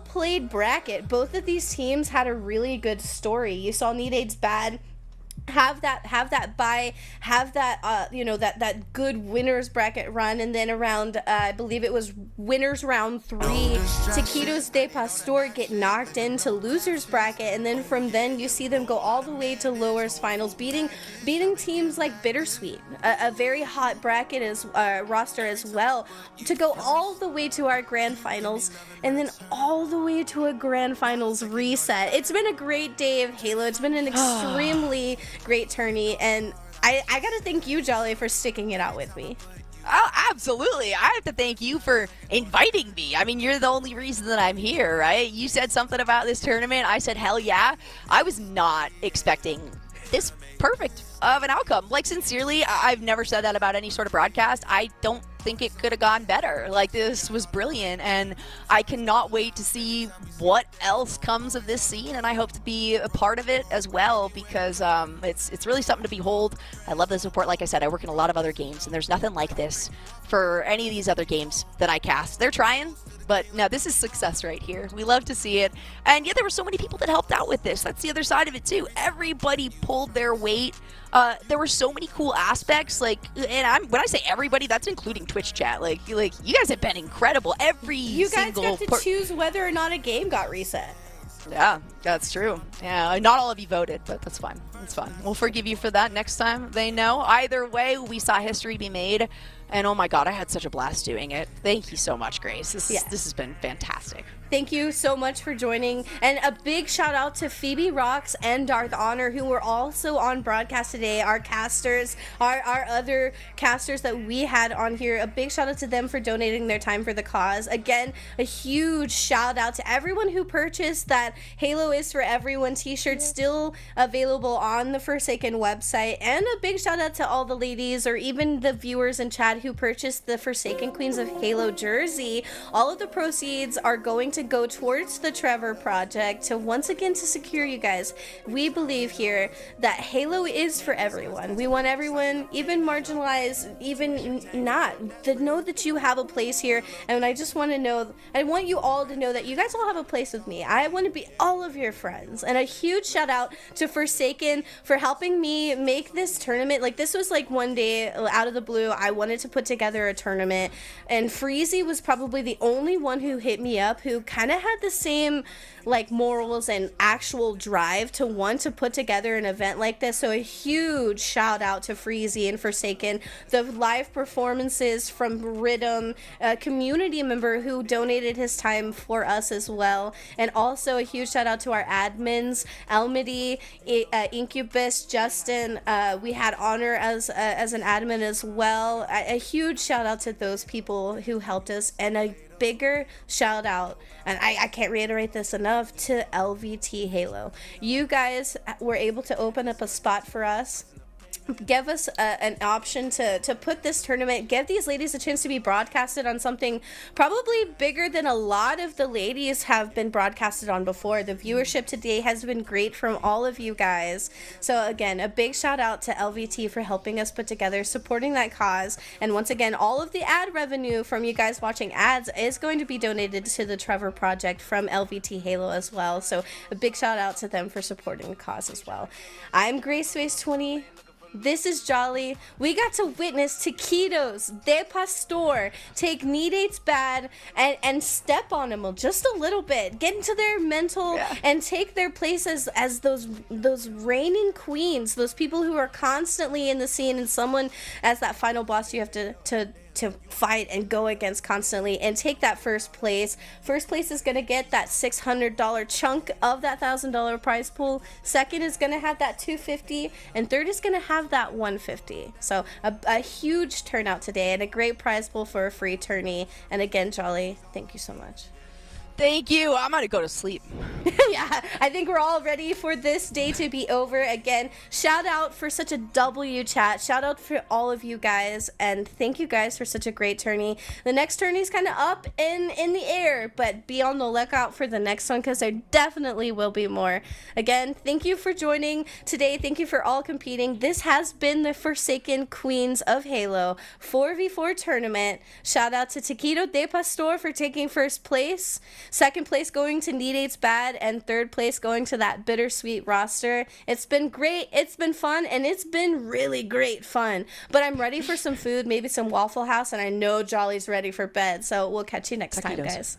played bracket. Both of these teams had a really good story. You saw Need 8's Bad have that good winners bracket run, and then around I believe it was winners round 3, Taquitos de Pastor get knocked into losers bracket, and then from then you see them go all the way to lowers finals, beating teams like Bittersweet, a very hot bracket as roster as well, to go all the way to our grand finals, and then all the way to a grand finals reset. It's been a great day of Halo. It's been an extremely great tourney, and I gotta thank you, Jolly, for sticking it out with me. Oh, absolutely. I have to thank you for inviting me. You're the only reason that I'm here, right? You said something about this tournament. I said, hell yeah. I was not expecting this perfect of an outcome. Sincerely, I've never said that about any sort of broadcast. I don't think it could have gone better. This was brilliant, and I cannot wait to see what else comes of this scene, and I hope to be a part of it as well, because it's really something to behold. I love the support. Like I said, I work in a lot of other games, and there's nothing like this for any of these other games that I cast. They're trying, but no, this is success right here. We love to see it. And yeah, there were so many people that helped out with this. That's the other side of it too. Everybody pulled their weight. There were so many cool aspects. When I say everybody, that's including Twitch chat. You guys have been incredible. You guys got to choose whether or not a game got reset. Yeah, that's true. Yeah, not all of you voted, but that's fine. It's fine. We'll forgive you for that next time. They know. Either way, we saw history be made. And oh my god, I had such a blast doing it. Thank you so much, Grace. This has been fantastic. Thank you so much for joining. And a big shout out to Phoebe Rocks and Darth Honor, who were also on broadcast today. Our casters, our other casters that we had on here. A big shout out to them for donating their time for the cause. Again, a huge shout out to everyone who purchased that Halo is for Everyone t-shirt, still available on the Forsaken website. And a big shout out to all the ladies, or even the viewers in chat, who purchased the Forsaken Queens of Halo jersey. All of the proceeds are going to go towards the Trevor Project to once again to secure you guys. We believe here that Halo is for everyone. We want everyone, even marginalized, even not, to know that you have a place here. And I just want to know, I want you all to know that you guys all have a place with me. I want to be all of your friends. And a huge shout out to Forsaken for helping me make this tournament. This was one day out of the blue, I wanted to put together a tournament, and Freezy was probably the only one who hit me up, who kind of had the same like morals and actual drive to want to put together an event like this. So a huge shout out to Freezy and Forsaken, the live performances from Rhythm, a community member who donated his time for us as well, and also a huge shout out to our admins, Elmity, Incubus, Justin. We had Honor as an admin as well. A huge shout out to those people who helped us, and a bigger shout out, and I can't reiterate this enough, to LVT Halo. You guys were able to open up a spot for us, give us an option to put this tournament, give these ladies a chance to be broadcasted on something probably bigger than a lot of the ladies have been broadcasted on before. The viewership today has been great from all of you guys. So again, a big shout out to LVT for helping us put together, supporting that cause. And once again, all of the ad revenue from you guys watching ads is going to be donated to the Trevor Project from LVT Halo as well. So a big shout out to them for supporting the cause as well. I'm GraceFace20. This is Jolly. We got to witness Taquitos de Pastor take Knee Dates Bad and step on them just a little bit, get into their mental and take their place as those reigning queens, those people who are constantly in the scene, and someone as that final boss you have to fight and go against constantly and take that first place. First place is going to get that $600 chunk of that $1,000 prize pool. Second is going to have that $250, and third is going to have that $150. So a huge turnout today and a great prize pool for a free tourney. And again, Jolly, thank you so much. Thank you. I'm gonna go to sleep. Yeah, I think we're all ready for this day to be over. Again, shout out for such a W chat. Shout out for all of you guys, and thank you guys for such a great tourney. The next tourney is kind of up in the air, but be on the lookout for the next one because there definitely will be more. Again, thank you for joining today. Thank you for all competing. This has been the Forsaken Queens of Halo 4v4 tournament. Shout out to Taquito de Pastor for taking first place. Second place going to Knee Dates Bad, and third place going to that bittersweet roster. It's been great, it's been fun, and it's been really great fun. But I'm ready for some food, maybe some Waffle House, and I know Jolly's ready for bed. So we'll catch you next time, guys.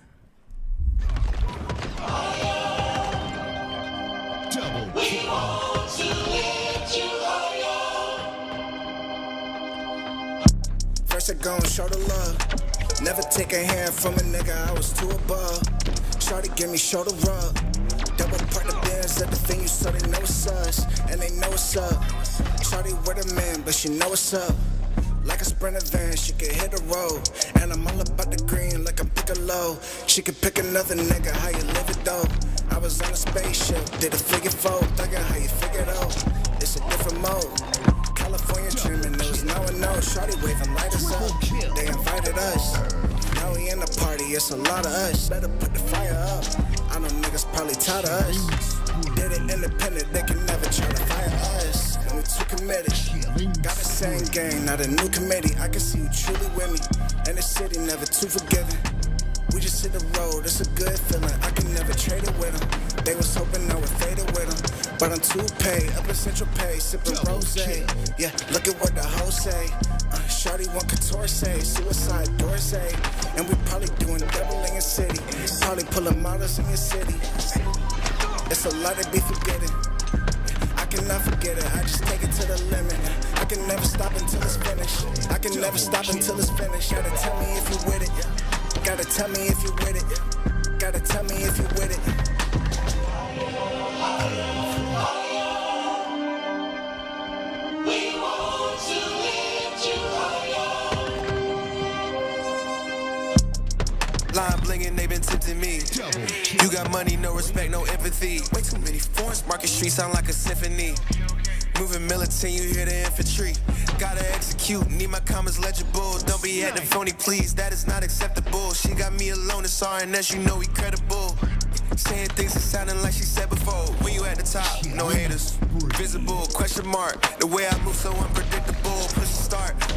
First I go and show the love. Never take a hand from a nigga, I was too above. Shorty give me shoulder rub. Double part the bands at the venue so they know it's us. And they know it's up. Shorty with a man, but she know it's up. Like a Sprinter van, she can hit the road. And I'm all about the green like I'm Piccolo. She could pick another nigga, how you live it though. I was on a spaceship, did a figure four. Thuggin' how you figure it out. It's a different mode. California dreaming, there was no one knows. Shorty waving lighters up, they invited us. Now we in the party, it's a lot of us. Better put the fire up, I know niggas probably tired of us. Did it independent, they can never try to fire us. And we too committed, got the same gang, not a new committee. I can see you truly with me, and the city never too forgiving. We just hit the road, it's a good feeling. I can never trade it with them. They was hoping I would fade it with them, but I'm too paid. Up in Central Pay, sipping rosé. Yeah, look at what the hoes say. Shawty want couture say, suicide doors say. And we probably doing doubling in city. Probably pulling models in your city. It's a lot to be forgetting. I cannot forget it, I just take it to the limit. I can never stop until it's finished. I can never stop until it's finished. Gotta tell me if you with it. Gotta tell me if you with it. Gotta tell me if you with it. We want to lift you higher. Line blinging, they been tempting me. You got money, no respect, no empathy. Way too many foreigns, Market Street sound like a symphony. Moving militant, you hear the infantry. Gotta execute, need my commas legible. Don't be acting phony, please, that is not acceptable. She got me alone, it's RNS, you know we credible. Saying things that sounding like she said before. When you at the top, no haters. Visible, question mark. The way I move so unpredictable. Push the start.